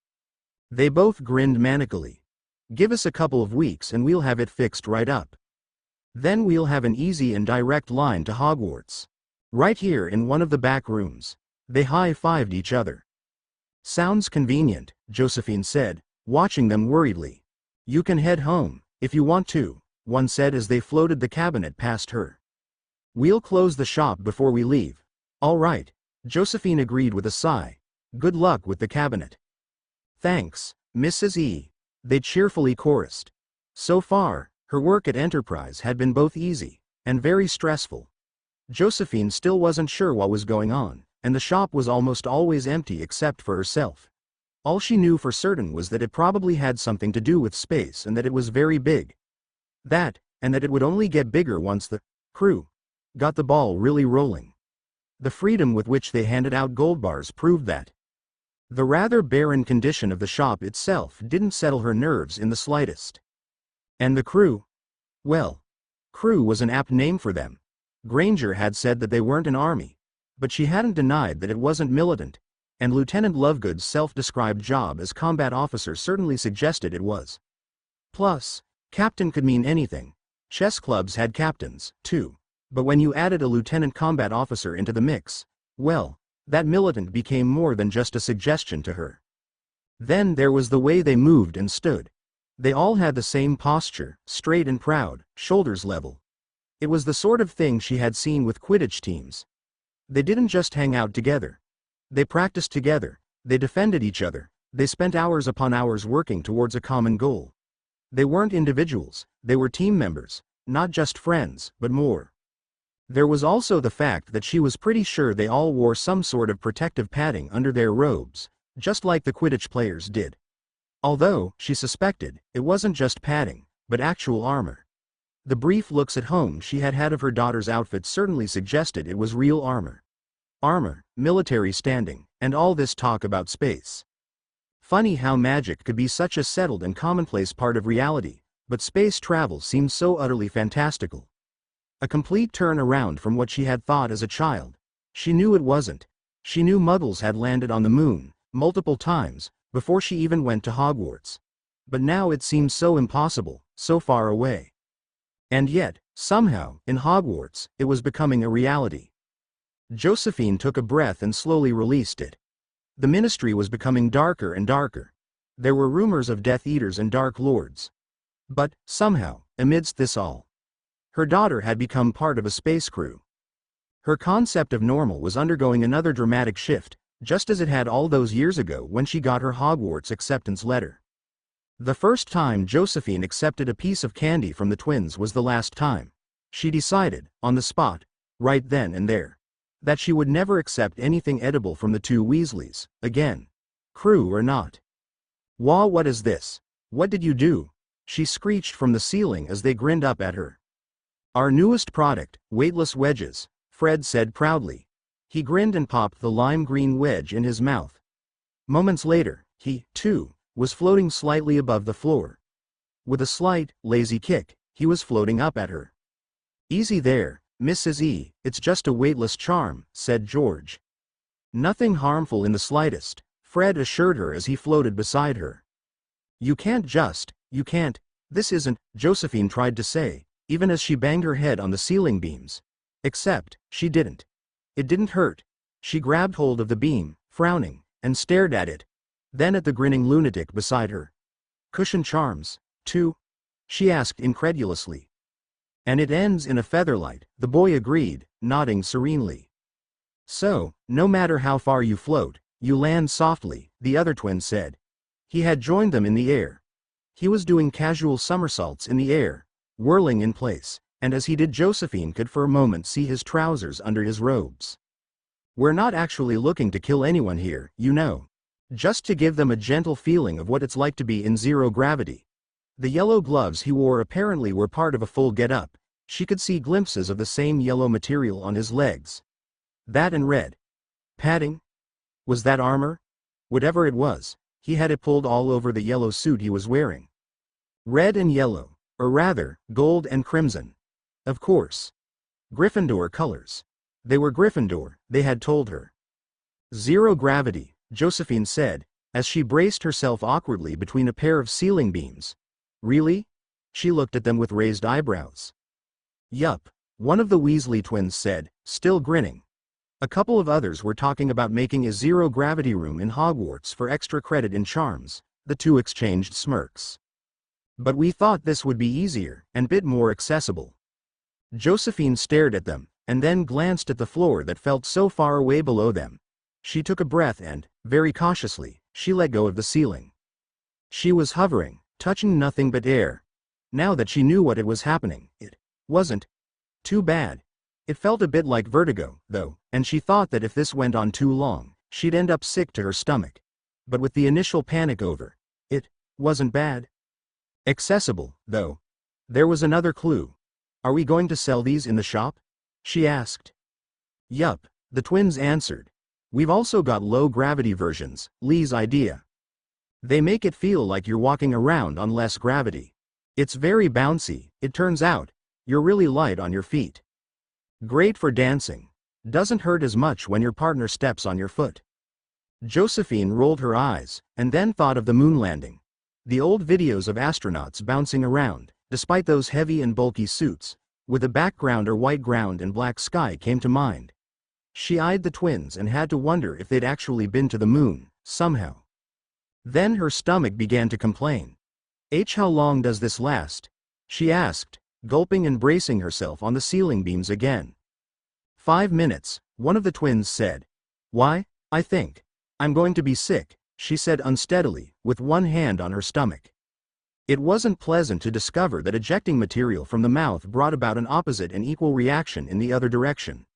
S3: They both grinned manically. Give us a couple of weeks and we'll have it fixed right up. Then we'll have an easy and direct line to Hogwarts. Right here in one of the back rooms. They high-fived each other. Sounds convenient, Josephine said, watching them worriedly. You can head home, if you want to, one said as they floated the cabinet past her. We'll close the shop before we leave. All right, Josephine agreed with a sigh. Good luck with the cabinet. Thanks, Mrs. E., they cheerfully chorused. So far, her work at Enterprise had been both easy and very stressful. Josephine still wasn't sure what was going on, and the shop was almost always empty except for herself. All she knew for certain was that it probably had something to do with space and that it was very big. That, and that it would only get bigger once the crew got the ball really rolling. The freedom with which they handed out gold bars proved that. The rather barren condition of the shop itself didn't settle her nerves in the slightest. And the crew? Well, crew was an apt name for them. Granger had said that they weren't an army, but she hadn't denied that it wasn't militant, and Lieutenant Lovegood's self-described job as combat officer certainly suggested it was. Plus, captain could mean anything. Chess clubs had captains, too. But when you added a lieutenant combat officer into the mix, well, that militant became more than just a suggestion to her. Then there was the way they moved and stood. They all had the same posture, straight and proud, shoulders level. It was the sort of thing she had seen with Quidditch teams. They didn't just hang out together. They practiced together, they defended each other, they spent hours upon hours working towards a common goal. They weren't individuals, they were team members, not just friends, but more. There was also the fact that she was pretty sure they all wore some sort of protective padding under their robes, just like the Quidditch players did. Although, she suspected, it wasn't just padding, but actual armor. The brief looks at home she had had of her daughter's outfit certainly suggested it was real armor. Armor, military standing, and all this talk about space. Funny how magic could be such a settled and commonplace part of reality, but space travel seemed so utterly fantastical. A complete turn around from what she had thought as a child. She knew it wasn't. She knew Muggles had landed on the moon, multiple times, before she even went to Hogwarts. But now it seemed so impossible, so far away. And yet, somehow, in Hogwarts, it was becoming a reality. Josephine took a breath and slowly released it. The ministry was becoming darker and darker. There were rumors of Death Eaters and Dark Lords. But, somehow, amidst this all, her daughter had become part of a space crew. Her concept of normal was undergoing another dramatic shift, just as it had all those years ago when she got her Hogwarts acceptance letter. The first time Josephine accepted a piece of candy from the twins was the last time. She decided, on the spot, right then and there, that she would never accept anything edible from the two Weasleys, again. Crew or not. "Wah, what is this? What did you do?" she screeched from the ceiling as they grinned up at her. "Our newest product, weightless wedges," Fred said proudly. He grinned and popped the lime green wedge in his mouth. Moments later, he, too, was floating slightly above the floor, With a slight, lazy kick, he was floating up at her. "Easy there, Mrs. E, it's just a weightless charm," said George. "Nothing harmful in the slightest," Fred assured her as he floated beside her. You can't, this isn't," Josephine tried to say, even as she banged her head on the ceiling beams. Except, she didn't. It didn't hurt. She grabbed hold of the beam, frowning, and stared at it. Then at the grinning lunatic beside her. "Cushion charms, too?" she asked incredulously. "And it ends in a featherlight," the boy agreed, nodding serenely. "So, no matter how far you float, you land softly," the other twin said. He had joined them in the air. He was doing casual somersaults in the air, whirling in place, and as he did Josephine could for a moment see his trousers under his robes. "We're not actually looking to kill anyone here, you know. Just to give them a gentle feeling of what it's like to be in zero gravity." The yellow gloves he wore apparently were part of a full get-up. She could see glimpses of the same yellow material on his legs. That and red padding? Was that armor? Whatever it was, he had it pulled all over the yellow suit he was wearing. Red and yellow, or rather, gold and crimson. Of course. Gryffindor colors. They were Gryffindor, they had told her. "Zero gravity," Josephine said, as she braced herself awkwardly between a pair of ceiling beams. "Really?" She looked at them with raised eyebrows. "Yup," one of the Weasley twins said, still grinning. A couple of others were talking about making a zero-gravity room in Hogwarts for extra credit in charms. The two exchanged smirks. "But we thought this would be easier, and bit more accessible." Josephine stared at them, and then glanced at the floor that felt so far away below them. She took a breath and, very cautiously, she let go of the ceiling. She was hovering, touching nothing but air. Now that she knew what it was happening, it wasn't too bad. It felt a bit like vertigo, though, and she thought that if this went on too long, she'd end up sick to her stomach. But with the initial panic over, it wasn't bad. Accessible, though. There was another clue. "Are we going to sell these in the shop?" she asked. "Yup," the twins answered. "We've also got low-gravity versions, Lee's idea. They make it feel like you're walking around on less gravity. It's very bouncy, it turns out. You're really light on your feet. Great for dancing. Doesn't hurt as much when your partner steps on your foot." Josephine rolled her eyes, and then thought of the moon landing. The old videos of astronauts bouncing around, despite those heavy and bulky suits, with a background or white ground and black sky came to mind. She eyed the twins and had to wonder if they'd actually been to the moon, somehow. Then her stomach began to complain. How long does this last?" she asked, gulping and bracing herself on the ceiling beams again. 5 minutes, one of the twins said. "Why, I think I'm going to be sick," she said unsteadily, with one hand on her stomach. It wasn't pleasant to discover that ejecting material from the mouth brought about an opposite and equal reaction in the other direction,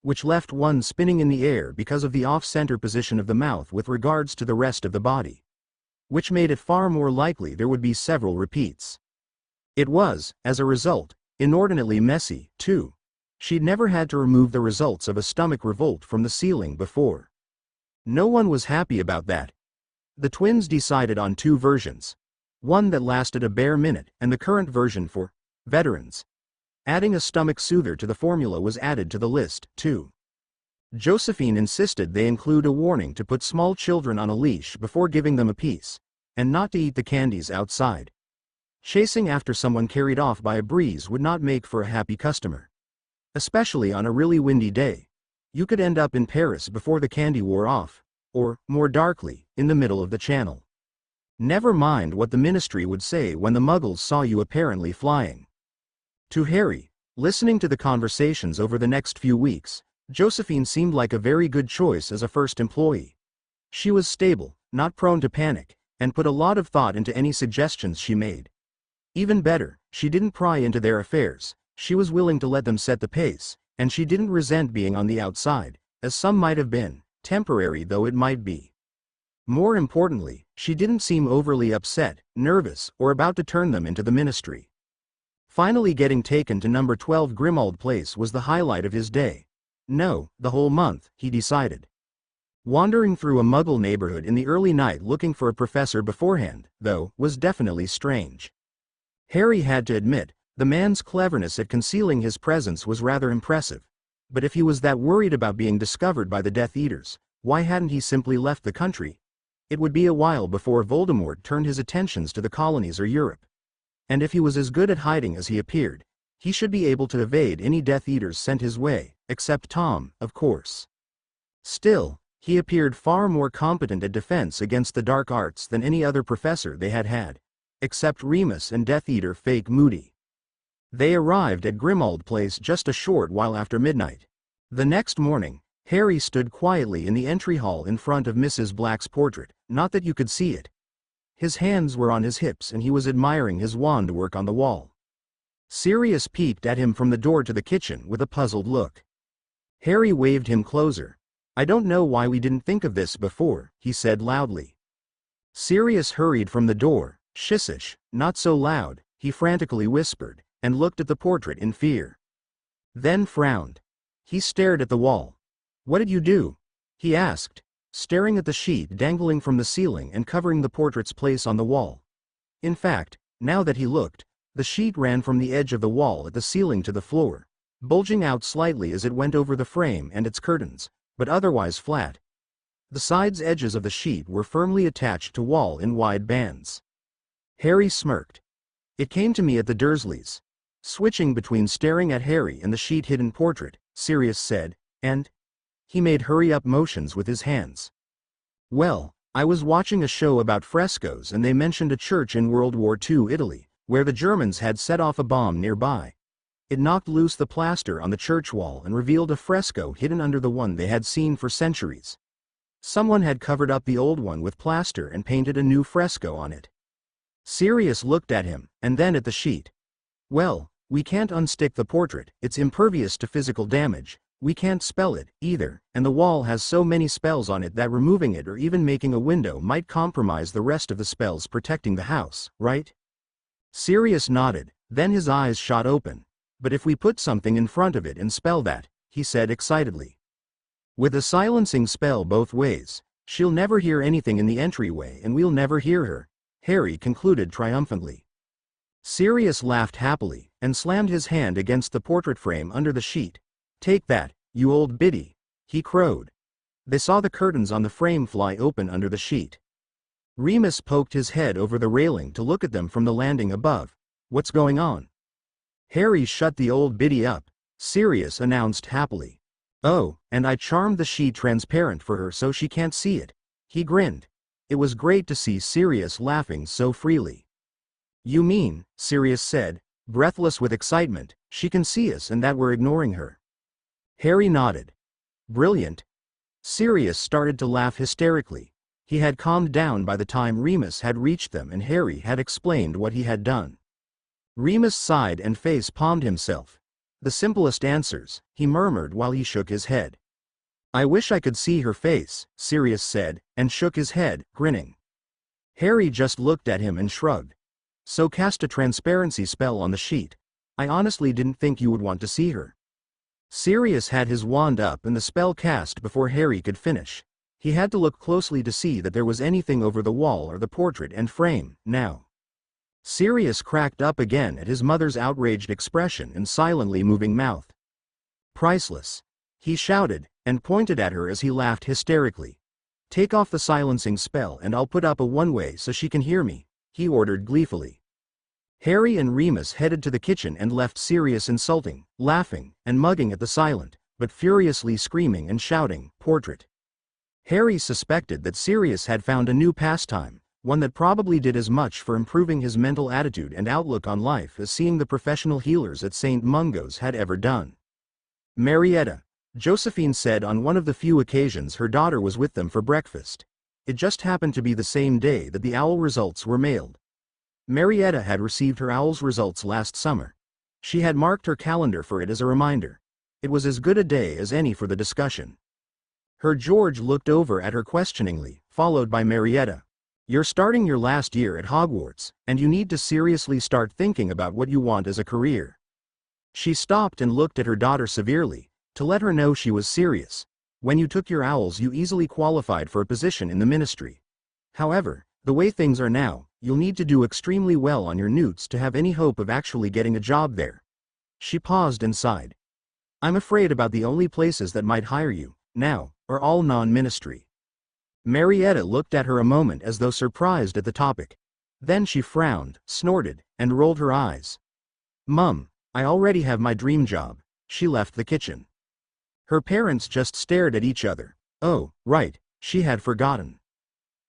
S3: which left one spinning in the air because of the off-center position of the mouth with regards to the rest of the body, which made it far more likely there would be several repeats. It was, as a result, inordinately messy, too. She'd never had to remove the results of a stomach revolt from the ceiling before. No one was happy about that. The twins decided on 2 versions. One that lasted a bare minute and the current version for veterans. Adding a stomach soother to the formula was added to the list, too. Josephine insisted they include a warning to put small children on a leash before giving them a piece, and not to eat the candies outside. Chasing after someone carried off by a breeze would not make for a happy customer. Especially on a really windy day. You could end up in Paris before the candy wore off, or, more darkly, in the middle of the channel. Never mind what the ministry would say when the muggles saw you apparently flying. To Harry, listening to the conversations over the next few weeks, Josephine seemed like a very good choice as a first employee. She was stable, not prone to panic, and put a lot of thought into any suggestions she made. Even better, she didn't pry into their affairs. She was willing to let them set the pace, and she didn't resent being on the outside, as some might have been, temporary though it might be. More importantly, she didn't seem overly upset, nervous, or about to turn them into the ministry. Finally getting taken to number 12 Grimmauld Place was the highlight of his day. No, the whole month, he decided. Wandering through a muggle neighborhood in the early night looking for a professor beforehand, though, was definitely strange. Harry had to admit, the man's cleverness at concealing his presence was rather impressive. But if he was that worried about being discovered by the Death Eaters, why hadn't he simply left the country? It would be a while before Voldemort turned his attentions to the colonies or Europe. And if he was as good at hiding as he appeared, he should be able to evade any Death Eaters sent his way, except Tom, of course. Still, he appeared far more competent at defense against the dark arts than any other professor they had had, except Remus and Death Eater fake Moody. They arrived at Grimmauld Place just a short while after midnight. The next morning, Harry stood quietly in the entry hall in front of Mrs. Black's portrait, not that you could see it. His hands were on his hips and he was admiring his wand work on the wall. Sirius peeped at him from the door to the kitchen with a puzzled look. Harry waved him closer. "I don't know why we didn't think of this before," he said loudly. Sirius hurried from the door. "Shish, not so loud," he frantically whispered, and looked at the portrait in fear. Then frowned. He stared at the wall. "What did you do?" he asked, staring at the sheet dangling from the ceiling and covering the portrait's place on the wall. In fact, now that he looked, the sheet ran from the edge of the wall at the ceiling to the floor, bulging out slightly as it went over the frame and its curtains, but otherwise flat. The sides edges of the sheet were firmly attached to wall in wide bands. Harry smirked. "It came to me at the Dursleys." Switching between staring at Harry and the sheet-hidden portrait, Sirius said, "And?" He made hurry-up motions with his hands. "Well, I was watching a show about frescoes and they mentioned a church in World War II Italy, where the Germans had set off a bomb nearby. It knocked loose the plaster on the church wall and revealed a fresco hidden under the one they had seen for centuries. Someone had covered up the old one with plaster and painted a new fresco on it." Sirius looked at him, and then at the sheet. "Well, we can't unstick the portrait, it's impervious to physical damage. We can't spell it, either, and the wall has so many spells on it that removing it or even making a window might compromise the rest of the spells protecting the house, right?" Sirius nodded, then his eyes shot open. "But if we put something in front of it and spell that," he said excitedly. "With a silencing spell both ways, she'll never hear anything in the entryway and we'll never hear her," Harry concluded triumphantly. Sirius laughed happily, and slammed his hand against the portrait frame under the sheet. "Take that, you old biddy," he crowed. They saw the curtains on the frame fly open under the sheet. Remus poked his head over the railing to look at them from the landing above. "What's going on?" "Harry shut the old biddy up," Sirius announced happily. "Oh, and I charmed the sheet transparent for her so she can't see it." He grinned. It was great to see Sirius laughing so freely. "You mean," Sirius said, breathless with excitement, "she can see us and that we're ignoring her?" Harry nodded. "Brilliant." Sirius started to laugh hysterically. He had calmed down by the time Remus had reached them and Harry had explained what he had done. Remus sighed and face-palmed himself. "The simplest answers," he murmured while he shook his head. "I wish I could see her face," Sirius said, and shook his head, grinning. Harry just looked at him and shrugged. "So cast a transparency spell on the sheet. I honestly didn't think you would want to see her." Sirius had his wand up and the spell cast before Harry could finish. He had to look closely to see that there was anything over the wall or the portrait and frame, now. Sirius cracked up again at his mother's outraged expression and silently moving mouth. "Priceless," he shouted, and pointed at her as he laughed hysterically. "Take off the silencing spell and I'll put up a one-way so she can hear me," he ordered gleefully. Harry and Remus headed to the kitchen and left Sirius insulting, laughing, and mugging at the silent, but furiously screaming and shouting, portrait. Harry suspected that Sirius had found a new pastime, one that probably did as much for improving his mental attitude and outlook on life as seeing the professional healers at St. Mungo's had ever done. "Marietta," Josephine said on one of the few occasions her daughter was with them for breakfast. It just happened to be the same day that the OWL results were mailed. Marietta had received her OWL's results last summer. She had marked her calendar for it as a reminder. It was as good a day as any for the discussion. Her George looked over at her questioningly, followed by Marietta. "You're starting your last year at Hogwarts, and you need to seriously start thinking about what you want as a career." She stopped and looked at her daughter severely, to let her know she was serious. "When you took your OWLs you easily qualified for a position in the ministry. However, the way things are now, you'll need to do extremely well on your newts to have any hope of actually getting a job there. She paused and sighed. I'm afraid about the only places that might hire you, now, are all non-ministry. Marietta looked at her a moment as though surprised at the topic. Then she frowned, snorted, and rolled her eyes. Mum, I already have my dream job. She left the kitchen. Her parents just stared at each other. Oh, right, she had forgotten.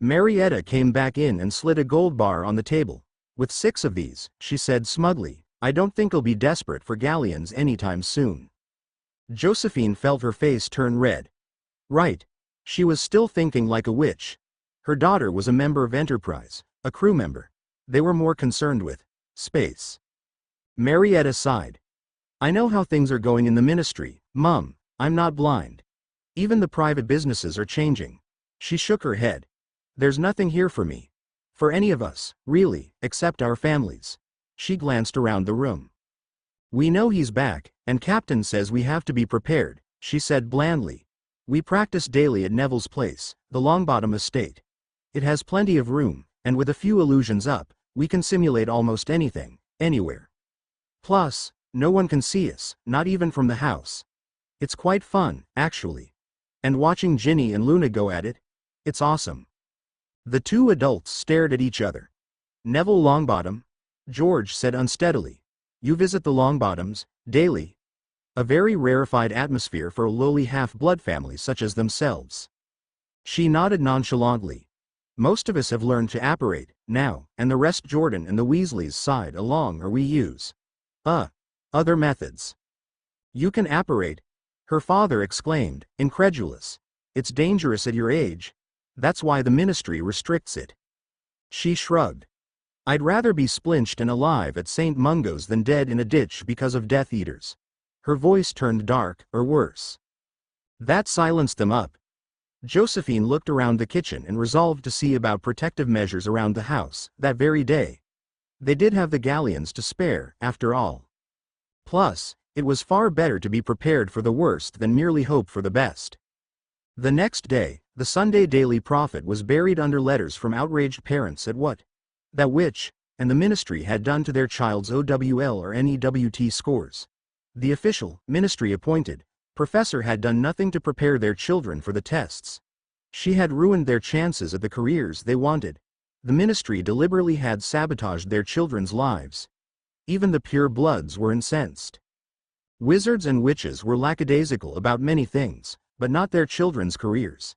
S3: Marietta came back in and slid a gold bar on the table. With 6 of these, she said smugly, I don't think I'll be desperate for galleons anytime soon. Josephine felt her face turn red. Right. She was still thinking like a witch. Her daughter was a member of Enterprise, a crew member. They were more concerned with space. Marietta sighed. I know how things are going in the ministry, Mum. I'm not blind. Even the private businesses are changing. She shook her head. There's nothing here for me. For any of us, really, except our families. She glanced around the room. We know he's back, and Captain says we have to be prepared, she said blandly. We practice daily at Neville's place, the Longbottom estate. It has plenty of room, and with a few illusions up, we can simulate almost anything, anywhere. Plus, no one can see us, not even from the house. It's quite fun, actually. And watching Ginny and Luna go at it, it's awesome. The 2 adults stared at each other. Neville Longbottom? George said unsteadily. You visit the Longbottoms, daily. A very rarefied atmosphere for a lowly half-blood family such as themselves. She nodded nonchalantly. Most of us have learned to apparate, now, and the rest Jordan and the Weasleys side along or we use other methods. You can apparate? Her father exclaimed, incredulous. It's dangerous at your age. That's why the ministry restricts it. She shrugged. I'd rather be splinched and alive at St. Mungo's than dead in a ditch because of Death Eaters. Her voice turned dark, or worse. That silenced them up. Josephine looked around the kitchen and resolved to see about protective measures around the house, that very day. They did have the galleons to spare, after all. Plus, it was far better to be prepared for the worst than merely hope for the best. The next day, the Sunday Daily Prophet was buried under letters from outraged parents at what that witch and the ministry had done to their child's OWL or NEWT scores. The official, ministry-appointed, professor had done nothing to prepare their children for the tests. She had ruined their chances at the careers they wanted. The ministry deliberately had sabotaged their children's lives. Even the pure bloods were incensed. Wizards and witches were lackadaisical about many things, but not their children's careers.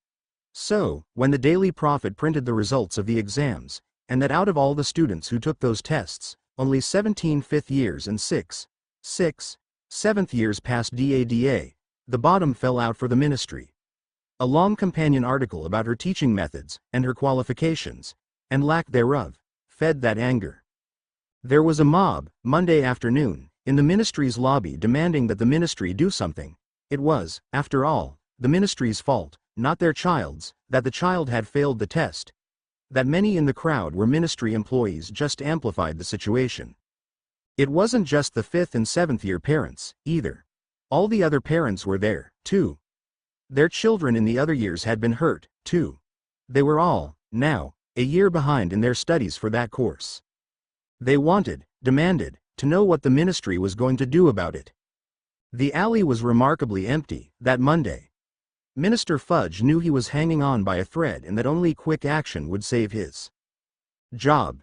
S3: So, when the Daily Prophet printed the results of the exams, and that out of all the students who took those tests, only 17 fifth years and 6 seventh years passed DADA, the bottom fell out for the ministry. A long companion article about her teaching methods, and her qualifications, and lack thereof, fed that anger. There was a mob, Monday afternoon, in the ministry's lobby demanding that the ministry do something. It was, after all, the ministry's fault, not their child's, that the child had failed the test. That many in the crowd were ministry employees just amplified the situation. It wasn't just the 5th and 7th year parents, either. All the other parents were there, too. Their children in the other years had been hurt, too. They were all, now, a year behind in their studies for that course. They wanted, demanded, to know what the ministry was going to do about it. The alley was remarkably empty, that Monday. Minister Fudge knew he was hanging on by a thread and that only quick action would save his job.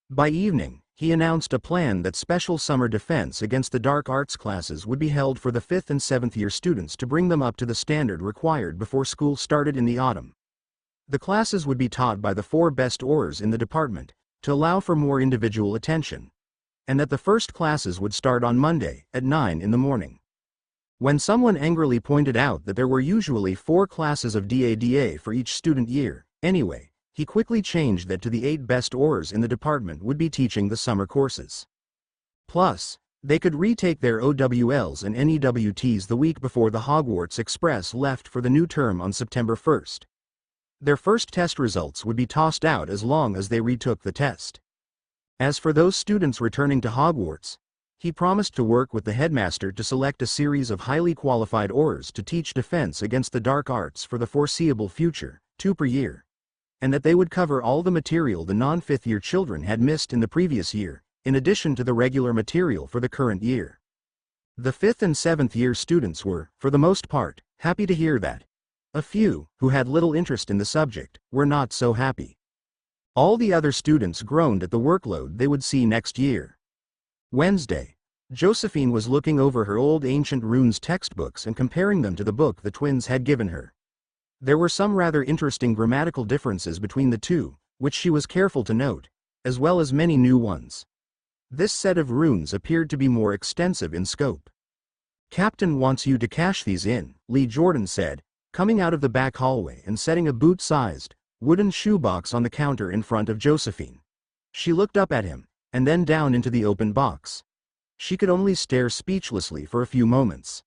S3: By evening, he announced a plan that special summer defense against the dark arts classes would be held for the 5th and 7th year students to bring them up to the standard required before school started in the autumn. The classes would be taught by the 4 best aurors in the department, to allow for more individual attention. And that the first classes would start on Monday, at 9 in the morning. When someone angrily pointed out that there were usually 4 classes of DADA for each student year, anyway, he quickly changed that to the 8 best aurors in the department would be teaching the summer courses. Plus, they could retake their OWLs and NEWTs the week before the Hogwarts Express left for the new term on September 1st. Their first test results would be tossed out as long as they retook the test. As for those students returning to Hogwarts, he promised to work with the headmaster to select a series of highly qualified aurors to teach defense against the dark arts for the foreseeable future, 2 per year. and that they would cover all the material the non-fifth year children had missed in the previous year, in addition to the regular material for the current year. The 5th and 7th year students were, for the most part, happy to hear that. A few, who had little interest in the subject, were not so happy. All the other students groaned at the workload they would see next year. Wednesday. Josephine was looking over her old ancient runes textbooks and comparing them to the book the twins had given her. There were some rather interesting grammatical differences between the two, which she was careful to note, as well as many new ones. This set of runes appeared to be more extensive in scope. "Captain wants you to cash these in," Lee Jordan said, coming out of the back hallway and setting a boot-sized, wooden shoebox on the counter in front of Josephine. She looked up at him, and then down into the open box. She could only stare speechlessly for a few moments.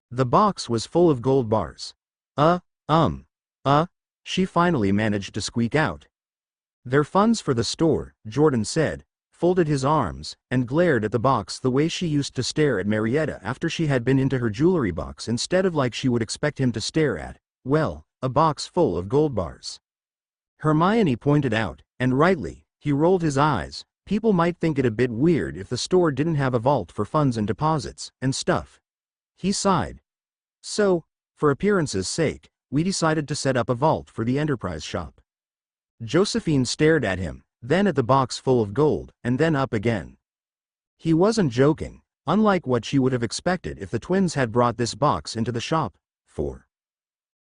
S3: The box was full of gold bars. She finally managed to squeak out. "They're funds for the store," Jordan said, folded his arms, and glared at the box the way she used to stare at Marietta after she had been into her jewelry box instead of like she would expect him to stare at, well, a box full of gold bars. Hermione pointed out, and rightly, he rolled his eyes, people might think it a bit weird if the store didn't have a vault for funds and deposits, and stuff. He sighed. "So, for appearance's sake, we decided to set up a vault for the Enterprise shop." Josephine stared at him, then at the box full of gold, and then up again. He wasn't joking, unlike what she would have expected if the twins had brought this box into the shop, for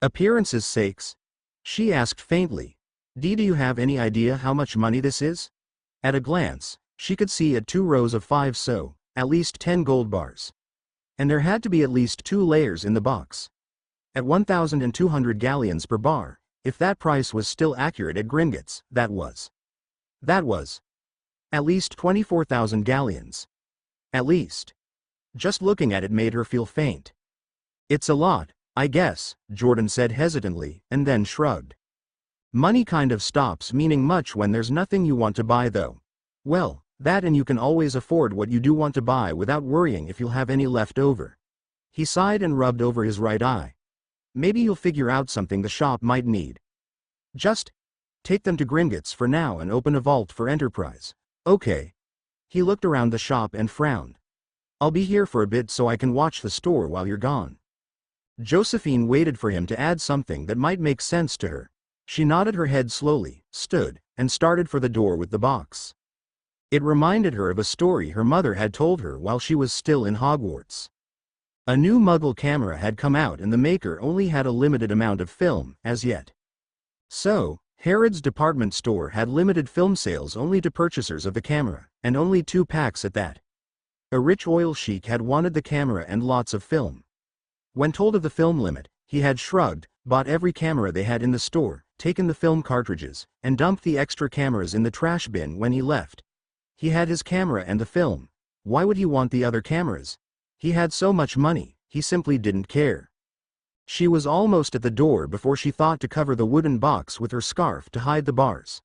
S3: appearance's sakes. She asked faintly, Do you have any idea how much money this is?" At a glance, she could see at 2 rows of 5 so, at least 10 gold bars. And there had to be at least 2 layers in the box. At 1,200 galleons per bar, if that price was still accurate at Gringotts, that was at least 24,000 galleons. At least. Just looking at it made her feel faint. "It's a lot, I guess," Jordan said hesitantly, and then shrugged. "Money kind of stops meaning much when there's nothing you want to buy though. Well, that and you can always afford what you do want to buy without worrying if you'll have any left over." He sighed and rubbed over his right eye. "Maybe you'll figure out something the shop might need. Just take them to Gringotts for now and open a vault for Enterprise. Okay." He looked around the shop and frowned. "I'll be here for a bit so I can watch the store while you're gone." Josephine waited for him to add something that might make sense to her. She nodded her head slowly, stood, and started for the door with the box. It reminded her of a story her mother had told her while she was still in Hogwarts. A new Muggle camera had come out and the maker only had a limited amount of film, as yet. So, Harrod's department store had limited film sales only to purchasers of the camera, and only 2 packs at that. A rich oil sheik had wanted the camera and lots of film. When told of the film limit, he had shrugged, bought every camera they had in the store, taken the film cartridges, and dumped the extra cameras in the trash bin when he left. He had his camera and the film. Why would he want the other cameras? He had so much money, he simply didn't care. She was almost at the door before she thought to cover the wooden box with her scarf to hide the bars.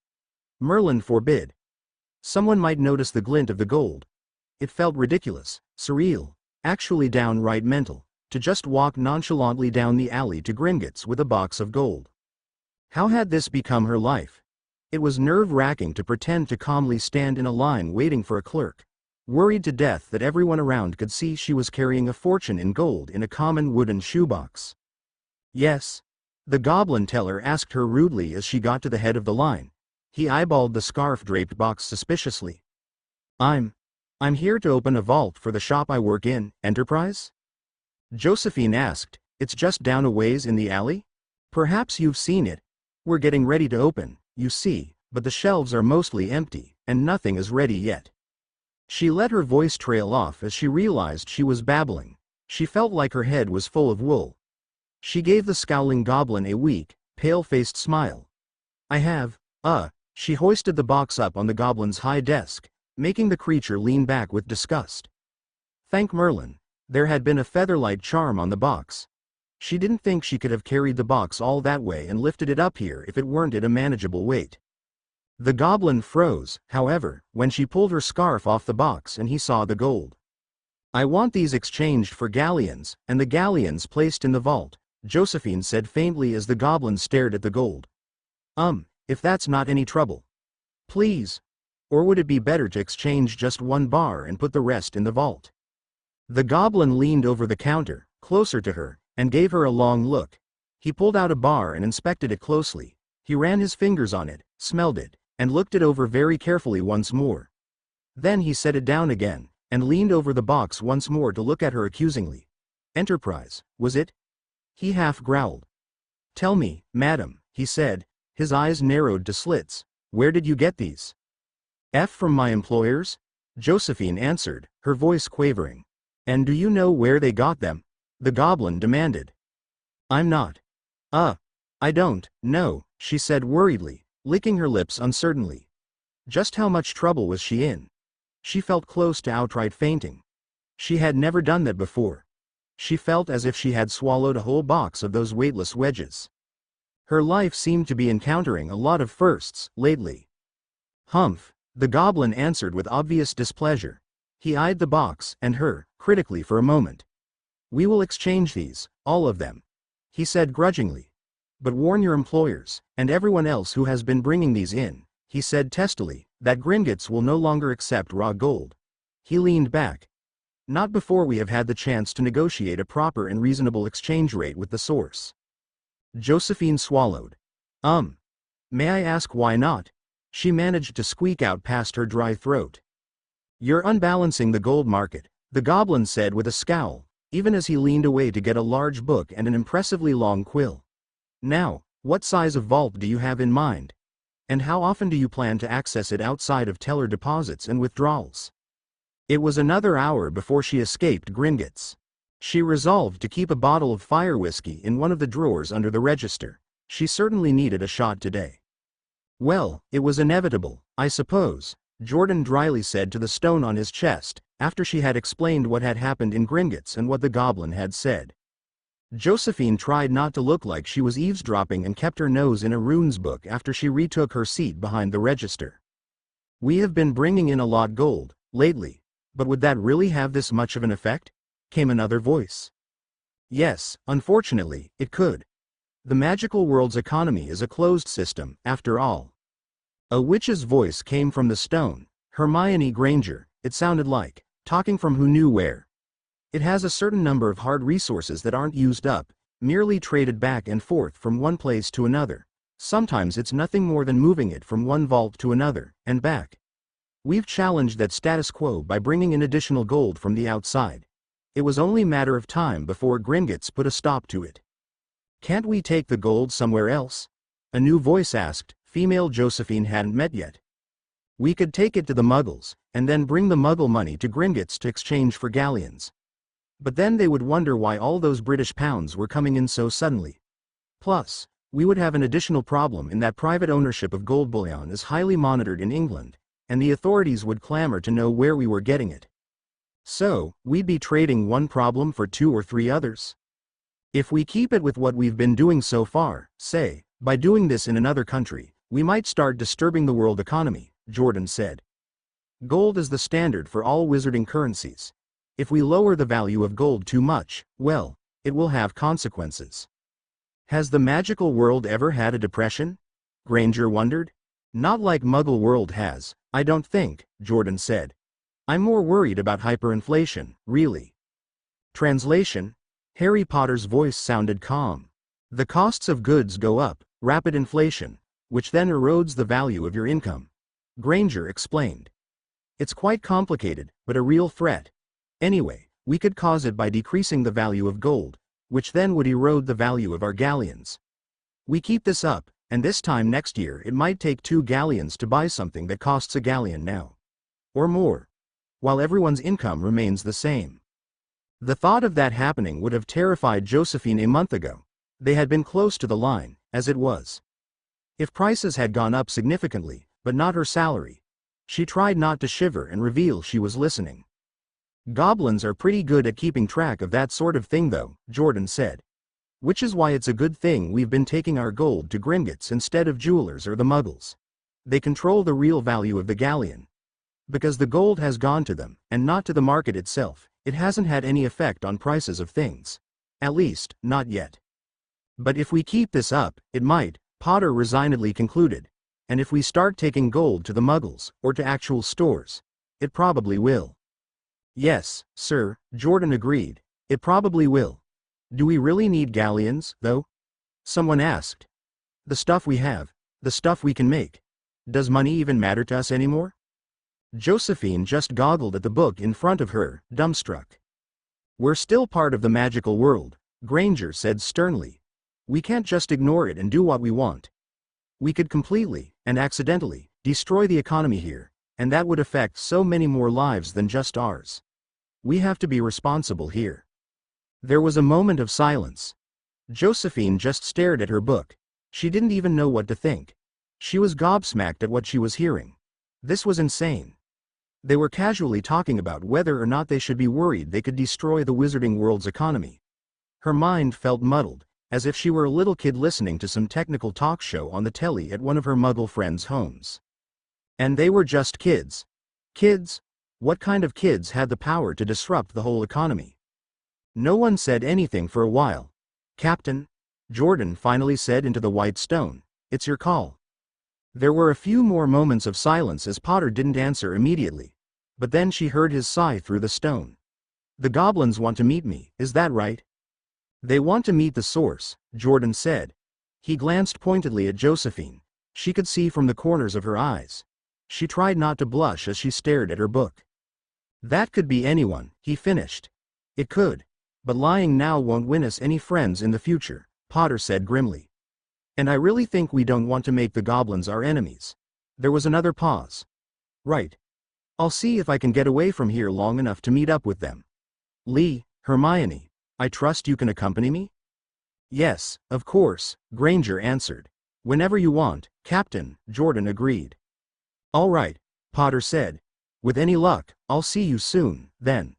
S3: Merlin forbid. Someone might notice the glint of the gold. It felt ridiculous, surreal, actually downright mental, to just walk nonchalantly down the alley to Gringotts with a box of gold. How had this become her life? It was nerve-wracking to pretend to calmly stand in a line waiting for a clerk, worried to death that everyone around could see she was carrying a fortune in gold in a common wooden shoebox. "Yes?" the goblin teller asked her rudely as she got to the head of the line. He eyeballed the scarf-draped box suspiciously. I'm here to open a vault for the shop I work in, Enterprise?" Josephine asked. "It's just down a ways in the alley? Perhaps you've seen it. We're getting ready to open, you see, but the shelves are mostly empty, and nothing is ready yet." She let her voice trail off as she realized she was babbling. She felt like her head was full of wool. She gave the scowling goblin a weak, pale-faced smile. "I have, She hoisted the box up on the goblin's high desk, making the creature lean back with disgust. Thank Merlin. There had been a featherlight charm on the box. She didn't think she could have carried the box all that way and lifted it up here if it weren't at a manageable weight. The goblin froze, however, when she pulled her scarf off the box and he saw the gold. "I want these exchanged for galleons, and the galleons placed in the vault," Josephine said faintly as the goblin stared at the gold. if that's not any trouble. Please. Or would it be better to exchange just 1 bar and put the rest in the vault? The goblin leaned over the counter, closer to her, and gave her a long look. He pulled out a bar and inspected it closely. He ran his fingers on it, smelled it, and looked it over very carefully once more. Then he set it down again, and leaned over the box once more to look at her accusingly. Enterprise, was it? He half growled. Tell me, madam, he said, his eyes narrowed to slits. Where did you get these? From my employers? Josephine answered, her voice quavering. And do you know where they got them? The goblin demanded. I'm not. I don't know, she said worriedly, licking her lips uncertainly. Just how much trouble was she in? She felt close to outright fainting. She had never done that before. She felt as if she had swallowed a whole box of those weightless wedges. Her life seemed to be encountering a lot of firsts lately. Humph, the goblin answered with obvious displeasure. He eyed the box and her, critically for a moment. We will exchange these, all of them, he said grudgingly. But warn your employers, and everyone else who has been bringing these in, he said testily, that Gringotts will no longer accept raw gold. He leaned back. Not before we have had the chance to negotiate a proper and reasonable exchange rate with the source. Josephine swallowed. May I ask why not? She managed to squeak out past her dry throat. You're unbalancing the gold market, the goblin said with a scowl, even as he leaned away to get a large book and an impressively long quill. Now, what size of vault do you have in mind? And how often do you plan to access it outside of teller deposits and withdrawals? It was another hour before she escaped Gringotts. She resolved to keep a bottle of fire whiskey in one of the drawers under the register. She certainly needed a shot today. Well, it was inevitable, I suppose, Jordan dryly said to the stone on his chest, after she had explained what had happened in Gringotts and what the goblin had said. Josephine tried not to look like she was eavesdropping and kept her nose in a runes book after she retook her seat behind the register. We have been bringing in a lot gold, lately, but would that really have this much of an effect? Came another voice. Yes, unfortunately, it could. The magical world's economy is a closed system, after all. A witch's voice came from the stone, Hermione Granger, it sounded like, talking from who knew where. It has a certain number of hard resources that aren't used up, merely traded back and forth from one place to another. Sometimes it's nothing more than moving it from one vault to another, and back. We've challenged that status quo by bringing in additional gold from the outside. It was only a matter of time before Gringotts put a stop to it. Can't we take the gold somewhere else? A new voice asked, female Josephine hadn't met yet. We could take it to the Muggles, and then bring the Muggle money to Gringotts to exchange for galleons. But then they would wonder why all those British pounds were coming in so suddenly. Plus, we would have an additional problem in that private ownership of gold bullion is highly monitored in England, and the authorities would clamor to know where we were getting it. So, we'd be trading one problem for 2 or 3 others. If we keep it with what we've been doing so far, say, by doing this in another country, we might start disturbing the world economy, Jordan said. Gold is the standard for all wizarding currencies. If we lower the value of gold too much, well, it will have consequences. Has the magical world ever had a depression? Granger wondered. Not like Muggle world has, I don't think, Jordan said. I'm more worried about hyperinflation, really. Translation: Harry Potter's voice sounded calm. The costs of goods go up, rapid inflation, which then erodes the value of your income. Granger explained. It's quite complicated, but a real threat. Anyway, we could cause it by decreasing the value of gold, which then would erode the value of our galleons. We keep this up, and this time next year it might take 2 galleons to buy something that costs a galleon now. Or more. While everyone's income remains the same. The thought of that happening would have terrified Josephine a month ago. They had been close to the line, as it was. If prices had gone up significantly, but not her salary. She tried not to shiver and reveal she was listening. Goblins are pretty good at keeping track of that sort of thing though, Jordan said. Which is why it's a good thing we've been taking our gold to Gringotts instead of jewelers or the Muggles. They control the real value of the galleon. Because the gold has gone to them, and not to the market itself, it hasn't had any effect on prices of things. At least, not yet. But if we keep this up, it might, Potter resignedly concluded, And if we start taking gold to the muggles, or to actual stores, it probably will. Yes, sir, Jordan agreed. It probably will. Do we really need galleons, though? Someone asked. The stuff we have, the stuff we can make. Does money even matter to us anymore? Josephine just goggled at the book in front of her, dumbstruck. We're still part of the magical world, Granger said sternly. We can't just ignore it and do what we want. We could completely, and accidentally, destroy the economy here, and that would affect so many more lives than just ours. We have to be responsible here. There was a moment of silence. Josephine just stared at her book. She didn't even know what to think. She was gobsmacked at what she was hearing. This was insane. They were casually talking about whether or not they should be worried they could destroy the wizarding world's economy. Her mind felt muddled, as if she were a little kid listening to some technical talk show on the telly at one of her muggle friends' homes. And they were just kids. Kids? What kind of kids had the power to disrupt the whole economy? No one said anything for a while. Captain, Jordan finally said into the white stone, it's your call. There were a few more moments of silence as Potter didn't answer immediately. But then she heard his sigh through the stone. The goblins want to meet me, is that right? They want to meet the source, Jordan said. He glanced pointedly at Josephine. She could see from the corners of her eyes. She tried not to blush as she stared at her book. That could be anyone, he finished. It could. But lying now won't win us any friends in the future, Potter said grimly. And I really think we don't want to make the goblins our enemies. There was another pause. Right. I'll see if I can get away from here long enough to meet up with them. Lee, Hermione, I trust you can accompany me? Yes, of course, Granger answered. Whenever you want, Captain, Jordan agreed. All right, Potter said. With any luck, I'll see you soon, then.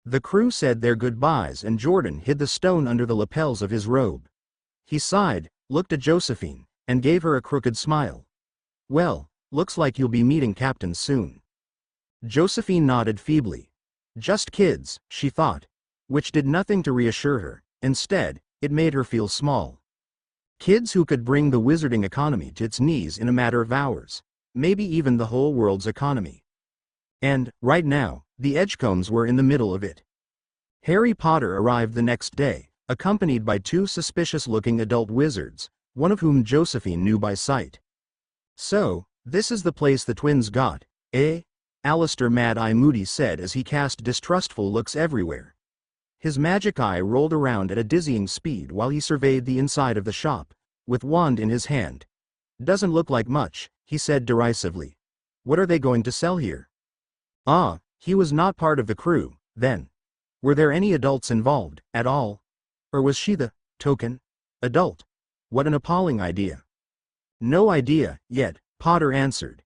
S3: The crew said their goodbyes and Jordan hid the stone under the lapels of his robe. He sighed, looked at Josephine, and gave her a crooked smile. Well, looks like you'll be meeting Captain soon. Josephine nodded feebly. Just kids, she thought. Which did nothing to reassure her. Instead, it made her feel small. Kids who could bring the wizarding economy to its knees in a matter of hours. Maybe even the whole world's economy. And, right now, the Edgecombs were in the middle of it. Harry Potter arrived the next day, accompanied by two suspicious-looking adult wizards, one of whom Josephine knew by sight. So, this is the place the twins got, eh? Alistair Mad-Eye Moody said as he cast distrustful looks everywhere. His magic eye rolled around at a dizzying speed while he surveyed the inside of the shop, with wand in his hand. Doesn't look like much, he said derisively. What are they going to sell here? Ah, he was not part of the crew, then. Were there any adults involved, at all? Or was she the token adult? What an appalling idea. No idea, yet, Potter answered.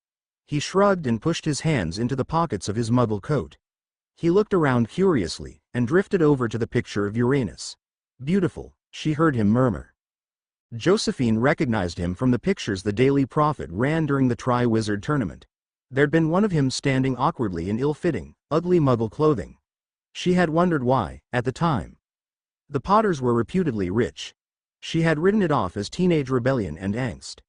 S3: He shrugged and pushed his hands into the pockets of his muggle coat. He looked around curiously, and drifted over to the picture of Uranus. Beautiful, she heard him murmur. Josephine recognized him from the pictures the Daily Prophet ran during the Tri-Wizard tournament. There'd been one of him standing awkwardly in ill-fitting, ugly muggle clothing. She had wondered why, at the time. The Potters were reputedly rich. She had written it off as teenage rebellion and angst.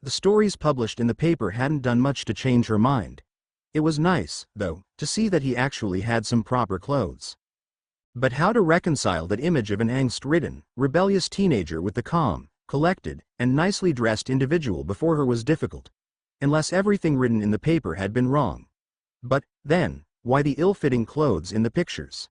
S3: The stories published in the paper hadn't done much to change her mind. It was nice, though, to see that he actually had some proper clothes. But how to reconcile that image of an angst-ridden, rebellious teenager with the calm, collected, and nicely dressed individual before her was difficult. Unless everything written in the paper had been wrong. But, then, why the ill-fitting clothes in the pictures?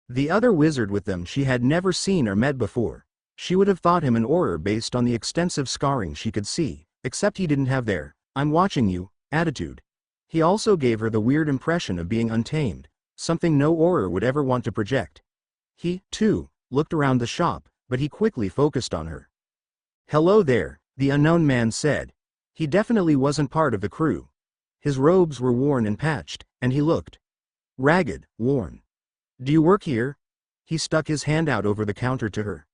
S3: The other wizard with them she had never seen or met before. She would have thought him an Auror based on the extensive scarring she could see, except he didn't have their, I'm watching you, attitude. He also gave her the weird impression of being untamed, something no Auror would ever want to project. He, too, looked around the shop, but he quickly focused on her. Hello there, the unknown man said. He definitely wasn't part of the crew. His robes were worn and patched, and he looked ragged, worn. Do you work here? He stuck his hand out over the counter to her.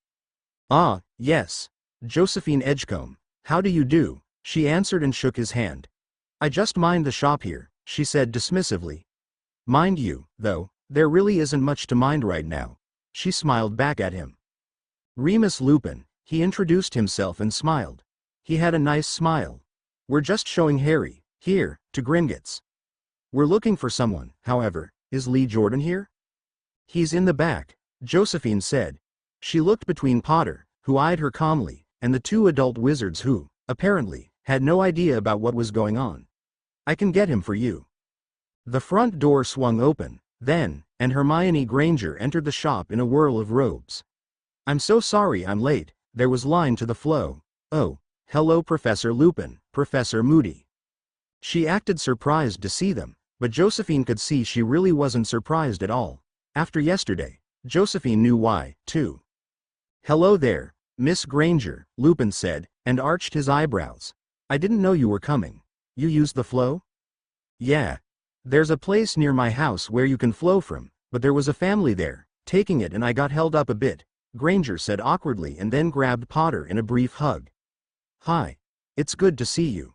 S3: Ah, yes. Josephine Edgecombe. How do you do? She answered and shook his hand. I just mind the shop here, she said dismissively. Mind you, though, there really isn't much to mind right now. She smiled back at him. Remus Lupin, he introduced himself and smiled. He had a nice smile. We're just showing Harry, here, to Gringotts. We're looking for someone, however. Is Lee Jordan here? He's in the back, Josephine said. She looked between Potter, who eyed her calmly, and the two adult wizards who, apparently, had no idea about what was going on. I can get him for you. The front door swung open, then, and Hermione Granger entered the shop in a whirl of robes. I'm so sorry I'm late, there was line to the flow. Oh, hello Professor Lupin, Professor Moody. She acted surprised to see them, but Josephine could see she really wasn't surprised at all. After yesterday, Josephine knew why, too. Hello there, Miss Granger, Lupin said, and arched his eyebrows. I didn't know you were coming. You used the flow? Yeah. There's a place near my house where you can flow from, but there was a family there, taking it and I got held up a bit, Granger said awkwardly and then grabbed Potter in a brief hug. Hi. It's good to see you.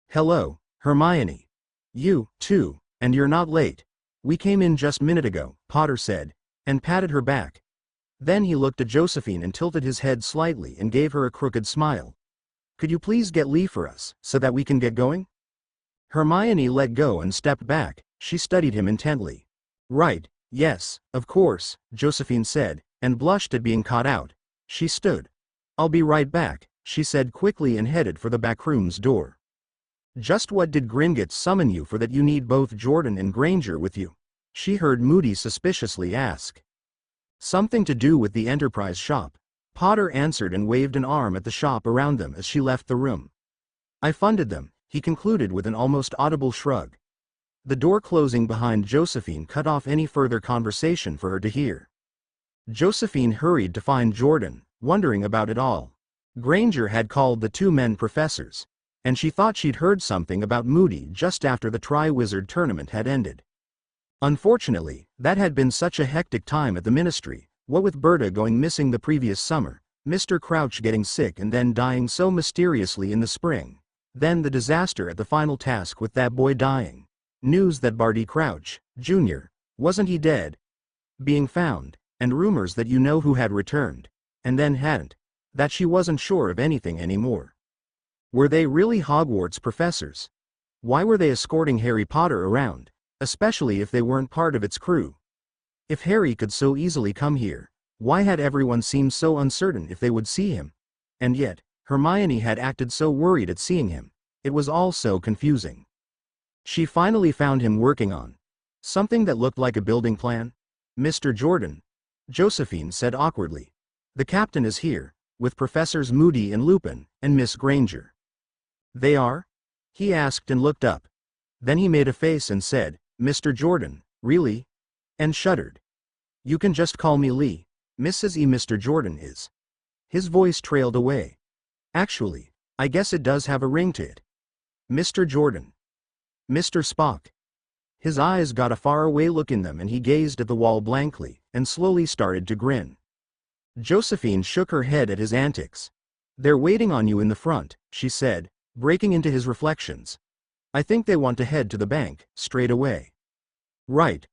S3: Hello, Hermione. You, too, and you're not late. We came in just a minute ago, Potter said, and patted her back. Then he looked at Josephine and tilted his head slightly and gave her a crooked smile. Could you please get Lee for us, so that we can get going? Hermione let go and stepped back. She studied him intently. Right, yes, of course, Josephine said, and blushed at being caught out. She stood. I'll be right back, she said quickly and headed for the backroom's door. Just what did Gringotts summon you for that you need both Jordan and Granger with you? She heard Moody suspiciously ask. Something to do with the Enterprise shop. Potter answered and waved an arm at the shop around them as she left the room. I funded them, he concluded with an almost audible shrug. The door closing behind Josephine cut off any further conversation for her to hear. Josephine hurried to find Jordan, wondering about it all. Granger had called the two men professors, and she thought she'd heard something about Moody just after the Tri-Wizard tournament had ended. Unfortunately, that had been such a hectic time at the Ministry, what with Berta going missing the previous summer, Mr. Crouch getting sick and then dying so mysteriously in the spring. Then the disaster at the final task with that boy dying. News that Barty Crouch, Jr., wasn't he dead? Being found, and rumors that you know who had returned, and then hadn't, that she wasn't sure of anything anymore. Were they really Hogwarts professors? Why were they escorting Harry Potter around, especially if they weren't part of its crew? If Harry could so easily come here, why had everyone seemed so uncertain if they would see him? And yet, Hermione had acted so worried at seeing him. It was all so confusing. She finally found him working on something that looked like a building plan. Mr. Jordan, Josephine said awkwardly. The captain is here, with Professors Moody and Lupin, and Miss Granger. They are? He asked and looked up. Then he made a face and said, Mr. Jordan, really? And shuddered. You can just call me Lee. Mrs. E. Mr. Jordan is. His voice trailed away. Actually, I guess it does have a ring to it. Mr. Jordan. Mr. Spock. His eyes got a faraway look in them and he gazed at the wall blankly, and slowly started to grin. Josephine shook her head at his antics. They're waiting on you in the front, she said, breaking into his reflections. I think they want to head to the bank, straight away. Right,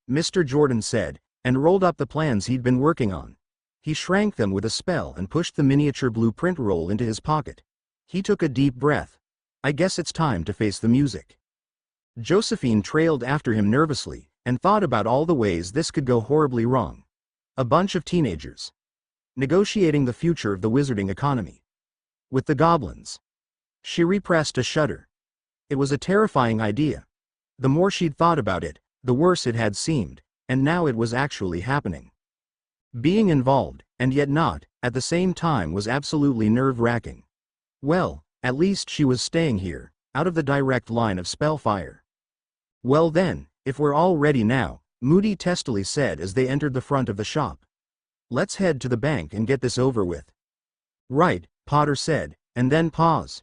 S3: Mr. Jordan said, and rolled up the plans he'd been working on. He shrank them with a spell and pushed the miniature blueprint roll into his pocket. He took a deep breath. I guess it's time to face the music. Josephine trailed after him nervously, and thought about all the ways this could go horribly wrong. A bunch of teenagers. Negotiating the future of the wizarding economy. With the goblins. She repressed a shudder. It was a terrifying idea. The more she'd thought about it, the worse it had seemed, and now it was actually happening. Being involved, and yet not, at the same time was absolutely nerve-wracking. Well, at least she was staying here, out of the direct line of spellfire. Well then, if we're all ready now, Moody testily said as they entered the front of the shop. Let's head to the bank and get this over with. Right, Potter said, and then paused.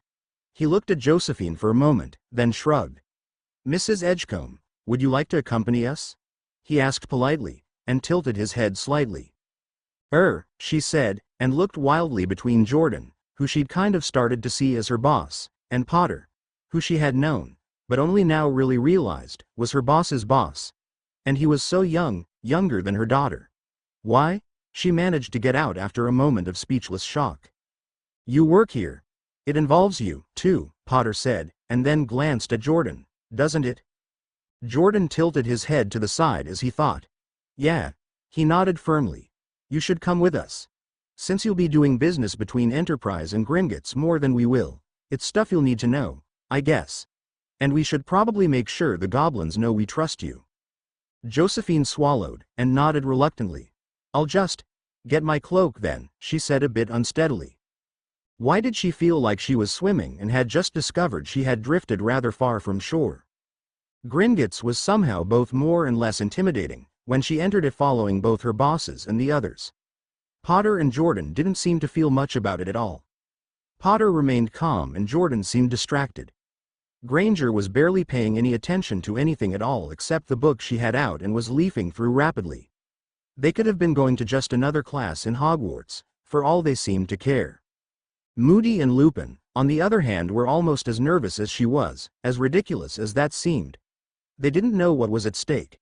S3: He looked at Josephine for a moment, then shrugged. Mrs. Edgecombe, would you like to accompany us? He asked politely, and tilted his head slightly. She said, and looked wildly between Jordan, who she'd kind of started to see as her boss, and Potter, who she had known, but only now really realized, was her boss's boss. And he was so young, younger than her daughter. Why? She managed to get out after a moment of speechless shock. You work here? It involves you, too, Potter said, and then glanced at Jordan. Doesn't it? Jordan tilted his head to the side as he thought. Yeah. He nodded firmly. You should come with us. Since you'll be doing business between Enterprise and Gringotts more than we will, it's stuff you'll need to know, I guess. And we should probably make sure the goblins know we trust you. Josephine swallowed, and nodded reluctantly. I'll just get my cloak then, she said a bit unsteadily. Why did she feel like she was swimming and had just discovered she had drifted rather far from shore? Gringotts was somehow both more and less intimidating when she entered it following both her bosses and the others. Potter and Jordan didn't seem to feel much about it at all. Potter remained calm and Jordan seemed distracted. Granger was barely paying any attention to anything at all except the book she had out and was leafing through rapidly. They could have been going to just another class in Hogwarts, for all they seemed to care. Moody and Lupin, on the other hand, were almost as nervous as she was, as ridiculous as that seemed. They didn't know what was at stake.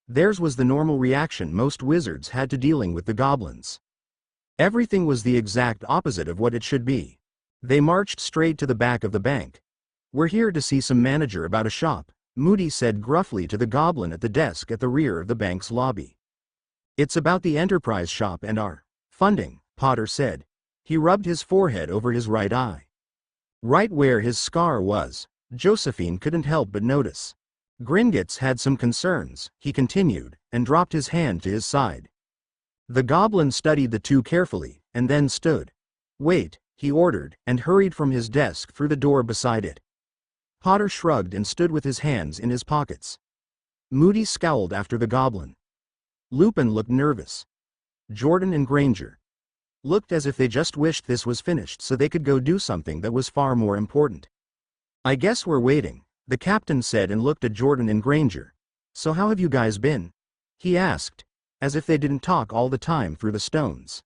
S3: Theirs was the normal reaction most wizards had to dealing with the goblins. Everything was the exact opposite of what it should be. They marched straight to the back of the bank. We're here to see some manager about a shop, Moody said gruffly to the goblin at the desk at the rear of the bank's lobby. It's about the Enterprise shop and our funding, Potter said. He rubbed his forehead over his right eye. Right where his scar was, Josephine couldn't help but notice. Gringotts had some concerns, he continued, and dropped his hand to his side. The goblin studied the two carefully, and then stood. Wait, he ordered, and hurried from his desk through the door beside it. Potter shrugged and stood with his hands in his pockets. Moody scowled after the goblin. Lupin looked nervous. Jordan and Granger looked as if they just wished this was finished so they could go do something that was far more important. I guess we're waiting, the captain said and looked at Jordan and Granger. So how have you guys been? He asked, as if they didn't talk all the time through the stones.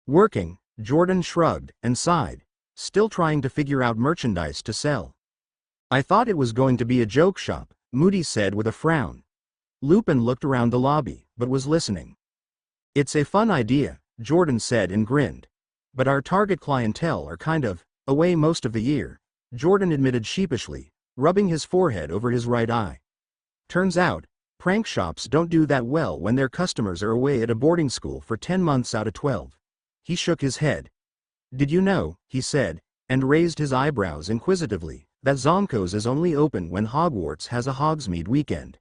S3: Working, Jordan shrugged and sighed, still trying to figure out merchandise to sell. I thought it was going to be a joke shop, Moody said with a frown. Lupin looked around the lobby, but was listening. It's a fun idea, Jordan said and grinned. But our target clientele are kind of away most of the year, Jordan admitted sheepishly, rubbing his forehead over his right eye. Turns out, prank shops don't do that well when their customers are away at a boarding school for 10 months out of 12. He shook his head. Did you know, he said, and raised his eyebrows inquisitively, that Zonko's is only open when Hogwarts has a Hogsmeade weekend?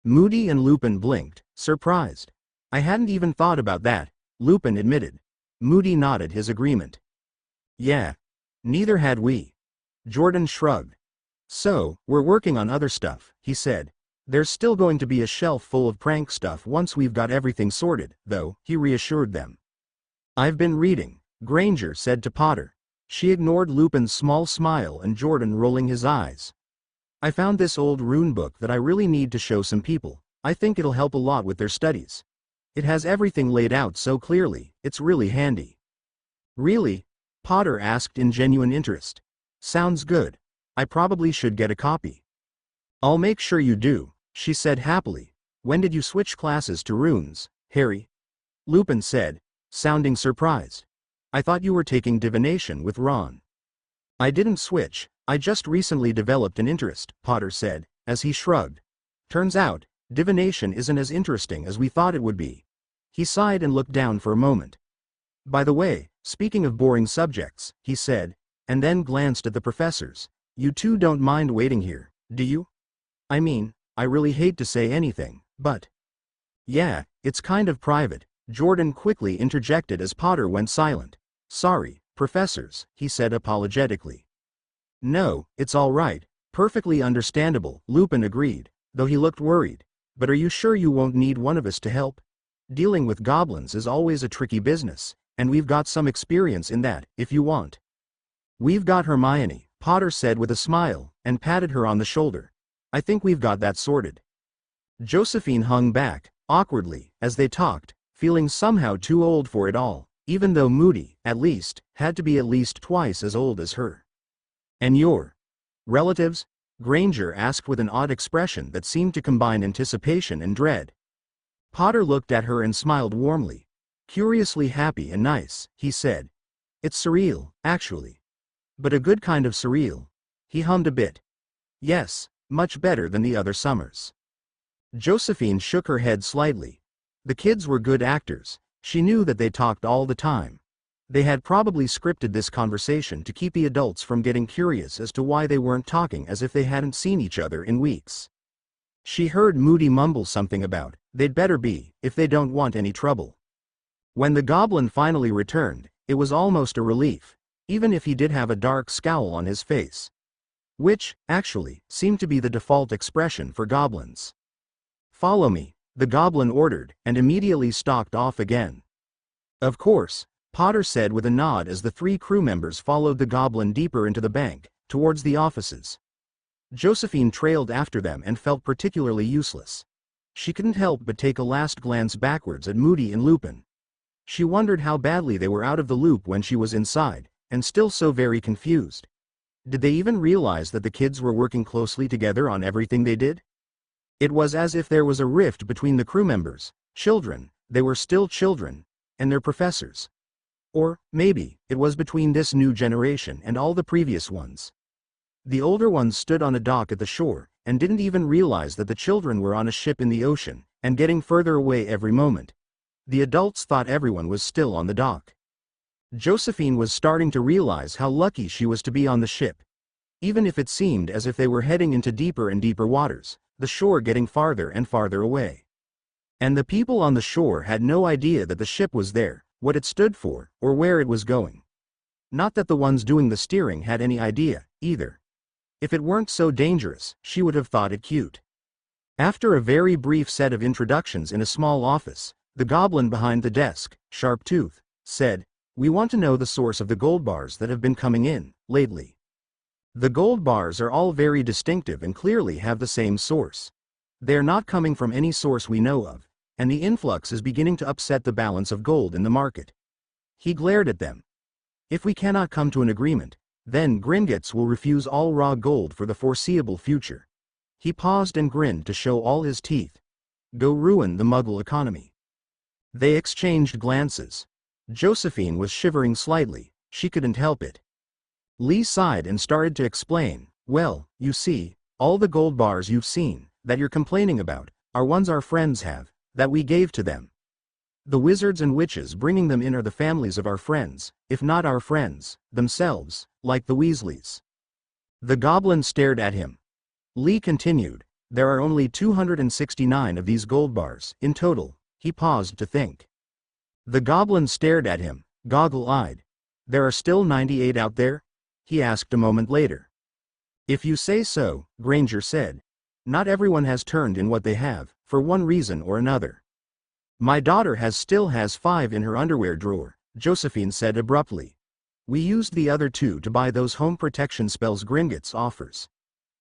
S3: Moody and Lupin blinked, surprised. I hadn't even thought about that, Lupin admitted. Moody nodded his agreement. Yeah. Neither had we. Jordan shrugged. So, we're working on other stuff, he said. There's still going to be a shelf full of prank stuff once we've got everything sorted, though, he reassured them. I've been reading, Granger said to Potter. She ignored Lupin's small smile and Jordan rolling his eyes. I found this old rune book that I really need to show some people. I think it'll help a lot with their studies. It has everything laid out so clearly, it's really handy. Really? Potter asked in genuine interest. Sounds good. I probably should get a copy. I'll make sure you do, she said happily. When did you switch classes to runes, Harry? Lupin said, sounding surprised. I thought you were taking divination with Ron. I didn't switch, I just recently developed an interest, Potter said, as he shrugged. Turns out, divination isn't as interesting as we thought it would be. He sighed and looked down for a moment. By the way, speaking of boring subjects, he said, and then glanced at the professors. You two don't mind waiting here, do you? I mean, I really hate to say anything, but... Yeah, it's kind of private, Jordan quickly interjected as Potter went silent. Sorry, professors, he said apologetically. No, it's all right, perfectly understandable, Lupin agreed, though he looked worried. But are you sure you won't need one of us to help? Dealing with goblins is always a tricky business, and we've got some experience in that, if you want. We've got Hermione, Potter said with a smile, and patted her on the shoulder. I think we've got that sorted. Josephine hung back, awkwardly, as they talked, feeling somehow too old for it all, even though Moody, at least, had to be at least twice as old as her. And your relatives? Granger asked with an odd expression that seemed to combine anticipation and dread. Potter looked at her and smiled warmly. Curiously happy and nice, he said. It's surreal, actually. But a good kind of surreal. He hummed a bit. Yes, much better than the other summers. Josephine shook her head slightly. The kids were good actors. She knew that they talked all the time. They had probably scripted this conversation to keep the adults from getting curious as to why they weren't talking as if they hadn't seen each other in weeks. She heard Moody mumble something about, they'd better be, if they don't want any trouble. When the goblin finally returned, it was almost a relief, even if he did have a dark scowl on his face. Which, actually, seemed to be the default expression for goblins. Follow me, the goblin ordered, and immediately stalked off again. Of course, Potter said with a nod as the 3 crew members followed the goblin deeper into the bank, towards the offices. Josephine trailed after them and felt particularly useless. She couldn't help but take a last glance backwards at Moody and Lupin. She wondered how badly they were out of the loop when she was inside, and still so very confused. Did they even realize that the kids were working closely together on everything they did? It was as if there was a rift between the crew members, children, they were still children, and their professors. Or, maybe, it was between this new generation and all the previous ones. The older ones stood on a dock at the shore, and didn't even realize that the children were on a ship in the ocean, and getting further away every moment. The adults thought everyone was still on the dock. Josephine was starting to realize how lucky she was to be on the ship. Even if it seemed as if they were heading into deeper and deeper waters, the shore getting farther and farther away. And the people on the shore had no idea that the ship was there, what it stood for, or where it was going. Not that the ones doing the steering had any idea, either. If it weren't so dangerous, she would have thought it cute. After a very brief set of introductions in a small office, the goblin behind the desk, Sharptooth, said, "We want to know the source of the gold bars that have been coming in, lately. The gold bars are all very distinctive and clearly have the same source. They're not coming from any source we know of, and the influx is beginning to upset the balance of gold in the market." He glared at them. "If we cannot come to an agreement, then Gringotts will refuse all raw gold for the foreseeable future." He paused and grinned to show all his teeth. "Go ruin the Muggle economy." They exchanged glances. Josephine was shivering slightly, she couldn't help it. Lee sighed and started to explain, "Well, you see, all the gold bars you've seen, that you're complaining about, are ones our friends have, that we gave to them. The wizards and witches bringing them in are the families of our friends, if not our friends, themselves, like the Weasleys." The goblin stared at him. Lee continued, "There are only 269 of these gold bars, in total." He paused to think. The goblin stared at him, goggle-eyed. "There are still 98 out there?" he asked a moment later. "If you say so," Granger said. "Not everyone has turned in what they have, for one reason or another." "My daughter still has 5 in her underwear drawer," Josephine said abruptly. "We used the other 2 to buy those home protection spells Gringotts offers."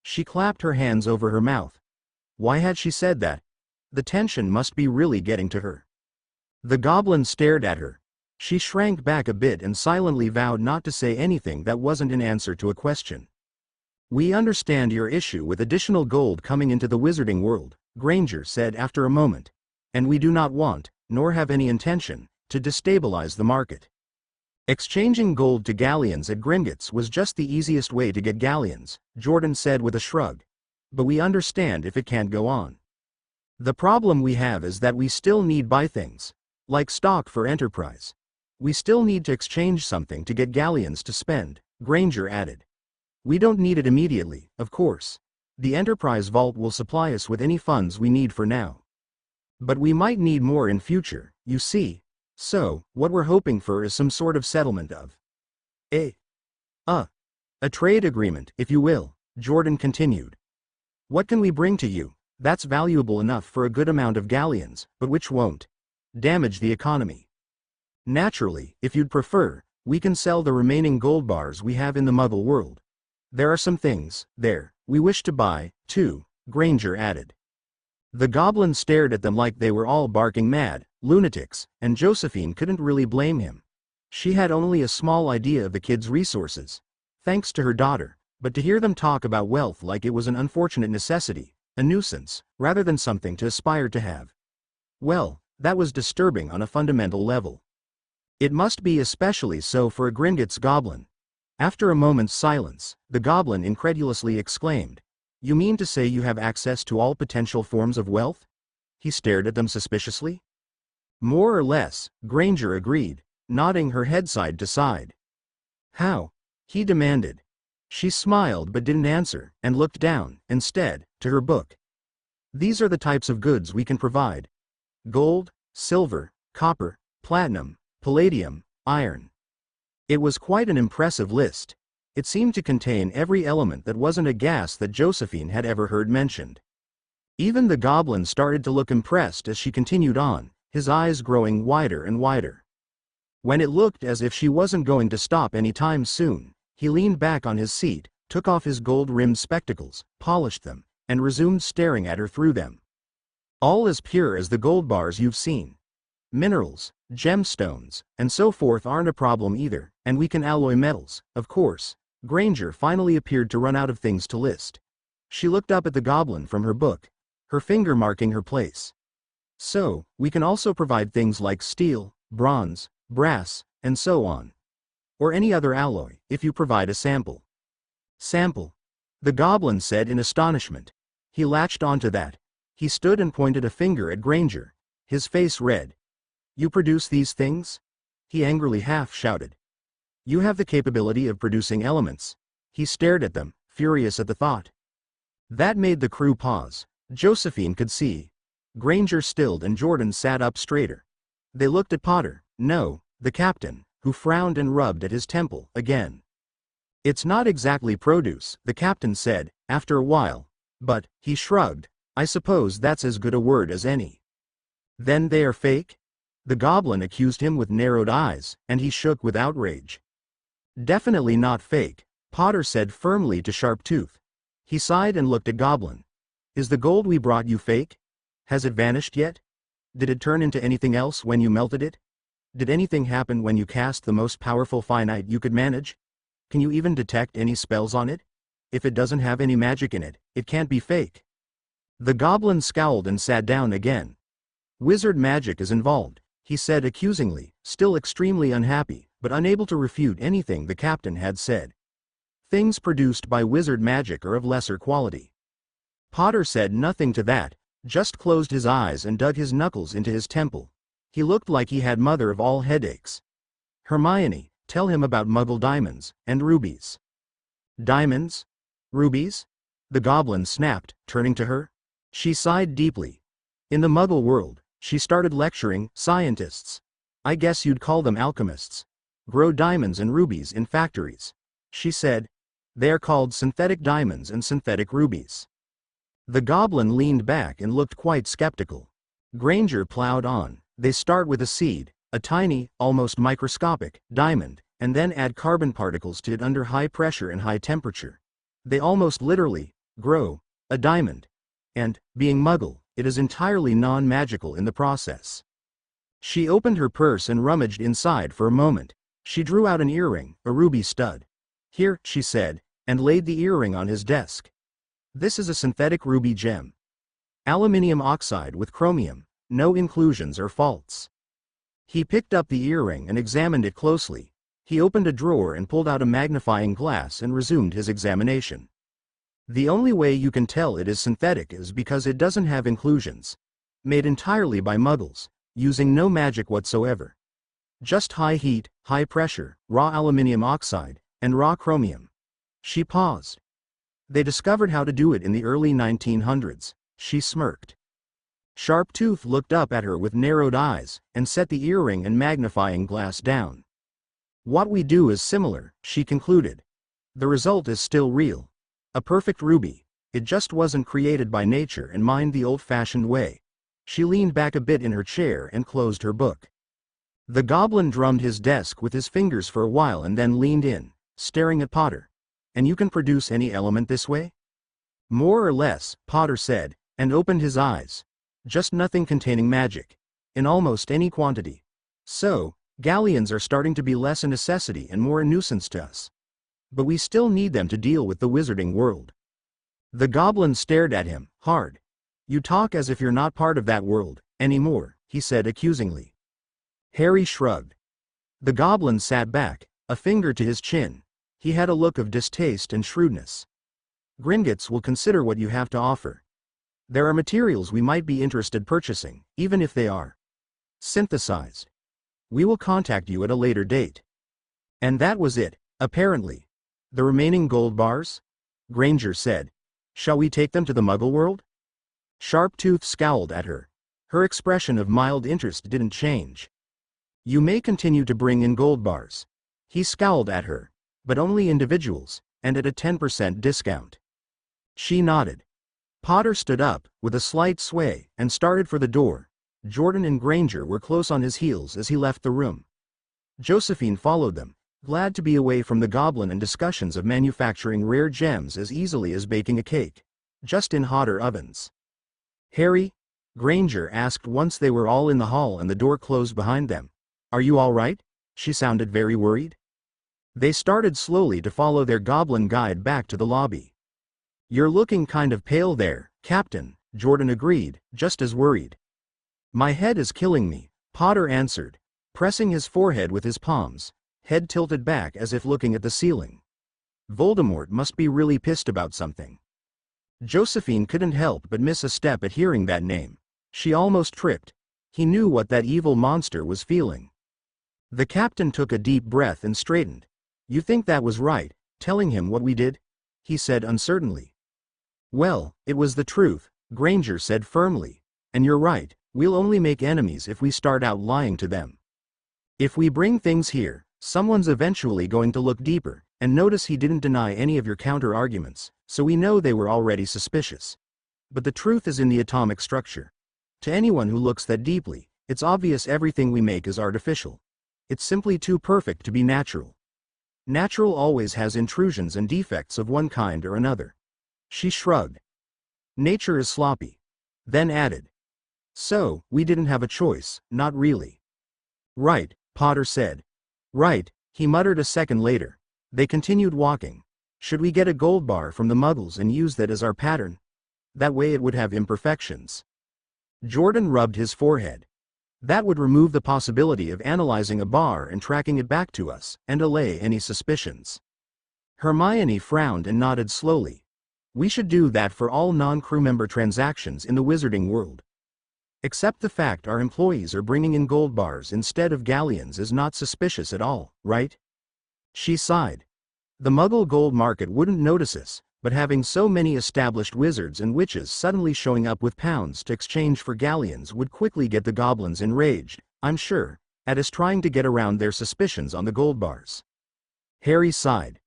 S3: She clapped her hands over her mouth. Why had she said that? The tension must be really getting to her. The goblin stared at her. She shrank back a bit and silently vowed not to say anything that wasn't an answer to a question. "We understand your issue with additional gold coming into the wizarding world," Granger said after a moment. "And we do not want, nor have any intention, to destabilize the market. Exchanging gold to galleons at Gringotts was just the easiest way to get galleons," Jordan said with a shrug. "But we understand if it can't go on. The problem we have is that we still need buy things. Like stock for Enterprise. We still need to exchange something to get galleons to spend," Granger added. "We don't need it immediately, of course. The Enterprise Vault will supply us with any funds we need for now. But we might need more in future, you see. So, what we're hoping for is some sort of settlement of a trade agreement, if you will," Jordan continued. "What can we bring to you that's valuable enough for a good amount of galleons, but which won't damage the economy? Naturally, if you'd prefer, we can sell the remaining gold bars we have in the Muggle world. There are some things, there, we wish to buy, too," Granger added. The goblin stared at them like they were all barking mad lunatics, and Josephine couldn't really blame him. She had only a small idea of the kids' resources, thanks to her daughter, but to hear them talk about wealth like it was an unfortunate necessity, a nuisance, rather than something to aspire to have. Well, that was disturbing on a fundamental level. It must be especially so for a Gringotts goblin. After a moment's silence, the goblin incredulously exclaimed, "You mean to say you have access to all potential forms of wealth?" He stared at them suspiciously. "More or less," Granger agreed, nodding her head side to side. "How?" he demanded. She smiled but didn't answer, and looked down, instead, to her book. "These are the types of goods we can provide: gold, silver, copper, platinum, palladium, iron." It was quite an impressive list. It seemed to contain every element that wasn't a gas that Josephine had ever heard mentioned. Even the goblin started to look impressed as she continued on, his eyes growing wider and wider. When it looked as if she wasn't going to stop any time soon, he leaned back on his seat, took off his gold-rimmed spectacles, polished them, and resumed staring at her through them. "All as pure as the gold bars you've seen. Minerals, gemstones, and so forth aren't a problem either, and we can alloy metals, of course." Granger finally appeared to run out of things to list. She looked up at the goblin from her book, her finger marking her place. "So, we can also provide things like steel, bronze, brass, and so on. Or any other alloy, if you provide a sample." "Sample?" the goblin said in astonishment. He latched onto that. He stood and pointed a finger at Granger, his face red. "You produce these things?" he angrily half-shouted. "You have the capability of producing elements." He stared at them, furious at the thought. That made the crew pause. Josephine could see. Granger stilled and Jordan sat up straighter. They looked at Potter, no, the captain, who frowned and rubbed at his temple, again. "It's not exactly produce," the captain said, after a while. "But," he shrugged, "I suppose that's as good a word as any." "Then they are fake?" The goblin accused him with narrowed eyes, and he shook with outrage. "Definitely not fake," Potter said firmly to Sharptooth. He sighed and looked at Goblin. "Is the gold we brought you fake? Has it vanished yet? Did it turn into anything else when you melted it? Did anything happen when you cast the most powerful finite you could manage? Can you even detect any spells on it? If it doesn't have any magic in it, it can't be fake." The goblin scowled and sat down again. "Wizard magic is involved," he said accusingly, still extremely unhappy, but unable to refute anything the captain had said. "Things produced by wizard magic are of lesser quality." Potter said nothing to that, just closed his eyes and dug his knuckles into his temple. He looked like he had mother of all headaches. "Hermione, tell him about Muggle diamonds, and rubies." "Diamonds? Rubies?" the goblin snapped, turning to her. She sighed deeply. "In the Muggle world," she started lecturing, "scientists, I guess you'd call them alchemists, grow diamonds and rubies in factories." She said, "They are called synthetic diamonds and synthetic rubies." The goblin leaned back and looked quite skeptical. Granger plowed on. "They start with a seed, a tiny, almost microscopic, diamond, and then add carbon particles to it under high pressure and high temperature. They almost literally grow a diamond. And, being Muggle, it is entirely non-magical in the process." She opened her purse and rummaged inside for a moment. She drew out an earring, a ruby stud. "Here," she said, and laid the earring on his desk. "This is a synthetic ruby gem. Aluminium oxide with chromium, no inclusions or faults." He picked up the earring and examined it closely. He opened a drawer and pulled out a magnifying glass and resumed his examination. "The only way you can tell it is synthetic is because it doesn't have inclusions. Made entirely by Muggles, using no magic whatsoever. Just high heat, high pressure, raw aluminium oxide, and raw chromium." She paused. "They discovered how to do it in the early 1900s, she smirked. Sharptooth looked up at her with narrowed eyes, and set the earring and magnifying glass down. "What we do is similar," she concluded. "The result is still real. A perfect ruby. It just wasn't created by nature and mined the old-fashioned way." She leaned back a bit in her chair and closed her book. The goblin drummed his desk with his fingers for a while and then leaned in, staring at Potter. "And you can produce any element this way?" "More or less," Potter said, and opened his eyes. "Just nothing containing magic. In almost any quantity. So, galleons are starting to be less a necessity and more a nuisance to us. But we still need them to deal with the wizarding world." The goblin stared at him, hard. "You talk as if you're not part of that world, anymore," he said accusingly. Harry shrugged. The goblin sat back, a finger to his chin. He had a look of distaste and shrewdness. Gringotts will consider what you have to offer. There are materials we might be interested purchasing, even if they are synthesized. We will contact you at a later date. And that was it, apparently. The remaining gold bars? Granger said. Shall we take them to the Muggle world? Sharptooth scowled at her. Her expression of mild interest didn't change. You may continue to bring in gold bars. He scowled at her. But only individuals, and at a 10% discount. She nodded. Potter stood up, with a slight sway, and started for the door. Jordan and Granger were close on his heels as he left the room. Josephine followed them, glad to be away from the goblin and discussions of manufacturing rare gems as easily as baking a cake, just in hotter ovens. Harry? Granger asked once they were all in the hall and the door closed behind them. Are you all right? She sounded very worried. They started slowly to follow their goblin guide back to the lobby. You're looking kind of pale there, Captain, Jordan agreed, just as worried. My head is killing me, Potter answered, pressing his forehead with his palms, head tilted back as if looking at the ceiling. Voldemort must be really pissed about something. Josephine couldn't help but miss a step at hearing that name. She almost tripped. He knew what that evil monster was feeling. The captain took a deep breath and straightened. You think that was right, telling him what we did? He said uncertainly. Well, it was the truth, Granger said firmly. And you're right, we'll only make enemies if we start out lying to them. If we bring things here, someone's eventually going to look deeper, and notice he didn't deny any of your counter-arguments, so we know they were already suspicious. But the truth is in the atomic structure. To anyone who looks that deeply, it's obvious everything we make is artificial. It's simply too perfect to be natural. Natural always has intrusions and defects of one kind or another. She shrugged. Nature is sloppy. Then added. So, we didn't have a choice, not really. Right, Potter said. Right, he muttered a second later. They continued walking. Should we get a gold bar from the Muggles and use that as our pattern? That way it would have imperfections. Jordan rubbed his forehead. That would remove the possibility of analyzing a bar and tracking it back to us, and allay any suspicions. Hermione frowned and nodded slowly. We should do that for all non-crew member transactions in the wizarding world. Except the fact our employees are bringing in gold bars instead of galleons is not suspicious at all, right? She sighed. The Muggle gold market wouldn't notice us, but having so many established wizards and witches suddenly showing up with pounds to exchange for galleons would quickly get the goblins enraged, I'm sure, at us trying to get around their suspicions on the gold bars. Harry sighed.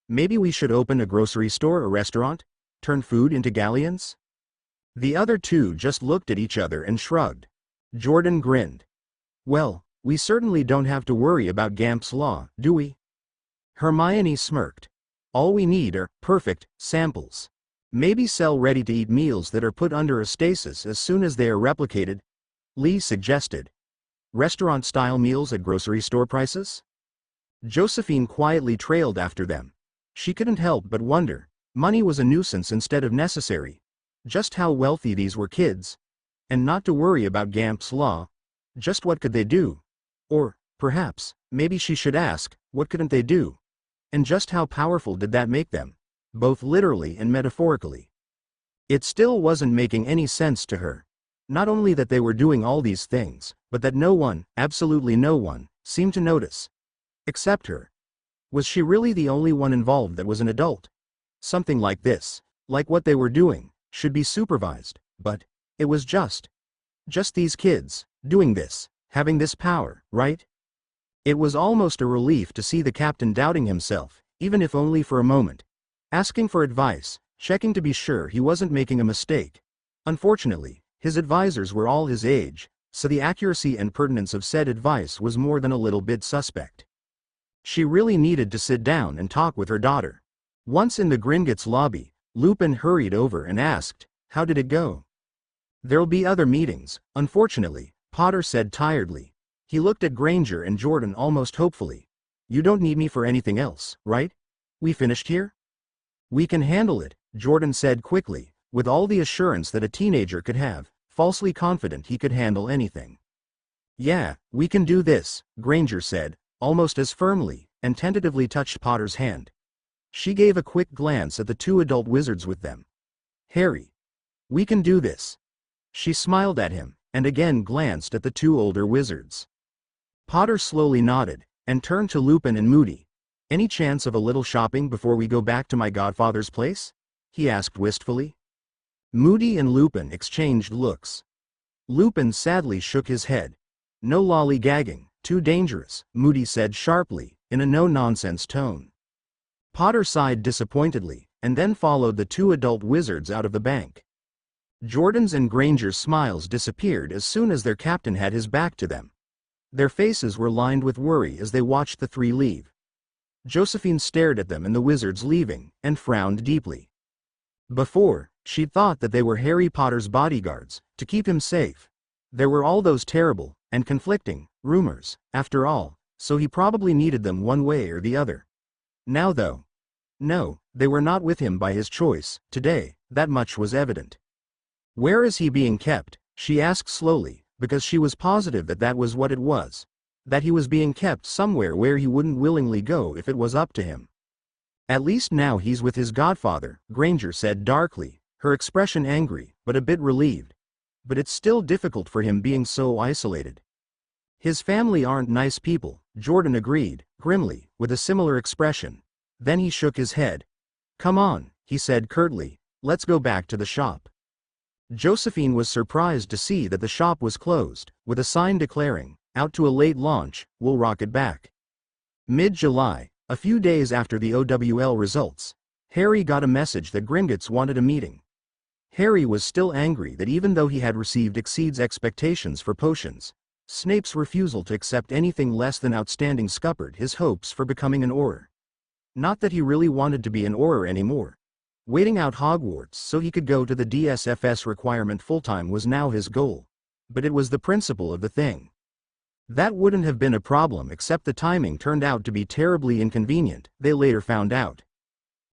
S3: Maybe we should open a grocery store or restaurant? Turn food into galleons? The other two just looked at each other and shrugged. Jordan grinned. Well, we certainly don't have to worry about Gamp's law, do we? Hermione smirked. All we need are perfect samples. Maybe sell ready-to-eat meals that are put under a stasis as soon as they are replicated, Lee suggested. Restaurant-style meals at grocery store prices? Josephine quietly trailed after them. She couldn't help but wonder. Money was a nuisance instead of necessary. Just how wealthy these were kids. And not to worry about Gamp's law. Just what could they do? Or, perhaps, maybe she should ask, what couldn't they do? And just how powerful did that make them? Both literally and metaphorically. It still wasn't making any sense to her. Not only that they were doing all these things, but that no one, absolutely no one, seemed to notice. Except her. Was she really the only one involved that was an adult? Something like this, like what they were doing, should be supervised, but it was just these kids, doing this, having this power, right? It was almost a relief to see the captain doubting himself, even if only for a moment. Asking for advice, checking to be sure he wasn't making a mistake. Unfortunately, his advisors were all his age, so the accuracy and pertinence of said advice was more than a little bit suspect. She really needed to sit down and talk with her daughter. Once in the Gringotts lobby, Lupin hurried over and asked, "How did it go?" "There'll be other meetings, unfortunately," Potter said tiredly. He looked at Granger and Jordan almost hopefully. "You don't need me for anything else, right? We finished here?" "We can handle it," Jordan said quickly, with all the assurance that a teenager could have, falsely confident he could handle anything. "Yeah, we can do this," Granger said, almost as firmly, and tentatively touched Potter's hand. She gave a quick glance at the two adult wizards with them. Harry. We can do this. She smiled at him, and again glanced at the two older wizards. Potter slowly nodded, and turned to Lupin and Moody. Any chance of a little shopping before we go back to my godfather's place? He asked wistfully. Moody and Lupin exchanged looks. Lupin sadly shook his head. No lollygagging, too dangerous, Moody said sharply, in a no-nonsense tone. Potter sighed disappointedly, and then followed the two adult wizards out of the bank. Jordan's and Granger's smiles disappeared as soon as their captain had his back to them. Their faces were lined with worry as they watched the three leave. Josephine stared at them and the wizards leaving, and frowned deeply. Before, she'd thought that they were Harry Potter's bodyguards, to keep him safe. There were all those terrible, and conflicting, rumors, after all, so he probably needed them one way or the other. Now though. No, they were not with him by his choice, today, that much was evident. Where is he being kept? She asked slowly, because she was positive that that was what it was. That he was being kept somewhere where he wouldn't willingly go if it was up to him. At least now he's with his godfather, Granger said darkly, her expression angry, but a bit relieved. But it's still difficult for him being so isolated. His family aren't nice people, Jordan agreed, grimly, with a similar expression. Then he shook his head. Come on, he said curtly, let's go back to the shop. Josephine was surprised to see that the shop was closed, with a sign declaring, out to a late launch, we'll rocket back. Mid-July, a few days after the OWL results, Harry got a message that Gringotts wanted a meeting. Harry was still angry that even though he had received exceeds expectations for potions, Snape's refusal to accept anything less than outstanding scuppered his hopes for becoming an Auror. Not that he really wanted to be an Auror anymore. Waiting out Hogwarts so he could go to the DSFS requirement full-time was now his goal. But it was the principle of the thing. That wouldn't have been a problem except the timing turned out to be terribly inconvenient, they later found out.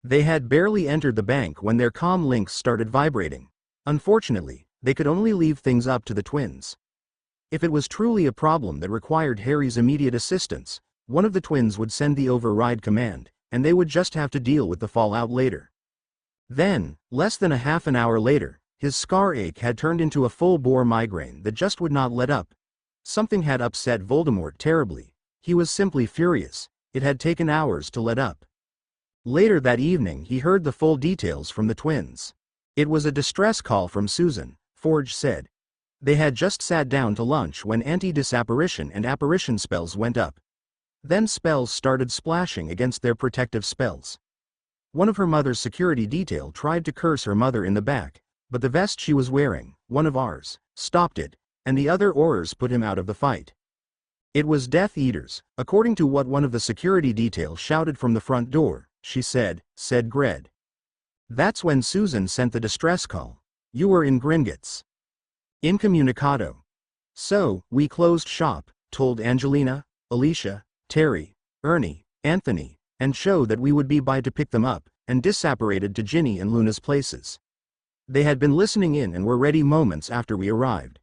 S3: They had barely entered the bank when their comm links started vibrating. Unfortunately, they could only leave things up to the twins. If it was truly a problem that required Harry's immediate assistance, one of the twins would send the override command, and they would just have to deal with the fallout later. Then, less than a half an hour later, his scar ache had turned into a full-bore migraine that just would not let up. Something had upset Voldemort terribly. He was simply furious. It had taken hours to let up. Later that evening he heard the full details from the twins. It was a distress call from Susan, Forge said. They had just sat down to lunch when anti-disapparition and apparition spells went up. Then spells started splashing against their protective spells. One of her mother's security detail tried to curse her mother in the back, but the vest she was wearing, one of ours, stopped it, and the other Aurors put him out of the fight. It was Death Eaters, according to what one of the security detail shouted from the front door, she said Gred. That's when Susan sent the distress call. You were in Gringotts. Incommunicado. So, we closed shop, told Angelina, Alicia, Terry, Ernie, Anthony, and showed that we would be by to pick them up, and disapparated to Ginny and Luna's places. They had been listening in and were ready moments after we arrived.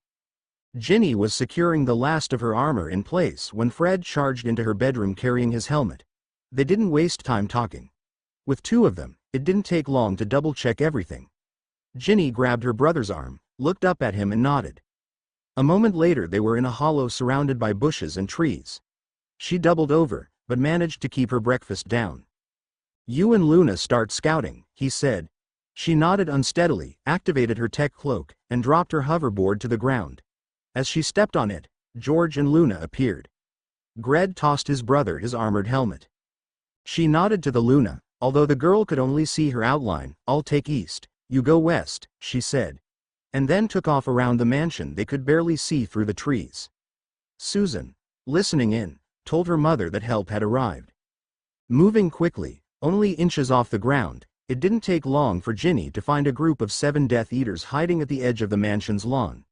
S3: Ginny was securing the last of her armor in place when Fred charged into her bedroom carrying his helmet. They didn't waste time talking. With two of them, it didn't take long to double-check everything. Ginny grabbed her brother's arm, looked up at him and nodded. A moment later they were in a hollow surrounded by bushes and trees. She doubled over, but managed to keep her breakfast down. You and Luna start scouting, he said. She nodded unsteadily, activated her tech cloak, and dropped her hoverboard to the ground. As she stepped on it, George and Luna appeared. Gred tossed his brother his armored helmet. She nodded to the Luna, although the girl could only see her outline. I'll take east, you go west, she said. And then took off around the mansion they could barely see through the trees. Susan, listening in, told her mother that help had arrived. Moving quickly, only inches off the ground, it didn't take long for Ginny to find a group of 7 Death Eaters hiding at the edge of the mansion's lawn.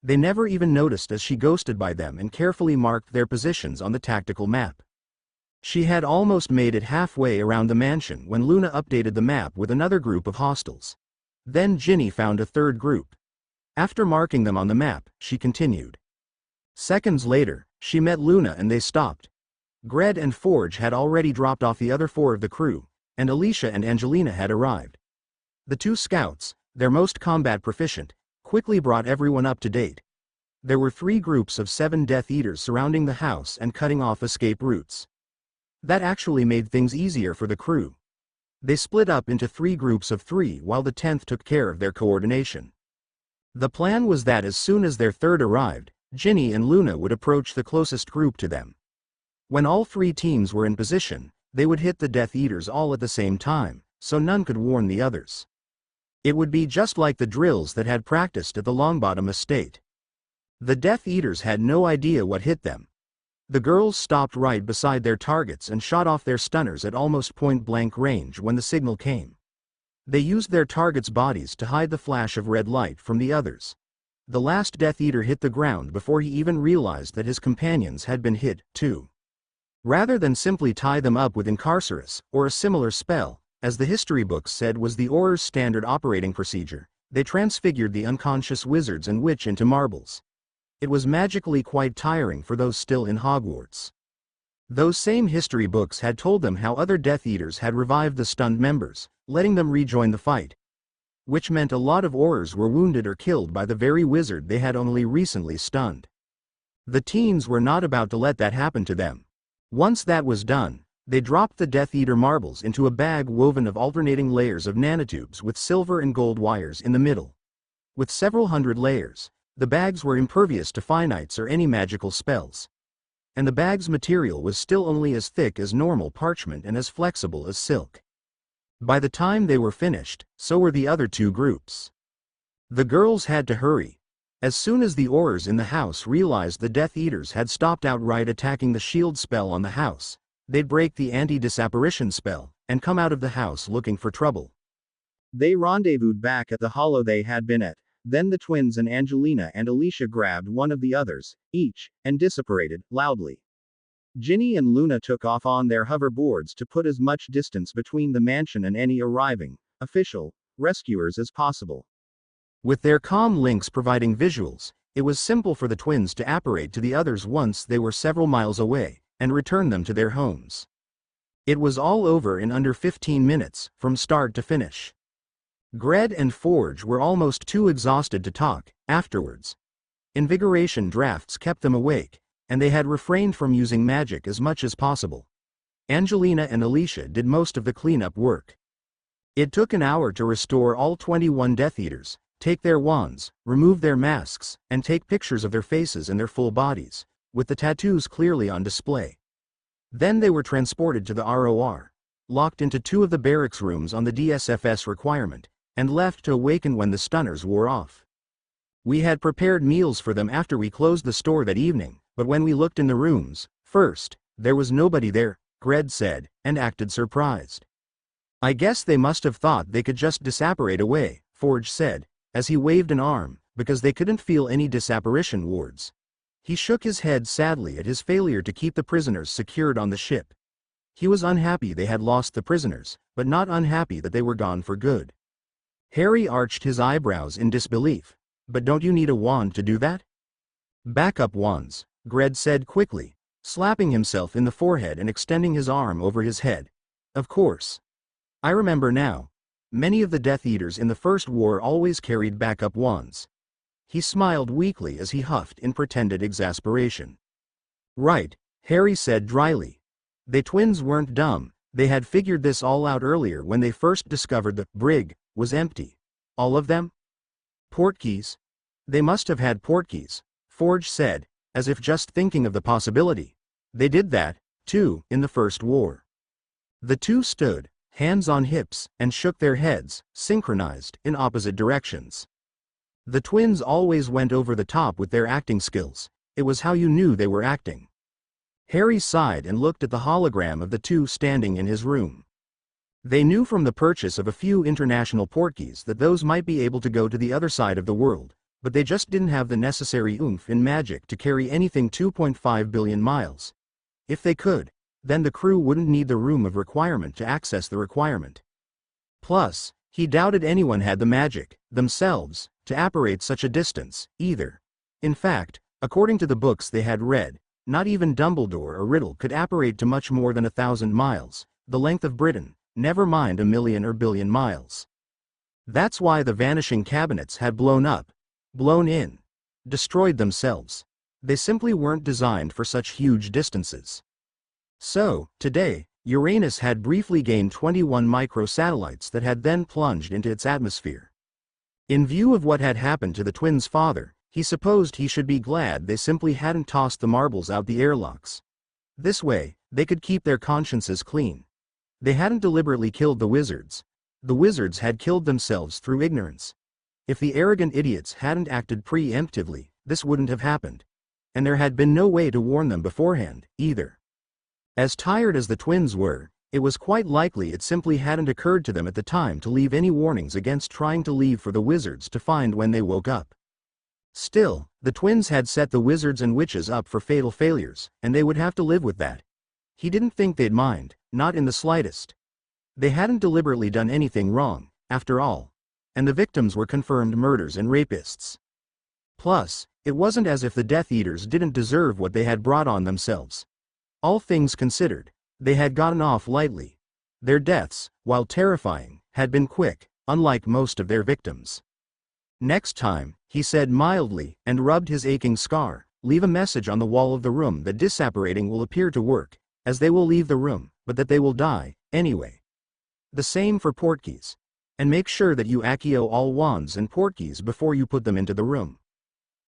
S3: They never even noticed as she ghosted by them and carefully marked their positions on the tactical map. She had almost made it halfway around the mansion when Luna updated the map with another group of hostiles. Then Ginny found a third group. After marking them on the map, she continued. Seconds later, she met Luna and they stopped. Gred and Forge had already dropped off the other 4 of the crew, and Alicia and Angelina had arrived. The two scouts, their most combat proficient, quickly brought everyone up to date. There were 3 groups of 7 Death Eaters surrounding the house and cutting off escape routes. That actually made things easier for the crew. They split up into 3 groups of 3 while the 10th took care of their coordination. The plan was that as soon as their third arrived, Ginny and Luna would approach the closest group to them. When all 3 teams were in position, they would hit the Death Eaters all at the same time, so none could warn the others. It would be just like the drills that had practiced at the Longbottom estate. The Death Eaters had no idea what hit them. The girls stopped right beside their targets and shot off their stunners at almost point-blank range when the signal came. They used their targets' bodies to hide the flash of red light from the others. The last Death Eater hit the ground before he even realized that his companions had been hit, too. Rather than simply tie them up with Incarcerus, or a similar spell, as the history books said was the Auror's standard operating procedure, they transfigured the unconscious wizards and witch into marbles. It was magically quite tiring for those still in Hogwarts. Those same history books had told them how other Death Eaters had revived the stunned members, letting them rejoin the fight. Which meant a lot of Aurors were wounded or killed by the very wizard they had only recently stunned. The teens were not about to let that happen to them. Once that was done, they dropped the Death Eater marbles into a bag woven of alternating layers of nanotubes with silver and gold wires in the middle. With several hundred layers, the bags were impervious to finites or any magical spells. And the bag's material was still only as thick as normal parchment and as flexible as silk. By the time they were finished, so were the other 2 groups. The girls had to hurry. As soon as the Aurors in the house realized the Death Eaters had stopped outright attacking the shield spell on the house, they'd break the anti-disapparition spell, and come out of the house looking for trouble.
S2: They rendezvoused back at the hollow they had been at. Then the twins and Angelina and Alicia grabbed one of the others, each, and disapparated, loudly. Ginny and Luna took off on their hoverboards to put as much distance between the mansion and any arriving, official, rescuers as possible.
S3: With their comm links providing visuals, it was simple for the twins to apparate to the others once they were several miles away, and return them to their homes. It was all over in under 15 minutes, from start to finish. Gred and Forge were almost too exhausted to talk afterwards. Invigoration drafts kept them awake, and they had refrained from using magic as much as possible. Angelina and Alicia did most of the cleanup work. It took an hour to restore all 21 Death Eaters, take their wands, remove their masks, and take pictures of their faces and their full bodies, with the tattoos clearly on display. Then they were transported to the ROR, locked into 2 of the barracks rooms on the DSFS requirement, and left to awaken when the stunners wore off. We had prepared meals for them after we closed the store that evening, but when we looked in the rooms, first, there was nobody there, Gred said, and acted surprised. I guess they must have thought they could just disapparate away, Forge said, as he waved an arm, because they couldn't feel any disapparition wards. He shook his head sadly at his failure to keep the prisoners secured on the ship. He was unhappy they had lost the prisoners, but not unhappy that they were gone for good. Harry arched his eyebrows in disbelief. But don't you need a wand to do that? Backup wands, Gred said quickly, slapping himself in the forehead and extending his arm over his head. Of course. I remember now. Many of the Death Eaters in the First War always carried backup wands. He smiled weakly as he huffed in pretended exasperation. Right, Harry said dryly. They twins weren't dumb, they had figured this all out earlier when they first discovered the brig was empty. All of them? Portkeys? They must have had portkeys, Forge said, as if just thinking of the possibility. They did that, too, in the First War. The 2 stood, hands on hips, and shook their heads, synchronized, in opposite directions. The twins always went over the top with their acting skills. It was how you knew they were acting. Harry sighed and looked at the hologram of the 2 standing in his room. They knew from the purchase of a few international portkeys that those might be able to go to the other side of the world, but they just didn't have the necessary oomph in magic to carry anything 2.5 billion miles. If they could, then the crew wouldn't need the room of requirement to access the requirement. Plus, he doubted anyone had the magic, themselves, to apparate such a distance, either. In fact, according to the books they had read, not even Dumbledore or Riddle could apparate to much more than 1,000 miles, the length of Britain, never mind a million or billion miles. That's why the vanishing cabinets had blown up, blown in, destroyed themselves. They simply weren't designed for such huge distances. So, today, Uranus had briefly gained 21 microsatellites that had then plunged into its atmosphere. In view of what had happened to the twins' father, he supposed he should be glad they simply hadn't tossed the marbles out the airlocks. This way, they could keep their consciences clean. They hadn't deliberately killed the wizards. The wizards had killed themselves through ignorance. If the arrogant idiots hadn't acted preemptively, this wouldn't have happened. And there had been no way to warn them beforehand, either. As tired as the twins were, it was quite likely it simply hadn't occurred to them at the time to leave any warnings against trying to leave for the wizards to find when they woke up. Still, the twins had set the wizards and witches up for fatal failures, and they would have to live with that. He didn't think they'd mind, not in the slightest. They hadn't deliberately done anything wrong, after all. And the victims were confirmed murderers and rapists. Plus, it wasn't as if the Death Eaters didn't deserve what they had brought on themselves. All things considered, they had gotten off lightly. Their deaths, while terrifying, had been quick, unlike most of their victims. Next time, he said mildly, and rubbed his aching scar, leave a message on the wall of the room that disapparating will appear to work, as they will leave the room, but that they will die, anyway. The same for portkeys. And make sure that you accio all wands and portkeys before you put them into the room.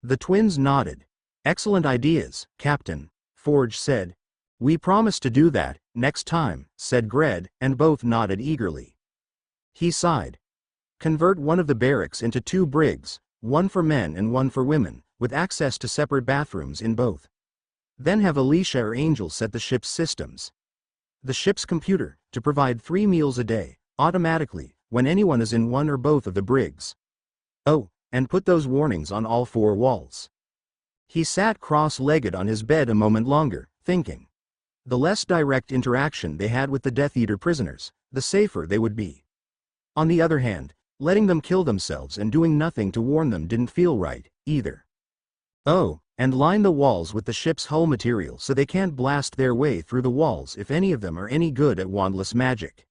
S3: The twins nodded. Excellent ideas, Captain, Forge said. We promise to do that, next time, said Gred, and both nodded eagerly. He sighed. Convert one of the barracks into 2 brigs, one for men and one for women, with access to separate bathrooms in both. Then have Alicia or Angel set the ship's systems. The ship's computer, to provide 3 meals a day, automatically, when anyone is in one or both of the brigs. Oh, and put those warnings on all 4 walls. He sat cross-legged on his bed a moment longer, thinking. The less direct interaction they had with the Death Eater prisoners, the safer they would be. On the other hand, letting them kill themselves and doing nothing to warn them didn't feel right, either. Oh, and line the walls with the ship's hull material so they can't blast their way through the walls if any of them are any good at wandless magic.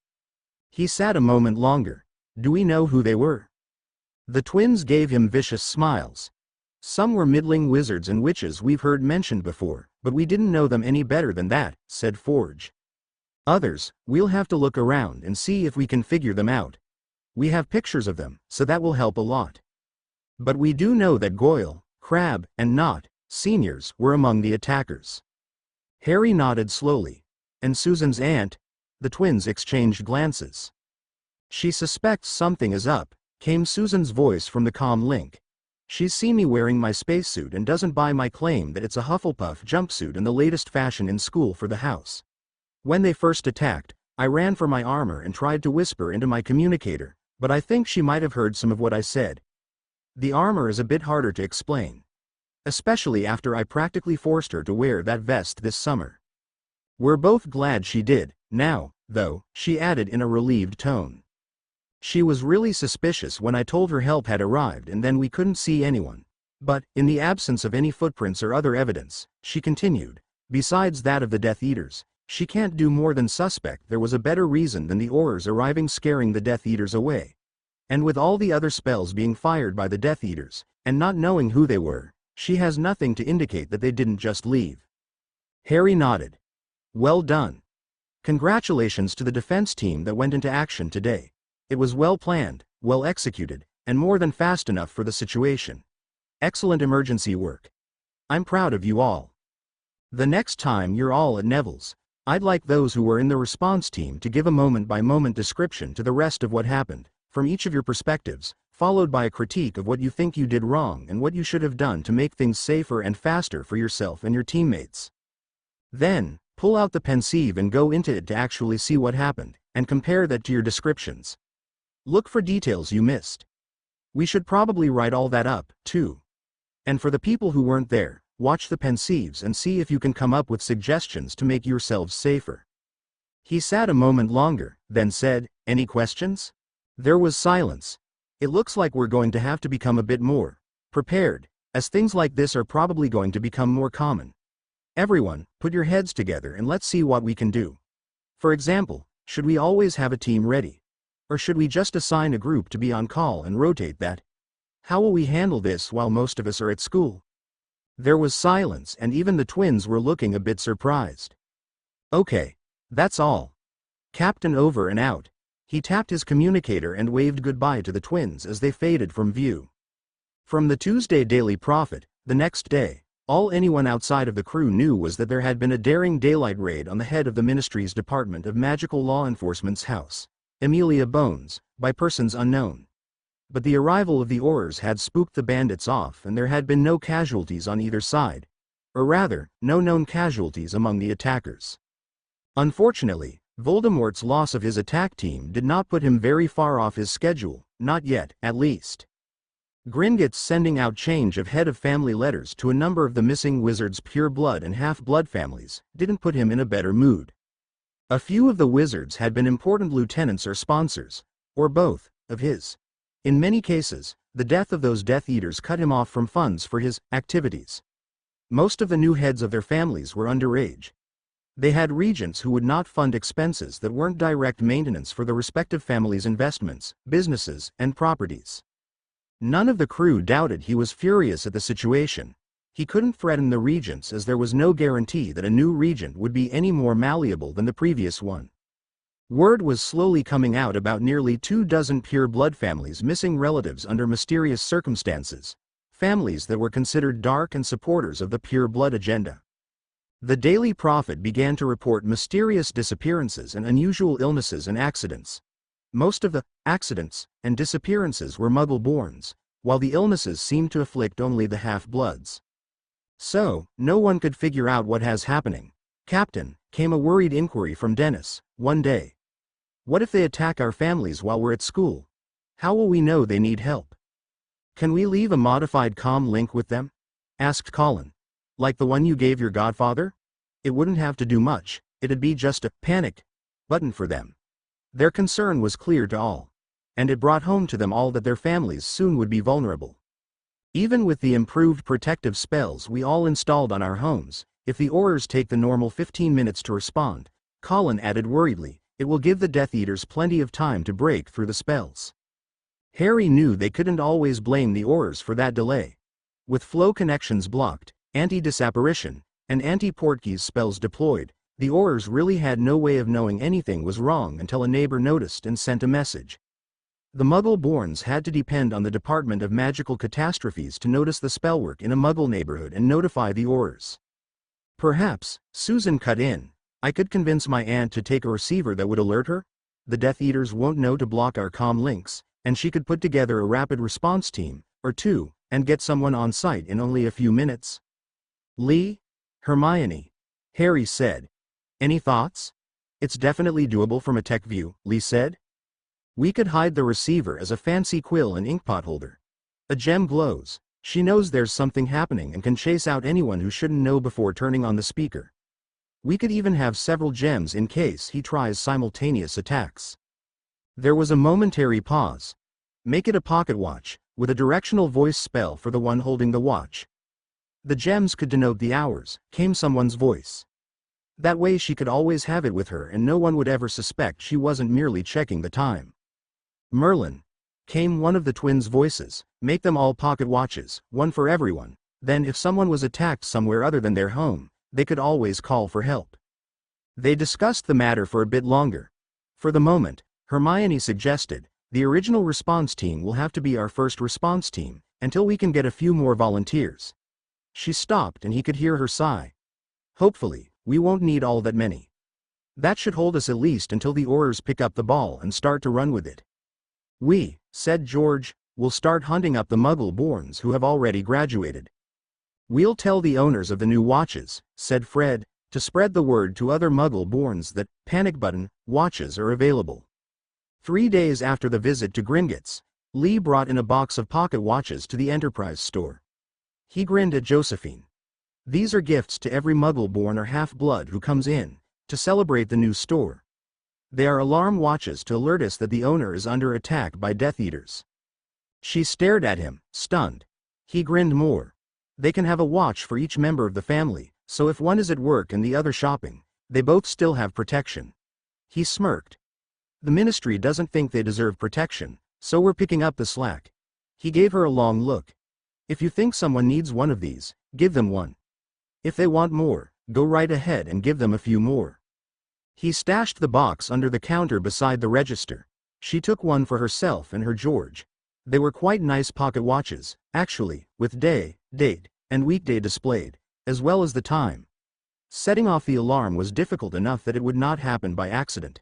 S3: He sat a moment longer. Do we know who they were? The twins gave him vicious smiles. Some were middling wizards and witches we've heard mentioned before, but we didn't know them any better than that, said Forge. Others, we'll have to look around and see if we can figure them out. We have pictures of them, so that will help a lot. But we do know that Goyle, Crab, and Knot, seniors, were among the attackers. Harry nodded slowly. And Susan's aunt? The twins exchanged glances. She suspects something is up, came Susan's voice from the comm link. She's seen me wearing my spacesuit and doesn't buy my claim that it's a Hufflepuff jumpsuit and the latest fashion in school for the house. When they first attacked, I ran for my armor and tried to whisper into my communicator, but I think she might have heard some of what I said. The armor is a bit harder to explain. Especially after I practically forced her to wear that vest this summer. We're both glad she did, now, though, she added in a relieved tone. She was really suspicious when I told her help had arrived and then we couldn't see anyone. But, in the absence of any footprints or other evidence, she continued, besides that of the Death Eaters, she can't do more than suspect there was a better reason than the Aurors arriving scaring the Death Eaters away. And with all the other spells being fired by the Death Eaters, and not knowing who they were, she has nothing to indicate that they didn't just leave. Harry nodded. Well done. Congratulations to the defense team that went into action today. It was well planned, well executed, and more than fast enough for the situation. Excellent emergency work. I'm proud of you all. The next time you're all at Neville's, I'd like those who were in the response team to give a moment-by-moment description to the rest of what happened, from each of your perspectives, followed by a critique of what you think you did wrong and what you should have done to make things safer and faster for yourself and your teammates. Then, pull out the pensieve and go into it to actually see what happened, and compare that to your descriptions. Look for details you missed. We should probably write all that up, too. And for the people who weren't there, watch the pensieves and see if you can come up with suggestions to make yourselves safer. He sat a moment longer, then said, Any questions? There was silence. It looks like we're going to have to become a bit more prepared, as things like this are probably going to become more common. Everyone, put your heads together and let's see what we can do. For example, Should we always have a team ready? Or should we just assign a group to be on call and rotate that? How will we handle this while most of us are at school? There was silence, and even the twins were looking a bit surprised. Okay. That's all. Captain over and out. He tapped his communicator and waved goodbye to the twins as they faded from view. From the Tuesday Daily Prophet, the next day, all anyone outside of the crew knew was that there had been a daring daylight raid on the head of the ministry's Department of Magical Law Enforcement's house, Amelia Bones, by persons unknown. But the arrival of the Aurors had spooked the bandits off, and there had been no casualties on either side. Or rather, no known casualties among the attackers. Unfortunately, Voldemort's loss of his attack team did not put him very far off his schedule, not yet, at least. Gringotts sending out change of head of family letters to a number of the missing wizards' pure-blood and half-blood families didn't put him in a better mood. A few of the wizards had been important lieutenants or sponsors, or both, of his. In many cases, the death of those Death Eaters cut him off from funds for his activities. Most of the new heads of their families were underage. They had regents who would not fund expenses that weren't direct maintenance for the respective families' investments, businesses, and properties. None of the crew doubted he was furious at the situation. He couldn't threaten the regents, as there was no guarantee that a new regent would be any more malleable than the previous one. Word was slowly coming out about nearly 24 pure-blood families missing relatives under mysterious circumstances, families that were considered dark and supporters of the pure-blood agenda. The Daily Prophet began to report mysterious disappearances and unusual illnesses and accidents. Most of the accidents and disappearances were Muggle-borns, while the illnesses seemed to afflict only the half-bloods. So, no one could figure out what has happening. Captain, came a worried inquiry from Dennis, one day. What if they attack our families while we're at school? How will we know they need help? Can we leave a modified comm link with them? Asked Colin. Like the one you gave your godfather? It wouldn't have to do much, it'd be just a panic button for them. Their concern was clear to all. And it brought home to them all that their families soon would be vulnerable. Even with the improved protective spells we all installed on our homes, if the Aurors take the normal 15 minutes to respond, Colin added worriedly, it will give the Death Eaters plenty of time to break through the spells. Harry knew they couldn't always blame the Aurors for that delay. With flow connections blocked, anti-disapparition, and anti-portkeys spells deployed, the Aurors really had no way of knowing anything was wrong until a neighbor noticed and sent a message. The Muggle-borns had to depend on the Department of Magical Catastrophes to notice the spellwork in a Muggle neighborhood and notify the Aurors. Perhaps, Susan cut in, I could convince my aunt to take a receiver that would alert her. The Death Eaters won't know to block our comm links, and she could put together a rapid response team, or two, and get someone on site in only a few minutes. Lee? Hermione. Harry said. Any thoughts? It's definitely doable from a tech view, Lee said. We could hide the receiver as a fancy quill and inkpot holder. A gem glows. She knows there's something happening and can chase out anyone who shouldn't know before turning on the speaker. We could even have several gems in case he tries simultaneous attacks. There was a momentary pause. Make it a pocket watch, with a directional voice spell for the one holding the watch. The gems could denote the hours, came someone's voice. That way she could always have it with her and no one would ever suspect she wasn't merely checking the time. Merlin. Came one of the twins' voices, make them all pocket watches, one for everyone, then if someone was attacked somewhere other than their home, they could always call for help. They discussed the matter for a bit longer. For the moment, Hermione suggested, the original response team will have to be our first response team, until we can get a few more volunteers. She stopped and he could hear her sigh. Hopefully, we won't need all that many. That should hold us at least until the Aurors pick up the ball and start to run with it. We, said George, will start hunting up the Muggle-borns who have already graduated. We'll tell the owners of the new watches, said Fred, to spread the word to other Muggle-borns that panic button watches are available. 3 days after the visit to Gringotts, Lee brought in a box of pocket watches to the Enterprise store. He grinned at Josephine. These are gifts to every Muggle-born or half-blood who comes in, to celebrate the new store. They are alarm watches to alert us that the owner is under attack by Death Eaters. She stared at him, stunned. He grinned more. They can have a watch for each member of the family, so if one is at work and the other shopping, they both still have protection. He smirked. The ministry doesn't think they deserve protection, so we're picking up the slack. He gave her a long look. If you think someone needs one of these, give them one. If they want more, go right ahead and give them a few more. He stashed the box under the counter beside the register. She took one for herself and her George. They were quite nice pocket watches, actually, with day, date, and weekday displayed, as well as the time. Setting off the alarm was difficult enough that it would not happen by accident.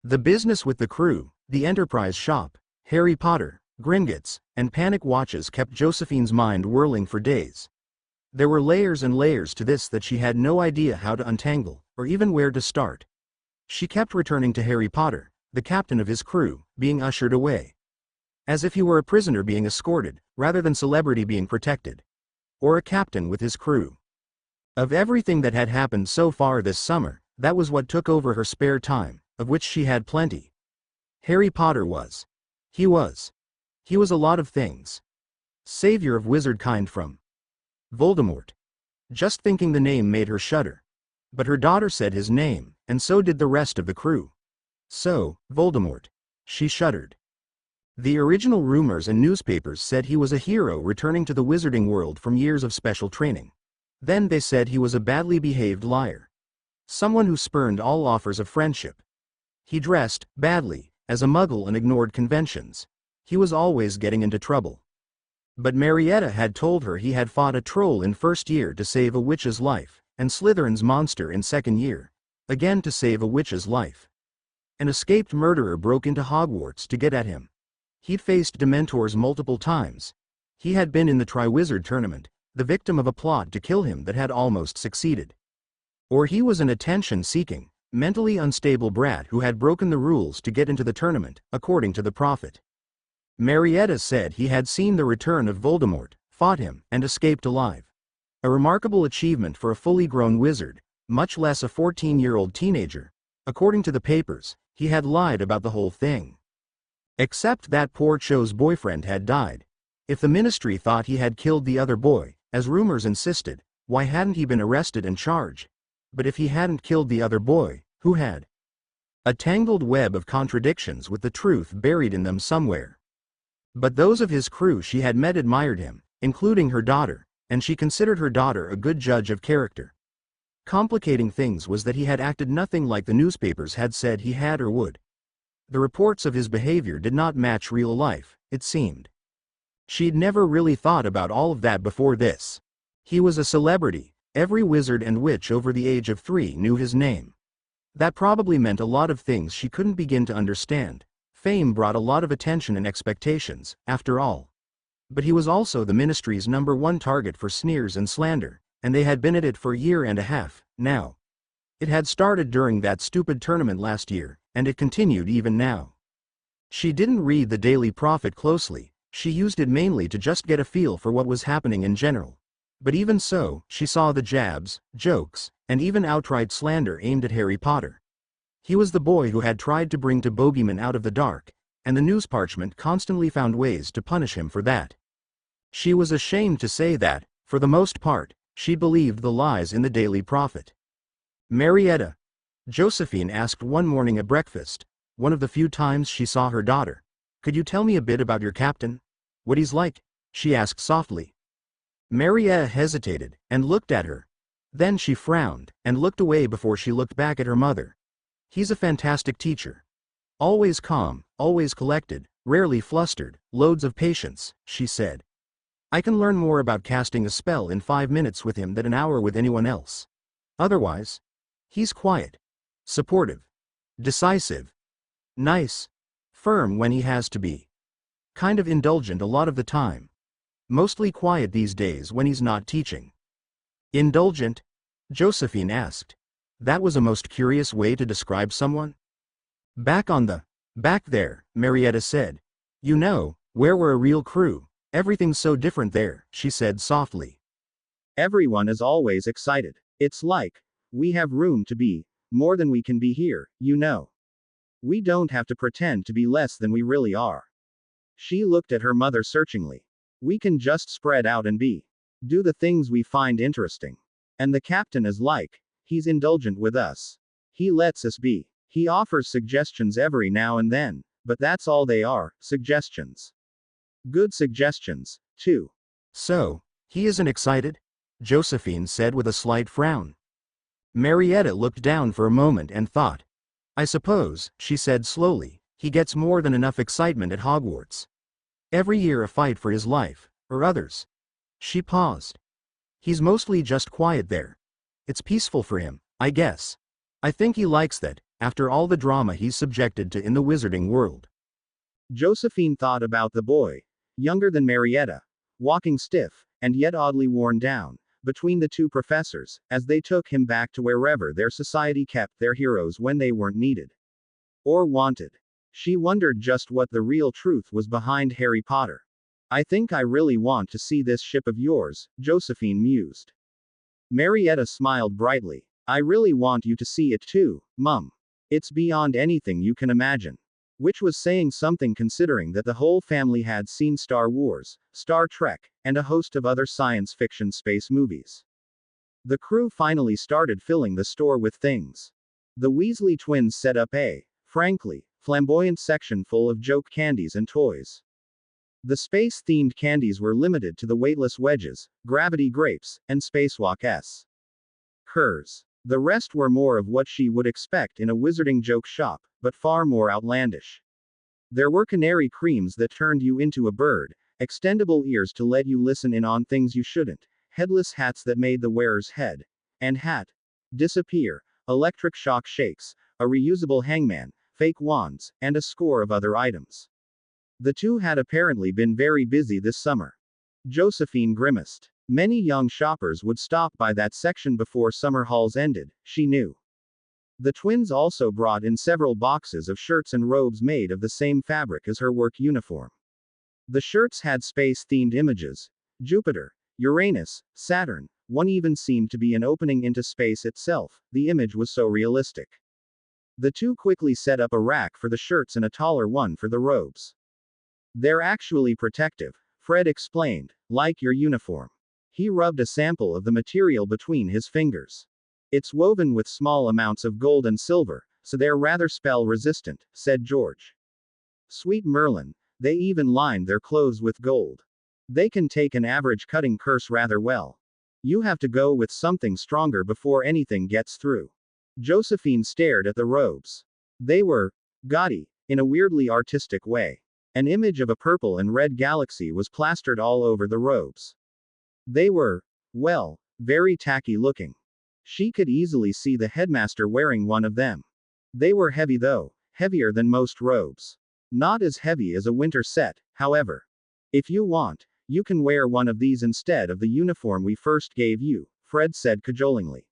S3: The business with the crew, the Enterprise shop, Harry Potter, Gringotts, and panic watches kept Josephine's mind whirling for days. There were layers and layers to this that she had no idea how to untangle, or even where to start. She kept returning to Harry Potter, the captain of his crew, being ushered away. As if he were a prisoner being escorted, rather than celebrity being protected. Or a captain with his crew. Of everything that had happened so far this summer, that was what took over her spare time, of which she had plenty. Harry Potter was. He was a lot of things. Savior of wizard kind from Voldemort. Just thinking the name made her shudder. But her daughter said his name, and so did the rest of the crew. So, Voldemort. She shuddered. The original rumors and newspapers said he was a hero returning to the wizarding world from years of special training. Then they said he was a badly behaved liar. Someone who spurned all offers of friendship. He dressed badly, as a muggle, and ignored conventions. He was always getting into trouble. But Marietta had told her he had fought a troll in first year to save a witch's life, and Slytherin's monster in second year, again to save a witch's life. An escaped murderer broke into Hogwarts to get at him. He'd faced Dementors multiple times. He had been in the Triwizard Tournament, the victim of a plot to kill him that had almost succeeded. Or he was an attention-seeking, mentally unstable brat who had broken the rules to get into the tournament, according to the prophet. Marietta said he had seen the return of Voldemort, fought him, and escaped alive. A remarkable achievement for a fully grown wizard, much less a 14-year-old teenager. According to the papers, he had lied about the whole thing. Except that poor Cho's boyfriend had died. If the ministry thought he had killed the other boy, as rumors insisted, why hadn't he been arrested and charged? But if he hadn't killed the other boy, who had? A tangled web of contradictions with the truth buried in them somewhere. But those of his crew she had met admired him, including her daughter, and she considered her daughter a good judge of character. Complicating things was that he had acted nothing like the newspapers had said he had or would. The reports of his behavior did not match real life, it seemed. She'd never really thought about all of that before this. He was a celebrity. Every wizard and witch over the age of 3 knew his name. That probably meant a lot of things she couldn't begin to understand. Fame brought a lot of attention and expectations, after all. But he was also the ministry's #1 target for sneers and slander, and they had been at it for a year and a half, now. It had started during that stupid tournament last year, and it continued even now. She didn't read the Daily Prophet closely, she used it mainly to just get a feel for what was happening in general. But even so, she saw the jabs, jokes, and even outright slander aimed at Harry Potter. He was the boy who had tried to bring to bogeyman out of the dark, and the news parchment constantly found ways to punish him for that. She was ashamed to say that, for the most part, she believed the lies in the Daily Prophet. Marietta, Josephine asked one morning at breakfast, one of the few times she saw her daughter. Could you tell me a bit about your captain? What he's like? She asked softly. Marietta hesitated, and looked at her. Then she frowned, and looked away before she looked back at her mother. He's a fantastic teacher. Always calm, always collected, rarely flustered, loads of patience, she said. I can learn more about casting a spell in 5 minutes with him than an hour with anyone else. Otherwise, he's quiet, supportive, decisive, nice, firm when he has to be. Kind of indulgent a lot of the time. Mostly quiet these days when he's not teaching. Indulgent? Josephine asked. That was a most curious way to describe someone. Back there, Marietta said. You know, where we're a real crew, everything's so different there, she said softly.
S2: Everyone is always excited. It's like, we have room to be, more than we can be here, you know. We don't have to pretend to be less than we really are. She looked at her mother searchingly. We can just spread out and do the things we find interesting. And the captain is like, he's indulgent with us. He lets us be. He offers suggestions every now and then, but that's all they are, suggestions. Good suggestions, too.
S3: So, he isn't excited? Josephine said with a slight frown. Marietta looked down for a moment and thought. I suppose, she said slowly, he gets more than enough excitement at Hogwarts. Every year a fight for his life, or others. She paused. He's mostly just quiet there. It's peaceful for him, I guess. I think he likes that, after all the drama he's subjected to in the wizarding world.
S2: Josephine thought about the boy, younger than Marietta, walking stiff, and yet oddly worn down, between the two professors, as they took him back to wherever their society kept their heroes when they weren't needed. Or wanted. She wondered just what the real truth was behind Harry Potter. I think I really want to see this ship of yours, Josephine mused. Marietta smiled brightly. I really want you to see it too, Mum. It's beyond anything you can imagine. Which was saying something considering that the whole family had seen Star Wars, Star Trek, and a host of other science fiction space movies. The crew finally started filling the store with things. The Weasley twins set up a, frankly, flamboyant section full of joke candies and toys. The space-themed candies were limited to the weightless wedges, gravity grapes, and spacewalk S. Curs. The rest were more of what she would expect in a wizarding joke shop, but far more outlandish. There were canary creams that turned you into a bird, extendable ears to let you listen in on things you shouldn't, headless hats that made the wearer's head and hat disappear, electric shock shakes, a reusable hangman, fake wands, and a score of other items. The two had apparently been very busy this summer. Josephine grimaced. Many young shoppers would stop by that section before summer hauls ended, she knew. The twins also brought in several boxes of shirts and robes made of the same fabric as her work uniform. The shirts had space-themed images. Jupiter, Uranus, Saturn, one even seemed to be an opening into space itself, the image was so realistic. The two quickly set up a rack for the shirts and a taller one for the robes. They're actually protective, Fred explained, like your uniform. He rubbed a sample of the material between his fingers. It's woven with small amounts of gold and silver, so they're rather spell resistant, said George. Sweet Merlin, they even lined their clothes with gold. They can take an average cutting curse rather well. You have to go with something stronger before anything gets through. Josephine stared at the robes. They were gaudy, in a weirdly artistic way. An image of a purple and red galaxy was plastered all over the robes. They were, well, very tacky looking. She could easily see the headmaster wearing one of them. They were heavy though, heavier than most robes. Not as heavy as a winter set, however. If you want, you can wear one of these instead of the uniform we first gave you, Fred said cajolingly.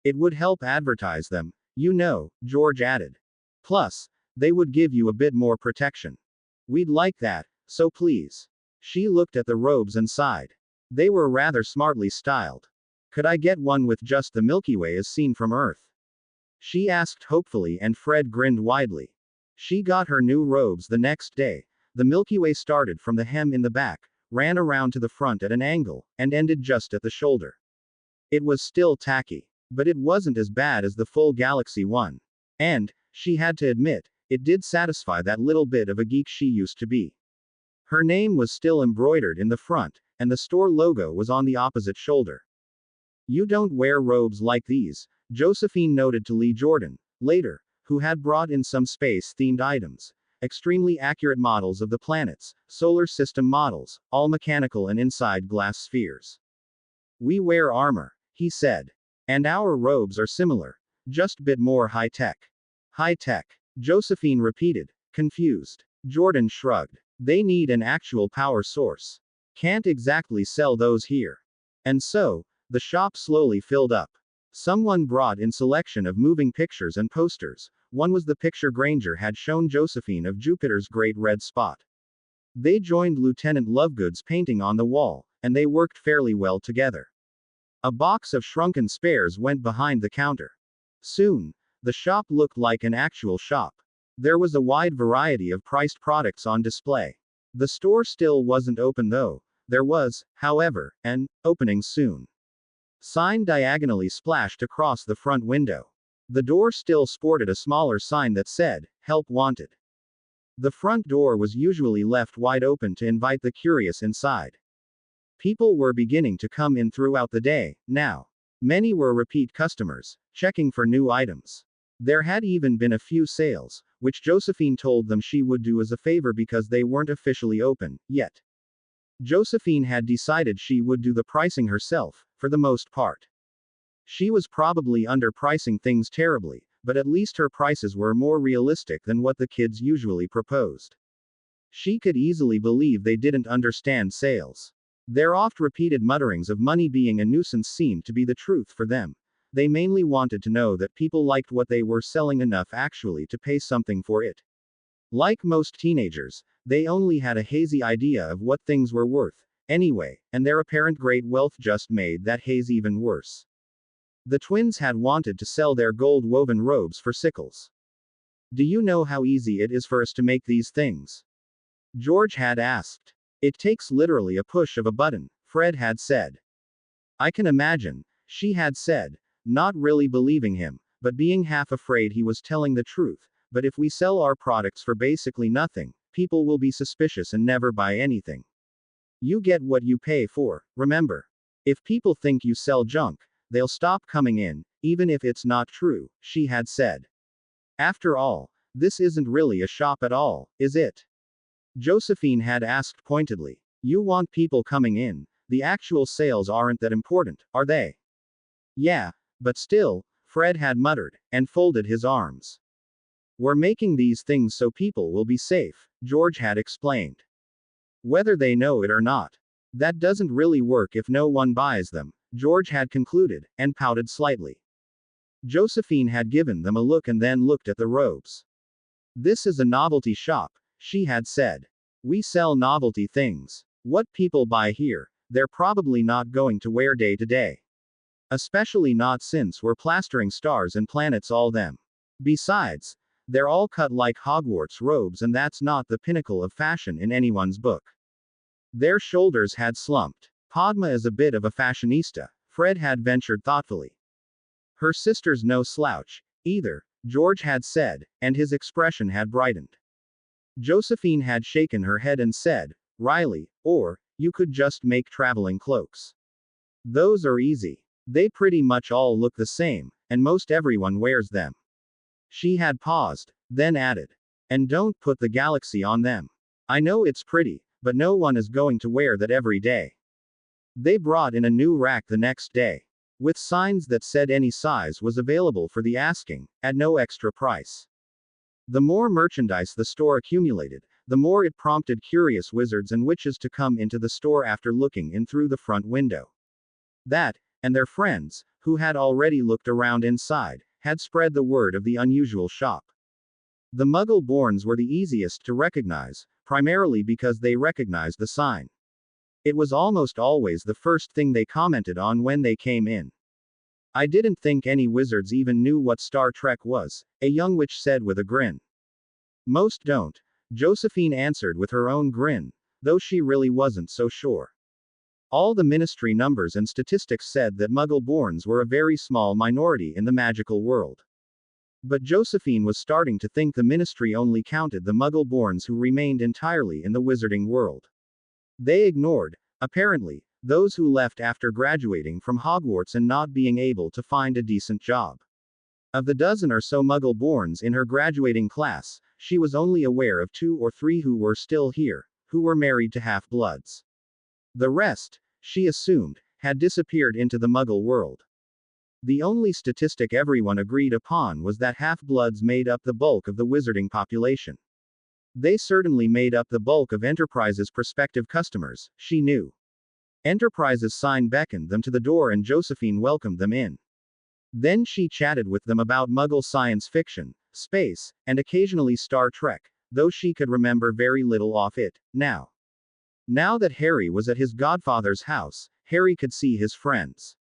S2: It would help advertise them, you know, George added. Plus, they would give you a bit more protection. We'd like that, so please. She looked at the robes and sighed. They were rather smartly styled. Could I get one with just the Milky Way as seen from Earth? She asked hopefully, and Fred grinned widely. She got her new robes the next day. The Milky Way started from the hem in the back, ran around to the front at an angle, and ended just at the shoulder. It was still tacky, but it wasn't as bad as the full galaxy one. And, she had to admit, it did satisfy that little bit of a geek she used to be. Her name was still embroidered in the front, and the store logo was on the opposite shoulder. You don't wear robes like these, Josephine noted to Lee Jordan, later, who had brought in some space-themed items. Extremely accurate models of the planets, solar system models, all mechanical and inside glass spheres. We wear armor, he said. And our robes are similar, just bit more high-tech. High-tech, Josephine repeated, confused. Jordan shrugged. They need an actual power source. Can't exactly sell those here. And so, the shop slowly filled up. Someone brought in selection of moving pictures and posters. One was the picture Granger had shown Josephine of Jupiter's great red spot. They joined Lieutenant Lovegood's painting on the wall, and they worked fairly well together. A box of shrunken spares went behind the counter. Soon, the shop looked like an actual shop. There was a wide variety of priced products on display. The store still wasn't open though. There was, however, an opening soon sign diagonally splashed across the front window. The door still sported a smaller sign that said, "Help Wanted." The front door was usually left wide open to invite the curious inside. People were beginning to come in throughout the day, now. Many were repeat customers, checking for new items. There had even been a few sales, which Josephine told them she would do as a favor because they weren't officially open, yet. Josephine had decided she would do the pricing herself, for the most part. She was probably underpricing things terribly, but at least her prices were more realistic than what the kids usually proposed. She could easily believe they didn't understand sales. Their oft-repeated mutterings of money being a nuisance seemed to be the truth for them. They mainly wanted to know that people liked what they were selling enough actually to pay something for it. Like most teenagers, they only had a hazy idea of what things were worth, anyway, and their apparent great wealth just made that haze even worse. The twins had wanted to sell their gold-woven robes for sickles. "Do you know how easy it is for us to make these things?" George had asked. "It takes literally a push of a button," Fred had said. "I can imagine," she had said, not really believing him, but being half afraid he was telling the truth. "But if we sell our products for basically nothing, people will be suspicious and never buy anything. You get what you pay for, remember. If people think you sell junk, they'll stop coming in, even if it's not true," she had said. "After all, this isn't really a shop at all, is it?" Josephine had asked pointedly. "You want people coming in, the actual sales aren't that important, are they?" "Yeah, but still," Fred had muttered, and folded his arms. "We're making these things so people will be safe," George had explained. "Whether they know it or not. That doesn't really work if no one buys them," George had concluded, and pouted slightly. Josephine had given them a look and then looked at the robes. "This is a novelty shop," she had said. "We sell novelty things. What people buy here, they're probably not going to wear day to day. Especially not since we're plastering stars and planets all them. Besides, they're all cut like Hogwarts robes and that's not the pinnacle of fashion in anyone's book." Their shoulders had slumped. "Padma is a bit of a fashionista," Fred had ventured thoughtfully. "Her sister's no slouch, either," George had said, and his expression had brightened. Josephine had shaken her head and said, "Riley, or, you could just make traveling cloaks. Those are easy. They pretty much all look the same, and most everyone wears them." She had paused, then added, "And don't put the galaxy on them. I know it's pretty, but no one is going to wear that every day." They brought in a new rack the next day, with signs that said any size was available for the asking, at no extra price. The more merchandise the store accumulated, the more it prompted curious wizards and witches to come into the store after looking in through the front window. That, and their friends, who had already looked around inside, had spread the word of the unusual shop. The Muggle-borns were the easiest to recognize, primarily because they recognized the sign. It was almost always the first thing they commented on when they came in. "I didn't think any wizards even knew what Star Trek was," a young witch said with a grin. "Most don't," Josephine answered with her own grin, though she really wasn't so sure. All the ministry numbers and statistics said that Muggle-borns were a very small minority in the magical world. But Josephine was starting to think the ministry only counted the Muggle-borns who remained entirely in the wizarding world. They ignored, apparently, those who left after graduating from Hogwarts and not being able to find a decent job. Of the dozen or so Muggle-borns in her graduating class, she was only aware of 2 or 3 who were still here, who were married to half-bloods. The rest, she assumed, had disappeared into the Muggle world. The only statistic everyone agreed upon was that half-bloods made up the bulk of the wizarding population. They certainly made up the bulk of Enterprise's prospective customers, she knew. Enterprise's sign beckoned them to the door and Josephine welcomed them in. Then she chatted with them about Muggle science fiction, space, and occasionally Star Trek, though she could remember very little of it, now. Now that Harry was at his godfather's house, Harry could see his friends.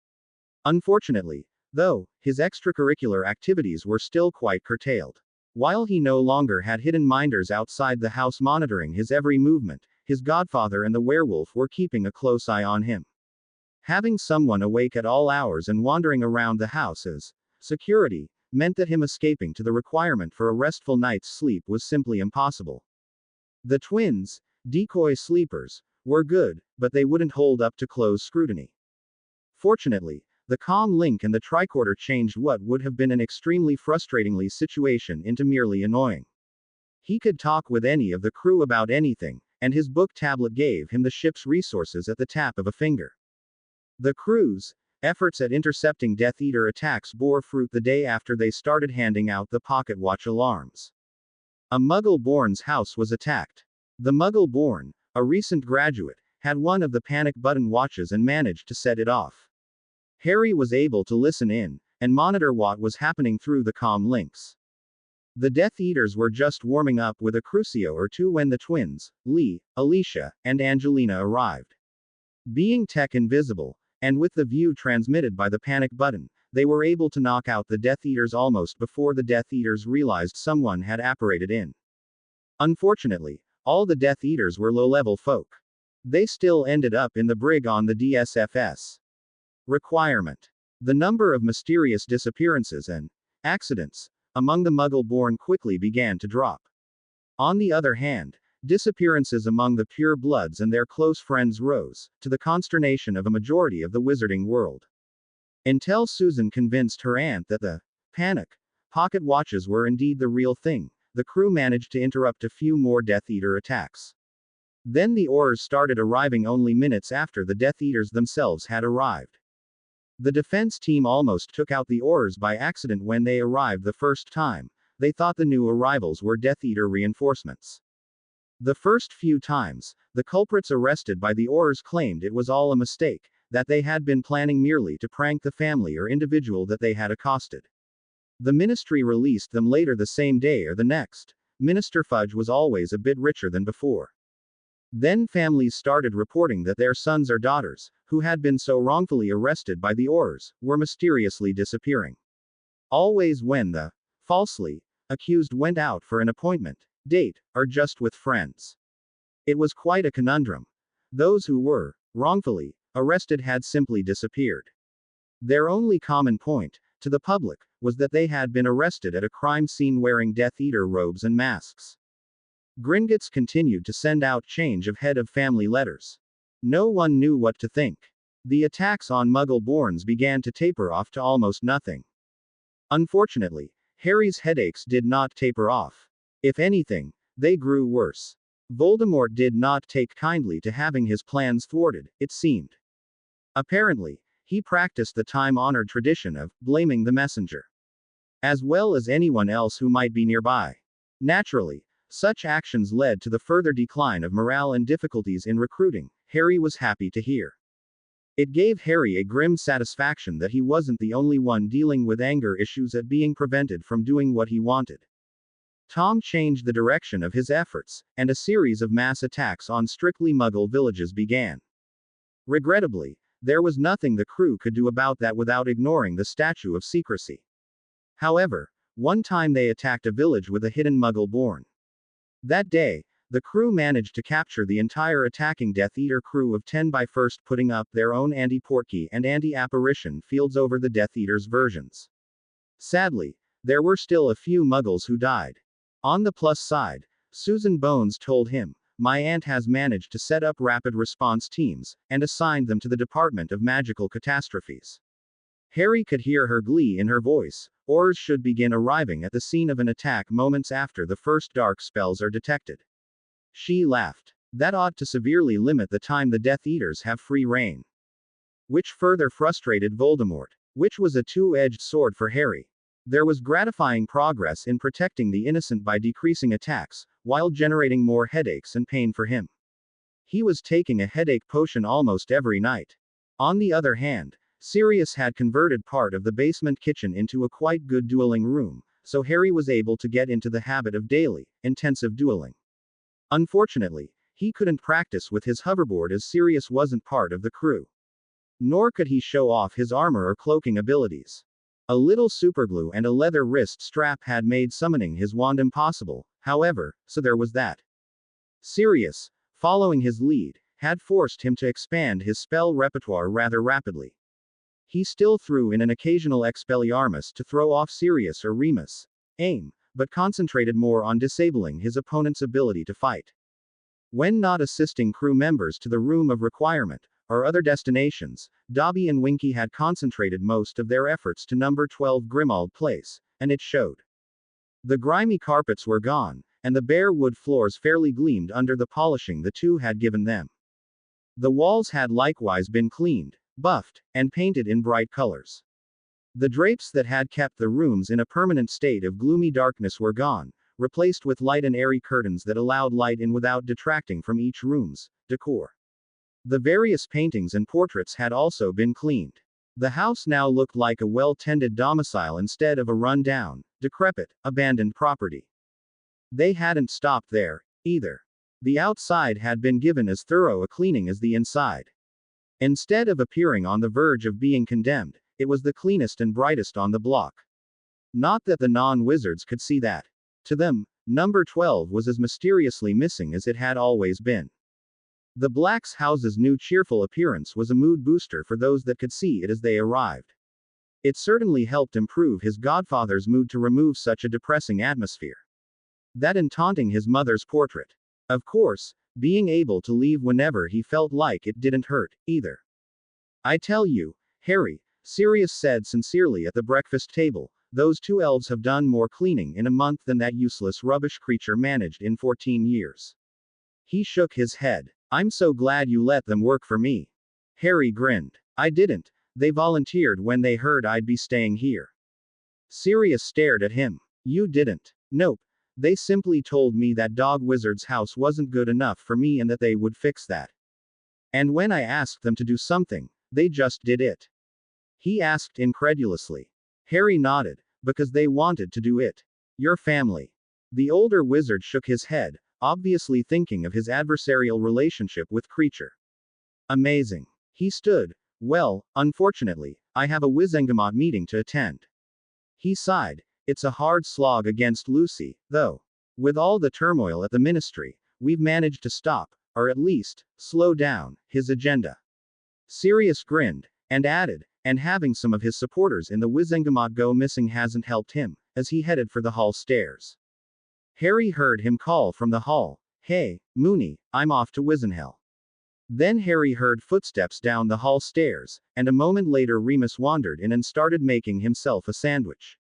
S2: Unfortunately, though, his extracurricular activities were still quite curtailed. While he no longer had hidden minders outside the house monitoring his every movement, his godfather and the werewolf were keeping a close eye on him. Having someone awake at all hours and wandering around the house as security meant that him escaping to the requirement for a restful night's sleep was simply impossible. The twins, decoy sleepers, were good, but they wouldn't hold up to close scrutiny. Fortunately, the comm link and the tricorder changed what would have been an extremely frustratingly situation into merely annoying. He could talk with any of the crew about anything, and his book tablet gave him the ship's resources at the tap of a finger. The crew's efforts at intercepting Death Eater attacks bore fruit the day after they started handing out the pocket watch alarms. A Muggle-born's house was attacked. The Muggle-born, a recent graduate, had one of the panic button watches and managed to set it off. Harry was able to listen in and monitor what was happening through the comm links. The Death Eaters were just warming up with a Crucio or two when the twins, Lee, Alicia, and Angelina arrived. Being tech invisible, and with the view transmitted by the panic button, they were able to knock out the Death Eaters almost before the Death Eaters realized someone had apparated in. Unfortunately, all the Death Eaters were low-level folk. They still ended up in the brig on the DSFS. Requirement. The number of mysterious disappearances and accidents among the Muggle-born quickly began to drop. On the other hand, disappearances among the pure bloods and their close friends rose, to the consternation of a majority of the wizarding world. Until Susan convinced her aunt that the panic pocket watches were indeed the real thing, the crew managed to interrupt a few more Death Eater attacks. Then the Aurors started arriving only minutes after the Death Eaters themselves had arrived. The defense team almost took out the Aurors by accident when they arrived the first time. They thought the new arrivals were Death Eater reinforcements. The first few times, the culprits arrested by the Aurors claimed it was all a mistake, that they had been planning merely to prank the family or individual that they had accosted. The ministry released them later the same day or the next. Minister Fudge was always a bit richer than before. Then families started reporting that their sons or daughters, who had been so wrongfully arrested by the Aurors, were mysteriously disappearing. Always when the falsely accused went out for an appointment, date, or just with friends. It was quite a conundrum. Those who were wrongfully arrested had simply disappeared. Their only common point, to the public, was that they had been arrested at a crime scene wearing Death Eater robes and masks. Gringotts continued to send out change of head of family letters. No one knew what to think. The attacks on Muggle-borns began to taper off to almost nothing. Unfortunately, Harry's headaches did not taper off. If anything, they grew worse. Voldemort did not take kindly to having his plans thwarted, it seemed. Apparently, he practiced the time-honored tradition of blaming the messenger, as well as anyone else who might be nearby. Naturally, such actions led to the further decline of morale and difficulties in recruiting, Harry was happy to hear. It gave Harry a grim satisfaction that he wasn't the only one dealing with anger issues at being prevented from doing what he wanted. Tom changed the direction of his efforts, and a series of mass attacks on strictly Muggle villages began. Regrettably, there was nothing the crew could do about that without ignoring the statute of secrecy. However, one time they attacked a village with a hidden Muggle-born. That day, the crew managed to capture the entire attacking Death Eater crew of 10 by first putting up their own anti-Portkey and anti-apparition fields over the Death Eater's versions. Sadly, there were still a few Muggles who died. On the plus side, Susan Bones told him, "My aunt has managed to set up rapid response teams, and assigned them to the Department of Magical Catastrophes." Harry could hear her glee in her voice. Aurors should begin arriving at the scene of an attack moments after the first dark spells are detected. She laughed. That ought to severely limit the time the Death Eaters have free reign. Which further frustrated Voldemort. Which was a two-edged sword for Harry. There was gratifying progress in protecting the innocent by decreasing attacks, while generating more headaches and pain for him. He was taking a headache potion almost every night. On the other hand, Sirius had converted part of the basement kitchen into a quite good dueling room, so Harry was able to get into the habit of daily, intensive dueling. Unfortunately, he couldn't practice with his hoverboard as Sirius wasn't part of the crew. Nor could he show off his armor or cloaking abilities. A little superglue and a leather wrist strap had made summoning his wand impossible, however, so there was that. Sirius, following his lead, had forced him to expand his spell repertoire rather rapidly. He still threw in an occasional Expelliarmus to throw off Sirius or Remus' aim, but concentrated more on disabling his opponent's ability to fight. When not assisting crew members to the Room of Requirement, or other destinations, Dobby and Winky had concentrated most of their efforts to number 12 Grimald Place, and it showed. The grimy carpets were gone, and the bare wood floors fairly gleamed under the polishing the two had given them. The walls had likewise been cleaned, buffed, and painted in bright colors. The drapes that had kept the rooms in a permanent state of gloomy darkness were gone, replaced with light and airy curtains that allowed light in without detracting from each room's decor. The various paintings and portraits had also been cleaned. The house now looked like a well-tended domicile instead of a run-down, decrepit, abandoned property. They hadn't stopped there, either. The outside had been given as thorough a cleaning as the inside. Instead of appearing on the verge of being condemned, it was the cleanest and brightest on the block. Not that the non-wizards could see that. To them, number 12 was as mysteriously missing as it had always been. The Black's house's new cheerful appearance was a mood booster for those that could see it as they arrived. It certainly helped improve his godfather's mood to remove such a depressing atmosphere. That and taunting his mother's portrait. Of course, being able to leave whenever he felt like it didn't hurt, either. I tell you, Harry, Sirius said sincerely at the breakfast table, those two elves have done more cleaning in a month than that useless rubbish creature managed in 14 years. He shook his head. I'm so glad you let them work for me. Harry grinned. I didn't. They volunteered when they heard I'd be staying here. Sirius stared at him. You didn't. Nope. They simply told me that Dog Wizard's house wasn't good enough for me and that they would fix that. And when I asked them to do something, they just did it. He asked incredulously. Harry nodded, because they wanted to do it. Your family. The older wizard shook his head, obviously thinking of his adversarial relationship with Creature. Amazing. He stood. Well, unfortunately, I have a Wizengamot meeting to attend. He sighed. It's a hard slog against Lucy, though. With all the turmoil at the ministry, we've managed to stop, or at least, slow down, his agenda. Sirius grinned, and added, and having some of his supporters in the Wizengamot go missing hasn't helped him, as he headed for the hall stairs. Harry heard him call from the hall, Hey, Moony, I'm off to Wizenhell. Then Harry heard footsteps down the hall stairs, and a moment later Remus wandered in and started making himself a sandwich.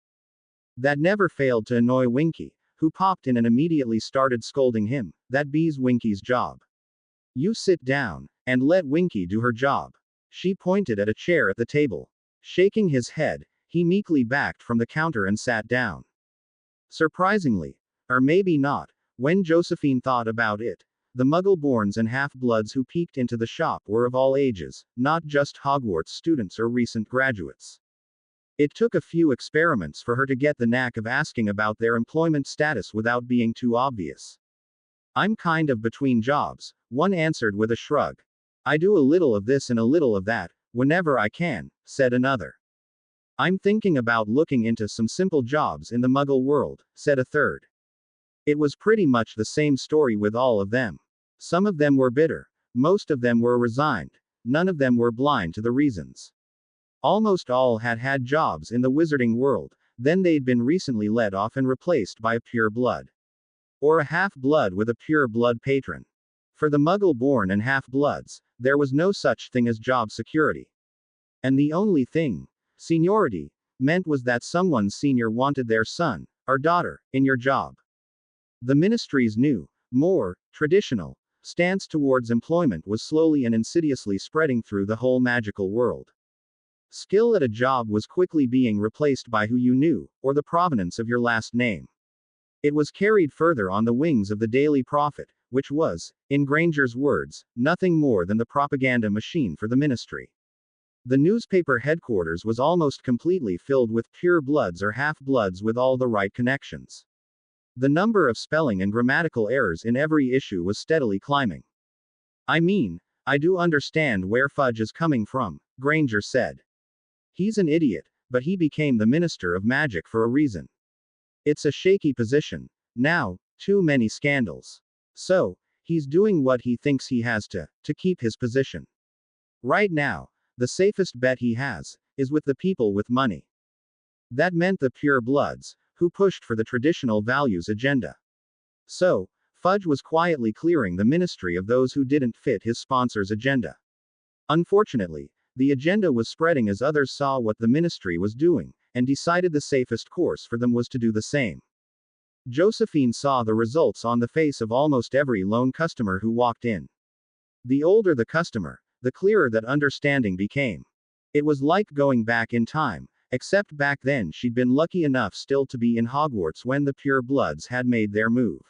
S2: That never failed to annoy Winky, who popped in and immediately started scolding him. That be's Winky's job. You sit down, and let Winky do her job. She pointed at a chair at the table. Shaking his head, he meekly backed from the counter and sat down. Surprisingly, or maybe not, when Josephine thought about it, the Muggle-borns and half-bloods who peeked into the shop were of all ages, not just Hogwarts students or recent graduates. It took a few experiments for her to get the knack of asking about their employment status without being too obvious. I'm kind of between jobs, one answered with a shrug. I do a little of this and a little of that, whenever I can, said another. I'm thinking about looking into some simple jobs in the Muggle world, said a third. It was pretty much the same story with all of them. Some of them were bitter, most of them were resigned, none of them were blind to the reasons. Almost all had had jobs in the wizarding world, then they'd been recently let off and replaced by a pure blood. Or a half-blood with a pure blood patron. For the Muggle-born and half-bloods, there was no such thing as job security. And the only thing, seniority, meant was that someone's senior wanted their son, or daughter, in your job. The ministry's new, more traditional stance towards employment was slowly and insidiously spreading through the whole magical world. Skill at a job was quickly being replaced by who you knew, or the provenance of your last name. It was carried further on the wings of the Daily Prophet, which was, in Granger's words, nothing more than the propaganda machine for the ministry. The newspaper headquarters was almost completely filled with pure bloods or half-bloods with all the right connections. The number of spelling and grammatical errors in every issue was steadily climbing. I mean, I do understand where Fudge is coming from, Granger said. He's an idiot, but he became the Minister of Magic for a reason. It's a shaky position. Now, too many scandals. So, he's doing what he thinks he has to keep his position. Right now, the safest bet he has is with the people with money. That meant the pure bloods, who pushed for the traditional values agenda. So, Fudge was quietly clearing the ministry of those who didn't fit his sponsor's agenda. Unfortunately, the agenda was spreading as others saw what the ministry was doing, and decided the safest course for them was to do the same. Josephine saw the results on the face of almost every lone customer who walked in. The older the customer, the clearer that understanding became. It was like going back in time, except back then she'd been lucky enough still to be in Hogwarts when the pure bloods had made their move.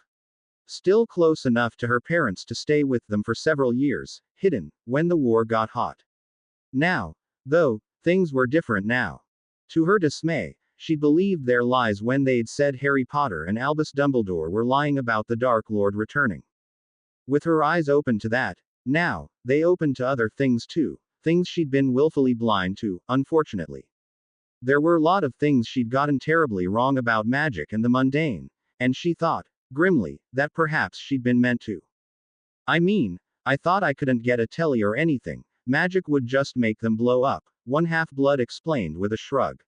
S2: Still close enough to her parents to stay with them for several years, hidden, when the war got hot. Now, though, things were different now. To her dismay, she believed their lies when they'd said Harry Potter and Albus Dumbledore were lying about the Dark Lord returning. With her eyes open to that, now, they opened to other things too, things she'd been willfully blind to, unfortunately. There were a lot of things she'd gotten terribly wrong about magic and the mundane, and she thought, grimly, that perhaps she'd been meant to. I mean, I thought I couldn't get a telly or anything, magic would just make them blow up, one half-blood explained with a shrug.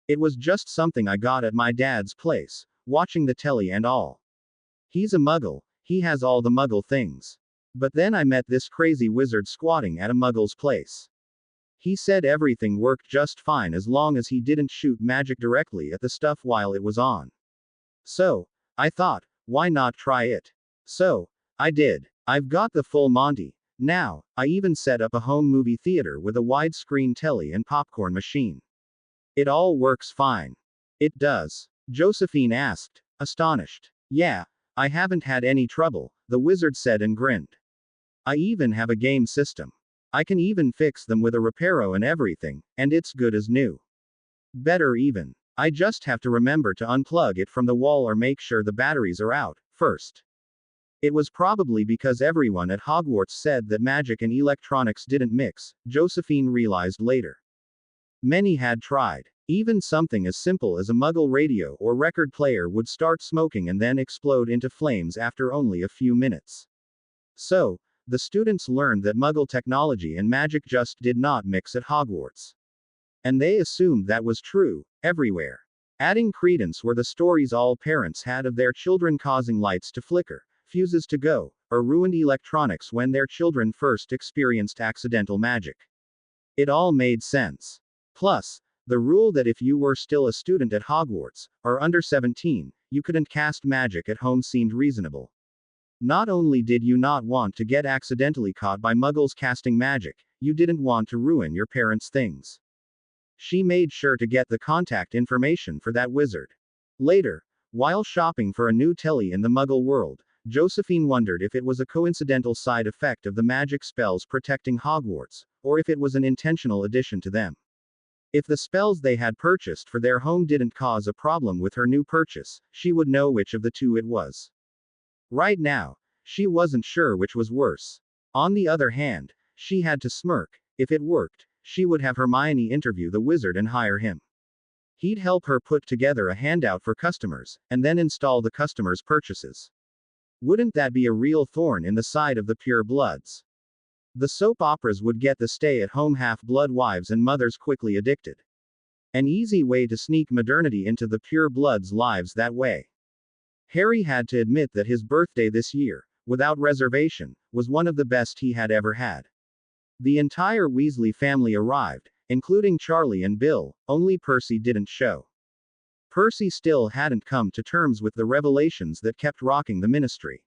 S2: It was just something I got at my dad's place, watching the telly and all. He's a muggle, he has all the muggle things. But then I met this crazy wizard squatting at a muggle's place. He said everything worked just fine as long as he didn't shoot magic directly at the stuff while it was on. So, I thought, why not try it? So, I did. I've got the full Monty. Now, I even set up a home movie theater with a widescreen telly and popcorn machine. It all works fine. It does? Josephine asked, astonished. Yeah, I haven't had any trouble, the wizard said and grinned. I even have a game system. I can even fix them with a reparo and everything, and it's good as new. Better even. I just have to remember to unplug it from the wall or make sure the batteries are out, first. It was probably because everyone at Hogwarts said that magic and electronics didn't mix, Josephine realized later. Many had tried. Even something as simple as a muggle radio or record player would start smoking and then explode into flames after only a few minutes. So, the students learned that muggle technology and magic just did not mix at Hogwarts. And they assumed that was true, everywhere. Adding credence were the stories all parents had of their children causing lights to flicker, fuses to go, or ruined electronics when their children first experienced accidental magic. It all made sense. Plus, the rule that if you were still a student at Hogwarts, or under 17, you couldn't cast magic at home seemed reasonable. Not only did you not want to get accidentally caught by muggles casting magic, you didn't want to ruin your parents' things. She made sure to get the contact information for that wizard. Later, while shopping for a new telly in the muggle world, Josephine wondered if it was a coincidental side effect of the magic spells protecting Hogwarts, or if it was an intentional addition to them. If the spells they had purchased for their home didn't cause a problem with her new purchase, she would know which of the two it was. Right now, she wasn't sure which was worse. On the other hand, she had to smirk. If it worked, she would have Hermione interview the wizard and hire him. He'd help her put together a handout for customers, and then install the customers' purchases. Wouldn't that be a real thorn in the side of the pure bloods? The soap operas would get the stay-at-home half-blood wives and mothers quickly addicted. An easy way to sneak modernity into the pure bloods' lives that way. Harry had to admit that his birthday this year, without reservation, was one of the best he had ever had. The entire Weasley family arrived, including Charlie and Bill, only Percy didn't show. Percy still hadn't come to terms with the revelations that kept rocking the ministry.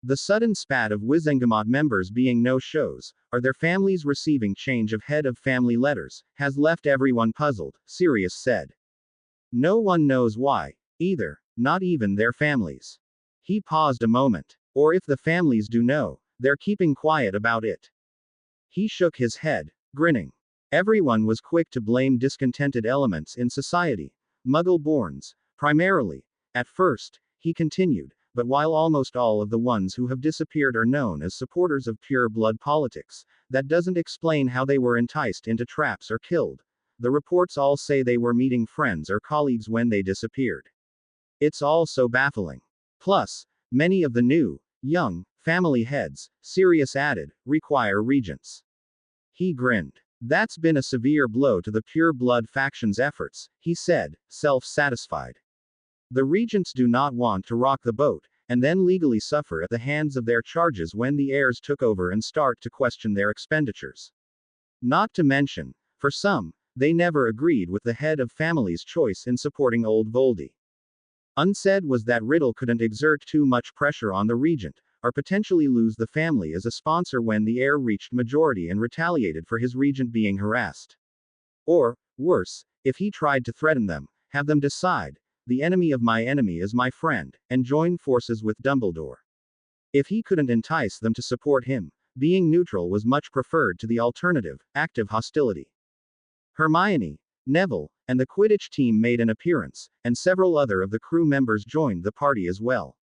S2: The sudden spat of Wizengamot members being no-shows, or their families receiving change of head of family letters, has left everyone puzzled, Sirius said. No one knows why, either, not even their families. He paused a moment. Or if the families do know, they're keeping quiet about it. He shook his head, grinning. Everyone was quick to blame discontented elements in society, Muggle-borns, primarily. At first, he continued, but while almost all of the ones who have disappeared are known as supporters of pure blood politics, that doesn't explain how they were enticed into traps or killed. The reports all say they were meeting friends or colleagues when they disappeared. It's all so baffling. Plus, many of the new, young, family heads, Sirius added, require regents. He grinned. That's been a severe blow to the pure blood faction's efforts, he said, self-satisfied. The regents do not want to rock the boat, and then legally suffer at the hands of their charges when the heirs took over and start to question their expenditures. Not to mention, for some, they never agreed with the head of family's choice in supporting old Voldy. Unsaid was that Riddle couldn't exert too much pressure on the regent, or potentially lose the family as a sponsor when the heir reached majority and retaliated for his regent being harassed. Or, worse, if he tried to threaten them, have them decide, the enemy of my enemy is my friend, and join forces with Dumbledore. If he couldn't entice them to support him, being neutral was much preferred to the alternative, active hostility. Hermione, Neville, and the Quidditch team made an appearance, and several other of the crew members joined the party as well.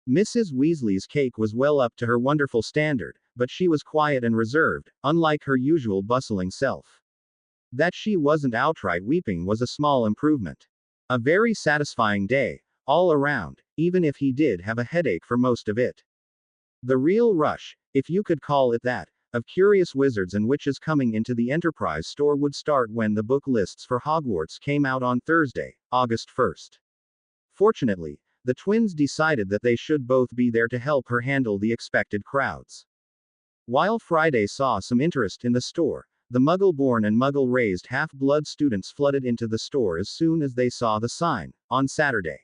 S2: Mrs. Weasley's cake was well up to her wonderful standard, but she was quiet and reserved, unlike her usual bustling self. That she wasn't outright weeping was a small improvement. A very satisfying day, all around, even if he did have a headache for most of it. The real rush, if you could call it that, of curious wizards and witches coming into the Enterprise store would start when the book lists for Hogwarts came out on Thursday, August 1st. Fortunately, the twins decided that they should both be there to help her handle the expected crowds. While Friday saw some interest in the store, the Muggle-born and Muggle-raised half-blood students flooded into the store as soon as they saw the sign, on Saturday.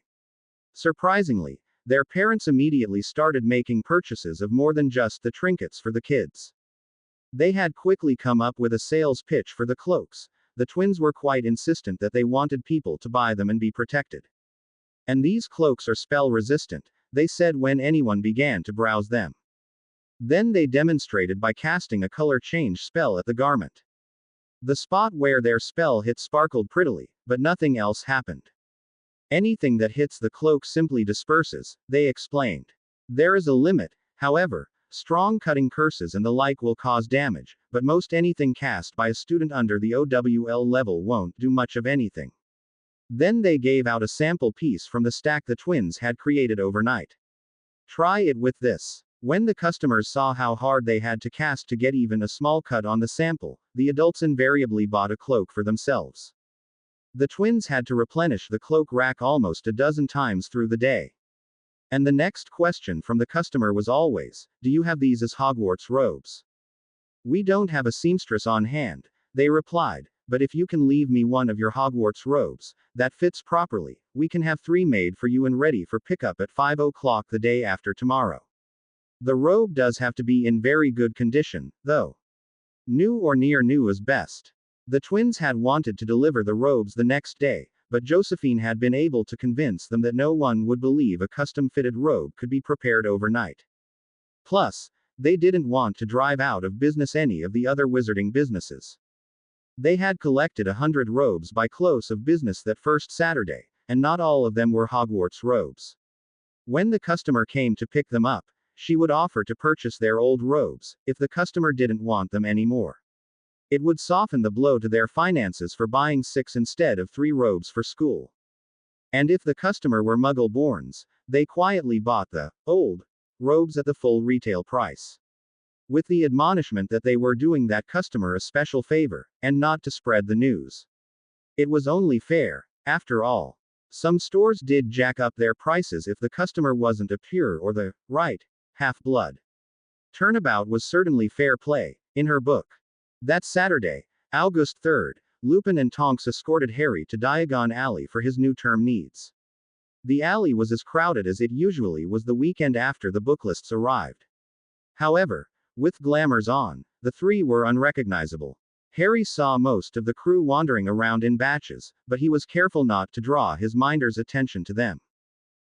S2: Surprisingly, their parents immediately started making purchases of more than just the trinkets for the kids. They had quickly come up with a sales pitch for the cloaks. The twins were quite insistent that they wanted people to buy them and be protected. And these cloaks are spell-resistant, they said when anyone began to browse them. Then they demonstrated by casting a color change spell at the garment. The spot where their spell hit sparkled prettily, but nothing else happened. Anything that hits the cloak simply disperses, they explained. There is a limit, however. Strong cutting curses and the like will cause damage, but most anything cast by a student under the OWL level won't do much of anything. Then they gave out a sample piece from the stack the twins had created overnight. Try it with this. When the customers saw how hard they had to cast to get even a small cut on the sample, the adults invariably bought a cloak for themselves. The twins had to replenish the cloak rack almost a dozen times through the day. And the next question from the customer was always, do you have these as Hogwarts robes? We don't have a seamstress on hand, they replied, but if you can leave me one of your Hogwarts robes, that fits properly, we can have 3 made for you and ready for pickup at 5 o'clock the day after tomorrow. The robe does have to be in very good condition, though. New or near new is best. The twins had wanted to deliver the robes the next day, but Josephine had been able to convince them that no one would believe a custom-fitted robe could be prepared overnight. Plus, they didn't want to drive out of business any of the other wizarding businesses. They had collected 100 robes by close of business that first Saturday, and not all of them were Hogwarts robes. When the customer came to pick them up, she would offer to purchase their old robes, if the customer didn't want them anymore. It would soften the blow to their finances for buying 6 instead of 3 robes for school. And if the customer were Muggle-borns, they quietly bought the old robes at the full retail price, with the admonishment that they were doing that customer a special favor, and not to spread the news. It was only fair, after all. Some stores did jack up their prices if the customer wasn't a pure or the right half-blood. Turnabout was certainly fair play, in her book. That Saturday, August 3rd, Lupin and Tonks escorted Harry to Diagon Alley for his new term needs. The alley was as crowded as it usually was the weekend after the booklists arrived. However, with glamours on, the 3 were unrecognizable. Harry saw most of the crew wandering around in batches, but he was careful not to draw his minder's attention to them.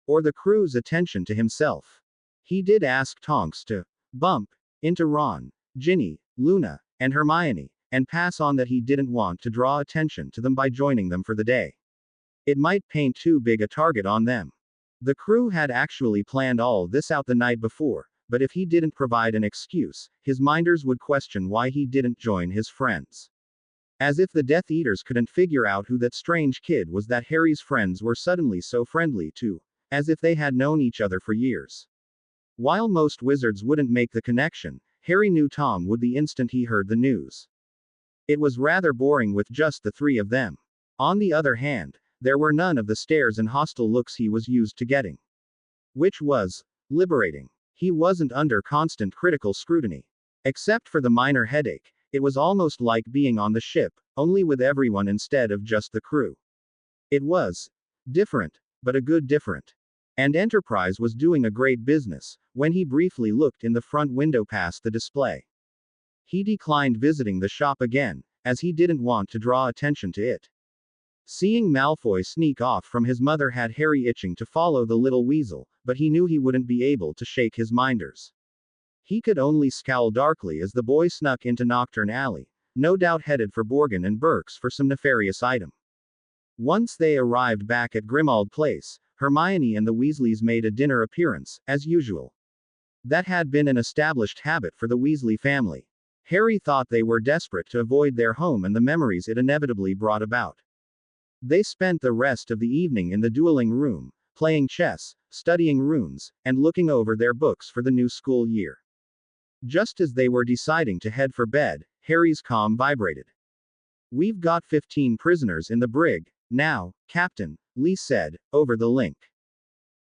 S2: Or the crew's attention to himself. He did ask Tonks to bump into Ron, Ginny, Luna, and Hermione, and pass on that he didn't want to draw attention to them by joining them for the day. It might paint too big a target on them. The crew had actually planned all this out the night before, but if he didn't provide an excuse, his minders would question why he didn't join his friends. As if the Death Eaters couldn't figure out who that strange kid was that Harry's friends were suddenly so friendly to, as if they had known each other for years. While most wizards wouldn't make the connection, Harry knew Tom would the instant he heard the news. It was rather boring with just the three of them. On the other hand, there were none of the stares and hostile looks he was used to getting. Which was liberating. He wasn't under constant critical scrutiny. Except for the minor headache, it was almost like being on the ship, only with everyone instead of just the crew. It was different, but a good different. And Enterprise was doing a great business, when he briefly looked in the front window past the display. He declined visiting the shop again, as he didn't want to draw attention to it. Seeing Malfoy sneak off from his mother had Harry itching to follow the little weasel, but he knew he wouldn't be able to shake his minders. He could only scowl darkly as the boy snuck into Nocturne Alley, no doubt headed for Borgin and Burke's for some nefarious item. Once they arrived back at Grimmauld Place, Hermione and the Weasleys made a dinner appearance, as usual. That had been an established habit for the Weasley family. Harry thought they were desperate to avoid their home and the memories it inevitably brought about. They spent the rest of the evening in the dueling room, playing chess, studying runes, and looking over their books for the new school year. Just as they were deciding to head for bed, Harry's comm vibrated. "We've got 15 prisoners in the brig, now, Captain," Lee said, over the link.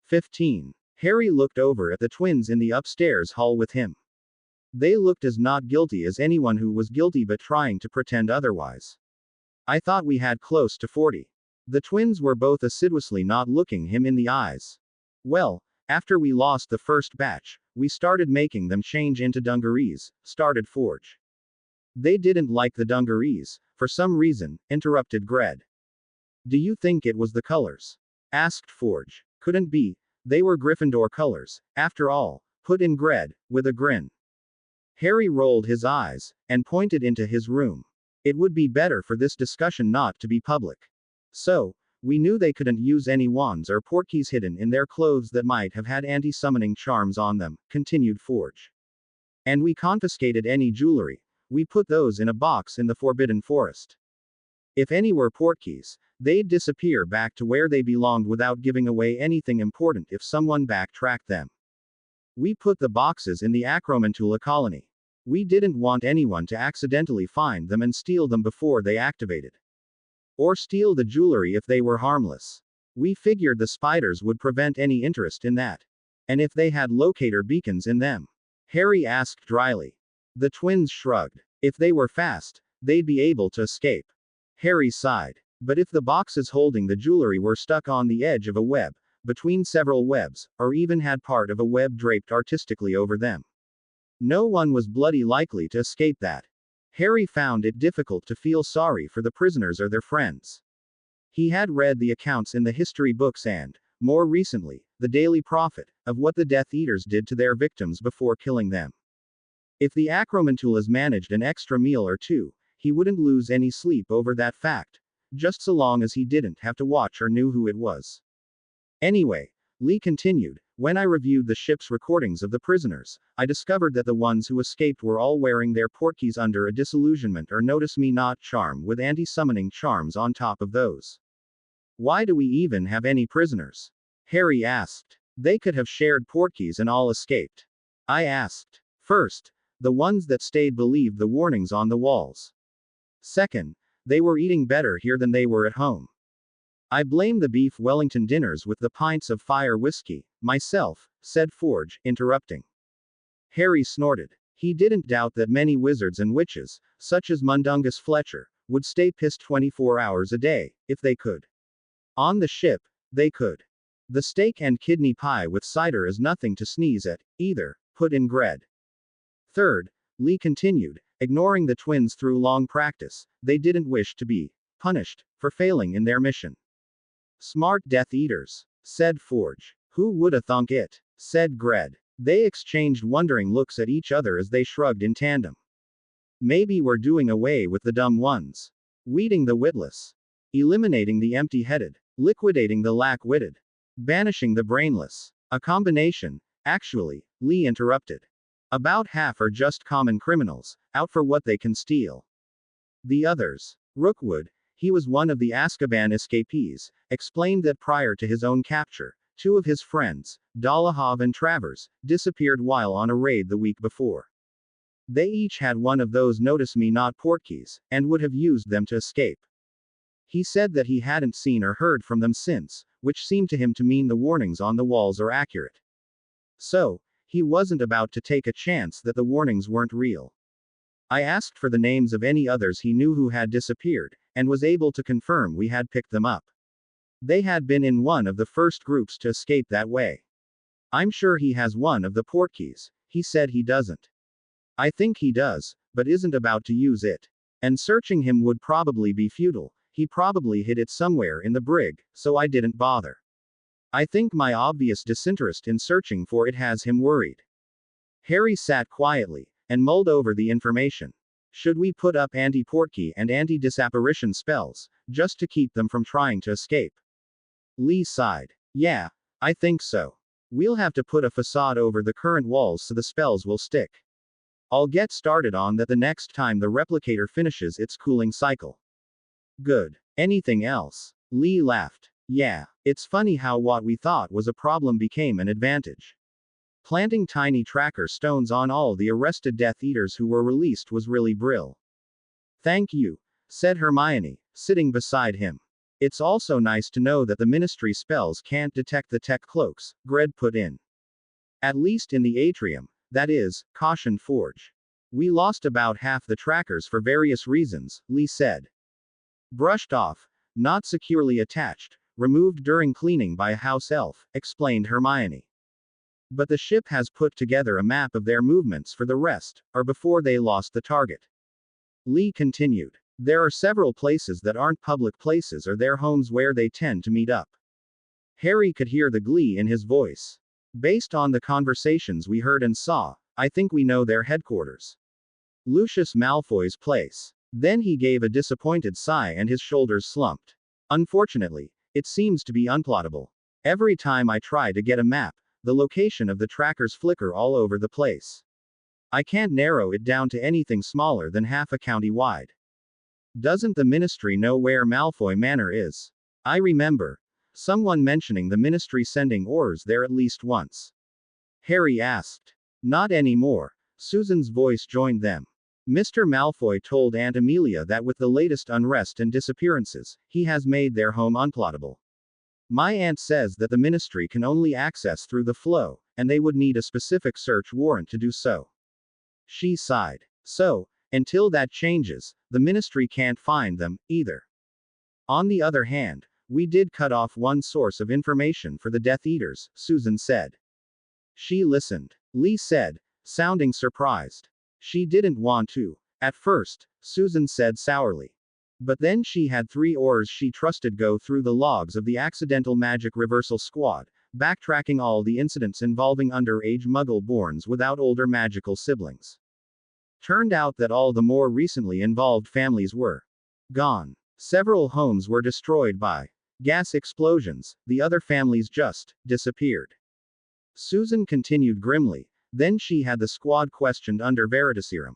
S2: 15. Harry looked over at the twins in the upstairs hall with him. They looked as not guilty as anyone who was guilty but trying to pretend otherwise. "I thought we had close to 40. The twins were both assiduously not looking him in the eyes. "Well, after we lost the first batch, we started making them change into dungarees," started Forge. "They didn't like the dungarees, for some reason," interrupted Gred. "Do you think it was the colors?" asked Forge. "Couldn't be. They were Gryffindor colors, after all," put in Gred, with a grin. Harry rolled his eyes, and pointed into his room. It would be better for this discussion not to be public. "So, we knew they couldn't use any wands or portkeys hidden in their clothes that might have had anti-summoning charms on them," continued Forge. "And we confiscated any jewelry. We put those in a box in the Forbidden Forest. If any were portkeys, they'd disappear back to where they belonged without giving away anything important if someone backtracked them. We put the boxes in the Acromantula colony. We didn't want anyone to accidentally find them and steal them before they activated. Or steal the jewelry if they were harmless. We figured the spiders would prevent any interest in that. And if they had locator beacons in them?" Harry asked dryly. The twins shrugged. "If they were fast, they'd be able to escape." Harry sighed. "But if the boxes holding the jewelry were stuck on the edge of a web, between several webs, or even had part of a web draped artistically over them, no one was bloody likely to escape that." Harry found it difficult to feel sorry for the prisoners or their friends. He had read the accounts in the history books and, more recently, the Daily Prophet, of what the Death Eaters did to their victims before killing them. If the Acromantulas managed an extra meal or two, he wouldn't lose any sleep over that fact, just so long as he didn't have to watch or knew who it was. "Anyway," Lee continued, "when I reviewed the ship's recordings of the prisoners, I discovered that the ones who escaped were all wearing their portkeys under a disillusionment or notice me not charm with anti-summoning charms on top of those." "Why do we even have any prisoners?" Harry asked. "They could have shared portkeys and all escaped." I asked. "First, the ones that stayed believed the warnings on the walls. Second, they were eating better here than they were at home. I blame the beef Wellington dinners with the pints of fire whiskey, myself," said Forge, interrupting. Harry snorted. He didn't doubt that many wizards and witches, such as Mundungus Fletcher, would stay pissed 24 hours a day, if they could. On the ship, they could. "The steak and kidney pie with cider is nothing to sneeze at, either," put in Gred. "Third," Lee continued, ignoring the twins through long practice, "they didn't wish to be punished for failing in their mission." "Smart Death Eaters," said Forge. "Who woulda thunk it?" said Gred. They exchanged wondering looks at each other as they shrugged in tandem. "Maybe we're doing away with the dumb ones. Weeding the witless. Eliminating the empty-headed. Liquidating the lack-witted. Banishing the brainless. A combination, actually," Lee interrupted. "About half are just common criminals, out for what they can steal. The others." Rookwood, he was one of the Azkaban escapees, explained that prior to his own capture, two of his friends, Dolohov and Travers, disappeared while on a raid the week before. They each had one of those notice me not portkeys, and would have used them to escape. He said that he hadn't seen or heard from them since, which seemed to him to mean the warnings on the walls are accurate. So, he wasn't about to take a chance that the warnings weren't real. I asked for the names of any others he knew who had disappeared, and was able to confirm we had picked them up. They had been in one of the first groups to escape that way. I'm sure he has one of the portkeys. He said he doesn't. I think he does, but isn't about to use it. And searching him would probably be futile. He probably hid it somewhere in the brig, so I didn't bother. I think my obvious disinterest in searching for it has him worried. Harry sat quietly, and mulled over the information. Should we put up anti-portkey and anti-disapparition spells, just to keep them from trying to escape? Lee sighed. Yeah, I think so. We'll have to put a facade over the current walls so the spells will stick. I'll get started on that the next time the replicator finishes its cooling cycle. Good. Anything else? Lee laughed. Yeah, it's funny how what we thought was a problem became an advantage. Planting tiny tracker stones on all the arrested Death Eaters who were released was really brill. Thank you, said Hermione, sitting beside him. It's also nice to know that the Ministry spells can't detect the tech cloaks, Gred put in. At least in the atrium, that is, cautioned Forge. We lost about half the trackers for various reasons, Lee said. Brushed off, not securely attached, removed during cleaning by a house elf, explained Hermione. But the ship has put together a map of their movements for the rest, or before they lost the target. Lee continued. There are several places that aren't public places or their homes where they tend to meet up. Harry could hear the glee in his voice. Based on the conversations we heard and saw, I think we know their headquarters. Lucius Malfoy's place. Then he gave a disappointed sigh and his shoulders slumped. Unfortunately, it seems to be unplottable. Every time I try to get a map, the location of the trackers flicker all over the place. I can't narrow it down to anything smaller than half a county wide. Doesn't the Ministry know where Malfoy Manor is? I remember someone mentioning the Ministry sending ores there at least once. Harry asked. Not anymore. Susan's voice joined them. Mr. Malfoy told Aunt Amelia that with the latest unrest and disappearances, he has made their home unplottable. My aunt says that the Ministry can only access through the flow, and they would need a specific search warrant to do so. She sighed. So, until that changes, the Ministry can't find them, either. On the other hand, we did cut off one source of information for the Death Eaters, Susan said. She listened. Lee said, sounding surprised. She didn't want to. At first, Susan said sourly. But then she had 3 ores she trusted go through the logs of the Accidental Magic Reversal Squad, backtracking all the incidents involving underage Muggle-borns without older magical siblings. Turned out that all the more recently involved families were gone. Several homes were destroyed by gas explosions, the other families just disappeared. Susan continued grimly, then she had the squad questioned under Veritaserum.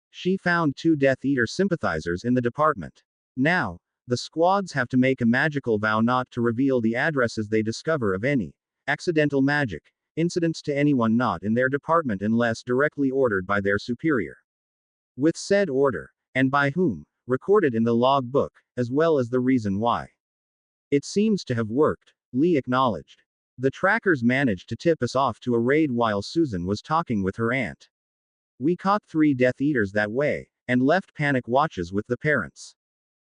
S2: She found 2 Death Eater sympathizers in the department. Now, the squads have to make a magical vow not to reveal the addresses they discover of any accidental magic incidents to anyone not in their department unless directly ordered by their superior. With said order, and by whom, recorded in the log book, as well as the reason why. It seems to have worked, Lee acknowledged. The trackers managed to tip us off to a raid while Susan was talking with her aunt. We caught 3 Death Eaters that way, and left panic watches with the parents.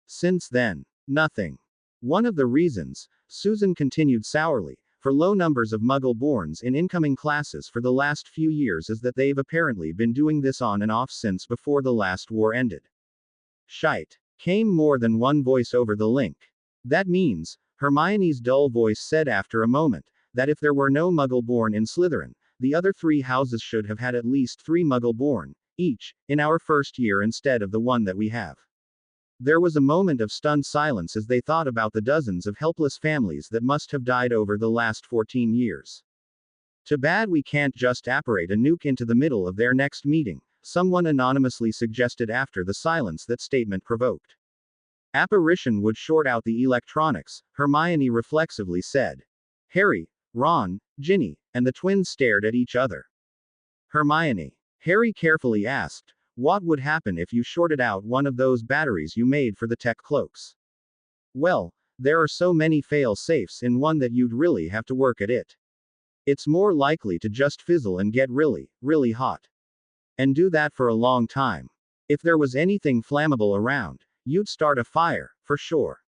S2: Since then, nothing. One of the reasons, Susan continued sourly, for low numbers of Muggle-borns in incoming classes for the last few years is that they've apparently been doing this on and off since before the last war ended. Shite. Came more than one voice over the link. That means, Hermione's dull voice said after a moment, that if there were no Muggle-born in Slytherin, the other 3 houses should have had at least 3 Muggle-born, each, in our first year instead of the one that we have. There was a moment of stunned silence as they thought about the dozens of helpless families that must have died over the last 14 years. Too bad we can't just apparate a nuke into the middle of their next meeting, someone anonymously suggested after the silence that statement provoked. Apparition would short out the electronics, Hermione reflexively said. Harry, Ron, Ginny, and the twins stared at each other. Hermione. Harry carefully asked, what would happen if you shorted out one of those batteries you made for the tech cloaks? Well, there are so many fail-safes in one that you'd really have to work at it. It's more likely to just fizzle and get really, really hot. And do that for a long time. If there was anything flammable around, you'd start a fire, for sure.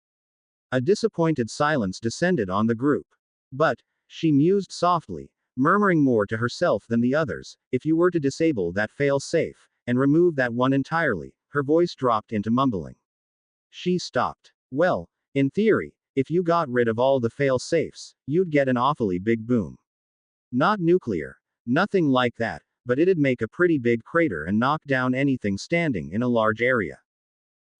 S2: A disappointed silence descended on the group. But, she mused softly, murmuring more to herself than the others, if you were to disable that fail-safe, and remove that one entirely, her voice dropped into mumbling. She stopped. Well, in theory, if you got rid of all the fail-safes, you'd get an awfully big boom. Not nuclear. Nothing like that, but it'd make a pretty big crater and knock down anything standing in a large area.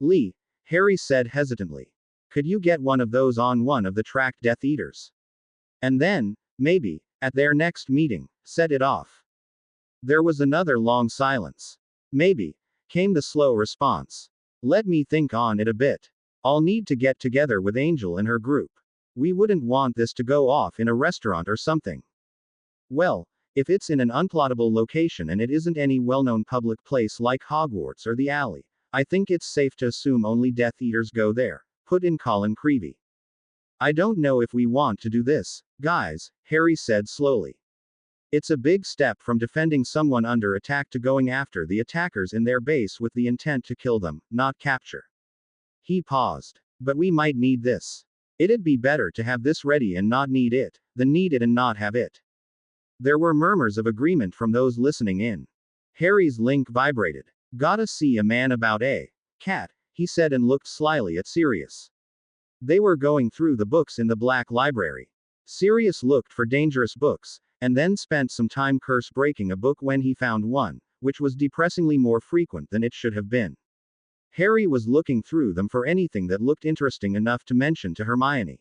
S2: Lee, Harry said hesitantly. Could you get one of those on one of the track Death Eaters? And then, maybe, at their next meeting, set it off. There was another long silence. Maybe, came the slow response. Let me think on it a bit. I'll need to get together with Angel and her group. We wouldn't want this to go off in a restaurant or something. Well, if it's in an unplottable location and it isn't any well-known public place like Hogwarts or the Alley, I think it's safe to assume only Death Eaters go there, put in Colin Creevy. I don't know if we want to do this, guys, Harry said slowly. It's a big step from defending someone under attack to going after the attackers in their base with the intent to kill them, not capture. He paused. But we might need this. It'd be better to have this ready and not need it, than need it and not have it. There were murmurs of agreement from those listening in. Harry's link vibrated. Gotta see a man about a cat, he said and looked slyly at Sirius. They were going through the books in the Black Library. Sirius looked for dangerous books, and then spent some time curse breaking a book when he found one, which was depressingly more frequent than it should have been. Harry was looking through them for anything that looked interesting enough to mention to Hermione.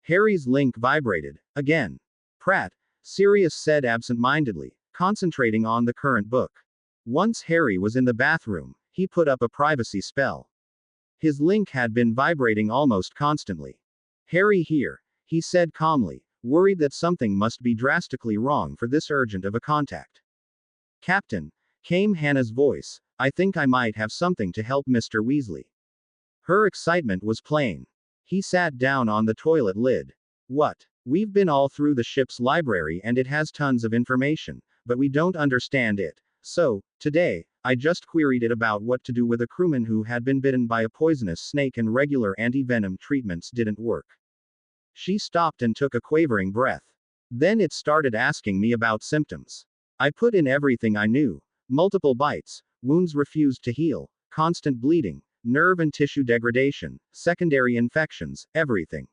S2: Harry's link vibrated. Again. Pratt, Sirius said absent-mindedly, concentrating on the current book. Once Harry was in the bathroom, he put up a privacy spell. His link had been vibrating almost constantly. Harry here, he said calmly, worried that something must be drastically wrong for this urgent of a contact. Captain, came Hannah's voice, I think I might have something to help Mr. Weasley. Her excitement was plain. He sat down on the toilet lid. What? We've been all through the ship's library and it has tons of information, but we don't understand it. So, today, I just queried it about what to do with a crewman who had been bitten by a poisonous snake and regular anti-venom treatments didn't work. She stopped and took a quavering breath. Then it started asking me about symptoms. I put in everything I knew. Multiple bites, wounds refused to heal, constant bleeding, nerve and tissue degradation, secondary infections, everything.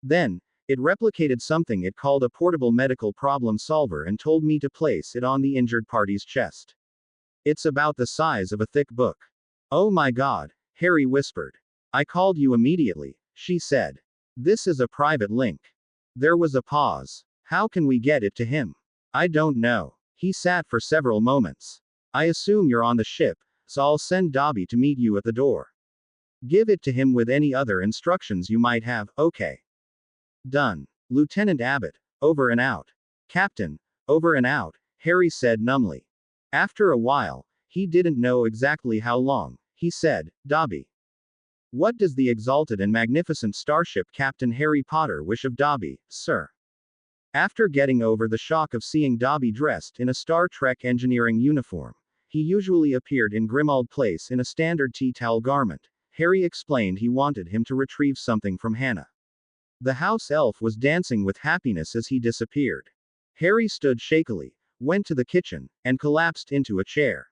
S2: Then, it replicated something it called a portable medical problem solver and told me to place it on the injured party's chest. It's about the size of a thick book. Oh my God, Harry whispered. I called you immediately, she said. This is a private link. There was a pause. How can we get it to him? I don't know. He sat for several moments. I assume you're on the ship, so I'll send Dobby to meet you at the door. Give it to him with any other instructions you might have, okay. Done. Lieutenant Abbott, over and out. Captain, over and out, Harry said numbly. After a while, he didn't know exactly how long, he said, Dobby. What does the exalted and magnificent starship Captain Harry Potter wish of Dobby, sir? After getting over the shock of seeing Dobby dressed in a Star Trek engineering uniform, he usually appeared in Grimmauld Place in a standard tea towel garment. Harry explained he wanted him to retrieve something from Hannah. The house elf was dancing with happiness as he disappeared. Harry stood shakily, went to the kitchen, and collapsed into a chair.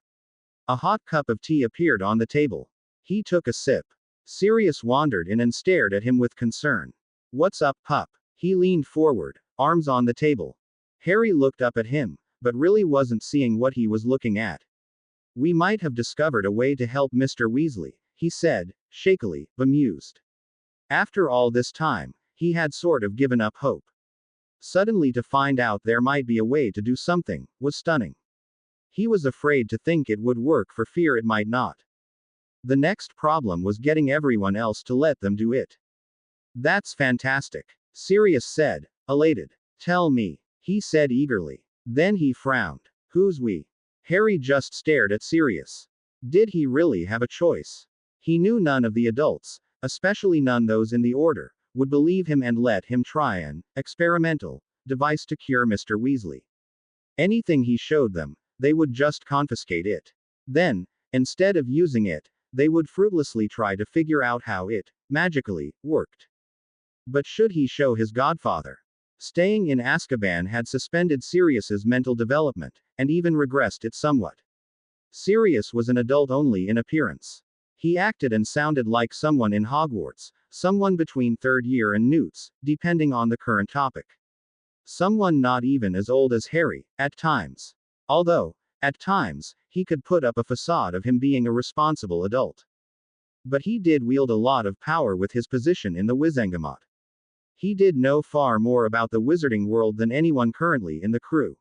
S2: A hot cup of tea appeared on the table. He took a sip. Sirius wandered in and stared at him with concern. What's up, pup? He leaned forward, arms on the table. Harry looked up at him, but really wasn't seeing what he was looking at. We might have discovered a way to help Mr. Weasley, he said, shakily, bemused. After all this time, he had sort of given up hope. Suddenly to find out there might be a way to do something, was stunning. He was afraid to think it would work for fear it might not. The next problem was getting everyone else to let them do it. That's fantastic, Sirius said, elated. Tell me, he said eagerly. Then he frowned. Who's we? Harry just stared at Sirius. Did he really have a choice? He knew none of the adults, especially none those in the Order, would believe him and let him try an experimental device to cure Mr. Weasley. Anything he showed them, they would just confiscate it. Then, instead of using it, they would fruitlessly try to figure out how it, magically, worked. But should he show his godfather? Staying in Azkaban had suspended Sirius's mental development, and even regressed it somewhat. Sirius was an adult only in appearance. He acted and sounded like someone in Hogwarts, someone between third year and Newt's, depending on the current topic. Someone not even as old as Harry, at times. Although, at times, he could put up a facade of him being a responsible adult. But he did wield a lot of power with his position in the Wizengamot. He did know far more about the wizarding world than anyone currently in the crew.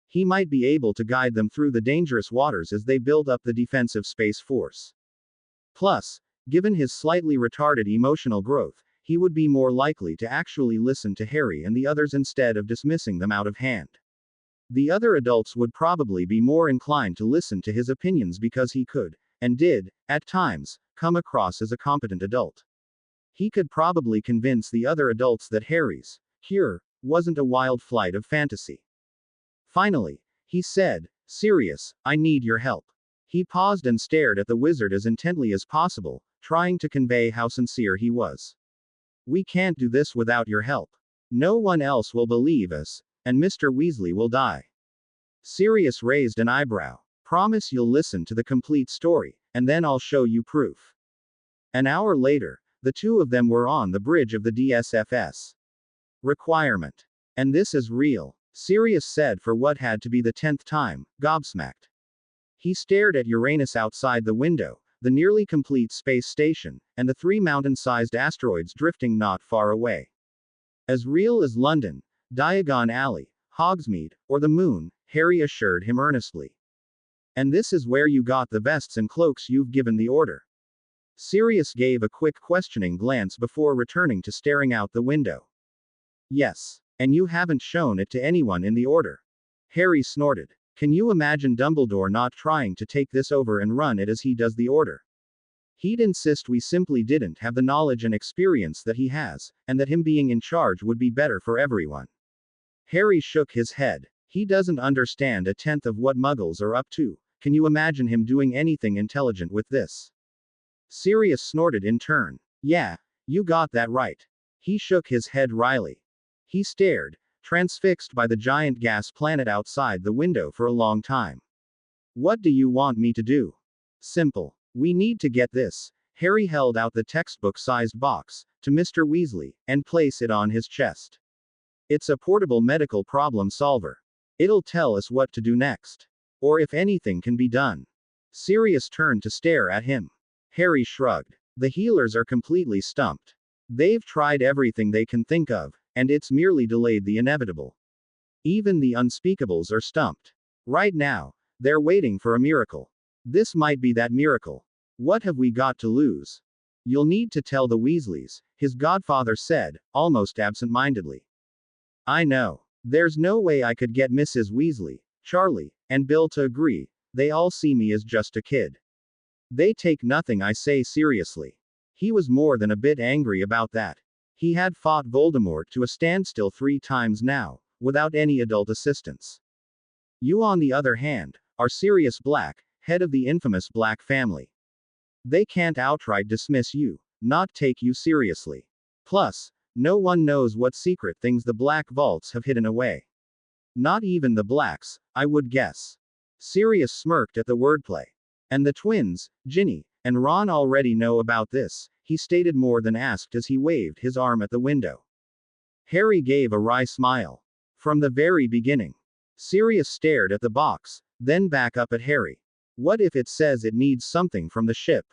S2: He might be able to guide them through the dangerous waters as they build up the defensive space force. Plus, given his slightly retarded emotional growth, he would be more likely to actually listen to Harry and the others instead of dismissing them out of hand. The other adults would probably be more inclined to listen to his opinions because he could, and did, at times, come across as a competent adult. He could probably convince the other adults that Harry's cure wasn't a wild flight of fantasy. Finally, he said, "Sirius, I need your help." He paused and stared at the wizard as intently as possible, trying to convey how sincere he was. "We can't do this without your help. No one else will believe us, and Mr. Weasley will die." Sirius raised an eyebrow. "Promise you'll listen to the complete story, and then I'll show you proof." An hour later, the two of them were on the bridge of the DSFS. Requirement. "And this is real," Sirius said for what had to be the 10th time, gobsmacked. He stared at Uranus outside the window, the nearly complete space station, and the 3 mountain-sized asteroids drifting not far away. "As real as London, Diagon Alley, Hogsmeade, or the moon," Harry assured him earnestly. "And this is where you got the vests and cloaks you've given the Order." Sirius gave a quick questioning glance before returning to staring out the window. "Yes. And you haven't shown it to anyone in the Order." Harry snorted. "Can you imagine Dumbledore not trying to take this over and run it as he does the Order? He'd insist we simply didn't have the knowledge and experience that he has, and that him being in charge would be better for everyone." Harry shook his head. "He doesn't understand a tenth of what Muggles are up to. Can you imagine him doing anything intelligent with this?" Sirius snorted in turn. "Yeah, you got that right." He shook his head wryly. He stared, transfixed by the giant gas planet outside the window for a long time. "What do you want me to do?" "Simple. We need to get this." Harry held out the textbook-sized box to Mr. Weasley and place it on his chest. "It's a portable medical problem solver. It'll tell us what to do next. Or if anything can be done." Sirius turned to stare at him. Harry shrugged. "The healers are completely stumped. They've tried everything they can think of, and it's merely delayed the inevitable. Even the unspeakables are stumped. Right now, they're waiting for a miracle. This might be that miracle. What have we got to lose?" "You'll need to tell the Weasleys," his godfather said, almost absent-mindedly. "I know. There's no way I could get Mrs. Weasley, Charlie, and Bill to agree. They all see me as just a kid. They take nothing I say seriously." He was more than a bit angry about that. He had fought Voldemort to a standstill 3 times now, without any adult assistance. You, on the other hand, are Sirius Black, head of the infamous Black family. They can't outright dismiss you, not take you seriously. Plus, no one knows what secret things the Black Vaults have hidden away. Not even the Blacks, I would guess. Sirius smirked at the wordplay. "And the twins, Ginny, and Ron already know about this," he stated more than asked as he waved his arm at the window. Harry gave a wry smile. "From the very beginning." Sirius stared at the box, then back up at Harry. "What if it says it needs something from the ship?"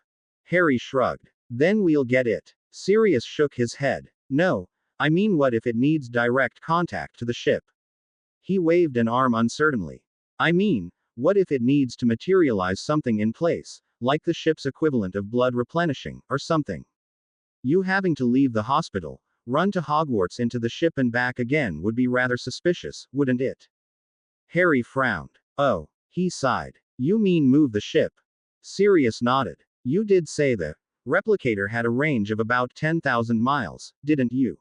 S2: Harry shrugged. "Then we'll get it." Sirius shook his head. "No, I mean what if it needs direct contact to the ship?" He waved an arm uncertainly. "I mean, what if it needs to materialize something in place, like the ship's equivalent of blood replenishing, or something? You having to leave the hospital, run to Hogwarts into the ship and back again would be rather suspicious, wouldn't it?" Harry frowned. "Oh." He He sighed. You mean move the ship? Sirius nodded. You did say the replicator had a range of about 10,000 miles, didn't you?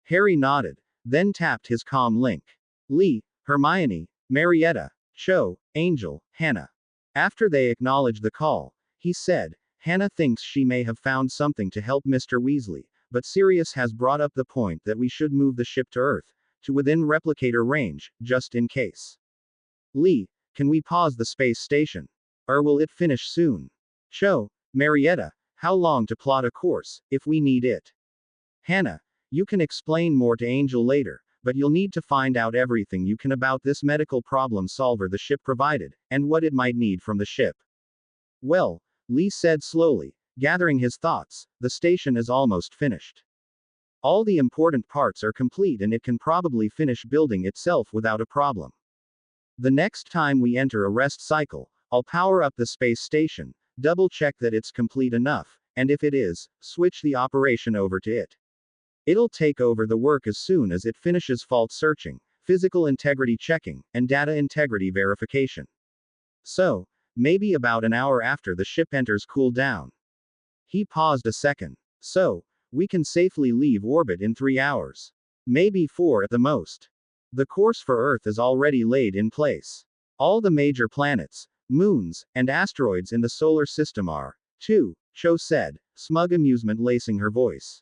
S2: Harry nodded, then tapped his comm link. Lee, Hermione, Marietta, Cho, Angel, Hannah. After they acknowledged the call, he said, Hannah thinks she may have found something to help Mr. Weasley, but Sirius has brought up the point that we should move the ship to Earth, to within replicator range, just in case. Lee, can we pause the space station? Or will it finish soon? Cho, Marietta, how long to plot a course, if we need it? Hannah, you can explain more to Angel later, but you'll need to find out everything you can about this medical problem solver the ship provided, and what it might need from the ship. Well, Lee said slowly, gathering his thoughts, the station is almost finished. All the important parts are complete and it can probably finish building itself without a problem. The next time we enter a rest cycle, I'll power up the space station, double check that it's complete enough, and if it is, switch the operation over to it. It'll take over the work as soon as it finishes fault searching, physical integrity checking, and data integrity verification. So, maybe about an hour after the ship enters cool down. He paused a second. So, we can safely leave orbit in 3 hours. Maybe 4 at the most. The course for Earth is already laid in place. All the major planets, moons, and asteroids in the solar system are, too, Cho said, smug amusement lacing her voice.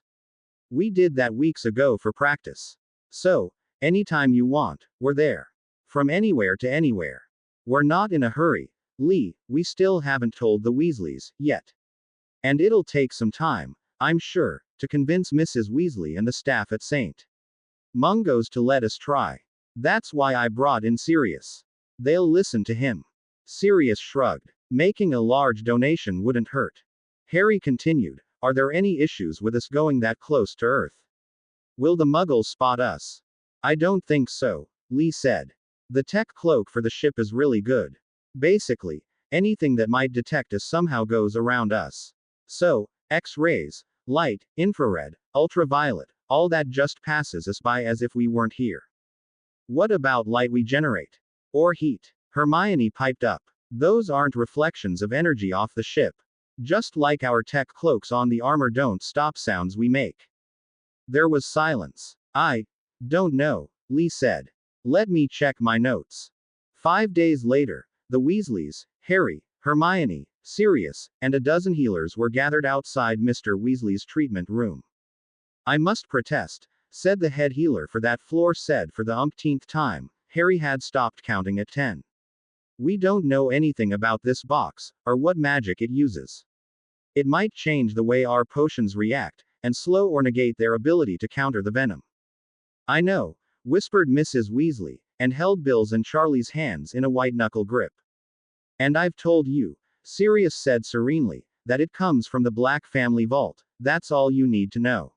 S2: We did that weeks ago for practice. So, anytime you want, we're there. From anywhere to anywhere. We're not in a hurry, Lee, we still haven't told the Weasleys, yet. And it'll take some time, I'm sure, to convince Mrs. Weasley and the staff at St. Mungo's to let us try. That's why I brought in Sirius. They'll listen to him. Sirius shrugged. Making a large donation wouldn't hurt. Harry continued, are there any issues with us going that close to Earth? Will the Muggles spot us? I don't think so, Lee said. The tech cloak for the ship is really good. Basically, anything that might detect us somehow goes around us. So, X-rays, light, infrared, ultraviolet, all that just passes us by as if we weren't here. What about light we generate? Or heat? Hermione piped up. Those aren't reflections of energy off the ship. Just like our tech cloaks on the armor don't stop sounds we make. There was silence. I don't know, Lee said. Let me check my notes. 5 days later, the Weasleys, Harry, Hermione, Sirius, and a dozen healers were gathered outside Mr. Weasley's treatment room. I must protest, said the head healer for that floor said for the umpteenth time. Harry had stopped counting at 10. We don't know anything about this box, or what magic it uses. It might change the way our potions react, and slow or negate their ability to counter the venom. I know, whispered Mrs. Weasley, and held Bill's and Charlie's hands in a white-knuckle grip. And I've told you, Sirius said serenely, that it comes from the Black family vault, that's all you need to know.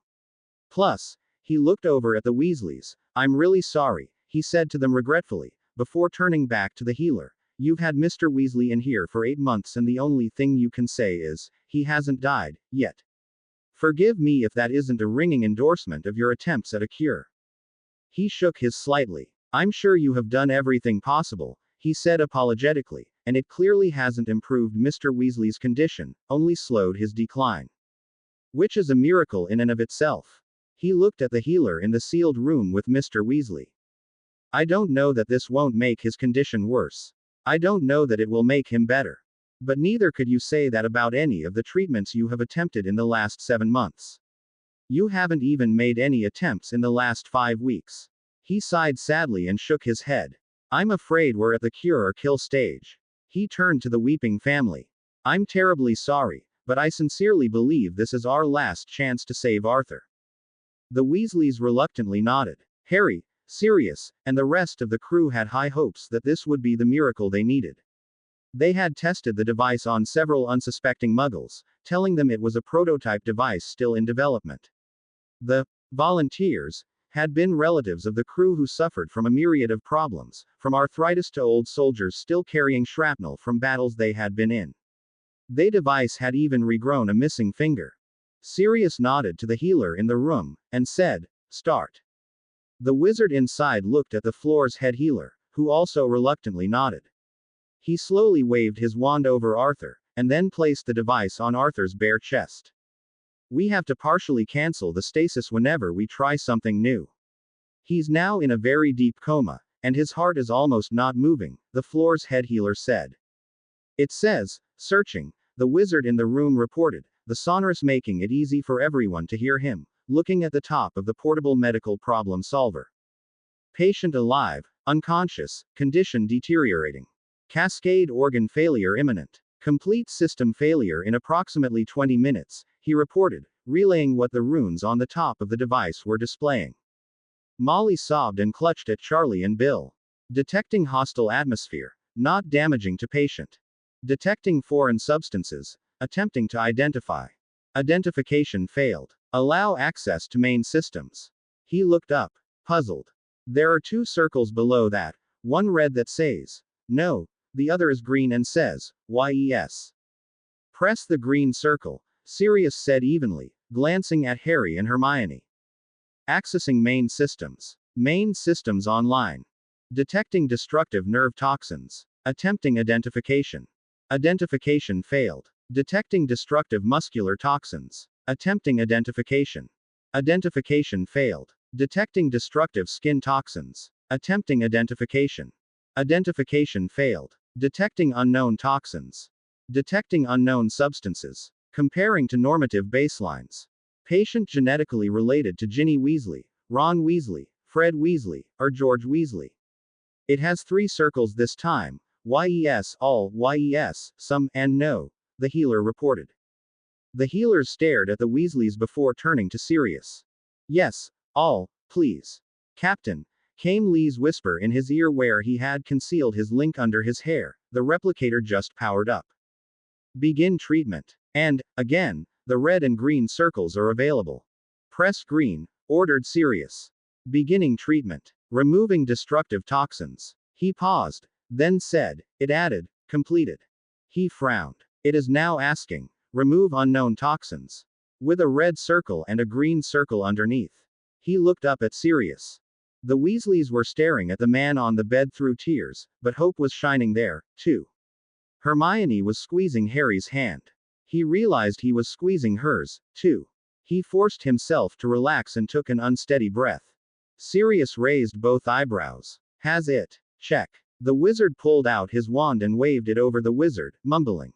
S2: Plus, he looked over at the Weasleys. I'm really sorry, he said to them regretfully, before turning back to the healer. You've had Mr. Weasley in here for 8 months and the only thing you can say is, he hasn't died, yet. Forgive me if that isn't a ringing endorsement of your attempts at a cure. He shook his slightly. I'm sure you have done everything possible, he said apologetically, and it clearly hasn't improved Mr. Weasley's condition, only slowed his decline. Which is a miracle in and of itself. He looked at the healer in the sealed room with Mr. Weasley. I don't know that this won't make his condition worse. I don't know that it will make him better. But neither could you say that about any of the treatments you have attempted in the last 7 months. You haven't even made any attempts in the last 5 weeks. He sighed sadly and shook his head. I'm afraid we're at the cure or kill stage. He turned to the weeping family. I'm terribly sorry, but I sincerely believe this is our last chance to save Arthur. The Weasleys reluctantly nodded. Harry, Sirius, and the rest of the crew had high hopes that this would be the miracle they needed. They had tested the device on several unsuspecting Muggles, telling them it was a prototype device still in development. The volunteers had been relatives of the crew who suffered from a myriad of problems, from arthritis to old soldiers still carrying shrapnel from battles they had been in. Their device had even regrown a missing finger. Sirius nodded to the healer in the room, and said, Start. The wizard inside looked at the floor's head healer, who also reluctantly nodded. He slowly waved his wand over Arthur, and then placed the device on Arthur's bare chest. We have to partially cancel the stasis whenever we try something new. He's now in a very deep coma, and his heart is almost not moving, the floor's head healer said. It says, searching, the wizard in the room reported, the sonorous making it easy for everyone to hear him, looking at the top of the portable medical problem solver. Patient alive, unconscious, condition deteriorating. Cascade organ failure imminent. Complete system failure in approximately 20 minutes, he reported, relaying what the runes on the top of the device were displaying. Molly sobbed and clutched at Charlie and Bill. Detecting hostile atmosphere, not damaging to patient. Detecting foreign substances, attempting to identify. Identification failed. Allow access to main systems. He looked up, puzzled. There are 2 circles below that, one red that says, no, the other is green and says, yes. Press the green circle, Sirius said evenly, glancing at Harry and Hermione. Accessing main systems. Main systems online. Detecting destructive nerve toxins. Attempting identification. Identification failed. Detecting destructive muscular toxins. Attempting identification. Identification failed. Detecting destructive skin toxins. Attempting identification. Identification failed. Detecting unknown toxins. Detecting unknown substances. Comparing to normative baselines. Patient genetically related to Ginny Weasley, Ron Weasley, Fred Weasley, or George Weasley. It has 3 circles this time, yes, all, yes, some, and no, the healer reported. The healers stared at the Weasleys before turning to Sirius. Yes, all, please. Captain, came Lee's whisper in his ear where he had concealed his link under his hair, the replicator just powered up. Begin treatment. And, again, the red and green circles are available. Press green, ordered Sirius. Beginning treatment. Removing destructive toxins. He paused, then said, it added, completed. He frowned. It is now asking, remove unknown toxins. With a red circle and a green circle underneath. He looked up at Sirius. The Weasleys were staring at the man on the bed through tears, but hope was shining there, too. Hermione was squeezing Harry's hand. He realized he was squeezing hers, too. He forced himself to relax and took an unsteady breath. Sirius raised both eyebrows. Has it? Check. The wizard pulled out his wand and waved it over the wizard, mumbling.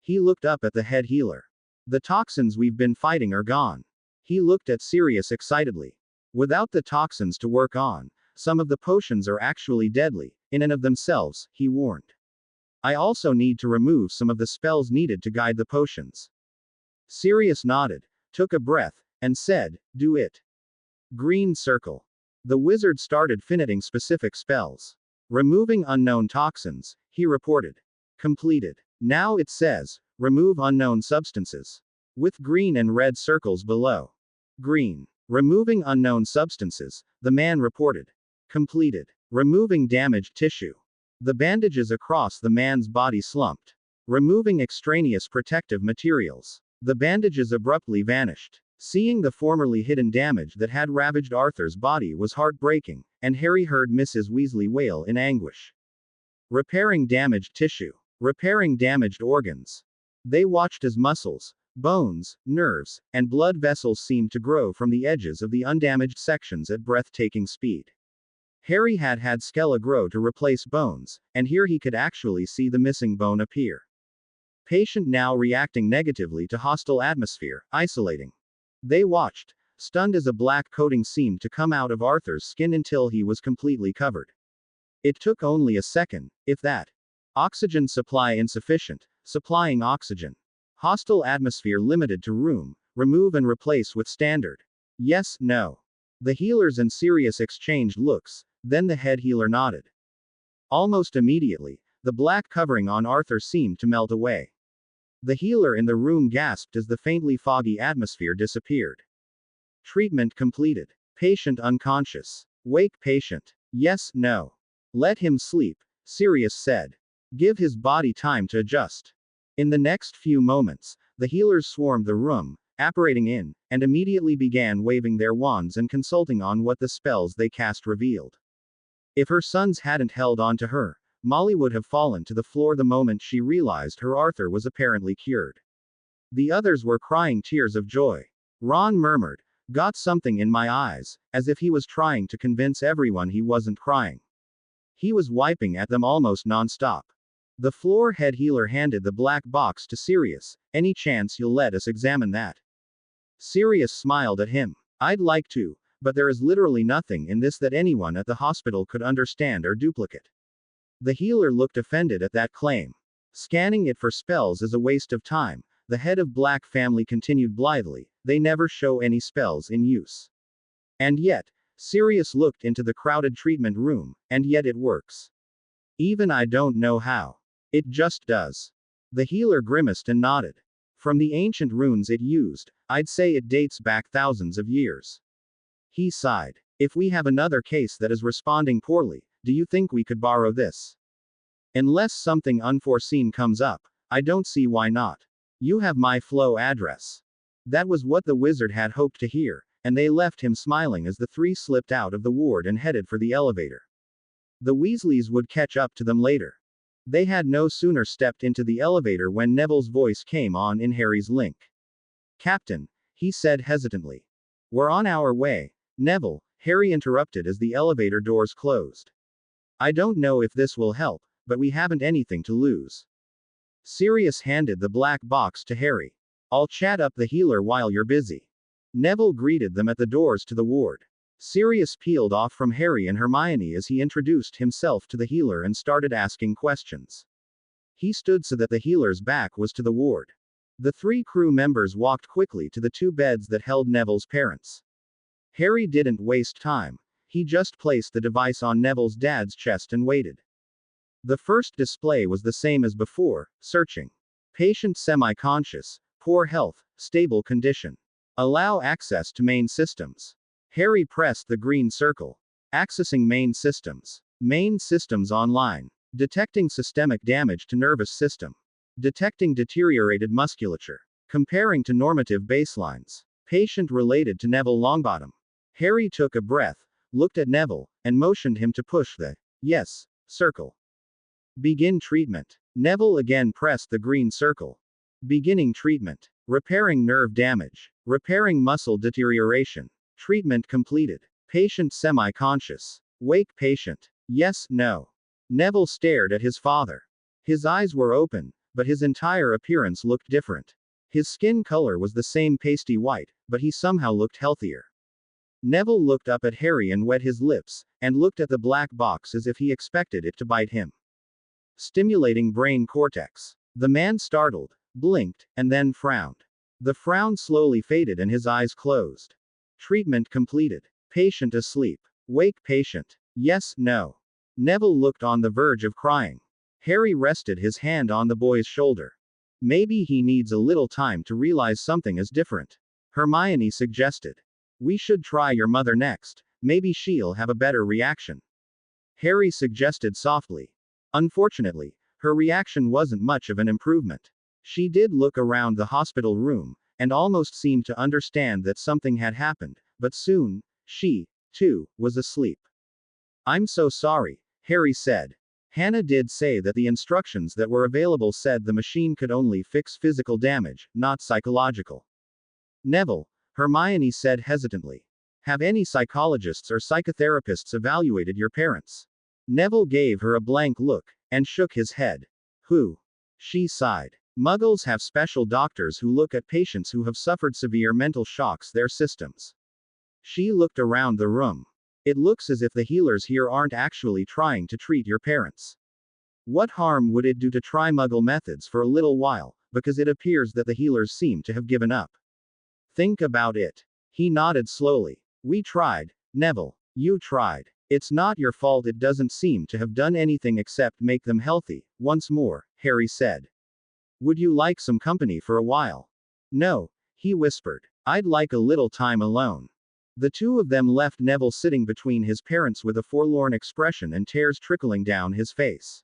S2: He looked up at the head healer. The toxins we've been fighting are gone. He looked at Sirius excitedly. Without the toxins to work on, some of the potions are actually deadly, in and of themselves, he warned. I also need to remove some of the spells needed to guide the potions. Sirius nodded, took a breath, and said, do it. Green circle. The wizard started finitting specific spells. Removing unknown toxins, he reported. Completed. Now it says, remove unknown substances. With green and red circles below. Green. Removing unknown substances, the man reported. Completed. Removing damaged tissue. The bandages across the man's body slumped. Removing extraneous protective materials. The bandages abruptly vanished. Seeing the formerly hidden damage that had ravaged Arthur's body was heartbreaking, and Harry heard Mrs. Weasley wail in anguish. Repairing damaged tissue. Repairing damaged organs. They watched as muscles, bones, nerves, and blood vessels seemed to grow from the edges of the undamaged sections at breathtaking speed. Harry had had skeleton grow to replace bones, and here he could actually see the missing bone appear. Patient now reacting negatively to hostile atmosphere, isolating. They watched, stunned as a black coating seemed to come out of Arthur's skin until he was completely covered. It took only a second, if that. Oxygen supply insufficient, supplying oxygen. Hostile atmosphere limited to room, remove and replace with standard. Yes, no. The healers and Sirius exchanged looks, then the head healer nodded. Almost immediately, the black covering on Arthur seemed to melt away. The healer in the room gasped as the faintly foggy atmosphere disappeared. Treatment completed. Patient unconscious. Wake patient. Yes, no. Let him sleep, Sirius said. Give his body time to adjust. In the next few moments, the healers swarmed the room, apparating in, and immediately began waving their wands and consulting on what the spells they cast revealed. If her sons hadn't held on to her, Molly would have fallen to the floor the moment she realized her Arthur was apparently cured. The others were crying tears of joy. Ron murmured, "Got something in my eyes," as if he was trying to convince everyone he wasn't crying. He was wiping at them almost non-stop. The floor head healer handed the black box to Sirius. "Any chance you'll let us examine that?" Sirius smiled at him. "I'd like to, but there is literally nothing in this that anyone at the hospital could understand or duplicate." The healer looked offended at that claim. "Scanning it for spells is a waste of time," the head of Black family continued blithely. "They never show any spells in use. And yet," Sirius looked into the crowded treatment room, "and yet it works. Even I don't know how. It just does." The healer grimaced and nodded. "From the ancient runes it used, I'd say it dates back thousands of years." He sighed. "If we have another case that is responding poorly, do you think we could borrow this? Unless something unforeseen comes up, I don't see why not. You have my flow address." That was what the wizard had hoped to hear, and they left him smiling as the three slipped out of the ward and headed for the elevator. The Weasleys would catch up to them later. They had no sooner stepped into the elevator when Neville's voice came on in Harry's link. "Captain," he said hesitantly. "We're on our way." "Neville," Harry interrupted as the elevator doors closed. "I don't know if this will help, but we haven't anything to lose." Sirius handed the black box to Harry. "I'll chat up the healer while you're busy." Neville greeted them at the doors to the ward. Sirius peeled off from Harry and Hermione as he introduced himself to the healer and started asking questions. He stood so that the healer's back was to the ward. The three crew members walked quickly to the two beds that held Neville's parents. Harry didn't waste time. He just placed the device on Neville's dad's chest and waited. The first display was the same as before: searching. Patient semi-conscious, poor health, stable condition. Allow access to main systems. Harry pressed the green circle. Accessing main systems. Main systems online. Detecting systemic damage to nervous system. Detecting deteriorated musculature. Comparing to normative baselines. Patient related to Neville Longbottom. Harry took a breath, looked at Neville, and motioned him to push the yes circle. Begin treatment. Neville again pressed the green circle. Beginning treatment. Repairing nerve damage. Repairing muscle deterioration. Treatment completed. Patient semi-conscious. Wake patient. Yes, no. Neville stared at his father. His eyes were open, but his entire appearance looked different. His skin color was the same pasty white, but he somehow looked healthier. Neville looked up at Harry and wet his lips, and looked at the black box as if he expected it to bite him. Stimulating brain cortex. The man startled, blinked, and then frowned. The frown slowly faded and his eyes closed. Treatment completed. Patient asleep. Wake patient. Yes, no. Neville looked on the verge of crying. Harry rested his hand on the boy's shoulder. "Maybe he needs a little time to realize something is different," Hermione suggested. "We should try your mother next. Maybe she'll have a better reaction," Harry suggested softly. Unfortunately, her reaction wasn't much of an improvement. She did look around the hospital room, and almost seemed to understand that something had happened, but soon, she, too, was asleep. "I'm so sorry," Harry said. "Hannah did say that the instructions that were available said the machine could only fix physical damage, not psychological." "Neville," Hermione said hesitantly. "Have any psychologists or psychotherapists evaluated your parents?" Neville gave her a blank look, and shook his head. "Who?" She sighed. "Muggles have special doctors who look at patients who have suffered severe mental shocks their systems." She looked around the room. "It looks as if the healers here aren't actually trying to treat your parents. What harm would it do to try Muggle methods for a little while, because it appears that the healers seem to have given up? Think about it." He nodded slowly. "We tried, Neville. You tried. It's not your fault it doesn't seem to have done anything except make them healthy." "Once more," Harry said. "Would you like some company for a while?" "No," he whispered. "I'd like a little time alone." The two of them left Neville sitting between his parents with a forlorn expression and tears trickling down his face.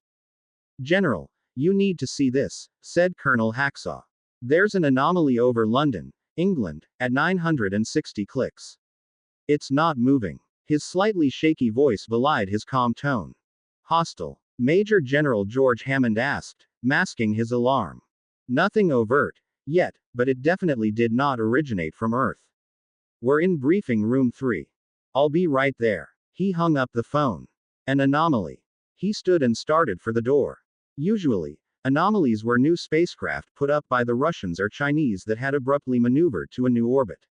S2: "General, you need to see this," said Colonel Hacksaw. "There's an anomaly over London, England, at 960 clicks. It's not moving." His slightly shaky voice belied his calm tone. "Hostile. Major General George Hammond asked, masking his alarm. Nothing overt, yet, but it definitely did not originate from Earth. We're in briefing room 3. I'll be right there. He hung up the phone. An anomaly. He stood and started for the door. Usually, anomalies were new spacecraft put up by the Russians or Chinese that had abruptly maneuvered to a new orbit.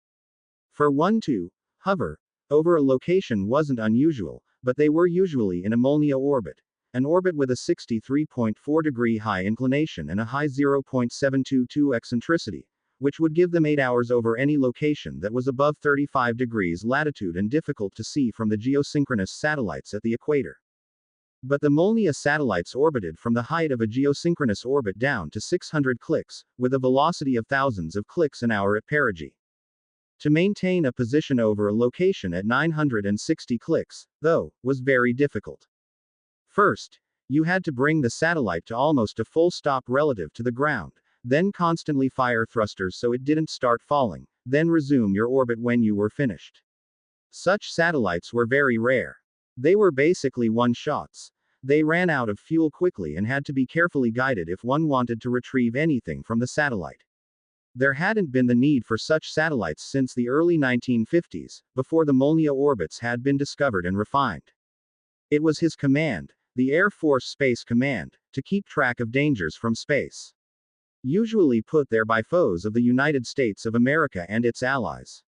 S2: For one to hover over a location wasn't unusual, but they were usually in a Molniya orbit, an orbit with a 63.4 degree high inclination and a high 0.722 eccentricity, which would give them 8 hours over any location that was above 35 degrees latitude and difficult to see from the geosynchronous satellites at the equator. But the Molniya satellites orbited from the height of a geosynchronous orbit down to 600 clicks, with a velocity of thousands of clicks an hour at perigee. To maintain a position over a location at 960 clicks, though, was very difficult. First, you had to bring the satellite to almost a full stop relative to the ground, then constantly fire thrusters so it didn't start falling, then resume your orbit when you were finished. Such satellites were very rare. They were basically one-shots. They ran out of fuel quickly and had to be carefully guided if one wanted to retrieve anything from the satellite. There hadn't been the need for such satellites since the early 1950s, before the Molniya orbits had been discovered and refined. It was his command, the Air Force Space Command, to keep track of dangers from space. Usually put there by foes of the United States of America and its allies.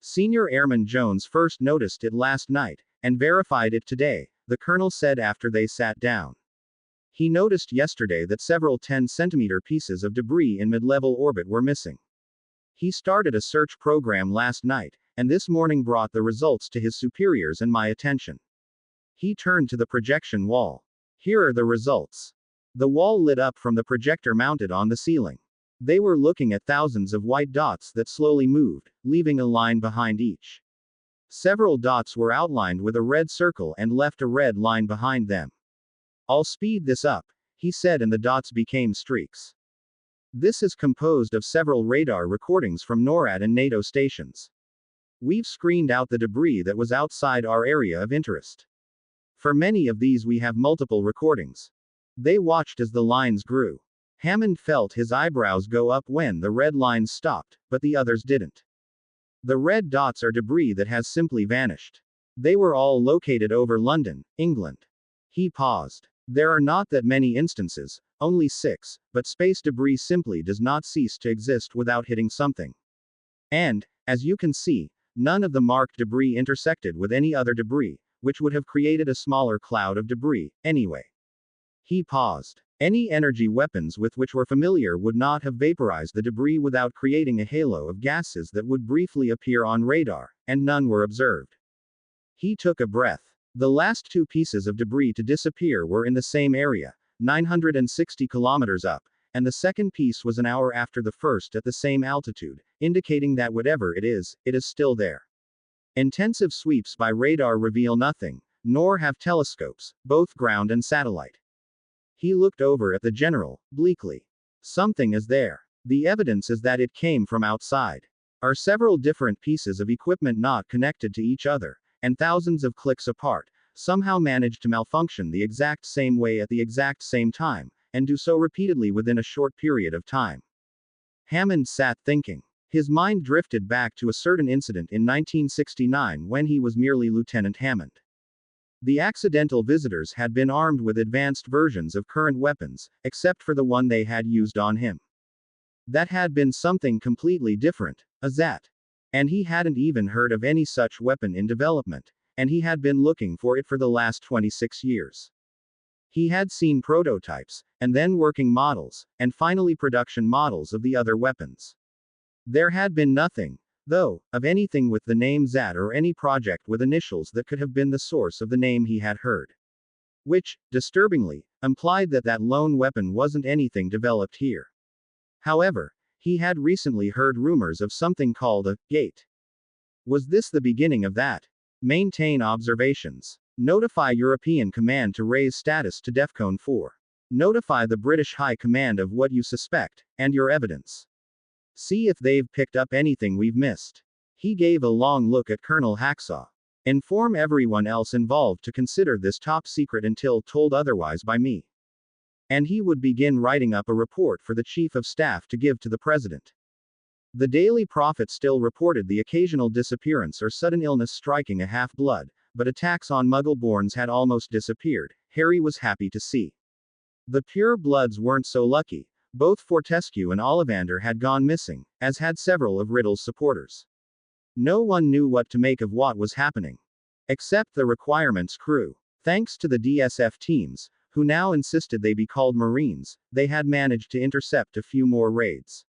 S2: Senior Airman Jones first noticed it last night, and verified it today, the colonel said after they sat down. He noticed yesterday that several 10-centimeter pieces of debris in mid-level orbit were missing. He started a search program last night, and this morning brought the results to his superiors and my attention. He turned to the projection wall. Here are the results. The wall lit up from the projector mounted on the ceiling. They were looking at thousands of white dots that slowly moved, leaving a line behind each. Several dots were outlined with a red circle and left a red line behind them. I'll speed this up, he said, and the dots became streaks. This is composed of several radar recordings from NORAD and NATO stations. We've screened out the debris that was outside our area of interest. For many of these we have multiple recordings. They watched as the lines grew. Hammond felt his eyebrows go up when the red lines stopped, but the others didn't. The red dots are debris that has simply vanished. They were all located over London, England. He paused. There are not that many instances, only 6, but space debris simply does not cease to exist without hitting something. And, as you can see, none of the marked debris intersected with any other debris, which would have created a smaller cloud of debris, anyway. He paused. Any energy weapons with which we're familiar would not have vaporized the debris without creating a halo of gases that would briefly appear on radar, and none were observed. He took a breath. The last 2 pieces of debris to disappear were in the same area, 960 kilometers up, and the second piece was an hour after the first at the same altitude, indicating that whatever it is still there. Intensive sweeps by radar reveal nothing, nor have telescopes, both ground and satellite. He looked over at the general, bleakly. Something is there. The evidence is that it came from outside. Are several different pieces of equipment not connected to each other, and thousands of clicks apart, somehow managed to malfunction the exact same way at the exact same time, and do so repeatedly within a short period of time. Hammond sat thinking. His mind drifted back to a certain incident in 1969 when he was merely Lieutenant Hammond. The accidental visitors had been armed with advanced versions of current weapons, except for the one they had used on him. That had been something completely different, a ZAT. And he hadn't even heard of any such weapon in development, and he had been looking for it for the last 26 years. He had seen prototypes, and then working models, and finally production models of the other weapons. There had been nothing, though, of anything with the name ZAT or any project with initials that could have been the source of the name he had heard. Which, disturbingly, implied that that lone weapon wasn't anything developed here. However, he had recently heard rumors of something called a gate. Was this the beginning of that? Maintain observations. Notify European Command to raise status to DEFCON 4. Notify the British High Command of what you suspect, and your evidence. See if they've picked up anything we've missed. He gave a long look at Colonel Hacksaw. Inform everyone else involved to consider this top secret until told otherwise by me. And he would begin writing up a report for the chief of staff to give to the president. The Daily Prophet still reported the occasional disappearance or sudden illness striking a half-blood, but attacks on Muggle-borns had almost disappeared. Harry was happy to see. The pure bloods weren't so lucky. Both Fortescue and Ollivander had gone missing, as had several of Riddle's supporters. No one knew what to make of what was happening. Except the requirements crew. Thanks to the DSF teams, who now insisted they be called Marines, they had managed to intercept a few more raids.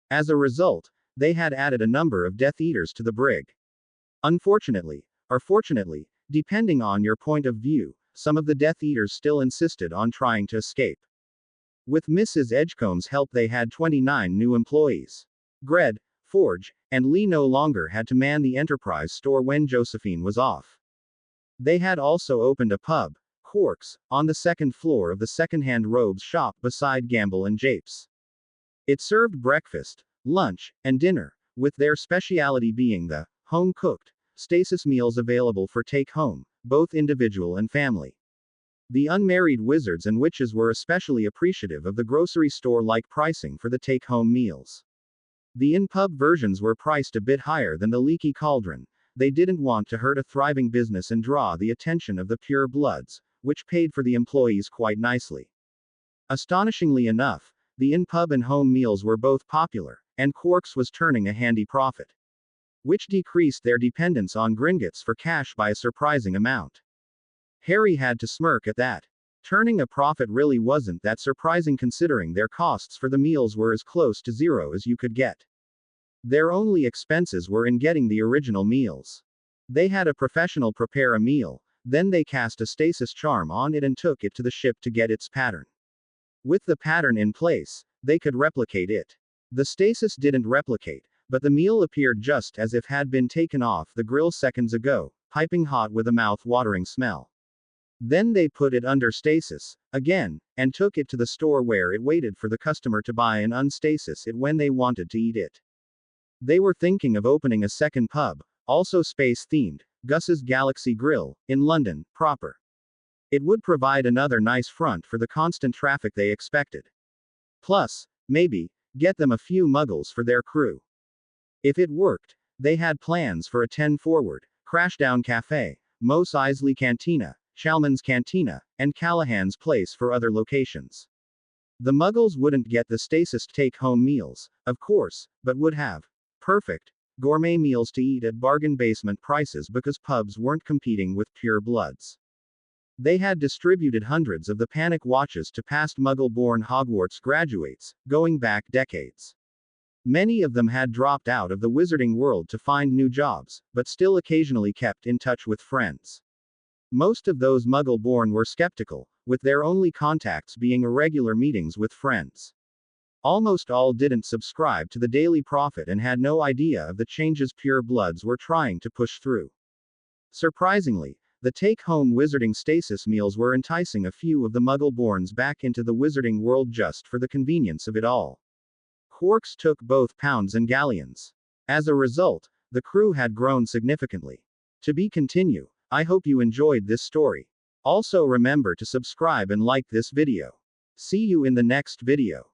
S2: As a result, they had added a number of Death Eaters to the brig. Unfortunately, or fortunately, depending on your point of view, some of the Death Eaters still insisted on trying to escape. With Mrs. Edgecombe's help, they had 29 new employees. Gred, Forge, and Lee no longer had to man the Enterprise store when Josephine was off. They had also opened a pub, Quarks, on the second floor of the second-hand robes shop beside Gamble and Japes. It served breakfast, lunch, and dinner, with their speciality being the home-cooked stasis meals available for take-home, both individual and family. The unmarried wizards and witches were especially appreciative of the grocery store-like pricing for the take-home meals. The in-pub versions were priced a bit higher than the Leaky Cauldron. They didn't want to hurt a thriving business and draw the attention of the pure bloods, which paid for the employees quite nicely. Astonishingly enough, the in-pub and home meals were both popular, and Quarks was turning a handy profit, which decreased their dependence on Gringotts for cash by a surprising amount. Harry had to smirk at that. Turning a profit really wasn't that surprising considering their costs for the meals were as close to zero as you could get. Their only expenses were in getting the original meals. They had a professional prepare a meal, then they cast a stasis charm on it and took it to the ship to get its pattern. With the pattern in place, they could replicate it. The stasis didn't replicate, but the meal appeared just as if had been taken off the grill seconds ago, piping hot with a mouth-watering smell. Then they put it under stasis, again, and took it to the store where it waited for the customer to buy and unstasis it when they wanted to eat it. They were thinking of opening a second pub, also space-themed, Gus's Galaxy Grill, in London, proper. It would provide another nice front for the constant traffic they expected. Plus, maybe, get them a few muggles for their crew. If it worked, they had plans for a 10 Forward, Crashdown Cafe, Mos Eisley Cantina, Chalman's Cantina, and Callahan's Place for other locations. The muggles wouldn't get the stasis take-home meals, of course, but would have perfect gourmet meals to eat at bargain basement prices because pubs weren't competing with pure bloods. They had distributed hundreds of the Panic Watches to past Muggle-born Hogwarts graduates, going back decades. Many of them had dropped out of the wizarding world to find new jobs, but still occasionally kept in touch with friends. Most of those Muggle-born were skeptical, with their only contacts being irregular meetings with friends. Almost all didn't subscribe to the Daily Prophet and had no idea of the changes pure bloods were trying to push through. Surprisingly, the take-home wizarding stasis meals were enticing a few of the Muggle-borns back into the wizarding world just for the convenience of it all. Quarks took both pounds and galleons. As a result, the crew had grown significantly. To be continued. I hope you enjoyed this story. Also remember to subscribe and like this video. See you in the next video.